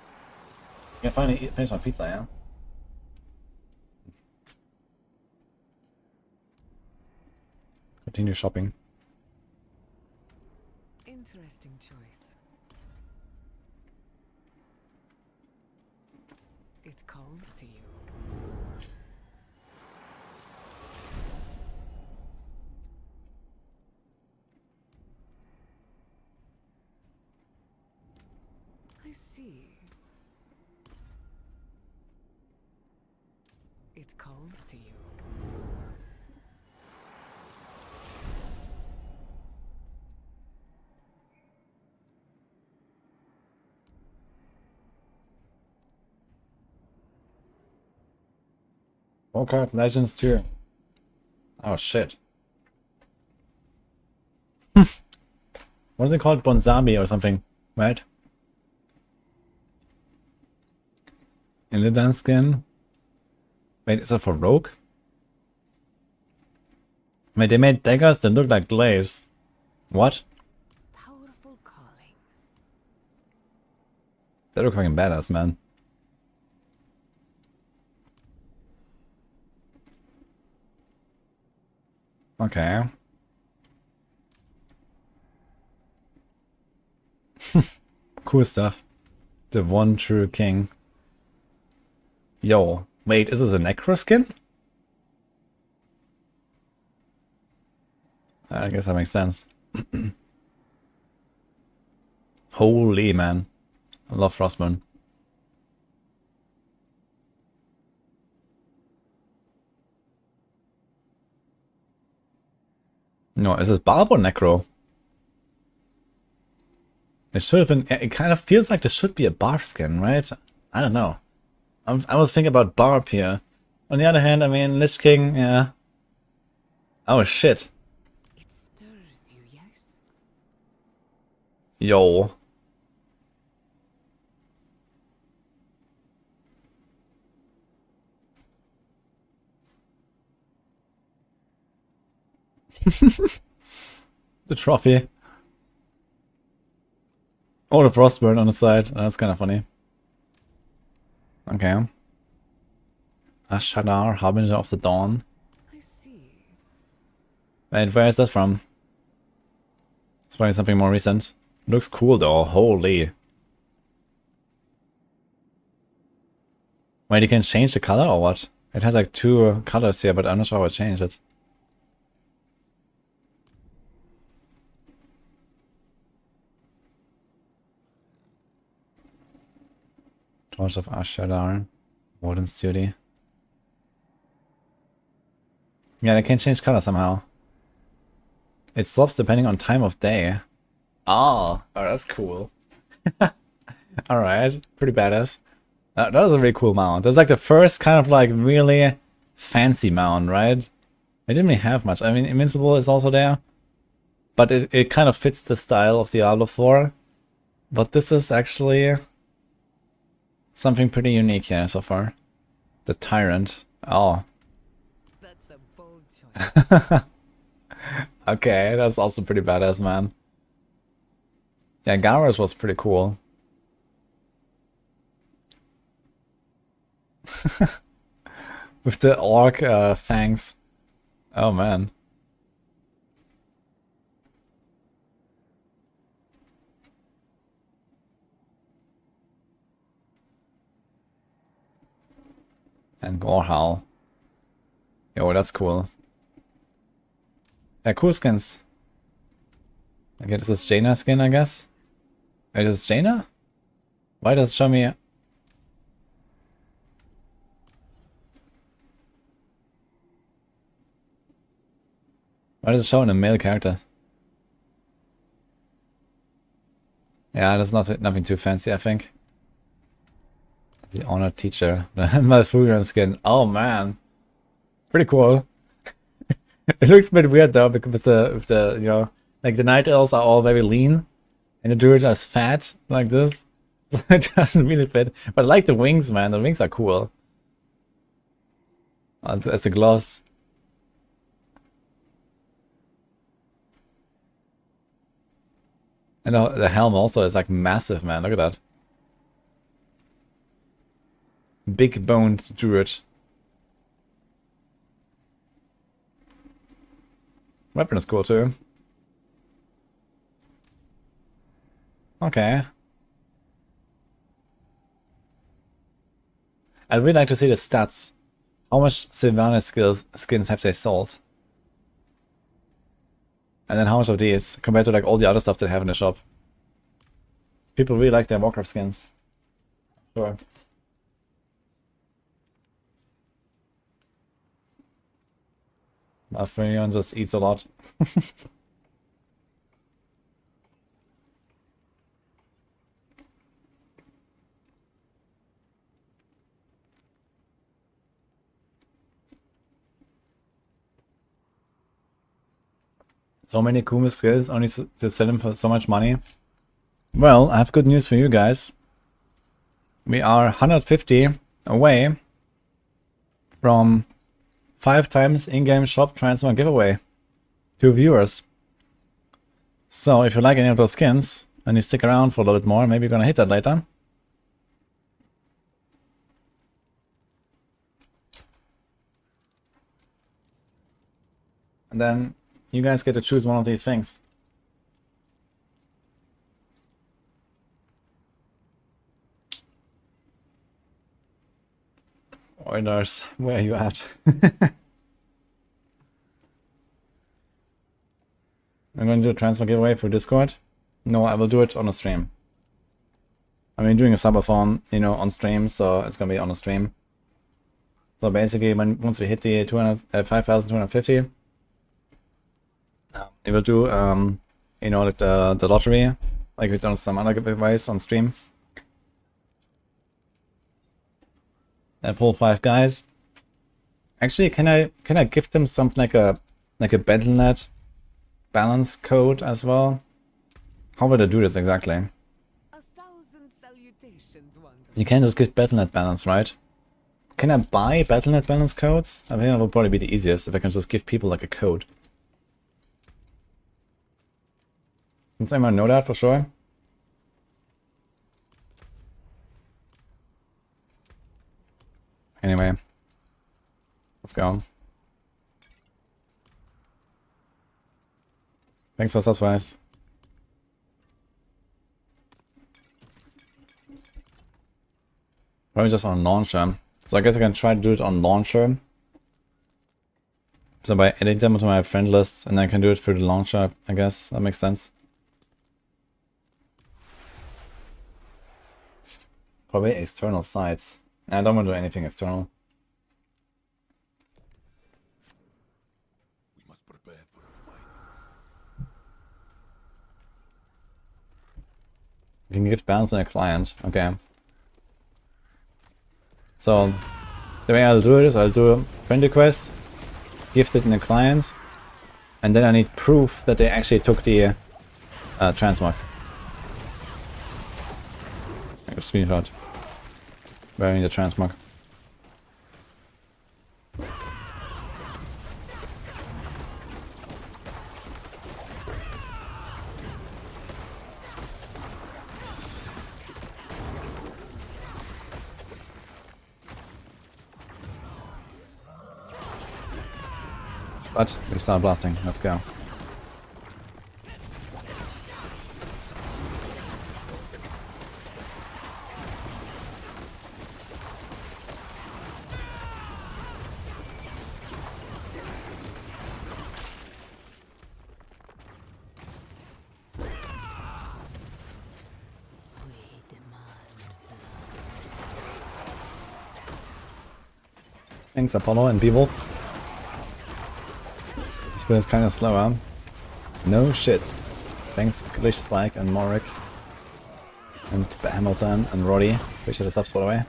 Yeah, finally finish my pizza, yeah? Continue shopping. Interesting choice. It calls to you. I see. It calls to you. Warcraft Legends 2. Oh shit. What is it called? Bonzabi or something, right? Illidan skin. Wait, is that for Rogue? Wait, they made daggers that look like glaives. What? Powerful calling. They look fucking badass, man. Okay. Cool stuff. The one true king. Yo, wait, is this a Necro skin? I guess that makes sense. Holy man. I love Frostmourne. No, is this Barb or Necro? It should have been. It kind of feels like this should be a barb skin, right? I don't know. I was thinking about barb here. On the other hand, I mean, Lich King, yeah. Oh shit. It stirs you, yes? Yo. The trophy. Oh, the frostburn on the side. That's kind of funny. Okay. Ashadar, Harbinger of the Dawn. I see. Wait, where is that from? It's probably something more recent. Looks cool though, holy. Wait, you can change the color or what? It has like 2 colors here, but I'm not sure how to change it. Torch of Ashadar, Warden's Duty. Yeah, they can change color somehow. It swaps depending on time of day. Oh, that's cool. Alright, pretty badass. That was a really cool mount. That's like the first kind of like really fancy mount, right? It didn't really have much. I mean, Invincible is also there. But it kind of fits the style of Diablo 4. But this is actually something pretty unique here so far. The Tyrant. Oh. That's a bold choice. Okay, that's also pretty badass, man. Yeah, Garrus was pretty cool. With the orc fangs. Oh man. And Gorehowl. Yo, that's cool. Yeah, cool skins. Okay, this is Jaina skin, I guess. Wait, is this Jaina? Why does it show me? Why does it show in a male character? Yeah, that's nothing too fancy, I think. The honored teacher, the Malfurion skin. Oh man, pretty cool. It looks a bit weird though, because with the you know, like the night elves are all very lean, and the druids are fat like this. So it doesn't really fit. But I like the wings, man. The wings are cool. As a gloss. And the helm also is like massive, man. Look at that. Big boned druid. Weapon is cool too. Okay. I'd really like to see the stats. How much Sylvanas skins have they sold? And then how much of these compared to like all the other stuff they have in the shop? People really like their Warcraft skins. Sure. Malfurion just eats a lot. So many cool skills, only to sell them for so much money. Well, I have good news for you guys. We are 150 away from 5 times in-game shop transfer giveaway to viewers. So if you like any of those skins and you stick around for a little bit more, maybe you're gonna hit that later. And then you guys get to choose one of these things. Oilers, where are you at? I'm going to do a transfer giveaway for Discord. No, I will do it on a stream. I mean, doing a subathon, you know, on stream, so it's going to be on a stream. So basically, once we hit the 5,250, we will do, you know, like the lottery like we've done some other giveaways on stream. And pull 5 guys. Actually, can I give them something like a BattleNet balance code as well? How would I do this exactly? 1,000 salutations, Wanda. You can't just give BattleNet balance, right? Can I buy BattleNet balance codes? I think that would probably be the easiest if I can just give people like a code. Does anyone know that for sure? Anyway, let's go. Thanks for subscribes. Probably just on launcher. So I guess I can try to do it on launcher. So by adding them to my friend list, and I can do it through the launcher, I guess. That makes sense. Probably external sites. I don't want to do anything external. We must prepare for a fight. You can give balance in a client. Okay. So the way I'll do it is I'll do a friend request, gift it in a client, and then I need proof that they actually took the transmog. Like a screenshot. Wearing the transmog. But we start blasting. Let's go. Thanks, Apollo and Beeble. This bit is kind of slower. No shit. Thanks, Glitch Spike and Morik. And Hamilton and Roddy. Appreciate the subs, by the way.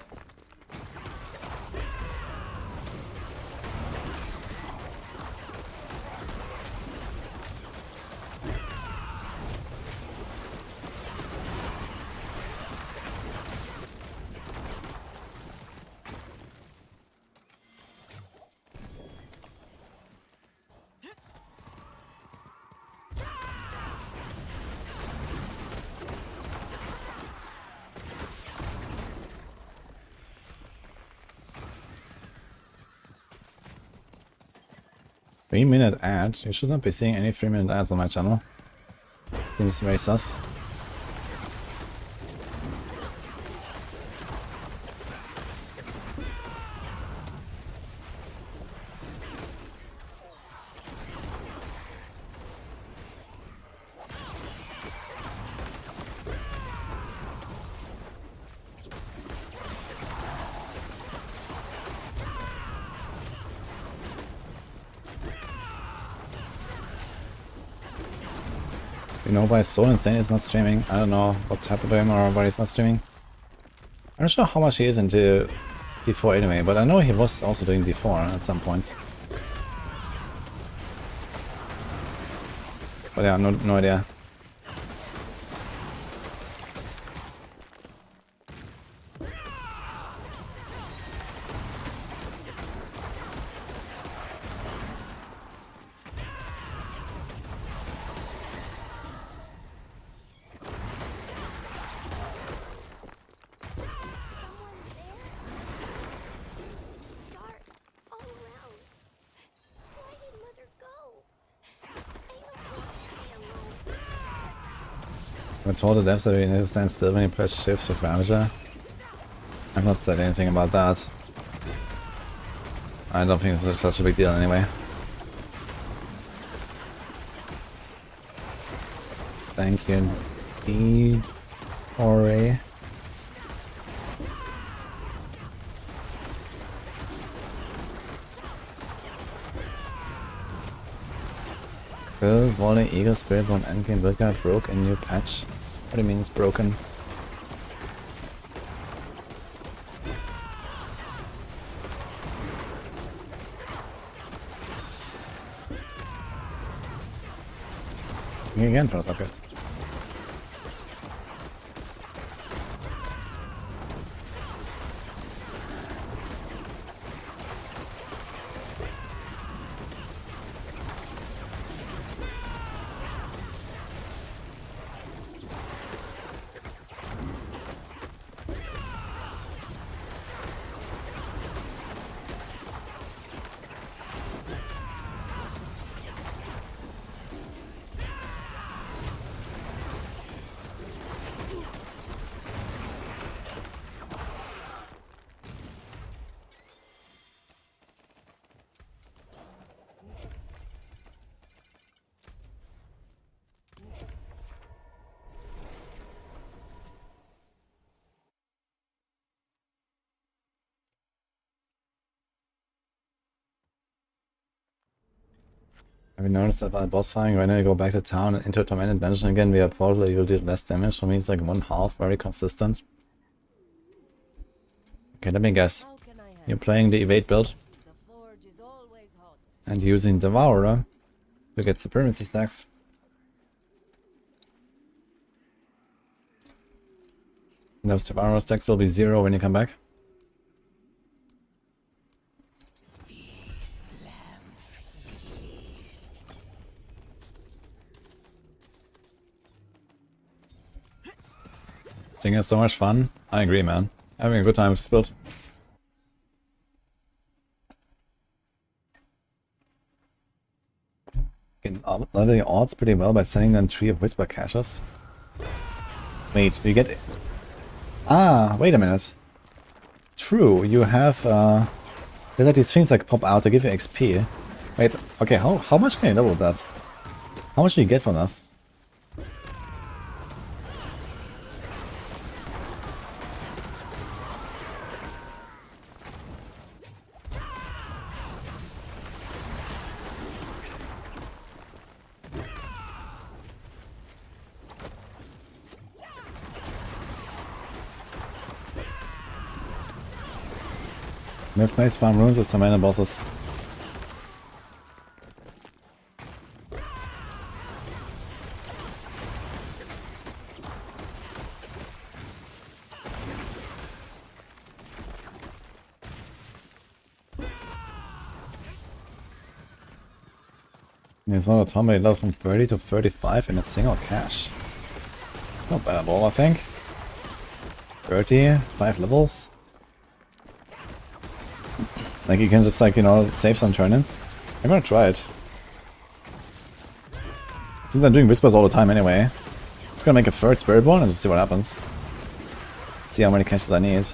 Three-minute ad? You should not be seeing any 3-minute ads on my channel. Seems very sus. You know why So Insane is not streaming? I don't know what happened to him or why he's not streaming. I'm not sure how much he is into D4 anyway, but I know he was also doing D4 at some points. But yeah, no idea. I told the devs that he needs to stand still when he press shift with Ravager. I've not said anything about that. I don't think it's such a big deal anyway. Thank you, D-Ore. Phil, Volley, Eagle, Spiritborn, Endgame, Build Guard broke a new patch. What do you mean it's broken? Again, for a subquest. Have you noticed that while boss fighting, when I go back to town and into Tormented Dungeon again via portal, you'll do less damage? For me, it's like 1/2, very consistent. Okay, let me guess. You're playing the evade build and using Devourer to get supremacy stacks. And those Devourer stacks will be 0 when you come back. This thing is so much fun. I agree, man. Having a good time with this build. You can level your odds pretty well by sending them Tree of Whisper caches. Wait, do you get... Ah, wait a minute. True, you have... There's like these things that pop out to give you XP. Wait, okay, how much can you double that? How much do you get from this? This nice farm runes as Tormented bosses. It's not a Tommy level from 30 to 35 in a single cache. It's not bad at all, I think. 30, 5 levels. Like you can just like, you know, save some turn-ins. I'm gonna try it. Since I'm doing whispers all the time anyway. Just gonna make a third Spiritborn and just see what happens. See how many caches I need.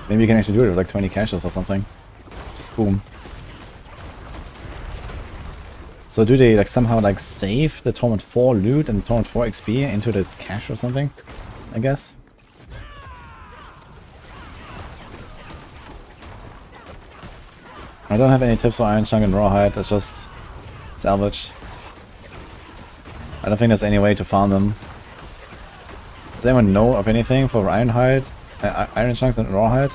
Maybe you can actually do it with like 20 caches or something. Just boom. So do they like somehow like save the Torment 4 loot and Torment 4 XP into this cache or something? I guess. I don't have any tips for Iron Chunk and Rawhide, it's just salvage. I don't think there's any way to farm them. Does anyone know of anything for Iron Chunks and Rawhide?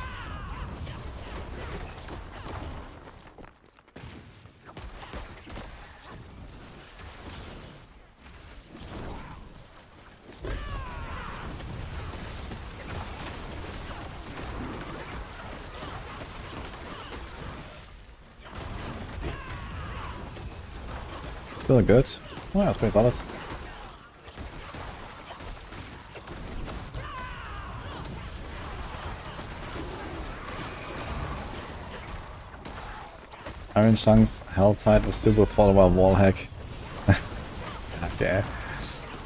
It's really good. Oh, yeah, it's pretty solid. Iron Chunks, Helltide with super follower wall hack. Okay.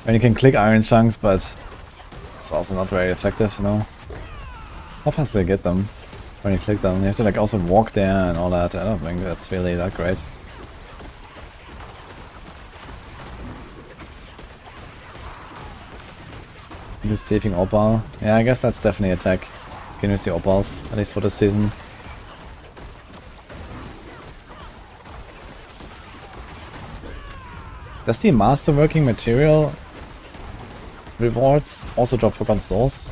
And you can click Iron Chunks, but it's also not very effective, you know. How fast do you get them when you click them? You have to like also walk there and all that. I don't think that's really that great. Use saving opal. Yeah, I guess that's definitely a tech. You can use the opals, at least for this season. Does the masterworking material rewards also drop Forgotten Souls?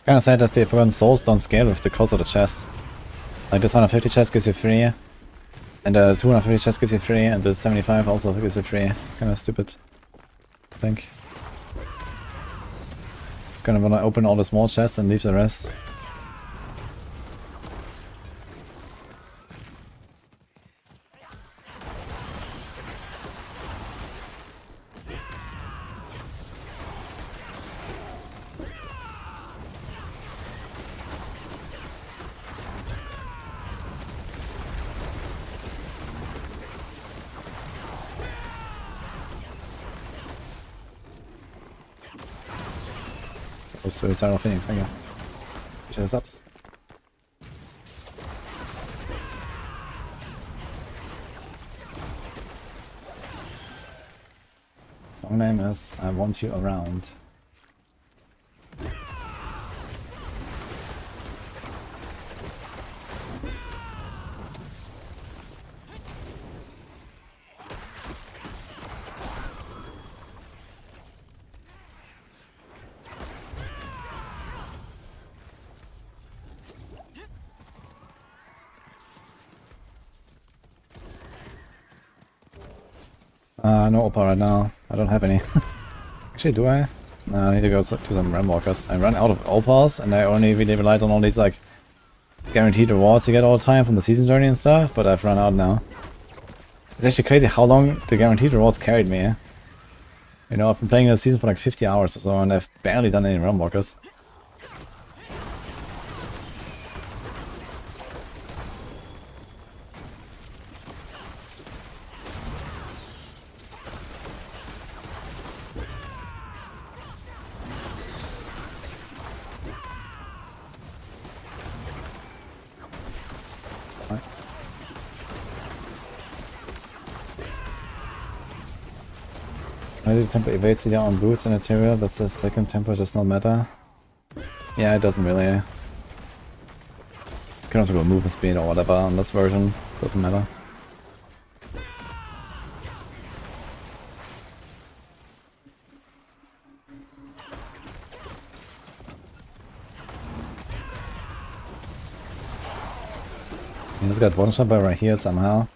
Kinda sad that the Forgotten Souls don't scale with the cost of the chest. Like this 150 chest gives you 3, and the 250 chest gives you 3, and the 75 also gives you 3. It's kinda stupid, I think. It's gonna wanna open all the small chests and leave the rest. Suicidal Phoenix, thank you. Appreciate the subs. Song name is I Want You Around. No Opal right now. I don't have any. Actually, do I? No, I need to go to some Ram Walkers. I ran out of Opals and I only really relied on all these like guaranteed rewards you get all the time from the season journey and stuff, but I've run out now. It's actually crazy how long the guaranteed rewards carried me. You know, I've been playing the season for like 50 hours or so and I've barely done any Ram Walkers. Tempo evades CDR on boots and material, but the second tempo does not matter. Yeah, it doesn't really. You can also go movement speed or whatever on this version, doesn't matter. You just got one shot by right here somehow.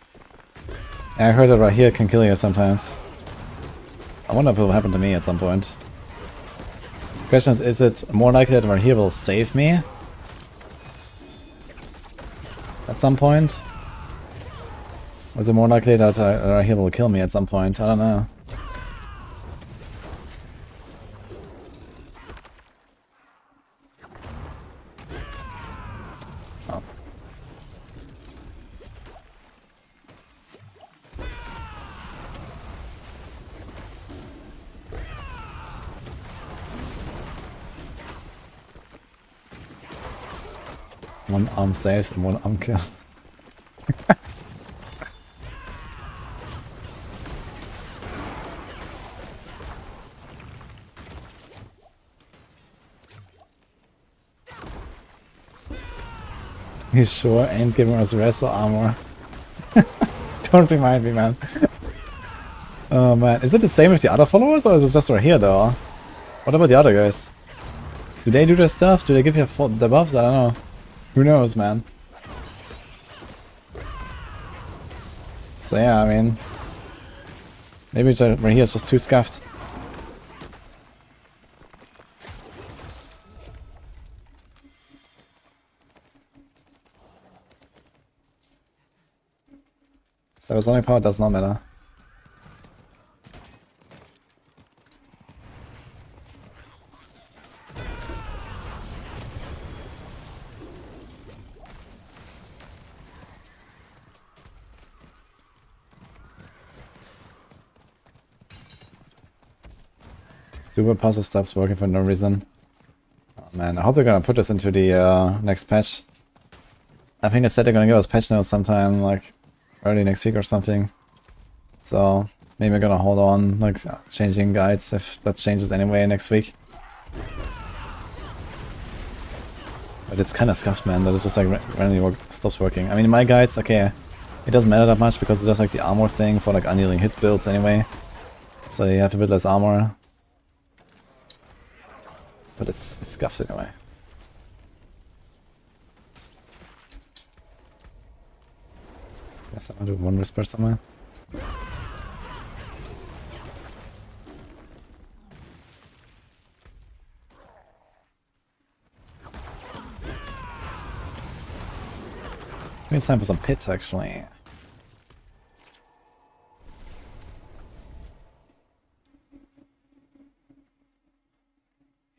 Yeah, I heard that right here can kill you sometimes. I wonder if it will happen to me at some point. The question is it more likely that right here will save me? At some point? Or is it more likely that right here will kill me at some point? I don't know. Oh. One arm saves and one arm kills. You sure ain't giving us rest or armor? Don't remind me, man. Oh man, is it the same with the other followers or is it just right here though? What about the other guys? Do they do their stuff? Do they give you the buffs? I don't know. Who knows, man? So yeah, I mean, Maybe it's right here is just too scuffed. Sepazontec power does not matter. Super passive stops working for no reason. Oh man, I hope they're gonna put this into the next patch. I think they said they're gonna give us patch notes sometime like early next week or something. So maybe we're gonna hold on like changing guides if that changes anyway next week. But it's kind of scuffed, man, that it's just like randomly stops working. I mean my guides, okay, it doesn't matter that much because it's just like the armor thing for like unyielding hit builds anyway. So you have a bit less armor. But it's scuffed anyway. Guess I'll do one whisper somewhere. Maybe it's time for some pit actually.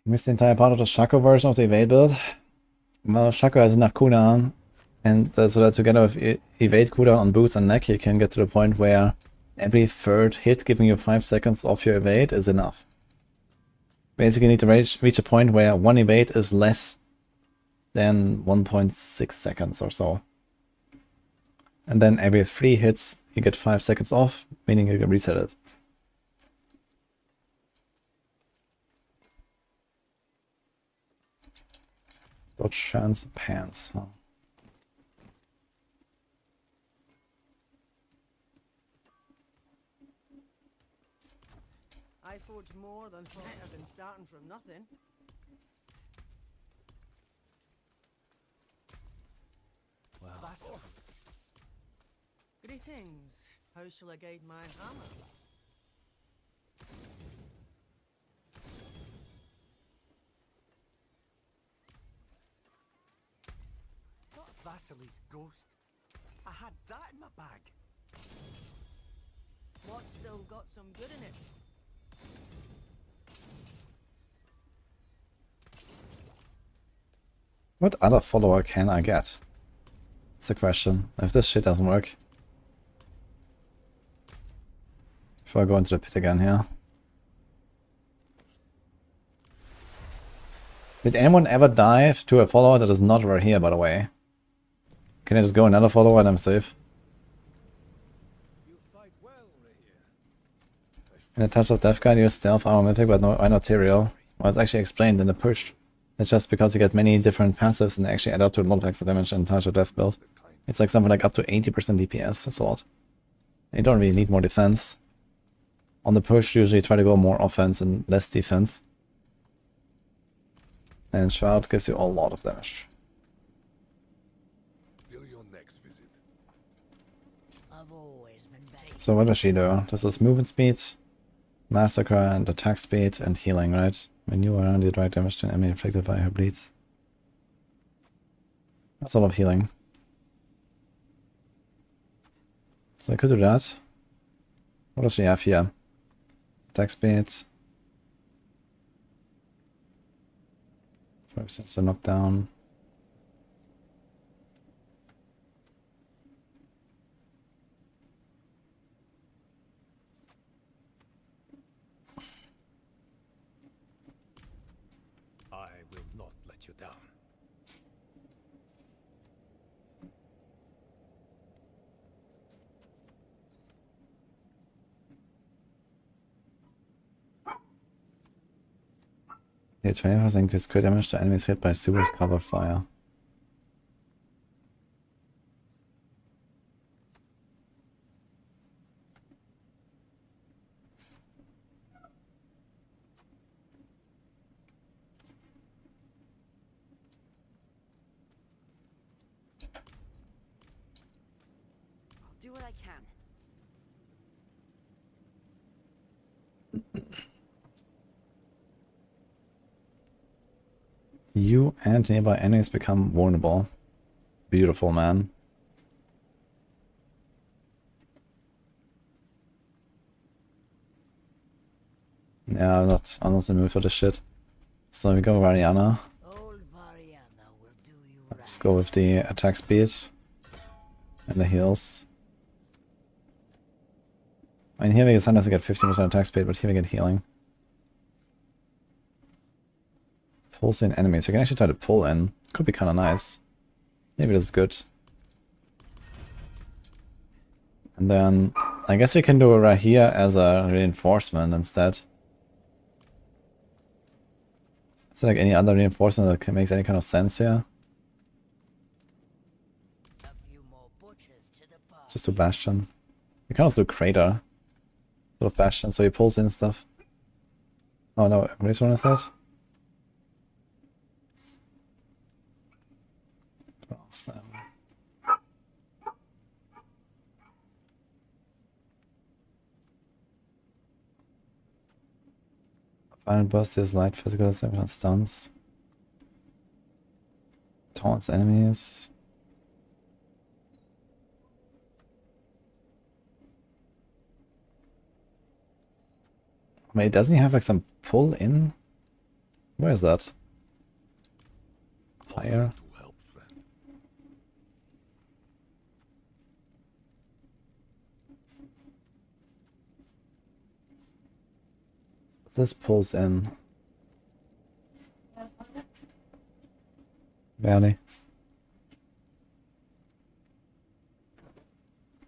Missed the entire part of the Shaco version of the evade build. Well, Shaco has enough cooldown, and so that together with evade cooldown on boots and neck, you can get to the point where every third hit giving you 5 seconds off your evade is enough. Basically, you need to reach a point where one evade is less than 1.6 seconds or so. And then every 3 hits, you get 5 seconds off, meaning you can reset it. Dodge chance pants. Huh. I forged more than thought I'd been starting from nothing. Well, Greetings. How shall I guide my hammer? not Vasily's ghost. I had that in my bag. What's still got some good in it? What other follower can I get? That's the question. If this shit doesn't work. Before I go into the pit again here. Did anyone ever dive to a follower that is not right here, by the way? Can I just go another follower and I'm safe? In the Touch of Death guide, use stealth armor mythic, but no, why not Tierlist? Well, it's actually explained in the push. It's just because you get many different passives and they actually add up to multiple extra damage in Touch of Death build. It's like something like up to 80% DPS, that's a lot. And you don't really need more defense. On the push, usually try to go more offense and less defense. And Shroud gives you a lot of damage. Till your next visit. I've always been better. So what does she do? This is movement speed, massacre, and attack speed, and healing, right? When you are the right damage to an enemy inflicted by her bleeds. That's a lot of healing. So I could do that. What does she have here? Attack speed. 5% to knockdown. I will not let you down. Yeah, 20% increased crit damage to enemies hit by super cover fire. I'll do what I can. You and nearby enemies become vulnerable. Beautiful, man. Yeah, I'm not in the mood for this shit. So we go Variana. Old Variana will do you right. Let's go with the attack speed and the heals. I mean, here we sometimes get 15% attack speed, but here we get healing. Pulls in enemies. You can actually try to pull in. Could be kind of nice. Maybe this is good. And then I guess we can do it right here as a reinforcement instead. Is there like any other reinforcement that makes any kind of sense here? A few more butchers to the bar. Just do Bastion. We can also do Crater. Sort of Bastion, so he pulls in stuff. Oh no, which one is that? Awesome. Final burst is light physical and stuns. Taunts enemies. Wait, doesn't he have like some pull in? Where is that? Higher. To help, friend. This pulls in. Barely.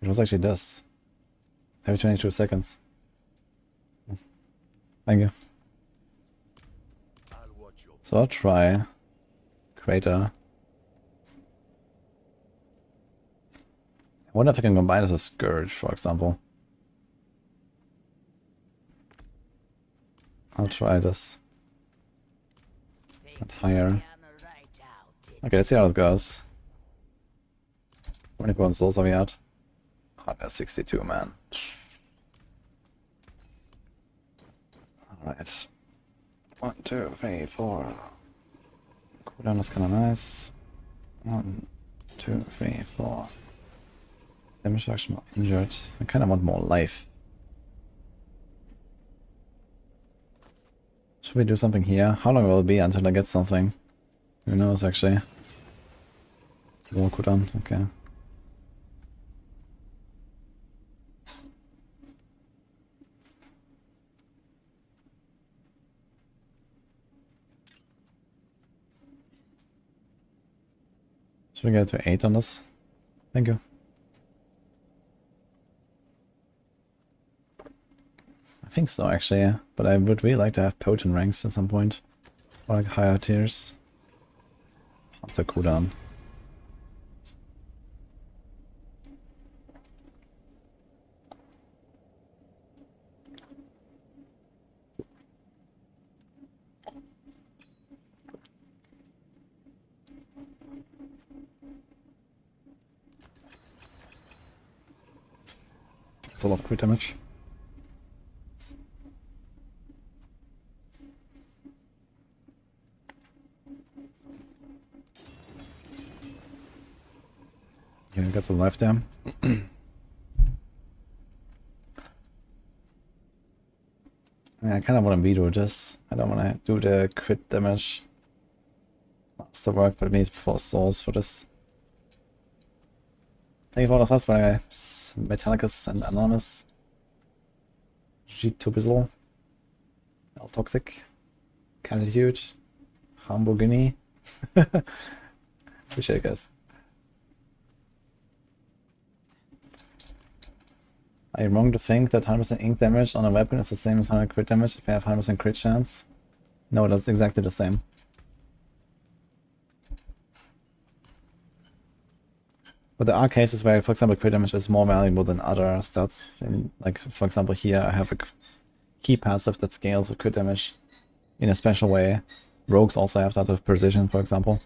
It was actually this. Every 22 seconds. Thank you. I'll watch your So I'll try Crater. I wonder if I can combine this with Scourge, for example. I'll try this. And higher. Variana right out. Okay, let's see how it goes. How many golden souls are we at? 162, man. Alright. 1, 2, 3, 4. Cooldown is kinda nice. 1, 2, 3, 4. Damage reduction, more injured. I kinda want more life. Should we do something here? How long will it be until I get something? Who knows actually. More cooldown, okay. Should we go to 8 on this? Thank you. I think so actually, yeah. But I would really like to have potent ranks at some point. Or like higher tiers. Hunter cooldown. That's a lot of crit damage. Yeah, got some life there. Yeah, I kind of want to redo this. I don't want to do the crit damage. Masterwork, but I need 4 souls for this. Thank you for all the subs, by the way. Metallicus and Anonymous. G2Bizzle. El Toxic. Kinda huge. Hamburgini. Appreciate it, guys. Are you wrong to think that 100% ink damage on a weapon is the same as 100 crit damage if you have 100% crit chance? No, that's exactly the same. But there are cases where, for example, crit damage is more valuable than other stats. Like, for example, here I have a key passive that scales with crit damage in a special way. Rogues also have that with precision, for example.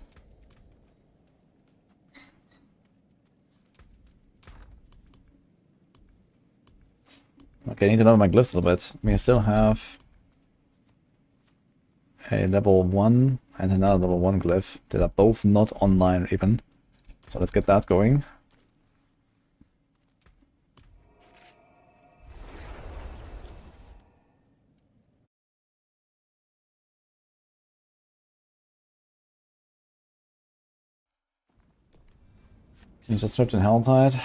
Okay, I need to know my glyphs a little bit. I mean, I still have a level 1 and another level 1 glyph that are both not online even. So let's get that going. You just ripped in Helltide.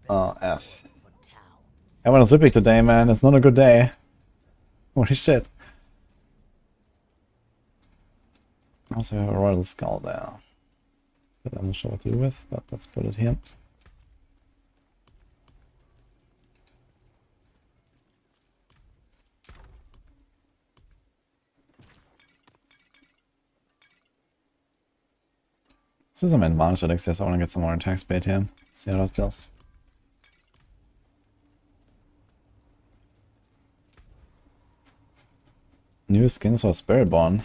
Oh, F. I went on Zipic today, man. It's not a good day. Holy shit. Also have a Royal Skull there. That I'm not sure what to do with, but let's put it here. Let's do some advanced elixirs. I want to get some more attack speed here. See how that feels. New skins for Spiritborn.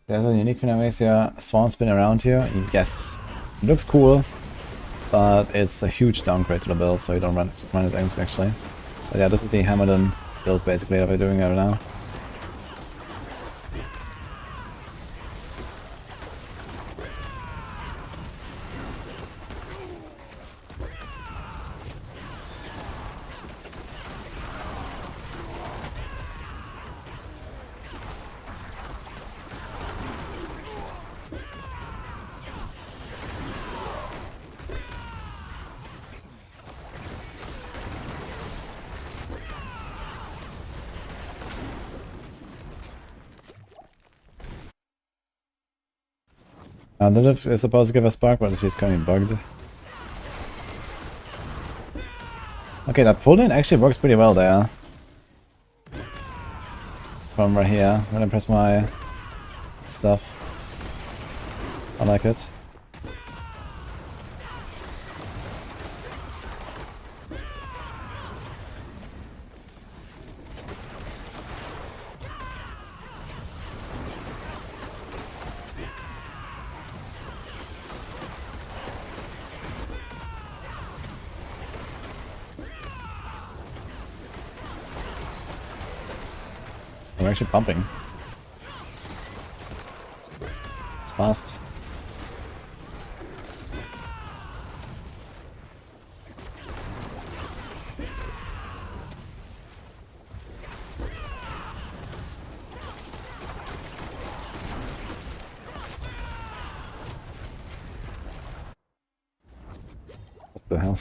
There's a unique thing that makes your swan spin around here. Yes. It looks cool, but it's a huge downgrade to the build, so you don't run it actually. But yeah, this is the Hamilton build basically that we're doing right now. Lilith is supposed to give a spark, but she's kind of bugged. Okay, that pull-in actually works pretty well there. From right here, when I press my stuff. I like it. I'm actually pumping. It's fast. What the hell?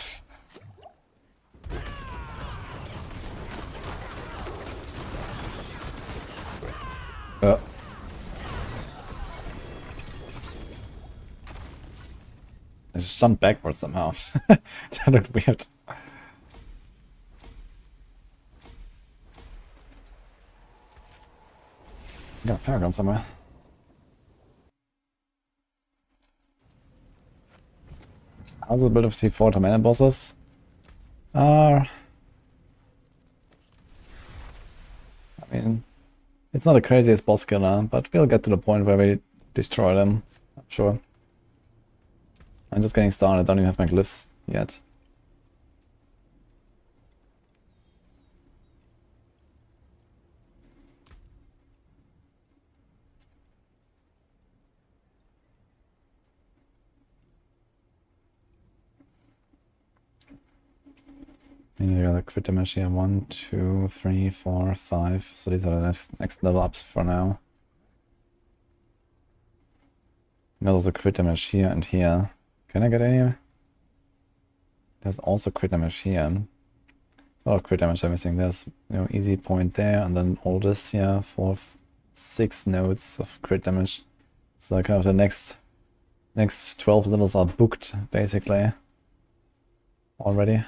I just jumped backwards somehow. That looked weird. Got a Paragon somewhere. How's the build of T4 Tormented bosses? I mean, it's not the craziest boss killer, but we'll get to the point where we destroy them, I'm sure. I'm just getting started, I don't even have my glyphs yet. You got a crit damage here, 1, 2, 3, 4, 5. So these are the next level ups for now. There's also crit damage here and here. Can I get any? There's also crit damage here. A lot of crit damage I'm missing. There's, you know, easy point there, and then all this here, 4, 6 nodes of crit damage. So kind of the next 12 levels are booked basically already.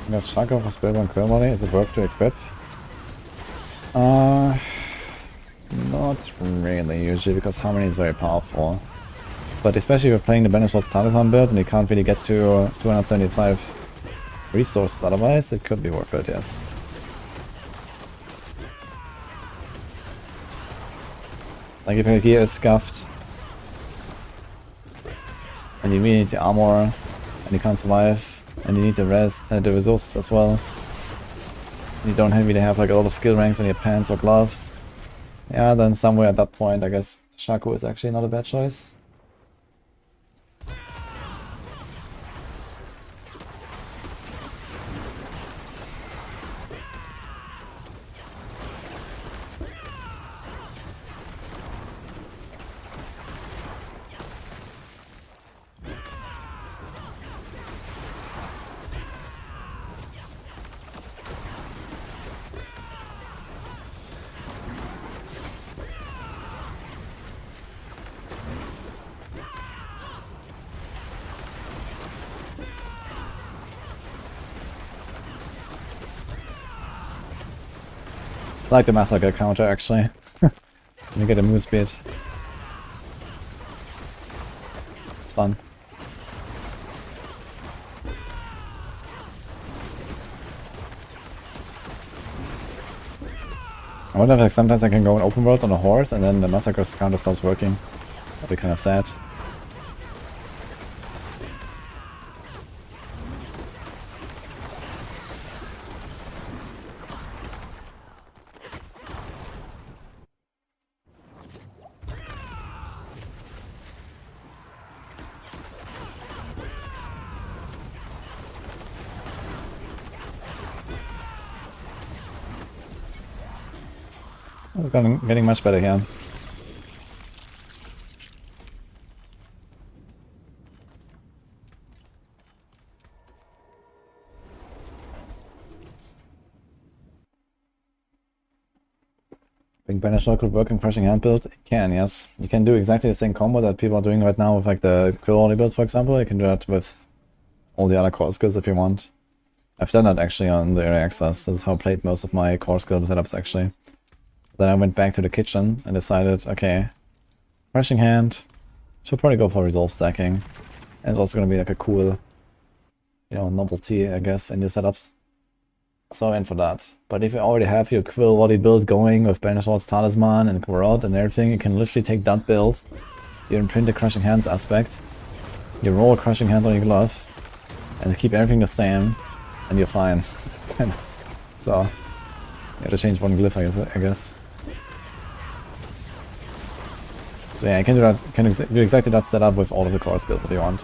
I got Shaco for Spiritborn Quillbody. Is it worth to equip? Not Not really, usually, because Harmony is very powerful. But especially if you're playing the Banishword's Talisman build and you can't really get to 275 resources otherwise, it could be worth it, yes. Like if your gear is scuffed and you really need the armor and you can't survive and you need the resources as well. And you don't really have like a lot of skill ranks on your pants or gloves. Yeah, then somewhere at that point I guess Shaku is actually not a bad choice. I like the Massacre counter actually. You get a move speed. It's fun. I wonder if like sometimes I can go in open world on a horse and then the Massacre's counter stops working. That'd be kinda sad. It's getting much better here. Think Banisher could work in Crushing Hand build? It can, yes. You can do exactly the same combo that people are doing right now with like the Quillwally build, for example. You can do that with all the other core skills if you want. I've done that actually on the early access. This is how I played most of my core skill setups actually. Then I went back to the kitchen and decided, okay, Crushing Hand, should probably go for resolve stacking. And it's also gonna be like a cool, you know, novelty, I guess, in your setups. So I went for that. But if you already have your Quillwally build going with Banishword's Talisman and Rod and everything, you can literally take that build, you imprint the Crushing Hands aspect, you roll a Crushing Hand on your glove, and keep everything the same, and you're fine. So, you have to change one glyph, I guess. So yeah, you can do that. Can do exactly that setup with all of the core skills that you want.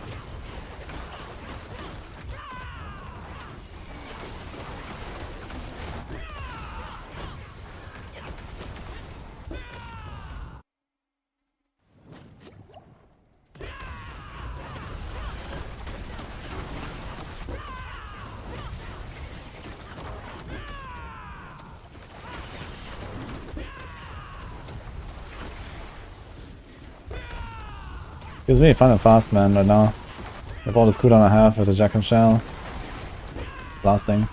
It's really fun and fast, man, right now. With all this cooldown I have with the Jack and Shell. Blasting.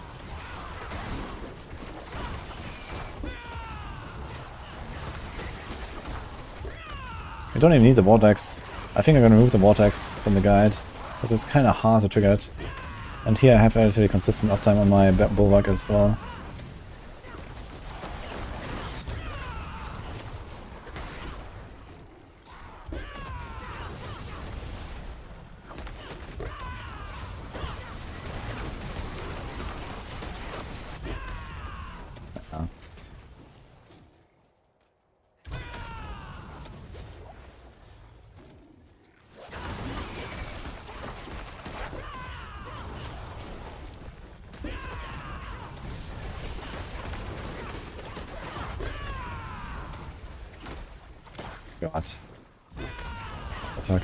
You don't even need the Vortex. I think I'm gonna remove the Vortex from the guide, because it's kinda hard to trigger it. And here I have relatively consistent uptime on my Bulwark as well. God. What the fuck?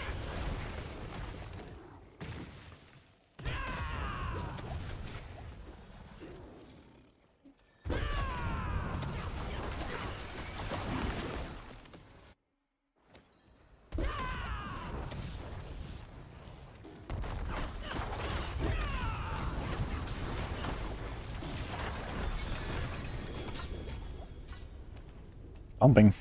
Pumping.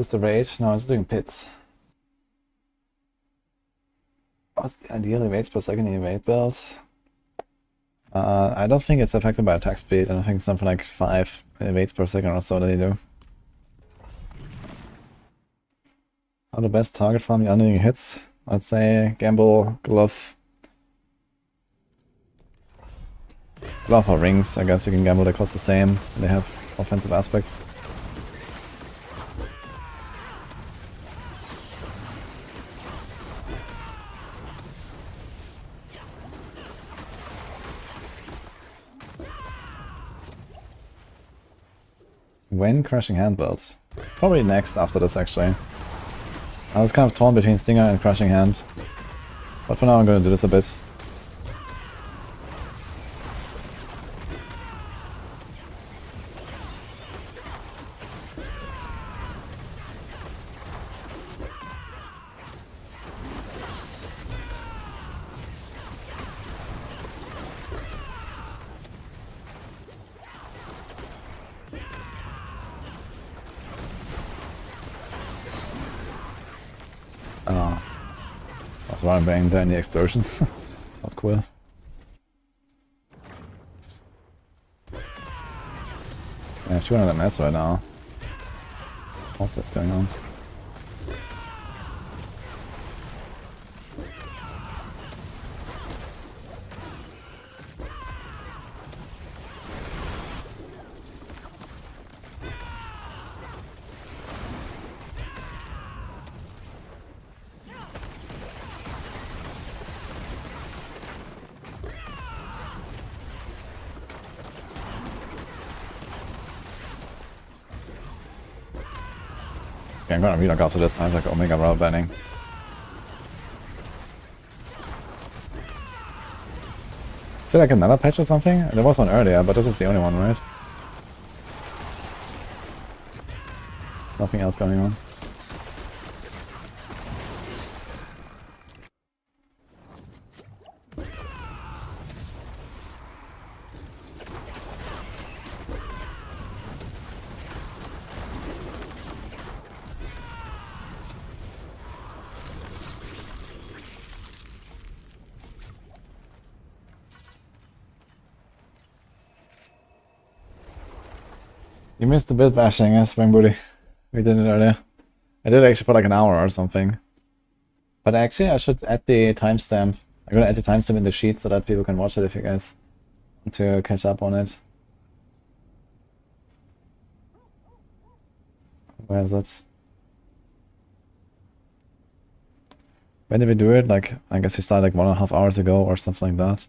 this the raid? No, it's doing pits. What's the ideal evades per second in evade build? I don't think it's affected by attack speed. I don't think it's something like 5 evades per second or so that you do. How the best target farm the unending hits? I'd say Gamble, Glove. Glove or Rings, I guess you can gamble, they cost the same. They have offensive aspects. When Crushing Hand builds? Probably next after this actually. I was kind of torn between Stinger and Crushing Hand. But for now I'm gonna do this a bit. I was running bang there in the explosion. Not cool. I have 200 MS right now. What's going on? Okay, I'm gonna relock after this. I have like Omega rubber banding. Is there like another patch or something? There was one earlier, but this was the only one, right? There's nothing else going on. You missed the build bashing, Spring Booty. We did it earlier. I did it actually for like an hour or something. But actually I should add the timestamp. I'm gonna add the timestamp in the sheet so that people can watch it if you guys want to catch up on it. Where is it? When did we do it? Like, I guess we started like 1.5 hours ago or something like that.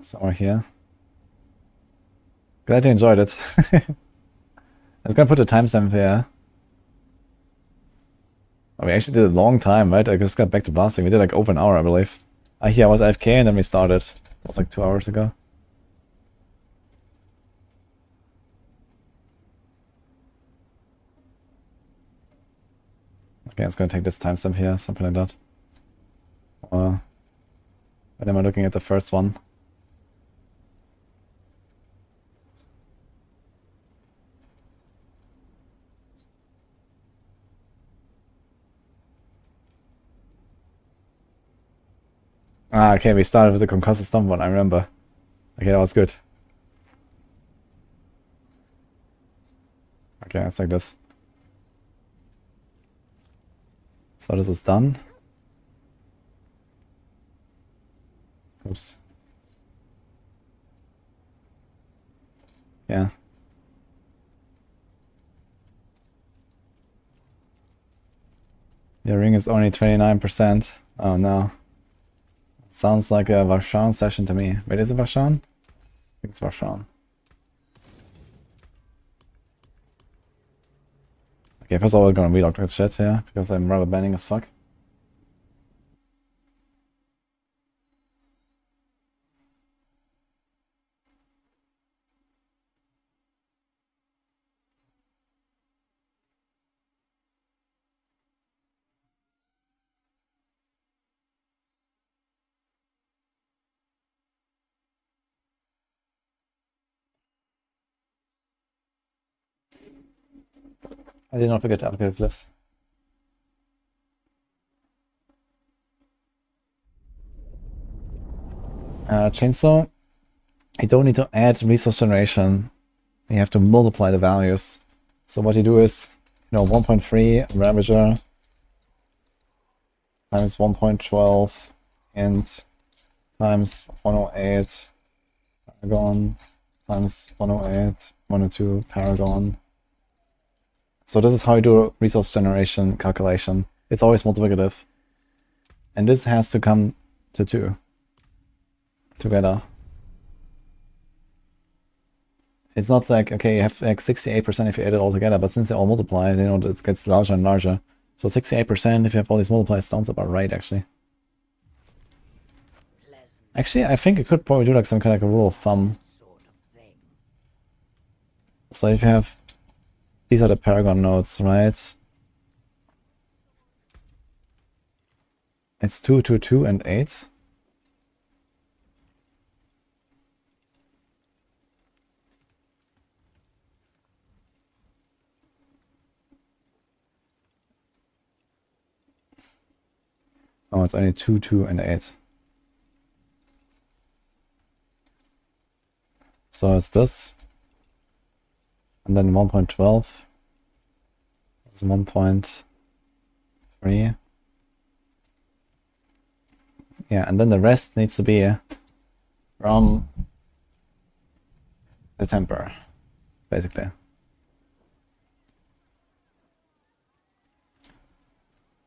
Somewhere here. Glad you enjoyed it. I was gonna put a timestamp here. Oh, we actually did a long time, right? I just got back to blasting. We did like over an hour, I believe. Here I was AFK and then we started. It was like 2 hours ago. Okay, it's gonna take this timestamp here, something like that. When am I looking at the first one? Ah, okay, we started with the concussive stomp one, I remember. Okay, that was good. Okay, it's like this. So this is done. Oops. Yeah. Your ring is only 29%. Oh no. Sounds like a Varshan session to me. Wait, is it Varshan? I think it's Varshan. Okay, first of all, we're gonna relock this shit here, because I'm rubber banding as fuck. I did not forget to upgrade glyphs. Chainsaw, you don't need to add resource generation. You have to multiply the values. So what you do is, 1.3 Ravager times 1.12 and times 108 Paragon times 108, 102 Paragon. So this is how you do resource generation calculation. It's always multiplicative. And this has to come to 2 together. It's not like, okay, you have like 68% if you add it all together, but since they all multiply, it gets larger and larger. So 68% if you have all these multipliers sounds about right, actually. Actually, I think you could probably do like some kind of like a rule of thumb. So if you have, these are the Paragon nodes, right? It's 2, 2, 2, and 8. Oh, it's only 2, 2, and 8. So it's this. And then 1.12. It's 1.3. Yeah, and then the rest needs to be from the temper, basically.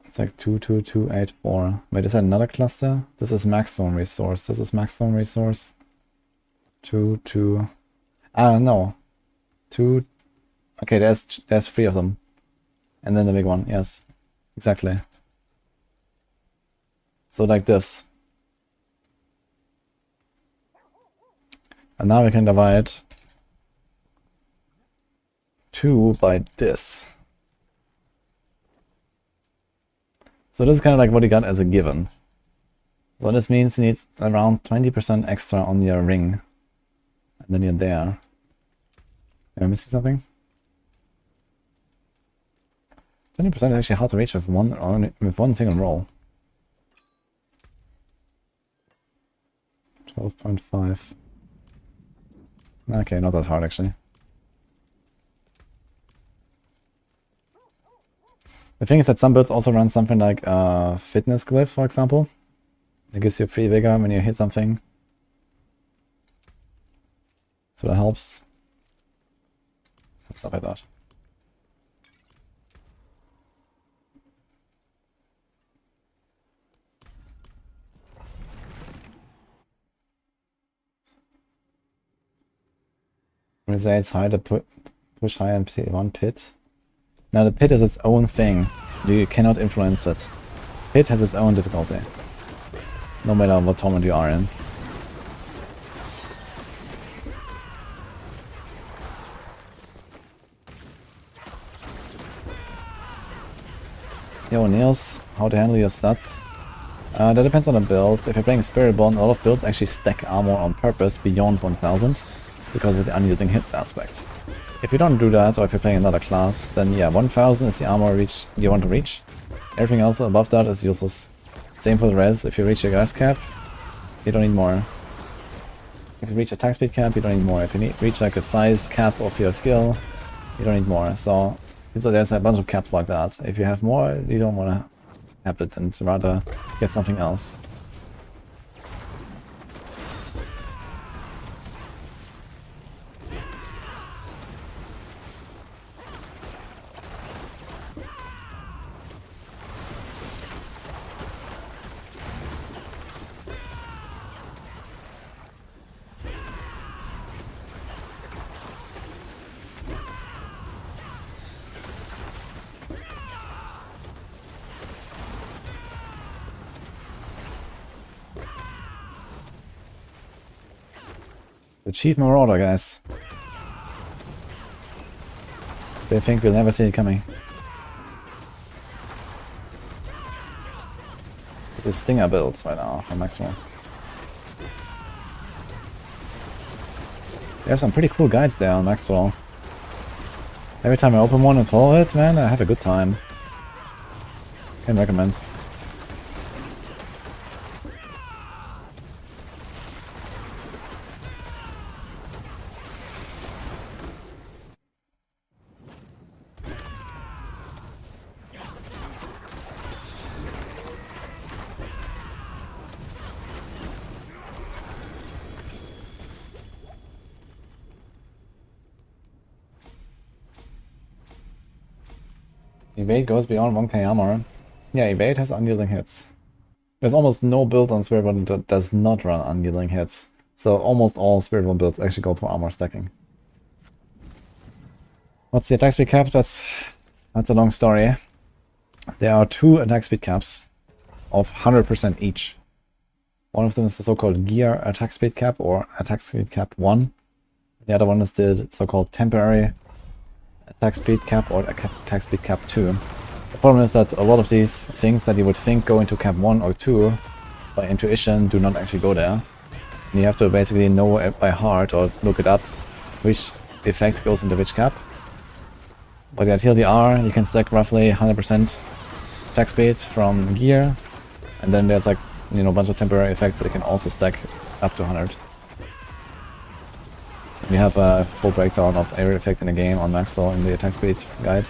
It's like 2, 2, 2, 8, 4. Wait, is that another cluster? This is Maxroll resource. This is Maxroll resource. 2, 2. I don't know. 2. Okay, there's 3 of them. And then the big one. Yes, exactly. So like this. And now we can divide 2 by this. So this is kind of like what you got as a given. So this means you need around 20% extra on your ring. And then you're there. Am I missing something? 20% is actually hard to reach with one single roll. 12.5. Okay, not that hard actually. The thing is that some builds also run something like a fitness glyph, for example. It gives you free vigor when you hit something. So that helps. And stuff like that. Resides high to push high and T1 pit. Now the pit is its own thing. You cannot influence it. Pit has its own difficulty. No matter what tournament you are in. Yo, Niels, how to handle your stats? That depends on the build. If you're playing Spiritborn, a lot of builds actually stack armor on purpose beyond 1000 because of the unyielding hits aspect. If you don't do that, or if you're playing another class, then yeah, 1000 is the armor reach you want to reach. Everything else above that is useless. Same for the res. If you reach your guys cap, you don't need more. If you reach attack speed cap, you don't need more. If you reach like a size cap of your skill, you don't need more. So there's a bunch of caps like that. If you have more, you don't want to have it and rather get something else. The Chief Marauder, guys. They think we'll never see it coming. This is Stinger build right now from Maxroll. They have some pretty cool guides there on Maxroll. Every time I open one and follow it, man, I have a good time. Can recommend. Evade goes beyond 1k armor. Yeah, Evade has unyielding hits. There's almost no build on Spiritborn that does not run unyielding hits. So almost all Spiritborn builds actually go for armor stacking. What's the attack speed cap? That's a long story. There are 2 attack speed caps of 100% each. One of them is the so-called gear attack speed cap or attack speed cap 1. The other one is the so-called temporary attack speed cap or attack speed cap 2. The problem is that a lot of these things that you would think go into cap 1 or 2 by intuition do not actually go there. And you have to basically know it by heart or look it up which effect goes into which cap. But at TLDR you can stack roughly 100% attack speed from gear, and then there's like, you know, a bunch of temporary effects that you can also stack up to 100. We have a full breakdown of every effect in the game on Maxroll in the attack speed guide.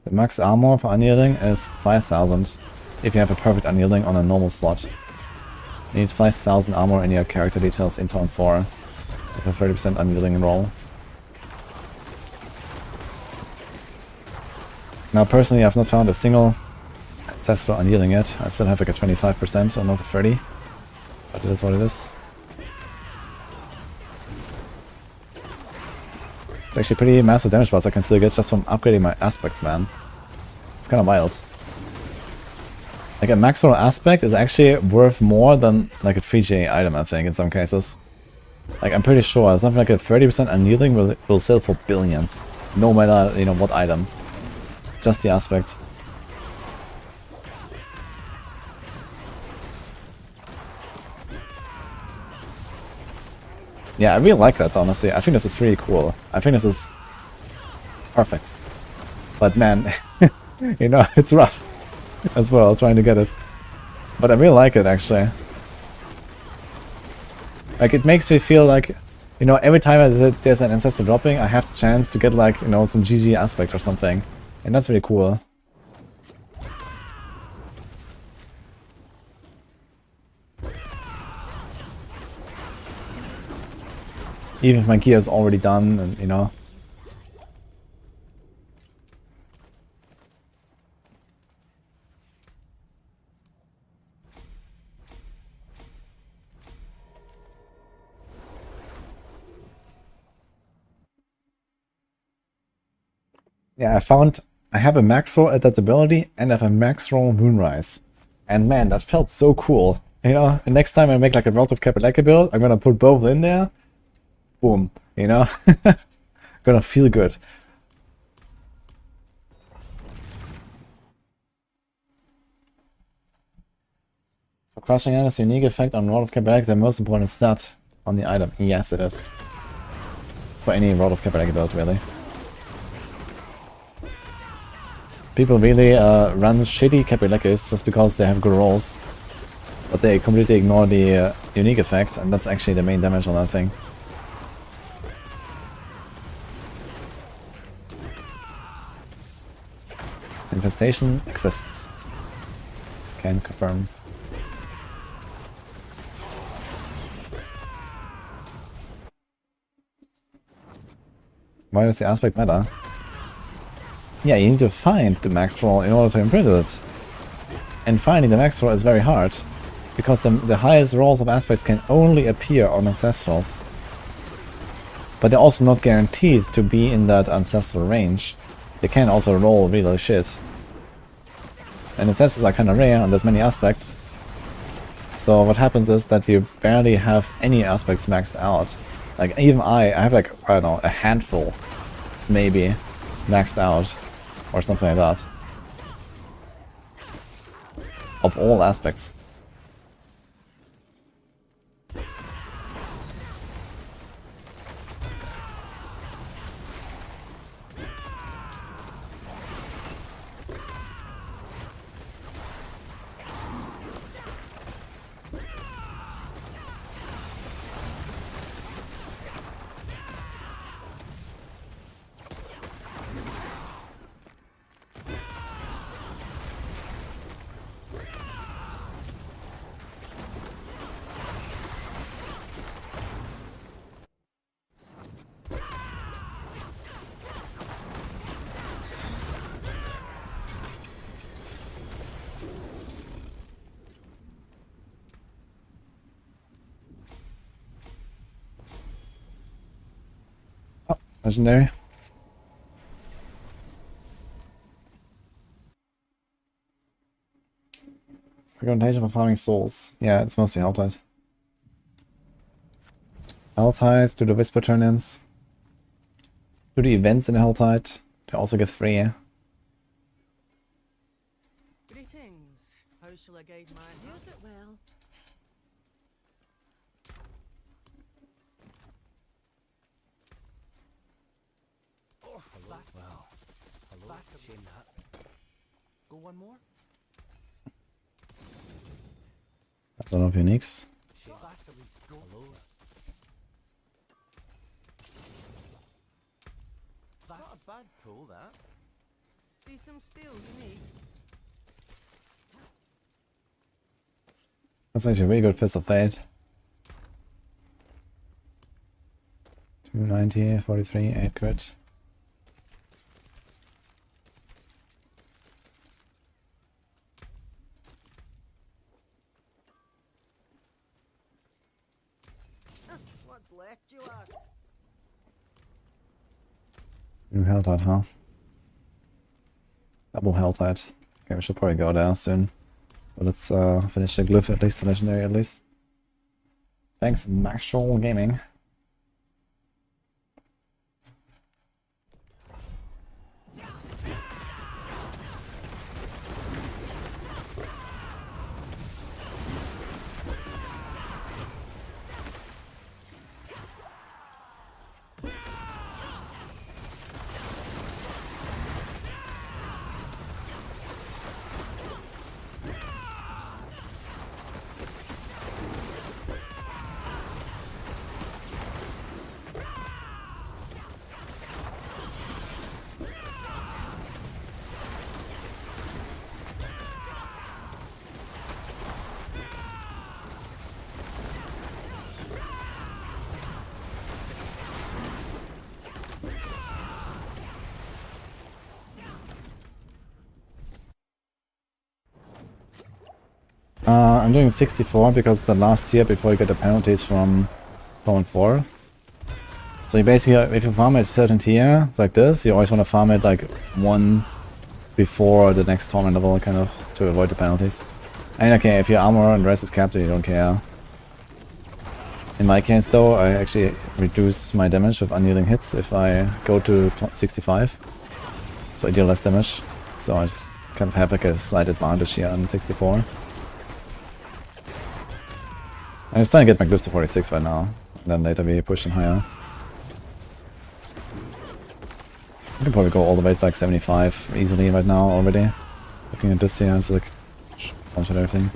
The max armor for unyielding is 5000 if you have a perfect unyielding on a normal slot. You need 5000 armor in your character details in turn 4 with a 30% unyielding roll. Now personally I've not found a single ancestral unyielding yet. I still have like a 25% so not a 30. But it is what it is. It's actually pretty massive damage bars I can still get just from upgrading my aspects, man. It's kind of wild. Like a Maxroll aspect is actually worth more than like a 3J item, I think, in some cases. Like I'm pretty sure something like a 30% unyielding will sell for billions. No matter, you know, what item. Just the aspect. Yeah, I really like that, honestly. I think this is really cool. I think this is perfect. But man, you know, it's rough as well, trying to get it. But I really like it, actually. Like, it makes me feel like, you know, every time there's an ancestor dropping, I have the chance to get, like, you know, some GG aspect or something. And that's really cool. Even if my gear is already done, and you know. Yeah, I have a Maxroll at that ability and I have a Maxroll Moonrise. And man, that felt so cool. You know, and next time I make like a Route of Capeleka build, I'm gonna put both in there. Boom, you know? Gonna feel good. For crushing End's unique effect on Rod of Capeleka, the most important stat on the item. Yes, it is. For any Rod of Capeleka build, really. People really run shitty Capelekas just because they have good rolls. But they completely ignore the unique effect, and that's actually the main damage on that thing. Infestation exists. Can confirm. Why does the aspect matter? Yeah, you need to find the Maxroll in order to imprint it. And finding the Maxroll is very hard, because the highest rolls of aspects can only appear on ancestrals. But they're also not guaranteed to be in that ancestral range. They can also roll really shit. And ancestors are kind of rare and there's many aspects. So what happens is that you barely have any aspects maxed out. Like even I have like, I don't know, a handful maybe maxed out or something like that. Of all aspects. Legendary. Recommendation for farming souls. Yeah, it's mostly Helltide. Helltide, do the Whisper turn-ins. Do the events in Helltide. They also get free. Greetings. How shall I guide my use it well? Oh, hello. Well, hello. Shame that. Go one more. That's a lot of uniques. Shame. Go. Hello. Not a bad pull, that. See some steel you need. That's actually a really good Fist of Fate. 290, 43, 8 crit. What's left, you ask? New Helltide, huh? Double Helltide. Okay, we should probably go there soon. But let's finish the glyph, at least the legendary at least. Thanks, Maxroll Gaming. I'm doing 64 because it's the last tier before you get the penalties from 4. So you basically, if you farm at a certain tier, it's like this, you always want to farm it like 1 before the next tournament level, kind of, to avoid the penalties. And okay, if your armor and rest is capped, you don't care. In my case though, I actually reduce my damage with unyielding hits if I go to 65. So I deal less damage. So I just kind of have like a slight advantage here on 64. I'm just trying to get my glyphs to 46 right now, and then later we push them higher. I can probably go all the way to like 75 easily right now already. Looking at this here, it's like one-shot everything.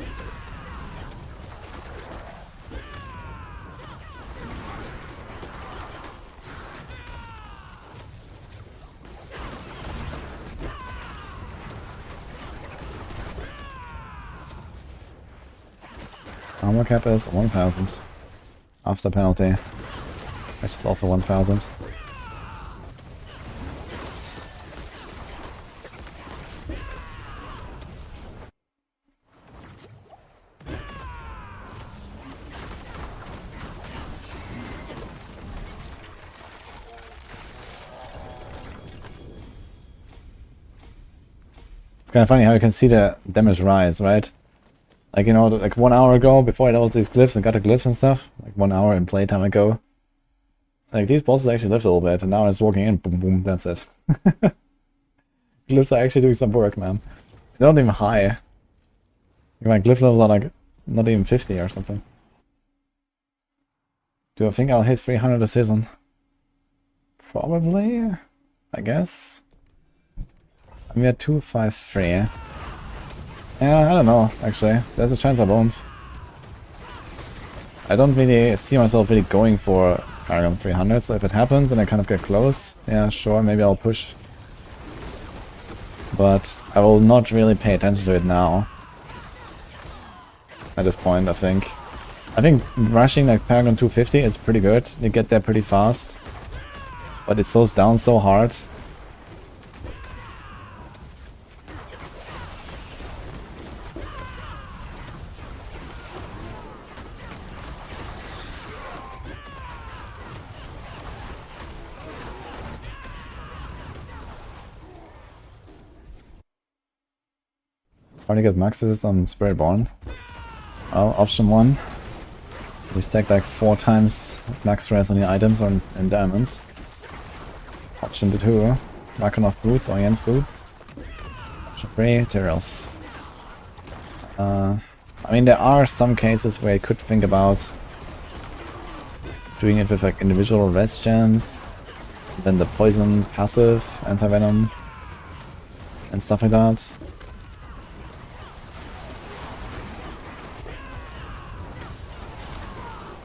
Armor cap is 1000 after penalty, which is also 1000. It's kind of funny how you can see the damage rise, right? Like, you know, like 1 hour ago, before I did all these glyphs and got the glyphs and stuff, like 1 hour in playtime ago, like these bosses actually lived a little bit, and now I'm just walking in, boom, boom, that's it. Glyphs are actually doing some work, man. They're not even high. My glyph levels are like not even 50 or something. Do I think I'll hit 300 a season? Probably, I guess. I'm at 253. Yeah, I don't know, actually. There's a chance I won't. I don't really see myself really going for Paragon 300, so if it happens and I kind of get close, yeah, sure, maybe I'll push. But I will not really pay attention to it now. At this point, I think. I think rushing like Paragon 250 is pretty good. You get there pretty fast. But it slows down so hard. Trying to get maxes on Spiritborn. Well, option 1. You stack like 4 times max res on your items or in diamonds. Option 2. Markenov boots or Jens boots. Option 3. Tierlist. I mean, there are some cases where you could think about doing it with like individual res gems, then the poison passive, anti-venom, and stuff like that.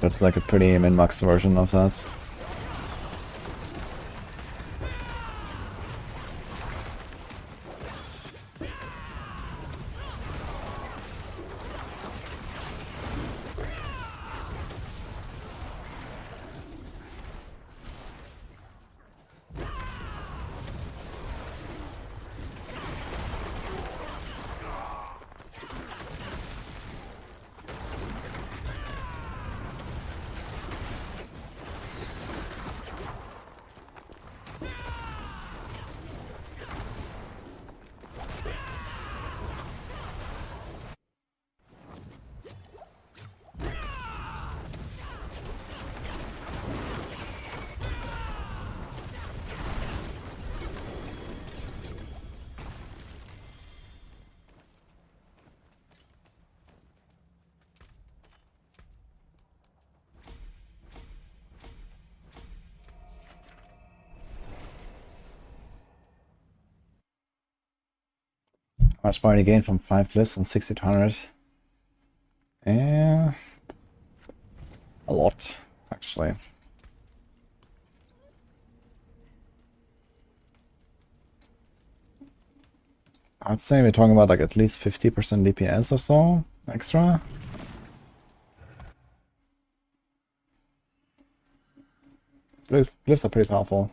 That's like a pretty min-max version of that. How much party gain from 5 glyphs and 60 to 100? Yeah, a lot, actually. I'd say we're talking about like at least 50% DPS or so extra. Glyphs are pretty powerful.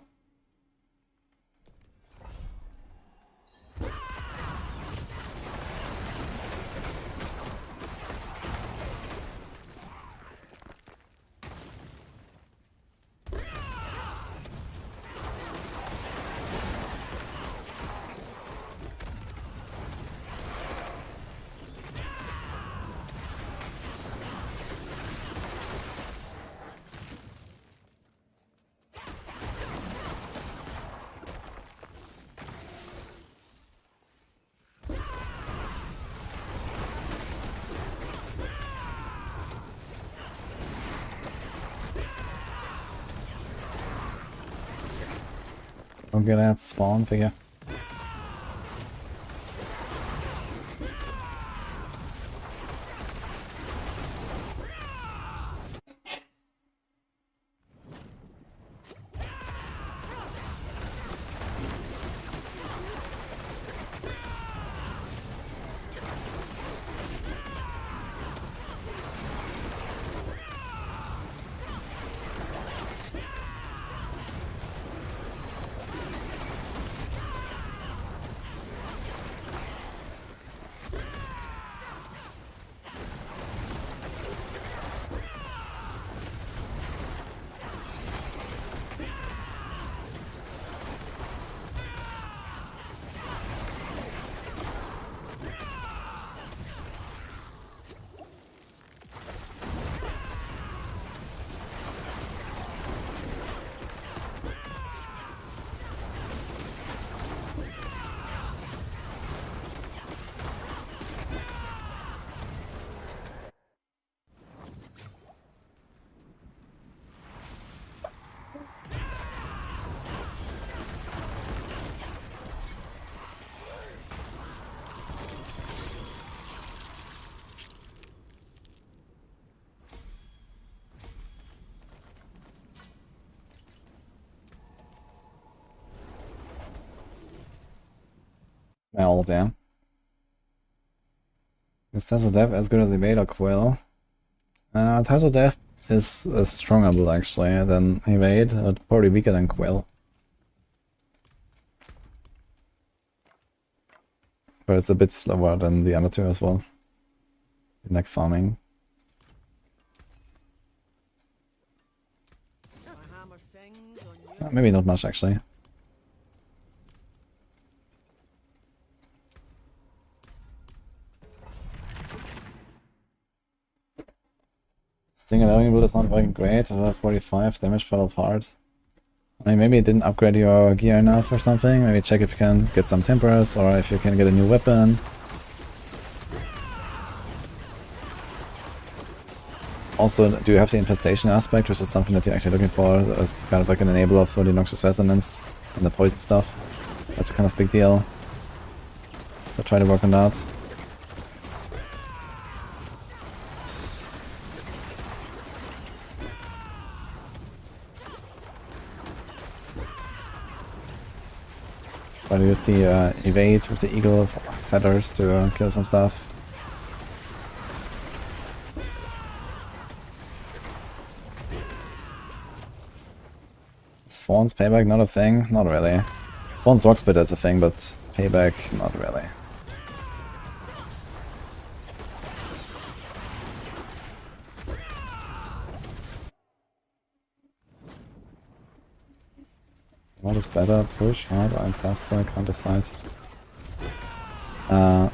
Don't get that spawn figure. Well, damn. Is Sepazontec as good as Evade or Quill? Sepazontec is a stronger build actually than Evade, but probably weaker than Quill. But it's a bit slower than the other two as well. In like farming. Maybe not much actually. Stinger Diving Build is not working great. 45 damage per of heart. I mean, maybe it didn't upgrade your gear enough or something. Maybe check if you can get some tempers or if you can get a new weapon. Also, do you have the infestation aspect, which is something that you're actually looking for as kind of like an enabler for the Noxious Resonance and the poison stuff. That's a kind of big deal. So try to work on that. Try to use the evade with the eagle feathers to kill some stuff. Is Fawn's payback not a thing? Not really. Fawn's Rockspit is a thing, but payback, not really. What is better? Push, hard, or ancestor? I can't decide. The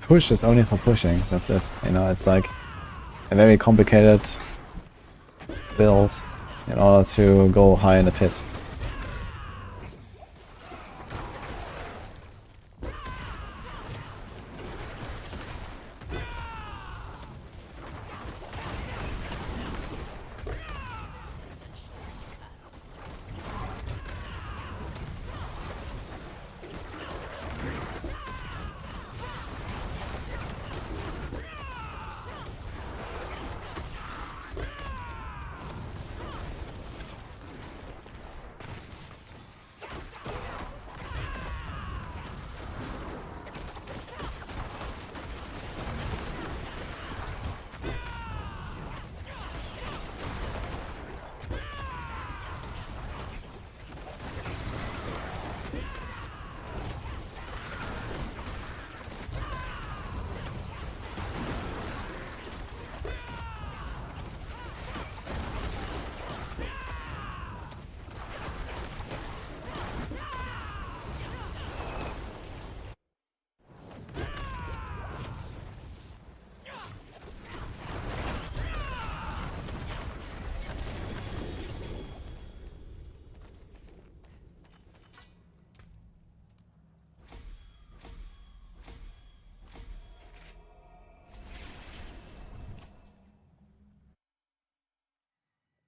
push is only for pushing, that's it. You know, it's like a very complicated build in order to go high in the pit.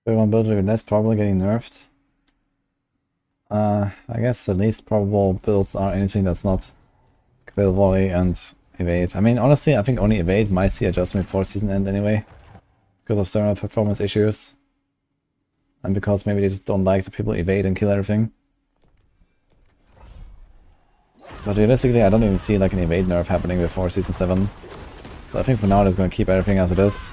One build with less probably getting nerfed. I guess the least probable builds are anything that's not Quill Volley and Evade. I mean, honestly, I think only Evade might see adjustment before season end anyway. Because of certain performance issues. And because maybe they just don't like the people evade and kill everything. But realistically, I don't even see like an Evade nerf happening before season 7. So I think for now, they're going to keep everything as it is.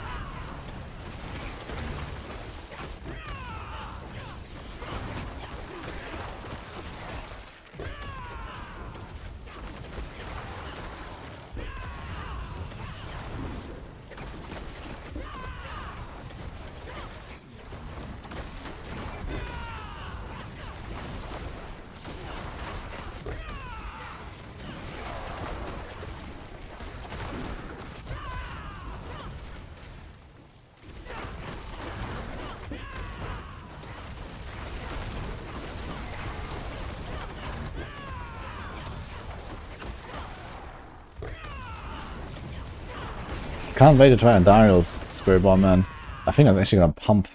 Can't wait to try Andariel's Spiritborn, man. I think I'm actually gonna pump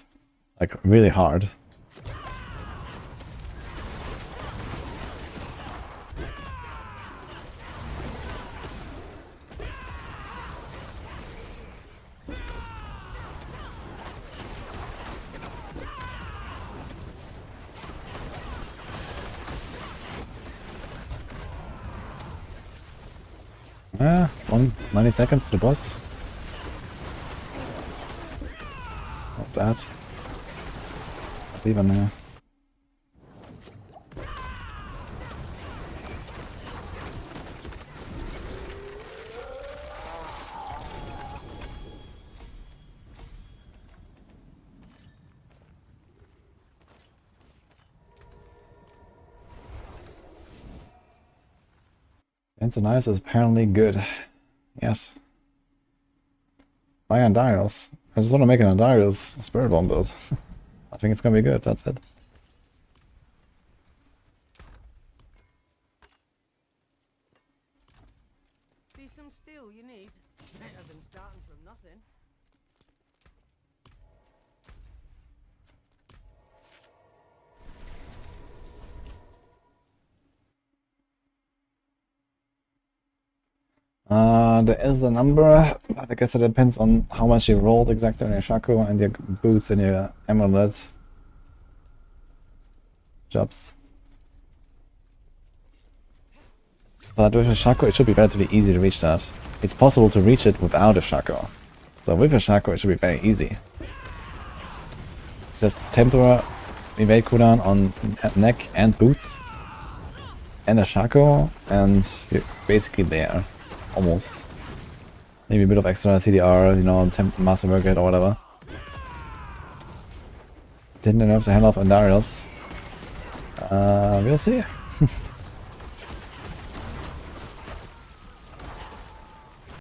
like really hard. Yeah, 90 seconds to the boss. Not bad. Leave him here. Ice is apparently good. Yes. Buy Andariel's. I just want to make an Andariel's Spiritborn build. I think it's gonna be good, that's it. See some steel you need? Better than starting from nothing. There is a number, but I guess it depends on how much you rolled exactly on your Shaco and your boots and your amulet jobs. But with a Shaco, it should be relatively easy to reach that. It's possible to reach it without a Shaco. So with a Shaco, it should be very easy. It's just temporary evade cooldown on neck and boots, and a Shaco, and you're basically there. Almost. Maybe a bit of extra CDR, you know, Master Workout or whatever. Didn't nerf the hell off Andariel's. We'll see.